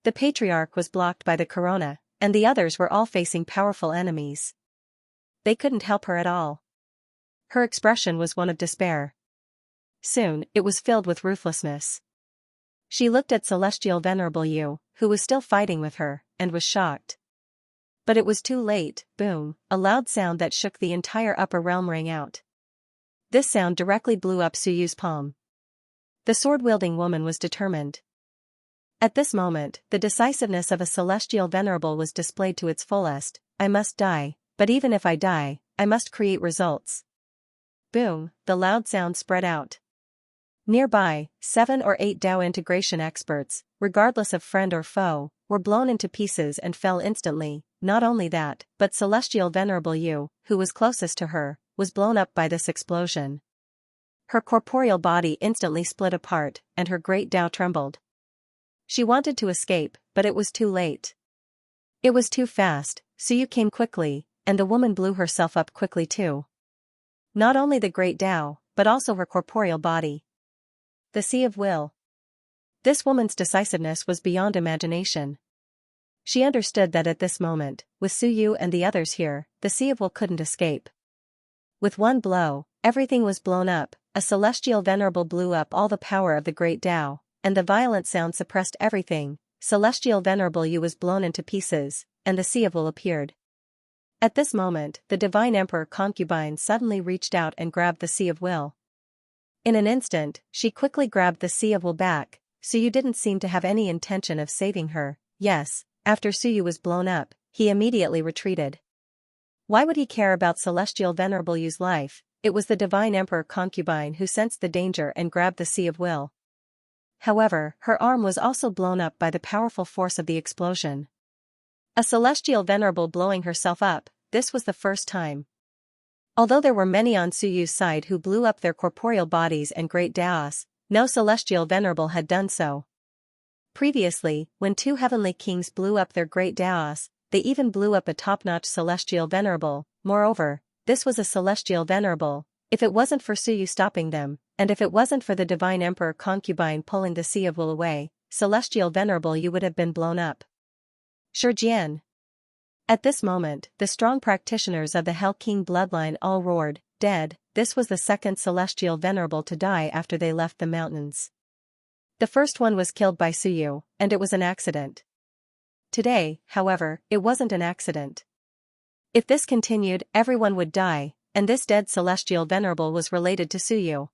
The patriarch was blocked by the Corona, and the others were all facing powerful enemies. They couldn't help her at all. Her expression was one of despair. Soon, it was filled with ruthlessness. She looked at Celestial Venerable Yu, who was still fighting with her, and was shocked. But it was too late. Boom! A loud sound that shook the entire upper realm rang out. This sound directly blew up Su Yu's palm. The sword-wielding woman was determined. At this moment, the decisiveness of a Celestial Venerable was displayed to its fullest. I must die, but even if I die, I must create results. Boom! The loud sound spread out. Nearby, 7 or 8 Dao integration experts, regardless of friend or foe, were blown into pieces and fell instantly. Not only that, but Celestial Venerable Yu, who was closest to her, was blown up by this explosion. Her corporeal body instantly split apart, and her great Dao trembled. She wanted to escape, but it was too late. It was too fast, Suyu came quickly, and the woman blew herself up quickly too. Not only the great Tao, but also her corporeal body. The Sea of Will. This woman's decisiveness was beyond imagination. She understood that at this moment, with Suyu and the others here, the Sea of Will couldn't escape. With one blow, everything was blown up, a celestial venerable blew up all the power of the great Tao, and the violent sound suppressed everything. Celestial venerable Yu was blown into pieces, and the Sea of Will appeared. At this moment, the divine emperor concubine suddenly reached out and grabbed the Sea of Will. In an instant, she quickly grabbed the Sea of Will back. Suyu didn't seem to have any intention of saving her. Yes, after Suyu was blown up, he immediately retreated. Why would he care about Celestial Venerable Yu's life? It was the divine emperor concubine who sensed the danger and grabbed the Sea of Will. However, her arm was also blown up by the powerful force of the explosion. A Celestial Venerable blowing herself up, this was the first time. Although there were many on Suyu's side who blew up their corporeal bodies and great Daos, no Celestial Venerable had done so. Previously, when two heavenly kings blew up their great Daos, they even blew up a top-notch Celestial Venerable. Moreover, this was a Celestial Venerable. If it wasn't for Suyu stopping them, and if it wasn't for the divine emperor concubine pulling the Sea of Will away, Celestial Venerable Yu would have been blown up. Shijian. At this moment, the strong practitioners of the Hell King bloodline all roared, dead. This was the second Celestial Venerable to die after they left the mountains. The first one was killed by Suyu, and it was an accident. Today, however, it wasn't an accident. If this continued, everyone would die, and this dead Celestial Venerable was related to Suyu.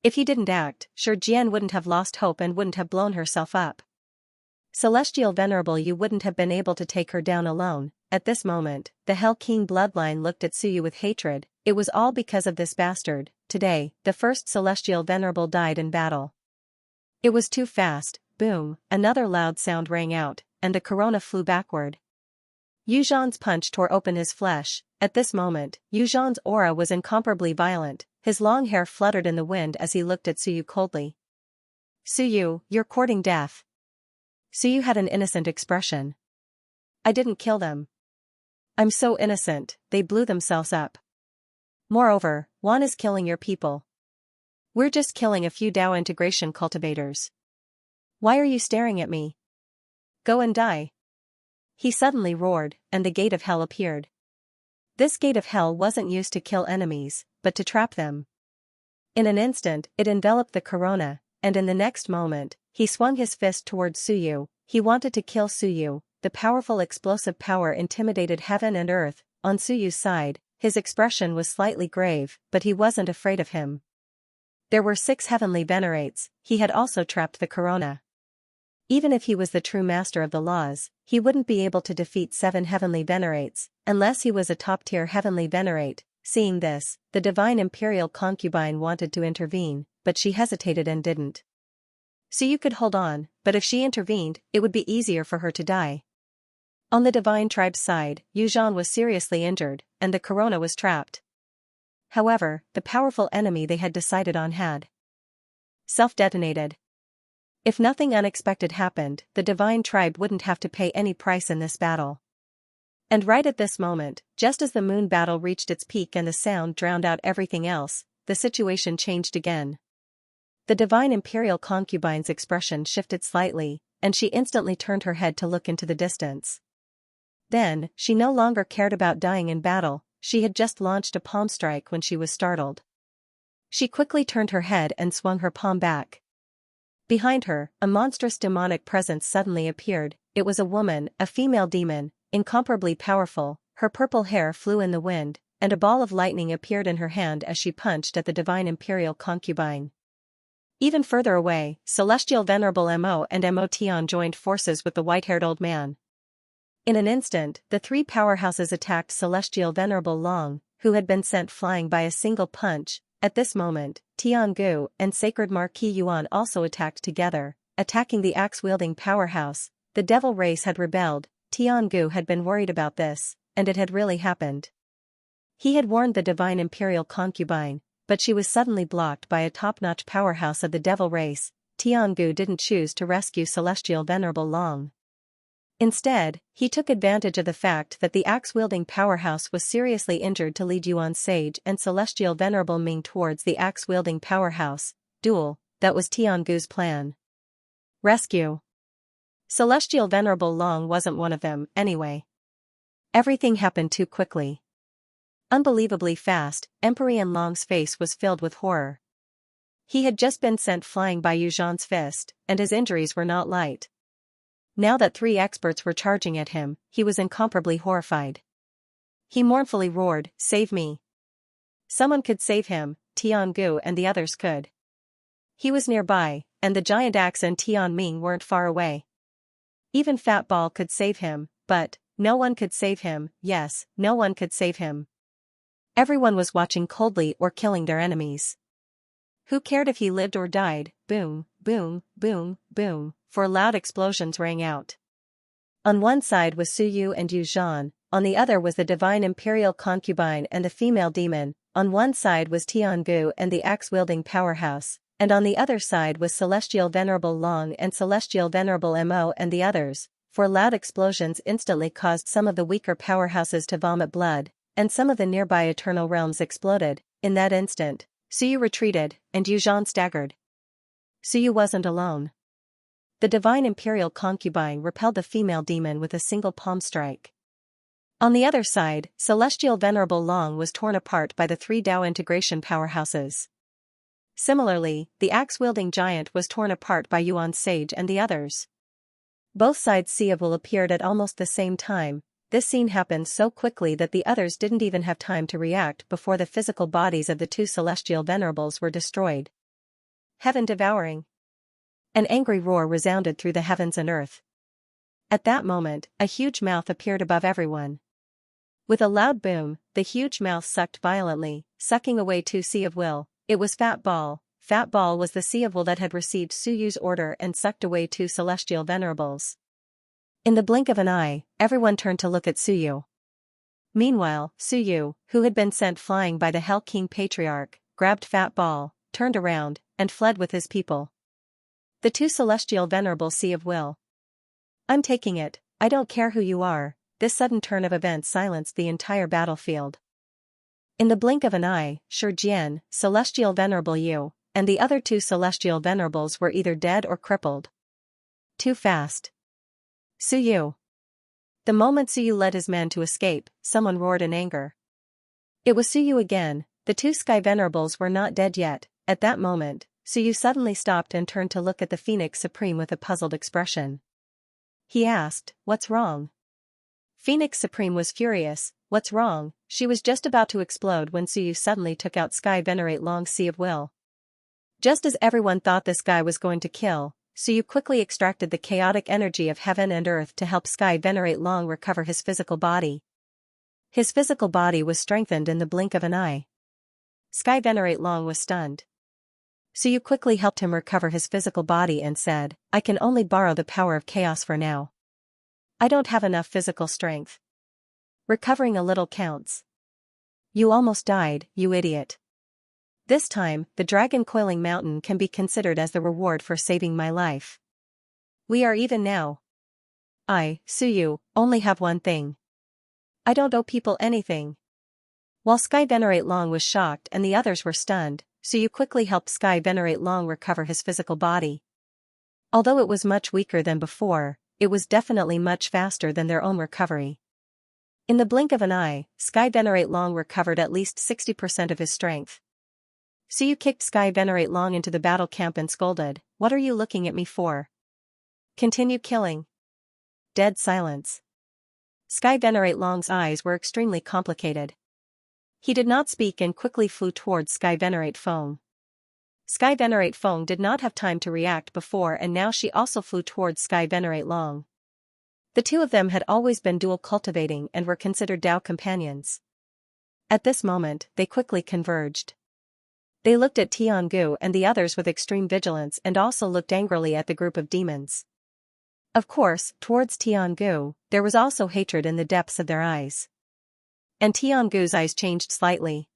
If he didn't act, Shijian wouldn't have lost hope and wouldn't have blown herself up. Celestial Venerable Yu wouldn't have been able to take her down alone. At this moment, the Hell King bloodline looked at Suyu with hatred. It was all because of this bastard. Today, the first Celestial Venerable died in battle. It was too fast. Boom, another loud sound rang out, and the corona flew backward. Yuzhan's punch tore open his flesh. At this moment, Yuzhan's aura was incomparably violent. His long hair fluttered in the wind as he looked at Suyu coldly. Suyu, you're courting death. Suyu had an innocent expression. I didn't kill them. I'm so innocent, they blew themselves up. Moreover, Wan is killing your people. We're just killing a few Dao integration cultivators. Why are you staring at me? Go and die. He suddenly roared, and the gate of hell appeared. This gate of hell wasn't used to kill enemies, but to trap them. In an instant, it enveloped the corona, and in the next moment, he swung his fist towards Suyu. He wanted to kill Suyu. The powerful explosive power intimidated heaven and earth. On Suyu's side, his expression was slightly grave, but he wasn't afraid of him. There were 6 heavenly venerates. He had also trapped the corona. Even if he was the true master of the laws, he wouldn't be able to defeat 7 heavenly venerates, unless he was a top-tier heavenly venerate. Seeing this, the divine imperial concubine wanted to intervene, but she hesitated and didn't. Suyu could hold on, but if she intervened, it would be easier for her to die. On the divine tribe's side, Yuzhan was seriously injured, and the corona was trapped. However, the powerful enemy they had decided on had self-detonated. If nothing unexpected happened, the divine tribe wouldn't have to pay any price in this battle. And right at this moment, just as the moon battle reached its peak and the sound drowned out everything else, the situation changed again. The divine imperial concubine's expression shifted slightly, and she instantly turned her head to look into the distance. Then, she no longer cared about dying in battle. She had just launched a palm strike when she was startled. She quickly turned her head and swung her palm back. Behind her, a monstrous demonic presence suddenly appeared. It was a woman, a female demon, incomparably powerful. Her purple hair flew in the wind, and a ball of lightning appeared in her hand as she punched at the divine imperial concubine. Even further away, Celestial Venerable Mo and Mo Tian joined forces with the white-haired old man. In an instant, the 3 powerhouses attacked Celestial Venerable Long, who had been sent flying by a single punch. At this moment, Tiangu and Sacred Marquis Yuan also attacked together, attacking the axe-wielding powerhouse. The devil race had rebelled. Tiangu had been worried about this, and it had really happened. He had warned the divine imperial concubine, but she was suddenly blocked by a top-notch powerhouse of the devil race. Tiangu didn't choose to rescue Celestial Venerable Long. Instead, he took advantage of the fact that the axe-wielding powerhouse was seriously injured to lead Yuan Sage and Celestial Venerable Ming towards the axe-wielding powerhouse duel. That was Tiangu's plan. Rescue. Celestial Venerable Long wasn't one of them, anyway. Everything happened too quickly. Unbelievably fast, Emperor Long's face was filled with horror. He had just been sent flying by Yu Zhan's fist, and his injuries were not light. Now that 3 experts were charging at him, he was incomparably horrified. He mournfully roared, "Save me!" Someone could save him, Tiangu and the others could. He was nearby, and the giant axe and Tian Ming weren't far away. Even Fat Ball could save him, but no one could save him. Yes, no one could save him. Everyone was watching coldly or killing their enemies. Who cared if he lived or died? Boom, boom, boom, boom, 4 loud explosions rang out. On one side was Su Yu and Yu Zhan, on the other was the divine imperial concubine and the female demon, on one side was Tiangu and the axe-wielding powerhouse, and on the other side was Celestial Venerable Long and Celestial Venerable Mo and the others. 4 loud explosions instantly caused some of the weaker powerhouses to vomit blood, and some of the nearby eternal realms exploded. In that instant, Su Yu retreated, and Yu Zhan staggered. Su Yu wasn't alone. The divine imperial concubine repelled the female demon with a single palm strike. On the other side, Celestial Venerable Long was torn apart by the 3 Dao integration powerhouses. Similarly, the axe-wielding giant was torn apart by Yuan Sage and the others. Both sides' Sea of Will appeared at almost the same time. This scene happened so quickly that the others didn't even have time to react before the physical bodies of the 2 celestial venerables were destroyed. Heaven devouring. An angry roar resounded through the heavens and earth. At that moment, a huge mouth appeared above everyone. With a loud boom, the huge mouth sucked violently, sucking away 2 Sea of Will. It was Fat Ball. Fat Ball was the Sea of Will that had received Su Yu's order and sucked away 2 celestial venerables. In the blink of an eye, everyone turned to look at Su Yu. Meanwhile, Su Yu, who had been sent flying by the Hell King Patriarch, grabbed Fat Ball, turned around, and fled with his people. The 2 celestial venerable Sea of Will. "I'm taking it, I don't care who you are." This sudden turn of events silenced the entire battlefield. In the blink of an eye, Shi Jian, Celestial Venerable Yu, and the other 2 celestial venerables were either dead or crippled. Too fast. Su Yu. The moment Su Yu led his men to escape, someone roared in anger. It was Su Yu again. The 2 sky venerables were not dead yet. At that moment, Su Yu suddenly stopped and turned to look at the Phoenix Supreme with a puzzled expression. He asked, "What's wrong?" Phoenix Supreme was furious. "What's wrong?" She was just about to explode when Su Yu suddenly took out Sky Venerate Long's Sea of Will. Just as everyone thought this guy was going to kill, Su Yu quickly extracted the chaotic energy of heaven and earth to help Sky Venerate Long recover his physical body. His physical body was strengthened in the blink of an eye. Sky Venerate Long was stunned. Su Yu quickly helped him recover his physical body and said, "I can only borrow the power of chaos for now. I don't have enough physical strength. Recovering a little counts." "You almost died, you idiot." "This time, the dragon coiling mountain can be considered as the reward for saving my life. We are even now. I, Su Yu, only have one thing. I don't owe people anything." While Sky Venerate Long was shocked and the others were stunned, Su Yu quickly helped Sky Venerate Long recover his physical body. Although it was much weaker than before, it was definitely much faster than their own recovery. In the blink of an eye, Sky Venerate Long recovered at least 60% of his strength. Su Yu kicked Sky Venerate Long into the battle camp and scolded, "What are you looking at me for? Continue killing." Dead silence. Sky Venerate Long's eyes were extremely complicated. He did not speak and quickly flew towards Sky Venerate Feng. Sky Venerate Feng did not have time to react before, and now she also flew towards Sky Venerate Long. The 2 of them had always been dual cultivating and were considered Dao companions. At this moment, they quickly converged. They looked at Tiangu and the others with extreme vigilance and also looked angrily at the group of demons. Of course, towards Tiangu, there was also hatred in the depths of their eyes. And Tiangu's eyes changed slightly.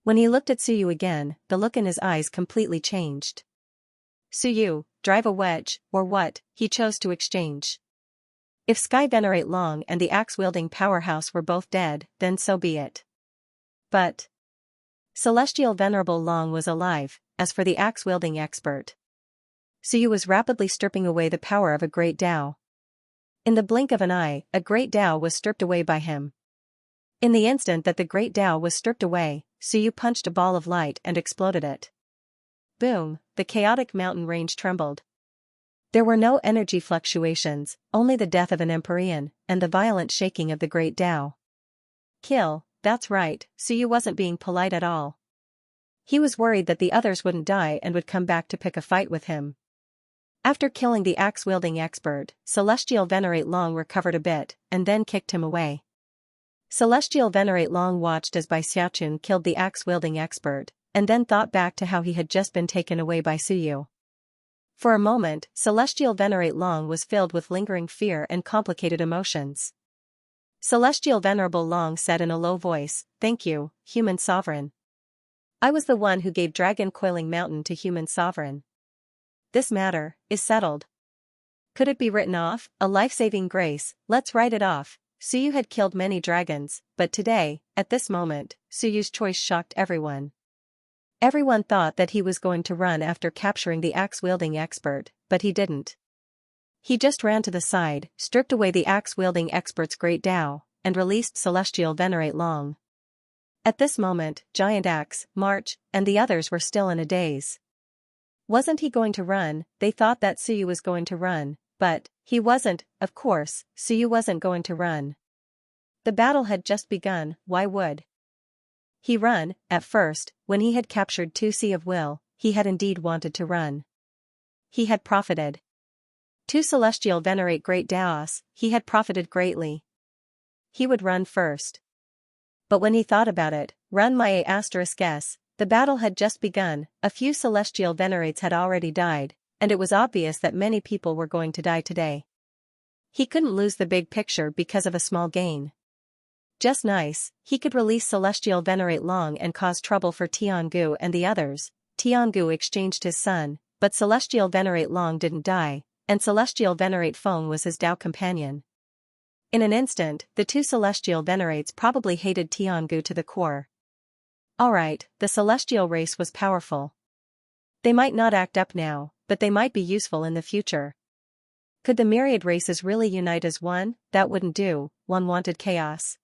When he looked at Su Yu again, the look in his eyes completely changed. Suyu, drive a wedge, or what, he chose to exchange. If Sky Venerate Long and the axe-wielding powerhouse were both dead, then so be it. But Celestial Venerable Long was alive. As for the axe-wielding expert, Suyu was rapidly stripping away the power of a great Tao. In the blink of an eye, a great Tao was stripped away by him. In the instant that the great Tao was stripped away, Suyu punched a ball of light and exploded it. Boom, the chaotic mountain range trembled. There were no energy fluctuations, only the death of an Empyrean, and the violent shaking of the great Tao. Kill, that's right, Suyu wasn't being polite at all. He was worried that the others wouldn't die and would come back to pick a fight with him. After killing the axe-wielding expert, Celestial Venerate Long recovered a bit, and then kicked him away. Celestial Venerate Long watched as Bai Xiaochun killed the axe-wielding expert, and then thought back to how he had just been taken away by Suyu. For a moment, Celestial Venerate Long was filled with lingering fear and complicated emotions. Celestial Venerable Long said in a low voice, "Thank you, Human Sovereign. I was the one who gave Dragon Coiling Mountain to Human Sovereign. This matter is settled. Could it be written off? A life-saving grace, let's write it off." Suyu had killed many dragons, but today, at this moment, Suyu's choice shocked everyone. Everyone thought that he was going to run after capturing the axe-wielding expert, but he didn't. He just ran to the side, stripped away the axe-wielding expert's great Tao, and released Celestial Venerate Long. At this moment, Giant Axe, March, and the others were still in a daze. Wasn't he going to run? They thought that Suyu was going to run, but he wasn't. Of course, Suyu wasn't going to run. The battle had just begun, why would he run? At first, when he had captured 2 Sea of Will, he had indeed wanted to run. He had profited. 2 Celestial Venerate Great Daos, he had profited greatly. He would run first. But when he thought about it, run my *s, the battle had just begun, a few Celestial Venerates had already died, and it was obvious that many people were going to die today. He couldn't lose the big picture because of a small gain. Just nice, he could release Celestial Venerate Long and cause trouble for Tiangu and the others. Tiangu exchanged his son, but Celestial Venerate Long didn't die, and Celestial Venerate Feng was his Tao companion. In an instant, the 2 Celestial Venerates probably hated Tiangu to the core. Alright, the Celestial race was powerful. They might not act up now, but they might be useful in the future. Could the Myriad races really unite as one? That wouldn't do, one wanted chaos.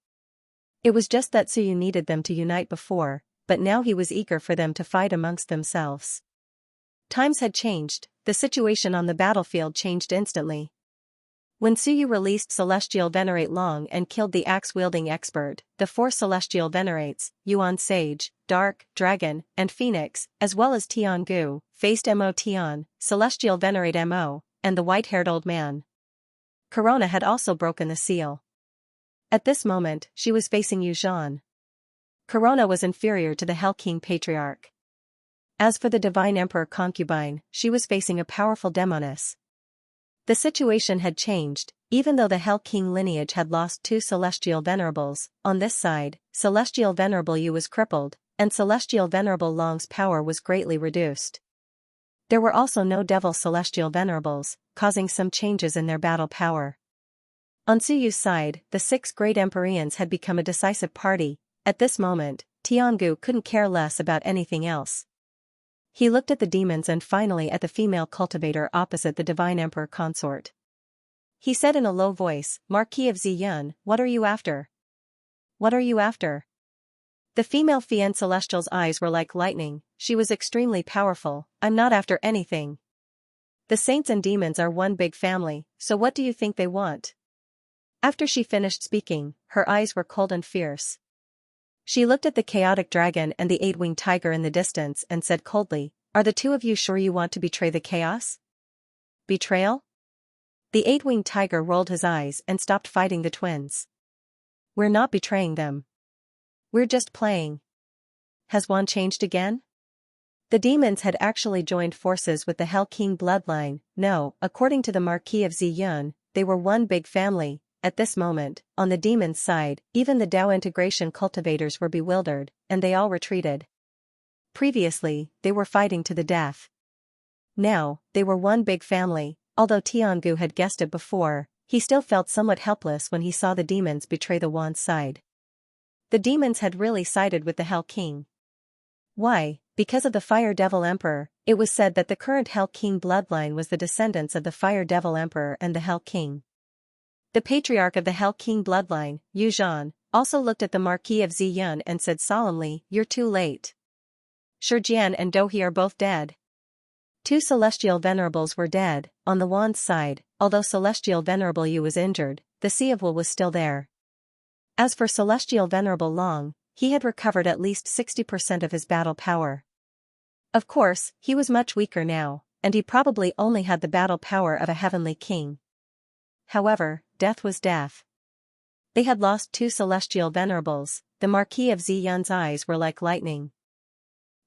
It was just that Suyu needed them to unite before, but now he was eager for them to fight amongst themselves. Times had changed, the situation on the battlefield changed instantly. When Suyu released Celestial Venerate Long and killed the axe-wielding expert, the 4 Celestial Venerates, Yuan Sage, Dark, Dragon, and Phoenix, as well as Tiangu, faced Mo Tian, Celestial Venerate Mo, and the white-haired old man. Corona had also broken the seal. At this moment, she was facing Yu Zhan. Corona was inferior to the Hell King Patriarch. As for the Divine Emperor Concubine, she was facing a powerful demoness. The situation had changed, even though the Hell King lineage had lost 2 Celestial Venerables. On this side, Celestial Venerable Yu was crippled, and Celestial Venerable Long's power was greatly reduced. There were also no Devil Celestial Venerables, causing some changes in their battle power. On Suyu's side, the 6 Great Empyreans had become a decisive party. At this moment, Tiangu couldn't care less about anything else. He looked at the demons and finally at the female cultivator opposite the Divine Emperor consort. He said in a low voice, "Marquis of Ziyun, what are you after? What are you after?" The female Fian Celestial's eyes were like lightning. She was extremely powerful. "I'm not after anything. The saints and demons are one big family, so what do you think they want?" After she finished speaking, her eyes were cold and fierce. She looked at the chaotic dragon and the 8-winged tiger in the distance and said coldly, "Are the 2 of you sure you want to betray the chaos? Betrayal?" The 8-winged tiger rolled his eyes and stopped fighting the twins. "We're not betraying them. We're just playing." Has one changed again? The demons had actually joined forces with the Hell King bloodline. No, according to the Marquis of Ziyun, they were one big family. At this moment, on the demons' side, even the Tao integration cultivators were bewildered, and they all retreated. Previously, they were fighting to the death. Now, they were one big family. Although Tiangu had guessed it before, he still felt somewhat helpless when he saw the demons betray the Wan's side. The demons had really sided with the Hell King. Why? Because of the Fire Devil Emperor. It was said that the current Hell King bloodline was the descendants of the Fire Devil Emperor and the Hell King. The patriarch of the Hell King bloodline, Yu Zhan, also looked at the Marquis of Ziyun and said solemnly, "You're too late. Shijian and Dohe are both dead." Two celestial venerables were dead. On the Wan's side, although celestial venerable Yu was injured, the Sea of Will was still there. As for celestial venerable Long, he had recovered at least 60% of his battle power. Of course, he was much weaker now, and he probably only had the battle power of a heavenly king. However, death was death. They had lost two celestial venerables. The Marquis of Ziyun's eyes were like lightning.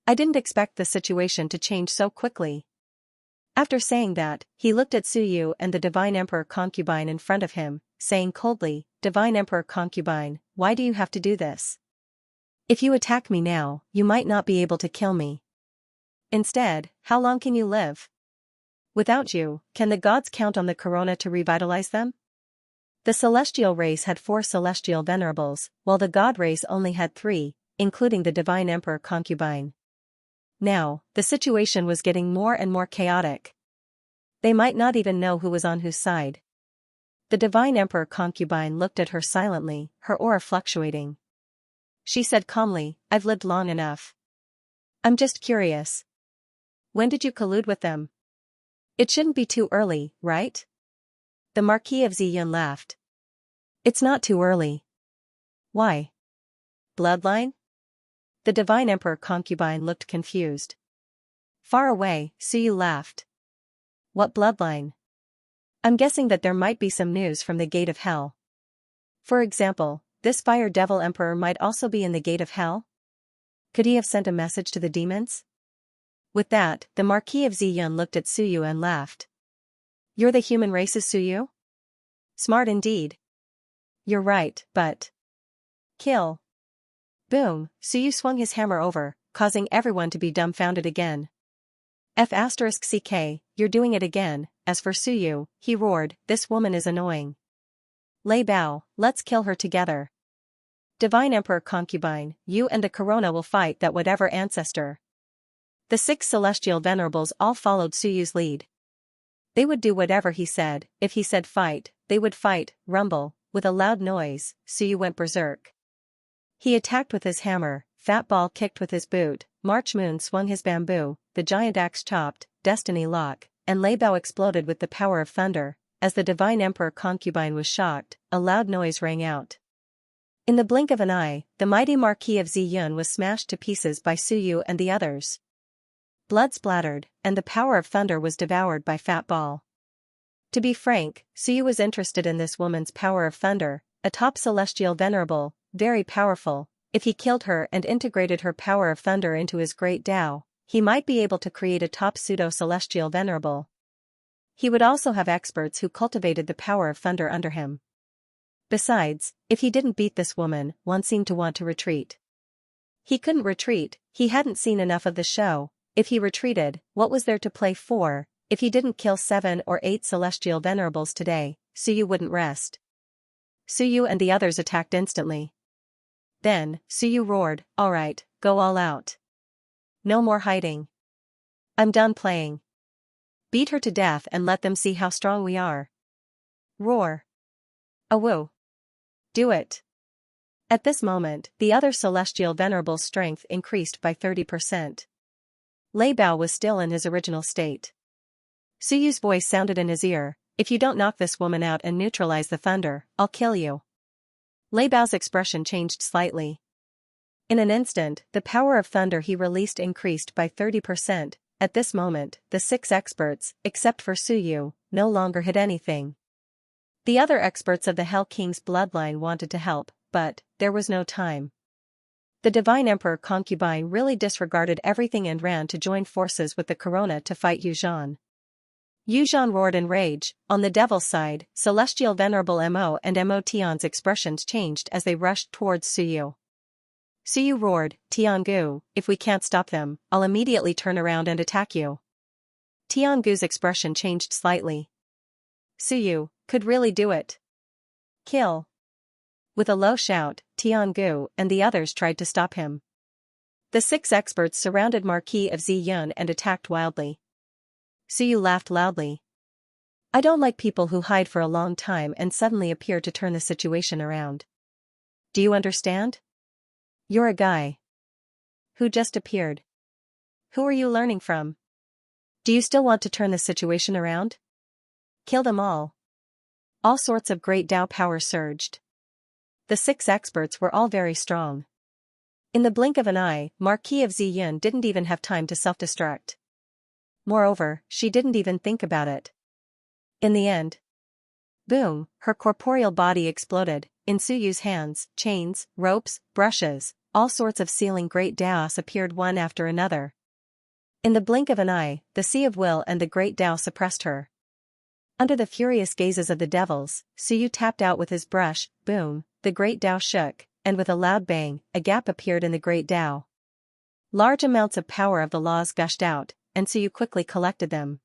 "I didn't expect the situation to change so quickly." After saying that, he looked at Suyu and the Divine Emperor concubine in front of him, saying coldly, "Divine Emperor concubine, why do you have to do this? If you attack me now, you might not be able to kill me. Instead, how long can you live? Without you, can the gods count on the corona to revitalize them?" The celestial race had 4 celestial venerables, while the god race only had 3, including the Divine Emperor concubine. Now, the situation was getting more and more chaotic. They might not even know who was on whose side. The Divine Emperor concubine looked at her silently, her aura fluctuating. She said calmly, "I've lived long enough. I'm just curious. When did you collude with them? It shouldn't be too early, right?" The Marquis of Ziyun laughed. "It's not too early." "Why? Bloodline?" The Divine Emperor concubine looked confused. Far away, Suyu laughed. "What bloodline? I'm guessing that there might be some news from the Gate of Hell. For example, this Fire Devil Emperor might also be in the Gate of Hell? Could he have sent a message to the demons?" With that, the Marquis of Ziyun looked at Suyu and laughed. "You're the human race's Suyu? Smart indeed." "You're right, but..." "Kill." Boom, Suyu swung his hammer over, causing everyone to be dumbfounded again. F***ck, you're doing it again. As for Suyu, he roared, "This woman is annoying. Lei Bao, let's kill her together. Divine Emperor concubine, you and the corona will fight that whatever ancestor." The 6 celestial venerables all followed Suyu's lead. They would do whatever he said. If he said fight, they would fight. Rumble, with a loud noise, Suyu went berserk. He attacked with his hammer, Fat Ball kicked with his boot, March Moon swung his bamboo, the giant axe chopped, Destiny Lock, and Lei Bao exploded with the power of thunder. As the Divine Emperor concubine was shocked, a loud noise rang out. In the blink of an eye, the mighty Marquis of Ziyun was smashed to pieces by Suyu and the others. Blood splattered, and the power of thunder was devoured by Fat Ball. To be frank, Suyu was interested in this woman's power of thunder, a top celestial venerable, very powerful. If he killed her and integrated her power of thunder into his great Tao, he might be able to create a top pseudo-celestial venerable. He would also have experts who cultivated the power of thunder under him. Besides, if he didn't beat this woman, one seemed to want to retreat. He couldn't retreat, he hadn't seen enough of the show. If he retreated, what was there to play for? If he didn't kill 7 or 8 celestial venerables today, Suyu wouldn't rest. Suyu and the others attacked instantly. Then, Suyu roared, "Alright, go all out. No more hiding. I'm done playing. Beat her to death and let them see how strong we are. Roar. Awoo. Do it." At this moment, the other celestial venerable's strength increased by 30%. Lei Bao was still in his original state. Suyu's voice sounded in his ear, "If you don't knock this woman out and neutralize the thunder, I'll kill you." Lei Bao's expression changed slightly. In an instant, the power of thunder he released increased by 30%. At this moment, the 6 experts, except for Suyu, no longer hit anything. The other experts of the Hell King's bloodline wanted to help, but there was no time. The Divine Emperor concubine really disregarded everything and ran to join forces with the corona to fight Yu Zhan. Yu Zhan roared in rage. On the devil's side, Celestial Venerable Mo and Mo Tian's expressions changed as they rushed towards Suyu. Suyu roared, "Tiangu, if we can't stop them, I'll immediately turn around and attack you." Tiangu's expression changed slightly. Suyu could really do it. Kill. With a low shout, Tiangu and the others tried to stop him. The 6 experts surrounded Marquis of Ziyun and attacked wildly. Suyu laughed loudly. I don't like people who hide for a long time and suddenly appear to turn the situation around. Do you understand? You're a guy who just appeared. Who are you learning from? Do you still want to turn the situation around? Kill them all. All sorts of great Dao power surged. The 6 experts were all very strong. In the blink of an eye, Marquis of Ziyun didn't even have time to self-destruct. Moreover, she didn't even think about it. In the end, boom, her corporeal body exploded. In Suyu's hands, chains, ropes, brushes, all sorts of sealing great Daos appeared one after another. In the blink of an eye, the Sea of Will and the great Dao suppressed her. Under the furious gazes of the devils, Suyu tapped out with his brush, boom, the great Dao shook, and with a loud bang, a gap appeared in the great Dao. Large amounts of power of the laws gushed out, and Suyu quickly collected them.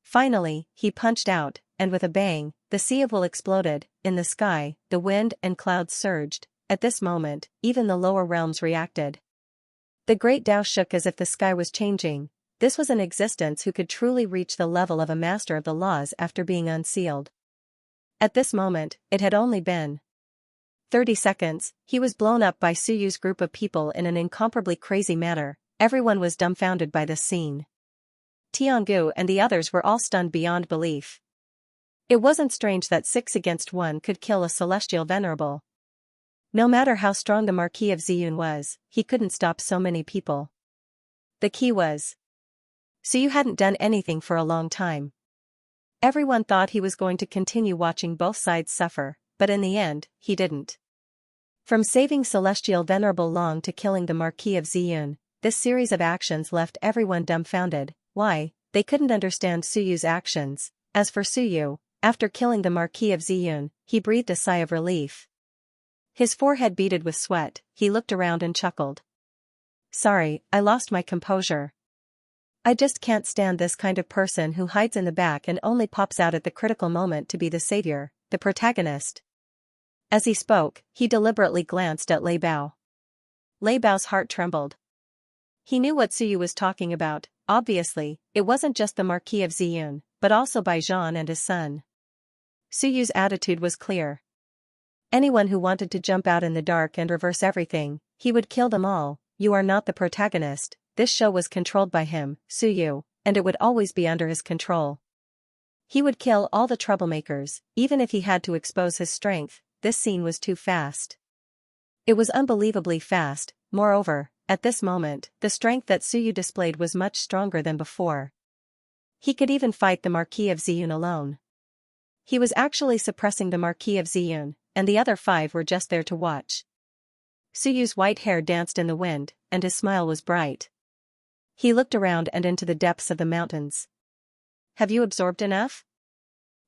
Finally, he punched out, and with a bang, the Sea of Will exploded. In the sky, the wind and clouds surged. At this moment, even the lower realms reacted. The great Dao shook as if the sky was changing. This was an existence who could truly reach the level of a master of the laws after being unsealed. At this moment, it had only been 30 seconds, he was blown up by Suyu's group of people in an incomparably crazy manner. Everyone was dumbfounded by this scene. Tiangu and the others were all stunned beyond belief. It wasn't strange that 6 against 1 could kill a celestial venerable. No matter how strong the Marquis of Ziyun was, he couldn't stop so many people. The key was, Suyu hadn't done anything for a long time. Everyone thought he was going to continue watching both sides suffer, but in the end, he didn't. From saving Celestial Venerable Long to killing the Marquis of Ziyun, this series of actions left everyone dumbfounded. Why? They couldn't understand Suyu's actions. As for Suyu, after killing the Marquis of Ziyun, he breathed a sigh of relief. His forehead beaded with sweat, he looked around and chuckled. Sorry, I lost my composure. I just can't stand this kind of person who hides in the back and only pops out at the critical moment to be the savior, the protagonist. As he spoke, he deliberately glanced at Lei Bao. Lei Bao's heart trembled. He knew what Suyu was talking about. Obviously, it wasn't just the Marquis of Ziyun, but also Bai Zhan and his son. Suyu's attitude was clear. Anyone who wanted to jump out in the dark and reverse everything, he would kill them all. You are not the protagonist. This show was controlled by him, Suyu, and it would always be under his control. He would kill all the troublemakers, even if he had to expose his strength. This scene was too fast. It was unbelievably fast. Moreover, at this moment, the strength that Suyu displayed was much stronger than before. He could even fight the Marquis of Ziyun alone. He was actually suppressing the Marquis of Ziyun, and the other 5 were just there to watch. Suyu's white hair danced in the wind, and his smile was bright. He looked around and into the depths of the mountains. Have you absorbed enough?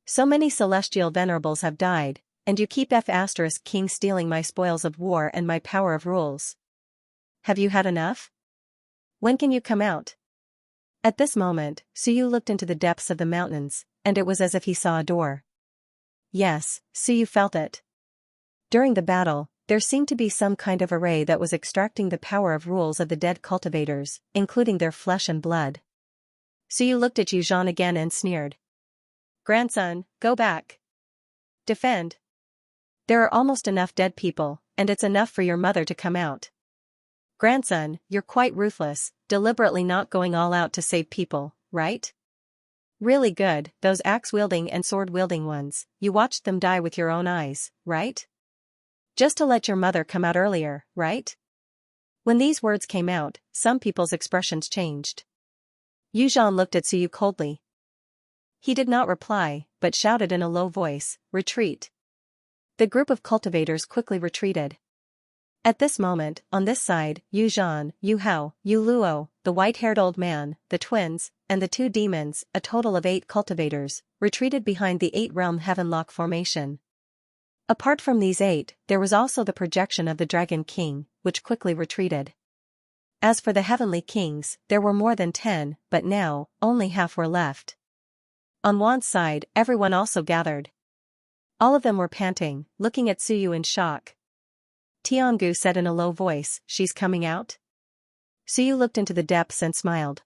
So many celestial venerables have died, and you keep King stealing my spoils of war and my power of rules. Have you had enough? When can you come out? At this moment, Suyu looked into the depths of the mountains, and it was as if he saw a door. Yes, Suyu felt it. During the battle, there seemed to be some kind of array that was extracting the power of rules of the dead cultivators, including their flesh and blood. Suyu looked at Yu Zhan again and sneered. Grandson, go back. Defend. There are almost enough dead people, and it's enough for your mother to come out. Grandson, you're quite ruthless, deliberately not going all out to save people, right? Really good, those axe-wielding and sword-wielding ones, you watched them die with your own eyes, right? Just to let your mother come out earlier, right? When these words came out, some people's expressions changed. Yu Zhan looked at Suyu coldly. He did not reply, but shouted in a low voice, retreat. The group of cultivators quickly retreated. At this moment, on this side, Yu Zhan, Yu Hao, Yu Luo, the white-haired old man, the twins, and the 2 demons, a total of 8 cultivators, retreated behind the 8-realm Heavenlock formation. Apart from these 8, there was also the projection of the Dragon King, which quickly retreated. As for the heavenly kings, there were more than 10, but now, only half were left. On Wan's side, everyone also gathered. All of them were panting, looking at Suyu in shock. Tiangu said in a low voice, "She's coming out?" Suyu looked into the depths and smiled.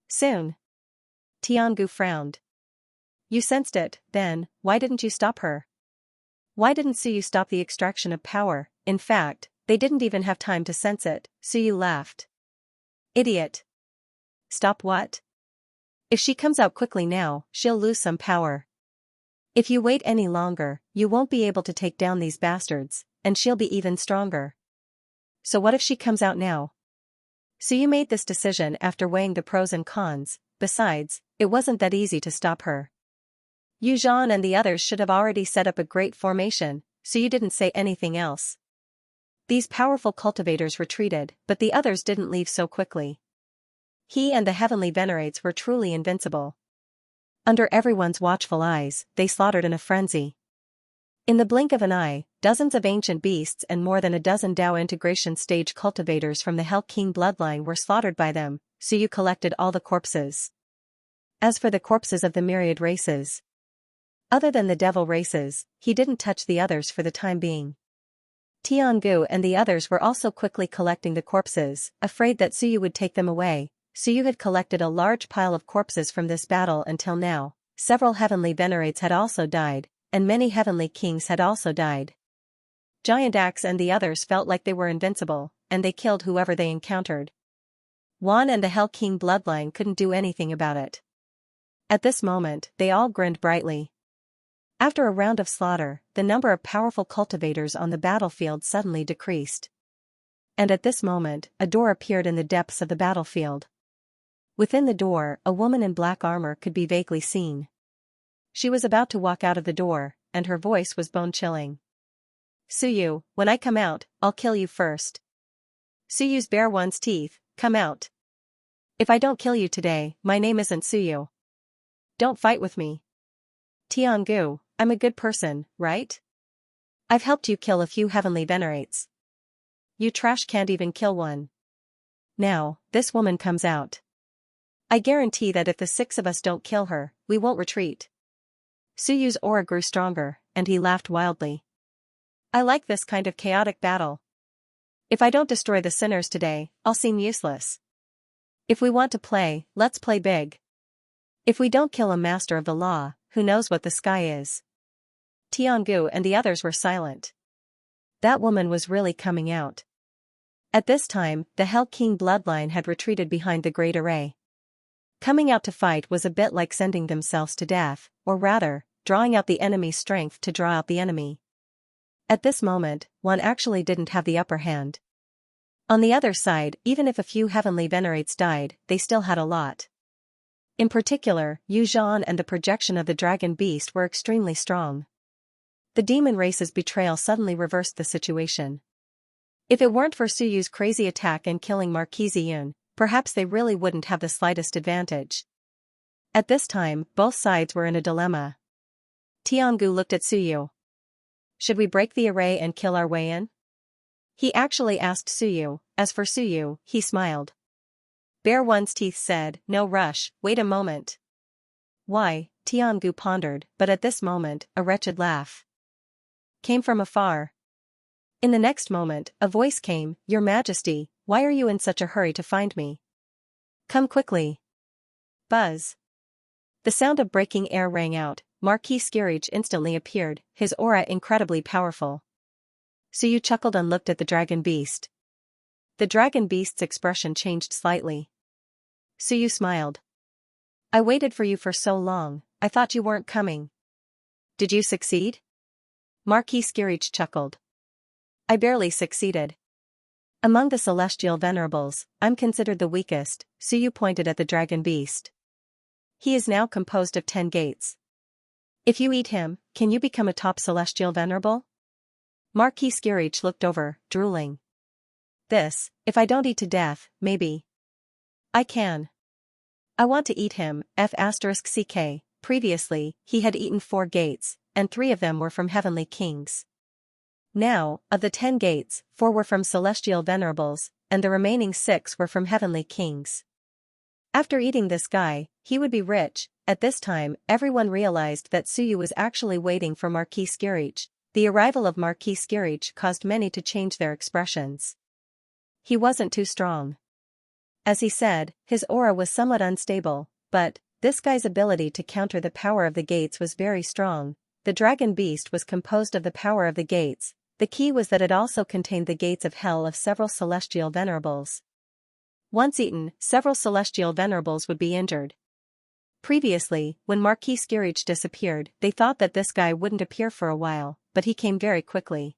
"Soon." Tiangu frowned. "You sensed it, then, why didn't you stop her?" Why didn't Suyu stop the extraction of power? In fact, they didn't even have time to sense it. Suyu laughed. "Idiot. Stop what? If she comes out quickly now, she'll lose some power. If you wait any longer, you won't be able to take down these bastards, and she'll be even stronger. So what if she comes out now?" Suyu made this decision after weighing the pros and cons. Besides, it wasn't that easy to stop her. Yu Zhan and the others should have already set up a great formation, so you didn't say anything else. These powerful cultivators retreated, but the others didn't leave so quickly. He and the heavenly venerates were truly invincible. Under everyone's watchful eyes, they slaughtered in a frenzy. In the blink of an eye, dozens of ancient beasts and more than a dozen Dao integration stage cultivators from the Hell King bloodline were slaughtered by them, so you collected all the corpses. As for the corpses of the myriad races, other than the devil races, he didn't touch the others for the time being. Tiangu and the others were also quickly collecting the corpses, afraid that Suyu would take them away. Suyu had collected a large pile of corpses from this battle until now. Several heavenly venerates had also died, and many heavenly kings had also died. Giant Axe and the others felt like they were invincible, and they killed whoever they encountered. Wan and the Hell King bloodline couldn't do anything about it. At this moment, they all grinned brightly. After a round of slaughter, the number of powerful cultivators on the battlefield suddenly decreased. And at this moment, a door appeared in the depths of the battlefield. Within the door, a woman in black armor could be vaguely seen. She was about to walk out of the door, and her voice was bone-chilling. "Suyu, when I come out, I'll kill you first." Suyu's bare one's teeth, "Come out. If I don't kill you today, my name isn't Suyu. Don't fight with me." "Tiangu, I'm a good person, right? I've helped you kill a few heavenly venerates. You trash can't even kill one. Now, this woman comes out. I guarantee that if the 6 of us don't kill her, we won't retreat." Suyu's aura grew stronger, and he laughed wildly. "I like this kind of chaotic battle. If I don't destroy the sinners today, I'll seem useless. If we want to play, let's play big. If we don't kill a master of the law, who knows what the sky is?" Tiangu and the others were silent. That woman was really coming out. At this time, the Hell King bloodline had retreated behind the Great Array. Coming out to fight was a bit like sending themselves to death, or rather, drawing out the enemy's strength to draw out the enemy. At this moment, one actually didn't have the upper hand. On the other side, even if a few heavenly venerates died, they still had a lot. In particular, Yu Zhan and the projection of the dragon beast were extremely strong. The demon race's betrayal suddenly reversed the situation. If it weren't for Suyu's crazy attack and killing Marquise Yun, perhaps they really wouldn't have the slightest advantage. At this time, both sides were in a dilemma. Tiangu looked at Suyu. "Should we break the array and kill our way in?" He actually asked Suyu. As for Suyu, he smiled. Bare One's teeth said, "No rush, wait a moment." "Why?" Tiangu pondered, but at this moment, a wretched laugh came from afar. In the next moment, a voice came, "Your Majesty, why are you in such a hurry to find me? Come quickly." Buzz. The sound of breaking air rang out. Marquis Skirich instantly appeared, his aura incredibly powerful. Suyu chuckled and looked at the dragon beast. The dragon beast's expression changed slightly. Suyu smiled. "I waited for you for so long, I thought you weren't coming. Did you succeed?" Marquis Skirich chuckled. "I barely succeeded. Among the celestial venerables, I'm considered the weakest." Suyu pointed at the dragon beast. "He is now composed of 10 gates. If you eat him, can you become a top celestial venerable?" Marquis Skirich looked over, drooling. If I don't eat to death, maybe I can. I want to eat him. F***ck. Previously, he had eaten 4 gates, and 3 of them were from heavenly kings. Now, of the 10 gates, 4 were from celestial venerables. and the remaining 6 were from heavenly kings. After eating this guy, he would be rich. At this time, everyone realized that Suyu was actually waiting for Marquis Skirich. The arrival of Marquis Skirich caused many to change their expressions. He wasn't too strong. As he said, his aura was somewhat unstable, but this guy's ability to counter the power of the gates was very strong. The dragon beast was composed of the power of the gates. The key was that it also contained the gates of hell of several celestial venerables. Once eaten, several celestial venerables would be injured. Previously, when Marquis Skirich disappeared, they thought that this guy wouldn't appear for a while, but he came very quickly.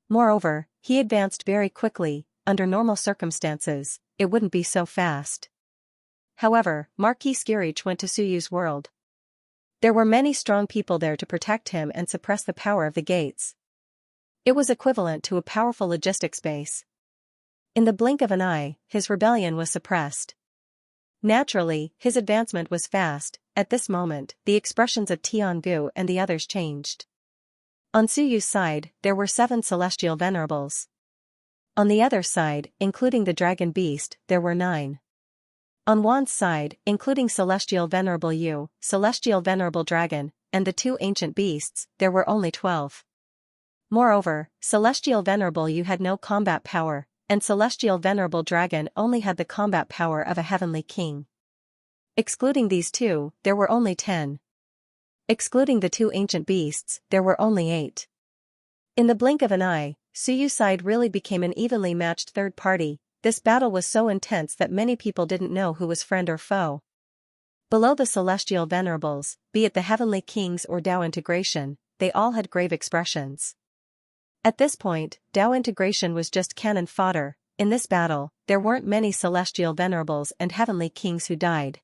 Moreover, he advanced very quickly. Under normal circumstances, it wouldn't be so fast. However, Marquis Skirich went to Suyu's world. There were many strong people there to protect him and suppress the power of the gates. It was equivalent to a powerful logistics base. In the blink of an eye, his rebellion was suppressed. Naturally, his advancement was fast. At this moment, the expressions of Tiangu and the others changed. On Suyu's side, there were 7 celestial venerables. On the other side, including the dragon beast, there were 9. On Wan's side, including Celestial Venerable Yu, Celestial Venerable Dragon, and the 2 ancient beasts, there were only 12. Moreover, Celestial Venerable Yu had no combat power, and Celestial Venerable Dragon only had the combat power of a heavenly king. Excluding these 2, there were only 10. Excluding the 2 ancient beasts, there were only 8. In the blink of an eye, Suyu's side really became an evenly matched third party. This battle was so intense that many people didn't know who was friend or foe. Below the celestial venerables, be it the heavenly kings or Tao integration, they all had grave expressions. At this point, Tao integration was just cannon fodder. In this battle, there weren't many celestial venerables and heavenly kings who died.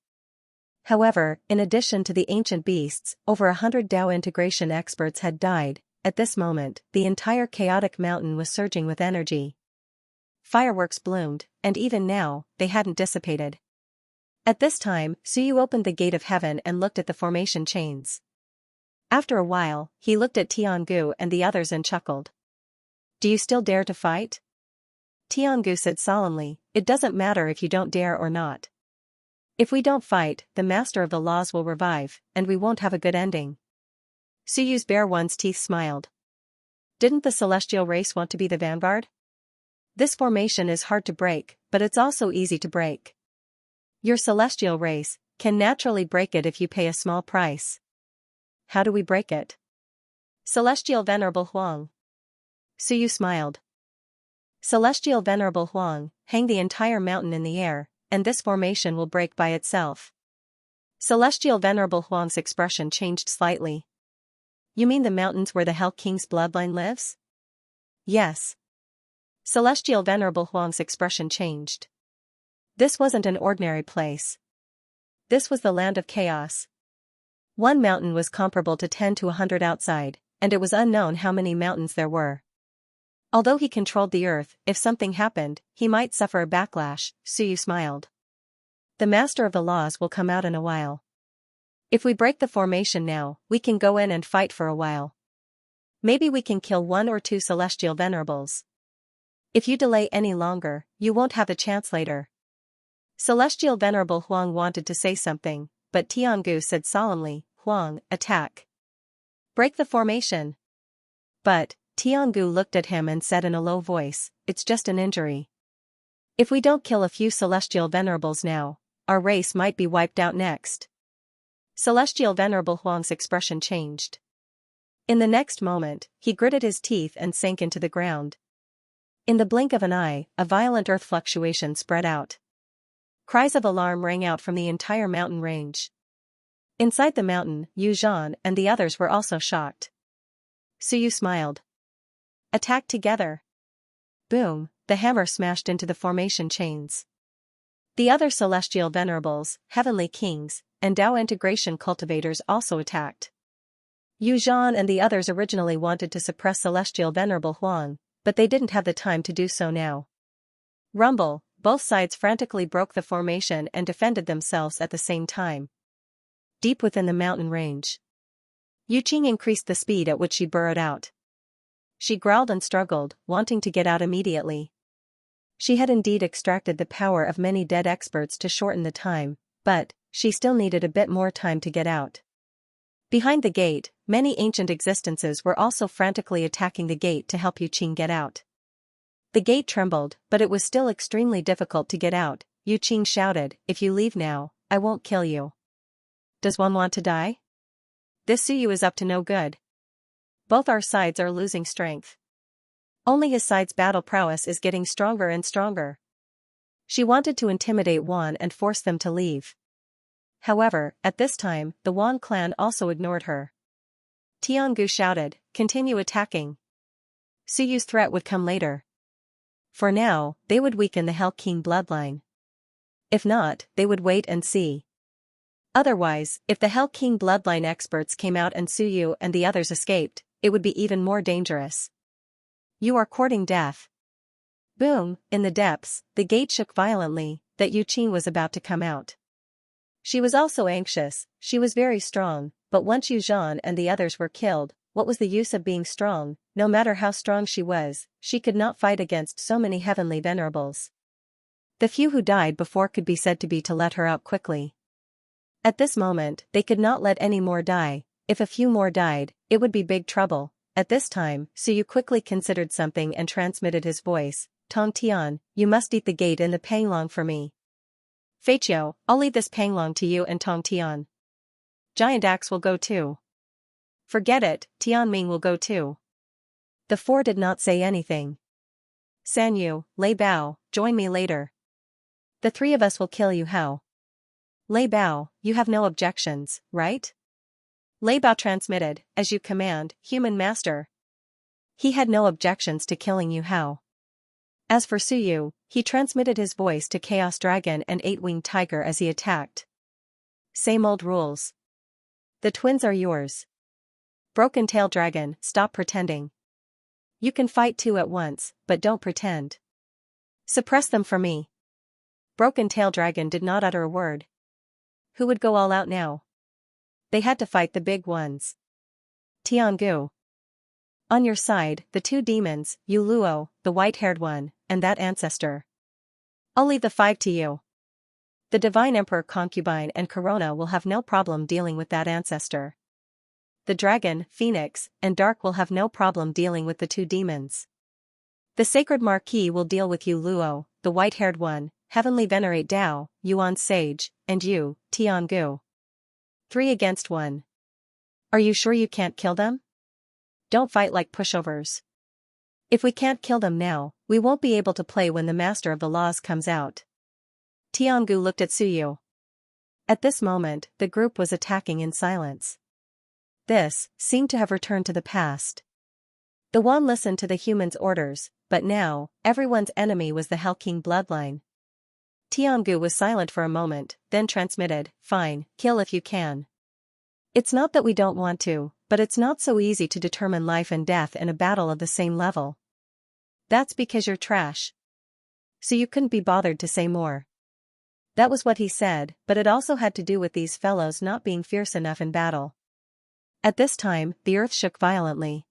However, in addition to the ancient beasts, over 100 Tao integration experts had died. At this moment, the entire chaotic mountain was surging with energy. Fireworks bloomed, and even now, they hadn't dissipated. At this time, Suyu opened the gate of heaven and looked at the formation chains. After a while, he looked at Tiangu and the others and chuckled. "Do you still dare to fight?" Tiangu said solemnly, "It doesn't matter if you don't dare or not. If we don't fight, the master of the laws will revive, and we won't have a good ending." Suyu's bare one's teeth smiled. Didn't the celestial race want to be the vanguard? This formation is hard to break, but it's also easy to break. Your celestial race can naturally break it if you pay a small price. How do we break it? Celestial Venerable Huang. Suyu smiled. Celestial Venerable Huang, hang the entire mountain in the air, and this formation will break by itself. Celestial Venerable Huang's expression changed slightly. You mean the mountains where the Hell King's bloodline lives? Yes. Celestial Venerable Huang's expression changed. This wasn't an ordinary place. This was the land of chaos. One mountain was comparable to 10 to 100 outside, and it was unknown how many mountains there were. Although he controlled the earth, if something happened, he might suffer a backlash. Suyu smiled. The master of the laws will come out in a while. If we break the formation now, we can go in and fight for a while. Maybe we can kill 1 or 2 celestial venerables. If you delay any longer, you won't have the chance later. Celestial Venerable Huang wanted to say something, but Tiangu said solemnly, "Huang, attack. Break the formation." But Tiangu looked at him and said in a low voice, "It's just an injury. If we don't kill a few celestial venerables now, our race might be wiped out next." Celestial Venerable Huang's expression changed. In the next moment, he gritted his teeth and sank into the ground. In the blink of an eye, a violent earth fluctuation spread out. Cries of alarm rang out from the entire mountain range. Inside the mountain, Yu Zhan and the others were also shocked. Suyu smiled. Attack together. Boom, the hammer smashed into the formation chains. The other celestial venerables, heavenly kings, and Tao integration cultivators also attacked. Yu Zhan and the others originally wanted to suppress Celestial Venerable Huang, but they didn't have the time to do so now. Rumble, both sides frantically broke the formation and defended themselves at the same time. Deep within the mountain range, Yu Qing increased the speed at which she burrowed out. She growled and struggled, wanting to get out immediately. She had indeed extracted the power of many dead experts to shorten the time, but she still needed a bit more time to get out. Behind the gate, many ancient existences were also frantically attacking the gate to help Yu Qing get out. The gate trembled, but it was still extremely difficult to get out. Yu Qing shouted, "If you leave now, I won't kill you. Does one want to die? This Suyu is up to no good. Both our sides are losing strength. Only his side's battle prowess is getting stronger and stronger." She wanted to intimidate Wan and force them to leave. However, at this time, the Wan clan also ignored her. Tiangu shouted, "Continue attacking." Suyu's threat would come later. For now, they would weaken the Hell King bloodline. If not, they would wait and see. Otherwise, if the Hell King bloodline experts came out and Suyu and the others escaped, it would be even more dangerous. "You are courting death." Boom, in the depths, the gate shook violently, that Yu Qing was about to come out. She was also anxious. She was very strong, but once Yu Zhan and the others were killed, what was the use of being strong? No matter how strong she was, she could not fight against so many heavenly venerables. The few who died before could be said to be to let her out quickly. At this moment, they could not let any more die. If a few more died, it would be big trouble. At this time, Suyu quickly considered something and transmitted his voice. "Tong Tian, you must eat the gate in the Panglong for me." "Feiqiu, I'll leave this Panglong to you and Tong Tian. Giant Axe will go too." "Forget it, Tianming will go too." The four did not say anything. "Sanyu, Lei Bao, join me later. The three of us will kill you how?" "Lei Bao, you have no objections, right?" Lei Bao transmitted, "As you command, human master." He had no objections to killing Yu Hao. As for Suyu, he transmitted his voice to Chaos Dragon and Eight-Winged Tiger as he attacked. "Same old rules. The twins are yours. Broken Tail Dragon, stop pretending. You can fight two at once, but don't pretend. Suppress them for me." Broken Tail Dragon did not utter a word. Who would go all out now? They had to fight the big ones. Tiangu. On your side, the two demons, Yu Luo, the white-haired one, and that ancestor. I'll leave the 5 to you. The Divine Emperor Concubine and Corona will have no problem dealing with that ancestor. The Dragon, Phoenix, and Dark will have no problem dealing with the two demons. The Sacred Marquis will deal with Yu Luo, the white-haired one, Heavenly Venerate Dao, Yuan Sage, and you, Tiangu. 3 against 1. Are you sure you can't kill them? Don't fight like pushovers. If we can't kill them now, we won't be able to play when the Master of the Laws comes out. Tiangu looked at Suyu. At this moment, the group was attacking in silence. This seemed to have returned to the past. The Wan listened to the humans' orders, but now, everyone's enemy was the Hell King bloodline. Tiangu was silent for a moment, then transmitted, "Fine, kill if you can. It's not that we don't want to, but it's not so easy to determine life and death in a battle of the same level. That's because you're trash." So you couldn't be bothered to say more. That was what he said, but it also had to do with these fellows not being fierce enough in battle. At this time, the earth shook violently.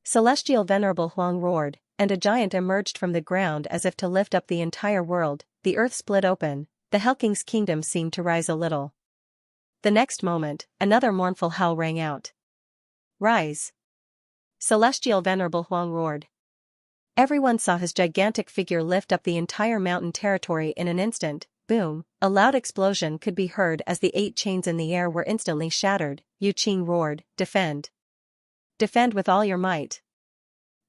Celestial Venerable Huang roared, and a giant emerged from the ground as if to lift up the entire world. The earth split open, the Hell King's kingdom seemed to rise a little. The next moment, another mournful howl rang out. "Rise!" Celestial Venerable Huang roared. Everyone saw his gigantic figure lift up the entire mountain territory in an instant. Boom, a loud explosion could be heard as the 8 chains in the air were instantly shattered. Yu Qing roared, "Defend! Defend with all your might!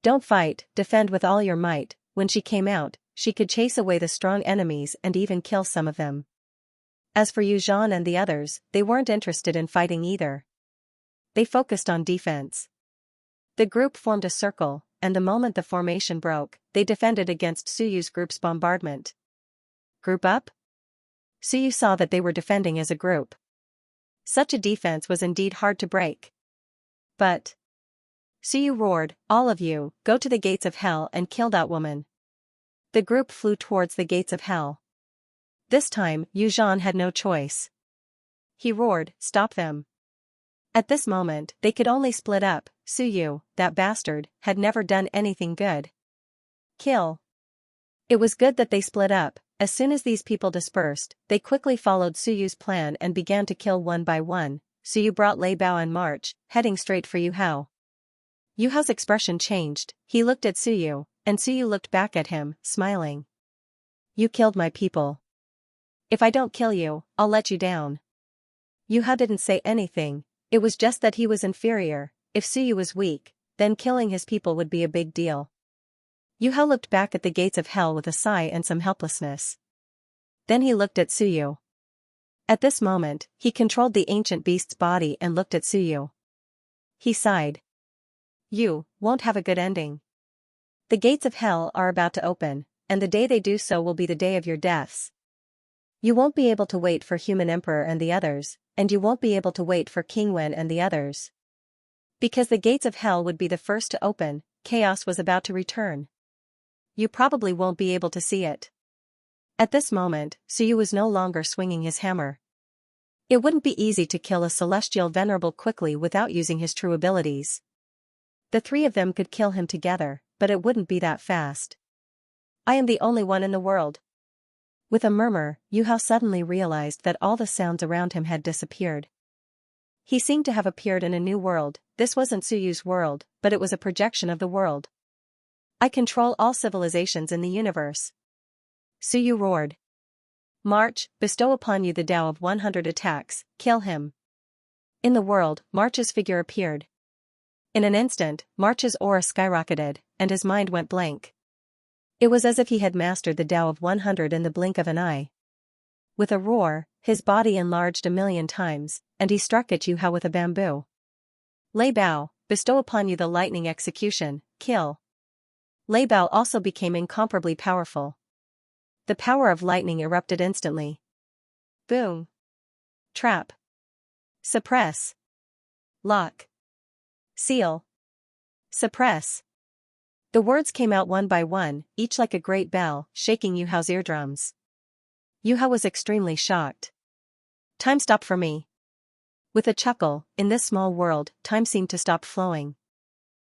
Don't fight, defend with all your might." When she came out, she could chase away the strong enemies and even kill some of them. As for Yu Zhan and the others, they weren't interested in fighting either. They focused on defense. The group formed a circle, and the moment the formation broke, they defended against Suyu's group's bombardment. Group up? Suyu saw that they were defending as a group. Such a defense was indeed hard to break. But Suyu roared, "All of you, go to the gates of hell and kill that woman." The group flew towards the gates of hell. This time, Yu Zhan had no choice. He roared, "Stop them." At this moment, they could only split up. Suyu, that bastard, had never done anything good. Kill. It was good that they split up. As soon as these people dispersed, they quickly followed Suyu's plan and began to kill one by one. Suyu brought Lei Bao and March, heading straight for Yu Hao. Yu Hao's expression changed. He looked at Suyu, and Suyu looked back at him, smiling. You killed my people. If I don't kill you, I'll let you down. Yu Hao didn't say anything. It was just that he was inferior. If Suyu was weak, then killing his people would be a big deal. Yu Hao looked back at the gates of hell with a sigh and some helplessness. Then he looked at Suyu. At this moment, he controlled the ancient beast's body and looked at Suyu. He sighed. You won't have a good ending. The gates of hell are about to open, and the day they do so will be the day of your deaths. You won't be able to wait for Human Emperor and the others, and you won't be able to wait for King Wen and the others. Because the gates of hell would be the first to open, chaos was about to return. You probably won't be able to see it. At this moment, Suyu was no longer swinging his hammer. It wouldn't be easy to kill a celestial venerable quickly without using his true abilities. The three of them could kill him together, but it wouldn't be that fast. I am the only one in the world. With a murmur, Yu Hao suddenly realized that all the sounds around him had disappeared. He seemed to have appeared in a new world. This wasn't Suyu's world, but it was a projection of the world. I control all civilizations in the universe. Suyu roared. March, bestow upon you the Tao of 100 attacks, kill him. In the world, March's figure appeared. In an instant, March's aura skyrocketed, and his mind went blank. It was as if he had mastered the Tao of 100 in the blink of an eye. With a roar, his body enlarged 1,000,000 times, and he struck at Yu Hao with a bamboo. Lei Bao, bestow upon you the lightning execution, kill. Lei Bao also became incomparably powerful. The power of lightning erupted instantly. Boom. Trap. Suppress. Lock. Seal. Suppress. The words came out one by one, each like a great bell, shaking Yu Hao's eardrums. Yu Hao was extremely shocked. Time stopped for me. With a chuckle, in this small world, time seemed to stop flowing.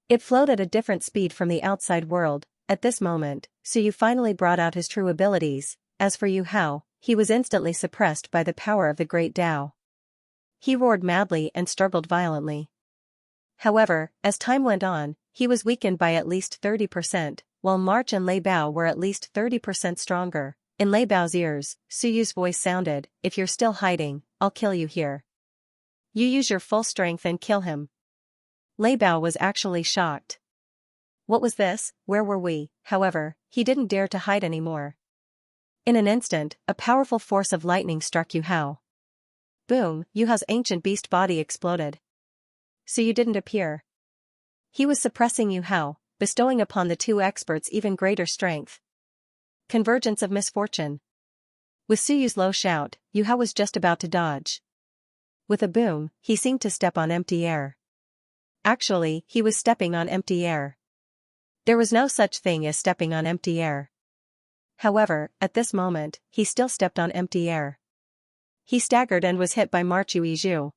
It flowed at a different speed from the outside world. At this moment, Suyu finally brought out his true abilities. As for Yu Hao, he was instantly suppressed by the power of the great Tao. He roared madly and struggled violently. However, as time went on, he was weakened by at least 30%, while March and Lei Bao were at least 30% stronger. In Lei Bao's ears, Suyu's voice sounded, if you're still hiding, I'll kill you here. You use your full strength and kill him. Lei Bao was actually shocked. What was this? Where were we? However, he didn't dare to hide anymore. In an instant, a powerful force of lightning struck Yu Hao. Boom, Yu Hao's ancient beast body exploded. Suyu didn't appear. He was suppressing Yu Hao, bestowing upon the two experts even greater strength. Convergence of misfortune. With Suyu's low shout, Yu Hao was just about to dodge. With a boom, he seemed to step on empty air. Actually, he was stepping on empty air. There was no such thing as stepping on empty air. However, at this moment, he still stepped on empty air. He staggered and was hit by March Yuizhu.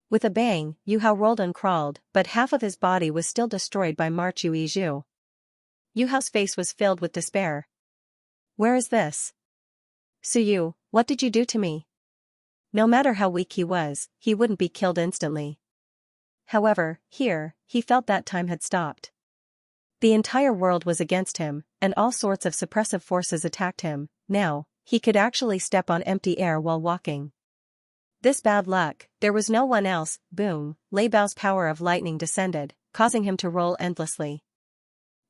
With a bang, Yu Hao rolled and crawled, but half of his body was still destroyed by March Yuizhu. Yu Hao's face was filled with despair. Where is this? Suyu, what did you do to me? No matter how weak he was, he wouldn't be killed instantly. However, here, he felt that time had stopped. The entire world was against him, and all sorts of suppressive forces attacked him. Now, he could actually step on empty air while walking. This bad luck, there was no one else. Boom, Lei Bao's power of lightning descended, causing him to roll endlessly.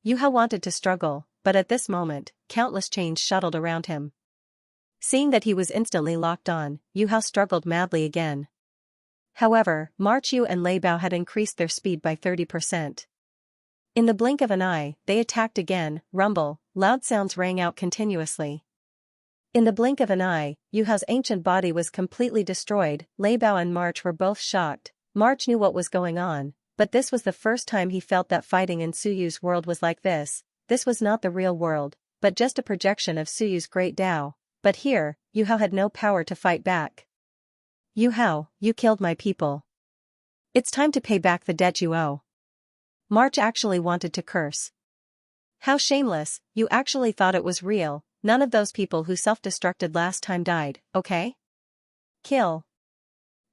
Yu Hao wanted to struggle, but at this moment, countless chains shuttled around him. Seeing that he was instantly locked on, Yu Hao struggled madly again. However, March Yu and Lei Bao had increased their speed by 30%. In the blink of an eye, they attacked again. Rumble, loud sounds rang out continuously. In the blink of an eye, Yu Hao's ancient body was completely destroyed. Lei Bao and March were both shocked. March knew what was going on, but this was the first time he felt that fighting in Suyu's world was like this. This was not the real world, but just a projection of Suyu's great Tao. But here, Yu Hao had no power to fight back. Yu Hao, you killed my people. It's time to pay back the debt you owe. March actually wanted to curse. How shameless, you actually thought it was real. None of those people who self-destructed last time died, okay? Kill.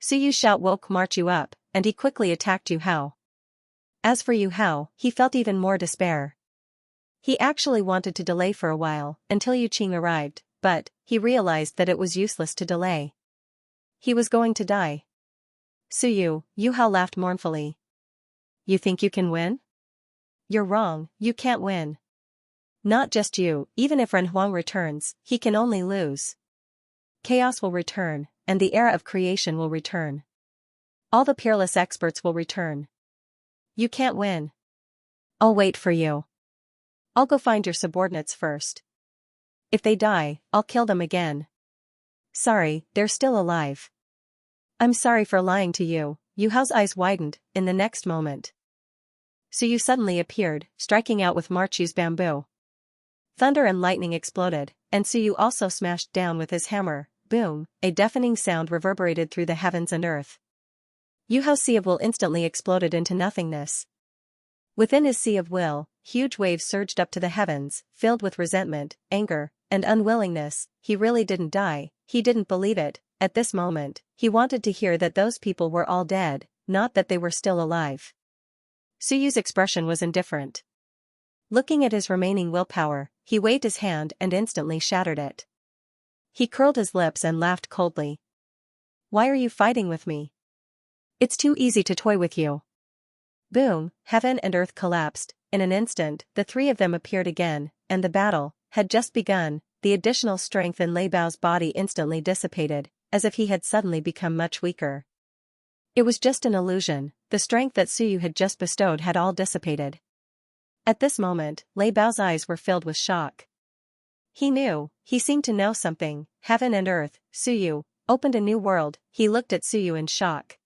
Suyu's shout woke March Yu up, and he quickly attacked Yu Hao. As for Yu Hao, he felt even more despair. He actually wanted to delay for a while, until Yu Qing arrived, but he realized that it was useless to delay. He was going to die. Suyu, Yu Hao laughed mournfully. You think you can win? You're wrong, you can't win. Not just you, even if Ren Huang returns, he can only lose. Chaos will return, and the era of creation will return. All the peerless experts will return. You can't win. I'll wait for you. I'll go find your subordinates first. If they die, I'll kill them again. Sorry, they're still alive. I'm sorry for lying to you. Yu Hao's eyes widened, in the next moment. Suyu suddenly appeared, striking out with March Yu's bamboo. Thunder and lightning exploded, and Suyu also smashed down with his hammer. Boom, a deafening sound reverberated through the heavens and earth. Yu Hao's sea of will instantly exploded into nothingness. Within his sea of will, huge waves surged up to the heavens, filled with resentment, anger, and unwillingness. He really didn't die, he didn't believe it. At this moment, he wanted to hear that those people were all dead, not that they were still alive. Suyu's expression was indifferent. Looking at his remaining willpower, he waved his hand and instantly shattered it. He curled his lips and laughed coldly. Why are you fighting with me? It's too easy to toy with you. Boom, heaven and earth collapsed. In an instant, the three of them appeared again, and the battle had just begun. The additional strength in Lei Bao's body instantly dissipated, as if he had suddenly become much weaker. It was just an illusion, the strength that Suyu had just bestowed had all dissipated. At this moment, Lei Bao's eyes were filled with shock. He knew, he seemed to know something. Heaven and earth, Suyu, opened a new world. He looked at Suyu in shock.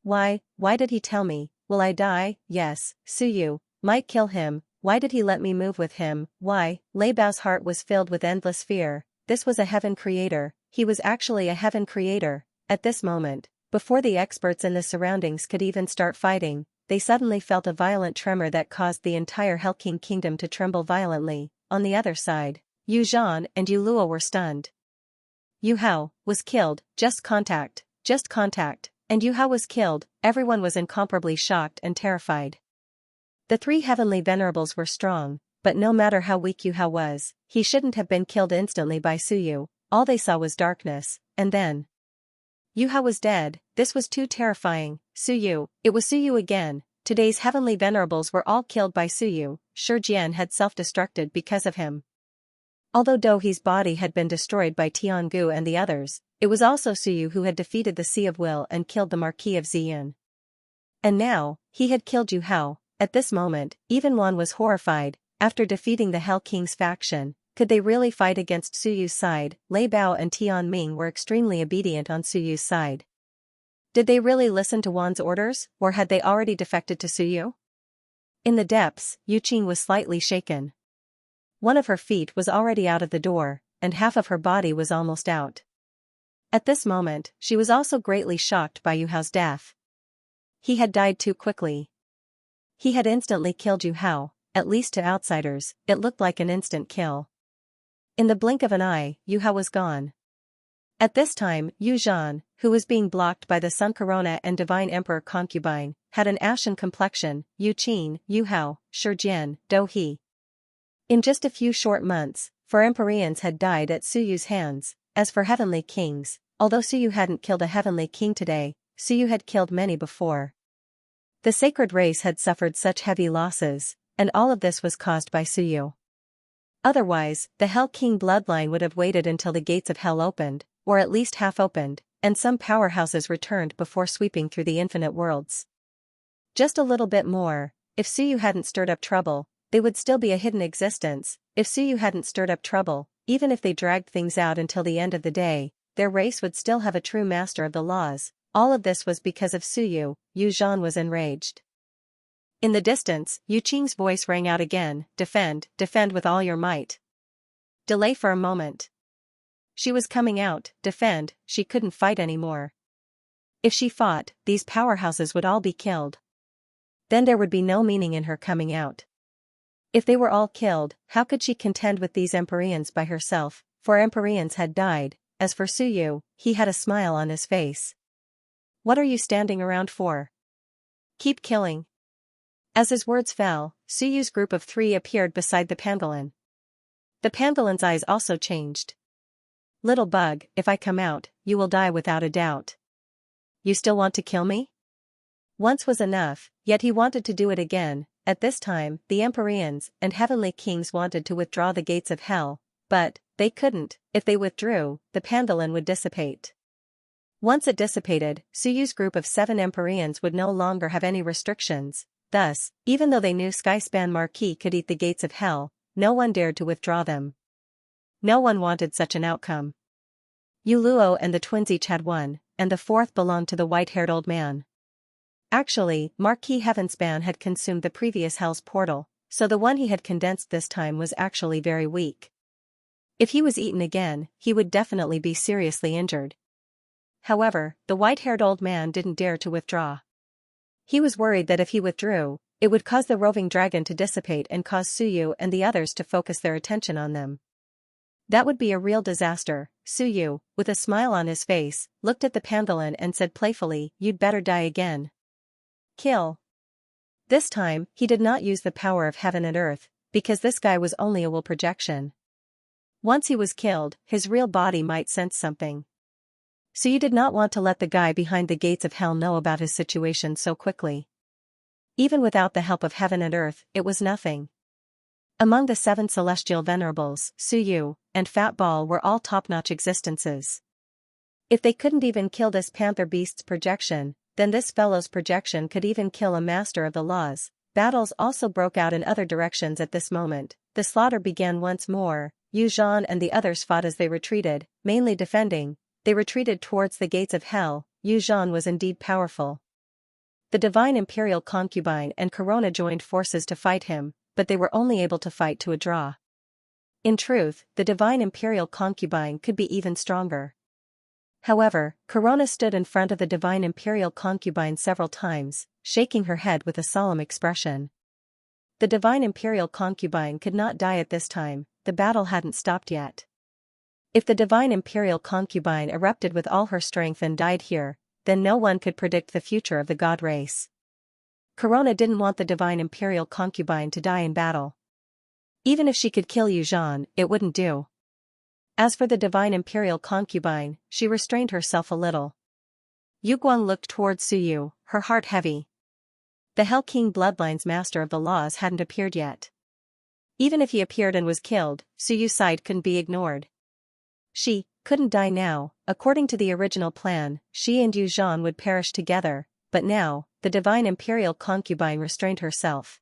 Why did he tell me? Will I die? Yes, Suyu might kill him. Why did he let me move with him? Why? Lei Bao's heart was filled with endless fear. This was a heaven creator. He was actually a heaven creator. At this moment, before the experts in the surroundings could even start fighting, they suddenly felt a violent tremor that caused the entire Hell King kingdom to tremble violently. On the other side, Yu Zhan and Yu Luo were stunned. Yu Hao was killed, just contact, and Yu Hao was killed. Everyone was incomparably shocked and terrified. The three heavenly venerables were strong, but no matter how weak Yu Hao was, he shouldn't have been killed instantly by Suyu. All they saw was darkness, and then Yu Hao was dead. This was too terrifying. Suyu, it was Suyu again. Today's heavenly venerables were all killed by Suyu. Shi Jian had self-destructed because of him. Although Do He's body had been destroyed by Tiangu and the others, it was also Suyu who had defeated the Sea of Will and killed the Marquis of Xian. And now, he had killed Yu Hao. At this moment, even Wan was horrified. After defeating the Hell King's faction, could they really fight against Suyu's side? Lei Bao and Tian Ming were extremely obedient on Suyu's side. Did they really listen to Wan's orders, or had they already defected to Suyu? In the depths, Yu Qing was slightly shaken. One of her feet was already out of the door, and half of her body was almost out. At this moment, she was also greatly shocked by Yu Hao's death. He had died too quickly. He had instantly killed Yu Hao. At least to outsiders, it looked like an instant kill. In the blink of an eye, Yu Hao was gone. At this time, Yu Zhan, who was being blocked by the Sun Corona and Divine Emperor concubine, had an ashen complexion. Yu Qin, Yu Hao, Shi Jian, Do He. In just a few short months, 4 Empyreans had died at Suyu's hands. As for heavenly kings, although Suyu hadn't killed a heavenly king today, Suyu had killed many before. The sacred race had suffered such heavy losses, and all of this was caused by Suyu. Otherwise, the Hell King bloodline would have waited until the gates of Hell opened, or at least half opened, and some powerhouses returned before sweeping through the infinite worlds. Just a little bit more. If Suyu hadn't stirred up trouble, they would still be a hidden existence. If Suyu hadn't stirred up trouble, even if they dragged things out until the end of the day, their race would still have a true master of the laws. All of this was because of Suyu. Yu Zhan was enraged. In the distance, Yu Qing's voice rang out again. Defend with all your might. Delay for a moment. She was coming out. Defend, she couldn't fight anymore. If she fought, these powerhouses would all be killed. Then there would be no meaning in her coming out. If they were all killed, how could she contend with these Empyreans by herself? 4 Empyreans had died. As for Suyu, he had a smile on his face. What are you standing around for? Keep killing. As his words fell, Suyu's group of 3 appeared beside the pangolin. The pangolin's eyes also changed. Little bug, if I come out, you will die without a doubt. You still want to kill me? Once was enough, yet he wanted to do it again. At this time, the Empyreans and heavenly kings wanted to withdraw the gates of hell, but they couldn't. If they withdrew, the pangolin would dissipate. Once it dissipated, Suyu's group of 7 Empyreans would no longer have any restrictions. Thus, even though they knew Skyspan Marquis could eat the gates of hell, no one dared to withdraw them. No one wanted such an outcome. Yuluo and the twins each had one, and the 4th belonged to the white-haired old man. Actually, Marquis Heavenspan had consumed the previous hell's portal, so the one he had condensed this time was actually very weak. If he was eaten again, he would definitely be seriously injured. However, the white-haired old man didn't dare to withdraw. He was worried that if he withdrew, it would cause the roving dragon to dissipate and cause Suyu and the others to focus their attention on them. That would be a real disaster. Suyu, with a smile on his face, looked at the pangolin and said playfully, "You'd better die again. Kill." This time, he did not use the power of heaven and earth, because this guy was only a will projection. Once he was killed, his real body might sense something. So you did not want to let the guy behind the gates of hell know about his situation so quickly. Even without the help of heaven and earth, it was nothing. Among the 7 celestial venerables, Suyu and Fat Ball were all top-notch existences. If they couldn't even kill this panther beast's projection, then this fellow's projection could even kill a master of the laws. Battles also broke out in other directions at this moment. The slaughter began once more. Yu Zhan and the others fought as they retreated, mainly defending. They retreated towards the gates of hell. Yu Zhan was indeed powerful. The divine imperial concubine and Corona joined forces to fight him, but they were only able to fight to a draw. In truth, the divine imperial concubine could be even stronger. However, Corona stood in front of the divine imperial concubine several times, shaking her head with a solemn expression. The divine imperial concubine could not die at this time. The battle hadn't stopped yet. If the divine imperial concubine erupted with all her strength and died here, then no one could predict the future of the god race. Corona didn't want the divine imperial concubine to die in battle. Even if she could kill Yu Zhan, it wouldn't do. As for the divine imperial concubine, she restrained herself a little. Yu Guang looked towards Suyu, her heart heavy. The Hell King Bloodline's master of the laws hadn't appeared yet. Even if he appeared and was killed, Suyu's side couldn't be ignored. She couldn't die now. According to the original plan, she and Yu Zhan would perish together, but now, the divine imperial concubine restrained herself.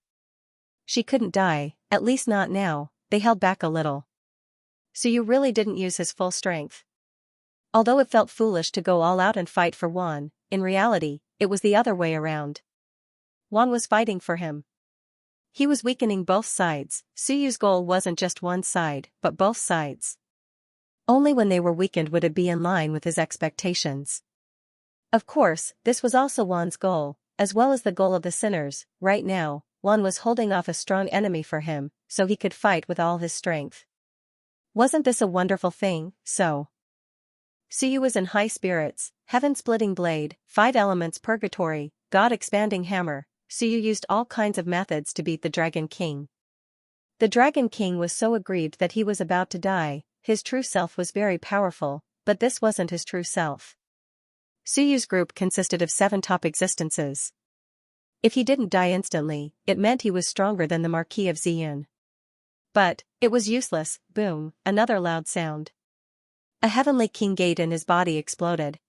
She couldn't die, at least not now. They held back a little. Suyu really didn't use his full strength. Although it felt foolish to go all out and fight for Wan, in reality, it was the other way around. Wan was fighting for him. He was weakening both sides. Suyu's goal wasn't just one side, but both sides. Only when they were weakened would it be in line with his expectations. Of course, this was also Wan's goal, as well as the goal of the sinners. Right now, Wan was holding off a strong enemy for him, so he could fight with all his strength. Wasn't this a wonderful thing? Suyu was in high spirits. Heaven-splitting blade, 5 elements purgatory, God-expanding hammer. Suyu used all kinds of methods to beat the Dragon King. The Dragon King was so aggrieved that he was about to die. His true self was very powerful, but this wasn't his true self. Suyu's group consisted of 7 top existences. If he didn't die instantly, it meant he was stronger than the Marquis of Ziyun. But it was useless. Boom, another loud sound. A heavenly king gate in his body exploded.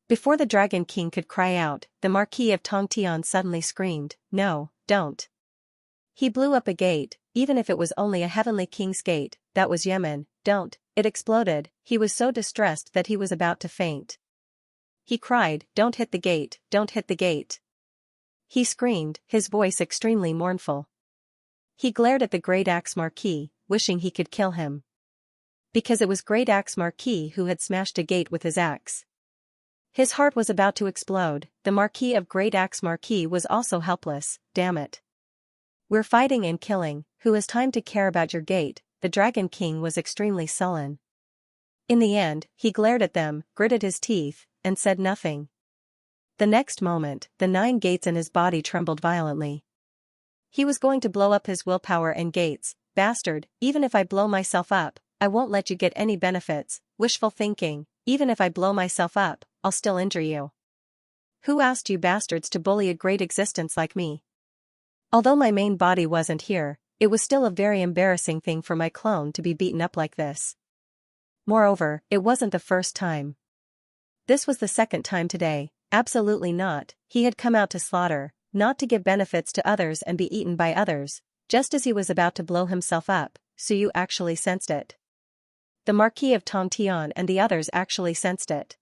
Before the Dragon King could cry out, the Marquis of Tongtian suddenly screamed, "No, don't." He blew up a gate, even if it was only a heavenly king's gate. That was Yemen. Don't. It exploded. He was so distressed that he was about to faint. He cried, "Don't hit the gate, don't hit the gate." He screamed, his voice extremely mournful. He glared at the Great Axe Marquis, wishing he could kill him. Because it was Great Axe Marquis who had smashed a gate with his axe. His heart was about to explode. The Marquis of Great Axe Marquis was also helpless. Damn it. We're fighting and killing, who has time to care about your gate? The Dragon King was extremely sullen. In the end, he glared at them, gritted his teeth, and said nothing. The next moment, the 9 gates in his body trembled violently. He was going to blow up his willpower and gates. Bastard, even if I blow myself up, I won't let you get any benefits. Wishful thinking, even if I blow myself up, I'll still injure you. Who asked you bastards to bully a great existence like me? Although my main body wasn't here, it was still a very embarrassing thing for my clone to be beaten up like this. Moreover, it wasn't the first time. This was the second time today. Absolutely not. He had come out to slaughter, not to give benefits to others and be eaten by others. Just as he was about to blow himself up, Suyu actually sensed it. The Marquis of Tongtian and the others actually sensed it.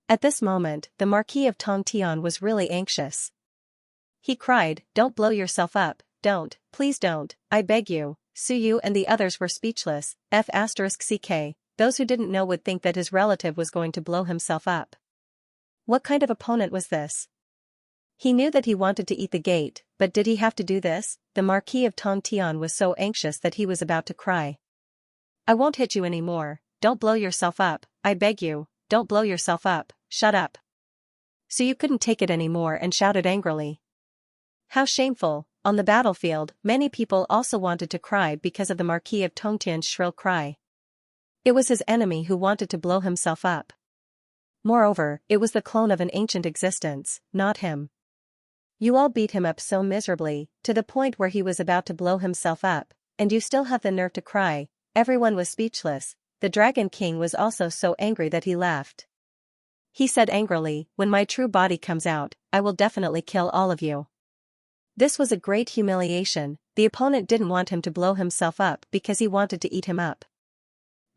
At this moment, the Marquis of Tongtian was really anxious. He cried, "Don't blow yourself up, don't, please don't, I beg you." Suyu and the others were speechless. F***ck, those who didn't know would think that his relative was going to blow himself up. What kind of opponent was this? He knew that he wanted to eat the gate, but did he have to do this? The Marquis of Tongtian was so anxious that he was about to cry. "I won't hit you anymore, don't blow yourself up, I beg you, don't blow yourself up, shut up." Suyu couldn't take it anymore and shouted angrily. How shameful. On the battlefield, many people also wanted to cry because of the Marquis of Tongtian's shrill cry. It was his enemy who wanted to blow himself up. Moreover, it was the clone of an ancient existence, not him. You all beat him up so miserably, to the point where he was about to blow himself up, and you still have the nerve to cry. Everyone was speechless. The Dragon King was also so angry that he laughed. He said angrily, "When my true body comes out, I will definitely kill all of you." This was a great humiliation. The opponent didn't want him to blow himself up because he wanted to eat him up.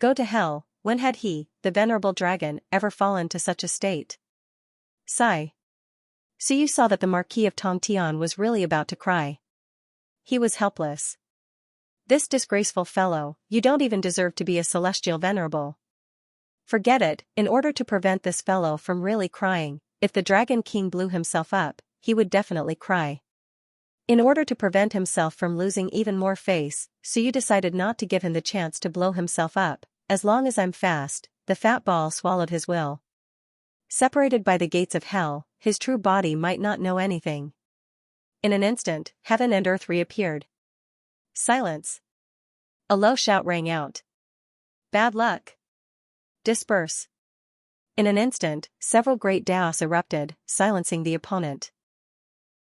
Go to hell. When had he, the venerable dragon, ever fallen to such a state? Sigh. Suyu saw that the Marquis of Tongtian was really about to cry. He was helpless. This disgraceful fellow, you don't even deserve to be a celestial venerable. Forget it. In order to prevent this fellow from really crying, if the Dragon King blew himself up, he would definitely cry. In order to prevent himself from losing even more face, Suyu decided not to give him the chance to blow himself up. As long as I'm fast, the fat ball swallowed his will. Separated by the gates of hell, his true body might not know anything. In an instant, heaven and earth reappeared. Silence. A low shout rang out. Bad luck. Disperse. In an instant, several great daos erupted, silencing the opponent.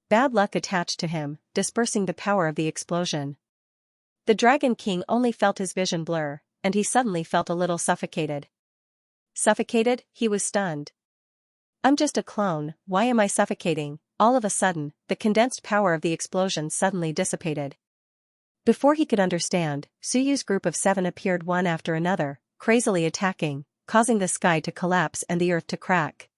Bad luck attached to him, dispersing the power of the explosion. The Dragon King only felt his vision blur, and he suddenly felt a little suffocated. Suffocated? He was stunned. I'm just a clone, why am I suffocating? All of a sudden, the condensed power of the explosion suddenly dissipated. Before he could understand, Suyu's group of 7 appeared one after another, crazily attacking, causing the sky to collapse and the earth to crack.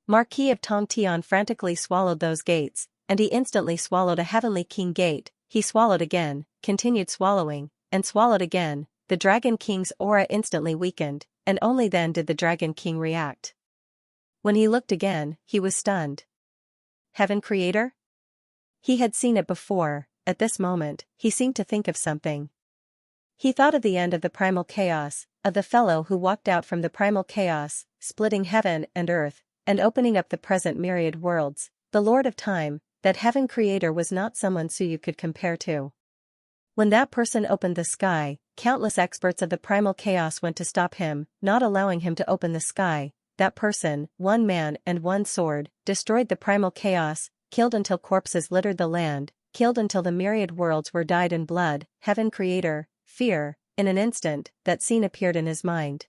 Marquis of Tongtian frantically swallowed those gates, and he instantly swallowed a heavenly king gate. He swallowed again, continued swallowing, and swallowed again. The Dragon King's aura instantly weakened, and only then did the Dragon King react. When he looked again, he was stunned. Heaven Creator? He had seen it before. At this moment, he seemed to think of something. He thought of the end of the primal chaos, of the fellow who walked out from the primal chaos, splitting heaven and earth, and opening up the present myriad worlds, the Lord of Time. That Heaven Creator was not someone Suyu could compare to. When that person opened the sky, countless experts of the primal chaos went to stop him, not allowing him to open the sky. That person, one man and one sword, destroyed the primal chaos, killed until corpses littered the land, killed until the myriad worlds were dyed in blood. Heaven Creator, fear. In an instant, that scene appeared in his mind.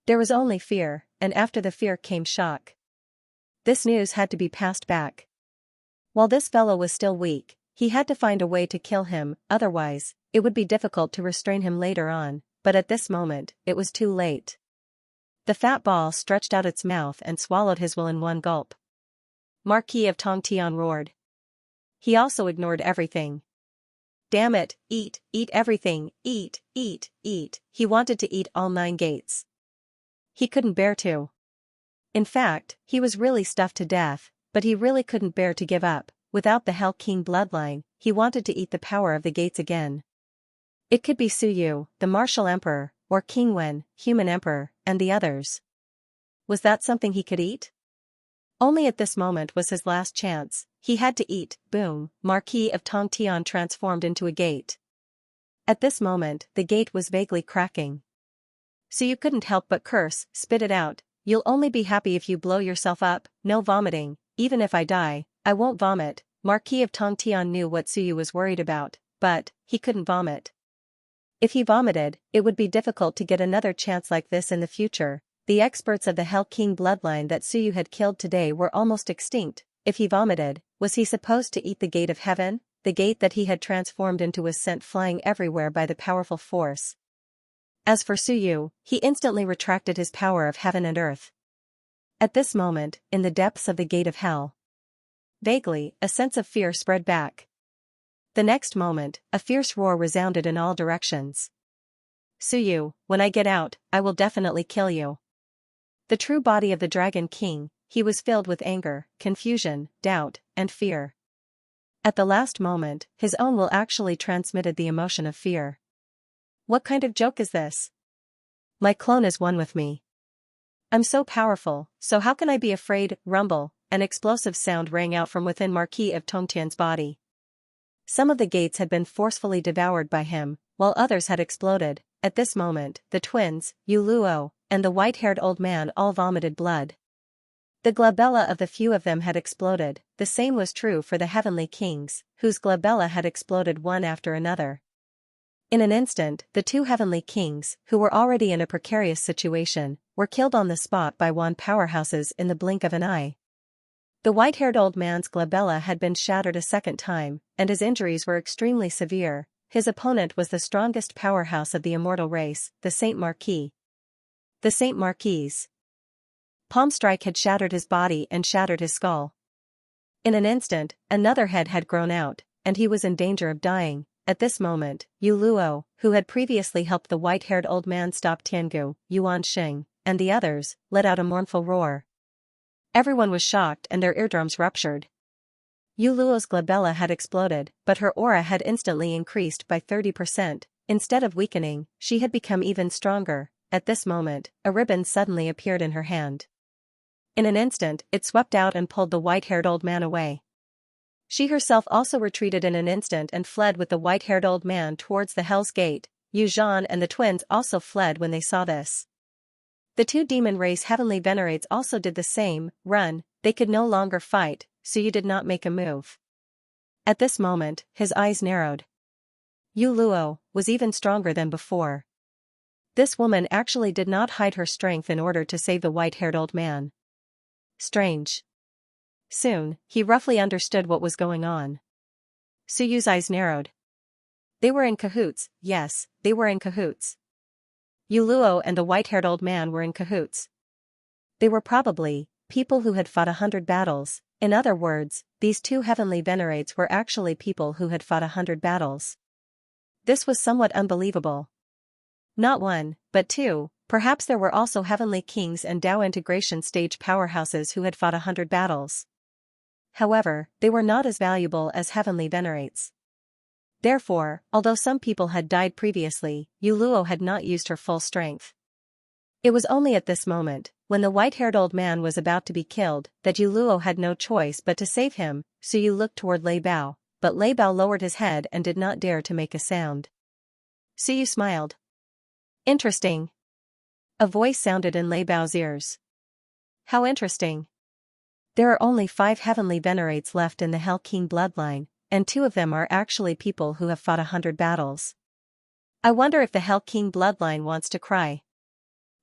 There was only fear, and after the fear came shock. This news had to be passed back. While this fellow was still weak, he had to find a way to kill him, otherwise, it would be difficult to restrain him later on, but at this moment, it was too late. The fat ball stretched out its mouth and swallowed his will in one gulp. Marquis of Tongtian roared. He also ignored everything. Damn it, eat everything, eat. He wanted to eat all 9 gates. He couldn't bear to. In fact, he was really stuffed to death, but he really couldn't bear to give up. Without the Hell King bloodline, he wanted to eat the power of the gates again. It could be Su Yu, the martial emperor, or King Wen, human emperor, and the others. Was that something he could eat? Only at this moment was his last chance. He had to eat. Boom, Marquis of Tongtian transformed into a gate. At this moment, the gate was vaguely cracking. So you couldn't help but curse, spit it out. You'll only be happy if you blow yourself up, no vomiting. Even if I die, I won't vomit. Marquis of Tongtian knew what Suyu was worried about, but he couldn't vomit. If he vomited, it would be difficult to get another chance like this in the future. The experts of the Hell King bloodline that Suyu had killed today were almost extinct. If he vomited, was he supposed to eat the gate of heaven? The gate that he had transformed into was sent flying everywhere by the powerful force. As for Suyu, he instantly retracted his power of heaven and earth. At this moment, in the depths of the gate of hell, vaguely, a sense of fear spread back. The next moment, a fierce roar resounded in all directions. Suyu, when I get out, I will definitely kill you. The true body of the Dragon King, he was filled with anger, confusion, doubt, and fear. At the last moment, his own will actually transmitted the emotion of fear. What kind of joke is this? My clone is one with me. I'm so powerful, so how can I be afraid? Rumble, an explosive sound rang out from within Marquis of Tongtian's body. Some of the gates had been forcefully devoured by him, while others had exploded. At this moment, the twins, Yu Luo, and the white-haired old man all vomited blood. The glabella of the few of them had exploded. The same was true for the heavenly kings, whose glabella had exploded one after another. In an instant, the two heavenly kings, who were already in a precarious situation, were killed on the spot by Wan powerhouses in the blink of an eye. The white-haired old man's glabella had been shattered a second time, and his injuries were extremely severe. His opponent was the strongest powerhouse of the immortal race, the Saint Marquis. The Saint Marquis. Palm strike had shattered his body and shattered his skull. In an instant, another head had grown out, and he was in danger of dying. At this moment, Yu Luo, who had previously helped the white-haired old man stop Tiangu, Yuan Xing, and the others, let out a mournful roar. Everyone was shocked and their eardrums ruptured. Yu Luo's glabella had exploded, but her aura had instantly increased by 30%. Instead of weakening, she had become even stronger. At this moment, a ribbon suddenly appeared in her hand. In an instant, it swept out and pulled the white-haired old man away. She herself also retreated in an instant and fled with the white-haired old man towards the Hell's Gate. Yu Zhan and the twins also fled when they saw this. The two demon race heavenly venerates also did the same. Run, they could no longer fight, so you did not make a move. At this moment, his eyes narrowed. Yu Luo was even stronger than before. This woman actually did not hide her strength in order to save the white-haired old man. Strange. Soon, he roughly understood what was going on. Suyu's eyes narrowed. They were in cahoots. Yes, they were in cahoots. Yu Luo and the white-haired old man were in cahoots. They were probably people who had fought 100 battles. In other words, these two heavenly venerates were actually people who had fought 100 battles. This was somewhat unbelievable. Not one, but two, perhaps there were also heavenly kings and Dao integration stage powerhouses who had fought 100 battles. However, they were not as valuable as heavenly venerates. Therefore, although some people had died previously, Yu Luo had not used her full strength. It was only at this moment, when the white-haired old man was about to be killed, that Yu Luo had no choice but to save him. Suyu looked toward Lei Bao, but Lei Bao lowered his head and did not dare to make a sound. Suyu smiled. Interesting. A voice sounded in Lei Bao's ears. How interesting. There are only 5 heavenly venerates left in the Hell King bloodline, and 2 of them are actually people who have fought 100 battles. I wonder if the Hell King bloodline wants to cry.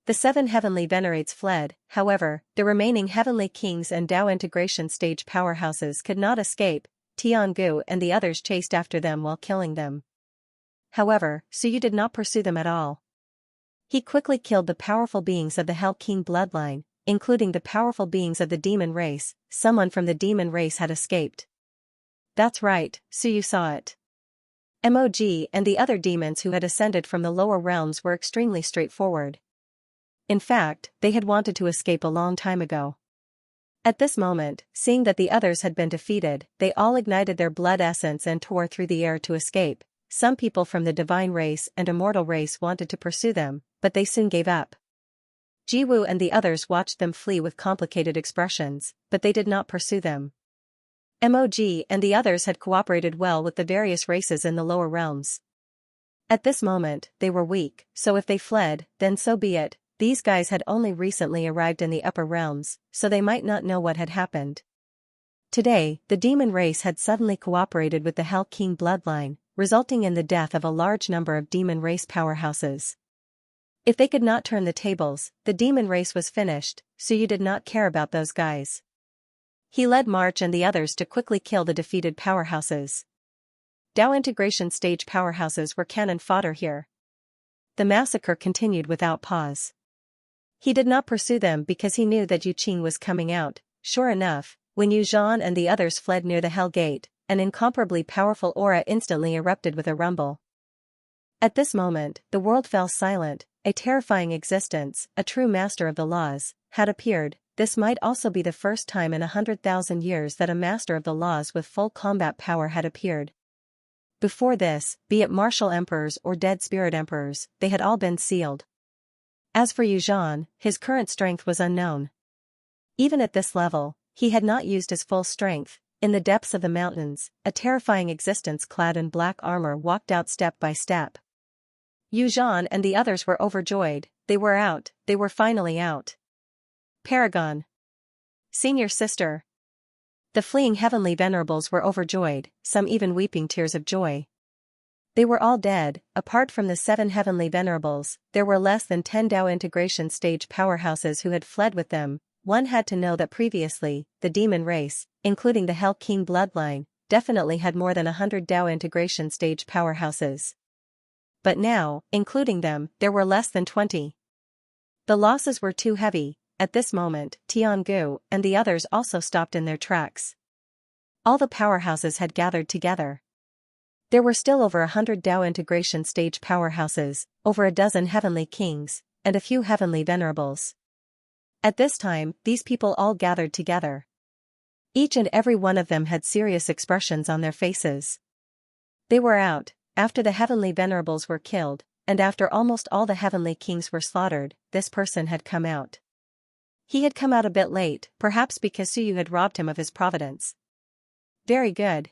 The 7 heavenly venerates fled. However, the remaining heavenly kings and Dao integration stage powerhouses could not escape. Tiangu and the others chased after them while killing them. However, Suyu did not pursue them at all. He quickly killed the powerful beings of the Hell King bloodline, including the powerful beings of the demon race. Someone from the demon race had escaped. That's right, Suyu saw it. Mog and the other demons who had ascended from the lower realms were extremely straightforward. In fact, they had wanted to escape a long time ago. At this moment, seeing that the others had been defeated, they all ignited their blood essence and tore through the air to escape. Some people from the divine race and immortal race wanted to pursue them, but they soon gave up. Jiwoo and the others watched them flee with complicated expressions, but they did not pursue them. Mog and the others had cooperated well with the various races in the lower realms. At this moment, they were weak, so if they fled, then so be it. These guys had only recently arrived in the upper realms, so they might not know what had happened. Today, the demon race had suddenly cooperated with the Hell King bloodline, resulting in the death of a large number of demon race powerhouses. If they could not turn the tables, the demon race was finished, so you did not care about those guys. He led March and the others to quickly kill the defeated powerhouses. Dao integration stage powerhouses were cannon fodder here. The massacre continued without pause. He did not pursue them because he knew that Yu Qing was coming out. Sure enough, when Yu Zhan and the others fled near the Hell Gate, an incomparably powerful aura instantly erupted with a rumble. At this moment, the world fell silent. A terrifying existence, a true master of the laws, had appeared. This might also be the first time in 100,000 years that a master of the laws with full combat power had appeared. Before this, be it martial emperors or dead spirit emperors, they had all been sealed. As for Yu Zhan, his current strength was unknown. Even at this level, he had not used his full strength. In the depths of the mountains, a terrifying existence clad in black armor walked out step by step. Yu Zhan and the others were overjoyed. They were out, they were finally out. Paragon. Senior sister. The fleeing heavenly venerables were overjoyed, some even weeping tears of joy. They were all dead. Apart from the 7 heavenly venerables, there were less than 10 Dao integration stage powerhouses who had fled with them. One had to know that previously, the demon race, including the Hell King bloodline, definitely had more than 100 Dao integration stage powerhouses. But now, including them, there were less than 20. The losses were too heavy. At this moment, Tiangu and the others also stopped in their tracks. All the powerhouses had gathered together. There were still over 100 Dao integration stage powerhouses, over a dozen heavenly kings, and a few heavenly venerables. At this time, these people all gathered together. Each and every one of them had serious expressions on their faces. They were out. After the heavenly venerables were killed, and after almost all the heavenly kings were slaughtered, this person had come out. He had come out a bit late, perhaps because Suyu had robbed him of his providence. Very good.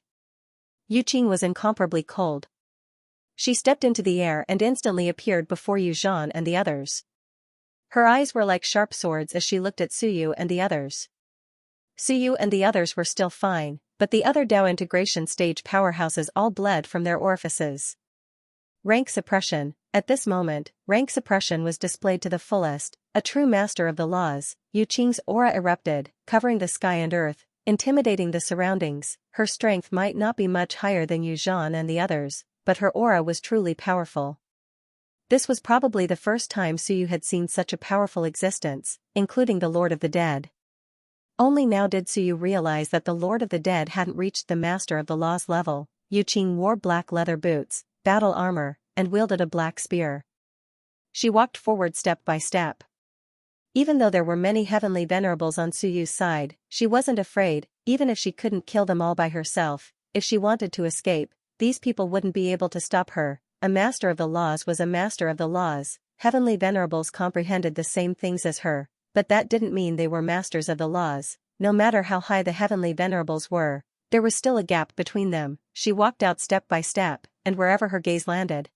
Yu Qing was incomparably cold. She stepped into the air and instantly appeared before Yu Zhan and the others. Her eyes were like sharp swords as she looked at Suyu and the others. Suyu and the others were still fine, but the other Dao integration stage powerhouses all bled from their orifices. Rank suppression. At this moment, rank suppression was displayed to the fullest. A true master of the laws, Yu Qing's aura erupted, covering the sky and earth, intimidating the surroundings. Her strength might not be much higher than Yu Zhan and the others, but her aura was truly powerful. This was probably the first time Suyu had seen such a powerful existence, including the Lord of the Dead. Only now did Suyu realize that the Lord of the Dead hadn't reached the Master of the Laws level. Yu Qing wore black leather boots, battle armor, and wielded a black spear. She walked forward step by step. Even though there were many heavenly venerables on Suyu's side, she wasn't afraid. Even if she couldn't kill them all by herself, if she wanted to escape, these people wouldn't be able to stop her. A Master of the Laws was a Master of the Laws. Heavenly venerables comprehended the same things as her, but that didn't mean they were Masters of the Laws. No matter how high the heavenly venerables were, there was still a gap between them. She walked out step by step, and wherever her gaze landed,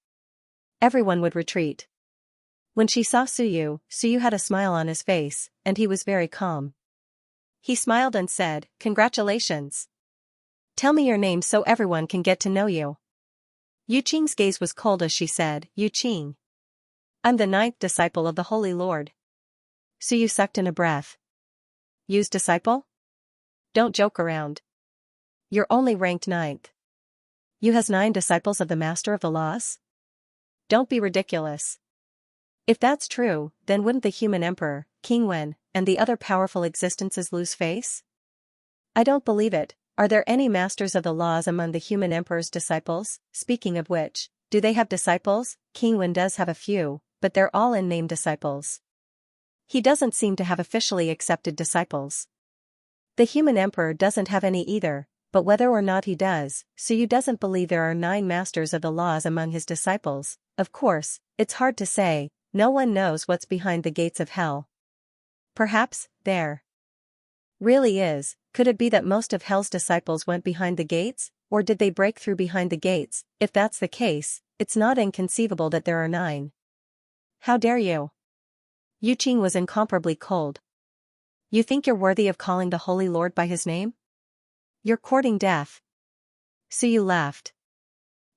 everyone would retreat. When she saw Suyu, Suyu had a smile on his face, and he was very calm. He smiled and said, "Congratulations. Tell me your name so everyone can get to know you." Yu Qing's gaze was cold as she said, "Yu Qing. I'm the 9th disciple of the Holy Lord." Suyu sucked in a breath. "Yu's disciple? Don't joke around. You're only ranked 9th. Yu has 9 disciples of the Master of the Laws? Don't be ridiculous. If that's true, then wouldn't the human emperor, King Wen, and the other powerful existences lose face? I don't believe it. Are there any Masters of the Laws among the human emperor's disciples? Speaking of which, do they have disciples? King Wen does have a few, but they're all in-name disciples. He doesn't seem to have officially accepted disciples. The human emperor doesn't have any either, but whether or not he does, Suyu doesn't believe there are 9 masters of the laws among his disciples. Of course, it's hard to say, no one knows what's behind the gates of hell. Perhaps, there really is. Could it be that most of hell's disciples went behind the gates, or did they break through behind the gates? If that's the case, it's not inconceivable that there are 9. How dare you? Yu Qing was incomparably cold. You think you're worthy of calling the Holy Lord by his name? You're courting death. Suyu laughed.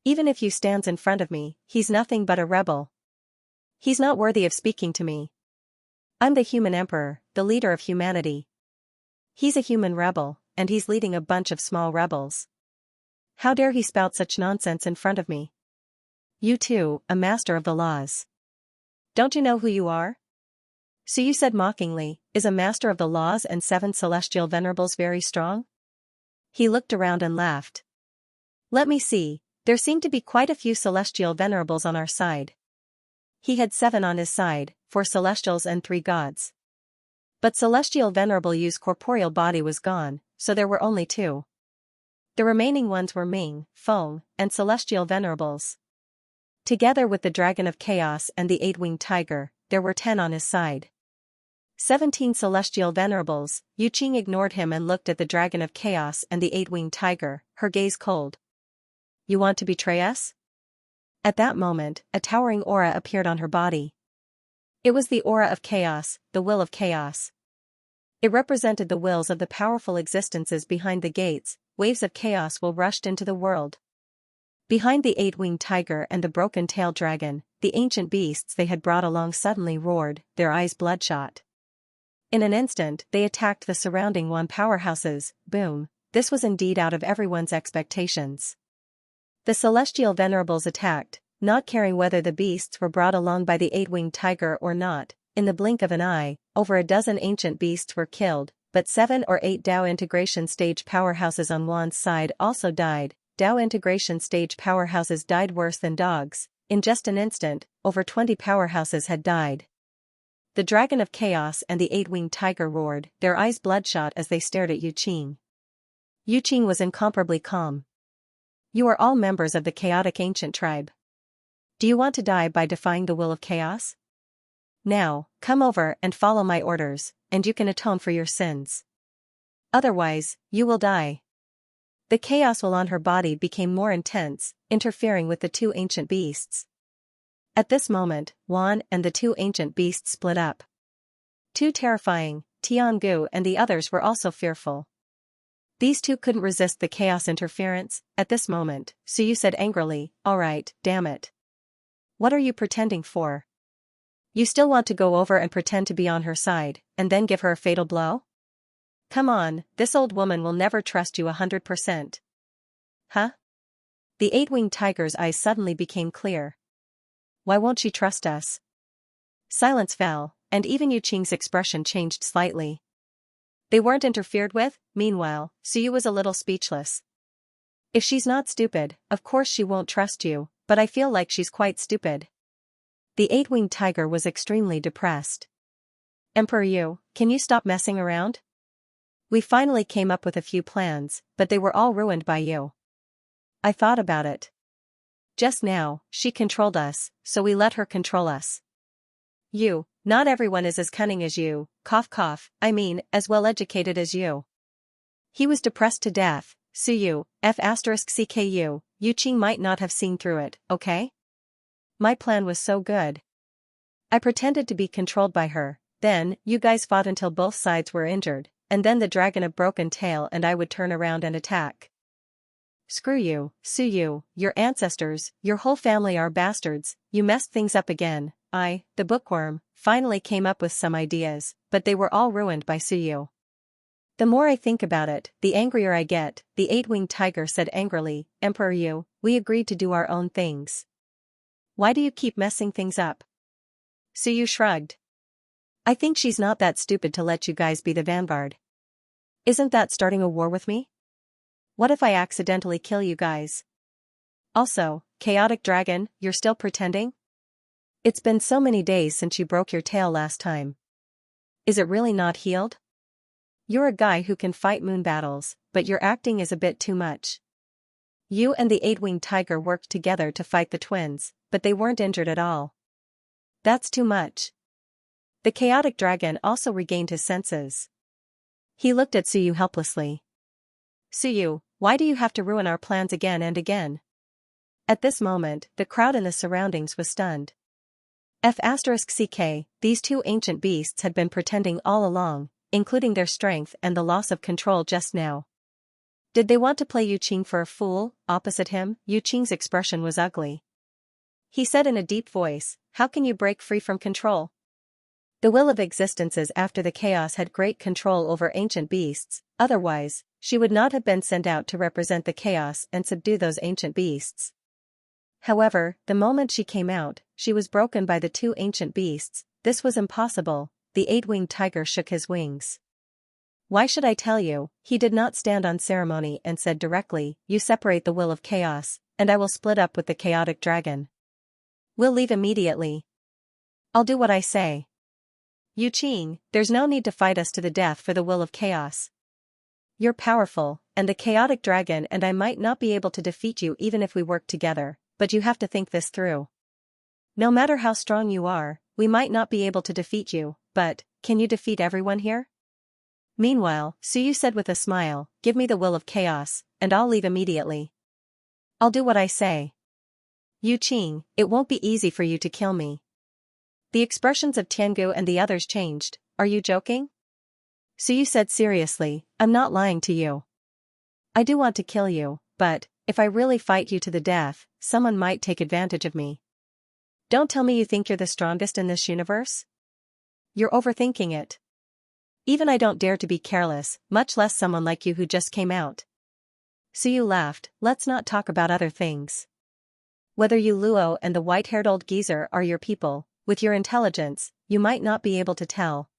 Even if he stands in front of me, he's nothing but a rebel. He's not worthy of speaking to me. I'm the human emperor, the leader of humanity. He's a human rebel, and he's leading a bunch of small rebels. How dare he spout such nonsense in front of me? You too, a master of the laws. Don't you know who you are? Suyu said mockingly, is a master of the laws and 7 celestial venerables very strong? He looked around and laughed. Let me see, there seem to be quite a few celestial venerables on our side. He had 7 on his side, 4 celestials and 3 gods. But celestial venerable Yu's corporeal body was gone, so there were only 2. The remaining ones were Ming, Feng, and celestial venerables. Together with the dragon of chaos and the 8-winged tiger, there were 10 on his side. 17 celestial venerables. Yu Qing ignored him and looked at the dragon of chaos and the 8-winged tiger, her gaze cold. You want to betray us? At that moment, a towering aura appeared on her body. It was the aura of chaos, the will of chaos. It represented the wills of the powerful existences behind the gates. Waves of chaos will rushed into the world. Behind the 8-winged tiger and the broken-tailed dragon, the ancient beasts they had brought along suddenly roared, their eyes bloodshot. In an instant, they attacked the surrounding 1 powerhouses. Boom. This was indeed out of everyone's expectations. The celestial venerables attacked, not caring whether the beasts were brought along by the 8-winged tiger or not. In the blink of an eye, over a dozen ancient beasts were killed, but 7 or 8 Dao integration stage powerhouses on Wan's side also died. Dao integration stage powerhouses died worse than dogs. In just an instant, over 20 powerhouses had died. The dragon of chaos and the 8-winged tiger roared, their eyes bloodshot as they stared at Yu Qing. Yu Qing was incomparably calm. You are all members of the chaotic ancient tribe. Do you want to die by defying the will of chaos? Now, come over and follow my orders, and you can atone for your sins. Otherwise, you will die. The chaos will on her body became more intense, interfering with the 2 ancient beasts. At this moment, Wan and the 2 ancient beasts split up. 2 terrifying, Tiangu and the others were also fearful. These 2 couldn't resist the chaos interference. At this moment, Suyu said angrily, all right, damn it. What are you pretending for? You still want to go over and pretend to be on her side, and then give her a fatal blow? Come on, this old woman will never trust you 100%. Huh? The 8-winged tiger's eyes suddenly became clear. Why won't she trust us? Silence fell, and even Yu Qing's expression changed slightly. They weren't interfered with. Meanwhile, Suyu was a little speechless. If she's not stupid, of course she won't trust you, but I feel like she's quite stupid. The 8-winged tiger was extremely depressed. Emperor Yu, can you stop messing around? We finally came up with a few plans, but they were all ruined by you. I thought about it. Just now, she controlled us, so we let her control us. You, not everyone is as cunning as you, cough cough, I mean, as well educated as you. He was depressed to death. Suyu, F*CKU, Yu Qing might not have seen through it, okay? My plan was so good. I pretended to be controlled by her, then, you guys fought until both sides were injured, and then the dragon of broken tail and I would turn around and attack. Screw you, Suyu, your ancestors, your whole family are bastards, you messed things up again. I, the bookworm, finally came up with some ideas, but they were all ruined by Suyu. The more I think about it, the angrier I get, the 8-winged tiger said angrily, Emperor Yu, we agreed to do our own things. Why do you keep messing things up? Suyu shrugged. I think she's not that stupid to let you guys be the vanguard. Isn't that starting a war with me? What if I accidentally kill you guys? Also, chaotic dragon, you're still pretending? It's been so many days since you broke your tail last time. Is it really not healed? You're a guy who can fight moon battles, but your acting is a bit too much. You and the eight-winged tiger worked together to fight the twins, but they weren't injured at all. That's too much. The chaotic dragon also regained his senses. He looked at Suyu helplessly. Suyu, why do you have to ruin our plans again and again? At this moment, the crowd in the surroundings was stunned. F***ck, these two ancient beasts had been pretending all along, including their strength and the loss of control just now. Did they want to play Yu Qing for a fool? Opposite him, Yu Qing's expression was ugly. He said in a deep voice, how can you break free from control? The will of existences after the chaos had great control over ancient beasts, otherwise, she would not have been sent out to represent the chaos and subdue those ancient beasts. However, the moment she came out, she was broken by the two ancient beasts. This was impossible. The eight-winged tiger shook his wings. Why should I tell you? He did not stand on ceremony and said directly, you separate the will of chaos, and I will split up with the chaotic dragon. We'll leave immediately. I'll do what I say. Yu Qing, there's no need to fight us to the death for the will of chaos. You're powerful, and the chaotic dragon and I might not be able to defeat you even if we work together, but you have to think this through. No matter how strong you are, we might not be able to defeat you, but, can you defeat everyone here? Meanwhile, Suyu said with a smile, give me the will of chaos, and I'll leave immediately. I'll do what I say. Yu Qing, it won't be easy for you to kill me. The expressions of Tiangu and the others changed. Are you joking? Suyu said seriously, I'm not lying to you. I do want to kill you, but, if I really fight you to the death, someone might take advantage of me. Don't tell me you think you're the strongest in this universe? You're overthinking it. Even I don't dare to be careless, much less someone like you who just came out. Suyu laughed, let's not talk about other things. Whether you Luo and the white-haired old geezer are your people, with your intelligence, you might not be able to tell.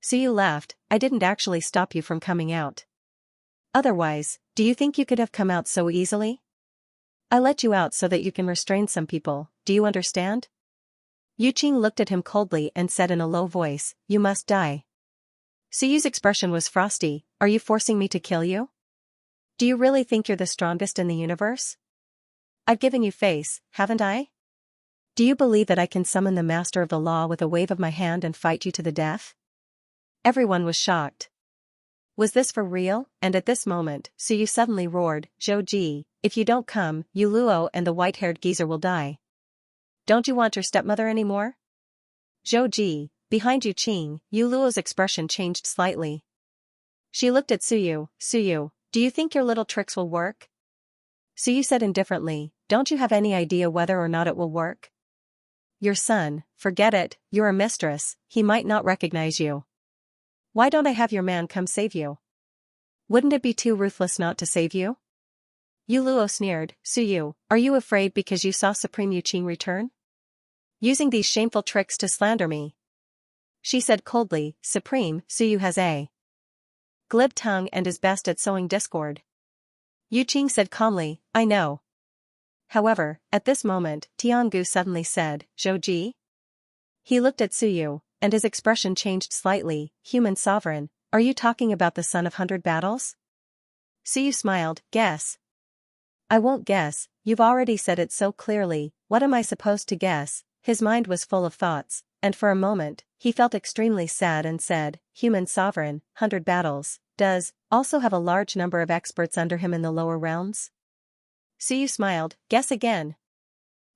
Suyu laughed, I didn't actually stop you from coming out. Otherwise, do you think you could have come out so easily? I let you out so that you can restrain some people, do you understand? Yu Qing looked at him coldly and said in a low voice, you must die. Suyu's expression was frosty, are you forcing me to kill you? Do you really think you're the strongest in the universe? I've given you face, haven't I? Do you believe that I can summon the master of the law with a wave of my hand and fight you to the death? Everyone was shocked. Was this for real? And at this moment, Suyu suddenly roared, Zhou Ji, if you don't come, Yu Luo and the white-haired geezer will die. Don't you want your stepmother anymore? Zhou Ji, behind Yu Qing, Yu Luo's expression changed slightly. She looked at Suyu, Suyu, do you think your little tricks will work? Suyu said indifferently, don't you have any idea whether or not it will work? Your son, forget it, you're a mistress, he might not recognize you. Why don't I have your man come save you? Wouldn't it be too ruthless not to save you? Yu Luo sneered, Suyu, are you afraid because you saw Supreme Yu Qing return? Using these shameful tricks to slander me. She said coldly, Supreme, Suyu has a glib tongue and is best at sowing discord. Yu Qing said calmly, I know. However, at this moment, Tiangu suddenly said, Zhou Ji? He looked at Suyu, and his expression changed slightly, human sovereign, are you talking about the son of 100 battles? Suyu smiled, guess. I won't guess, you've already said it so clearly, what am I supposed to guess? His mind was full of thoughts, and for a moment, he felt extremely sad and said, human sovereign, 100 battles, does, also have a large number of experts under him in the lower realms? Suyu smiled, guess again.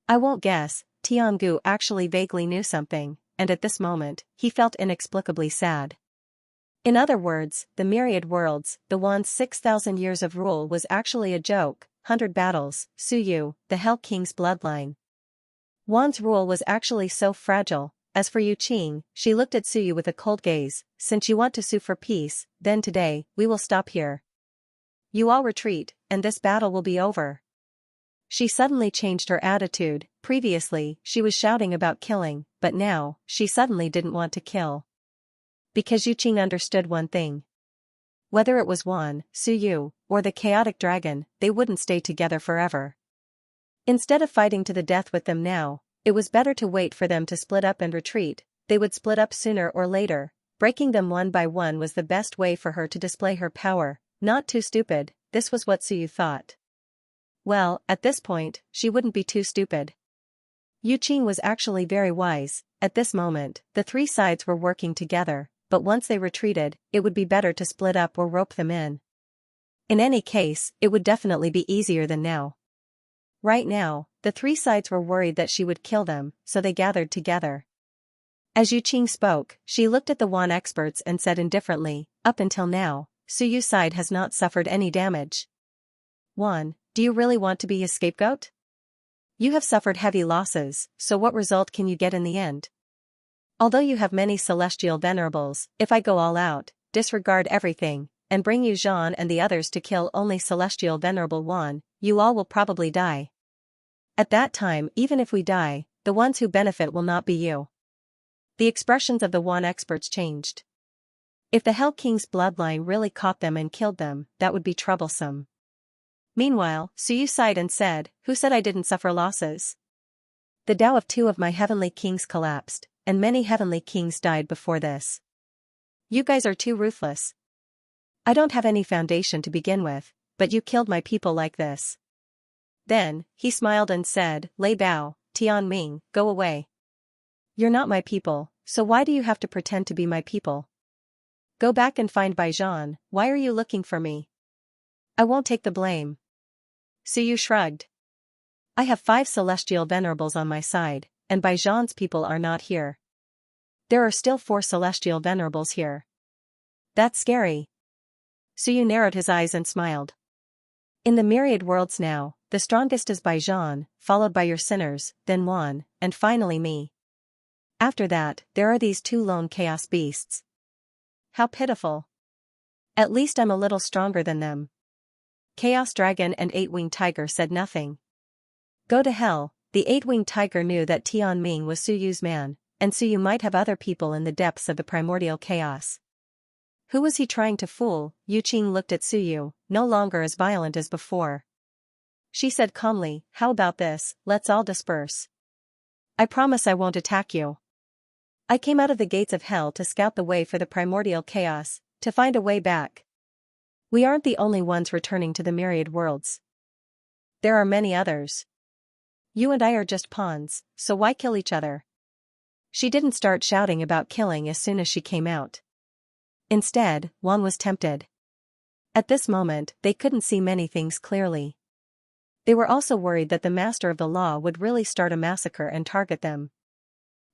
I won't guess, Tiangu actually vaguely knew something, and at this moment, he felt inexplicably sad. In other words, the myriad worlds, the Wan's 6,000 years of rule was actually a joke, 100 battles, Suyu, the Hell King's bloodline. Wan's rule was actually so fragile. As for Yu Qing, she looked at Suyu with a cold gaze, since you want to sue for peace, then today, we will stop here. You all retreat, and this battle will be over. She suddenly changed her attitude, previously, she was shouting about killing, but now, she suddenly didn't want to kill. Because Yu Qing understood one thing. Whether it was Wan, Suyu, or the chaotic dragon, they wouldn't stay together forever. Instead of fighting to the death with them now, it was better to wait for them to split up and retreat, they would split up sooner or later, breaking them one by one was the best way for her to display her power. Not too stupid, this was what Suyu thought. Well, at this point, she wouldn't be too stupid. Yu Qing was actually very wise. At this moment, the three sides were working together, but once they retreated, it would be better to split up or rope them in. In any case, it would definitely be easier than now. Right now, the three sides were worried that she would kill them, so they gathered together. As Yu Qing spoke, she looked at the Wan experts and said indifferently, "Up until now, Suyu's side has not suffered any damage. Wan, do you really want to be his scapegoat? You have suffered heavy losses, so what result can you get in the end? Although you have many celestial venerables, if I go all out, disregard everything, and bring you Zhan and the others to kill only celestial venerable Wan, you all will probably die. At that time, even if we die, the ones who benefit will not be you." The expressions of the Wan experts changed. If the Hell King's bloodline really caught them and killed them, that would be troublesome. Meanwhile, Suyu sighed and said, "Who said I didn't suffer losses? The Tao of two of my heavenly kings collapsed, and many heavenly kings died before this. You guys are too ruthless. I don't have any foundation to begin with, but you killed my people like this." Then, he smiled and said, "Lei Bao, Tianming, go away. You're not my people, so why do you have to pretend to be my people? Go back and find Baijan. Why are you looking for me? I won't take the blame." Suyu shrugged. "I have 5 celestial venerables on my side, and Baijan's people are not here. There are still 4 celestial venerables here. That's scary." Suyu narrowed his eyes and smiled. "In the myriad worlds now, the strongest is Baijan, followed by your sinners, then Wan, and finally me. After that, there are these 2 lone chaos beasts. How pitiful. At least I'm a little stronger than them." Chaos Dragon and 8-Winged Tiger said nothing. Go to hell. The 8-Winged Tiger knew that Tianming was Suyu's man, and Suyu might have other people in the depths of the primordial chaos. Who was he trying to fool? Yu Qing looked at Suyu, no longer as violent as before. She said calmly, "How about this, let's all disperse. I promise I won't attack you. I came out of the gates of hell to scout the way for the primordial chaos, to find a way back. We aren't the only ones returning to the myriad worlds. There are many others. You and I are just pawns, so why kill each other?" She didn't start shouting about killing as soon as she came out. Instead, Wan was tempted. At this moment, they couldn't see many things clearly. They were also worried that the Master of the Law would really start a massacre and target them.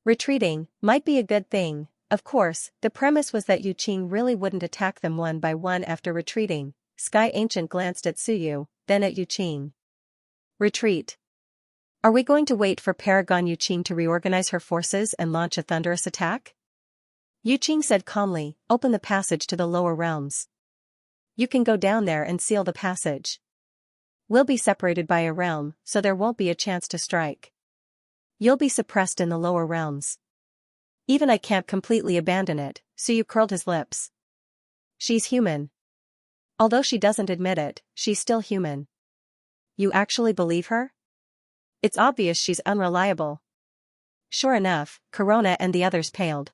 Retreating might be a good thing. Of course, the premise was that Yu Qing really wouldn't attack them one by one after retreating. Sky Ancient glanced at Suyu, then at Yu Qing. "Retreat. Are we going to wait for Paragon Yu Qing to reorganize her forces and launch a thunderous attack?" Yu Qing said calmly, "Open the passage to the lower realms. You can go down there and seal the passage. We'll be separated by a realm, so there won't be a chance to strike. You'll be suppressed in the lower realms. Even I can't completely abandon it." Suyu curled his lips. She's human. Although she doesn't admit it, she's still human. You actually believe her? It's obvious she's unreliable. Sure enough, Corona and the others paled.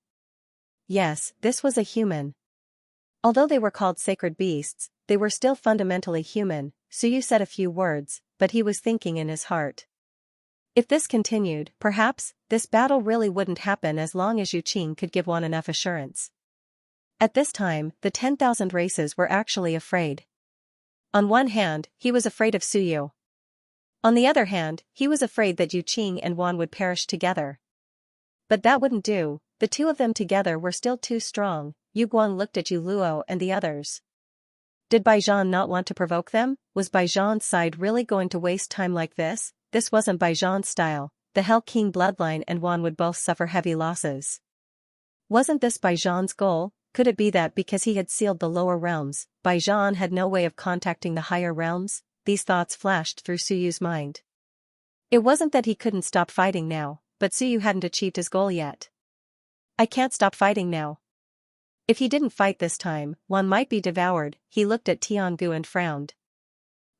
Yes, this was a human. Although they were called sacred beasts, they were still fundamentally human. Suyu said a few words, but he was thinking in his heart. If this continued, perhaps, this battle really wouldn't happen as long as Yu Qing could give Wan enough assurance. At this time, the 10,000 races were actually afraid. On one hand, he was afraid of Suyu. On the other hand, he was afraid that Yu Qing and Wan would perish together. But that wouldn't do, the 2 of them together were still too strong. Yu Guang looked at Yu Luo and the others. Did Baijan not want to provoke them? Was Baijan's side really going to waste time like this? This wasn't Baijan's style. The Hell King bloodline and Wan would both suffer heavy losses. Wasn't this Baijan's goal? Could it be that because he had sealed the lower realms, Baijan had no way of contacting the higher realms? These thoughts flashed through Suyu's mind. It wasn't that he couldn't stop fighting now, but Suyu hadn't achieved his goal yet. "I can't stop fighting now. If he didn't fight this time, Wan might be devoured." He looked at Tiangu and frowned.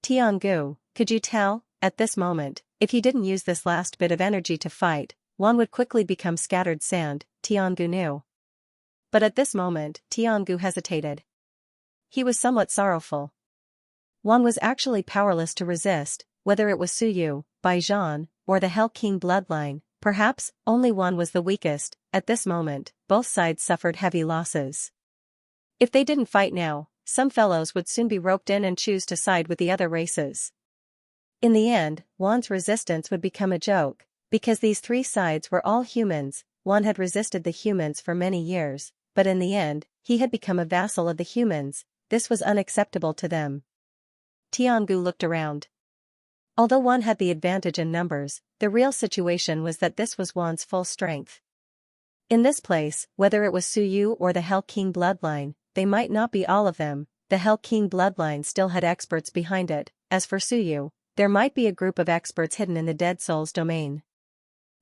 "Tiangu, could you tell?" At this moment, if he didn't use this last bit of energy to fight, Wan would quickly become scattered sand. Tiangu knew. But at this moment, Tiangu hesitated. He was somewhat sorrowful. Wan was actually powerless to resist, whether it was Suyu, Baijian, or the Hell King bloodline. Perhaps only Wan was the weakest. At this moment, both sides suffered heavy losses. If they didn't fight now, some fellows would soon be roped in and choose to side with the other races. In the end, Wan's resistance would become a joke, because these three sides were all humans. Wan had resisted the humans for many years, but in the end, he had become a vassal of the humans. This was unacceptable to them. Tiangu looked around. Although Wan had the advantage in numbers, the real situation was that this was Wan's full strength. In this place, whether it was Suyu or the Hell King bloodline, they might not be all of them, the Hell King bloodline still had experts behind it. As for Suyu, there might be a group of experts hidden in the Dead Souls domain.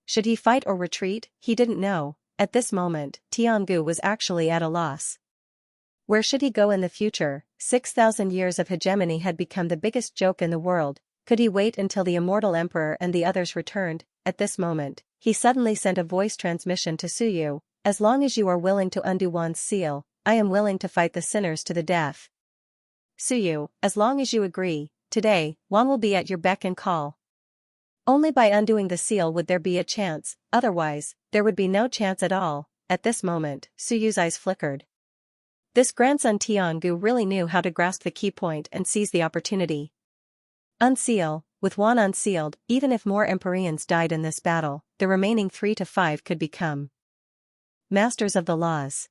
Should he fight or retreat? He didn't know. At this moment, Tiangu was actually at a loss. Where should he go in the future? 6,000 years of hegemony had become the biggest joke in the world. Could he wait until the immortal emperor and the others returned? At this moment, he suddenly sent a voice transmission to Suyu. As long as you are willing to undo Wan's seal, I am willing to fight the sinners to the death. Suyu, as long as you agree, today, Wan will be at your beck and call. Only by undoing the seal would there be a chance, otherwise, there would be no chance at all. At this moment, Suyu's eyes flickered. This grandson Tiangu really knew how to grasp the key point and seize the opportunity. Unseal. With Wan unsealed, even if more Empyreans died in this battle, the remaining 3 to 5 could become masters of the laws.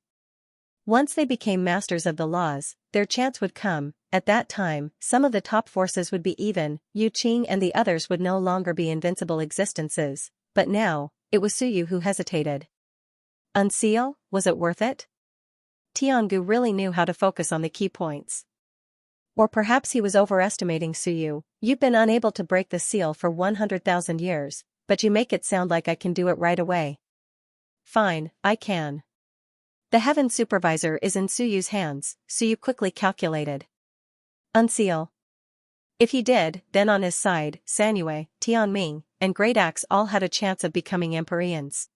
Once they became masters of the laws, their chance would come. At that time, some of the top forces would be even, Yu Qing and the others would no longer be invincible existences. But now, it was Suyu who hesitated. Unseal, was it worth it? Tiangu really knew how to focus on the key points. Or perhaps he was overestimating Suyu. You've been unable to break the seal for 100,000 years, but you make it sound like I can do it right away. Fine, I can. The Heaven Supervisor is in Suyu's hands, Suyu quickly calculated. Unseal. If he did, then on his side, Sanyue, Tianming, and Great Axe all had a chance of becoming Empyreans.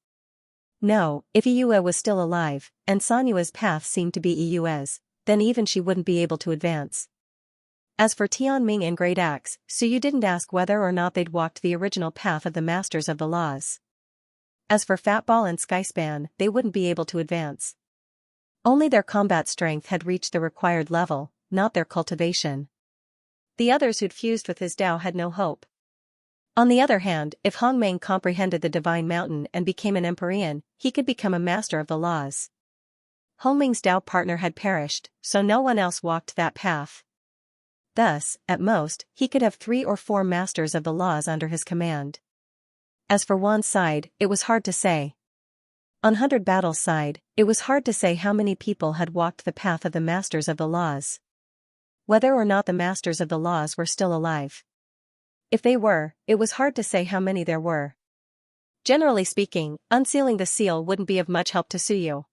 No, if Iyue was still alive, and Sanyue's path seemed to be Iyue's, then even she wouldn't be able to advance. As for Tianming and Great Axe, Suyu didn't ask whether or not they'd walked the original path of the Masters of the Laws. As for Fatball and Skyspan, they wouldn't be able to advance. Only their combat strength had reached the required level, not their cultivation. The others who'd fused with his Tao had no hope. On the other hand, if Hongmeng comprehended the Divine Mountain and became an Empyrean, he could become a Master of the Laws. Hongmeng's Tao partner had perished, so no one else walked that path. Thus, at most, he could have 3 or 4 Masters of the Laws under his command. As for Wan's side, it was hard to say. On 100 Battle's side, it was hard to say how many people had walked the path of the Masters of the Laws. Whether or not the Masters of the Laws were still alive. If they were, it was hard to say how many there were. Generally speaking, unsealing the seal wouldn't be of much help to Suyu.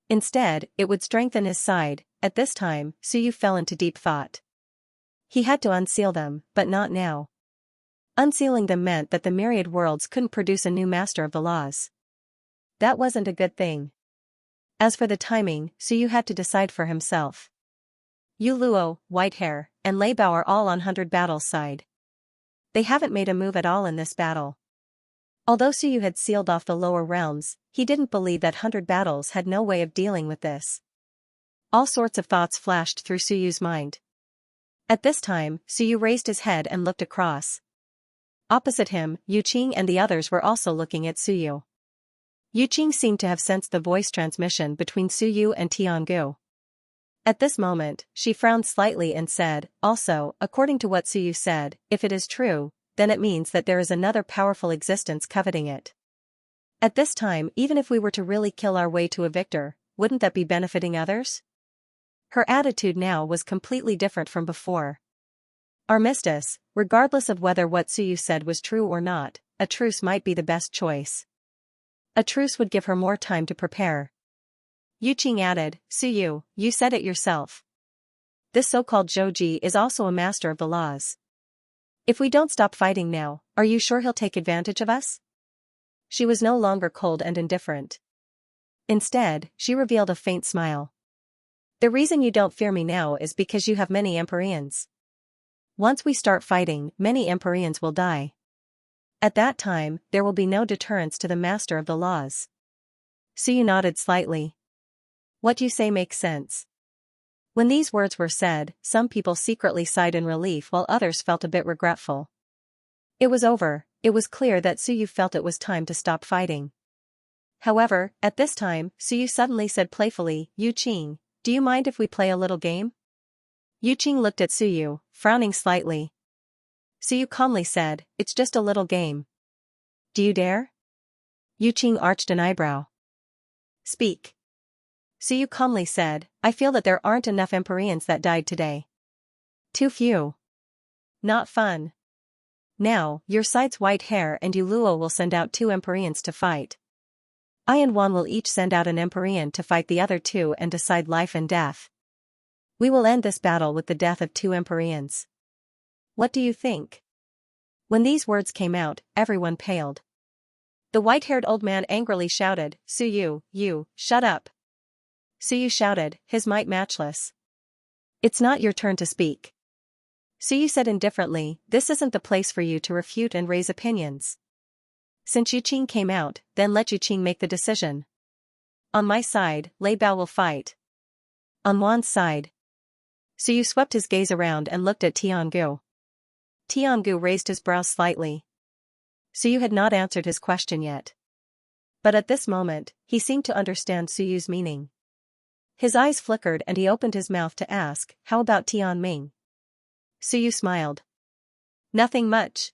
Instead, it would strengthen his side. At this time, Suyu fell into deep thought. He had to unseal them, but not now. Unsealing them meant that the Myriad worlds couldn't produce a new Master of the Laws. That wasn't a good thing. As for the timing, Suyu had to decide for himself. Yu Luo, Whitehair, and Lei Bao are all on 100 Battle's side. They haven't made a move at all in this battle. Although Suyu had sealed off the lower realms, he didn't believe that 100 Battles had no way of dealing with this. All sorts of thoughts flashed through Suyu's mind. At this time, Suyu raised his head and looked across. Opposite him, Yu Qing and the others were also looking at Suyu. Yu Qing seemed to have sensed the voice transmission between Suyu and Tiangu. At this moment, she frowned slightly and said, also, according to what Suyu said, if it is true, then it means that there is another powerful existence coveting it. At this time, even if we were to really kill our way to a victor, wouldn't that be benefiting others? Her attitude now was completely different from before. Armistice, regardless of whether what Suyu said was true or not, a truce might be the best choice. A truce would give her more time to prepare. Yu Qing added, Suyu, you said it yourself. This so-called Zhouji is also a Master of the Laws. If we don't stop fighting now, are you sure he'll take advantage of us? She was no longer cold and indifferent. Instead, she revealed a faint smile. The reason you don't fear me now is because you have many Empyreans. Once we start fighting, many Empyreans will die. At that time, there will be no deterrence to the master of the laws. Suyu nodded slightly. What you say makes sense. When these words were said, some people secretly sighed in relief while others felt a bit regretful. It was over. It was clear that Suyu felt it was time to stop fighting. However, at this time, Suyu suddenly said playfully, Yu Qing, do you mind if we play a little game? Yu Qing looked at Suyu, frowning slightly. Suyu calmly said, it's just a little game. Do you dare? Yu Qing arched an eyebrow. Speak. Suyu calmly said, I feel that there aren't enough Empyreans that died today. Too few. Not fun. Now, your side's white hair and you Luo will send out 2 Empyreans to fight. I and Wan will each send out an Empyrean to fight the other 2 and decide life and death. We will end this battle with the death of 2 Empyreans. What do you think? When these words came out, everyone paled. The white-haired old man angrily shouted, Suyu, you, shut up. Suyu shouted, his might matchless. It's not your turn to speak. Suyu said indifferently, this isn't the place for you to refute and raise opinions. Since Yu Qing came out, then let Yu Qing make the decision. On my side, Lei Bao will fight. On Wan's side. Suyu swept his gaze around and looked at Tiangu. Tiangu raised his brows slightly. Suyu had not answered his question yet. But at this moment, he seemed to understand Suyu's meaning. His eyes flickered and he opened his mouth to ask, how about Tianming? Suyu smiled. Nothing much.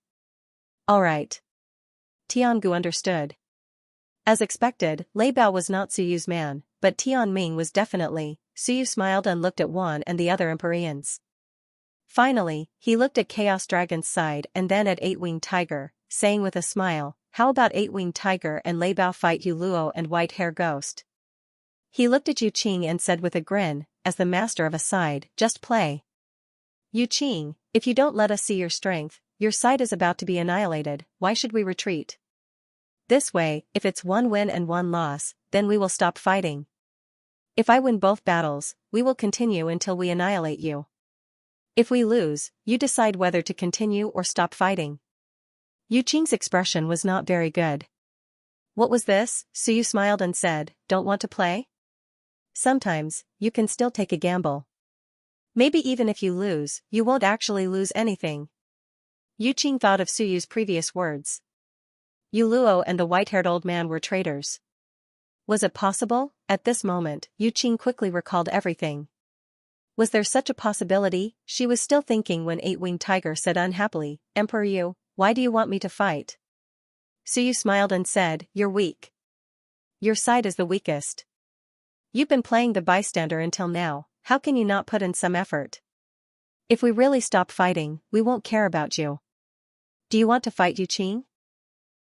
All right. Tiangu understood. As expected, Lei Bao was not Suyu's man, but Tianming was definitely. Suyu smiled and looked at Wan and the other Empyreans. Finally, he looked at Chaos Dragon's side and then at Eight-Winged Tiger, saying with a smile, how about Eight-Winged Tiger and Lei Bao fight Yu Luo and White Hair Ghost? He looked at Yu Qing and said with a grin, as the master of a side, just play. Yu Qing, if you don't let us see your strength, your side is about to be annihilated, why should we retreat? This way, if it's 1 win and 1 loss, then we will stop fighting. If I win both battles, we will continue until we annihilate you. If we lose, you decide whether to continue or stop fighting. Yu Qing's expression was not very good. What was this? Suyu smiled and said, don't want to play? Sometimes, you can still take a gamble. Maybe even if you lose, you won't actually lose anything. Yu Qing thought of Suyu's previous words. Yu Luo and the white-haired old man were traitors. Was it possible? At this moment, Yu Qing quickly recalled everything. Was there such a possibility? She was still thinking when Eight-Winged Tiger said unhappily, Emperor Yu, why do you want me to fight? Suyu smiled and said, you're weak. Your side is the weakest. You've been playing the bystander until now, how can you not put in some effort? If we really stop fighting, we won't care about you. Do you want to fight Yu Qing?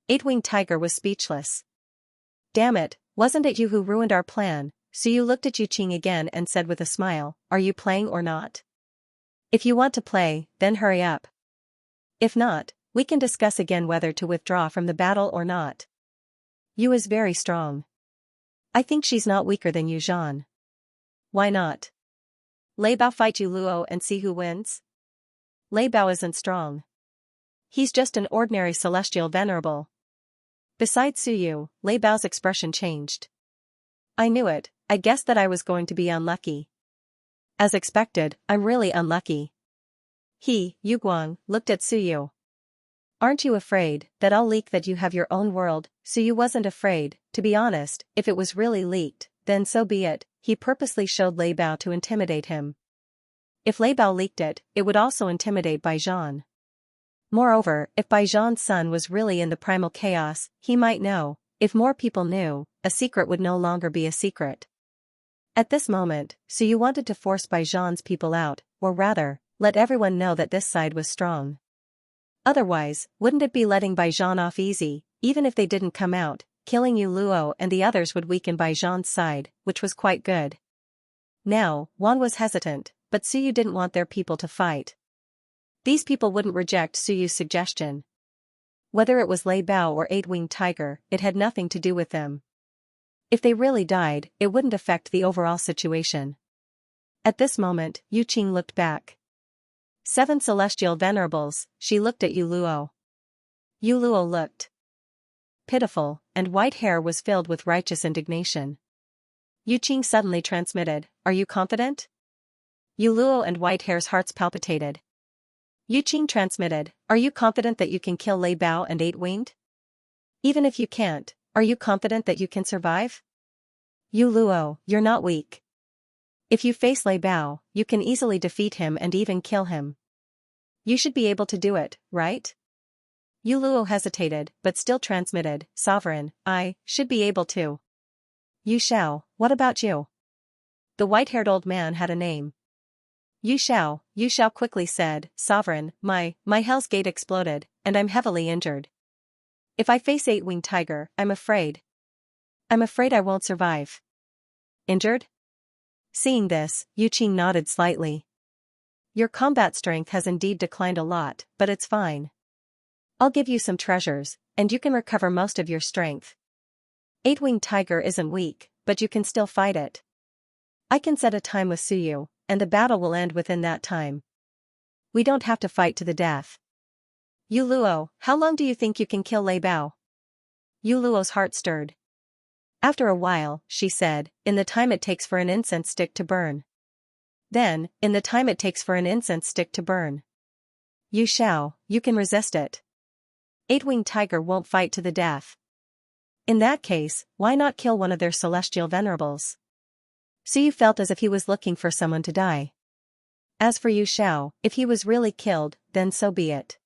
Eight-Winged Tiger was speechless. Damn it, wasn't it you who ruined our plan? Suyu looked at Yu Qing again and said with a smile, are you playing or not? If you want to play, then hurry up. If not, we can discuss again whether to withdraw from the battle or not. Yu is very strong. I think she's not weaker than Yu Zhan. Why not? Lei Bao fight Yu Luo and see who wins? Lei Bao isn't strong. He's just an ordinary celestial venerable. Besides Suyu, Lei Bao's expression changed. I knew it, I guessed that I was going to be unlucky. As expected, I'm really unlucky. He, Yu Guang, looked at Suyu. Aren't you afraid that I'll leak that you have your own world? Suyu wasn't afraid, to be honest, if it was really leaked, then so be it, he purposely showed Lei Bao to intimidate him. If Lei Bao leaked it, it would also intimidate Bai Zhan. Moreover, if Bai Zhan's son was really in the primal chaos, he might know. If more people knew, a secret would no longer be a secret. At this moment, Suyu wanted to force Bai Zhan's people out, or rather, let everyone know that this side was strong. Otherwise, wouldn't it be letting Bai Zhan off easy, even if they didn't come out, killing Yu Luo and the others would weaken Bai Zhan's side, which was quite good. Now, Wan was hesitant, but Suyu didn't want their people to fight. These people wouldn't reject Suyu's suggestion. Whether it was Lei Bao or Eight-Winged Tiger, it had nothing to do with them. If they really died, it wouldn't affect the overall situation. At this moment, Yu Qing looked back. 7 celestial venerables, she looked at Yu Luo. Yu Luo looked pitiful, and white hair was filled with righteous indignation. Yu Qing suddenly transmitted, "Are you confident?" Yu Luo and white hair's hearts palpitated. Yu Qing transmitted, "Are you confident that you can kill Lei Bao and 8-winged? Even if you can't, are you confident that you can survive?" Yu Luo, you're not weak. If you face Lei Bao, you can easily defeat him and even kill him. You should be able to do it, right? Yu Luo hesitated, but still transmitted, "Sovereign, I should be able to." Yu Xiao, what about you? The white-haired old man had a name. Yu Xiao quickly said, "Sovereign, my Hell's Gate exploded, and I'm heavily injured. If I face 8-winged tiger, I'm afraid I won't survive." Injured? Seeing this, Yu Qing nodded slightly. Your combat strength has indeed declined a lot, but it's fine. I'll give you some treasures, and you can recover most of your strength. 8-winged tiger isn't weak, but you can still fight it. I can set a time with Suyu, and the battle will end within that time. We don't have to fight to the death. Yu Luo, how long do you think you can kill Lei Bao? Yu Luo's heart stirred. After a while, she said, in the time it takes for an incense stick to burn. Then, in the time it takes for an incense stick to burn. Yu Xiao, you can resist it. 8-winged tiger won't fight to the death. In that case, why not kill one of their celestial venerables? Suyu felt as if he was looking for someone to die. As for Yu Xiao, if he was really killed, then so be it.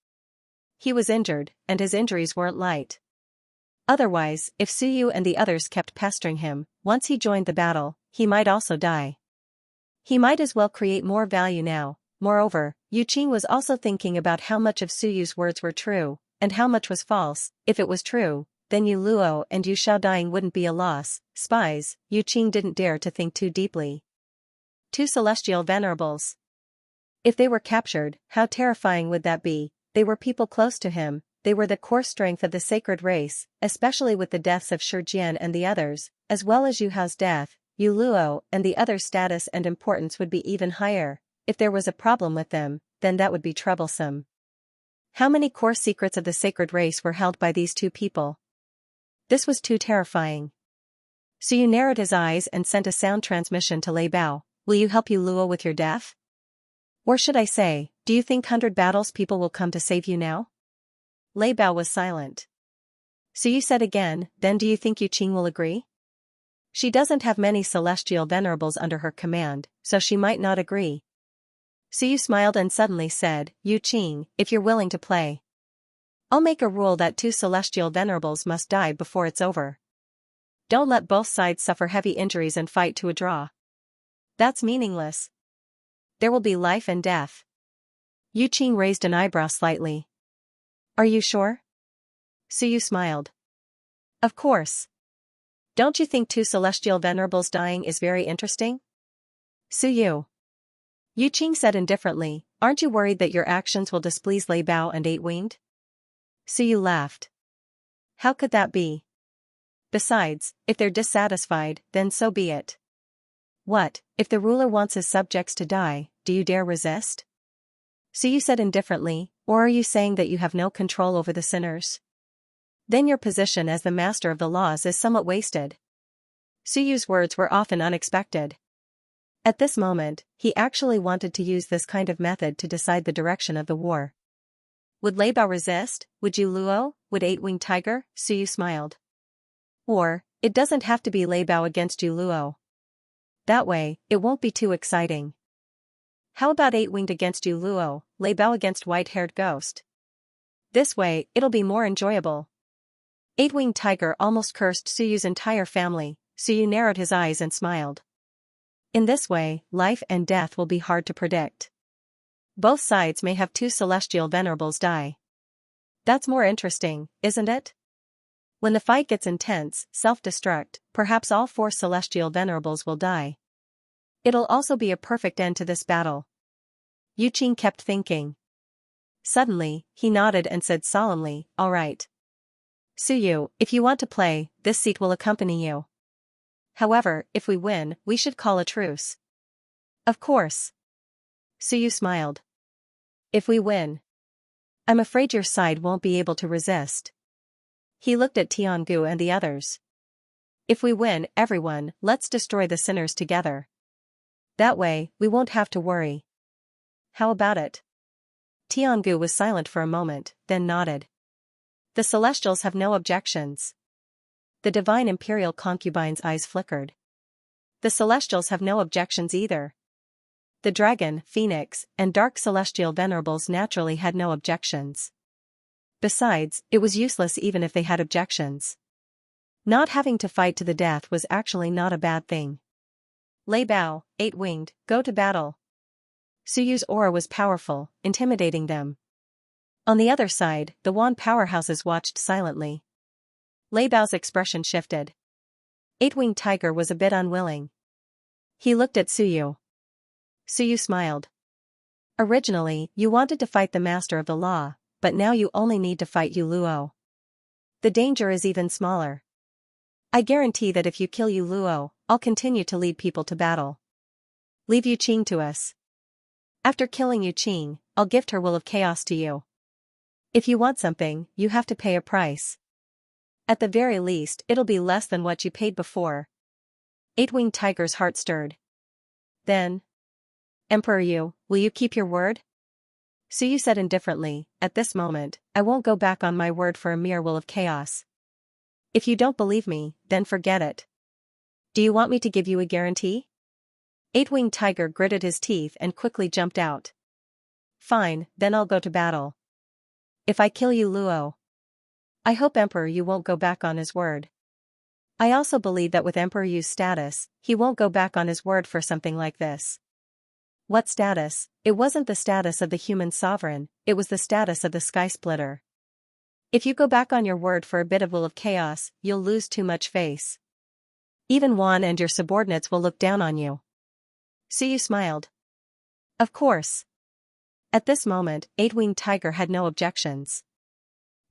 He was injured, and his injuries weren't light. Otherwise, if Suyu and the others kept pestering him, once he joined the battle, he might also die. He might as well create more value now. Moreover, Yu Qing was also thinking about how much of Suyu's words were true, and how much was false. If it was true, then Yu Luo and Yu Xiao dying wouldn't be a loss. Spies, Yu Qing didn't dare to think too deeply. 2 celestial venerables. If they were captured, how terrifying would that be? They were people close to him, they were the core strength of the sacred race, especially with the deaths of Shijian and the others, as well as Yu Hao's death. Yu Luo and the others' status and importance would be even higher. If there was a problem with them, then that would be troublesome. How many core secrets of the sacred race were held by these 2 people? This was too terrifying. Suyu narrowed his eyes and sent a sound transmission to Lei Bao. Will you help Yu Luo with your death? Or should I say, do you think 100 battles people will come to save you now? Lei Bao was silent. Suyu said again, then do you think Yu Qing will agree? She doesn't have many celestial venerables under her command, so she might not agree. Suyu smiled and suddenly said, Yu Qing, if you're willing to play, I'll make a rule that 2 celestial venerables must die before it's over. Don't let both sides suffer heavy injuries and fight to a draw. That's meaningless. There will be life and death. Yu Qing raised an eyebrow slightly. Are you sure? Suyu smiled. Of course. Don't you think 2 celestial venerables dying is very interesting? Suyu. Yu Qing said indifferently, aren't you worried that your actions will displease Lei Bao and 8-winged? Suyu laughed. How could that be? Besides, if they're dissatisfied, then so be it. What, if the ruler wants his subjects to die, do you dare resist? Suyu said indifferently, or are you saying that you have no control over the sinners? Then your position as the master of the laws is somewhat wasted. Suyu's words were often unexpected. At this moment, he actually wanted to use this kind of method to decide the direction of the war. Would Lei Bao resist? Would Yu Luo? Would 8-winged tiger? Suyu smiled. Or, it doesn't have to be Lei Bao against Yu Luo. That way, it won't be too exciting. How about 8-winged against Yu Luo, Lei Bao against white-haired ghost? This way, it'll be more enjoyable. 8-winged tiger almost cursed Suyu's entire family. Suyu narrowed his eyes and smiled. In this way, life and death will be hard to predict. Both sides may have 2 celestial venerables die. That's more interesting, isn't it? When the fight gets intense, self-destruct, perhaps all 4 celestial venerables will die. It'll also be a perfect end to this battle. Yu Qing kept thinking. Suddenly, he nodded and said solemnly, all right. Suyu, if you want to play, this seat will accompany you. However, if we win, we should call a truce. Of course. Suyu smiled. If we win, I'm afraid your side won't be able to resist. He looked at Tiangu and the others. If we win, everyone, let's destroy the sinners together. That way, we won't have to worry. How about it? Tiangu was silent for a moment, then nodded. The Celestials have no objections. The divine imperial concubine's eyes flickered. The Celestials have no objections either. The dragon, phoenix, and dark celestial venerables naturally had no objections. Besides, it was useless even if they had objections. Not having to fight to the death was actually not a bad thing. Lei Bao, eight-winged, go to battle. Suyu's aura was powerful, intimidating them. On the other side, the Wan powerhouses watched silently. Lei Bao's expression shifted. Eight-winged tiger was a bit unwilling. He looked at Suyu. Suyu smiled. Originally, you wanted to fight the master of the law, but now you only need to fight Yu Luo. The danger is even smaller. I guarantee that if you kill Yu Luo, I'll continue to lead people to battle. Leave Yu Qing to us. After killing Yu Qing, I'll gift her will of chaos to you. If you want something, you have to pay a price. At the very least, it'll be less than what you paid before. Eight-winged tiger's heart stirred. Then, Emperor Yu, will you keep your word? Suyu said indifferently, at this moment, I won't go back on my word for a mere will of chaos. If you don't believe me, then forget it. Do you want me to give you a guarantee? Eight-winged tiger gritted his teeth and quickly jumped out. Fine, then I'll go to battle. If I kill Yu Luo, I hope Emperor Yu won't go back on his word. I also believe that with Emperor Yu's status, he won't go back on his word for something like this. What status? It wasn't the status of the human sovereign, it was the status of the sky splitter. If you go back on your word for a bit of will of chaos, you'll lose too much face. Even Wan and your subordinates will look down on you. Suyu smiled. Of course. At this moment, Eight-winged tiger had no objections.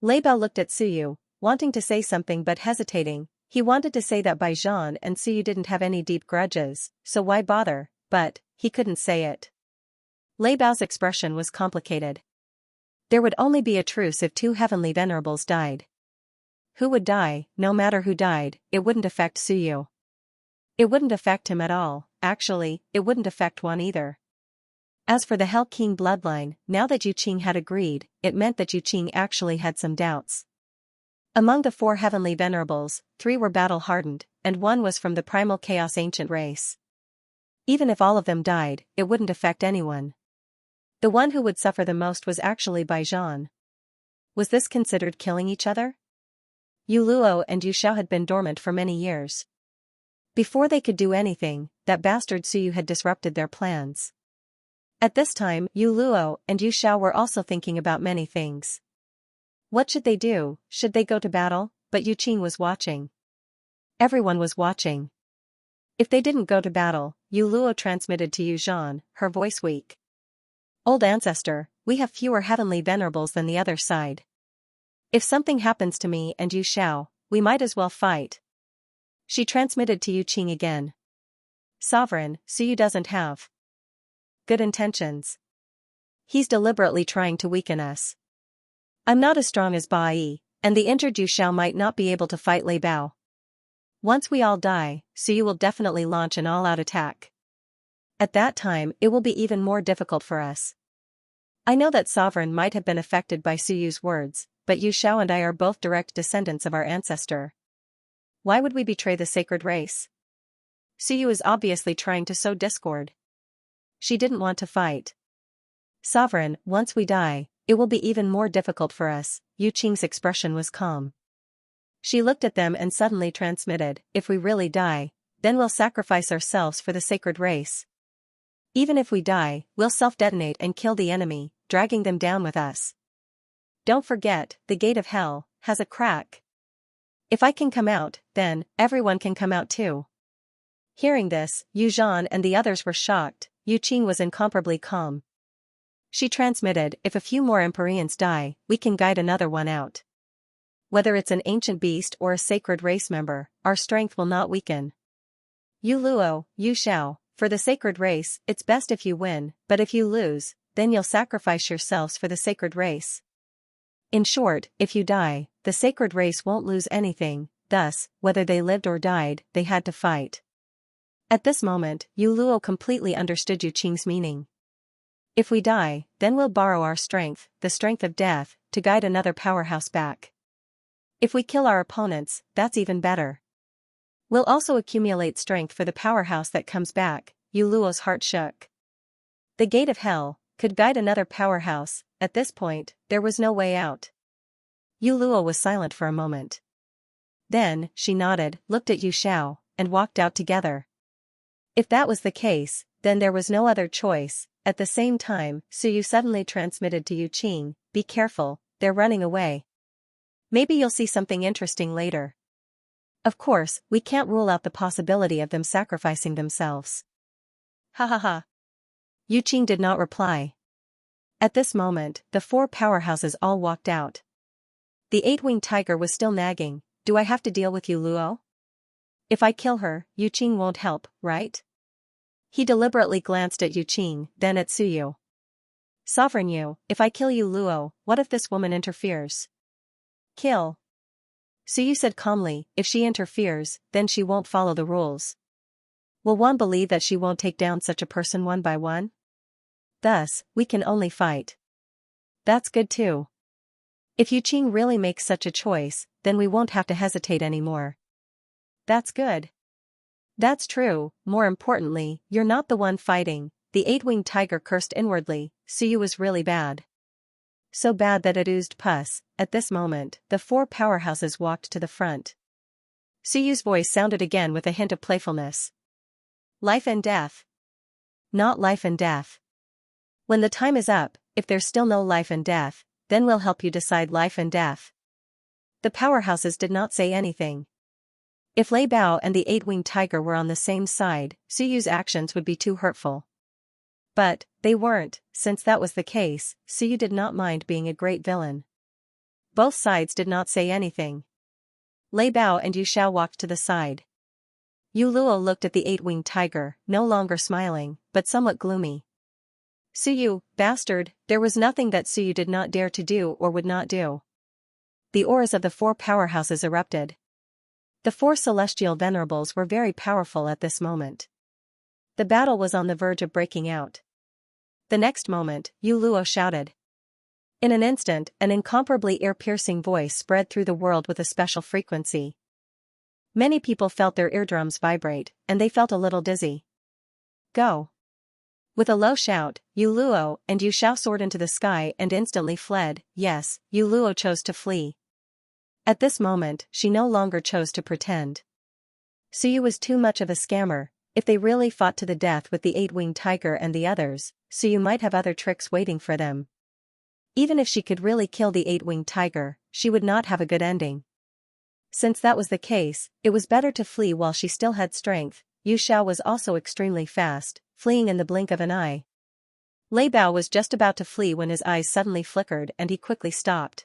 Lei Bao looked at Suyu, wanting to say something but hesitating. He wanted to say that Baijian and Suyu didn't have any deep grudges, so why bother, but he couldn't say it. Lei Bao's expression was complicated. There would only be a truce if two heavenly venerables died. Who would die? No matter who died, it wouldn't affect Suyu. It wouldn't affect him at all, actually, it wouldn't affect Wan either. As for the Hell King bloodline, now that Yu Qing had agreed, it meant that Yu Qing actually had some doubts. Among the four heavenly venerables, 3 were battle-hardened, and 1 was from the primal chaos ancient race. Even if all of them died, it wouldn't affect anyone. The one who would suffer the most was actually Baijian. Was this considered killing each other? Yu Luo and Yu Xiao had been dormant for many years. Before they could do anything, that bastard Suyu had disrupted their plans. At this time, Yu Luo and Yu Xiao were also thinking about many things. What should they do? Should they go to battle? But Yu Qing was watching. Everyone was watching. If they didn't go to battle, Yu Luo transmitted to Yu Zhan, her voice weak. Old ancestor, we have fewer heavenly venerables than the other side. If something happens to me and Yu Xiao, we might as well fight. She transmitted to Yu Qing again. Sovereign, Suyu doesn't have good intentions. He's deliberately trying to weaken us. I'm not as strong as Bai, and the injured Yu Xiao might not be able to fight Lei Bao. Once we all die, Suyu will definitely launch an all-out attack. At that time, it will be even more difficult for us. I know that Sovereign might have been affected by Suyu's words, but Yu Xiao and I are both direct descendants of our ancestor. Why would we betray the sacred race? Suyu is obviously trying to sow discord. She didn't want to fight. Sovereign, once we die, it will be even more difficult for us. Yu Qing's expression was calm. She looked at them and suddenly transmitted, if we really die, then we'll sacrifice ourselves for the sacred race. Even if we die, we'll self-detonate and kill the enemy, dragging them down with us. Don't forget, the gate of hell has a crack. If I can come out, then everyone can come out too. Hearing this, Yu Zhan and the others were shocked. Yu Qing was incomparably calm. She transmitted, if a few more Empyreans die, we can guide another one out. Whether it's an ancient beast or a sacred race member, our strength will not weaken. You Luo, you Xiao, for the sacred race, it's best if you win, but if you lose, then you'll sacrifice yourselves for the sacred race. In short, if you die, the sacred race won't lose anything, thus, whether they lived or died, they had to fight. At this moment, Yu Luo completely understood Yu Qing's meaning. If we die, then we'll borrow our strength, the strength of death, to guide another powerhouse back. If we kill our opponents, that's even better. We'll also accumulate strength for the powerhouse that comes back. Yu Luo's heart shook. The gate of hell could guide another powerhouse. At this point, there was no way out. Yu Luo was silent for a moment. Then, she nodded, looked at Yu Xiao, and walked out together. If that was the case, then there was no other choice. At the same time, Su Yu suddenly transmitted to Yu Qing, be careful, they're running away. Maybe you'll see something interesting later. Of course, we can't rule out the possibility of them sacrificing themselves. Ha ha ha. Yu Qing did not reply. At this moment, the four powerhouses all walked out. The eight-winged tiger was still nagging, do I have to deal with Yu Luo? If I kill her, Yu Qing won't help, right? He deliberately glanced at Yu Qing, then at Su Yu. Sovereign Yu, if I kill Yu Luo, what if this woman interferes? Kill. Su Yu said calmly, if she interferes, then she won't follow the rules. Will one believe that she won't take down such a person one by one? Thus, we can only fight. That's good too. If Yu Qing really makes such a choice, then we won't have to hesitate anymore. That's good. That's true, more importantly, you're not the one fighting. The eight-winged tiger cursed inwardly, Su Yu was really bad. So bad that it oozed pus. At this moment, the four powerhouses walked to the front. Su Yu's voice sounded again with a hint of playfulness. Life and death. Not life and death. When the time is up, if there's still no life and death, then we'll help you decide life and death. The powerhouses did not say anything. If Lei Bao and the eight-winged tiger were on the same side, Su Yu's actions would be too hurtful. But, they weren't. Since that was the case, Su Yu did not mind being a great villain. Both sides did not say anything. Lei Bao and Yu Xiao walked to the side. Yu Luo looked at the eight-winged tiger, no longer smiling, but somewhat gloomy. Su Yu, bastard, there was nothing that Su Yu did not dare to do or would not do. The auras of the four powerhouses erupted. The four celestial venerables were very powerful at this moment. The battle was on the verge of breaking out. The next moment, Yu Luo shouted. In an instant, an incomparably ear-piercing voice spread through the world with a special frequency. Many people felt their eardrums vibrate, and they felt a little dizzy. Go! With a low shout, Yu Luo and Yu Xiao soared into the sky and instantly fled. Yes, Yu Luo chose to flee. At this moment, she no longer chose to pretend. Su Yu was too much of a scammer. If they really fought to the death with the eight-winged tiger and the others, Su Yu might have other tricks waiting for them. Even if she could really kill the eight-winged tiger, she would not have a good ending. Since that was the case, it was better to flee while she still had strength. Yu Xiao was also extremely fast, fleeing in the blink of an eye. Lei Bao was just about to flee when his eyes suddenly flickered and he quickly stopped.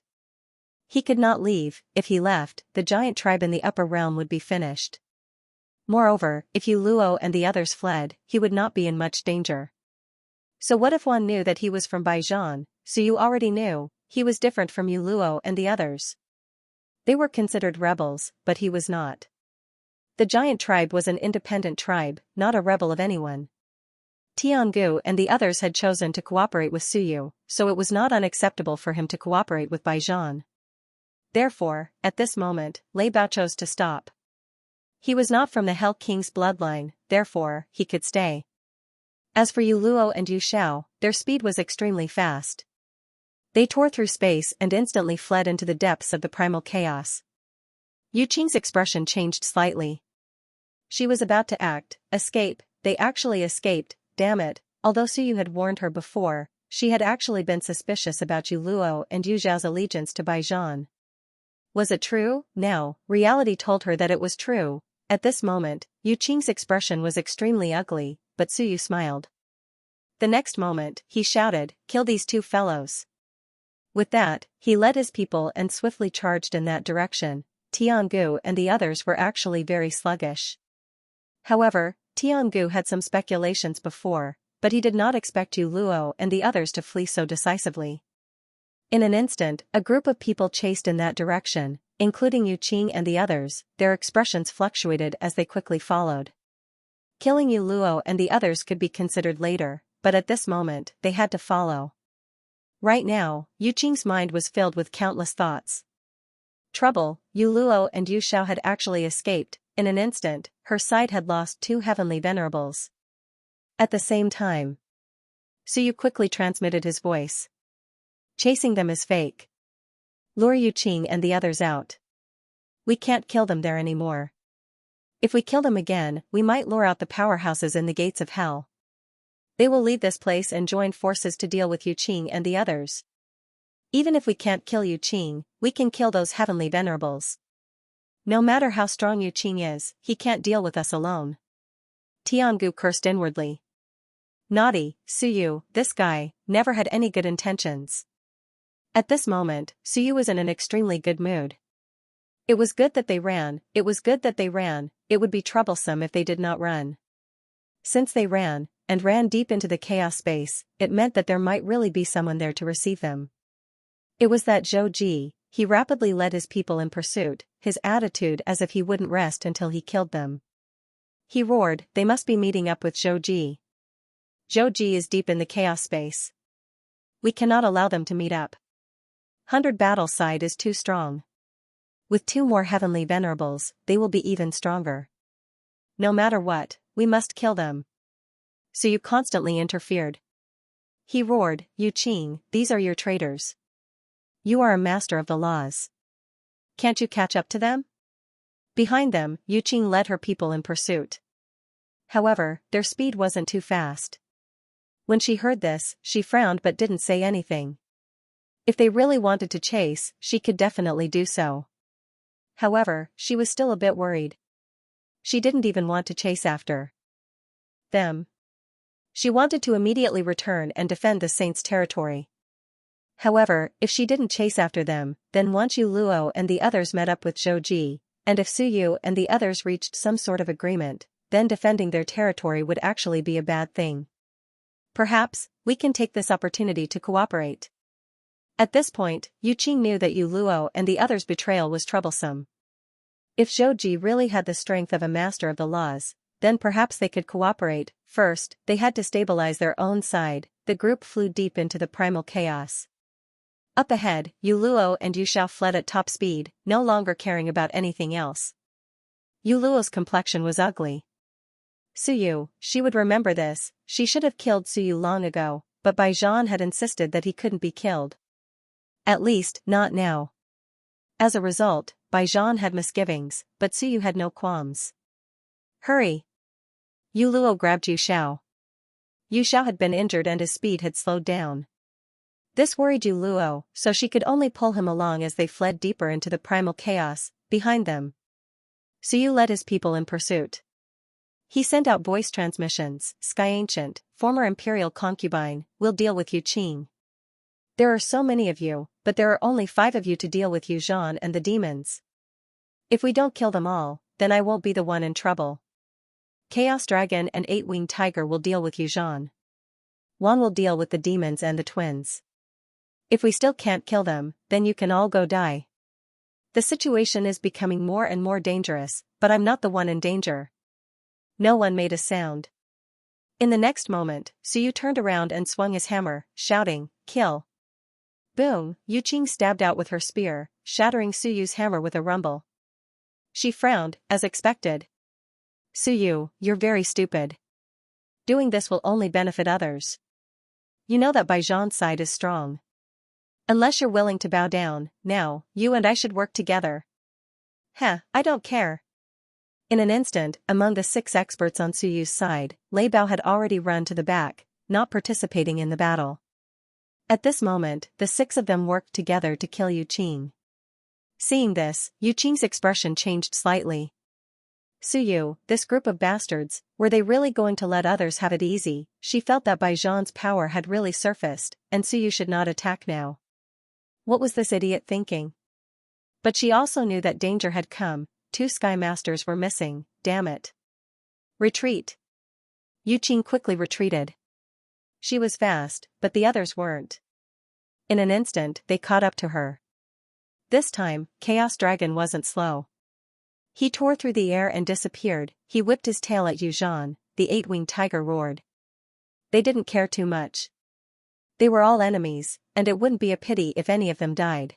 He could not leave. If he left, the giant tribe in the upper realm would be finished. Moreover, if Yu Luo and the others fled, he would not be in much danger. So what if one knew that he was from Baijian? Su Yu already knew, he was different from Yu Luo and the others. They were considered rebels, but he was not. The giant tribe was an independent tribe, not a rebel of anyone. Tiangu and the others had chosen to cooperate with Su Yu, so it was not unacceptable for him to cooperate with Baijian. Therefore, at this moment, Lei Bao chose to stop. He was not from the Hell King's bloodline, therefore, he could stay. As for Yu Luo and Yu Xiao, their speed was extremely fast. They tore through space and instantly fled into the depths of the primal chaos. Yu Qing's expression changed slightly. She was about to act, escape. They actually escaped, damn it. Although Su Yu had warned her before, she had actually been suspicious about Yu Luo and Yu Xiao's allegiance to Baijian. Was it true? No, reality told her that it was true. At this moment, Yu Qing's expression was extremely ugly, but Su Yu smiled. The next moment, he shouted, kill these two fellows. With that, he led his people and swiftly charged in that direction. Tiangu and the others were actually very sluggish. However, Tiangu had some speculations before, but he did not expect Yu Luo and the others to flee so decisively. In an instant, a group of people chased in that direction, including Yu Qing and the others. Their expressions fluctuated as they quickly followed. Killing Yu Luo and the others could be considered later, but at this moment, they had to follow. Right now, Yu Qing's mind was filled with countless thoughts. Trouble. Yu Luo and Yu Xiao had actually escaped. In an instant, her side had lost 2 heavenly venerables. At the same time, Suyu quickly transmitted his voice. Chasing them is fake. Lure Yu Qing and the others out. We can't kill them there anymore. If we kill them again, we might lure out the powerhouses in the gates of hell. They will leave this place and join forces to deal with Yu Qing and the others. Even if we can't kill Yu Qing, we can kill those heavenly venerables. No matter how strong Yu Qing is, he can't deal with us alone. Tiangu cursed inwardly. Naughty, Suyu, this guy, never had any good intentions. At this moment, Suyu was in an extremely good mood. It was good that they ran, it would be troublesome if they did not run. Since they ran, and ran deep into the chaos space, it meant that there might really be someone there to receive them. It was that Zhou Ji. He rapidly led his people in pursuit, his attitude as if he wouldn't rest until he killed them. He roared, they must be meeting up with Zhou Ji. Zhou Ji is deep in the chaos space. We cannot allow them to meet up. 100 battle side is too strong. With 2 more heavenly venerables, they will be even stronger. No matter what, we must kill them. So you constantly interfered. He roared, Yu Qing, these are your traitors. You are a master of the laws. Can't you catch up to them? Behind them, Yu Qing led her people in pursuit. However, their speed wasn't too fast. When she heard this, she frowned but didn't say anything. If they really wanted to chase, she could definitely do so. However, she was still a bit worried. She didn't even want to chase after them. She wanted to immediately return and defend the saints' territory. However, if she didn't chase after them, then once Yu Luo and the others met up with Zhou Ji, and if Suyu and the others reached some sort of agreement, then defending their territory would actually be a bad thing. Perhaps, we can take this opportunity to cooperate. At this point, Yu Qing knew that Yu Luo and the others' betrayal was troublesome. If Zhou Ji really had the strength of a master of the laws, then perhaps they could cooperate. First, they had to stabilize their own side. The group flew deep into the primal chaos. Up ahead, Yu Luo and Yu Xiao fled at top speed, no longer caring about anything else. Yu Luo's complexion was ugly. Suyu, she would remember this, she should have killed Suyu long ago, but Baijian had insisted that he couldn't be killed. At least, not now. As a result, Baijian had misgivings, but Suyu had no qualms. Hurry! Yu Luo grabbed Yu Xiao. Yu Xiao had been injured and his speed had slowed down. This worried Yu Luo, so she could only pull him along as they fled deeper into the primal chaos. Behind them, Suyu led his people in pursuit. He sent out voice transmissions. Xianxia, former imperial concubine, will deal with Yu Qing. There are so many of you, but there are only 5 of you to deal with Yu Zhan and the demons. If we don't kill them all, then I won't be the one in trouble. Chaos Dragon and 8-Winged Tiger will deal with Yu Zhan. Wan will deal with the demons and the twins. If we still can't kill them, then you can all go die. The situation is becoming more and more dangerous, but I'm not the one in danger. No one made a sound. In the next moment, Suyu turned around and swung his hammer, shouting, kill. Boom, Yu Qing stabbed out with her spear, shattering Suyu's hammer with a rumble. She frowned, as expected. Suyu, you're very stupid. Doing this will only benefit others. You know that Baijian's side is strong. Unless you're willing to bow down, now, you and I should work together. Heh, I don't care. In an instant, among the 6 experts on Suyu's side, Lei Bao had already run to the back, not participating in the battle. At this moment, the 6 of them worked together to kill Yu Qing. Seeing this, Yu Qing's expression changed slightly. Suyu, this group of bastards, were they really going to let others have it easy? She felt that Baijian's power had really surfaced, and Suyu should not attack now. What was this idiot thinking? But she also knew that danger had come. 2 Sky Masters were missing, damn it. Retreat. Yu Qing quickly retreated. She was fast, but the others weren't. In an instant they caught up to her. This time, Chaos Dragon wasn't slow. He tore through the air and disappeared. He whipped his tail at Yu Zhan. The eight-winged tiger roared. They didn't care too much. They were all enemies, and it wouldn't be a pity if any of them died.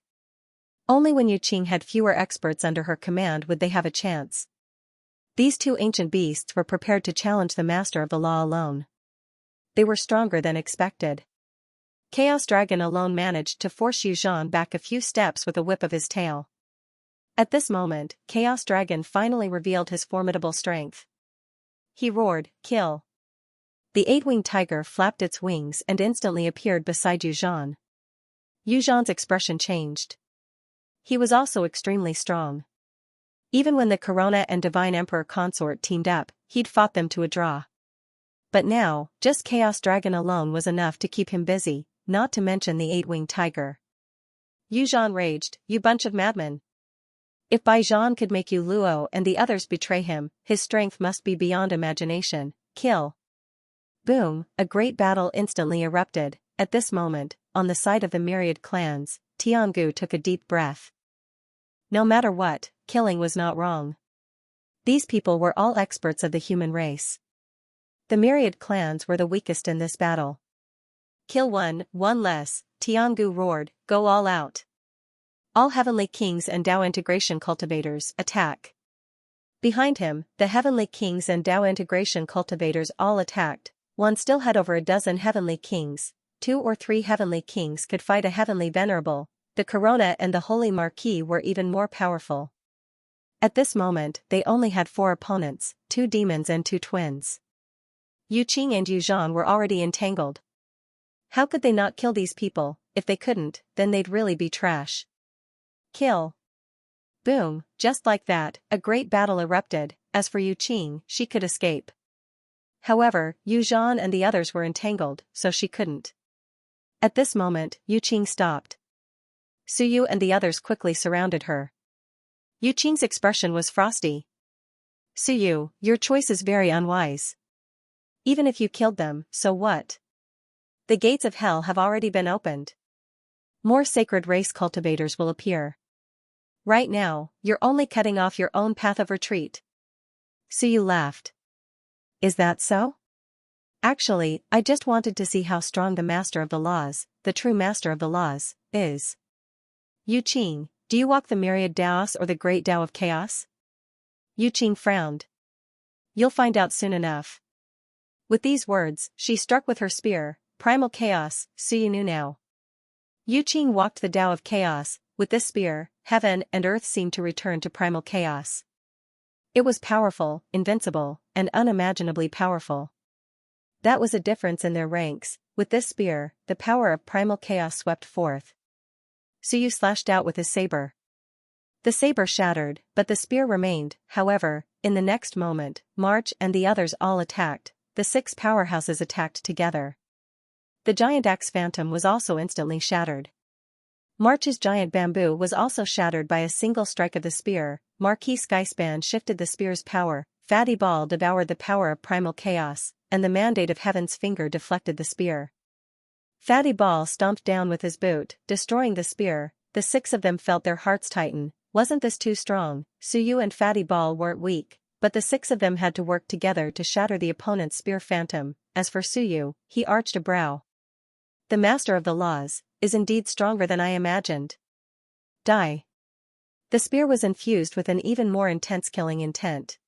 Only when Yu Qing had fewer experts under her command would they have a chance. These two ancient beasts were prepared to challenge the master of the law alone. They were stronger than expected. Chaos Dragon alone managed to force Yu Zhan back a few steps with a whip of his tail. At this moment, Chaos Dragon finally revealed his formidable strength. He roared, "Kill!" The eight-winged tiger flapped its wings and instantly appeared beside Yu Zhan. Yu Zhan's expression changed. He was also extremely strong. Even when the Corona and Divine Emperor Consort teamed up, he'd fought them to a draw. But now, just Chaos Dragon alone was enough to keep him busy, not to mention the eight-winged tiger. Yu Zhan raged, "You bunch of madmen! If Bai Zhan could make Yu Luo and the others betray him, his strength must be beyond imagination. Kill!" Boom, a great battle instantly erupted. At this moment, on the side of the Myriad clans, Tiangu took a deep breath. No matter what, killing was not wrong. These people were all experts of the human race. The Myriad clans were the weakest in this battle. "Kill one less," Tiangu roared, "go all out. All Heavenly Kings and Dao Integration Cultivators, attack." Behind him, the Heavenly Kings and Dao Integration Cultivators all attacked. One still had over a dozen Heavenly Kings. 2 or 3 Heavenly Kings could fight a Heavenly Venerable. The Corona and the Holy Marquis were even more powerful. At this moment, they only had 4 opponents, 2 demons and 2 twins. Yu Qing and Yu Zhan were already entangled. How could they not kill these people? If they couldn't, then they'd really be trash. Kill. Boom, just like that, a great battle erupted. As for Yu Qing, she could escape. However, Yu Zhan and the others were entangled, so she couldn't. At this moment, Yu Qing stopped. Suyu and the others quickly surrounded her. Yu Qing's expression was frosty. "Suyu, your choice is very unwise. Even if you killed them, so what? The gates of hell have already been opened. More sacred race cultivators will appear. Right now, you're only cutting off your own path of retreat." Suyu laughed. "Is that so? Actually, I just wanted to see how strong the Master of the Laws, the true Master of the Laws, is. Yu Qing, do you walk the Myriad Daos or the Great Tao of Chaos?" Yu Qing frowned. "You'll find out soon enough." With these words, she struck with her spear. "Primal Chaos, Suyu knew now." Yu Qing walked the Tao of Chaos. With this spear, heaven and earth seemed to return to primal chaos. It was powerful, invincible, and unimaginably powerful. That was a difference in their ranks. With this spear, the power of primal chaos swept forth. Suyu slashed out with his saber. The saber shattered, but the spear remained. However, in the next moment, March and the others all attacked. The 6 powerhouses attacked together. The giant axe phantom was also instantly shattered. March's giant bamboo was also shattered by a single strike of the spear. Marquis Skyspan shifted the spear's power. Fatty Ball devoured the power of primal chaos, and the mandate of Heaven's finger deflected the spear. Fatty Ball stomped down with his boot, destroying the spear. The 6 of them felt their hearts tighten. Wasn't this too strong? Suyu and Fatty Ball weren't weak, but the 6 of them had to work together to shatter the opponent's spear phantom. As for Suyu, he arched a brow. The Master of the Laws is indeed stronger than I imagined. Die. The spear was infused with an even more intense killing intent.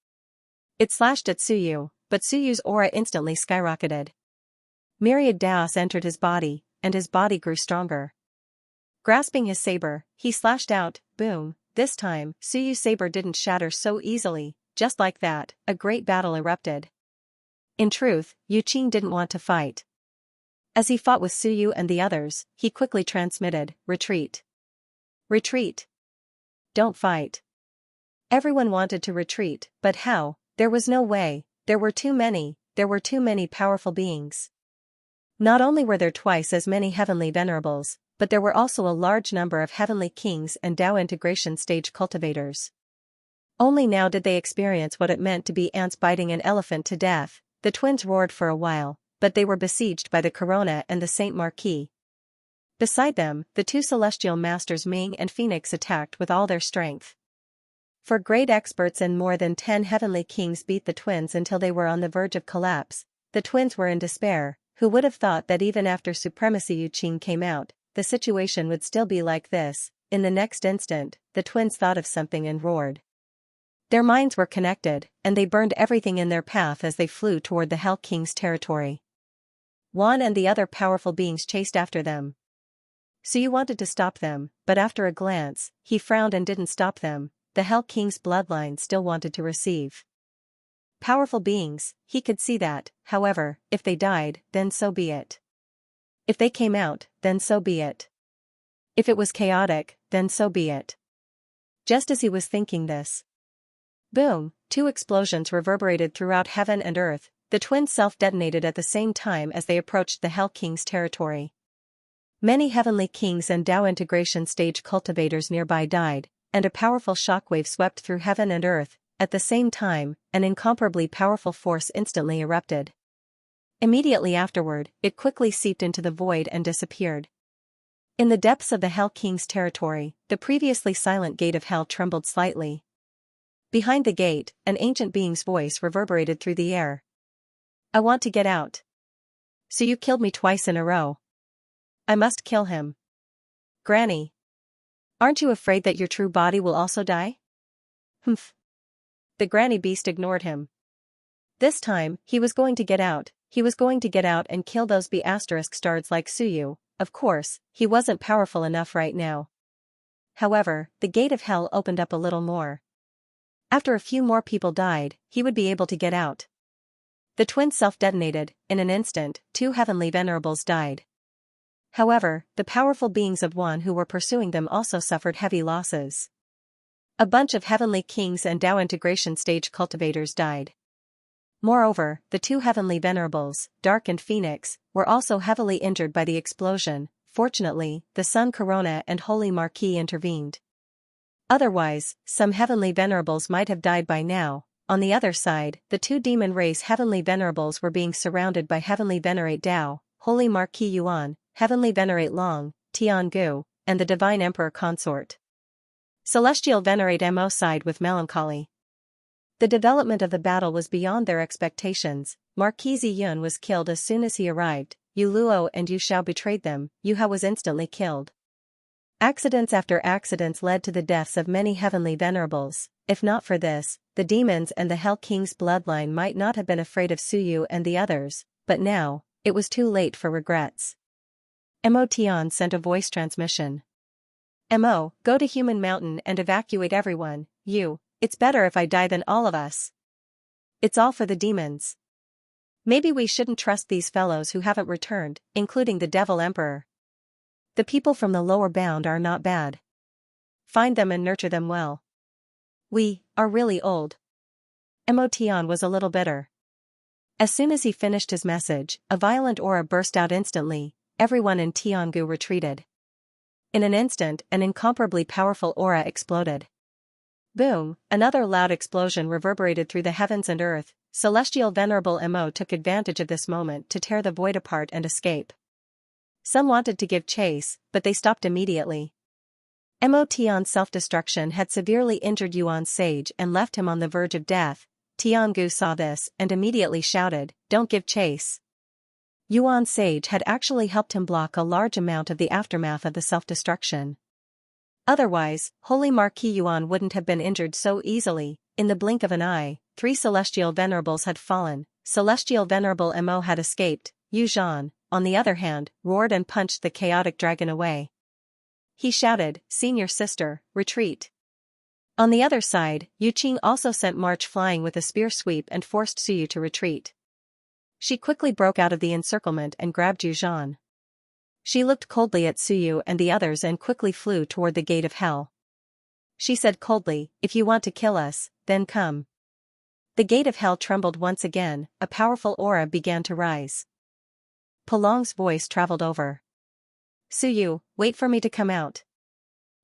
It slashed at Suyu, but Suyu's aura instantly skyrocketed. Myriad Daos entered his body, and his body grew stronger. Grasping his saber, he slashed out. Boom. This time, Suyu's saber didn't shatter so easily. Just like that, a great battle erupted. In truth, Yu Qing didn't want to fight. As he fought with Suyu and the others, he quickly transmitted, "Retreat. Retreat. Don't fight." Everyone wanted to retreat, but how? There was no way. There were too many powerful beings. Not only were there twice as many heavenly venerables, but there were also a large number of heavenly kings and Tao integration stage cultivators. Only now did they experience what it meant to be ants biting an elephant to death. The twins roared for a while, but they were besieged by the Corona and the Saint Marquis. Beside them, the two celestial masters Ming and Phoenix attacked with all their strength. For great experts and more than 10 heavenly kings beat the twins until they were on the verge of collapse. The twins were in despair. Who would have thought that even after supremacy Yuqing came out, the situation would still be like this? In the next instant, the twins thought of something and roared. Their minds were connected, and they burned everything in their path as they flew toward the Hell King's territory. Wan and the other powerful beings chased after them. Suyu wanted to stop them, but after a glance, he frowned and didn't stop them. The Hell King's bloodline still wanted to receive. Powerful beings, he could see that. However, if they died, then so be it. If they came out, then so be it. If it was chaotic, then so be it. Just as he was thinking this, boom, 2 explosions reverberated throughout heaven and earth. The twins self-detonated at the same time as they approached the Hell King's territory. Many heavenly kings and Tao integration stage cultivators nearby died, and a powerful shockwave swept through heaven and earth. At the same time, an incomparably powerful force instantly erupted. Immediately afterward, it quickly seeped into the void and disappeared. In the depths of the Hell King's territory, the previously silent gate of hell trembled slightly. Behind the gate, an ancient being's voice reverberated through the air. I want to get out. So you killed me twice in a row. I must kill him. Granny. Aren't you afraid that your true body will also die? Humph. The granny beast ignored him. This time, he was going to get out. He was going to get out and kill those B***stards like Suyu. Of course, he wasn't powerful enough right now. However, the gate of hell opened up a little more. After a few more people died, he would be able to get out. The twins self-detonated. In an instant, 2 heavenly venerables died. However, the powerful beings of one who were pursuing them also suffered heavy losses. A bunch of heavenly kings and Tao integration stage cultivators died. Moreover, the 2 heavenly venerables, Dark and Phoenix, were also heavily injured by the explosion. Fortunately, the Sun Corona and Holy Marquis intervened. Otherwise, some heavenly venerables might have died by now. On the other side, the 2 demon race heavenly venerables were being surrounded by heavenly venerate Tao, Holy Marquis Yuan, heavenly venerate Long, Tiangu, and the divine emperor consort. Celestial venerate Mo sighed with melancholy. The development of the battle was beyond their expectations. Marquis Yun was killed as soon as he arrived. Yu Luo and Yu Xiao betrayed them. Yu Hao was instantly killed. Accidents after accidents led to the deaths of many heavenly venerables. If not for this, the demons and the Hell King's bloodline might not have been afraid of Suyu and the others, but now, it was too late for regrets. Mo Tian sent a voice transmission. Mo, go to Human Mountain and evacuate everyone. It's better if I die than all of us. It's all for the demons. Maybe we shouldn't trust these fellows who haven't returned, including the Devil Emperor. The people from the lower bound are not bad. Find them and nurture them well. We are really old. Mo Tian was a little bitter. As soon as he finished his message, a violent aura burst out instantly. Everyone in Tiangu retreated. In an instant, an incomparably powerful aura exploded. Boom, another loud explosion reverberated through the heavens and earth. Celestial Venerable Mo took advantage of this moment to tear the void apart and escape. Some wanted to give chase, but they stopped immediately. Mo Tian's self-destruction had severely injured Yuan Sage and left him on the verge of death. Tiangu saw this and immediately shouted, "Don't give chase." Yuan Sage had actually helped him block a large amount of the aftermath of the self-destruction. Otherwise, Holy Marquis Yuan wouldn't have been injured so easily. In the blink of an eye, 3 celestial venerables had fallen. Celestial Venerable Mo had escaped. Yu Zhan, on the other hand, roared and punched the chaotic dragon away. He shouted, "Senior sister, retreat." On the other side, Yu Qing also sent March flying with a spear sweep and forced Suyu to retreat. She quickly broke out of the encirclement and grabbed Yu Zhan. She looked coldly at Suyu and the others and quickly flew toward the gate of hell. She said coldly, "If you want to kill us, then come." The gate of hell trembled once again. A powerful aura began to rise. Palong's voice traveled over. "Suyu, wait for me to come out."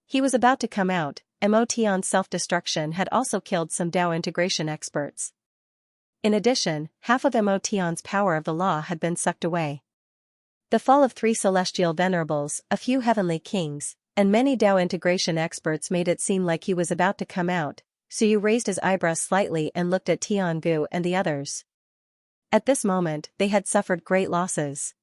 He was about to come out, Motion's self-destruction had also killed some Dao integration experts. In addition, half of Motion's power of the law had been sucked away. The fall of 3 celestial venerables, a few heavenly kings, and many Dao integration experts made it seem like he was about to come out, so Yu raised his eyebrows slightly and looked at Tiangu and the others. At this moment, they had suffered great losses.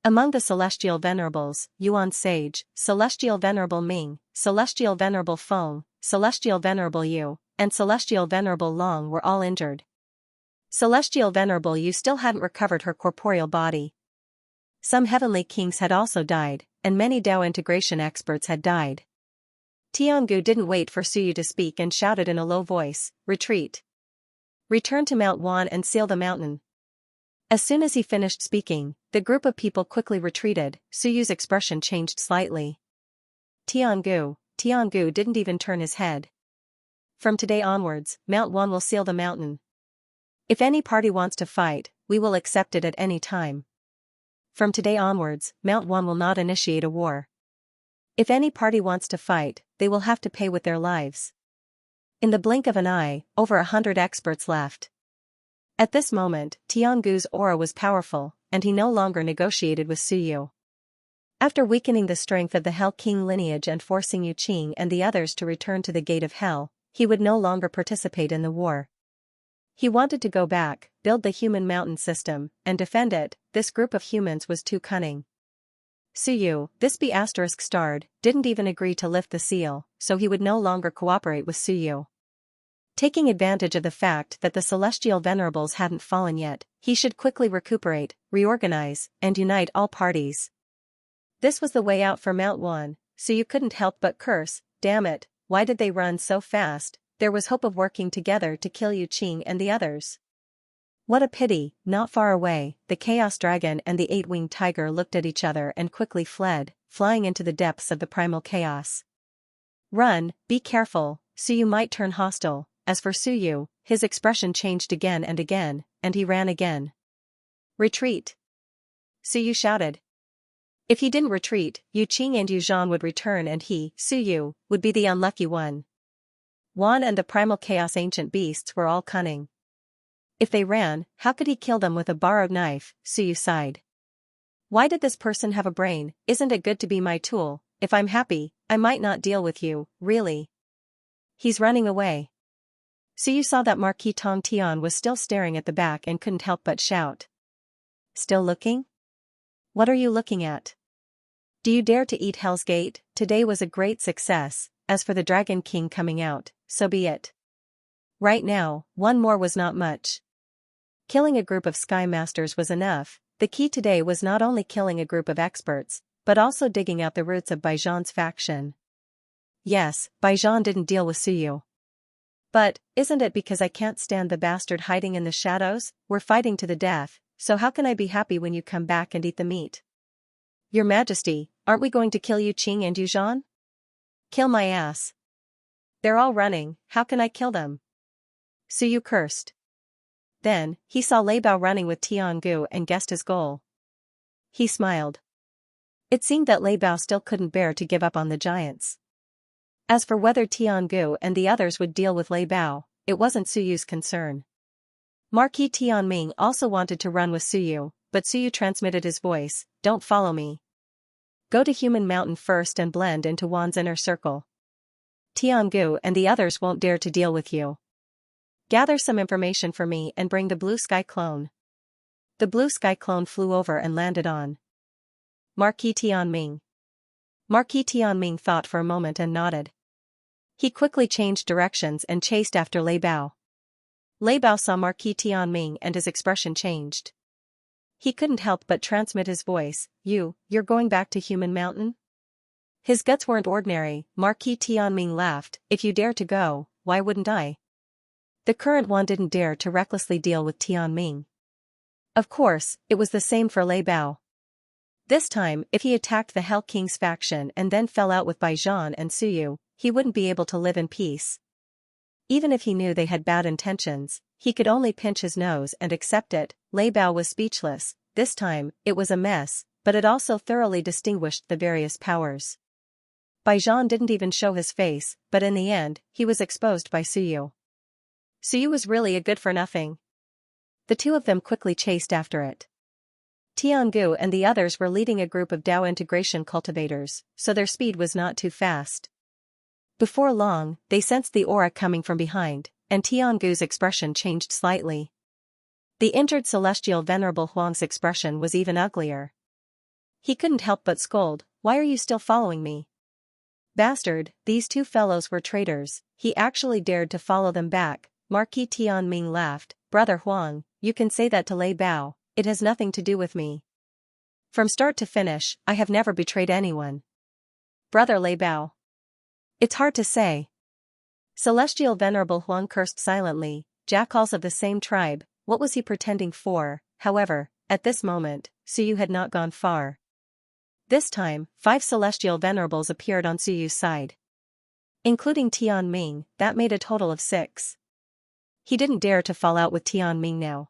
Among the celestial venerables, Yuan Sage, Celestial Venerable Ming, Celestial Venerable Feng, Celestial Venerable Yu, and Celestial Venerable Long were all injured. Celestial Venerable Yu still hadn't recovered her corporeal body. Some heavenly kings had also died, and many Dao integration experts had died. Tiangu didn't wait for Suyu to speak and shouted in a low voice, "Retreat! Return to Mount Wan and seal the mountain." As soon as he finished speaking, the group of people quickly retreated. Suyu's expression changed slightly. Tiangu didn't even turn his head. "From today onwards, Mount Wan will seal the mountain. If any party wants to fight, we will accept it at any time. From today onwards, Mount Wan will not initiate a war. If any party wants to fight, they will have to pay with their lives." In the blink of an eye, over 100 experts left. At this moment, Tiangu's aura was powerful, and he no longer negotiated with Suyu. After weakening the strength of the Hell King lineage and forcing Yu Qing and the others to return to the Gate of Hell, he would no longer participate in the war. He wanted to go back, build the human mountain system, and defend it. This group of humans was too cunning. Suyu, this B** starred, didn't even agree to lift the seal, so he would no longer cooperate with Suyu. Taking advantage of the fact that the celestial venerables hadn't fallen yet, he should quickly recuperate, reorganize, and unite all parties. This was the way out for Mount Wan, so you couldn't help but curse, "Damn it, why did they run so fast?" There was hope of working together to kill Yu Qing and the others. What a pity. Not far away, the Chaos Dragon and the 8-winged tiger looked at each other and quickly fled, flying into the depths of the primal chaos. "Run, be careful, Suyu might turn hostile." As for Suyu, his expression changed again, and he ran again. "Retreat!" Suyu shouted. If he didn't retreat, Yu Qing and Yu Zhan would return and he, Suyu, would be the unlucky one. Wan and the primal chaos ancient beasts were all cunning. If they ran, how could he kill them with a borrowed knife? Suyu sighed. Why did this person have a brain? Isn't it good to be my tool? If I'm happy, I might not deal with you, really. He's running away. Suyu saw that Marquis Tong Tian was still staring at the back and couldn't help but shout. Still looking? What are you looking at? Do you dare to eat Hell's Gate? Today was a great success. As for the Dragon King coming out, so be it. Right now, one more was not much. Killing a group of Sky Masters was enough. The key today was not only killing a group of experts, but also digging out the roots of Baijian's faction. Yes, Baijian didn't deal with Suyu. But, isn't it because I can't stand the bastard hiding in the shadows? We're fighting to the death, so how can I be happy when you come back and eat the meat? Your Majesty, aren't we going to kill Yu Qing and Yu Zhan? Kill my ass. They're all running, how can I kill them? Suyu cursed. Then, he saw Lei Bao running with Tiangu and guessed his goal. He smiled. It seemed that Lei Bao still couldn't bear to give up on the giants. As for whether Tiangu and the others would deal with Lei Bao, it wasn't Suyu's concern. Marquis Tianming also wanted to run with Suyu, but Suyu transmitted his voice, don't follow me. Go to Human Mountain first and blend into Wan's inner circle. Tiangu and the others won't dare to deal with you. Gather some information for me and bring the Blue Sky Clone. The Blue Sky Clone flew over and landed on Marquis Tianming. Marquis Tianming thought for a moment and nodded. He quickly changed directions and chased after Lei Bao. Lei Bao saw Marquis Tianming and his expression changed. He couldn't help but transmit his voice, you're going back to Human Mountain? His guts weren't ordinary. Marquis Tianming laughed, if you dare to go, why wouldn't I? The current one didn't dare to recklessly deal with Tianming. Of course, it was the same for Lei Bao. This time, if he attacked the Hell King's faction and then fell out with Baijian and Suyu, he wouldn't be able to live in peace. Even if he knew they had bad intentions, he could only pinch his nose and accept it. Lei Bao was speechless. This time, it was a mess, but it also thoroughly distinguished the various powers. Baijian didn't even show his face, but in the end, he was exposed by Suyu. Suyu was really a good-for-nothing. The two of them quickly chased after it. Tiangu and the others were leading a group of Dao integration cultivators, so their speed was not too fast. Before long, they sensed the aura coming from behind, and Tiangu's expression changed slightly. The injured celestial venerable Huang's expression was even uglier. He couldn't help but scold, "Why are you still following me? Bastard, these two fellows were traitors." He actually dared to follow them back. Marquis Tianming laughed, "Brother Huang, you can say that to Lei Bao, it has nothing to do with me. From start to finish, I have never betrayed anyone." Brother Lei Bao. It's hard to say. Celestial Venerable Huang cursed silently, jackals of the same tribe, what was he pretending for? However, at this moment, Suyu had not gone far. This time, 5 celestial venerables appeared on Suyu's side. Including Tianming, that made a total of 6. He didn't dare to fall out with Tianming now.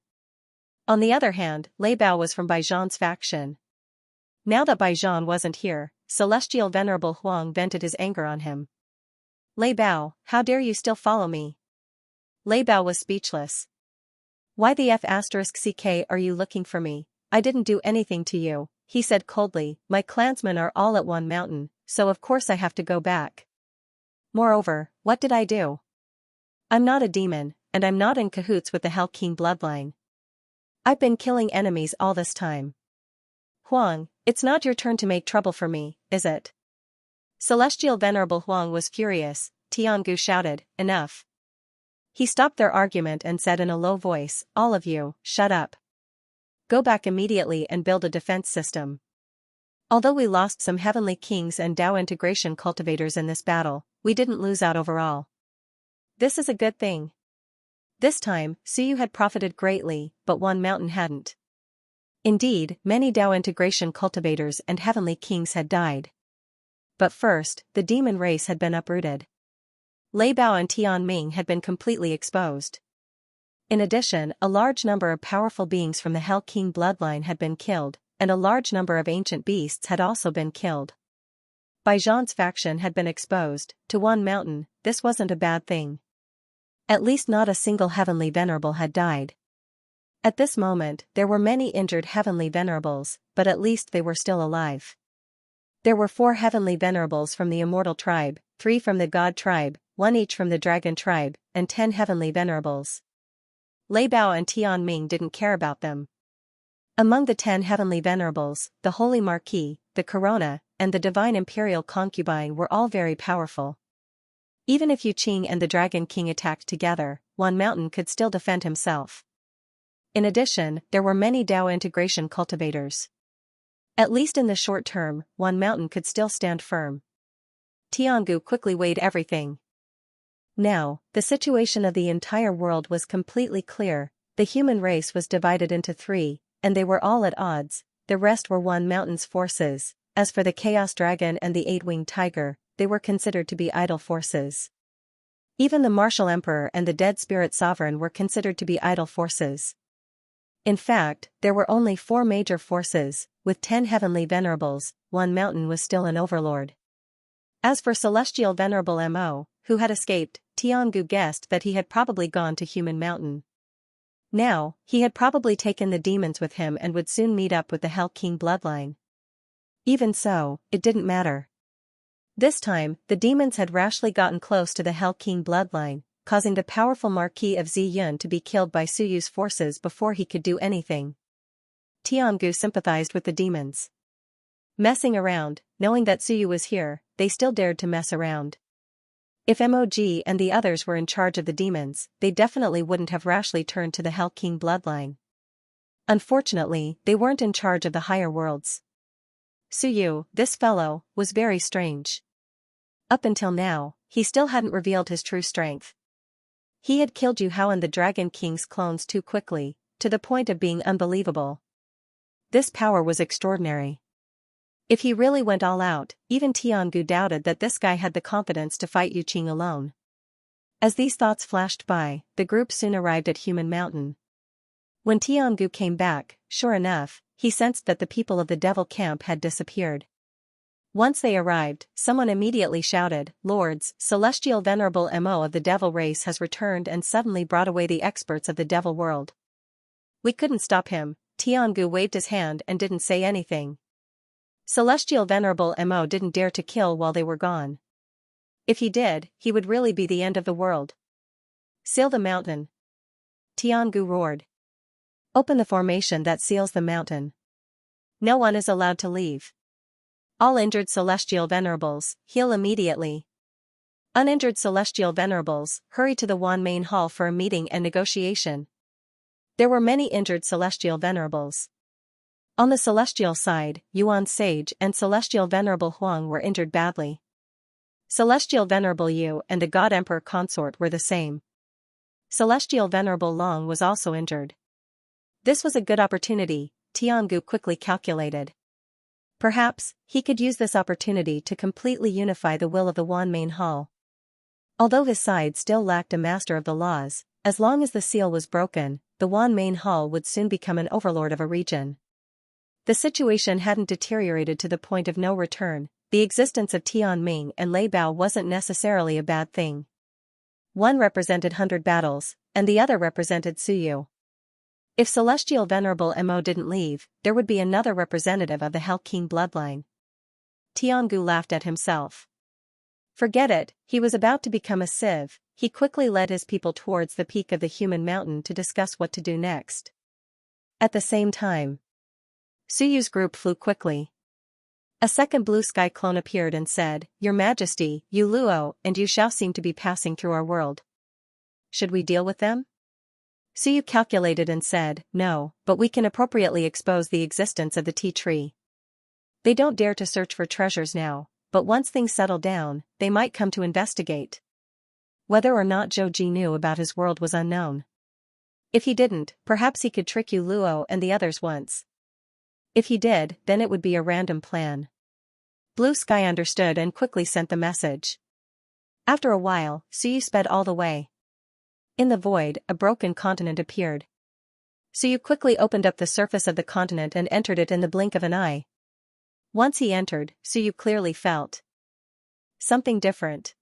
On the other hand, Lei Bao was from Baijian's faction. Now that Baijian wasn't here, Celestial Venerable Huang vented his anger on him. "Lei Bao, how dare you still follow me?" Lei Bao was speechless. "Why the F***ck are you looking for me? I didn't do anything to you," he said coldly. "My clansmen are all at one mountain, so of course I have to go back. Moreover, what did I do? I'm not a demon, and I'm not in cahoots with the Hell King bloodline. I've been killing enemies all this time. Huang, it's not your turn to make trouble for me, is it?" Celestial Venerable Huang was furious. Tiangu shouted, "Enough." He stopped their argument and said in a low voice, "All of you, shut up. Go back immediately and build a defense system. Although we lost some heavenly kings and Dao integration cultivators in this battle, we didn't lose out overall. This is a good thing." This time, Suyu had profited greatly, but one mountain hadn't. Indeed, many Dao integration cultivators and heavenly kings had died. But first, the demon race had been uprooted. Lei Bao and Tianming had been completely exposed. In addition, a large number of powerful beings from the Hell King bloodline had been killed, and a large number of ancient beasts had also been killed. Baijian's faction had been exposed. To one mountain, this wasn't a bad thing. At least not a single heavenly venerable had died. At this moment, there were many injured heavenly venerables, but at least they were still alive. There were 4 heavenly venerables from the immortal tribe, 3 from the god tribe, 1 each from the dragon tribe, and 10 heavenly venerables. Lei Bao and Tianming didn't care about them. Among the 10 heavenly venerables, the Holy Marquis, the Corona, and the Divine Imperial Concubine were all very powerful. Even if Yu Qing and the Dragon King attacked together, one mountain could still defend himself. In addition, there were many Dao integration cultivators. At least in the short term, one mountain could still stand firm. Tiangu quickly weighed everything. Now, the situation of the entire world was completely clear. The human race was divided into 3, and they were all at odds. The rest were one mountain's forces. As for the Chaos Dragon and the 8-winged tiger, they were considered to be idle forces. Even the Martial Emperor and the Dead Spirit Sovereign were considered to be idle forces. In fact, there were only 4 major forces, with 10 heavenly venerables. One mountain was still an overlord. As for Celestial Venerable Mo, who had escaped, Tiangu guessed that he had probably gone to Human Mountain. Now, he had probably taken the demons with him and would soon meet up with the Hell King bloodline. Even so, it didn't matter. This time, the demons had rashly gotten close to the Hell King bloodline, causing the powerful Marquis of Ziyun to be killed by Suyu's forces before he could do anything. Tiangu sympathized with the demons. Messing around, knowing that Suyu was here, they still dared to mess around. If Mog and the others were in charge of the demons, they definitely wouldn't have rashly turned to the Hell King bloodline. Unfortunately, they weren't in charge of the higher worlds. Suyu, this fellow, was very strange. Up until now, he still hadn't revealed his true strength. He had killed Yu Hao and the Dragon King's clones too quickly, to the point of being unbelievable. This power was extraordinary. If he really went all out, even Tiangu doubted that this guy had the confidence to fight Yu Qing alone. As these thoughts flashed by, the group soon arrived at Human Mountain. When Tiangu came back, sure enough, he sensed that the people of the Devil Camp had disappeared. Once they arrived, someone immediately shouted, "Lords, celestial venerable Mo of the devil race has returned and suddenly brought away the experts of the devil world." We couldn't stop him. Tiangu waved his hand and didn't say anything. Celestial venerable Mo didn't dare to kill while they were gone. If he did, he would really be the end of the world. "Seal the mountain," Tiangu roared. "Open the formation that seals the mountain. No one is allowed to leave. All injured celestial venerables, heal immediately. Uninjured celestial venerables, hurry to the Wan main hall for a meeting and negotiation." There were many injured celestial venerables. On the celestial side, Yuan Sage and celestial venerable Huang were injured badly. Celestial venerable Yu and the God Emperor consort were the same. Celestial venerable Long was also injured. This was a good opportunity, Tiangu quickly calculated. Perhaps, he could use this opportunity to completely unify the will of the Wan main hall. Although his side still lacked a master of the laws, as long as the seal was broken, the Wan main hall would soon become an overlord of a region. The situation hadn't deteriorated to the point of no return. The existence of Tian Ming and Lei Bao wasn't necessarily a bad thing. One represented 100 battles, and the other represented Suyu. If Celestial Venerable Mo didn't leave, there would be another representative of the Hell King bloodline. Tiangu laughed at himself. Forget it, he was about to become a civ. He quickly led his people towards the peak of the human mountain to discuss what to do next. At the same time, Suyu's group flew quickly. A second blue sky clone appeared and said, "Your Majesty, Yu Luo and Yu Xiao seem to be passing through our world. Should we deal with them?" Suyu calculated and said, "No, but we can appropriately expose the existence of the tea tree. They don't dare to search for treasures now, but once things settle down, they might come to investigate." Whether or not Zhou Ji knew about his world was unknown. If he didn't, perhaps he could trick Yu Luo and the others once. If he did, then it would be a random plan. Blue Sky understood and quickly sent the message. After a while, Suyu sped all the way. In the void, a broken continent appeared. Suyu quickly opened up the surface of the continent and entered it in the blink of an eye. Once he entered, Suyu clearly felt something different.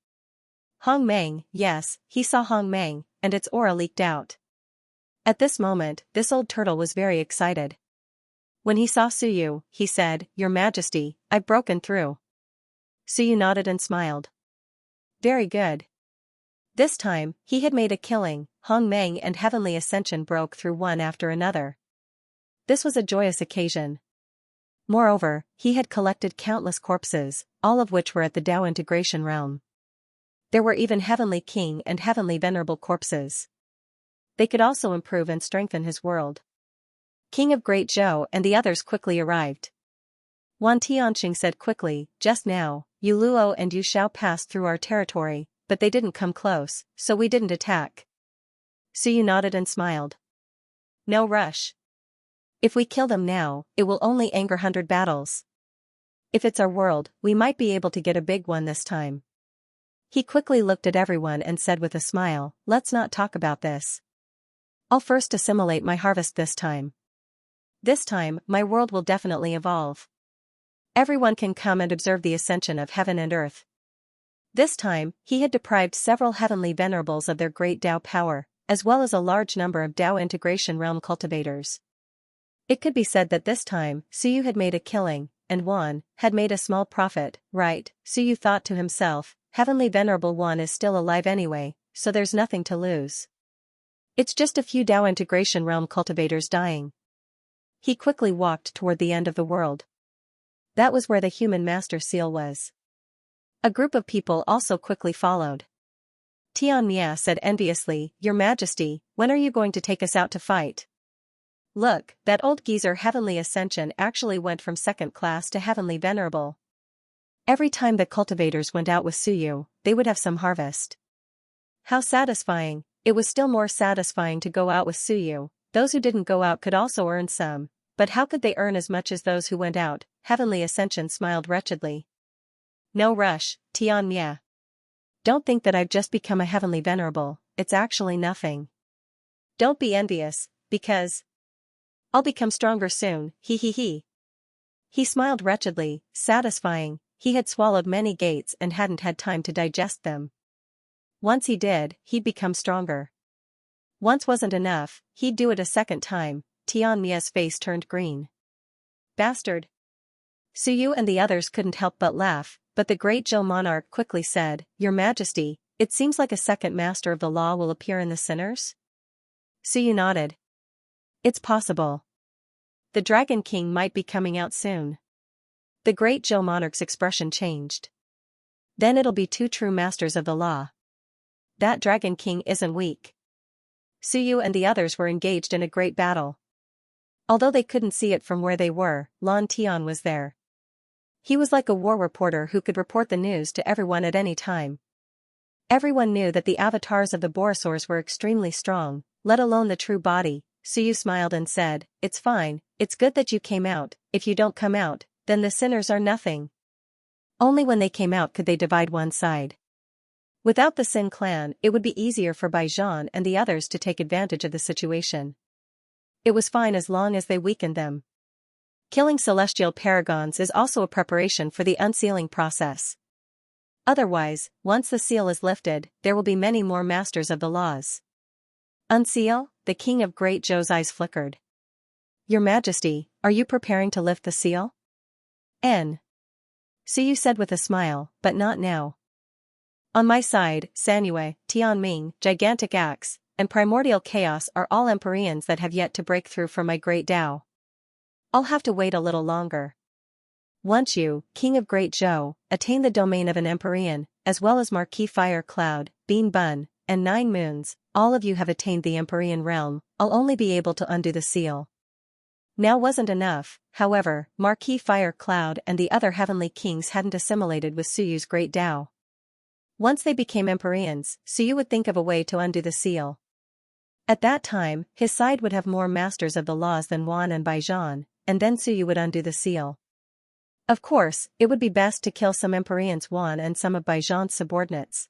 Hong Meng, yes, he saw Hong Meng, and its aura leaked out. At this moment, this old turtle was very excited. When he saw Suyu, he said, "Your Majesty, I've broken through." Suyu nodded and smiled. Very good. This time, he had made a killing. Hong Meng and Heavenly Ascension broke through one after another. This was a joyous occasion. Moreover, he had collected countless corpses, all of which were at the Dao integration realm. There were even Heavenly King and Heavenly Venerable corpses. They could also improve and strengthen his world. King of Great Zhou and the others quickly arrived. Wan Tianxing said quickly, "Just now, Yu Luo and Yu Xiao passed through our territory, but they didn't come close, so we didn't attack." Suyu nodded and smiled. "No rush. If we kill them now, it will only anger 100 battles. If it's our world, we might be able to get a big one this time." He quickly looked at everyone and said with a smile, "Let's not talk about this. I'll first assimilate my harvest this time. This time, my world will definitely evolve. Everyone can come and observe the ascension of heaven and earth." This time, he had deprived several heavenly venerables of their great Dao power, as well as a large number of Dao integration realm cultivators. It could be said that this time, Suyu had made a killing, and Wan had made a small profit, right? Suyu thought to himself, Heavenly Venerable Wan is still alive anyway, so there's nothing to lose. It's just a few Dao integration realm cultivators dying. He quickly walked toward the end of the world. That was where the human master seal was. A group of people also quickly followed. Tianxia said enviously, "Your Majesty, when are you going to take us out to fight? Look, that old geezer Heavenly Ascension actually went from second class to Heavenly Venerable. Every time the cultivators went out with Suyu, they would have some harvest. How satisfying." It was still more satisfying to go out with Suyu. Those who didn't go out could also earn some, but how could they earn as much as those who went out? Heavenly Ascension smiled wretchedly. "No rush, Tianxia. Don't think that I've just become a Heavenly Venerable, it's actually nothing. Don't be envious, because I'll become stronger soon, he. He smiled wretchedly, satisfying. he had swallowed many gates and hadn't had time to digest them. Once he did, he'd become stronger. Once wasn't enough, he'd do it a second time. Xianxia's face turned green. Bastard! Suyu and the others couldn't help but laugh, but the great Zhou monarch quickly said, Your Majesty, it seems like a second master of the law will appear in the sinners? Suyu nodded. It's possible. The Dragon King might be coming out soon. The great Zhou monarch's expression changed. Then it'll be two true masters of the law. That Dragon King isn't weak. Suyu and the others were engaged in a great battle. Although they couldn't see it from where they were, Lan Tian was there. He was like a war reporter who could report the news to everyone at any time. Everyone knew that the avatars of the Borosaurs were extremely strong, let alone the true body. Suyu smiled and said, It's fine, it's good that you came out. If you don't come out, then the sinners are nothing. Only when they came out could they divide one side. Without the Sin clan, it would be easier for Baijian and the others to take advantage of the situation. It was fine as long as they weakened them. Killing celestial paragons is also a preparation for the unsealing process. Otherwise, once the seal is lifted, there will be many more masters of the laws. Unseal? The king of Great Zhou's eyes flickered. Your Majesty, are you preparing to lift the seal? N. Suyu said with a smile, but not now. On my side, Sanyue, Tianming, Gigantic Axe, and Primordial Chaos are all Empyreans that have yet to break through from my great Tao. I'll have to wait a little longer. Once you, King of Great Zhou, attain the domain of an Empyrean, as well as Marquis Fire Cloud, Bean Bun, and 9 Moons, all of you have attained the Empyrean realm, I'll only be able to undo the seal. Now wasn't enough, however, Marquis Fire Cloud and the other heavenly kings hadn't assimilated with Suyu's great Tao. Once they became Empyreans, Suyu would think of a way to undo the seal. At that time, his side would have more masters of the laws than Wan and Baijian, and then Suyu would undo the seal. Of course, it would be best to kill some Empyreans Wan and some of Baijian's subordinates.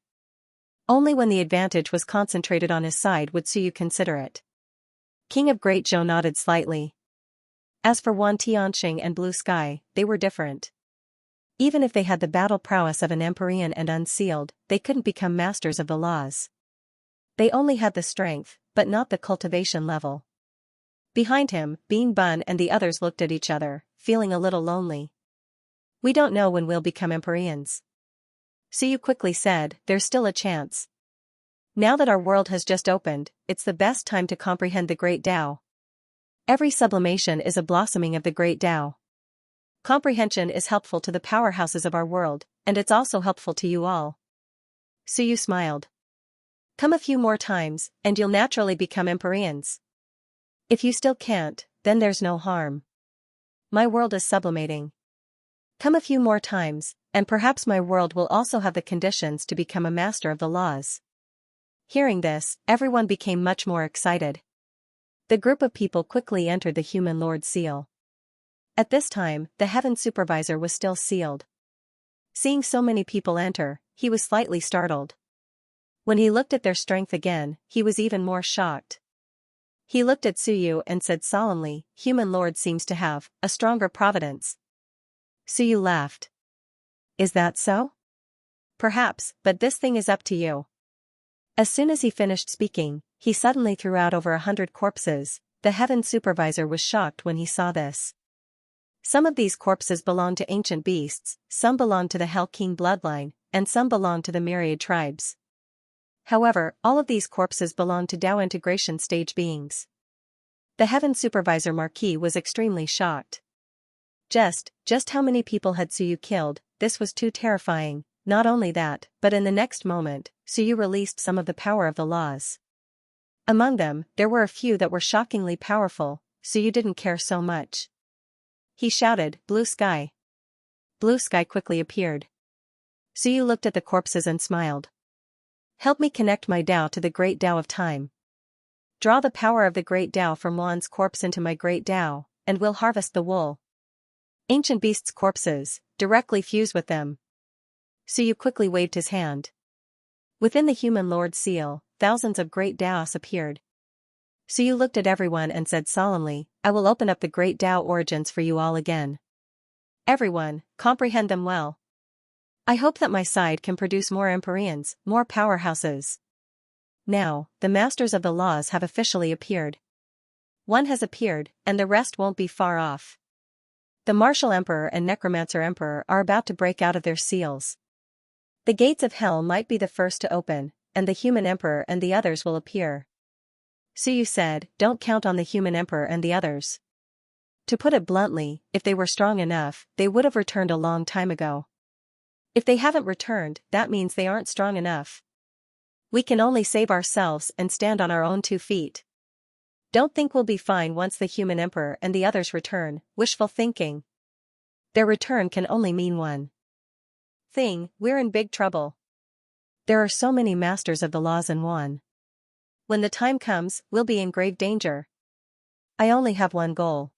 Only when the advantage was concentrated on his side would Suyu consider it. King of Great Zhou nodded slightly. As for Wan Tianxing and Blue Sky, they were different. Even if they had the battle prowess of an Empyrean and unsealed, they couldn't become masters of the laws. They only had the strength, but not the cultivation level. Behind him, Bean Bun and the others looked at each other, feeling a little lonely. We don't know when we'll become Empyreans. Suyu quickly said, There's still a chance. Now that our world has just opened, it's the best time to comprehend the Great Tao. Every sublimation is a blossoming of the Great Tao. Comprehension is helpful to the powerhouses of our world, and it's also helpful to you all. Suyu smiled. Come a few more times, and you'll naturally become Empyreans. If you still can't, then there's no harm. My world is sublimating. Come a few more times, and perhaps my world will also have the conditions to become a master of the laws. Hearing this, everyone became much more excited. The group of people quickly entered the human lord's seal. At this time, the heaven supervisor was still sealed. Seeing so many people enter, he was slightly startled. When he looked at their strength again, he was even more shocked. He looked at Suyu and said solemnly, Human Lord seems to have a stronger providence. Suyu laughed. Is that so? Perhaps, but this thing is up to you. As soon as he finished speaking, he suddenly threw out over 100 corpses. The heaven supervisor was shocked when he saw this. Some of these corpses belonged to ancient beasts, some belonged to the Hell King bloodline, and some belonged to the Myriad tribes. However, all of these corpses belonged to Tao integration stage beings. The heaven supervisor Marquis was extremely shocked. Just how many people had Suyu killed? This was too terrifying. Not only that, but in the next moment, Suyu released some of the power of the laws. Among them, there were a few that were shockingly powerful. Suyu didn't care so much. He shouted, Blue Sky. Blue Sky quickly appeared. Suyu looked at the corpses and smiled. Help me connect my Tao to the great Tao of time. Draw the power of the great Tao from Wan's corpse into my great Tao, and we'll harvest the wool. Ancient beasts' corpses, directly fuse with them. Suyu quickly waved his hand. Within the human lord's seal, thousands of great Taos appeared. Suyu looked at everyone and said solemnly, I will open up the great Tao origins for you all again. Everyone, comprehend them well. I hope that my side can produce more Empyreans, more powerhouses. Now, the masters of the laws have officially appeared. One has appeared, and the rest won't be far off. The Martial Emperor and Necromancer Emperor are about to break out of their seals. The gates of hell might be the first to open, and the Human Emperor and the others will appear. Suyu said, don't count on the Human Emperor and the others. To put it bluntly, if they were strong enough, they would have returned a long time ago. If they haven't returned, that means they aren't strong enough. We can only save ourselves and stand on our own 2 feet. Don't think we'll be fine once the Human Emperor and the others return, wishful thinking. Their return can only mean one thing: we're in big trouble. There are so many masters of the laws in one. When the time comes, we'll be in grave danger. I only have one goal.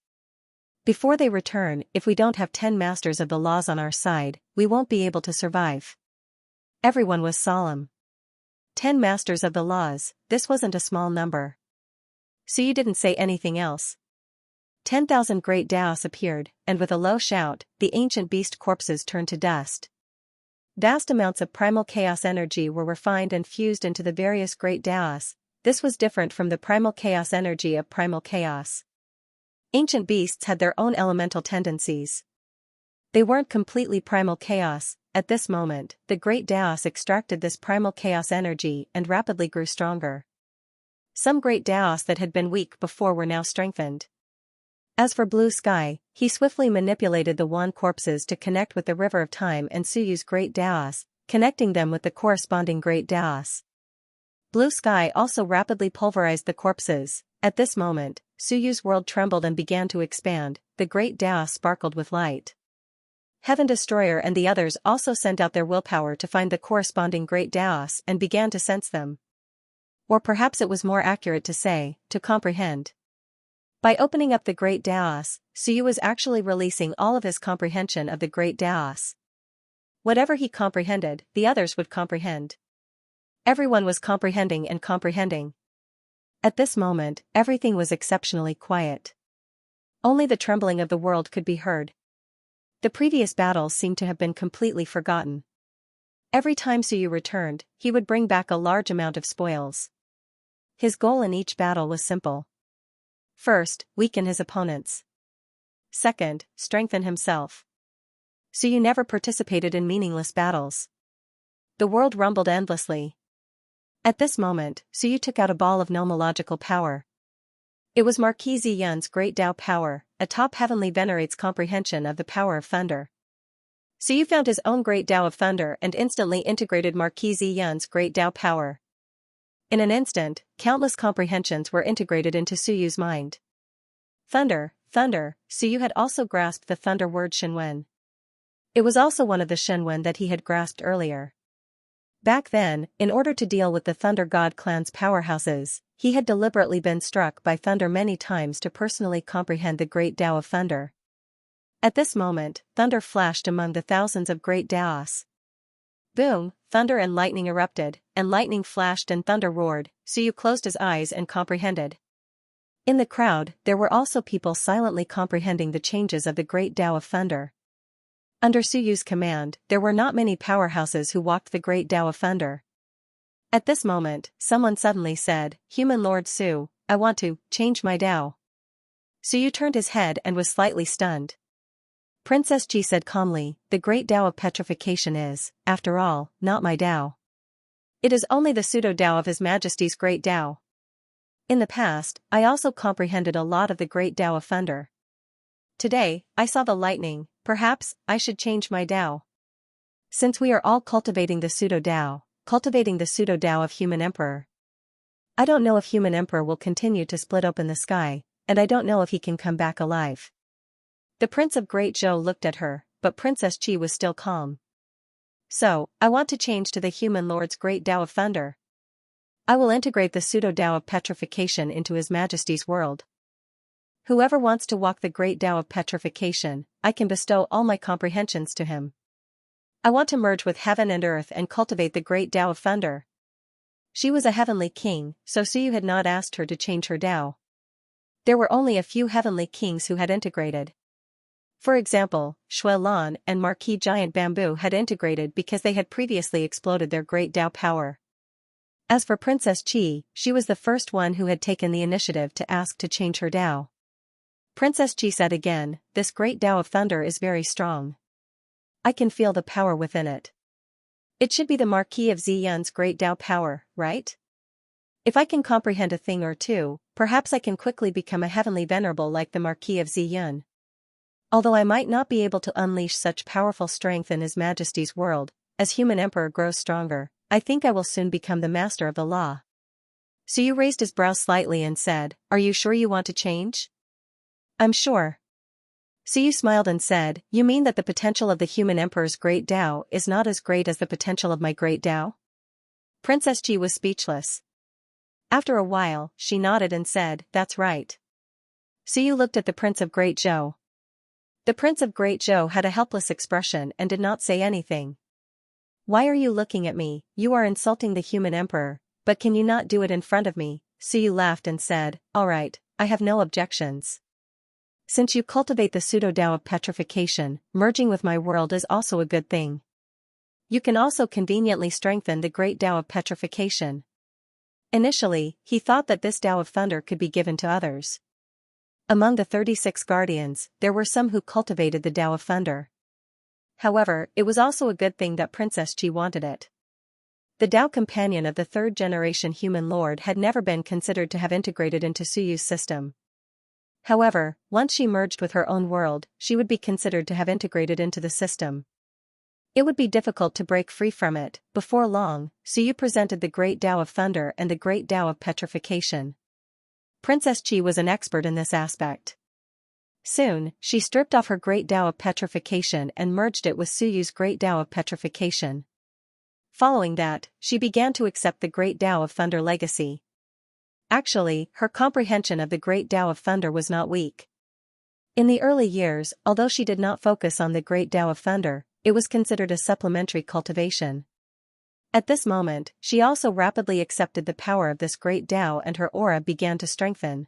Before they return, if we don't have 10 masters of the laws on our side, we won't be able to survive. Everyone was solemn. 10 masters of the laws, this wasn't a small number. Suyu didn't say anything else. 10,000 great Daos appeared, and with a low shout, the ancient beast corpses turned to dust. Vast amounts of primal chaos energy were refined and fused into the various great Daos. This was different from the primal chaos energy of primal chaos. Ancient beasts had their own elemental tendencies. They weren't completely primal chaos. At this moment, the great Daos extracted this primal chaos energy and rapidly grew stronger. Some great Daos that had been weak before were now strengthened. As for Blue Sky, he swiftly manipulated the Wan corpses to connect with the River of Time and Suyu's great Daos, connecting them with the corresponding great Daos. Blue Sky also rapidly pulverized the corpses. At this moment, Suyu's world trembled and began to expand. The great Daos sparkled with light. Heaven Destroyer and the others also sent out their willpower to find the corresponding great Daos and began to sense them. Or perhaps it was more accurate to say, to comprehend. By opening up the great Daos, Suyu was actually releasing all of his comprehension of the great Daos. Whatever he comprehended, the others would comprehend. Everyone was comprehending and comprehending. At this moment, everything was exceptionally quiet. Only the trembling of the world could be heard. The previous battles seemed to have been completely forgotten. Every time Suyu returned, he would bring back a large amount of spoils. His goal in each battle was simple. First, weaken his opponents. Second, strengthen himself. Suyu never participated in meaningless battles. The world rumbled endlessly. At this moment, Suyu took out a ball of nomological power. It was Marquis Ziyun's great Tao power. A top heavenly venerate's comprehension of the power of thunder. Suyu found his own great Tao of thunder and instantly integrated Marquis Ziyun's great Tao power. In an instant, countless comprehensions were integrated into Suyu's mind. Thunder, thunder. Suyu had also grasped the thunder word Shenwen. It was also one of the Shenwen that he had grasped earlier. Back then, in order to deal with the Thunder God clan's powerhouses, he had deliberately been struck by thunder many times to personally comprehend the great Tao of thunder. At this moment, thunder flashed among the thousands of great Daos. Boom, thunder and lightning erupted, and lightning flashed and thunder roared. Suyu closed his eyes and comprehended. In the crowd, there were also people silently comprehending the changes of the great Tao of thunder. Under Suyu's command, there were not many powerhouses who walked the great Tao of thunder. At this moment, someone suddenly said, "Human Lord Su, I want to change my Tao." Suyu turned his head and was slightly stunned. Princess Ji said calmly, "The great Tao of petrification is, after all, not my Tao. It is only the pseudo-Tao of His Majesty's great Tao. In the past, I also comprehended a lot of the great Tao of thunder. Today, I saw the lightning. Perhaps, I should change my Tao. Since we are all cultivating the pseudo-Tao, cultivating the pseudo-Tao of Human Emperor. I don't know if Human Emperor will continue to split open the sky, and I don't know if he can come back alive." The Prince of Great Zhou looked at her, but Princess Qi was still calm. "So, I want to change to the Human Lord's great Tao of thunder. I will integrate the pseudo-Tao of petrification into His Majesty's world. Whoever wants to walk the great Tao of petrification, I can bestow all my comprehensions to him. I want to merge with heaven and earth and cultivate the great Tao of thunder." She was a heavenly king, so Suyu had not asked her to change her Tao. There were only a few heavenly kings who had integrated. For example, Shui Lan and Marquis Giant Bamboo had integrated because they had previously exploded their great Dao power. As for Princess Qi, she was the first one who had taken the initiative to ask to change her Dao. Princess Qi said again, "This great Dao of thunder is very strong. I can feel the power within it. It should be the Marquis of Ziyun's great Dao power, right? If I can comprehend a thing or two, perhaps I can quickly become a heavenly venerable like the Marquis of Ziyun. Although I might not be able to unleash such powerful strength in His Majesty's world, as human emperor grows stronger, I think I will soon become the master of the law." Suyu raised his brows slightly and said, "Are you sure you want to change?" "I'm sure." Suyu smiled and said, "You mean that the potential of the human emperor's great Dao is not as great as the potential of my great Dao?" Princess Qi was speechless. After a while, she nodded and said, "That's right." Suyu looked at the Prince of Great Zhou. The Prince of Great Zhou had a helpless expression and did not say anything. "Why are you looking at me? You are insulting the human emperor, but can you not do it in front of me?" Suyu laughed and said, "All right, I have no objections. Since you cultivate the pseudo-Dao of petrification, merging with my world is also a good thing. You can also conveniently strengthen the great Dao of petrification." Initially, he thought that this Dao of thunder could be given to others. Among the 36 guardians, there were some who cultivated the Dao of thunder. However, it was also a good thing that Princess Qi wanted it. The Dao companion of the third-generation human lord had never been considered to have integrated into Suyu's system. However, once she merged with her own world, she would be considered to have integrated into the system. It would be difficult to break free from it. Before long, Suyu presented the great Dao of thunder and the great Dao of petrification. Princess Qi was an expert in this aspect. Soon, she stripped off her great Dao of petrification and merged it with Suyu's great Dao of petrification. Following that, she began to accept the great Dao of thunder legacy. Actually, her comprehension of the great Dao of thunder was not weak. In the early years, although she did not focus on the great Dao of thunder, it was considered a supplementary cultivation. At this moment, she also rapidly accepted the power of this great Dao and her aura began to strengthen.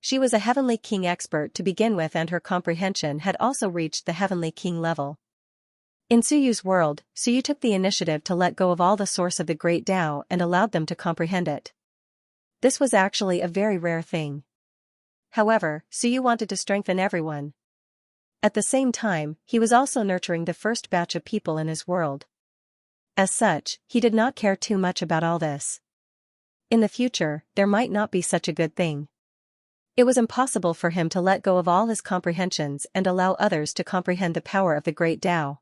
She was a Heavenly King expert to begin with and her comprehension had also reached the Heavenly King level. In Suyu's world, Suyu took the initiative to let go of all the source of the great Dao and allowed them to comprehend it. This was actually a very rare thing. However, Suyu wanted to strengthen everyone. At the same time, he was also nurturing the first batch of people in his world. As such, he did not care too much about all this. In the future, there might not be such a good thing. It was impossible for him to let go of all his comprehensions and allow others to comprehend the power of the great Dao.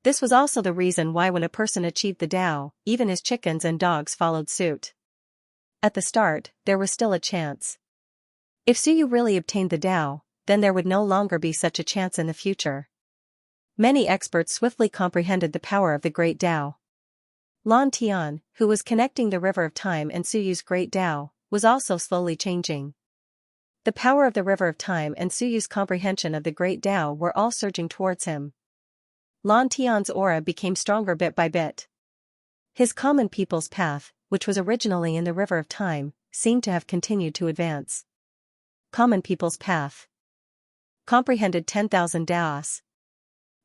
This was also the reason why when a person achieved the Dao, even his chickens and dogs followed suit. At the start, there was still a chance. If Suyu really obtained the Dao, then there would no longer be such a chance in the future. Many experts swiftly comprehended the power of the great Dao. Lan Tian, who was connecting the river of time and Suyu's great Dao, was also slowly changing. The power of the river of time and Suyu's comprehension of the great Dao were all surging towards him. Lan Tian's aura became stronger bit by bit. His common people's path, which was originally in the river of time, seemed to have continued to advance. Common people's path comprehended 10,000 Daos.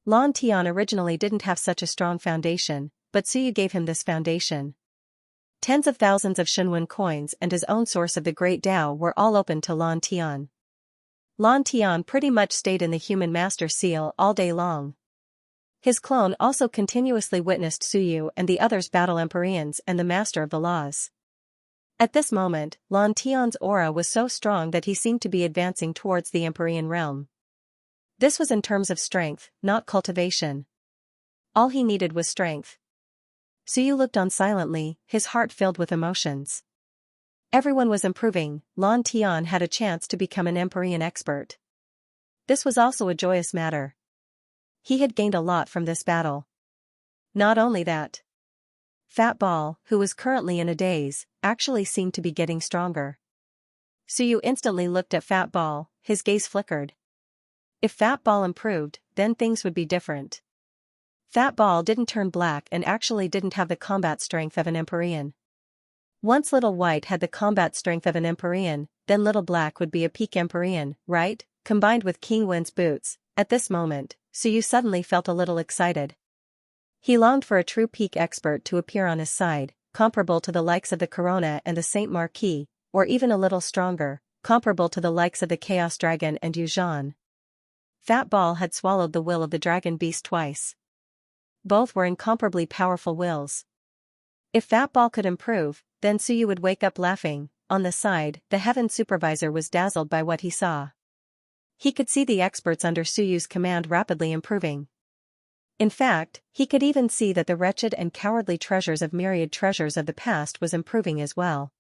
Lan Tian originally didn't have such a strong foundation, but Suyu gave him this foundation. Tens of thousands of Shenwen coins and his own source of the great Dao were all open to Lan Tian. Lan Tian pretty much stayed in the human master seal all day long. His clone also continuously witnessed Suyu and the others battle Empyreans and the master of the laws. At this moment, Lan Tian's aura was so strong that he seemed to be advancing towards the Empyrean realm. This was in terms of strength, not cultivation. All he needed was strength. Suyu looked on silently, his heart filled with emotions. Everyone was improving. Lan Tian had a chance to become an Empyrean expert. This was also a joyous matter. He had gained a lot from this battle. Not only that. Fat Ball, who was currently in a daze, actually seemed to be getting stronger. Suyu instantly looked at Fat Ball, his gaze flickered. If Fat Ball improved, then things would be different. Fat Ball didn't turn black and actually didn't have the combat strength of an Empyrean. Once Little White had the combat strength of an Empyrean, then Little Black would be a peak Empyrean, right? Combined with King Wen's boots, At this moment, Suyu suddenly felt a little excited. He longed for a true peak expert to appear on his side, comparable to the likes of the Corona and the Saint Marquis, or even a little stronger, comparable to the likes of the Chaos Dragon and Yuzhan. Fat Ball had swallowed the will of the Dragon Beast twice. Both were incomparably powerful wills. If Fat Ball could improve, then Suyu would wake up laughing. On the side, the Heaven Supervisor was dazzled by what he saw. He could see the experts under Suyu's command rapidly improving. In fact, he could even see that the wretched and cowardly treasures of Myriad treasures of the past was improving as well.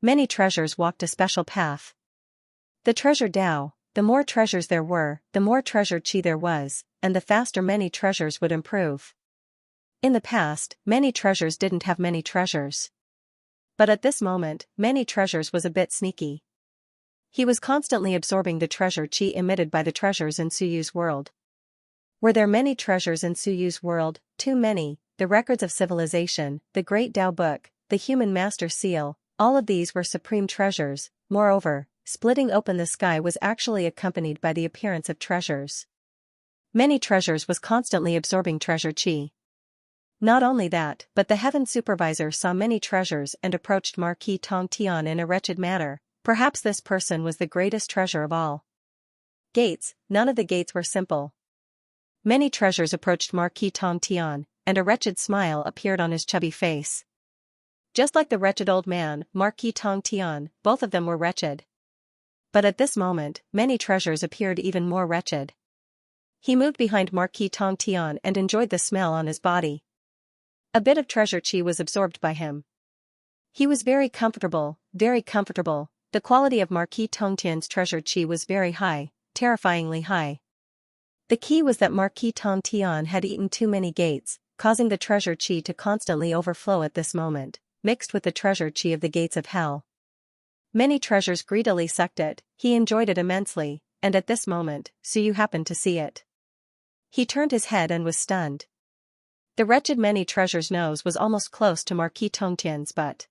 Many treasures walked a special path. The treasure Dao, the more treasures there were, the more treasure Qi there was, and the faster many treasures would improve. In the past, many treasures didn't have many treasures. But at this moment, many treasures was a bit sneaky. He was constantly absorbing the treasure Qi emitted by the treasures in Suyu's world. Were there many treasures in Suyu's world? Too many. The records of civilization, the Great Dao Book, the Human Master Seal, all of these were supreme treasures. Moreover, splitting open the sky was actually accompanied by the appearance of treasures. Many treasures was constantly absorbing treasure Qi. Not only that, but the Heaven Supervisor saw many treasures and approached Marquis Tong Tian in a wretched manner. Perhaps this person was the greatest treasure of all. Gates, none of the gates were simple. Many treasures approached Marquis Tong Tian, and a wretched smile appeared on his chubby face. Just like the wretched old man, Marquis Tong Tian, both of them were wretched. But at this moment, many treasures appeared even more wretched. He moved behind Marquis Tong Tian and enjoyed the smell on his body. A bit of treasure Qi was absorbed by him. He was very comfortable, very comfortable. The quality of Marquis Tong Tian's treasure Qi was very high, terrifyingly high. The key was that Marquis Tong Tian had eaten too many gates, causing the treasure Qi to constantly overflow at this moment, mixed with the treasure Qi of the gates of hell. Many treasures greedily sucked it. He enjoyed it immensely, and at this moment, Suyu happened to see it. He turned his head and was stunned. The wretched many treasures nose was almost close to Marquis Tongtian's butt.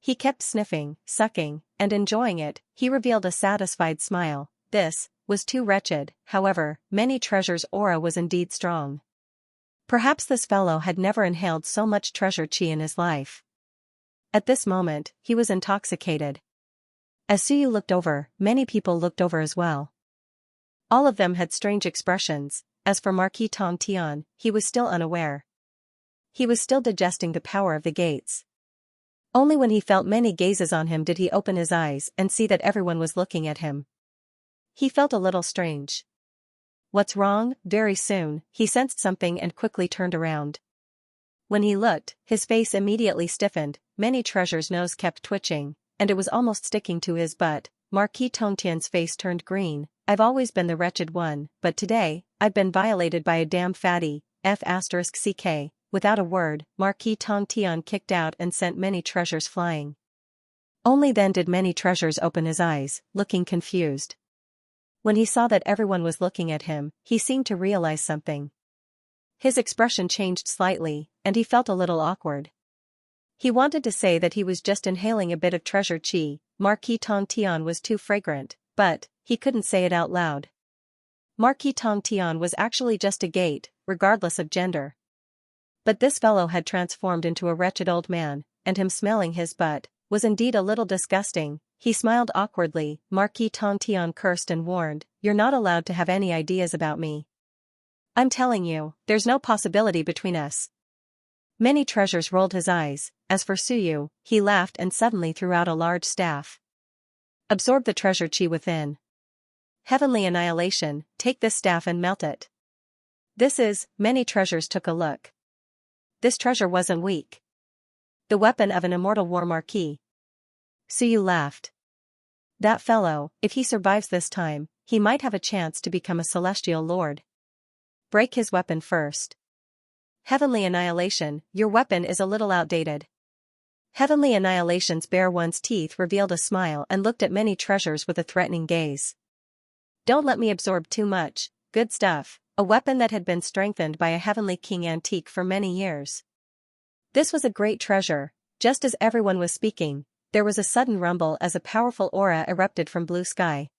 He kept sniffing, sucking, and enjoying it. He revealed a satisfied smile. This was too wretched. However, many treasures' aura was indeed strong. Perhaps this fellow had never inhaled so much treasure Qi in his life. At this moment, he was intoxicated. As Suyu looked over, many people looked over as well. All of them had strange expressions. As for Marquis Tong Tian, he was still unaware. He was still digesting the power of the gates. Only when he felt many gazes on him did he open his eyes and see that everyone was looking at him. He felt a little strange. What's wrong? Very soon, he sensed something and quickly turned around. When he looked, his face immediately stiffened. Many treasures' nose kept twitching, and it was almost sticking to his butt. Marquis Tongtian's face turned green. I've always been the wretched one, but today, I've been violated by a damn fatty, F***ck. Without a word, Marquis Tongtian kicked out and sent many treasures flying. Only then did many treasures open his eyes, looking confused. When he saw that everyone was looking at him, he seemed to realize something. His expression changed slightly, and he felt a little awkward. He wanted to say that he was just inhaling a bit of treasure Qi. Marquis Tongtian was too fragrant, but he couldn't say it out loud. Marquis Tongtian was actually just a gate, regardless of gender. But this fellow had transformed into a wretched old man, and him smelling his butt was indeed a little disgusting. He smiled awkwardly. Marquis Tongtian cursed and warned, "You're not allowed to have any ideas about me. I'm telling you, there's no possibility between us." Many treasures rolled his eyes. As for Suyu, he laughed and suddenly threw out a large staff. Absorb the treasure Qi within. Heavenly annihilation, take this staff and melt it. Many treasures took a look. This treasure wasn't weak. The weapon of an immortal war marquis. Suyu laughed. That fellow, if he survives this time, he might have a chance to become a celestial lord. Break his weapon first. Heavenly annihilation, your weapon is a little outdated. Heavenly annihilation's bare one's teeth revealed a smile and looked at many treasures with a threatening gaze. Don't let me absorb too much. Good stuff. A weapon that had been strengthened by a heavenly king antique for many years. This was a great treasure. Just as everyone was speaking, there was a sudden rumble as a powerful aura erupted from blue sky.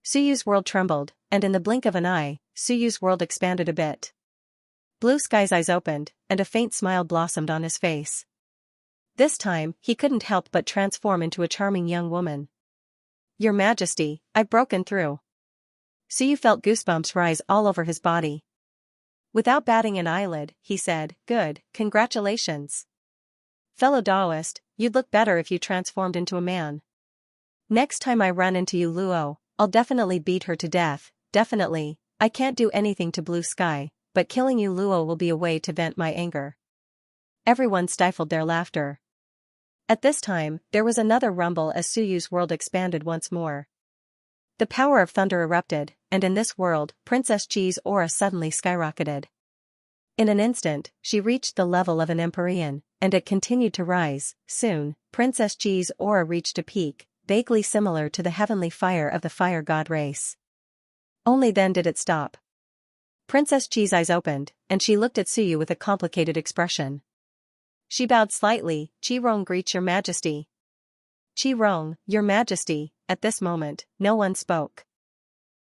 Suyu's world trembled, and in the blink of an eye, Suyu's world expanded a bit. Blue Sky's eyes opened, and a faint smile blossomed on his face. This time, he couldn't help but transform into a charming young woman. Your Majesty, I've broken through. Suyu felt goosebumps rise all over his body. Without batting an eyelid, he said, "Good, congratulations. Fellow Taoist, you'd look better if you transformed into a man. Next time I run into you Luo, I'll definitely beat her to death, definitely. I can't do anything to Blue Sky, but killing you Luo will be a way to vent my anger." Everyone stifled their laughter. At this time, there was another rumble as Suyu's world expanded once more. The power of thunder erupted, and in this world, Princess Chi's aura suddenly skyrocketed. In an instant, she reached the level of an Empyrean, and it continued to rise. Soon, Princess Chi's aura reached a peak, vaguely similar to the heavenly fire of the fire god race. Only then did it stop. Princess Chi's eyes opened, and she looked at Suyu with a complicated expression. She bowed slightly. "Chi-Rong greets your Majesty." "Chi-Rong, your Majesty." At this moment, no one spoke.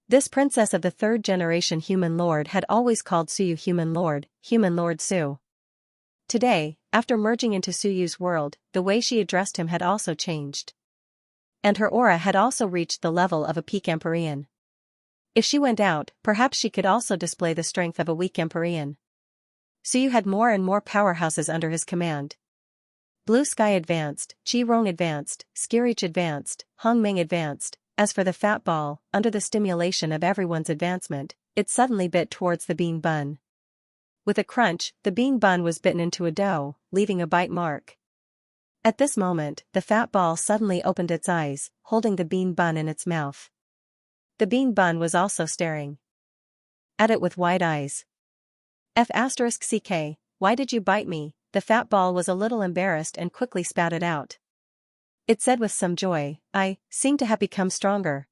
This princess of the third-generation human lord had always called Suyu Human Lord Su. Today, after merging into Suyu's world, the way she addressed him had also changed. And her aura had also reached the level of a peak Empyrean. If she went out, perhaps she could also display the strength of a weak Empyrean. Suyu had more and more powerhouses under his command. Blue Sky advanced, Chi-Rong advanced, Skirich advanced, Hongming advanced. As for the fat ball, under the stimulation of everyone's advancement, it suddenly bit towards the bean bun. With a crunch, the bean bun was bitten into a dough, leaving a bite mark. At this moment, the fat ball suddenly opened its eyes, holding the bean bun in its mouth. The bean bun was also staring at it with wide eyes. F***ck, why did you bite me? The fat ball was a little embarrassed and quickly spat it out. It said with some joy, "I seem to have become stronger."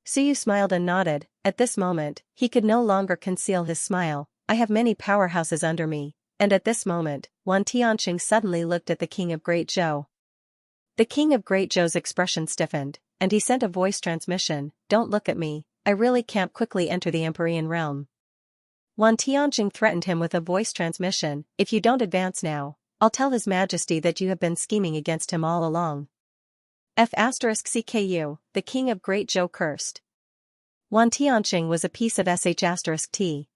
Suyu smiled and nodded. At this moment, he could no longer conceal his smile. "I have many powerhouses under me." And at this moment, Wan Tianqing suddenly looked at the King of Great Zhou. The King of Great Zhou's expression stiffened, and he sent a voice transmission, "Don't look at me, I really can't quickly enter the Empyrean realm." Wan Tianqing threatened him with a voice transmission, "If you don't advance now, I'll tell His Majesty that you have been scheming against him all along." F***cku, the King of Great Zhou cursed. Wan Tianqing was a piece of sh*t.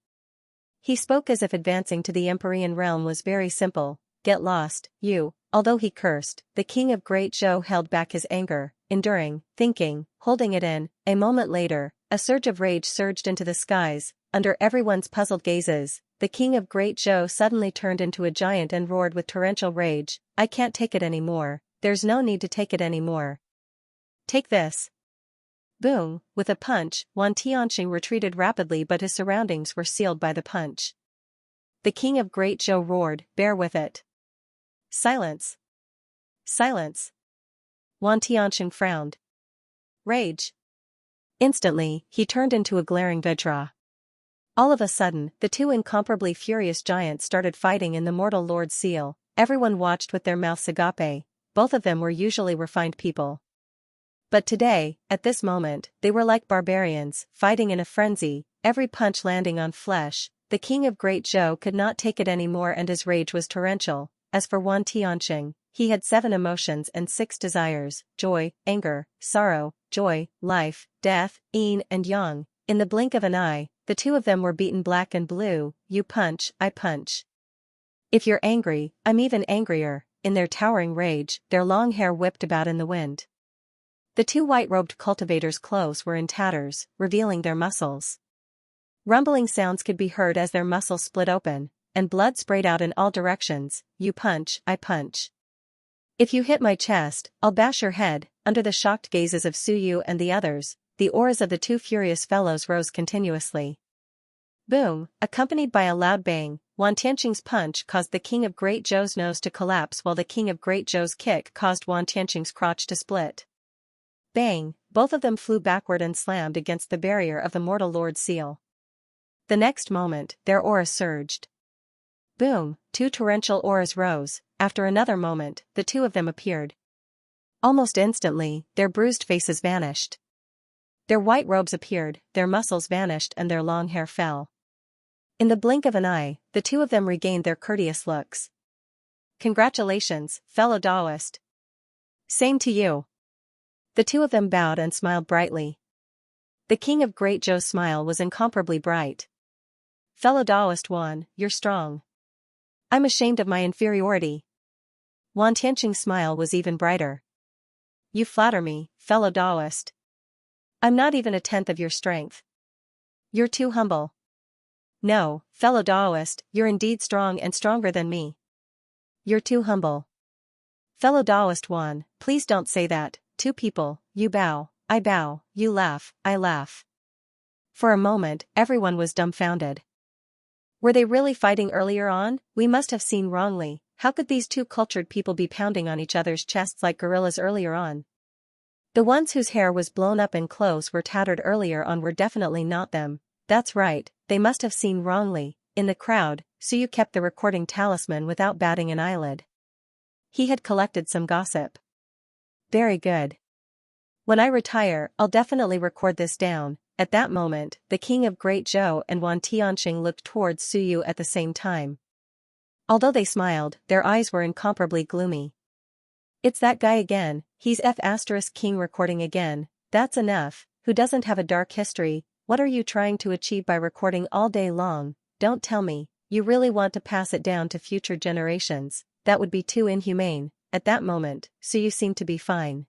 He spoke as if advancing to the Empyrean realm was very simple. "Get lost, you." Although he cursed, the King of Great Zhou held back his anger, enduring, thinking, holding it in. A moment later, a surge of rage surged into the skies. Under everyone's puzzled gazes, the King of Great Zhou suddenly turned into a giant and roared with torrential rage, "I can't take it anymore. There's no need to take it anymore. Take this." Boom! With a punch, Wan Tianqing retreated rapidly, but his surroundings were sealed by the punch. The King of Great Zhou roared, "Bear with it." "Silence! Silence!" Wan Tianqing frowned. "Rage." Instantly, he turned into a glaring Vajra. All of a sudden, the two incomparably furious giants started fighting in the mortal Lord Seal. Everyone watched with their mouths agape. Both of them were usually refined people. But today, at this moment, they were like barbarians, fighting in a frenzy, every punch landing on flesh. The King of Great Zhou could not take it anymore and his rage was torrential. As for Wan Tianqing, he had 7 emotions and 6 desires: joy, anger, sorrow, joy, life, death, yin and yang. In the blink of an eye, the two of them were beaten black and blue. "You punch, I punch. If you're angry, I'm even angrier." In their towering rage, their long hair whipped about in the wind. The two white-robed cultivators' clothes were in tatters, revealing their muscles. Rumbling sounds could be heard as their muscles split open, and blood sprayed out in all directions. "You punch, I punch. If you hit my chest, I'll bash your head." Under the shocked gazes of Suyu and the others, the auras of the two furious fellows rose continuously. Boom! Accompanied by a loud bang, Wan Tianqing's punch caused the King of Great Zhou's nose to collapse, while the King of Great Zhou's kick caused Wan Tianqing's crotch to split. Bang! Both of them flew backward and slammed against the barrier of the mortal Lord Seal. The next moment, their auras surged. Boom! 2 torrential auras rose. After another moment, the two of them appeared. Almost instantly, their bruised faces vanished. Their white robes appeared, their muscles vanished and their long hair fell. In the blink of an eye, the two of them regained their courteous looks. "Congratulations, fellow Taoist." "Same to you." The two of them bowed and smiled brightly. The King of Great Zhou's smile was incomparably bright. "Fellow Taoist Wan, you're strong." "I'm ashamed of my inferiority." Wan Tianqing's smile was even brighter. "You flatter me, fellow Taoist. I'm not even a tenth of your strength. You're too humble." "No, fellow Taoist, you're indeed strong and stronger than me." "You're too humble." "Fellow Taoist Wan, please don't say that." Two people, you bow, I bow, you laugh, I laugh. For a moment, everyone was dumbfounded. Were they really fighting earlier on? We must have seen wrongly. How could these two cultured people be pounding on each other's chests like gorillas earlier on? The ones whose hair was blown up and clothes were tattered earlier on were definitely not them. That's right, they must have seen wrongly. In the crowd, Suyu kept the recording talisman without batting an eyelid. He had collected some gossip. Very good. When I retire, I'll definitely record this down. At that moment, the King of Great Zhou and Wan Tianqing looked towards Suyu at the same time. Although they smiled, their eyes were incomparably gloomy. "It's that guy again, he's King recording again." "That's enough, who doesn't have a dark history? What are you trying to achieve by recording all day long? Don't tell me, you really want to pass it down to future generations? That would be too inhumane." At that moment, Suyu seemed to be fine.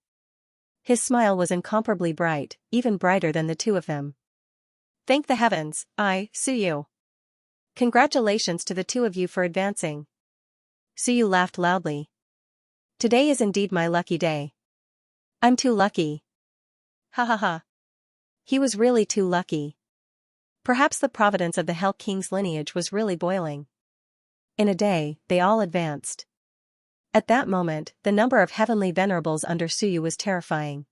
His smile was incomparably bright, even brighter than the two of them. "Thank the heavens, Suyu. Congratulations to the two of you for advancing." Suyu laughed loudly. "Today is indeed my lucky day. I'm too lucky." Ha ha ha. He was really too lucky. Perhaps the providence of the Hell King's lineage was really boiling. In a day, they all advanced. At that moment, the number of heavenly venerables under Suyu was terrifying.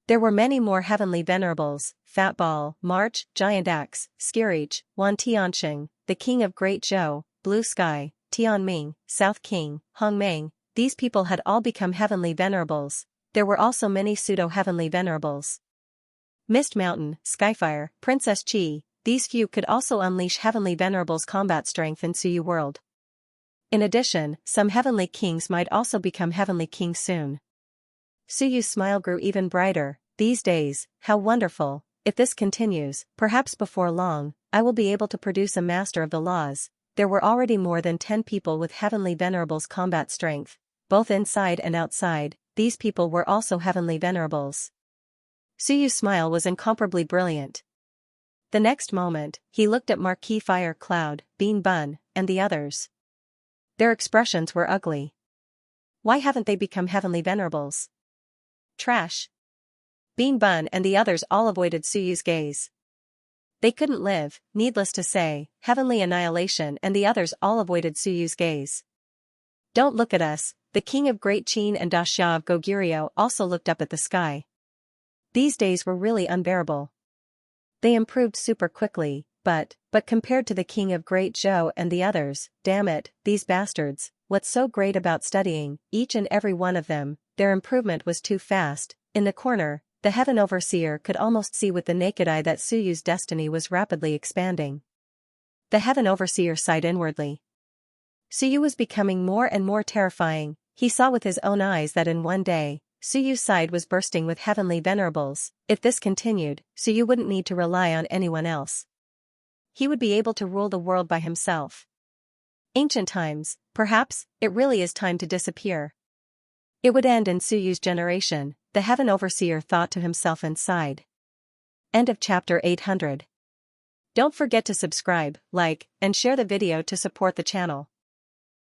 There were many more heavenly venerables: Fat Ball, March, Giant Axe, Skirich, Wan Tianqing, the King of Great Zhou, Blue Sky, Tianming, South King, Hongmeng. These people had all become heavenly venerables. There were also many pseudo-heavenly venerables. Mist Mountain, Skyfire, Princess Chi, these few could also unleash heavenly venerables' combat strength in Suyu world. In addition, some heavenly kings might also become heavenly kings soon. Suyu's smile grew even brighter. "These days, how wonderful. If this continues, perhaps before long, I will be able to produce a master of the laws." There were already more than 10 people with heavenly venerables combat strength, both inside and outside. These people were also heavenly venerables. Suyu's smile was incomparably brilliant. The next moment, he looked at Marquis Fire Cloud, Bean Bun, and the others. Their expressions were ugly. Why haven't they become heavenly venerables? Trash. Bean Bun and the others all avoided Suyu's gaze. They couldn't live, needless to say. Heavenly Annihilation and the others all avoided Suyu's gaze. "Don't look at us." The King of Great Qin and Daxia of Goguryeo also looked up at the sky. These days were really unbearable. They improved super quickly, but compared to the King of Great Zhou and the others, damn it, these bastards, what's so great about studying, each and every one of them, their improvement was too fast. In the corner, the Heaven Overseer could almost see with the naked eye that Suyu's destiny was rapidly expanding. The Heaven Overseer sighed inwardly. Suyu was becoming more and more terrifying. He saw with his own eyes that in one day, Suyu's side was bursting with heavenly venerables. If this continued, Suyu wouldn't need to rely on anyone else. He would be able to rule the world by himself. Ancient times, perhaps, it really is time to disappear. It would end in Suyu's generation, the Heaven Overseer thought to himself and sighed. End of chapter 800. Don't forget to subscribe, like, and share the video to support the channel.